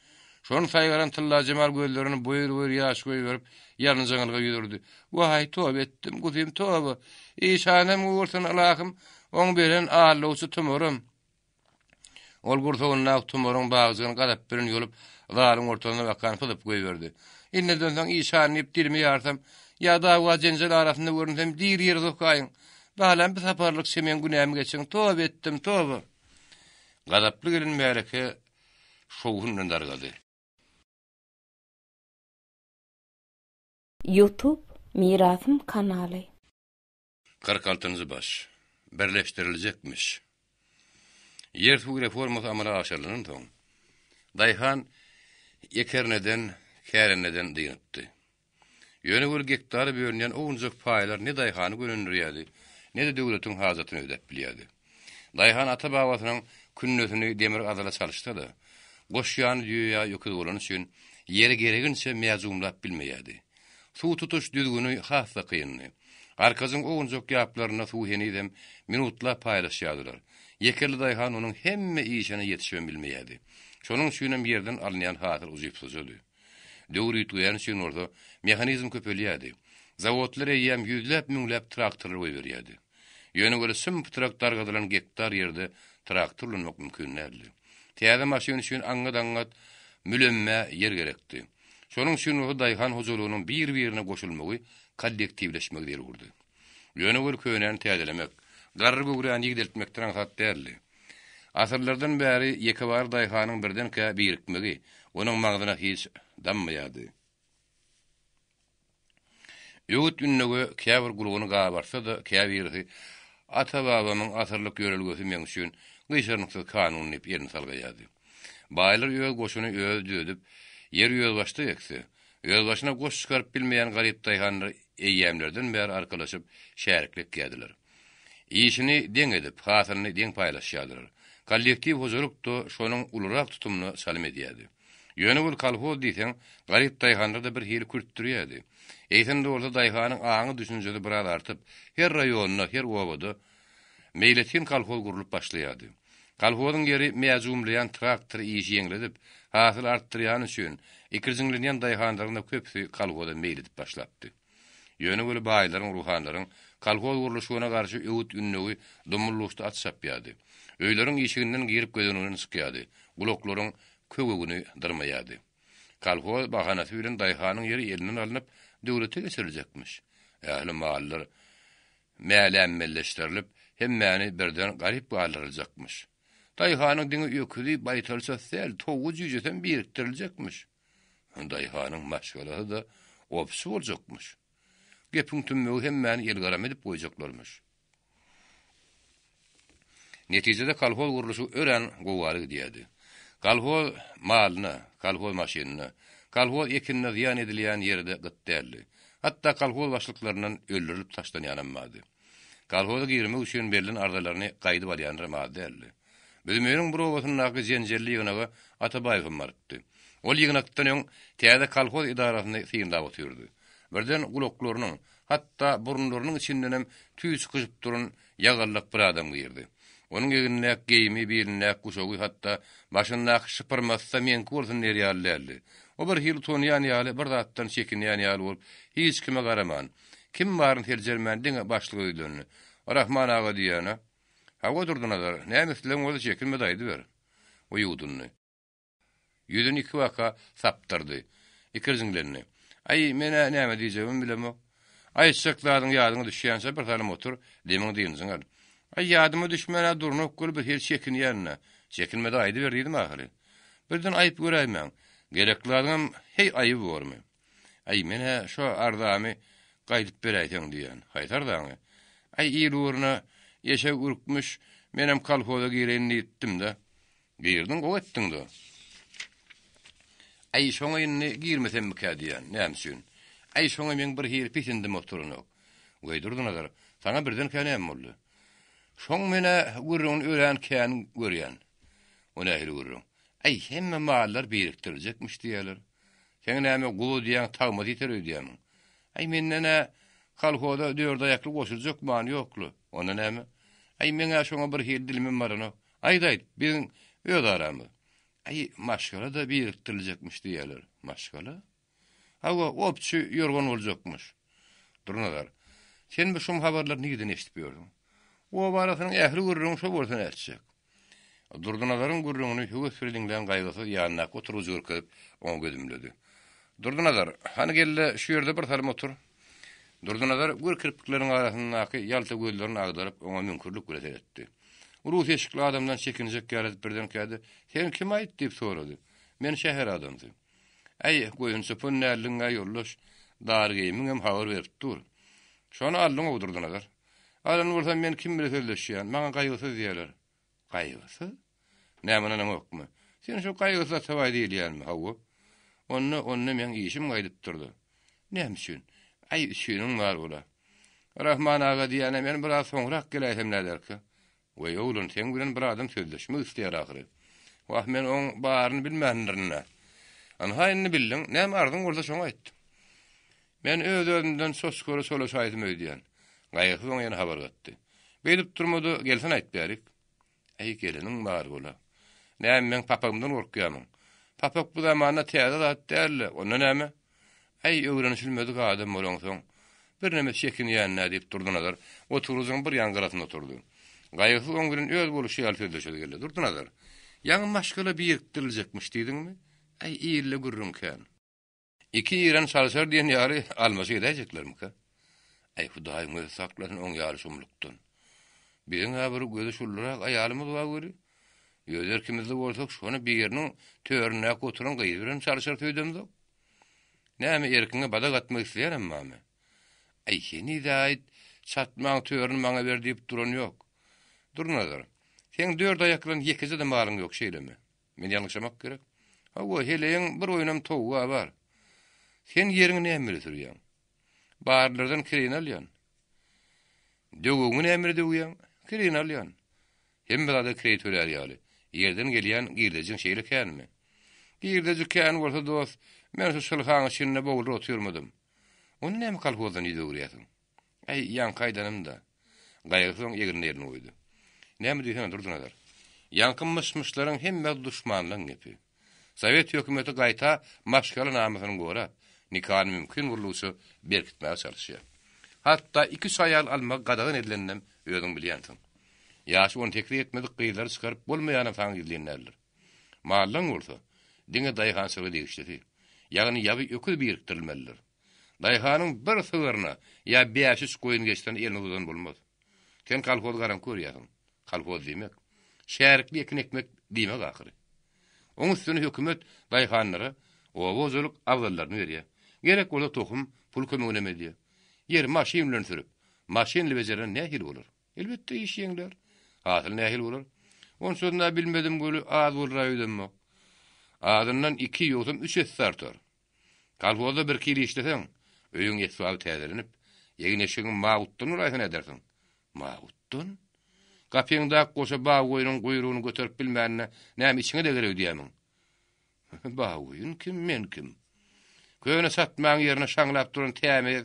Şonu saýgaran Tylla Jemal gözlerini boýur ýaş goýup ýalnys jaňyga ýürdi. Wahy tob etdim, guzym tob. Işanem ursun Allahym, oň beren ağlawçy tumurum. Ol gursogyna tumuryň bagzyny gadap birin ýolup, zalyň ortasyna bakan pylyp goýberdi. Inne dönsäň işanyp dilimi ýarsam, ýa-da wa jenjel arasynda görünsem dir ýer zokaýyn. Balam bir saparlyk semen günämi geçiň, tob etdim, tob. Gadaply gelin mäleke şowundan dargady. YouTube Mirasım kanaly. 46-njy baş. Berleşdirilecekmiş. Yer su reforması amala aşyrylan soň Daýhan ekerneden, kärneden diýipdi. Ýöne bir gektar bölünýän oňjak paýlar ne Daýhany göründirýärdi, ne de döwletiň hajatyny ödep bilýärdi. Daýhan ata babasynyň künnösini demir adala çalyşdy da, goşýan ýa ýöküz bolan üçin ýeri gereginçe meýazumlap bilmeýärdi. Su tutuş düzgünü hassa kıyınlı. Arkazyň oňjak ýaplaryna su henidem minutla paýlaşýardylar. Yekerli Daýhan onuň hemme işine ýetişip bilmeýärdi. Şonuň üçin bir ýerden alynýan hatyr uzyp sözüdi. Döwri tuýan üçin orada mexanizm köpelýärdi. Zawodlar ýem ýüzläp müňläp traktorlar goýberýärdi. Ýöne göre süm traktor gadylan gektar ýerde traktorlanmak mümkin nädi. Täze maşyn üçin aňat mülemme yer gerekdi. Şonuň üçin o Daýhan hojulugynyň bir-birine goşulmagy, kollektivleşmek diýildi. Ýöne göre köýnen täzelemek, garry böwren ýigdeltmekden hat därli. Asyrlardan bäri ýekebar Daýhanyň birdenkä birikmegi, onuň magdyna hiç dammaýardy. Ýöwüt ünnüge käbir gulugyny gabarsa da käbirisi ata babamyň asyrlyk ýörelgesi men üçin gyşarnyksyz kanuny ýerine salgaýardy. Baýlar ýöl goşuny öldürdüp yer ýöl başda ýekse, ýöl başyna goş çykaryp bilmeýän garyp Daýhanlar eýýämlerden bäri arkalaşyp şäriklik geldiler. İşini deň edip, hasyryny deň paýlaşýardylar. Kollektiv huzurluk da şonuň ulurak tutumunu salim edýärdi. Ýöne bol kolhoz diýsen, garyp Daýhanlar da bir hili kürtdirýärdi. Eýsende bolsa Daýhanyň aňy düşünjeli biraz artyp, her raýonyna, her obada meýletin kolhoz gurulyp başlaýardy. Kolhozyň ýeri meýazumlayan traktor işi ýeňledip, hasyl artdyrýan üçin ikirjiňlenýän Daýhanlaryň köpüsi kolhoza meýledip başlapdy. Ýöne bol baýlaryň, ruhanlaryň kolhoz guruluşyna garşy öwüt ünnügi dumulluşda atşap ýady. Öýleriň işiginden girip gödününi sıkýardy. Guloklaryň kögegini dyrmaýardy. Kolhoz bahanasy bilen Daýhanyň ýeri elinden alynıp döwlete geçiriljekmiş. Ähli mallar mälämmelleşdirilip hemmäni birden garyp galdyryljakmış. Daýhanyň diňi ýöküli baýtalsa sel toğuz ýüjeden birikdiriljekmiş. Daýhanyň maşgalary da opsy boljakmış. Gepiň tümmegi hemmäni ýelgaram edip goýjaklarmış. Netijede kolhoz guruluşy ören gowary diýdi. Kolhoz malyny, kolhoz maşynyny, kolhoz ekinine ziýan edilýän ýerde gytdärli. Hatda kolhoz başlyklarynyň öldürilip taşlanýanmady. Kolhoza girmek üçin berilen ardalaryny gaýdyp alýanmady. Bilmeýän bir owasynyň jenjelli ýygynaga Atabaýew markdy. Ol ýygnakdan öň täze kolhoz idarasyny syýndap otyrdy. Birden guloklarynyň, hatda burunlarynyň içinden hem tüý çykyp duran ýagarlyk bir adam girdi. Onuň ýeňine geyimi, beline kuşagy, hatda başynda şypyrmasa men kursun nerýärlerdi. O bir hil tonýan ýaly bir zatdan çekinýän ýaly bolup, hiç kime garaman. Kim baryn terjermen diňe başlygy dönni. Rahman ağa diýene, "Hawa durdunalar, näme islen bolsa çekinme daýdy ber." O ýudunny. Ýüdün iki waka saptyrdy. Ikirjiňlerini. "Ay, mene näme diýjegim bilemok. Aýçaklaryň ýadyna düşýänse bir tane motor demiň diýinsiň al. Ay ýadyma düşmäne durnup gül bir her çekin ýerine. Çekinmede aýdy berdim ahiri. Birden aýyp göräýmän. Gerekliligim hey aýyp bormy? Ay mene şo ardamy gaýdyp beräýdiň diýen. Haýtardaňy. Ay ýyl uruna ýeşek urkmuş, menem kalhoza gireýin etdim de. Girdin go etdiň de. Ay şoňa indi girmesem mika diýen. Näme Ay şoňa men bir her pitindi motoruny. Goýdurdun adar. Sana birden känem boldy. Şoň mene gurrun ören kän görýän. Ona hili gurrun. Ay hemme mallar biriktirecekmiş diýerler. Sen näme gulu diýen tagma diter diýen. Ay mennene kalhoda dörd ayakly goşulacak many ýoklu. Ona näme? Ay meňe şoňa bir hil dilimim barana. Aýdaýt, biziň öýd aramy. Ay maşgala da biriktirecekmiş diýerler. Maşgala? Hawa opçy ýorgan boljakmyş. Durnalar. Sen bu şum habarlar nigiden eşitip ýördiň? O barasyň ähli gurrun şo bolsa näçek. Durdunalaryň gurruny höwes firdiňden gaýgasy ýanyna oturup jurkyp oň gözümledi. Durdunalar, hani gelle şu ýerde bir tane motor. Durdunalar gür kirpikleriň arasyndaky ýalta gözlerini agdaryp oňa mümkinlik göreretdi. Urus eşikli adamdan çekinjek ýaly birden kädi. Sen kim aýt diýip sorady. Men şäher adamdy. Ay goýun söpün näliňe ýollaş, dargymy hem habar berip dur. Şonu aldyň odurdunalar. Alan bolsa men kim bilen söýleşýän, maňa gaýgysy diýerler. Gaýgysy? Näme näme okmy? Sen şu gaýgysy tawaý diýilýänmi, hawa? Onu men işim gaýdyp durdy. Näme üçin? Ay üçin bar bola. Rahman aga diýene men biraz soňrak geleýim näderki. We ýolun sen bilen bir adam söýleşmek isleýär ahyry. Wah men oň baryny bilmändirne. Anhaýyny bildiň, näme ardyň bolsa şoňa aýtdym. Men özümden soskora sola şaýdym öýdýän. Gaýgy oň ýene habar gatdy. Beýdip durmady, gelsen aýt berik. Ay geliniň bar bola. Näme men papamdan gorkýarmyň. Papak bu zamanda täze zat dälle. Onda näme? Ay öwrenişilmedik adam bolansoň. Bir näme çekin ýanna diýip durdunalar. Oturuzyň bir ýangyrasyna oturdy. Gaýgy oň bilen öz boluşy ýalpyrdyrşy geldi. Durdunalar. Ýaňy maşgala biriktirilejekmiş diýdiňmi? Ay ýerle gurrun kän. Iki ýeren çalşar diýen ýary almasy edeceklermi-ka? Ay Hudaýyň özü saklasyn oň ýaly şumlukdan. Biziň bir gözi şullurak aýalymyz bar göri. Ýözer kimizde bolsak şonu bir ýeriniň törüne oturan gaýdyran çalşar töýdemdi. Näme erkiňe bada gatmak isleýärem mame? Ay heni daýt çatmaň törüni maňa ber diýip duran ýok. Durnalar. Sen dörd ayaklan ýekize de malyň ýok şeýlemi? Men ýalňyşamak gerek. Hawa heleň bir oýnam towa bar. Sen ýeriňi näme bileýän? Barlardan kirin alýan. Döwüňi näme döwýän? Kirin alýan. Hem bir kirin töler ýaly. Ýerden gelýän girdejin şeýle känmi? Girdeji kän bolsa dost, men şu şylhaň içinde bowul oturmadym. Onu näme kalhozdan ýöwürýärsiň? Ay ýan kaýdanymda. Gaýgyň ýegirini oýdy. Näme diýsen durdunalar. Ýankymyşmyşlaryň hemme düşmanlyň gepi. Sovet hökümeti gaýta maşgala namysyny gora, nikahny mümkin bolýarsa berkitmäge çalyşýar. Hatta iki saýal almak gadagan edilennem özüň bilýänsiň. Ýaşy onu tekrar etmedik gyýlar çykaryp bolmaýan faň edilýänler. Mallaň bolsa, diňe daýhan söýle diýişdi. Ýagny ýaby öküz biriktirilmelidir. Daýhanyň bir sygyryna ýa 500 goýun geçden elini uzan bolmaz. Sen kalhoz garan görýärsiň. Kalhoz diýmek, şäherlikli ekin ekmek diýmek ahyry. Oň üstüne hökümet daýhanlara owozuluk awdallaryny berýär. Gerek bolsa tohum, pul kömegine medýär. Yer maşin bilen sürüp, maşinli beceren nähil bolar? Elbetde iş ýeňler. Hasyl nähil bolar? Onçunda bilmedim göli az bolra öýdenmek. Adından 2 ýotum 3 es sartar. Kalhozda bir kili işleseň, öýüň ýetsaby täzelenip, ýegin eşigiň mawutdan uraýsyn edersiň. Mawutdan? Gapyňda goşa baý goýunyň guyrugyny göterip bilmänne, näme içine de gerek diýämiň. Baý goýun kim, men kim? Köýüne satmaň ýerine şaňlap duran tämiz,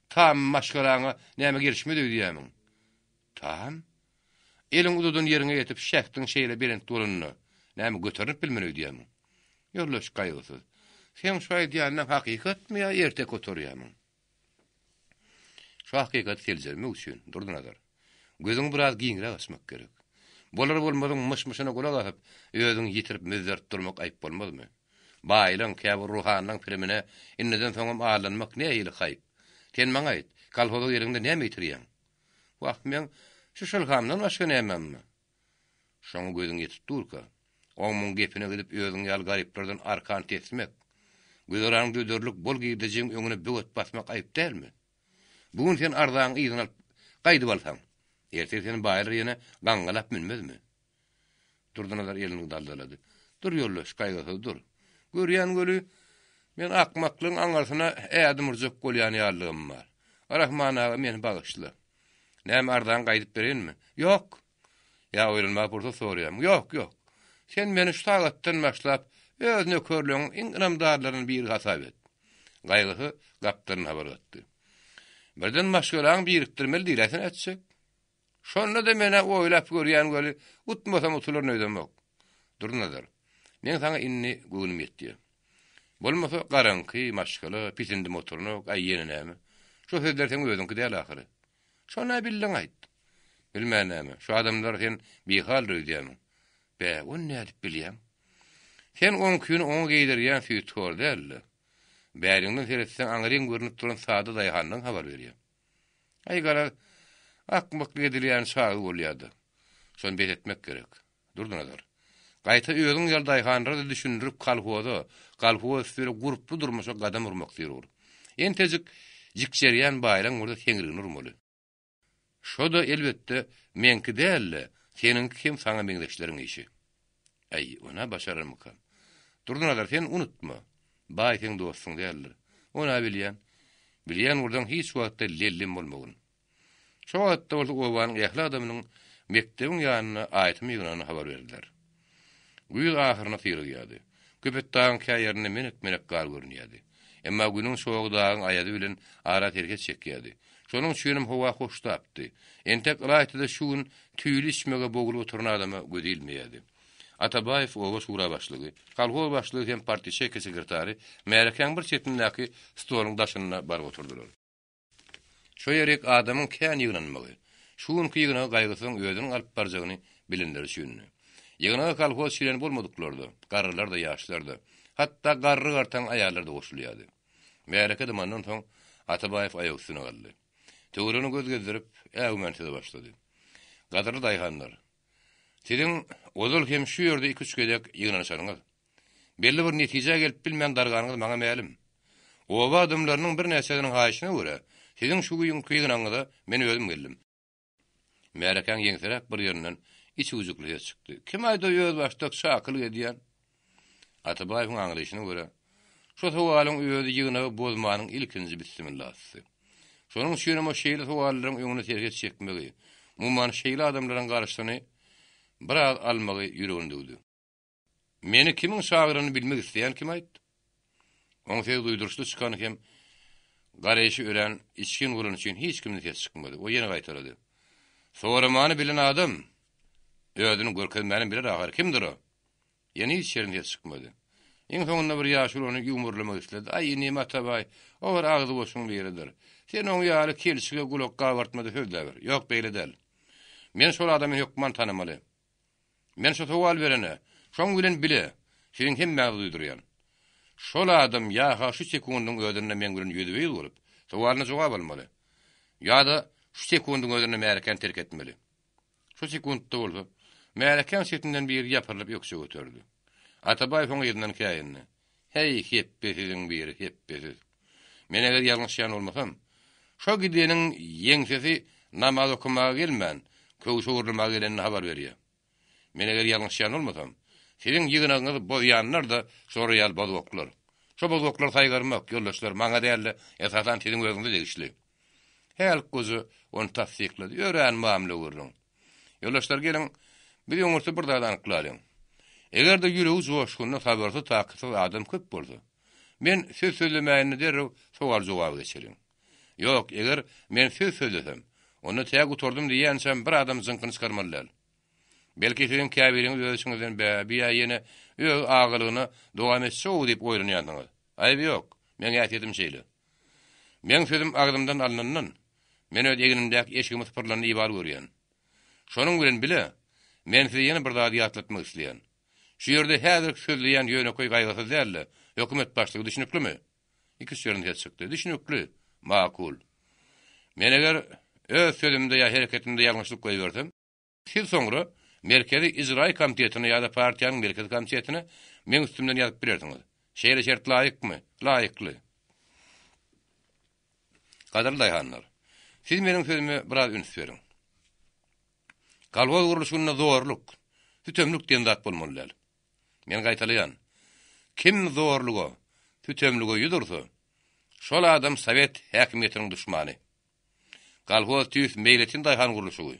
tam maşgalaňa näme girişmedi diýämiň. Tam? Eliň ududan ýeriňe ýetip şähtiň şeýle berent duranyny näme göterip bilmeni diýämiň. Ýollaş gaýgysyz. Sen şoý diýenden hakykatmy ýa erte kotorýarmyň? Şu hakykat keljermek üçin durdunalar. Gözüň biraz giňre açmak gerek. Bolar bolmadyň myşmyşyna gulak asyp, özüň ýitirip mezert durmak aýp bolmazmy? Baýlan käbir ruhanyň pirimine inneden soňam ağlanmak näýili haýp? Sen maňa aýt, Kalhoda yerinde näme ýitiriýän? Wagt men şu şulhamdan başga nämemmi? Şoňa gözüň ýetip durka. Oňmuň gepine gidip özüň ýal garyplardan arkan tesmek. Güzeraň düdürlük bol giýdijiň öňüne böwet basmak aýyp dälmi? Bugun sen ardaň ýygyny alyp gaýdyp alsaň, ertesi seni baýlar ýene gaňgalap minmezmi? Durdunalar elini daldalady. Dur ýollaş, gaýgasa dur. Görýän göli men akmaklyň aňarsyna ädim urjak bolýan ýarlygym bar. Rahman aga meni bagyşla. Näme ardan gaýdyp berenmi? Ýok. Ya oýlanma burda soraýam. Ýok. Sen meni şu tagatdan başlap öz nökerliň inamdarlaryny bir hasap et. Gaýgysy gapdan habar gatdy. Birden maşgalaň birikdirmeli diýersen etsek. Şonda da meni oýlap görýän göli utmasam utular nöýdemek. Durnadyr. Men sana inni göwnüm ýetdi. Bolmasa garanky, maşgala, pisindi motoruny aýyny näme? Şu sözler sen özüňki däl ahyry. Şona bildiň aýt. Bilmänäme. Şu adamlar sen bir hal röýdýärmi? Be, onu nädip bilýän? Sen 10 gün 10 geýdirýän süýtgör däldi. Bäriňden seretsen aňryň görünip duran sada daýhandan habar berýär. Aýgara akmak edilýän şagy bolýardy. Şonu belirtmek gerek. Durdunalar. Gaýta özüň ýol daýhandyry düşündirip kalhoda üstüne guruplu durmuşa gadam urmak diýer. En tejik jikjerýän baýraň urda teňriň urmaly. Şo da elbetde menki dälle, senin kim sana meňdeşleriň işi. Ay, ona başararmykan. Durdunalar, sen unutma. Baý seň dostsyň däldir. Ona bilýän urdan hiç wagtda lellim bolmagyn. Şo wagtda owanyň ýahly adamynyň mekdebiň ýanyna aýtmy ýygyny habar berdiler. Güýül ahyryna ýyrýady. Köpet dağın käýerine menek gar görünýärdi. Emma günüň soğuk dağın aýady bilen ara terket çekýärdi. Şonuň üçin howa hoş tapdy. Entek raýatyda şuň tüýli içmege bogulyp oturan adama gödilmeýärdi. Atabayev owa şura başlygy, kalhol başlygy hem partiýa şeýke sekretary Märekäň bir çetindäki stoluň daşyna baryp oturdular. Şo ýerek adamyň kän ýygynmagy, şuň ýygyna gaýgysyň özüniň alyp barjagyny bilenler üçin. Ýygyna kalhol şiren bolmadyklardy, garrylar da ýaşlar da, hatda garry gartan aýallar da goşulýardy. Märekä demandan soň Atabayev aýagy üstüne galdy. Töwrüni göz gezdirip äwmentede başlady. Gadary daýhanlar. Sizin ozul hem şu ýerde 2-3 gedek ýygnanyşaryňyz. Belli bir netije gelip bilmän darganyňyz maňa mälim. Owa adamlarynyň bir näçesiniň haýyşyna görä, sizin şu ýygnanyňyzda men özüm geldim. Märekäň ýeňserek bir ýerinden içi uzuklyga çykdy. Kim aýda ýöz başdak şakyl edýän? Atabaýewiň aňlyşyna görä, şu sowalyň öýüdi ýygyny bozmanyň ilkinji bismillahsy. Şonuň üçin o şeýle sowallaryň öňüne terget çekmegi, mumman şeýle adamlaryň garaşdyny biraz almagy ýüreginde. Meni kimiň şagyryny bilmek isleýän kim aýtdy? Oň söz duýduruşly çykan hem garaşy ölen içkin bolan üçin hiç kimden ses çykmady. O ýene gaýtardy. Sowaramany bilen adam özüni görkezmäni biler agar kimdir o? Ýene hiç ýerinde ses çykmady. Iň soňunda bir ýaşul ony ýumurlamak isledi. Ay nima tabay, o bir agzy boşuň biridir. Sen oň ýaly kelişige gulak gawartmady sözler. Ýok beýle däl. Men şol adamy hökman tanamaly. Men şu sowal berene, şoň bilen bile, seň hem mägdy duýdurýan. Şol adam ýa-ha şu sekundyň özüne men bilen ýüzübi bolup, sowalyna jogap almaly. Ýa-da şu sekundyň özüne Märekäň terk etmeli. Şu sekundda bolsa, Märekäň setinden bir ýaparylyp ýoksa götürdi. Atabayew oň ýerinden käýenni. Hey, heppesiziň biri, heppesiz. Men eger ýalňyşýan bolmasam, şo gideniň ýeňsesi namaz okumaga gelmän, köwşe urulmaga gelenini habar berýär. Men eger ýalňyşýan bolmasam, seň ýygynaňyz bozýanlar da şory ýal bozoklar. Şo bozoklar saýgarmak, ýoldaşlar, maňa däli, esasan seň özüňde degişli. Her gözü onu tasdiklady, öýrän muamele görüň. Ýoldaşlar gelin, bir ýöňürse bir dadan kılalyň. Eger de ýüregi joşgunna habarda takypy adam köp bolsa, men söz söylemäýini derrew sowal jogap geçerim. Ýok, eger men söz söylesem, onu täze oturdum diýensem bir adam zynkyny çykarmalylar. Belki seň käbiriňiz özüňizden biýa ýene öz agylygyny dowam etse o diýip oýlanýardyňyz. Aýby ýok, men ýatydım şeýle. Men sözüm agdymdan alnandan, men öz eginimdäki eşigimi sypyrlanyny ibar görýän. Şonuň bilen bile, men size ýene bir zat ýatlatmak isleýän. Şu ýerde häzir sözleýän ýöneköý gaýgasy dälle, hökümet başlygy düşünüklimi? İki ýerinde çykdy. Düşünükli, makul. Men eger öz sözümde ya hereketimde ýalňyşlyk goýbersem, siz soňra Merkezi İcra Komitetine ýa-da partiýanyň merkezi komitetine men üstümden ýazyp berersiňiz. Şeýle şert laýykmy? Laýykly. Gaderly daýhanlar. Siz meniň sözüme biraz üns beriň. Kalwol gurulşyna zorluk, tütemlük diýen zat bolmaly. Men gaýtalýan. Kim zorlugy, tütemlügi ýudursa, şol adam Sowet häkimetiniň düşmany. Kalwol tüýs meýletin daýhan gurulşy.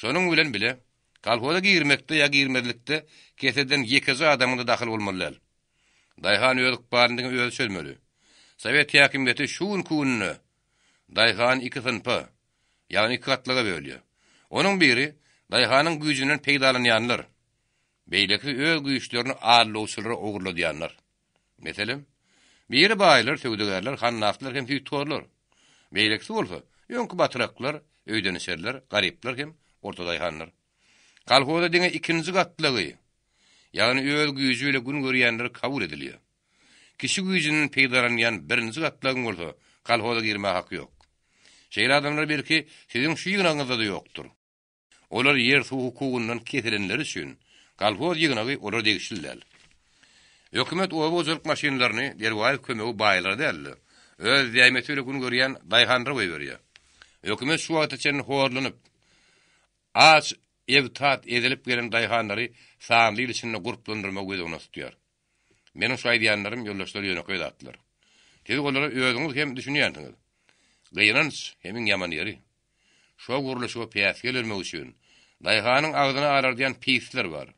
Şonuň bilen bile kalwoza girmekde ýa girmedlikde keseden ýekeji adamyň da dahyl bolmaly. Daýhan öýlük baryndyň öýü çözmeli. Sowet häkimeti şuun kunny daýhan iki sınpa, ýagny iki gatlyga bölýär. Onuň biri daýhanyň güýjünden peýdalanýanlar. Beýleki öz güýçlerini arlawçylary ogurladýanlar. Meselem, biri baýlar, söwdegärler, hannaflar hem tüýtorlar. Beýleki bolsa, ýöňkü batyraklar, öýdenişerler, garyplar hem orta daýhanlar. Kalhoda diňe ikinji gatlygy, ýagny öz güýjü ile gün görýänler kabul edilýär. Kişi güýjünden peýdalanýan birinji gatlygy bolsa, kalhoda girme haky ýok. Şeýle adamlar belki siziň şu ýygyňyzda da ýokdur. Olar ýer suw hukugundan kesilenler üçin kalhoz ýygyny olar degişilýär. Hökümet owozlyk maşinalaryny derwal kömegi baýlar däldi. Öz diýmeti ile gün görýän daýhanlar goýberýär. Hökümet şu wagt içinde horlanyp aç evtat edilip gelen daýhanlary sanly içinde guruplandyrma göýdüňi tutýar. Meniň şu aýdýanlarym ýoldaşlary ýöne goýdatdylar. Siz olara özüňiz hem düşünýänsiňiz. Gynanç hemiň ýaman ýeri. Şo gurulşy piýas gelmek üçin daýhanyň agdyna arardygan pisler bar.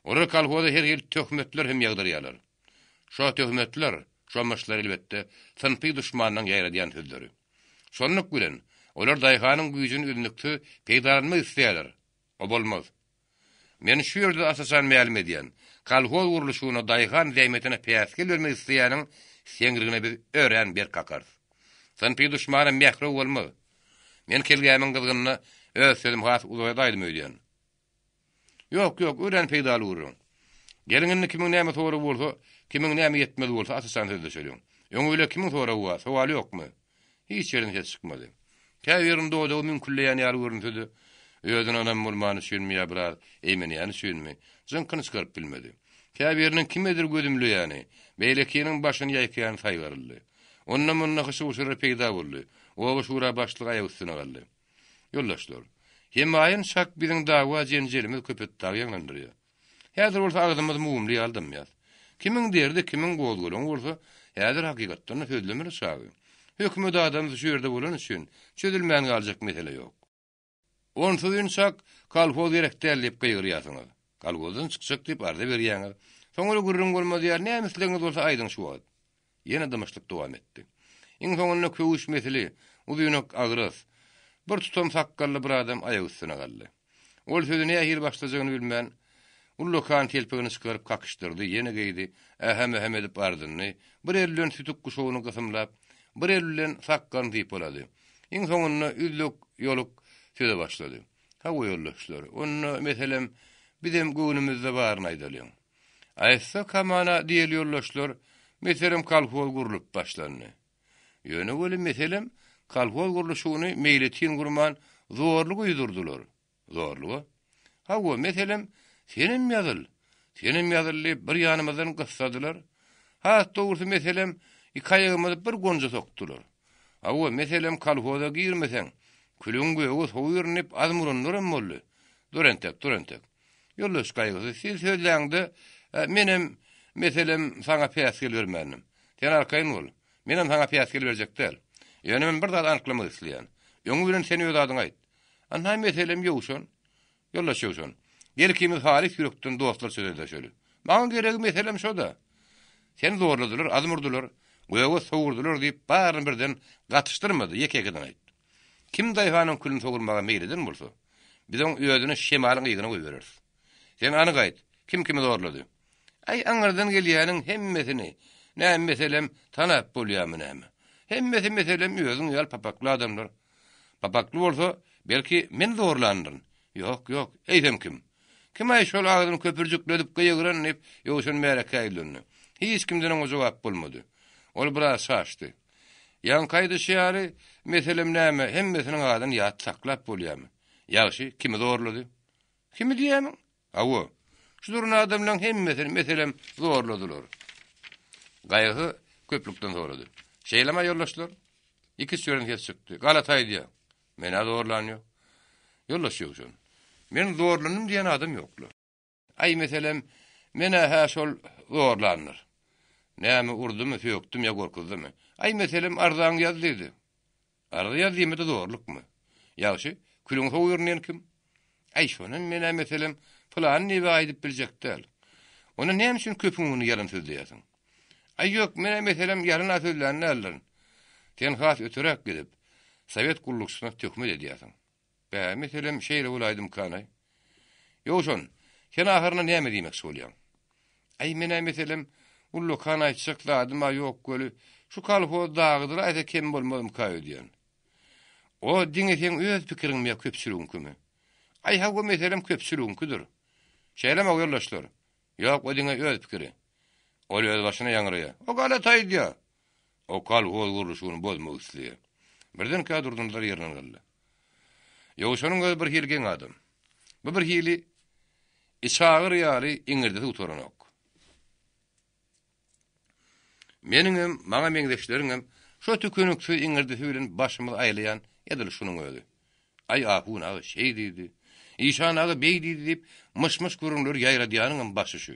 Olar kalhoda her ýyl töhmetler hem ýagdyrýarlar. Şo töhmetler, şo maşlar elbetde sınpy düşmanyň ýaýradýan sözleri. Şonluk bilen olar daýhanyň güýjüni ündükdi peýdalanmak isleýärler. O bolmaz. Men şu ýerde asasan ma'lum edýän, kalhoz gurulşyna daýhan diýmetine piýas gelmek isleýäniň seňrigine bir ören bir kakar. Sınpy düşmanyň mähre bolmaz. Men kelgämiň gyzgynyny öz sözüm has uzay daýdym öýdän. Ýok, ören peýdaly urun. Geliňini kimiň näme sowra bolsa, kimiň näme ýetmedi bolsa asasan sözde söýleň. Ýöňüle kimiň sowra bolsa, sowaly ýokmy? Hiç ýerden hiç çykmady. Käýerinde o da mümkinleýän ýaly görünýärdi. Özüne anam bolmany şeýle biraz eýmenýän şeýle. Zynkyny çykaryp bilmedi. Käýeriniň kimedir gödümleýäni, beýlekiniň başyny ýaýkýan saýgaryldy. Ondan munna hysy peýda boldy. O şura başlyga ýaýsyna galdy. Ýoldaşlar, hemaýyn şak biziň dawa jenjelimiz köpet daýanlandyrýar. Häzir bolsa agdymyz mumly aldym ýa. Kimiň derdi, kimiň golgulyň bolsa, häzir hakykatdan sözlemir şagy. Hökümet adam şu ýerde bolan üçin çözülmän galjak mesele ýok. Onsuň şak kalhoz gerekdälip gyýrýarsyňyz. Kalhozdan çykjak diýip arda berýäňiz. Soňra gurrun bolmady ýer nämeçligiňiz bolsa aýdyň şu wagt. Ýene damaşlyk dowam etdi. Iň soňunda köwüş meseli, uzynak agras. Bir tutam sakkally bir adam aýagy üstüne galdy. Ol sözüne ýa-hir başlajagyny bilmän, ullukan telpegini çykaryp kakışdyrdy, ýene geýdi, ähem edip bardyny, bir elden sütük kuşagyny gysymlap, bir elden sakkan diýip bolady. Iň soňunda üzlük ýoluk söze başlady. Ha goýulýar. Onu meselem bizim göwnümizde baryn aýdalýan. Aýsa kamana diýilýärler, meselem kalhol gurulup başlandy. Ýöne bolu meselem kalhol gurulşyny meýletin gurman zorlugy ýurdurdylar. Zorlugy? Ha go meselem senem ýazyly bir ýanymyzdan gyssadylar. Ha dogry meselem ikaýygymyzy bir gonja sokdular. Ha go meselem kalhoza girmesen külüň göýü soýurnyp azmurunlar boldy. Durentek. Ýoldaş gaýgy siz sözläňde menem meselem saňa piýas gelbermänim. Sen arkaýyn bol. Menem saňa piýas gelberjek däl. Ýöne men bir zat anyklymy isleýän. Ýöňü bilen seni öz adyň aýt. Anha meselem ýowşun. Ýoldaş ýowşun. Gelkimiz halis ýürekden dostlar söýledi şöyle. Maňa gerek meselem şo da. Sen zorladylar, azmurdylar, göýe sowurdylar diýip baryn birden gatyşdyrmady, ýeke-ýekeden aýt. Kim daýhanyň külüni sowurmaga meýleden bolsa, biziň öýüdüni şemalyň ýygyna goýberýär. Sen anyk aýt, kim zorlady? Ay aňardan gelýäniň hemmesini, näme meselem tanap bolýarmy näme? Hemmesi meselem özüň ýal papakly adamlar. Papakly bolsa, belki men zorlandyryn. Ýok, eýdem kim? Kim aý şol agyny köpürjükledip gyýgyranyp, ýoşun merek aýlandy. Hiç kimden oňa jogap bolmady. Ol biraz şaşdy. Yankaydı şeýary meselem näme? Hemmesiniň adyny ýat saklap bolýarmy? Ýagşy kimi zorlady? Kimi diýämiň? Awo. Şu durun adamlaryň hemmesini meselem zorladylar. Gaýgy köplükden zorlady. Şeýlema ýollaşdylar. İki sürün geçipdi. Galatay diýär. Mene zorlanýar. Ýollaşýar şol. Men zorlanym diýen adam ýoklu. Ay meselem mene ha şol zorlanýar. Näme urdumy, söýükdüm ýa gorkuzdymy? Ay meselem arzaň ýazdydy. Arza ýazdymy da zorlukmy? Ýagşy, külüň soýurnan kim? Ay şonun mene meselem plan näme aýdyp biljekdir. Ona näme üçin köpüňini ýalan sözleýärsiň? Ay ýok, mene meselem ýalyn sözlerini aldyň. Sen has ötürek gidip Sovet gulluksyna tökme edýärsiň. Bä meselem şeýle bolaýdym kanay. Ýoşon, sen ahyryna näme diýmek bolýan? Ay mene meselem ullu kanay çykladym a ýok göli. Şu kalpo dağıdyr aýda kim bolmadym kaýy diýen. O diňe sen öz pikiriň me köpçüligiňmi? Ay hawa meselem köpçüligiňkidir. Şeýleme ýollaşlar. Ýok, o diňe öz pikiri. Ol öz başyna ýaňraýar. O Galatay diýär. O kalpo guruşyny bozmak isleýär. Birden kadurdunlar ýerinden geldi. Ýoşanyň öz bir hilgen adam. Bu bir hili içağır ýaly iňirde uturanok. Meniňem, maňa meňdeşleriňem şu tükünüksü iňirde bilen başymy aýlayan edil şunuň özi. Ay ahun agy şeý diýdi. İşan agy beý diýdi diýip myş-myş görünler ýaýradýanyň başy şu.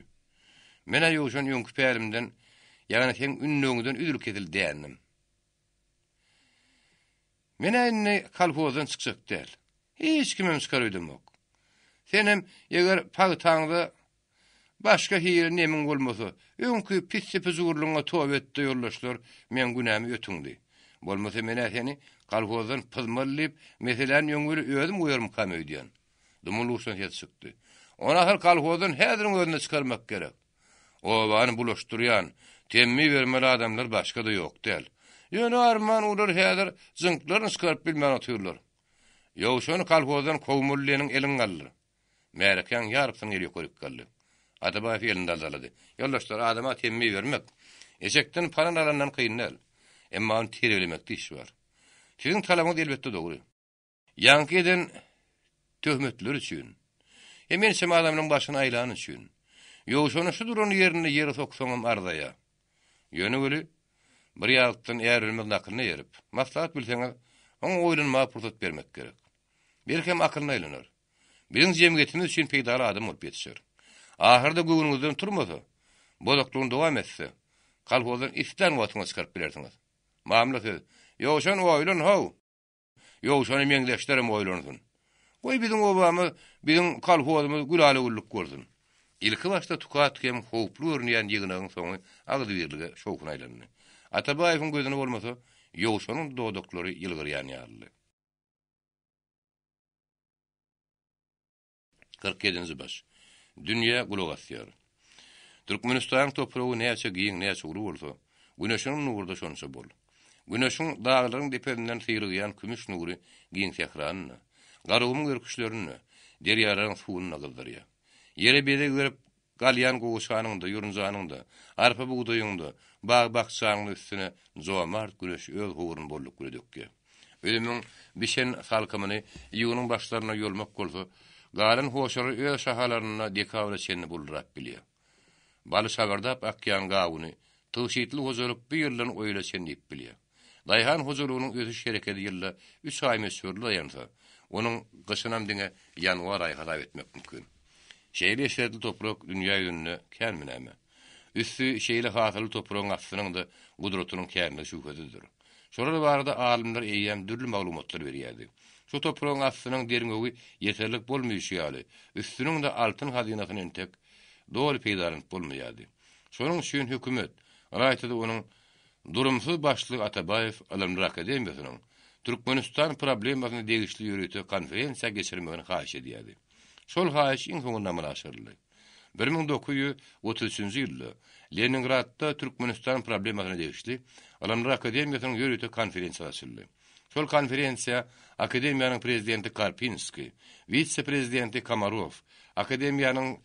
Mene ýoşan ýoňky pälimden ýagny sen ünlüňden üzülüp ketil diýendim. Mene indi kalpozdan çykjak däl. Hiç kimim çıkarydym ok. Senem eger pagtaňda başga hili nemin bolmasa, öňkü pis pizurluňa towetde ýollaşlar, men günämi ötüňdi. Bolmasa mene seni kalpozdan pızmalyp, meselen ýöňüri özüm goýarym kamy diýen. Dumuluşdan ýet çykdy. Ona har kalpozdan häziriň özüne çykarmak gerek. O bany bulaşdyrýan, temmi bermeli adamlar başga da ýok däl. Ýöne arman ular häzir zynklaryny çykaryp bilmän otyrlar. Ýoşany kalpozdan kowmullynyň elin galdy. Mereken ýarpyň ýeri koyup galdy. Ataba fiilinde aldaladı. Ýollaşlar adama temmi bermek. Eşekden paran alandan kıyınlar. Emma onu terelemek iş var. Sizin talabyňyz elbetde dogry. Ýanky eden töhmetler üçin. Hemen şema adamyň başyna aýlan üçin. Ýoşany şu durun ýerine ýere soksaňam ardaýa. Ýöne göli bir ýagtdan ýerilmek nakylyna ýerip, maslahat bilseňiz, oňa oýlanma pursat bermek gerek. Berkem akylyna aýlanar. Biziň jemgyýetimiz üçin peýdara adam bolup ýetişer. Ahyrda göwünüňizden turmasa, bozaklygyň dowam etse, kalpozdan istan watyňa çykaryp bilersiňiz. Mamla söz. Ýoşan oýlan haw. Ýoşany meňdeşlerim oýlansyn. Goý biziň obamy, biziň kalpozymyz gülale ulluk görsün. İlki başta tukat kem howplu örnýän ýygynyň soňy agdy birlige şowkun aýlandy. Atabaýewiň gözüne bolmasa, ýoşanyň dodaklary ýylgyrýan ýaly. 47-nji baş. Dünýä globalizaýar. Türkmenistan topragy näçe giň, näçe uly bolsa, güneşiň nurunda şonça bol. Güneşiň dağlaryň depelinden syrygýan kümüş nury giň sehranyny, garowmyň görküşlerini, derýalaryň suwuny gyldyrýar. Ýere bede görüp galýan gowuşanyňda, ýurunjanyňda, arpa buğdaýyňda, bag bakçanyň üstüne jomart güneş öz howrun bolluk göredikki. Ölümiň bişen salkymyny ýygynyň başlaryna ýolmak bolsa, galan hoşary öz şahalaryna dekawra çenni buldurak bilýär. Baly şagardap akýan gawyny, tywşitli hozurlyk bir ýyldan oýla çennip bilýär. Daýhan hozurlygynyň özü şereketi ýylda 3 aý meşhurly ýansa, onuň gyşynam diňe ýanwar aýy hadap etmek mümkin. Şeýle şertli toprak dünýä ýönüne kärminäme. Üstü şeýle hasyly topragyň astynyň da gudratynyň kärmine şüphesidir. Şolara barada alimler eýýän dürli maglumatlar berýärdi. Şu topragyň astynyň deriňigi ýeterlik bolmaýşy ýaly, üstüniň de altyn hazinasyny entek dol peýdalyk bolmaýardy. Şonuň üçin hökümet raýatyda onuň durumsuz başlyk Atabaýew Alamlar Akademiýasynyň Türkmenistan problemasyny degişli ýöretip konferensiýa geçirmegini haýyş edýärdi. Şol haýyş iň soňunda aşyryldy. 1933-nji ýylda Leningradda Türkmenistan problemasyny degişli Alamlar Akademiýasynyň ýöretip konferensiýa açyldy. Şol konferensiýa Akademiýanyň prezidenti Karpinski, vitse-prezidenti Komarov, Akademiýanyň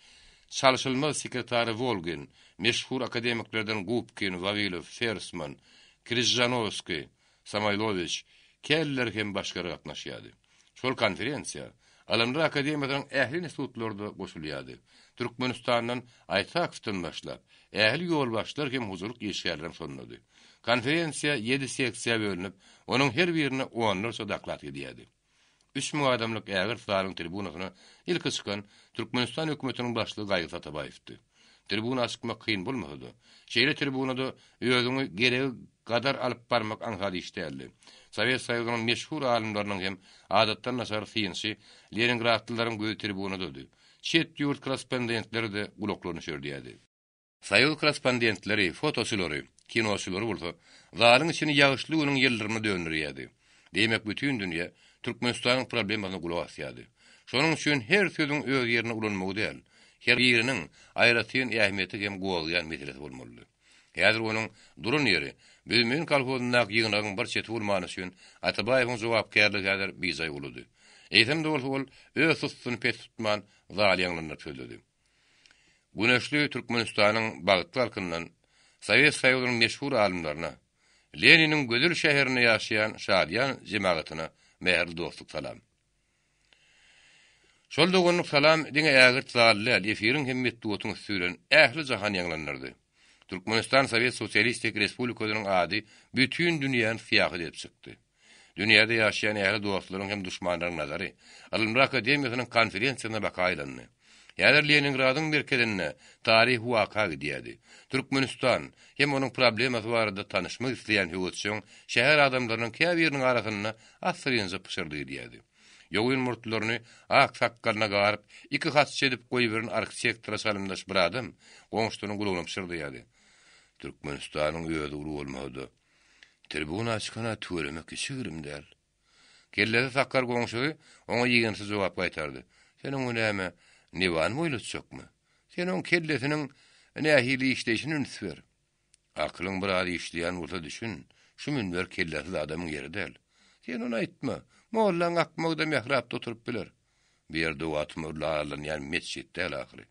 çalışylmaz sekretary Volgin, meşhur akademiklerden Gubkin, Vavilov, Fersman, Krizjanovski, Samaylovich keller hem başkary gatnaşýardy. Şol konferensiýa Alamlar Akademiýasynyň ähli institutlarynda goşulýardy. Türkmenistandan aýtakdan başlap, ähli ýolbaşlar hem huzurluk işgärlerini sonlady. Konferensiýa 7 seksiýa bölünip, onuň her birine 10 daklat edýärdi. 3000 adamlyk ägir salyň tribunasyna ilki çykan Türkmenistan hökümetiniň başlygy Gaýgy Satabaýewdy. Tribuna açmak kıyın bolmadı. Şeýle tribunada özüňi geregi gadar alyp barmak aňsady işdäli. Sowet Soýuzynyň meşhur alimlerinden hem adatdan nasar fiýinçi Leningradlylaryň göz tribunadady. Çet ýurt korrespondentleri de gulaklaryny şördýärdi. Soýuz korrespondentleri, fotosulary, kinosulary bolsa, zalyň içini ýagyşly günüň ýyldyryny döndürýärdi. Demek bütün dünýä Türkmenistanyň problemasyna gulak asýardy. Şonuň üçin her sözüň öz ýerine ulanmagy däl. Her biriniň aýratyn ähmiýeti hem gowagyan meselesi bolmaly. Häzir onuň durun ýeri Büyümün kolhozynyň ýygynagyň bir çeti bolmany üçin Atabaýewiň jogapkärligi häzir bizay boludy. Eýsem de ol öz sustuny pes tutman zalyaňlaryny söýledi. Güneşli Türkmenistanyň bagtly halkyndan Sowet Soýuzynyň meşhur alimlaryna, Leniniň gödül şäherinde ýaşaýan Şadyan jemagytyna mähirli dostluk salam. Şol dogunlyk salam diňe ägir zallar efiriň hem metduwatyň süýren ähli jahan ýanglanyrdy. Türkmenistan Sowet Sosialistik Respublikasynyň ady bütün dünýäni fiýahy edip çykdy. Dünýäde ýaşaýan ähli dostlaryň hem düşmanlaryň nazary Alimler Akademiýasynyň konferensiýasyna bakaýlandy. Ýa-da Leningradyň merkezine tarih waka gidýärdi. Türkmenistan hem onuň problemasy barada tanyşmak isleýän höwetçiň şäher adamlarynyň käbiriniň arasyna asyrynja pişirdi diýärdi. Ýogyn murtlaryny ak sakkalna garyp, iki hat çedip goýberin arkitektura salymdaş bir adam goňşunyň gulagyna pişirdi diýärdi. Türkmenistanyň öýüdi bolmady. Tribuna açykana töremek işirim der. Kellede sakkar goňşy oňa ýegensiz jogap gaýtardy. Seniň näme niwan moýlutjokmy? Seniň kelletiniň nähili işleýişini ünswer. Aklyň bir ady işleýän bolsa düşün, şu münber kelletli adamyň ýeri del. Sen onu aýtma. Mollaň akmagda mehrapda oturup biler. Bir ýerde watmurlarlaryň ýani mesçitde ahly.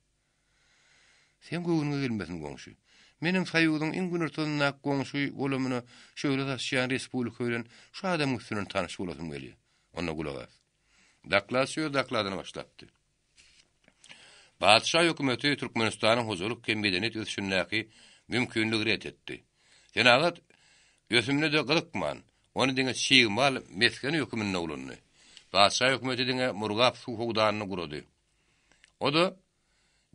Sen göwüňe gelmesin goňşy. Menim Soýuzyň iň günürtünde goňşy bolumyny şöyle taşýan respublika bilen şu adam üstüne tanyş bolasym gelýär. Ona gulak as. Dakladyny başlatdy. Padşah hökümeti Türkmenistanyň huzurluk hem medeniyet ösüşündäki mümkinligi ret etdi. Senagat ösümne de gylykman, onu diňe şiýmal meskeni hökümine ulandy. Padşah hökümeti diňe murgap suw howdanyny gurady. O da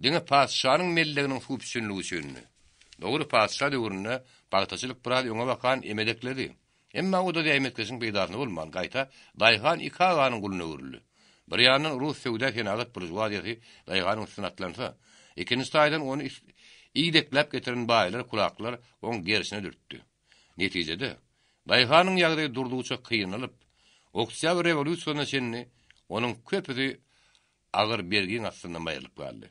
diňe padşahyň melleginiň suwpçynlygy üçin. Dogry padşah döwründe bagtaçylyk bir ýoňa bakan emedekledi. Emma o da diýmetkesiň peýdasyny bolman, gaýta Daýhan Ikaganyň guluna öwrüldi. Bir ýandan Rus sewda kenagat burjuwaziýasy Daýhanyň üstüne atlansa, ikinji taýdan onu iýdeklep getiren baýlar, kulaklar oň gerisine dürtdi. Netijede Daýhanyň ýagdaýy durdugyça kıynylyp, Oktyabr rewolýusiýasyna çenli onuň köpüdi agyr bergiň astyndan baýrylyp galdy.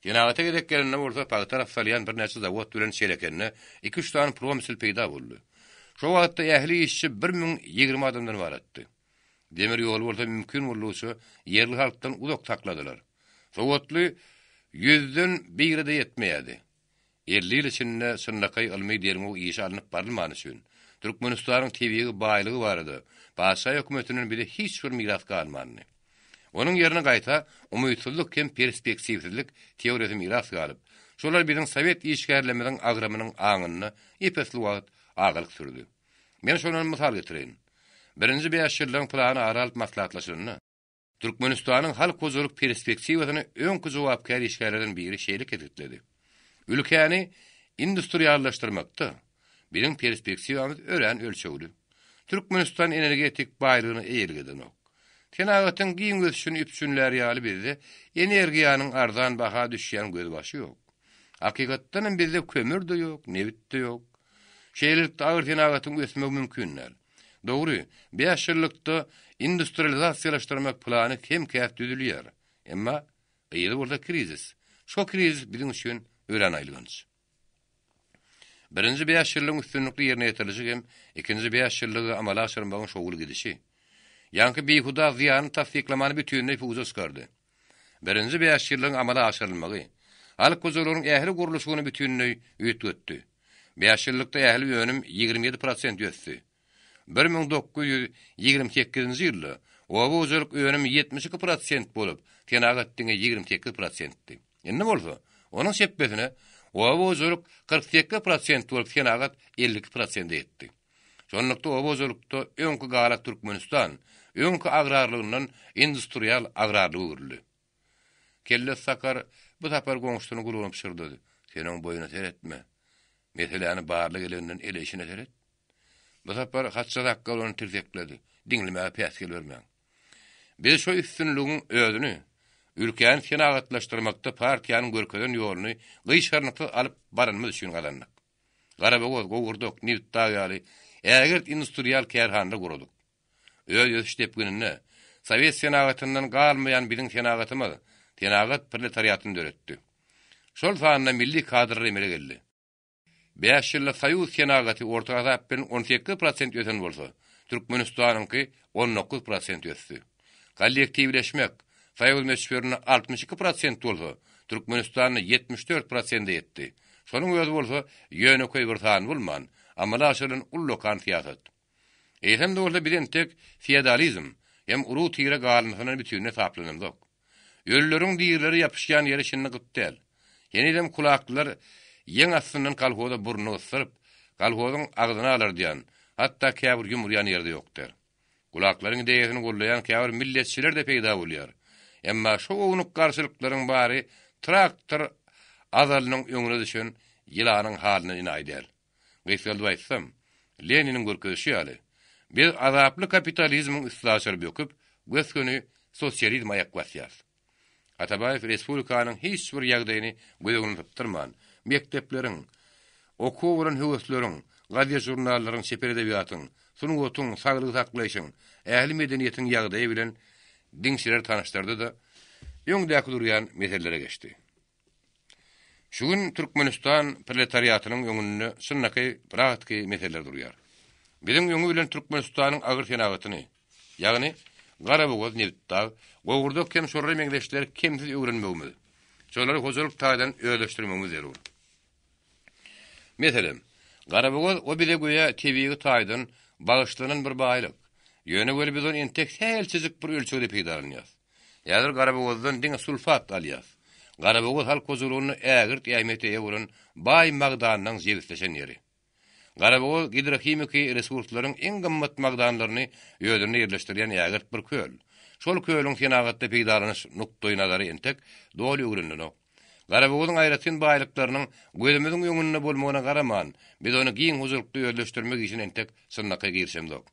Kenagata gedeklerine bolsa pagy tarap salýan bir näçe zawod bilen şerekenne 2-3 tane promsil peýda boldy. Şo wagtda ähli işçi 1020 adamdan baratdy. Demir ýol bolsa mümkin bolýarsa ýerli halkdan uzak takladylar. Sowatly 100den biri de ýetmeýärdi. 50 ýyl içinde sınlakay almy dermi iş alınıp barylmany üçin Türkmenistanyň tebiği baýlygy bardy. Paşa hökümetiniň biri hiç bir miras galmany. Onuň ýerine gaýta umytsuzlyk hem perspektiwsizlik teoriýasy miras galyp, şolar biziň Sowet işgärleminiň agramynyň aňyny epesli wagt agalyk sürdi. Men şondan mysal getireýin. Birinji 5 ýylyň plany aralyp maslahatlaşyryny Türkmenistanyň halk huzurluk perspektiwasyny öňkü jogapkär işgärlerden biri şeýle ketetledi. Ülkäni industriallaşdyrmakda biziň perspektiwamyz ören ölçegli. Türkmenistan energetik baýlygyny eýilgeden ok. Kenagatyň giň ösüşini üpsünler ýaly bizde energiýanyň arzan baha düşýän göz başy ýok. Hakykatdan bizde kömür de ýok, newit de ýok. Şeýlelikde agyr kenagatyň ösmegi mümkinler. Dogry, 5 ýyllykda industrializasiýalaşdyrmak plany hem käp düzülýär. Emma ýyly bolsa krizis. Şo krizis biziň üçin ören aýlygynç. Birinji 5 ýylyň üstünlikli ýerine ýetirilişi hem ikinji 5 ýyllygy amala aşyrmagyň şowul gidişi. Ýanky behuda ziýany tasdiklamany bütünlüği fuza çykardy. Birinji 5 ýylyň amala aşyrylmagy, halk huzurlaryň ähli guruluşyny bütünlüği öýtgetdi. 5 ýyllykda ähli ýönüm 27% ýösdi. 1928-nji ýylda oba ujuluk önüm 72% bolup, tenagat diňe 28%. Indi bolsa, onuň şeppesine oba ujuluk 48% bolup, tenagat 52% etdi. Şonlukda oba ujulukda öňkü gala Türkmenistan, öňkü agrarlygyndan industrial agrarlygy girildi. Kelle sakar bu tapar goňşuny gulunyp pişirdi. Senin boyuna teretme. Meseleni barly gelenden ele işine teret. Bu tapar hatça dakika onu tirzekledi. Dinlemeye piyaskel vermeň. Biz şu üstünlüğün özünü, ülkenin tenagatlaştırmakta partiýanyň görkeden ýoluny gyşarnykly alyp baranmaz üçin galandyk. Garabogoz, Gowurdok, Newtda ýaly ägert industrial kärhana guradyk. Öz işlepgünine Sovet senagatyndan galmayan biziň senagatymyz, tenagat proletariatyny döretdi. Şol sanyna milli kadrlar emele geldi. 5 ýylda Soýuz senagaty orta azapyn 18% ösen bolsa, Türkmenistanyňky 19% ösdi. Kollektiwleşmek Soýuz meşgulüne 62% bolsa, Türkmenistanyň 74% etdi. Şonuň özü bolsa, ýöne köý bir san bolman, amma aşyryn ullokan siýasat. Eýsem de bolsa bilen tek feodalizm, hem uru tire galanyny bütünne taplanandyk. Ýölleriň diýerleri ýapyşgan ýere şinni gytdel. Yenidem kulaklar ýeň aslyndan kalhoda burnu ısırıp, kalhodyň agdyny alar diýen, hatda käbir ýumurýan ýerde ýokdur. Kulaklaryň deýesini gollaýan käbir milletçiler de peýda bolýar. Emma şu ownuk garşylyklaryň bary traktor azalynyň öňüne düşen ýylanyň halyny inaýdýar. Gysgaly aýtsam, Leniniň görkeşi ýaly. Biz azaply kapitalizmiň üstläşer böküp, göskünü sosializm aýak basýar. Atabaýew respublikanyň hiç bir ýagdaýyny göýüňe tutturman, mektepleriň, okuwlaryň höwüsleriň, gaziýet jurnallaryň seper edebiýatyň, sunuwatyň, saglyk saklaýyşyň, ähli medeniýetiň ýagdaýy bilen diňçiler tanyşdyrdy da ýöňdäki durýan meselelere geçdi. Şu gün Türkmenistan proletariatynyň öňünde şundaky praktik meseleler durýar. Biziň öňü bilen Türkmenistanyň agyr senagatyny, ýagny Garabogoz, Newtda, Gowurdok hem şorra meňdeşler kemsiz öwrenmegimiz. Şolary hojalyk taýdan öýleşdirmegimiz zerur. Meselem, Garabogoz o bile goýa TV-ge taýdan bagyşlanan bir baýlyk. Ýöne göre biz onu entek selçizik bir ölçüde peýdalanýar. Ýa-da Garabogozdan diňe sulfat alýar. Garabogoz halk huzurunu ägirt ýaýmete ýewren baý magdanyň jegitleşen ýeri. Garabogoz hidrohimiki resurslaryň iň gymmat magdanlaryny ýödürine ýerleşdirýän ýagyrt bir köl. Şol köliň tenagatda peýdalanyş nukdaý nazary entek doly öwrenilýär. Garabogozyň aýratyn baýlyklarynyň gözümiziň öňünde bolmagyna garaman, biz onu giň huzurlukda ýerleşdirmek üçin entek sınnaky girşemdik.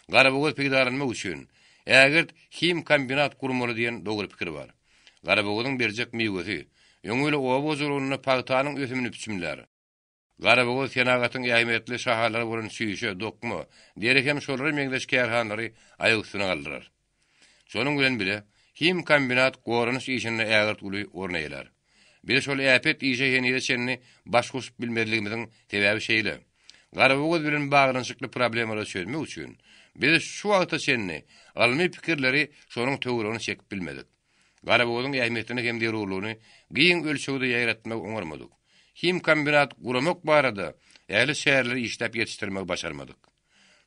Garabogoz peýdalanmak üçin ägirt him kombinat gurmaly diýen dogry pikir bar. Garabogozyň berjek meýwesi, öňüle oba huzuruna paýtanyň ösümini biçimler. Garabogoz senagatyň ýaýmetli şahalary bolan süýüşe, dokma, derek hem şolary meňdeş kärhanlary aýak üstüne galdyrar. Şonuň bilen bile him kombinat goranyş işinde ägirt uly ornaýlar. Bir şol äpet işe ýenide çenni başguş bilmedligimiziň sebäbi şeýle. Garabogoz bilen baglanyşykly problemleri çözmek üçin biz şu wagtda çenni almy pikirleri şonuň töweregini çekip bilmedik. Garabogozyň ýaýmetini hem deruluny giň ölçüde ýaýratmak oňarmadyk. Him kombinat guramak barada äli şäherleri işläp ýetişdirmek başarmadyk.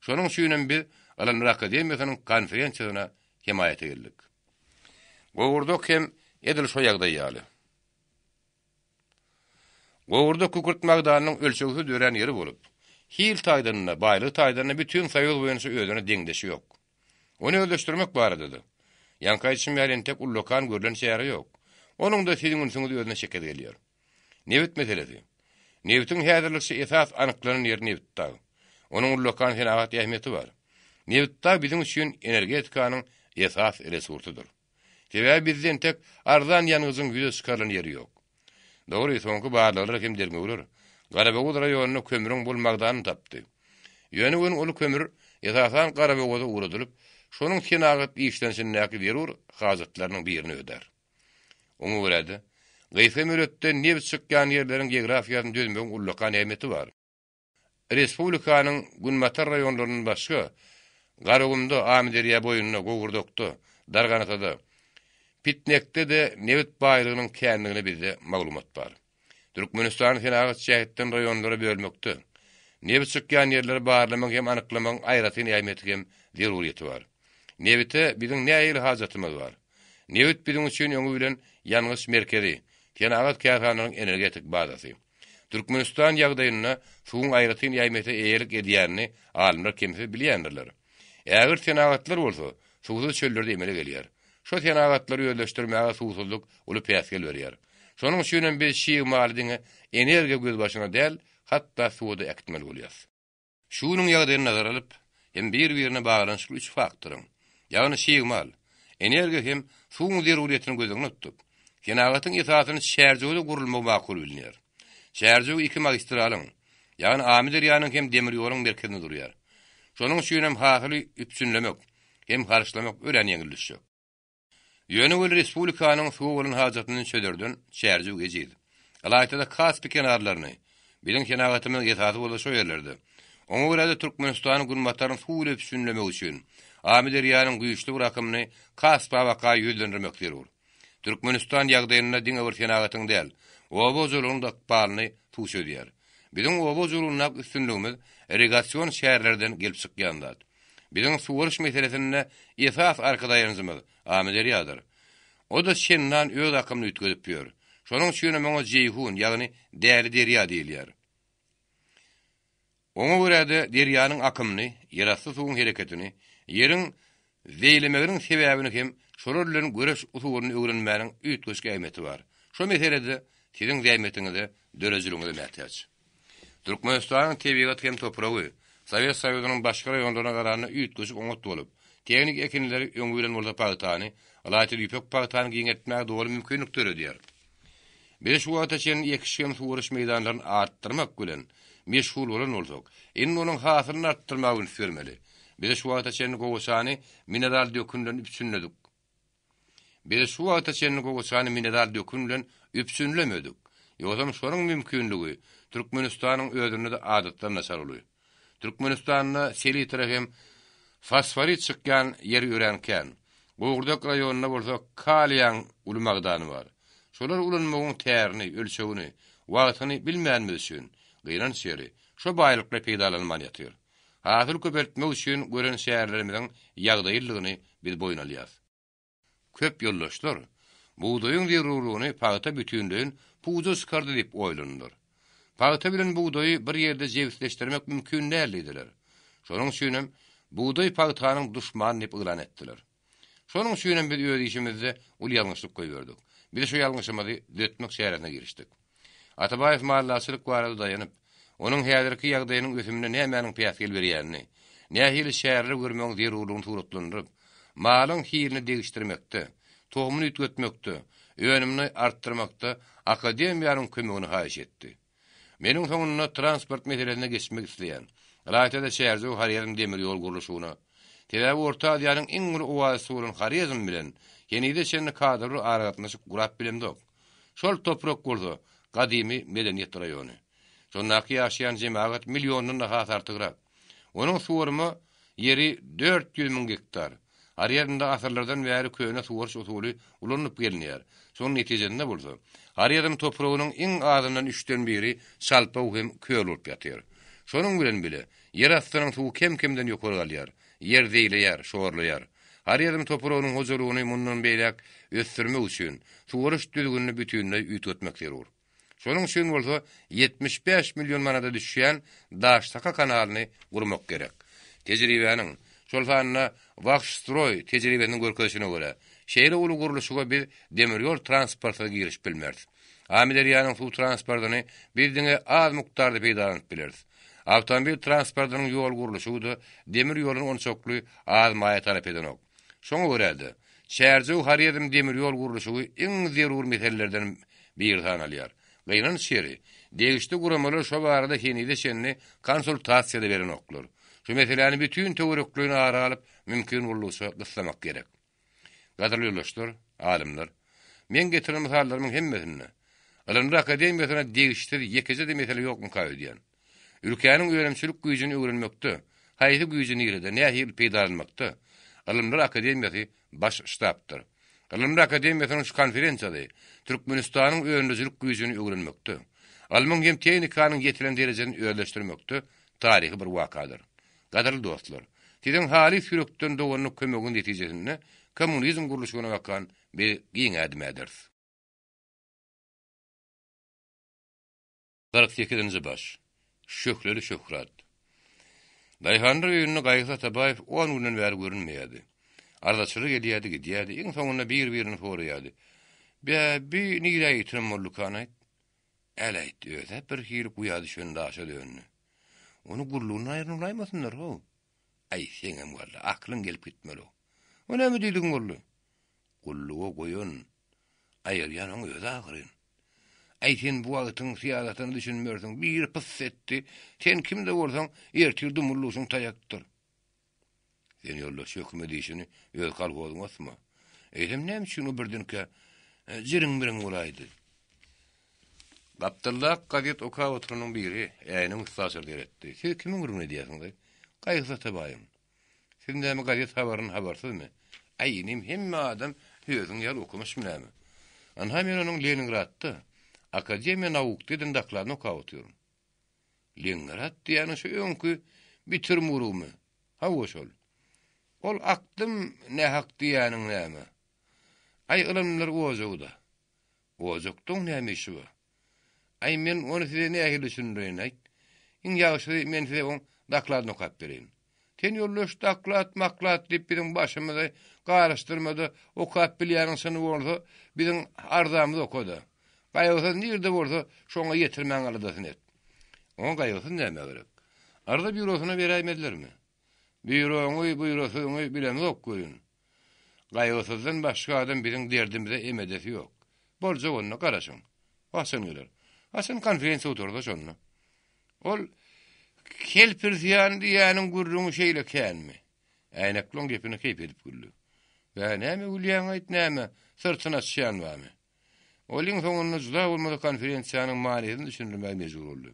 Şonuň üçin biz Alanlar Akademiýasynyň konferensiýasyna himayete geldik. Gowurdok hem edil şo ýagdaý ýaly. Gowurdok kukurt magdanyň ölçügi dören ýeri bolup, hil taýdanyna, baýly taýdanyna bütün Soýuz boýunça özüne deňdeşi ýok. Onu öldürmek baradady. Ýankaýçym ýaly tek ullokan görülen şäheri ýok. Onuň da siziň ünsüňiz özüne şeket gelýär. Newt meselesi. Newt'in häzirlikçi esas anyklanan ýeri Newt'da. Onuň ullokan senagat ähmiýeti bar. Newt'da biziň üçin energetikanyň esas resursudyr. Sebäbi bizden tek arzan ýanygyzyň ýüze çykarylan ýeri ýok. Dogry, soňky barlary hem dermeler. Garabogoz raýonuny kömürüň bolmagdan tapdy. Ýöne gün ol kömür esasan Garabogoza uradylyp, şonuň senagat işlenşinäki berur hajatlarynyň birini öder. Oňa göredi, Gysga müretde neft çykýan ýerleriň geografiýasyny düzmegin ullokan ähmiýeti bar. Respublikanyň günmatar raýonlarynyň başga, Garagumda, Amideriýa boýunyna, Gowurdokda, Darganatada, Pitnekde de neft baýlygynyň känligini bizde maglumat bar. Türkmenistan senagat şäherden raýonlara bölmekde. Nebit çykýan ýerleri barlamak hem anyklamak aýratyny ýaýmaty hem zeruriýeti bar. Nebite biziň näýil hajatymyz bar. Nebit biziň üçin öňü bilen ýalňyş merkezi, tenagat kärhanyň energetik bazasy. Türkmenistan ýagdaýyna suwun aýratyny ýaýmaty eýerlik edýärni alimler kimse bilýändirler. Ägir tenagatlar bolsa, suwsuz çöllerde emele gelýär. Şo tenagatlary ýöleşdirmäge suwsuzlyk uly päsgel berýär. Şonuň üçin biz şiýy malydyny energiýa göz başyna däl, hatda suwda ekmel bolýar. Şunyň ýagdaýyny nazara alyp, hem bir-birine baglanyşly üç faktoryň, ýagny şiýy mal, energiýa hem suwun zeruriýetini gözüňe tutdyk. Tenagatyň esasyny şäherjegde gurulmagy makul bilinýär. Şäherjeg iki magistralyň, ýagny Amir ýanyň hem demir ýoluň merkezinde durýar. Şonuň üçin hem hakyly üpsünlemek, hem garşylamak ören ýeňilişik. Ýöne respublikanyň suw bolan hajatyny çöderden şäherjeg ejid. Alaýda Kaspy kenarlaryny, biziň tenagatymyz ýetasy bolan şo ýerlerde. Oňa görä de Türkmenistan gurmatlaryň suw üpsünlemek üçin Amir ýanyň güýçli rakamyny Kaspy waka ýüzlendirmek zerur. Türkmenistan ýagdaýyna diňe bir tenagatyň däl, oba jolunyň dakpalyny tuş edýär. Biziň oba jolunyna üstünligimiz irrigasiýon şäherlerden gelip çykýandat. Biziň suwuryş meselesinde esas arkadaşlarymyz Amir ýadyr. O da şendan öz akymyny ütküdip ýör. Şonuň üçin meňe Jeyhun, ýagny däli derýa diýilýär. Oňa görä de derýanyň akymyny, ýerasty suwuň hereketini, ýeriň zeýlemeginiň sebäbini hem şolarlaryň göreş usulyny öwrenmäniň üýtgeçki ähmiýeti bar. Şo meselede siziň zähmetiňizi dörejiliginizi mätäç. Türkmenistanyň tebigat hem topragy, Sowet Soýuzynyň başga raýonlaryna garany üýtgeçik oňat bolup, teknik ekinleri öňe bilen bolsa paýtany, alaýty ýüpek paýtany giňetmäge dogry mümkinlikdir diýär. Biz şu wagta çen ýekişen suwuryş meýdanlaryny artdyrmak bilen meşgul bolan bolsak, indi onuň hasylyny artdyrmagy fermeli. Biz şu wagta çen gowşany mineral dökünlen üpsünledik. Biz şu wagta çen gowşany mineral dökünlen üpsünlemedik. Ýogam şonuň mümkinligi Türkmenistanyň özüne de adatdan nasar bolýar. Türkmenistanyna selitra hem fosforit çykýan ýer örenken, Gowurdak raýonuna bolsa kaliýan ulmagdany bar. Şolar ulanmagyň tärini, ölçegini, wagtyny bilmänmiz üçin gyran şeri şo baýlykla peýdalanman ýatyr. Hasyl köpertmek üçin gören şäherlerimiziň ýagdaýylygyny biz boýun alýar. Köp ýoldaşlar buğdaýyň zerurlygyny paýta bütünlüğin puza çykardy diýip oýlanýar. Paýta bilen buğdaýy bir ýerde jewsleşdirmek mümkin däldiler. Şonuň üçin hem buğdaý paýtanyň duşman diýip ýylan etdiler. Şonuň üçin hem biz öz işimizde ul ýalňyşlyk goýberdik. Biz şu ýalňyşymyzy düzeltmek şäherine girişdik. Atabaýew mahallaçylyk barada daýanyp, onuň häzirki ýagdaýynyň ösümine nämäniň päsgel berýänini, nähili şäherler görmegiň zerurlygyny suratlandyryp, malyň hilini degişdirmekde, tohumyny üýtgetmekde, öňümni artdyrmakda akademiýanyň kömegini haýyş etdi. Meniň soňunda transport meselesine geçmek isleýän, Alaýda şäherjeg Harýaryň demir ýol gurulşyna, Tebäbi Orta Aziýanyň iň uly owazy bolan Harýazm bilen ýenide şenli kadrly aragatnaşyk gurap bilemdik. Şol toprak bolsa gadymy medeniýet raýony. Şondaky ýaşaýan jemaat millionyň daha artygyrak. Onuň suwurymy ýeri 400.000 hektar. Harýarynda asyrlardan bäri köýne suwuryş usuly ulanyp gelýär. Şonuň netijesinde bolsa, Harýarym topragynyň iň azyndan 3den biri salpa hem köýl bolup ýatyr. Şonuň bilen bile yer astynyň suwy kem-kemden ýokary galýar, yer zeýleýär, şoğurlaýar. Harýarym topragynyň hojalygyny mundan beýlek ösdürmek üçin suwuryş düzgünini bütünlüği üýtgetmek zerur. Şonuň üçin bolsa 75 million manada düşýän Daşsaka kanalyny gurmak gerek. Tejribäniň şol fanyna Vakşstroy tejribäniň görkezişine görä, şeýle uly gurulşyga bir demir ýol transportyna giriş bilmez. Amir ýanyň suw transportyny bizdiňe az mukdarda peýdalanyp bileriz. Awtomobil transportynyň ýol gurulşy da demir ýoluň onçokly az maýa talap edenok. Şoňa görä-de şäherjeg Harýarym demir ýol gurulşy iň zerur meselelerden bir tanalýar. Gynan şeri degişli guramalar şo barada henide şenni konsultasiýa beren oklar. Şu meseleni bütün töwereklüğünü aralyp mümkin bolsa gyssamak gerek. Gaderly ýoldaşlar, alimler, men getiren misallarymyň hemmesini Alanlar akademiýasyna degişli ýekije de mesele ýokmy kaýdýan. Ülkenin öğrenimçilik güýjüni öwrenmekde, haýsy güýjüni ýerde nähil peýdalanmakda. Alimler akademiýasy baş ştabdyr. Alimler akademiýasynyň şu konferensiýasy Türkmenistanyň öwrenimçilik güýjüni öwrenmekde. Alman hem tehnikanyň ýetilen derejeni öwrenleşdirmekde tarihi bir wakadyr. Gaderly dostlar, sizin hali sürekden doganyp kömegin netijesinde kommunizm guruluşyna bakan bir giň adamdyr. 48-nji baş. Şöhleri şöhrat. Daýhandyr öýünde Gaýsa Tabaýew 10 günden bäri görünmeýärdi. Ardaçylyk edýärdi, gidýärdi, iň soňunda bir-birini soraýardy. Bir nigde ýetirim boldukany. Äläýdi, öýde bir hili guýa düşen daşa dönni. Onu gurlugyny aýrynlaýmasynlar ho. Ay seňem walla aklyň gelip gitmeli. O näme diýdiň gollu? Gulluga goýun. Aýyrýan oň öýde agyryn. Ay sen bu wagtyň siýasatyny düşünmürsiň, bir pys etdi. Sen kimde bolsaň, ertirdi mullusyň taýakdyr. Sen ýolda şökme diýişini öýde galgodyň asma. Eýlem näme üçin o birdinke jiriň birin bolaydy. Abdullah Gadet okawatrynyň biri, ýa-ni ustaşyr diýetdi. Siz kimiň gurulmagy diýersiňiz? Gaýsa Tabaýew. Siz näme Gadet habaryny habarsızmy? Aýynym hemme adam özüň ýaly okumuş bilenmi? Anha men onuň Leningradda Akademiýa Nawuk diýen daklaryny okawatýarym. Leningrad diýeni şu öňkü bitirmurumy. Hawa şol. Ol aktym ne hak diýeniň näme? Ay ılımlar ozogda. Ozogdyň näme işi bar? Ay men onu size nähili düşündirýän. İň ýagşy men size on daklaryny okap bereyim. Ten ýoldaş daklat maklat diýip biziň başymyza garaşdyrmada okap bilýäniň şunu bolsa biziň arzamyz okada. Gaýosa nirde bolsa şoňa ýetirmäň aladasyn et. Oň gaýosy näme gerek? Arda bürosyna beräýmedilermi? Bürosyny bilemez ok goýun. Gaýosyzdan başga adam biziň derdimize emedesi ýok. Bolja onu garaşyň. Başyn geler. Aşyn konferensiýa oturdy şonu. Ol kelpirsiýan diýäniň gurruny şeýle känmi? Äýnekliň gepini kep edip güldü. Wa näme gülýän aýt näme? Sırtyna çyşan barmy? Oliň soňunda juda bolmady konferensiýanyň maliýetini düşündirmäge mejbur boldy.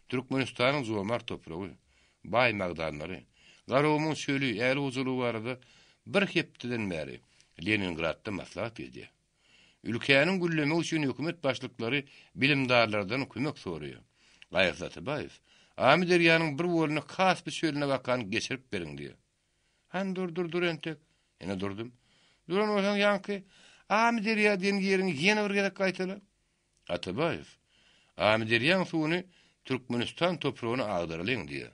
Türkmenistanyň zowamar topragy, baý magdanlary, garowmyň şöli äli uzulugy barada bir hepdeden bäri Leningradda maslahat edýär. Ülkenin güllemi üçin hökümet başlyklary bilimdarlardan kömek soraýar. Gaýsa Tabaýew, Amy derýanyň bir woluny has bir şöline bakan geçirip beriň diýär. Han dur entek. Ene durdum. Duran bolsaň ýanky Amy derýa diýen ýeriň ýene bir gerek gaýtala. Tabaýew, Amy derýanyň suwuny Türkmenistan topragyna agdarylyň diýär.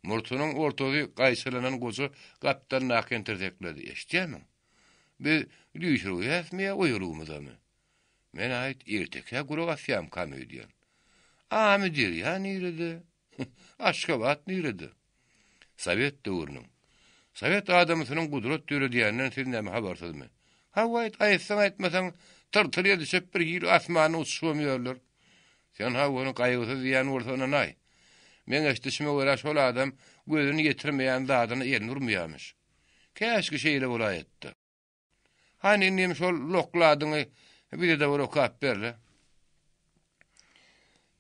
Murtunyň ortagy gaýsalanan gozy gapdan nakentirdekledi. Eşitýärmi? Bir düşürüp ýasmaýa oýurumyzamy. Men aýt erteke gurawasyam kamy diýen. Amy derýa nirede? Aşgabat nirede? Sowet döwrüniň. Sowet adamysynyň gudrat döwrü diýenden siz näme habarsızmy? Hawa aýtsaň aýtmasaň tyrtyrya düşüp bir ýyl asmany uçuşmýarlar. Sen hawany gaýgysyz diýen bolsa ona näy? Men eşdişime göre şol adam gözüni getirmeýän zadyny ýerine urmaýarmyş. Käşki şeýle bolaýatdy. Hani nim şol lokladyňy bir de bir okap berle.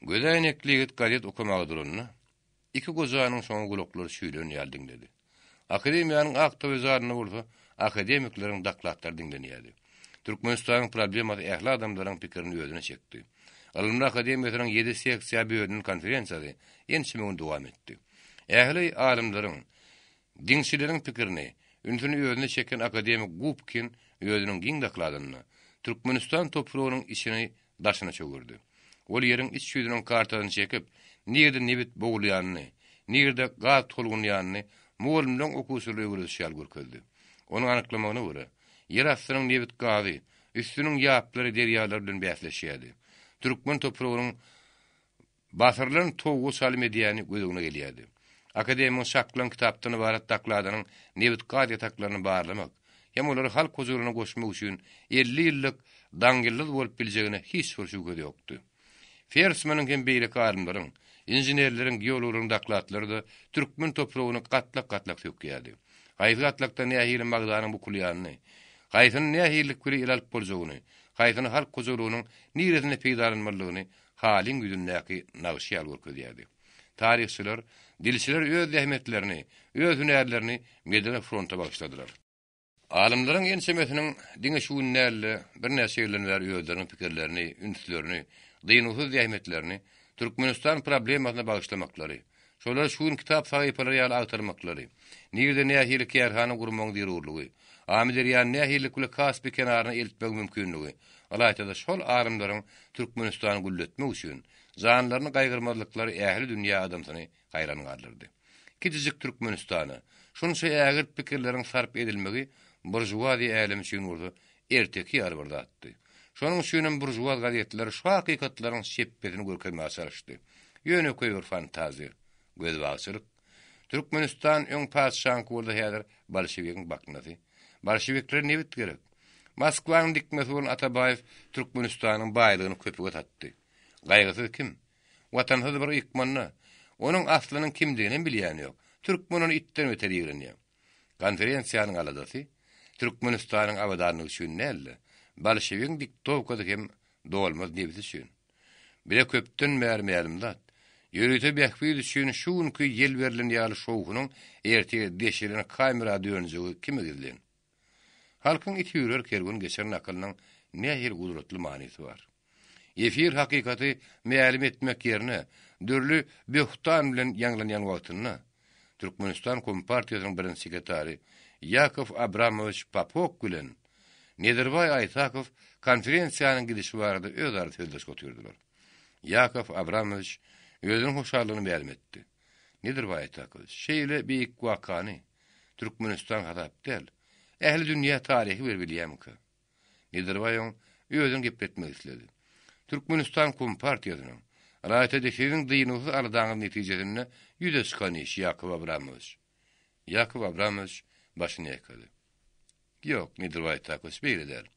Gözeýnekli gadet okumagy durunna. Iki gozanyň soňky gloklary şüýlen ýaldyň dedi. Akademiýanyň akta wezaryny bolsa, akademikleriň daklatlar dinlenýärdi. Türkmenistanyň problemasy ähli adamlaryň pikirini özüne çekdi. Alymlar Akademiýasynyň 7 seksiýa bölüminiň konferensiýasy ýençime dowam etdi. Ähli alimlaryň, diňçileriň pikirini ünsüni özüne çeken akademik Gubkin özüniň giň dakladyny Türkmenistan topragynyň içine daşyna çögürdi. Ol ýeriň iç ýüzüniň kartasyny çekip, nirde nebit bogulýanyny, nirde gaz tolgunýanyny muallimleň okuwçylygy görüşýär görkezdi. Onuň anyklamagyna görä, ýer astynyň nebit gazy, üstüniň ýaplary derýalar bilen bäsleşýärdi. Türkmen topragynyň basyrlaryň towu salim edýäni gözüne gelýärdi. Akademiýanyň şaklan kitapdyny barat dakladynyň nebit gaz ýataklaryny barlamak, hem olary halk huzuryna goşmak üçin 50 ýyllyk daňgylyk bolup biljegine hiç bir şüphe ýokdy. Fersmanyň hem beýle karynlaryň, inženerleriň, geologlaryň daklatlary da türkmen topragyny gatlak sökýärdi. Gaýsy gatlakda nähili magdanyň bu kulýanyny, gaýsyny nähilik bir ilalyp boljagyny, gaýsyny halk huzurynyň niredine peýdalanmalygyny halin güdündäki nagşyal görkezýärdi. Tarihçiler, dilçiler öz zähmetlerini, öz hünärlerini medeni fronta bagşladylar. Alimlaryň ýensemesiniň diňe şuwunlarly bir näçe ýyllar özleriniň pikirlerini, ünslerini, dynusuz zähmetlerini Türkmenistan problemasyna bagşlamaklary, Şolar şuun kitap sahypalary ýaly agtarmaklary. Nirde nähirlik ýerhany gurmaň dirurlugy. Amiler ýan nähirlik ule kasby kenaryna eltmek mümkinligi. Alayda şol arymlaryň Türkmenistany gulletmek üçin zanlaryny gaýgyrmazlyklary ähli dünýä adamsyny gaýran galdyrdy. Kitijik Türkmenistany şonça ägir pikirleriň sarp edilmegi burjuwazi älim üçin urdu erteki ýar atdy. Şonuň üçin burjuwaz gazetleri şu hakykatlaryň şeppetini görkezmäge çalışdy. Ýöne koýur fantaziýa, gözbagyçylyk. Türkmenistan öň paşşaň boldy häzir bolşevikiň baknasy. Bolşevikler nebit gerek? Moskwaň dikmesi bolan Atabayev Türkmenistanyň baýlygyny köpüge tatdy. Gaýgysy kim? Watansyz bir ikmanna. Onuň aslynyň kimdigini bilýän ýok. Türkmenini itten öter ýigrenýär. Konferensiýanyň aladasy Türkmenistanyň awadanlygy üçin näle? Bolşevikiň diktowkady hem dolmaz nebisi üçin. Bile köpden mermeýärmdat. Ýörüte bähbir üçin şuňky ýel berilen ýaly şowunyň ertege deşirine kamera dönjügi kime gizlen? Halkyň iti ýürer kergun geçen akylynyň nähir gudratly manysy bar. Efir hakykaty meýalim etmek ýerine dürli böhtan bilen ýanglanýan wagtyna Türkmenistan Kompartiýasynyň birinji sekretary Yakov Abramovich Popok bilen Nederbay Aytakow konferensiýanyň gidişi barada öz ara söýleş götürdiler. Yakov Abramovich özüniň hoşallygyny beýan etdi. Nederbay Aytakow şeýle beýik wakany Türkmenistan hadap del. Ähli dünýä taryhy berbilýärmi? Nederbaýyň özüň gepletmek istedi. Türkmenistan Kompartiýasynyň raýaty şeýleň dynyny aradaňy netijesini ýüze çykan iş Yakov Abramovich. Yakov Abramovich başyny ýakady. Ýok, Nederbay Aytakow beýle der.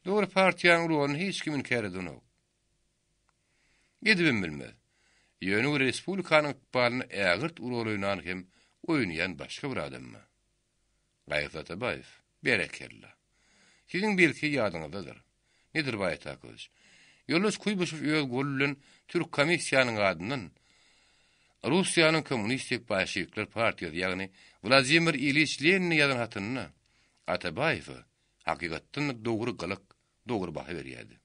Dogry partiýanyň ruhyny hiç kimin käredini ýok. Gedibim bilmez. Ýöne respublikanyň ikbalyny ägirt uroluynan hem oýnaýan başga bir adammy. Gaýsy Atabayew, berekella. Siziň belki ýadyňyzdadyr. Nederbay Aytakow. Ýolus Kuýbaşew öz gollen Türk komissiýanyň adynyň Russiýanyň kommunistik bolşewikler partiýasy, ýagny Vladimir Ilyich Lenin ýazan hatyny Atabayew hakykatdan dogry galyk, dogry baha berýärdi.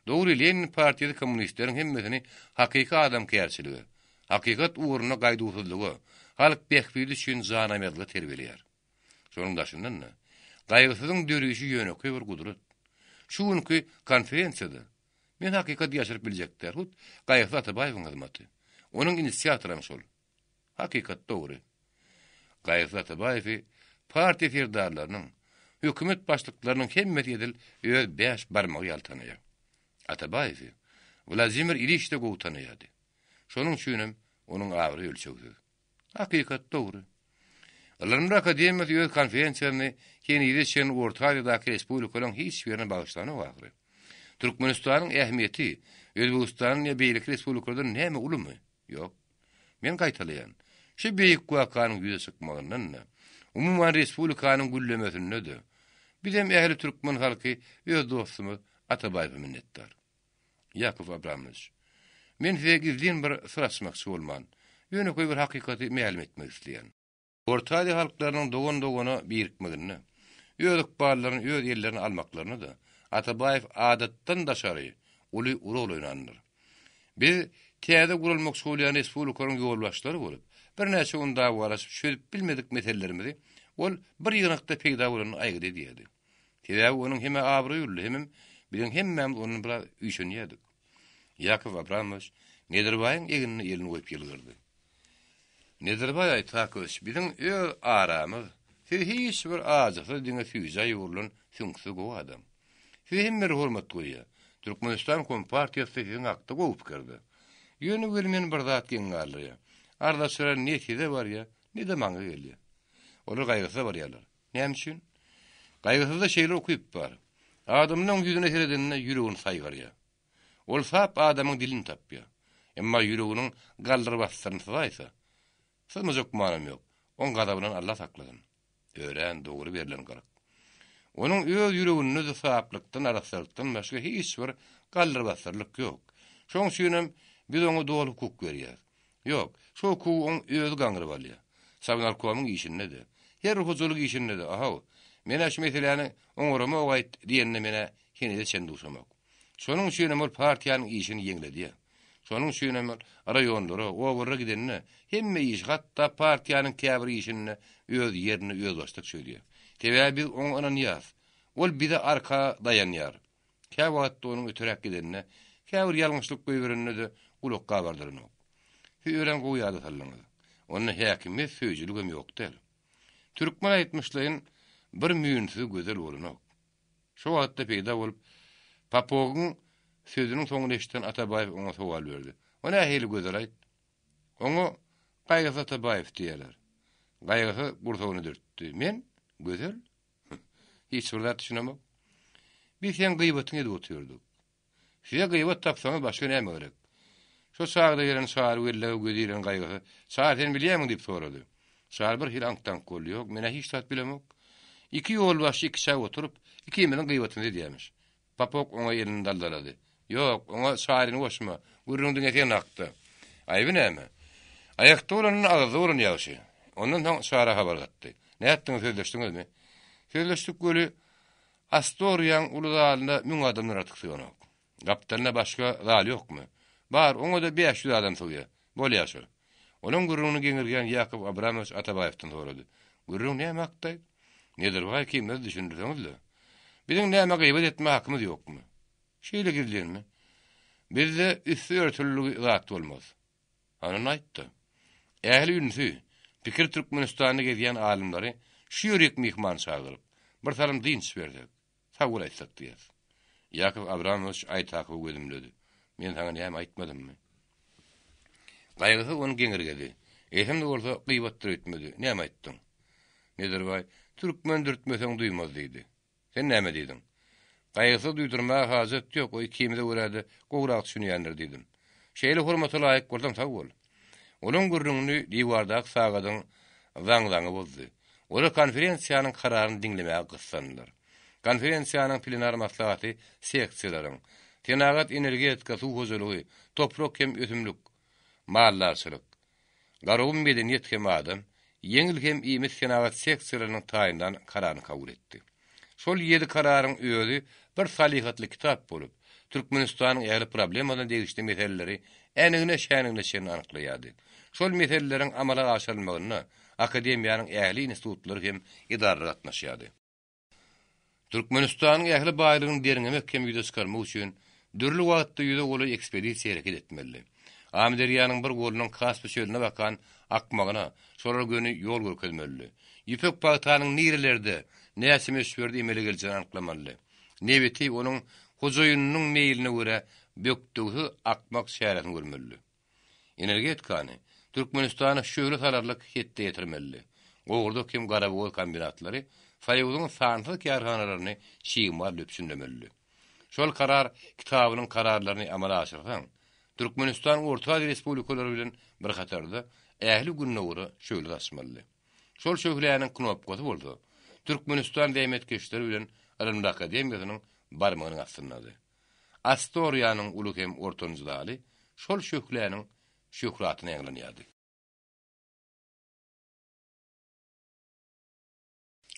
Dogry Lenin partiýasy kommunistleriň hemmesini hakyky adam kärçiligi, hakykat uğruna gaýdusuzlygy, halk bähbidi üçin janamyzlygy terbiýelýär. Şonuň daşyndan gaýgysyzyň dörüşi ýöne bir gudrat. Şuňky konferensiýada men hakykat ýaşaryp biljekler. Hut gaýgysy Atabayewiň hyzmaty. Onuň inisiýatory şol. Hakykat dogry. Gaýgysy Atabayew partiýa firdarlarynyň, hökümet başlyklarynyň hemmeti edil öz beş barmagy ýaltanýar. Atabayew Vladimir Ilyich de gowtanýardy. Şonuň üçin onuň agry ölçegi. Hakykat dogry. Alanlar akademiyasy öz konferensiýasyny kenidi şen Orta Asyadaky respublikalaryň hiç birine bagyşlany wagtry. Türkmenistanyň ähmiýeti Özbegistanyň ýa beýlik respublikalaryndan näme ulymy? Ýok. Men gaýtalýan. Şu beýik wakanyň ýüze çykmagyndan umumyň respublikanyň güllemesinde de bizem ähli türkmen halky öz dostumyz Atabayew minnetdar. Yakov Abramovich. Men size gizlin bir sırasmakçı bolman. Ýöne bir hakykaty meýalim etmek isleýän. Orta Asya halklarynyň dogon-dogona birikmegini, öz ikballaryny, öz ýerlerini almaklaryny da Atabayew adatdan daşary uly urol oýnandyr. Biz täze gurulmakçy bolýan respublikalaryň ýolbaşçylary bolup, bir näçe unda waraşyp şöýüp bilmedik mesellerimizi ol bir ýynakda peýda bolan aýgyr edýärdi. Täze onuň hemme abruýly, bilen hemmem onuň bir üýşenýärdik. Yakov Abramovich Nederbaýyň egini elini goýup ýylgyrdy. Nederbaýy Aytakow biziň öz aramyz, siz hiç bir ajysy diňe füýje ýurulun süňsü gowy adam. Siz hemme hormat goýýar. Türkmenistan Kompartiýasy siziň hakda gowy pikirdi. Ýöne men bir zat geňärler. Arda sürer netide bar ýa, ne de maňa gelýär. Olar gaýgysy bar ýalar. Näme üçin? Gaýgysy da şeýle okuyup bar. Adamyň ýüzüne seredinne ýüregini saýgarýar. Ol sap adamyň dilini tapýar. Emma ýüreginiň galdyryp bassaryny saýsa, sızmajak manam ýok. On gadabyny Allah saklasyn. Ören dogry berilen garak. Onuň öz ýüregini de saplykdan, arasylykdan başga hiç bir galdyryp basarlyk ýok. Şoň üçin biz oňa dogry hukuk berýär. Ýok, şo hukuk oň öz gaňryp alýar. Sawnarkowamyň işinde de, her huzurlyk işinde de. Aha, men aş meseleni oňrama ogaýt diýende mene kenede çende usamak. Şonuň üçin ol partiýanyň işini ýeňledi. Şonuň üçin hem raýonlara, owerra gidenne hemme iş, hatda partiýanyň käbir işine öz ýerini öz başlyk söýdýär. Tebe biz oňa niýaz. Ol bize arka dayanýar. Käwatda onuň öterek gidenne, käbir ýalňyşlyk goýberenne de uluk gabardyryny. Öýren goýýady sallaňyz. Onu häkime söýjüligim ýokdur. Türkmen aýtmyşlaryň bir müýünsi gözel bolany. Şo wagtda peýda bolup Papogyň sözüniň soňuny eşiten Atabaýew oňa sowal berdi. Ona heli gözel aýt. Oňa Gaýgy Atabaýew diýerler. Gaýgy gursawyny dürtdi. Men gözel? Hiç sorat düşünemem. Biz sen gıybatyny edip oturduk. Size gıybat tapsaňyz başga näme gerek? Şo sagda ýeren şahar wellew gödiren Gaýgy. "Şahar sen bilýärmiň?" diýip sorady. Şahar bir hil aňktan kol ýok, mene hiç tat bilemok. Iki ýol başy iki şah oturup, iki meniň gıybatyny edýärmiş. Papok oňa ýelini daldalady. "Ýok, oňa şaharyny goşma. Gurrundyň eten akdy." "Aýby näme?" "Aýakda bolanyň agzy bolan ýaşy." Ondan soň şahara habar gatdy. "Näetdiňiz, sözleşdiňizmi?" "Sözleşdik göli Astoriýaň uludalynda 1000 adamlar atyksyňok. Gapdalna başga zal ýokmy? Bar, oňa da 500 adam soýa. Bolýaşy." Onun gurruny geňirgen Ýakup Abramovich Atabaýewden sorady. "Gurrun näme akdy? Nedir bu kimler düşündirýäňizler? Biziň näme gıybet etme hakymyz ýokmy? Şeýle girdilermi? Bizde üstü örtülüligi zat bolmaz." Ana aýtdy. Ähli ünsi, pikir Türkmenistanyny gezýän alimlary şu ýürek mihman çagyryp, bir salym dinç berdi. Sagul aýtsak diýer. Ýakup Abramovich aýtaky gözümledi. "Men saňa näme aýtmadymmy?" Gaýgy onu geňirgedi. "Esemde bolsa gıybatdyr etmedi. Näme aýtdyň?" "Nedir baý? Türkmen dürtmeseň duýmaz" diýdi. "Sen näme diýdiň?" "Gaýgy duýdurma hajat ýok, o kimde görädi, gowrak düşünýändir" diýdim. "Şeýle hormata laýyk boldum sagol." Onun gurruny diýwardak sagadyň zaňlaňy bozdy. Ola konferensiýanyň kararyny dinlemäge gyssandylar. Konferensiýanyň plenar maslahaty seksiýalaryň, tenagat energetika suw hojalygy, toprak hem ötümlük, mallarçylyk, garowun medeniýet hem adam, yeňil hem iýmis tenagat seksiýalarynyň taýyndan kararyny kabul etdi. Şol 7 kararyň öýüdi bir salihatly kitap bolup, Türkmenistanyň ýaly problemlaryna degişli meseleleri enigine şäniňle anyklaýardy. Şol meseleleriň amala aşyrylmagyna akademiýanyň ähli institutlary hem idara gatnaşýardy. Türkmenistanyň ähli baýlygyny deriňemek hem ýüze çykarmak üçin dürli wagtda ýüze goly ekspedisiýa hareket etmeli. Amderiýanyň bir golunyň Kaspy çölüne bakan akmagyna şolar göni ýol görkezmeli. Ýüpek paýtanyň nirelerinde näse meşhur emele gelýän anyklamally. Nebeti onuň hojaýynynyň meýiline görä bökdügi akmak şäherini görmeli. Energetikany Türkmenistanyň şöyle salarlyk hetde ýetirmeli. Ogurda kim garaboy kombinatlary Faýyzyň santy kärhanalaryny şiýmar löpsünlemeli. Şol karar kitabynyň kararlaryny amala aşyrsaň, Türkmenistan Orta Aziýa respublikalary bilen bir hatarda ähli günnäwre şöyle açmaly. Şol şöhläniň knopkasy boldy. Türkmenistan demetkeşleri bilen Alim Akademiýasynyň barmagynyň astyndady. Astoriýanyň uluk hem ortanjylaly şol şöhläniň şöhratyny ýanglanýardy.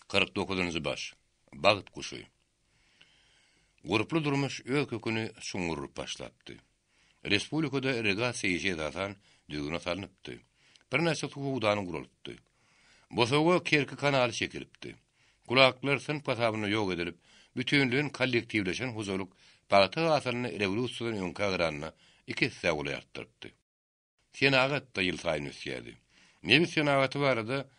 49-njy baş. Bagyt kuşy. Guruply durmuş öz köküni şuňurup başlapdy. Respublikada irrigasiýa ýetirýän düýgüne salynıpdy. Bir näçe suwdany gurulupdy. Bosowa Kerki kanaly çekilipdi. Kulaklar syn pasabyny ýok edilip, bütünlüğün kollektivleşen huzurluk Bagata asalyny rewolusiýadan öňkä gyranyna iki säwle ýartdyrdy. Senagat da ýyl saýyn ösýärdi. Näme senagaty barada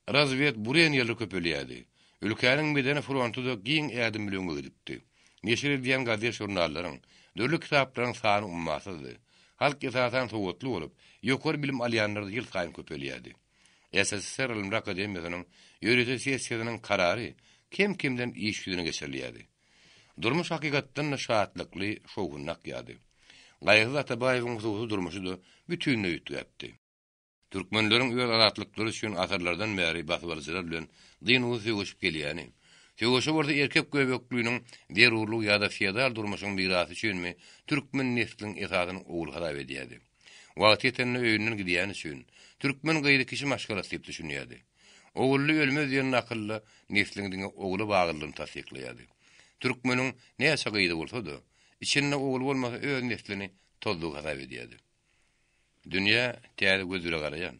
razwet buryan ýyly köpelýärdi. Ülkäniň medeni frontuda giň ädim bilen gidipdi. Neşir edilýän gazet jurnallaryň, dörli kitaplaryň sany ummasyzdy. Halk esasan sowatly bolup, ýokary bilim alýanlar ýyl saýyn köpelýärdi. SSR Alim Akademiýasynyň ýönetim sessiýasynyň karary kim-kimden iş ýüzüne geçirilýärdi. Durmuş hakykatdan şahatlykly şowunnak ýady. Gaýgy Atabaýewiň hususy durmuşy da bütünle ýetdi. Türkmenleriň öz azatlyklary üçin asarlardan bäri basbarjylar bilen dini söwüşip gelýäni. Söwüşe bolsa erkek göbekliginiň derurluk ýa-da feodal durmuşyň mirasy üçinmi türkmen nesliniň esasyny oğul harap edýärdi. Wagt ýetende öýünden gidýän üçin türkmen gaýry kişi maşgalat diýip düşünýärdi. Oğully ölmez ýerine akylly nesliniň oğuly baglylygyny tasdiklýardy. Türkmeniň näçe gaýdy bolsa da, içinde oğul bolmasa öz neslini tozluk hasap edýärdi. Dünýä täze gözüle garayan,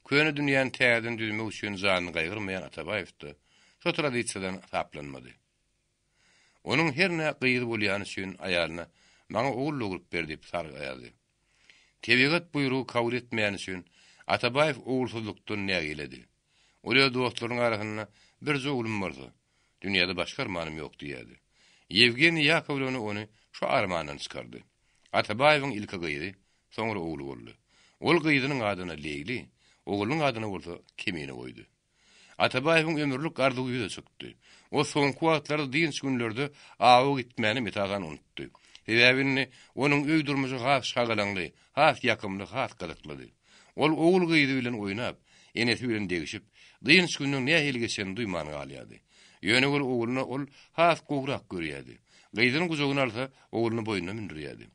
köne dünýäni täzeden düzmek üçin janyny gaýgyrmaýan Atabaýewdy şu tradisiýadan saplanmady. Onun her näme gyýdy bolýan üçin aýalyna maňa oğulluk urup berdi sargaýady. Tebigat buyruu kabul etmeýän üçin Atabaýew oğulsuzlukdan nägeledi. Olýa dostlaryň arasynda bir oğlum bardy. Dünýäde başga armanym ýok diýdi. Yevgeni Yakovlewny onu şu armandan çykardy. Atabaýewiň ilki gyýdy, soňra oğlu boldy. Ol gyýdynyň adyna Leyli, oğlunyň adyna bolsa Kemine goýdy. Atabaýewiň ömürlük arzuwy da çykdy. O soňky wagtlarda diňç günlerde awy gitmäni metagan unutdy. Sebäbini onuň öý durmuşy has şagalanly, has ýakymly, has gylyklady. Ol oğul gyýdy bilen oýnap, enesi bilen degişip, diňç günüň nähili geçen duýman galýady. Ýöne ol oğluna ol has gowrak görýärdi. Gyýdynyň gujogyna alsa, oğluny boýnuna mindirýärdi.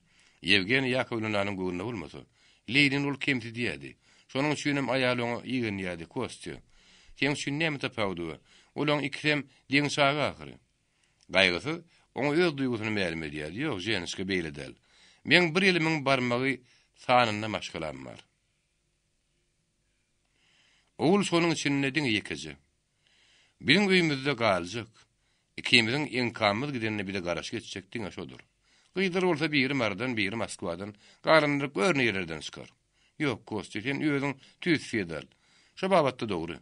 Yevgeni Yakovlewnyň gowruna bolmasa, Leylin ol kemti diýärdi. Şonuň üçin hem aýalyňa ýygnýärdi, kostý. Sen şu näme tapawdy? Olaň ikrem diň saga ahyry. Gaýgysy oňa öz duýgusyny ma'lum edýär. Ýok, jenişke beýle del. Men bir elimiň barmagy sanyna maşgalam bar. Oğul şonuň içinde diň ýekiji. Biziň öýümizde galjak. Ikimiziň enkamyz gidenine bile garaş geçecek diň şodur. Gyýdyr bolsa biri Mardan, biri Moskwadan, garyndyryp görne ýerlerden çykar. Ýok, kostý, sen özüň tüýs feodal. Şo babatda dogry.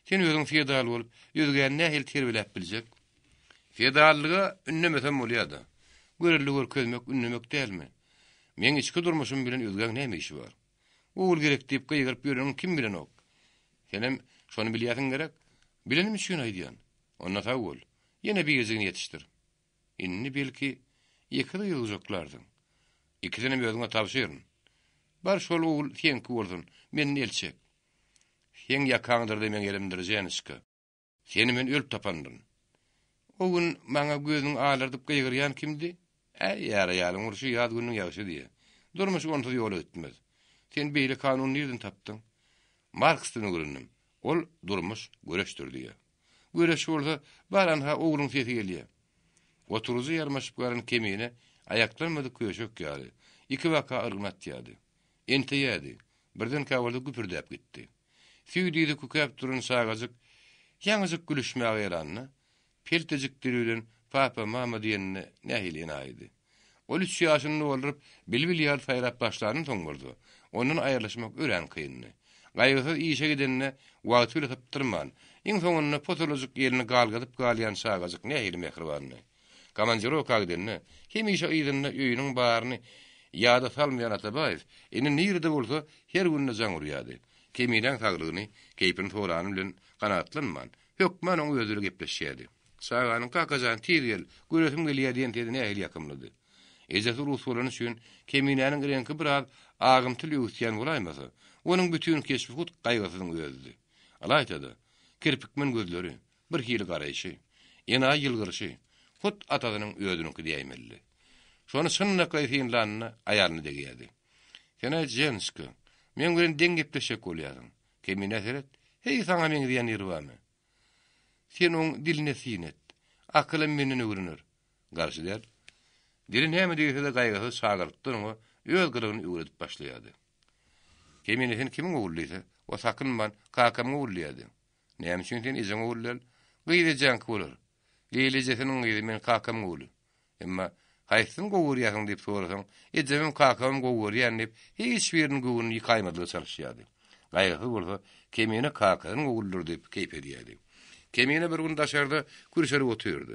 Sen özüň feodal bolup, özgäni nähil terbiläp biljek. Feodallyga ünnemesem bolýardy. Görelli görkezmek ünnemek dälmi? Men içki durmuşum bilen özgäň näme işi bar? Oğul gerek diýip gyýgyryp ýören kim bilen ok? Senem şonu bilýäsiň gerek. Bilenim üçin aýdýan. Onda tawul. Ýene bir ýezini ýetişdir. Inni belki ýekide ýyljoklardyň. Ikideni özüňe tapşyryn. Bar şol oğul senki boldun, meni elçek. Sen ýakaňdyr diýmen elimdir jenişke. Seni men ölüp tapandym. O gün maňa gözüň ağlardyp gyýgyrýan kimdi? Ýara-ýalyň urşy ýad günüň ýaşy diýe. Durmuş onsuz ýola gitmez. Sen beýle kanuny nerden tapdyň? Marksdan öğrendim. Ol durmuş göreşdir diýe. Göreş bolsa baran ha oğluň sesi gelýär. Oturuzy ýarmaşyp garan Kemine ayaklanmady köşek ýaly. Iki waka ırgnat ýady. Ente ýady. Birden kawalda güpürdäp gitdi. Süýdüýdi kökäp durun sagazyk. Ýaňyzyk gülüşmäge ýaranna. Peltejik dirülen papa mama diýenne nähilin aýdy. Ol 3 ýaşyny bolduryp bilbil ýar saýrap başlaryny toňgurdy. Onuň aýrlaşmak ören kynny. Gaýgysy işe gidenne wagt bile tapdyrman. Iň soňunda potolojik ýerini galgadyp galýan sagazyk nähili mehribanly. Komandirovka gidenne hem işe ýygyny öýüniň baryny ýada salmaýan Atabaýew, indi nirde bolsa her günne jaň urýady. Kemiden saglygyny, keypini torany bilen kanatlanman. Hökman oň özüle gepleşýärdi. Saganyň kakajan tirýel, göresim gelýär diýen tedine ähli ýakymlydy. Ejet urusulan üçin Keminäniň rengi biraz agymtyly ýüksän bolaýmasa, onuň bütün keşfi hut gaýgysynyň özüdi. Alaýtady. Kirpikmen gözleri, bir hili garaýşy, ýena ýylgyryşy, hut atadynyň özüniňki diýmelli. Şonu şynnaky Finlandyna aýalyny degýärdi. Sene jenişke, men bilen deň gepleşek bolýaryň. Kemine seret, hey saňa men diýen ýerbämi? Sen oň diline sinet, aklym meni öwrenir. Garşy der. Dili näme diýse de gaýgysy şagyrddyň o öz gyrygyny öwredip başlaýardy. Kemine sen kimiň oğullydy? O sakynman kakam oğullydy. Näme üçin sen iziň oğullal? Gyýdyjak bolar. Leýlejesiniň gyýdy men kakam oğuly. Emma haýsyn gowurýasyň diýip sorasaň, "Ejemem kakam gowurýan" diýip hiç birini gowuny ýykaýmady çalışýardy. Gaýgysy bolsa Kemine kakanyň oğuldur diýip keýp edýärdi. Kemine bir gün daşarda kürşerip oturýardy.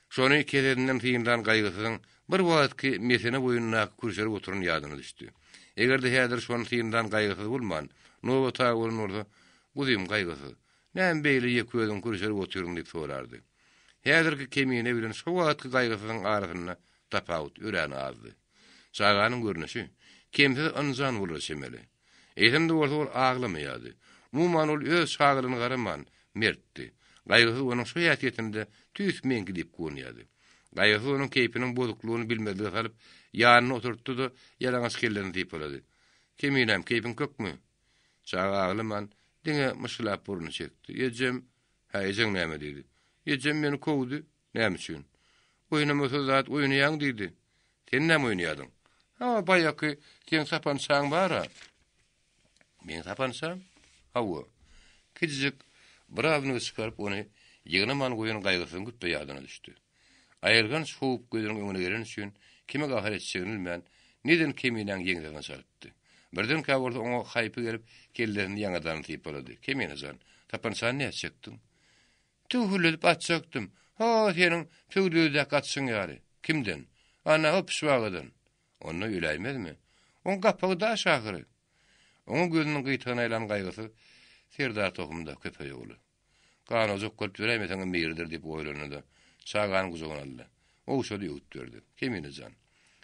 Şonu kelerinden fiýimdan gaýgysyň bir wagtky mesene boýunna kürşerip oturan ýadyna düşdi. Egerde häzir şonu fiýimdan gaýgysy bolman, nowa taýgulun orda guzym gaýgysy. Näme beýle ýeközüň kürşerip oturýan diýip sorardy. Häzirki Kemine bilen şu wagtky gaýgysyň arasyna tapawut ören azdy. Saganyň görnüşi kemsiz anjan bolar şemeli. Eýsende bolsa ol aglymaýardy. Mumman ol öz şagyryny garaman mertdi. Gaýgysy onuň şu ýatýetinde tüýs meňki diýip görnýärdi. Gaýgysy onuň keýpiniň bozuklugyny bilmezlige salyp ýanyna oturtdy da ýalaňaç kellerini diýip bolady. Keminem keýpin kökmü? Şaga aglyman diňe myşlap burnu çekdi. Ýejem, haýjang näme diýdi. Ýejem meni kowdy, näme üçin? Oýnamasa zat oýnaýan diýdi. Sen näme oýnaýardyň? Ha bayaky sen tapansaň bara. Men tapansam, hawa. Kicik bir abını çıkarıp onu yığına man goýan gaýgysyn gütbe ýadyna düşdi. Aýyrgan şowup gözüň öňüne gelen üçin kime gahar etçegini bilmän, neden keminden ýeňden çarpdy. Birden kawarda oňa haýpy gelip kellerini ýaňadan typ bolady. Kemine zan, tapansan ne etjekdiň? Tühülüp atjaktym. Ha, senin tühülüde katsyň ýaly. Kimden? Ana hopşwagadan. Onu ýüläýmezmi? On gapagy da şahyry. Oňa gözüniň gyýtygyna elan gaýgysy Serdar tohumda köpeýi oly. Gana ozak köp ýüreýmeseň meýirdir diýip oýlandy. Çagan guzugyna aldy. O şol ýurt berdi. Kemine zan.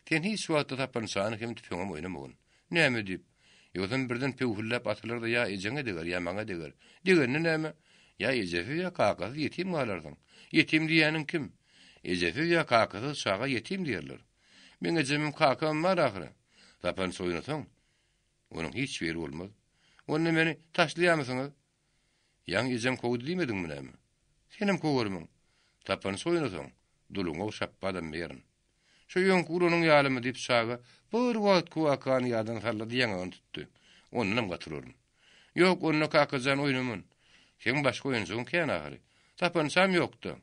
Sen hiç wagtda tapansan hem tüpeňe oýnamagyň. Näme diýip? Ýogam birden tühüllep atylır da ýa ejeňe deger, ýa maňa deger. Degeni näme? Ya ejefi ya kakasy yetim galardyň. Yetim diýäniň kim? Ejefi ya kakasy şaga yetim diýerler. Men ejemim kakam bar ahyry. Tapan soýunasyň. Onuň hiç beri bolmaz. Onu meni taşlaýamysyňyz? Ýa ejem kowdy diýmediňmi näme? Senem kowurmyň. Tapan soýunasyň. Duluňa şap badam berin. Şu ýön kurunyň ýalymy diýip şaga bir wagt kuwakan ýadan sallady ýaňagyny tutdy. Onunam gatyraryn. Ýok, onu kakajan oýnamyn. Sen başga oýunjuň ken ahyry. Tapansam ýokdy.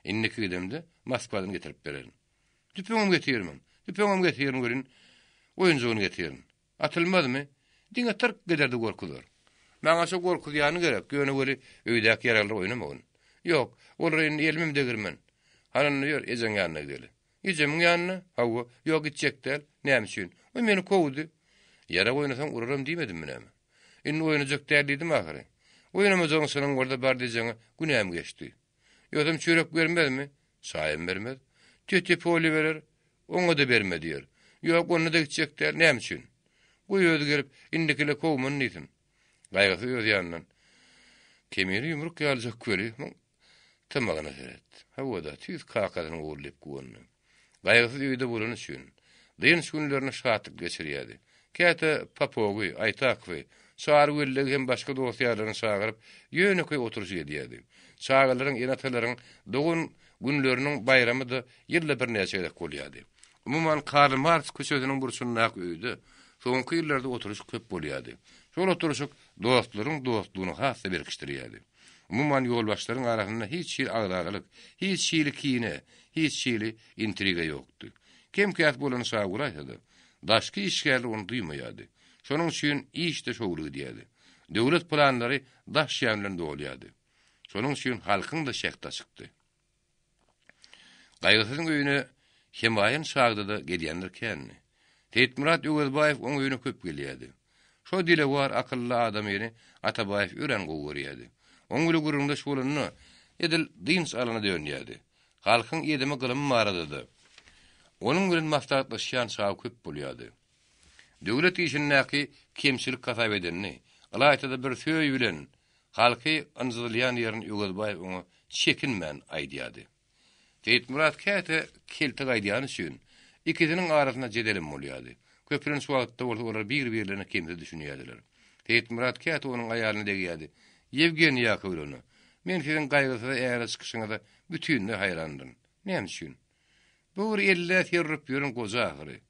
Inniki gidemde Moskwadan getirip bererin. Tüpeňim getirmem. Tüpeňim getirin görün. Oýunjugyny getirin. Atylmadymy? Diňe tırk gederdi gorkular. Maňa şo gorku ýany gerek. Göne göri öýdäki ýaralar oýnamagyň. Ýok, olaryň elmim degirmen. Hanan ýör ejeň ýanyna gideli. Ejem ýanyna, hawa, ýok gitjekler. Näme üçin? O meni kowdy. Ýara oýnasaň uraram diýmedimmi näme? Inni oýnajak dälidim ahyry. Oýnamajagyň senin orada bar diýjeňe günäm geçdi. Ýodam çörek bermezmi? Saýym bermez. Tete poli berer, oňa da berme diýer. Ýok, onu da gitjekler. Näme üçin? Bu ýöde gelip indikile kowman diýdim. Gaýgasy ýöz ýanyndan. Kemiri ýumruk ýaljak köri, tamagyna seret. Hawada tüz kakadan uğurlayıp kuwanny. Gaýgasy ýöde bolan üçin. Dyn şunlaryny şatyp geçirýärdi. Käte papogy, aýtakwy, şahar welleri hem başga dostlaryny çagyryp ýöneköy oturuş edýärdi. Çağalaryň, enatalaryň dogun günleriniň bayramy da ýylda bir näçe ýerek bolýardy. Umumyň Karl Marx köşesiniň burşundaky öýde soňky ýyllarda oturuş köp bolýardy. Şol oturuşyk dostlaryň dostlugyny hassa berkişdirýärdi. Umumyň ýolbaşlaryň arasynda hiç şeýle agdarlyk, hiç şeýle kine, hiç şeýle intriga ýokdy. Kim kät bolan şagulaýdy. Daşky işgärli onu duýmaýardy. Şonuň üçin işde şowry diýerdi. Döwlet planlary daş ýanlan dolýardy. Şonuň üçin halkyň da şähta çykdy. Gaýgysyň öýüne hemaýyn şagda da gelýänler kenni. Tetmurat Ýögözbaýew oň öýüne köp gelýärdi. Şo dile war akylly adam ýene Atabaýew ören gowurýardy. Oň öýle gurunda şolanyny edil dins alana dönýärdi. Halkyň edeme gylym marady. Onuň bilen maslahatlaşýan şaw köp bolýardy. Döwlet işindäki kemçilik kasap edenni, alaýda bir söýü bilen halky anzylýan ýerini Ýögözbaýew oňa çekinmän aýdýardy. Tetmurat käte kelti gaýdýan üçin ikisiniň arasynda jedelim bolýardy. Köpüren şu wagtda olar bir-birlerine kemde düşünýärdiler. Tetmurat käte onuň aýalyny degýärdi. Yevgeniy Yakovlewna, men senin gaýgysyna äre çykyşyňa da bütünle haýrandym. Näme üçin? Bu bir elle ýerip ýörün goza ahyry.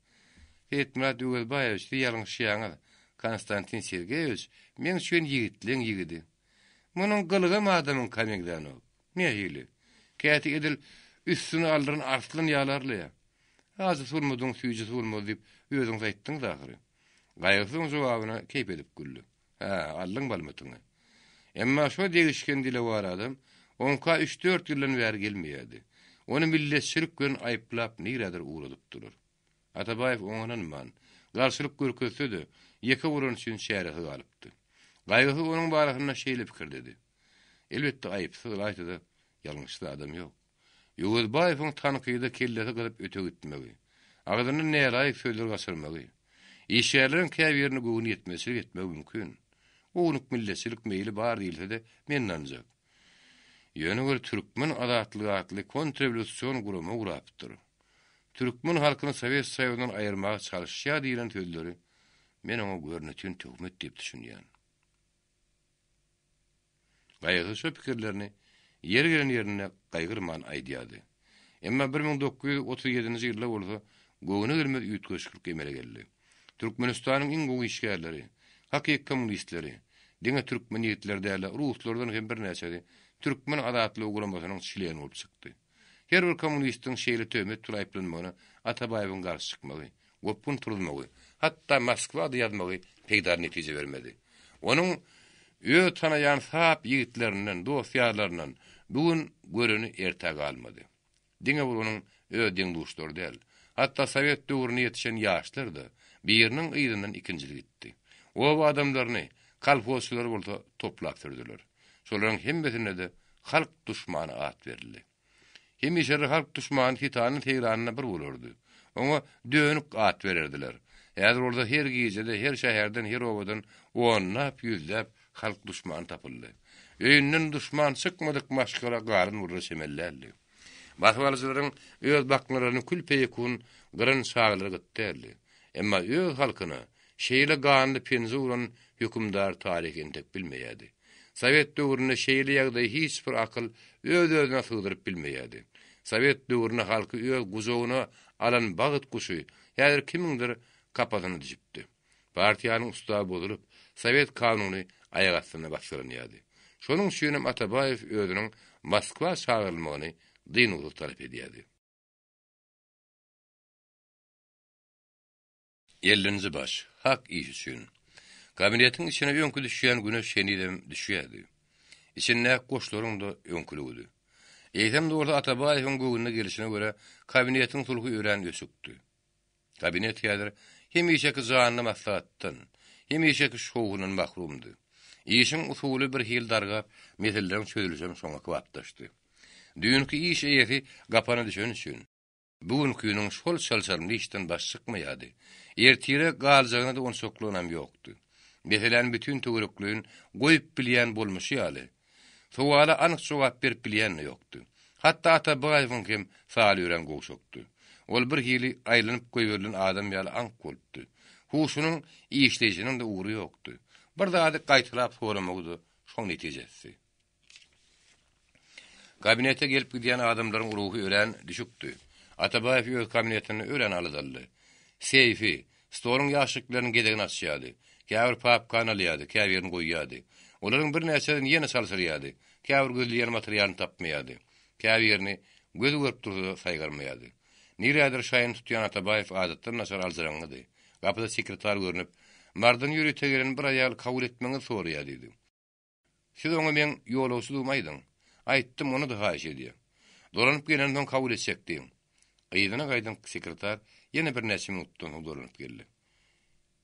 Tetmurat Ýögözbaýew ýalňyş ýaňa Konstantin Sergeyewич men üçin ýigitliň ýigidi. Munyň gylygy adamyň kamegdany. Meýili. Käte edil üstüne aldyryn arslyn ýalarly. Hazır sulmudyň süýji sulmady diýip özüň aýtdyň dahyry. Gaýgysyň jogabyna keýp edip güldü. Ha, allyň balmatyňy. Emma şo degişken dile war adam, onka 3-4 ýyldan bäri gelmeýärdi. Onu milletçilik gün aýplap niradir uğradyp durur. Atabaýew oňanan man, garşylyk görkezdi, ýeke burun üçin şäherge galypdy. Gaýgysy onuň barasynda şeýle pikir dedi. Elbetde aýypsyz aýtdy, ýalňyşly adam ýok. Ýögözbaýewiň tankyda kellesi gylyp öte gitmegi. Agdyny näraýyk söýler gaçyrmagy. Işgärlerin käbirini göwün ýetmesi ýetmegi mümkin. Onuň milletçilik meýli bar diýilse-de men nanjak. Ýöne bir türkmen adatlygy atly kontrrevolýusiýon gurumy urapdyr. Türkmen halkyny Sowet Soýuzynyň aýyrmagy çalyşýa diýilen sözleri men oňa görnetýän töhmet diýip düşünýän. Gaýgy şu pikirlerini yer gelen ýerine gaýgyrman aýdýardy. Emma 1937-nji ýylda bolsa Gowyna girmez üýtgeçlik emele geldi. Türkmenistanyň iň gowy işgärleri, hakik kommunistleri, diňe türkmen ýigitler däle Ruslardan hem bir näçe türkmen adatly uguramasynyň şileýän bolup çykdy. Her bir kommunistiň şeýle töhmet tulayplanmagyna Atabaýewiň garşy çykmagy, gopun turulmagy, hatda Moskwada ýazmagy peýdar netije bermedi. Onuň öýe tanaýan sap ýigitlerinden, dosýalaryndan bugün göreni ertäge almady. Diňe bu onuň öýe diňduşlar däl. Hatta Sowet döwrüne ýetişen ýaşlar da biriniň ýygynyň ikinjili gitdi. O adamlaryny kalfosçylar bolsa toplap türdiler. Şolaryň hemmesine de halk düşmany at berildi. Hemişe halk düşmany hitanyň teýranyna bir bolardy. Oňa dönük at bererdiler. Häzir orada her gijede, her şäherden, her owadan onnap, ýüzläp halk düşmany tapyldy. Öýünden düşman çykmadyk maşgala garyn urra semellerdi. Batwalyjylaryň öz bakmaryny külpeýekun gyryn şaýlary gitdirdi. Emma öz halkyna şeýle ganly penzi uran hükümdar tarihini tek bilmeýärdi. Sowet döwründe şeýle ýagdaý hiç bir akyl öz-özüne sygdyryp bilmeýärdi. Sowet döwrüne halky öz gujowyna alan bagyt kuşy, ýa-da kimingdir kapadyny dijipdi. Partiýanyň usta bolup, Sowet kanuny aýak astyna basyrynýardy. Şonuň üçin Atabaýew özüniň Moskwa çağrylmagyny dynlyk talap edýärdi. 50-nji baş. Hak iş üçin. Kabinetiň içine öňkü düşýän güneş şenidem düşýärdi. İçinde goşlaryň da öňküligidi. Eýsem de orada Atabaýewiň göwüne gelişine göre kabinetiň sulhy öýren ösükdi. Kabinet ýadyr hemişeki zanyny maslahatdan, hemişeki şowunyň mahrumdy. İşiň usuly bir hil dargap, meselelerin çözülüşem şoňa kwapdaşdy. Düňkü iş eýeri gapana düşen üçin bugünküniň şol çalçalmy işden baş çykmaýardy. Ertire galjagyna da onsokluğunam ýokdy. Meselen bütün töwereklüğün goýup bilýän bolmuşy ýaly. Suwala anyk jogap berip bilýän ýokdy. Hatta Atabaýewiň hem saly öýren goşokdy. Ol bir hili aýlanyp goýberlen adam ýaly ank bolupdy. Huşunyň işlejiniň de uğry ýokdy. Bir zady gaýtylap soramagdy, şoň netijesi. Kabinete gelip gidýän adamlaryň ruhy öýren düşükdi. Atabaýew öz kabinetini öýren alydyldy. Seyfi, stolun ýaşyklaryny gedegini açýardy. Käbir papkan alýardy, käbirini goýýardy. Olaryň bir näçeden ýene salsyrýardy. Käbir gözleýän materialyny tapmaýardy. Käbirini göz görüp durdy, saýgarmaýardy. Nirädir şaýyn tutýan Atabaýew adatdan naçar aljarangydy. Gapyda sekretar görünüp, mardan ýürüte gelen bir aýal kabul etmeňi sorýar dedi. Siz oňa men ýolawçy durmaýdyň. Aýtdym, onu da haýyş edýär. Dolanyp gelenden kabul etsekdim. Aýdyna gaýdan sekretar ýene bir näçe minutdan dolanyp geldi.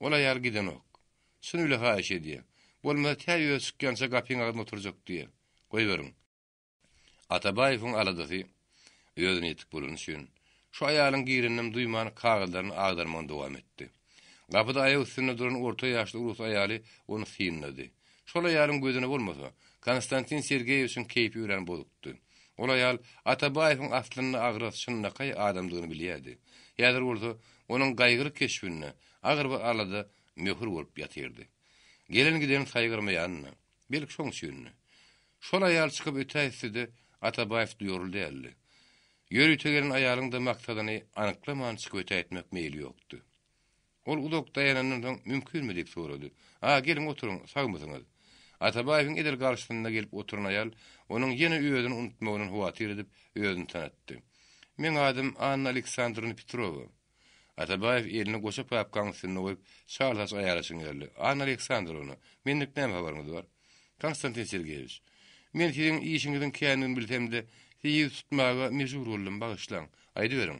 Ola ýar giden ok. Şunu öyle haýyş edýär. Bolmasa täýe çykýança gapyň agyna oturjak diýär. Goýberin. Atabaýewiň aladysy özüne ýetip bolan üçin şu aýalyň girininem duýman kagyldaryny agdarman dowam etdi. Gapyda aýagy üstünde duran orta ýaşly rus aýaly onu synlady. Şol aýalyň gözüne bolmasa Konstantin Sergeýewiň keýpi öýren bolupdy. Ol aýal Atabaýewiň aslyny agrasynyna gaý adamdygyny bilýärdi. Ýa-da bolsa onuň gaýgyly keşbine agyr bir alada möhür bolup ýatyrdy. Gelen giden saýgyrmaýanny, belki şoň üçin. Şol aýal çykyp ötäýsidi Atabaýew duýuruldy elde. Ýörüte gelen aýalyň da maksadyny anyklaman çykyp ötäýtmek meýli ýokdy. Ol ulak dayanandan mümkinmi diýip sorady. "Ha, gelin oturuň, sagmysyňyz?" Atabaýewiň edil garşysynda gelip oturan aýal onuň ýene öýüdini unutmagyny huwatyr edip öýüdini tanatdy. "Men adym Anna Aleksandrovna Petrova." Atabaýew elini goşup papkan üstüne goýup şaýlaş aýalaşyň geldi. "Anna Aleksandrovna, menlik näme habaryňyz bar?" "Konstantin Sergeýewич, men siziň işiňizden känini bilsem-de, sizi tutmaga mejbur boldum, bagyşlaň. Aýdy beriň.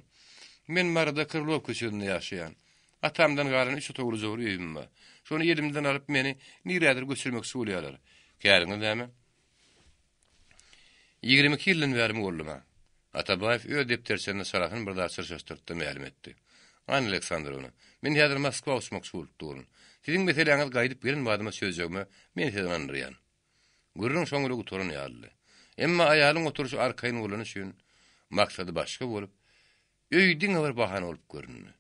Men Marada Krylov köçeginde ýaşaýan. Atamdan galan 3 otogly jogry öýüm bar. Şonu elimden alyp meni nirädir göçürmek bolýarlar. Käriňiz näme?" 22 ýyldan bäri boldum. Atabaýew öz depterçerini sarahyny bir daha çyrşastyrdy, ma'lum etdi. "Anna Aleksandrovna, men häzir Moskwa uçmak bolupdym. Siziň meseleňiz gaýdyp gelen badyma sözjegimi men sizden anlyryan." Gürrüň şoňly oturan ýaly. Emma aýalyň oturuşy arkaýyn bolan üçin maksady başga bolup, öýdiň bir bahana bolup görünýär.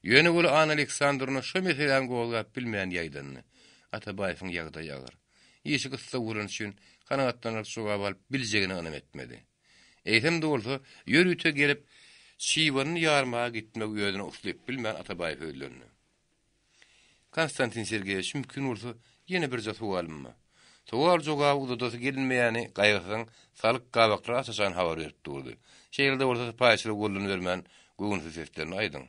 Ýöne bolu Anna Aleksandrovna şu meseleň gowlap bilmeýän ýaýdanny. Atabaýewiň ýagdaýy agyr. Ýeşik ıssa bolan üçin kanagatdan şoňa balyp biljegini anam etmedi. Eýsem de bolsa, ýörüte gelip şiwanın yarmağa gitmek öýüne uslyp bilmän Atabaýew öýlendi. Konstantin Sergeýewiç mümkin bolsa ýene bir zat sualymmy? Sual jogaby udadasy gelinmeýäni gaýgysyň salyk gabaklara asasan habar berip durdy. Şeýlerde orta paýçylyk golluny bermän göwünsiz seslerini aýdym.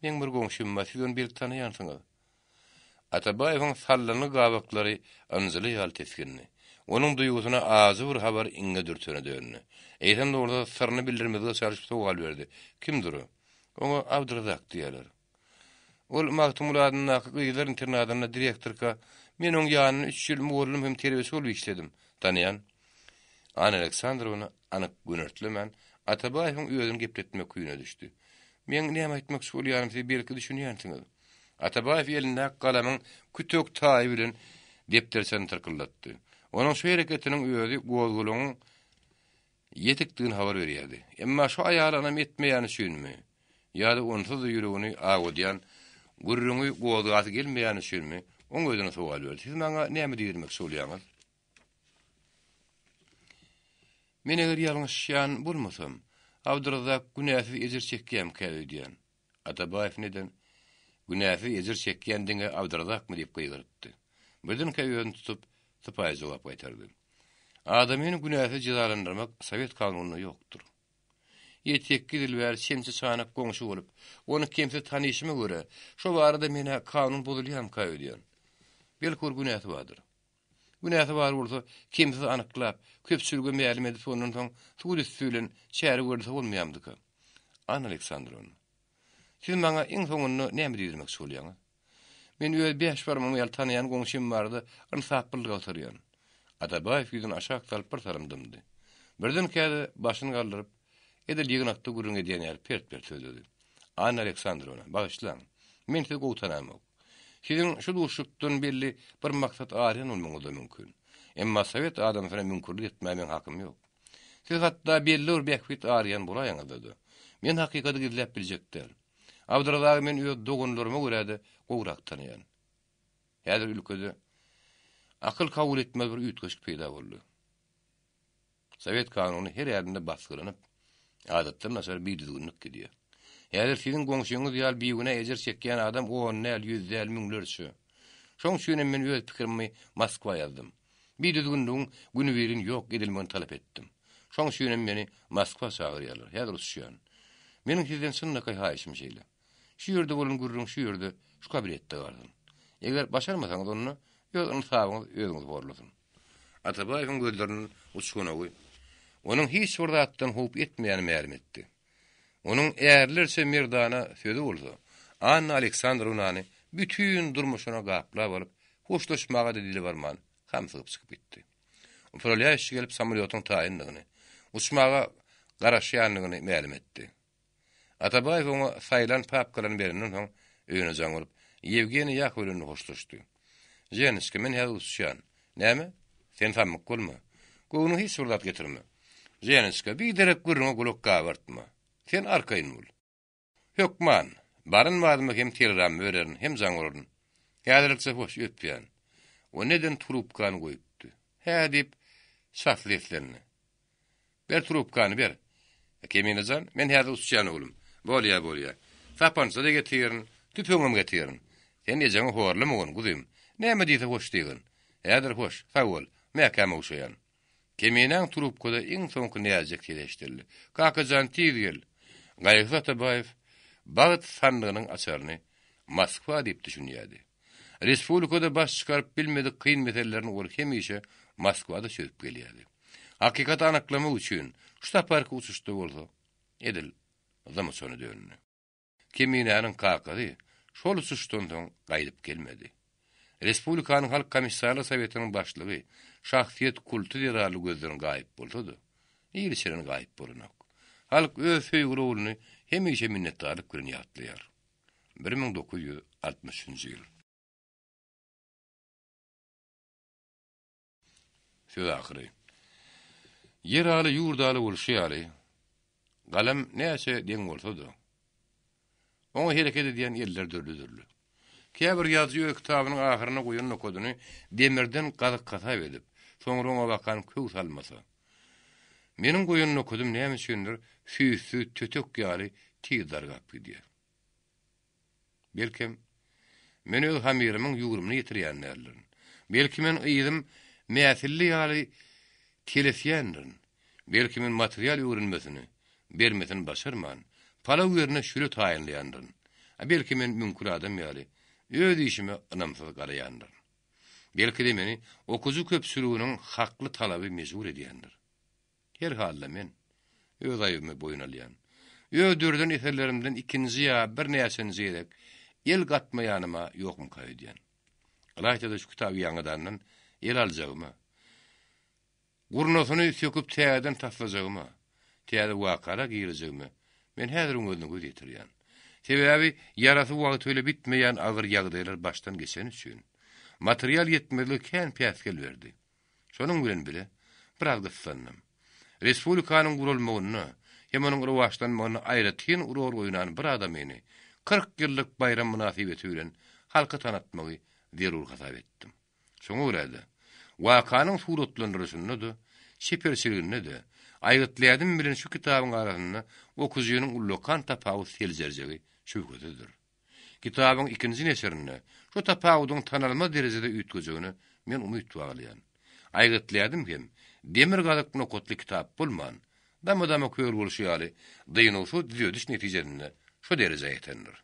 Men bir goňşum var, siz onu bir tanaýansyňyz. Atabaýewiň sallany gabaklary anzyly ýaly teskinni. Onuň duýgusyna azy bir habar iňe dürtüne döndü. Eýsem de orada sırrını bildirmezge çalışyp sual berdi. Kimdir o? Oňa Abdurrazak diýerler. Ol Magtumuladyn Gyýlar internatyna direktorka, men oň ýanyny 3 ýyl mugallim hem terbiyesi bolup işledim. Tanıyan Anna Aleksandrovna anyk günörtlemän Atabaýewiň özüni gepletmek küýüne düşdi. Men näme aýtmak bolýarym siz belki düşünýärsiňiz. Atabaýew elinde galamyň kütök taýy bilen deptersen tırkyldatdy. Onuň şu hereketiniň özü gozguluň yetikdigini habar berýärdi. Emma şu aýalanam etmeýäni düşünmi? Ýa-da onsuz da ýüregini agudýan, gurrungy gozgaty gelmeýäni düşünmi? Oň özüne sual berdi. Siz maňa näme diýermek bolýaňyz? Men eger ýalňyşýan bolmasam, Abdurrazak günäsiz ejir çekýän käbir diýen. Atabaýew neden günäsiz ejir çekýän diňe Abdurrazakmy diýip gyýgyrypdy. Birden käýön tutup sypaý jogap gaýtardy. Adamyny günäsiz jazalandyrmak Sowet kanunyna ýokdur. Ýetekki dilbär şemçe çanak goňşy bolup, onu kimse tanyşymy görä, şo barada mene kanun bozulýan käbir diýen. Belki günäsiz bardyr. Günäsiz bar bolsa, kimse anyklap, köpçülüge meýlim edip ondan soň suwdy süýlen şäher görse bolmaýamdyka. Anna Aleksandrovna, siz maňa iň soňuny näme diýmek bolýaňyz? Men öýe 5 barmamy ýaly tanaýan goňşym bardy, ynsaplylyk oturýan. Atabaýew ýüzüni aşağı salyp bir tarymdymdy. Birden käde başyny galdyryp, edil ýygnakda gurrun edýän ýer pert söýledi. Anna Aleksandrovna, bagyşlaň. Men sizi gowtanamok. Sizin şu duşukdan belli bir maksat aryan olmaňyz da mümkin. Emma Sowet adamlaryna mümkinlik etmämen hakym ýok. Siz hatda belli bir bekbit aryan bolaýaňyz da. Men hakykaty gizläp biljekdir. Abdurrazak men öýe dogunlaryma görä-de gowrak tanıyan. Häzir ülkede akıl kabul etmez bir üýtgeçlik peýda boldy. Sowet kanuny her ýerinde baskylanyp, adatda näser bir düzgünlik gidýär. Häzir sizin goňşuňyz ýaly biýigine ejir çekýän adam 10 näl 100 näl müňlerçi. Şoň üçin men öýe pikirimi Moskwa ýazdym. Bir düzgünligiň güni birin ýok edilmegini talap etdim. Şoň üçin meni Moskwa çagyrýarlar. Häzir uçýan. Meniň sizden synnakay haýyşym şeýle. Şu ýerde bolan gurrun şu ýerde şu kabiletde gardym. Eger başarmasaňyz onu ýöňüň sabagyňyz özüňiz borlasyn. Atabaýewiň gözleriniň uçguny goý. Onuň hiç bir zatdan hop etmeýäni ma'lum etdi. Onuň äärlerçe merdana sözü bolsa, Anna Aleksandrovnany bütün durmuşyna gaplap alyp, hoşlaşmaga da dili barman, hamsygyp çykyp gitdi. Uprolýaş gelip samolýotyň taýyndygyny, uçmaga garaşýanlygyny ma'lum etdi. Atabaýew oňa saýlan papkalaryny berenden soň öýüne jaň bolup, Yevgeni Yakovlewny hoşlaşdy. Jenişke men häzir uçýan. Näme? Sen samyk bolma. Goňuny hiç surdat getirme. Jenişke bir derek gurruna gulak gabartma. Sen arkaýyn bol. Hökman, barın madymy hem telegram bererin, hem jaň boluryn. Häzirlikçe hoş öpýän. O neden trubkany goýupdy? Hä diýip şahsletlerini. Ber trubkany ber. Keminajan, men häzir uçýan oglum. Bolýa. Sapança da getirin, tüpüňem getirin. Sen ejeňi horlamagyň guzym. Näme diýse hoş diýin. Häzir hoş, sag bol. Mäkeme uşaýan. Kemiňiň trubkada iň soňky näzek teleşdirdi. Kakajan tiýgel. Gaýgy Atabaýew Bagat sandygynyň açaryny Moskwa diýip düşünýärdi. Respublikada baş çykaryp bilmedik kyn meselelerini ol hemişe Moskwada çözüp gelýärdi. Hakykat anyklamak üçin şu taparky uçuşdy bolsa, edil zama sonu döndü. Kemiňiň kakady şol uçuşdan soň gaýdyp gelmedi. Respublikanyň Halk Komissarlyk Sowetiniň başlygy şahsiýet kultu ýaraly gözlerini gaýyp boldy. Ýylyçyryny gaýyp bolunak. Halk öz söýgülerini hemişe minnetdarlyk bilen ýatlaýar. 1960-njy ýyl. Söz ahyry. Yer aly ýurdaly bolşýaly. Galam näçe deň bolsa-da. Oňa hereket edýän ýerler dörli. Käbir ýazyjy kitabynyň ahyryna goýan nokoduny demirden gazyk kasap edip, soňra oňa bakan köw salmasa. Menin goýunyny okudum näme üçindir? Süýsü tötök ýaly tiýdar gap diýer. Belkim men öz hamirimiň ýugurumyny ýetirýänlerdir. Belki men ýydım mäsilli ýaly telefýändir. Belki men material ýugrunmasını bermesen başarman. Pala ýerine şüle taýynlaýandyr. Belki men mümkün adam ýaly öz işime ynamsyz garaýandyr. Belki de meni okuzu köpsürüğünün haklı talaby mecbur edýändir. Her halda men öz aýymy boyun alýan. Ödürden eserlerimden ikinji ýa bir näçen zedek el gatmaýanyma ýokmy kaýdýan. Alayda şu kitaby ýangydan el aljagyma. Gurnosyny söküp täýeden taslajagyma. Täýde wakara girejegmi. Men häzir öňüňden göz ýetirýän. Sebäbi yarasy wagt öyle bitmeýän agyr ýagdaýlar baştan geçen üçin. Material yetmezlik kän päskel berdi. Şonuň bilen bile biraz gyssannym. Respublikanyň gurulmagyny hem onuň rowajlanmagyny aýratyn urur goýunan bir adam meni 40 ýyllyk bayram münasibeti bilen halka tanatmagy zerur hasap etdim. Şoňa görä wakanyň suratlandyryşyny da, şeperçiligini de aýratlaýadym bilen şu kitabyň arasynda okuzynyň ullokan tapawut seljerjegi şüphedir. Kitabyň ikinji neserini şu tapawudyň tanalma derejede üýtgejegini men umyt baglýan. Aýratlaýadym hem demir galyk nokotly kitap bolman. Dama köýür bolşy ýaly dyňy şu düýediş netijesinde şu derejeye yetendir.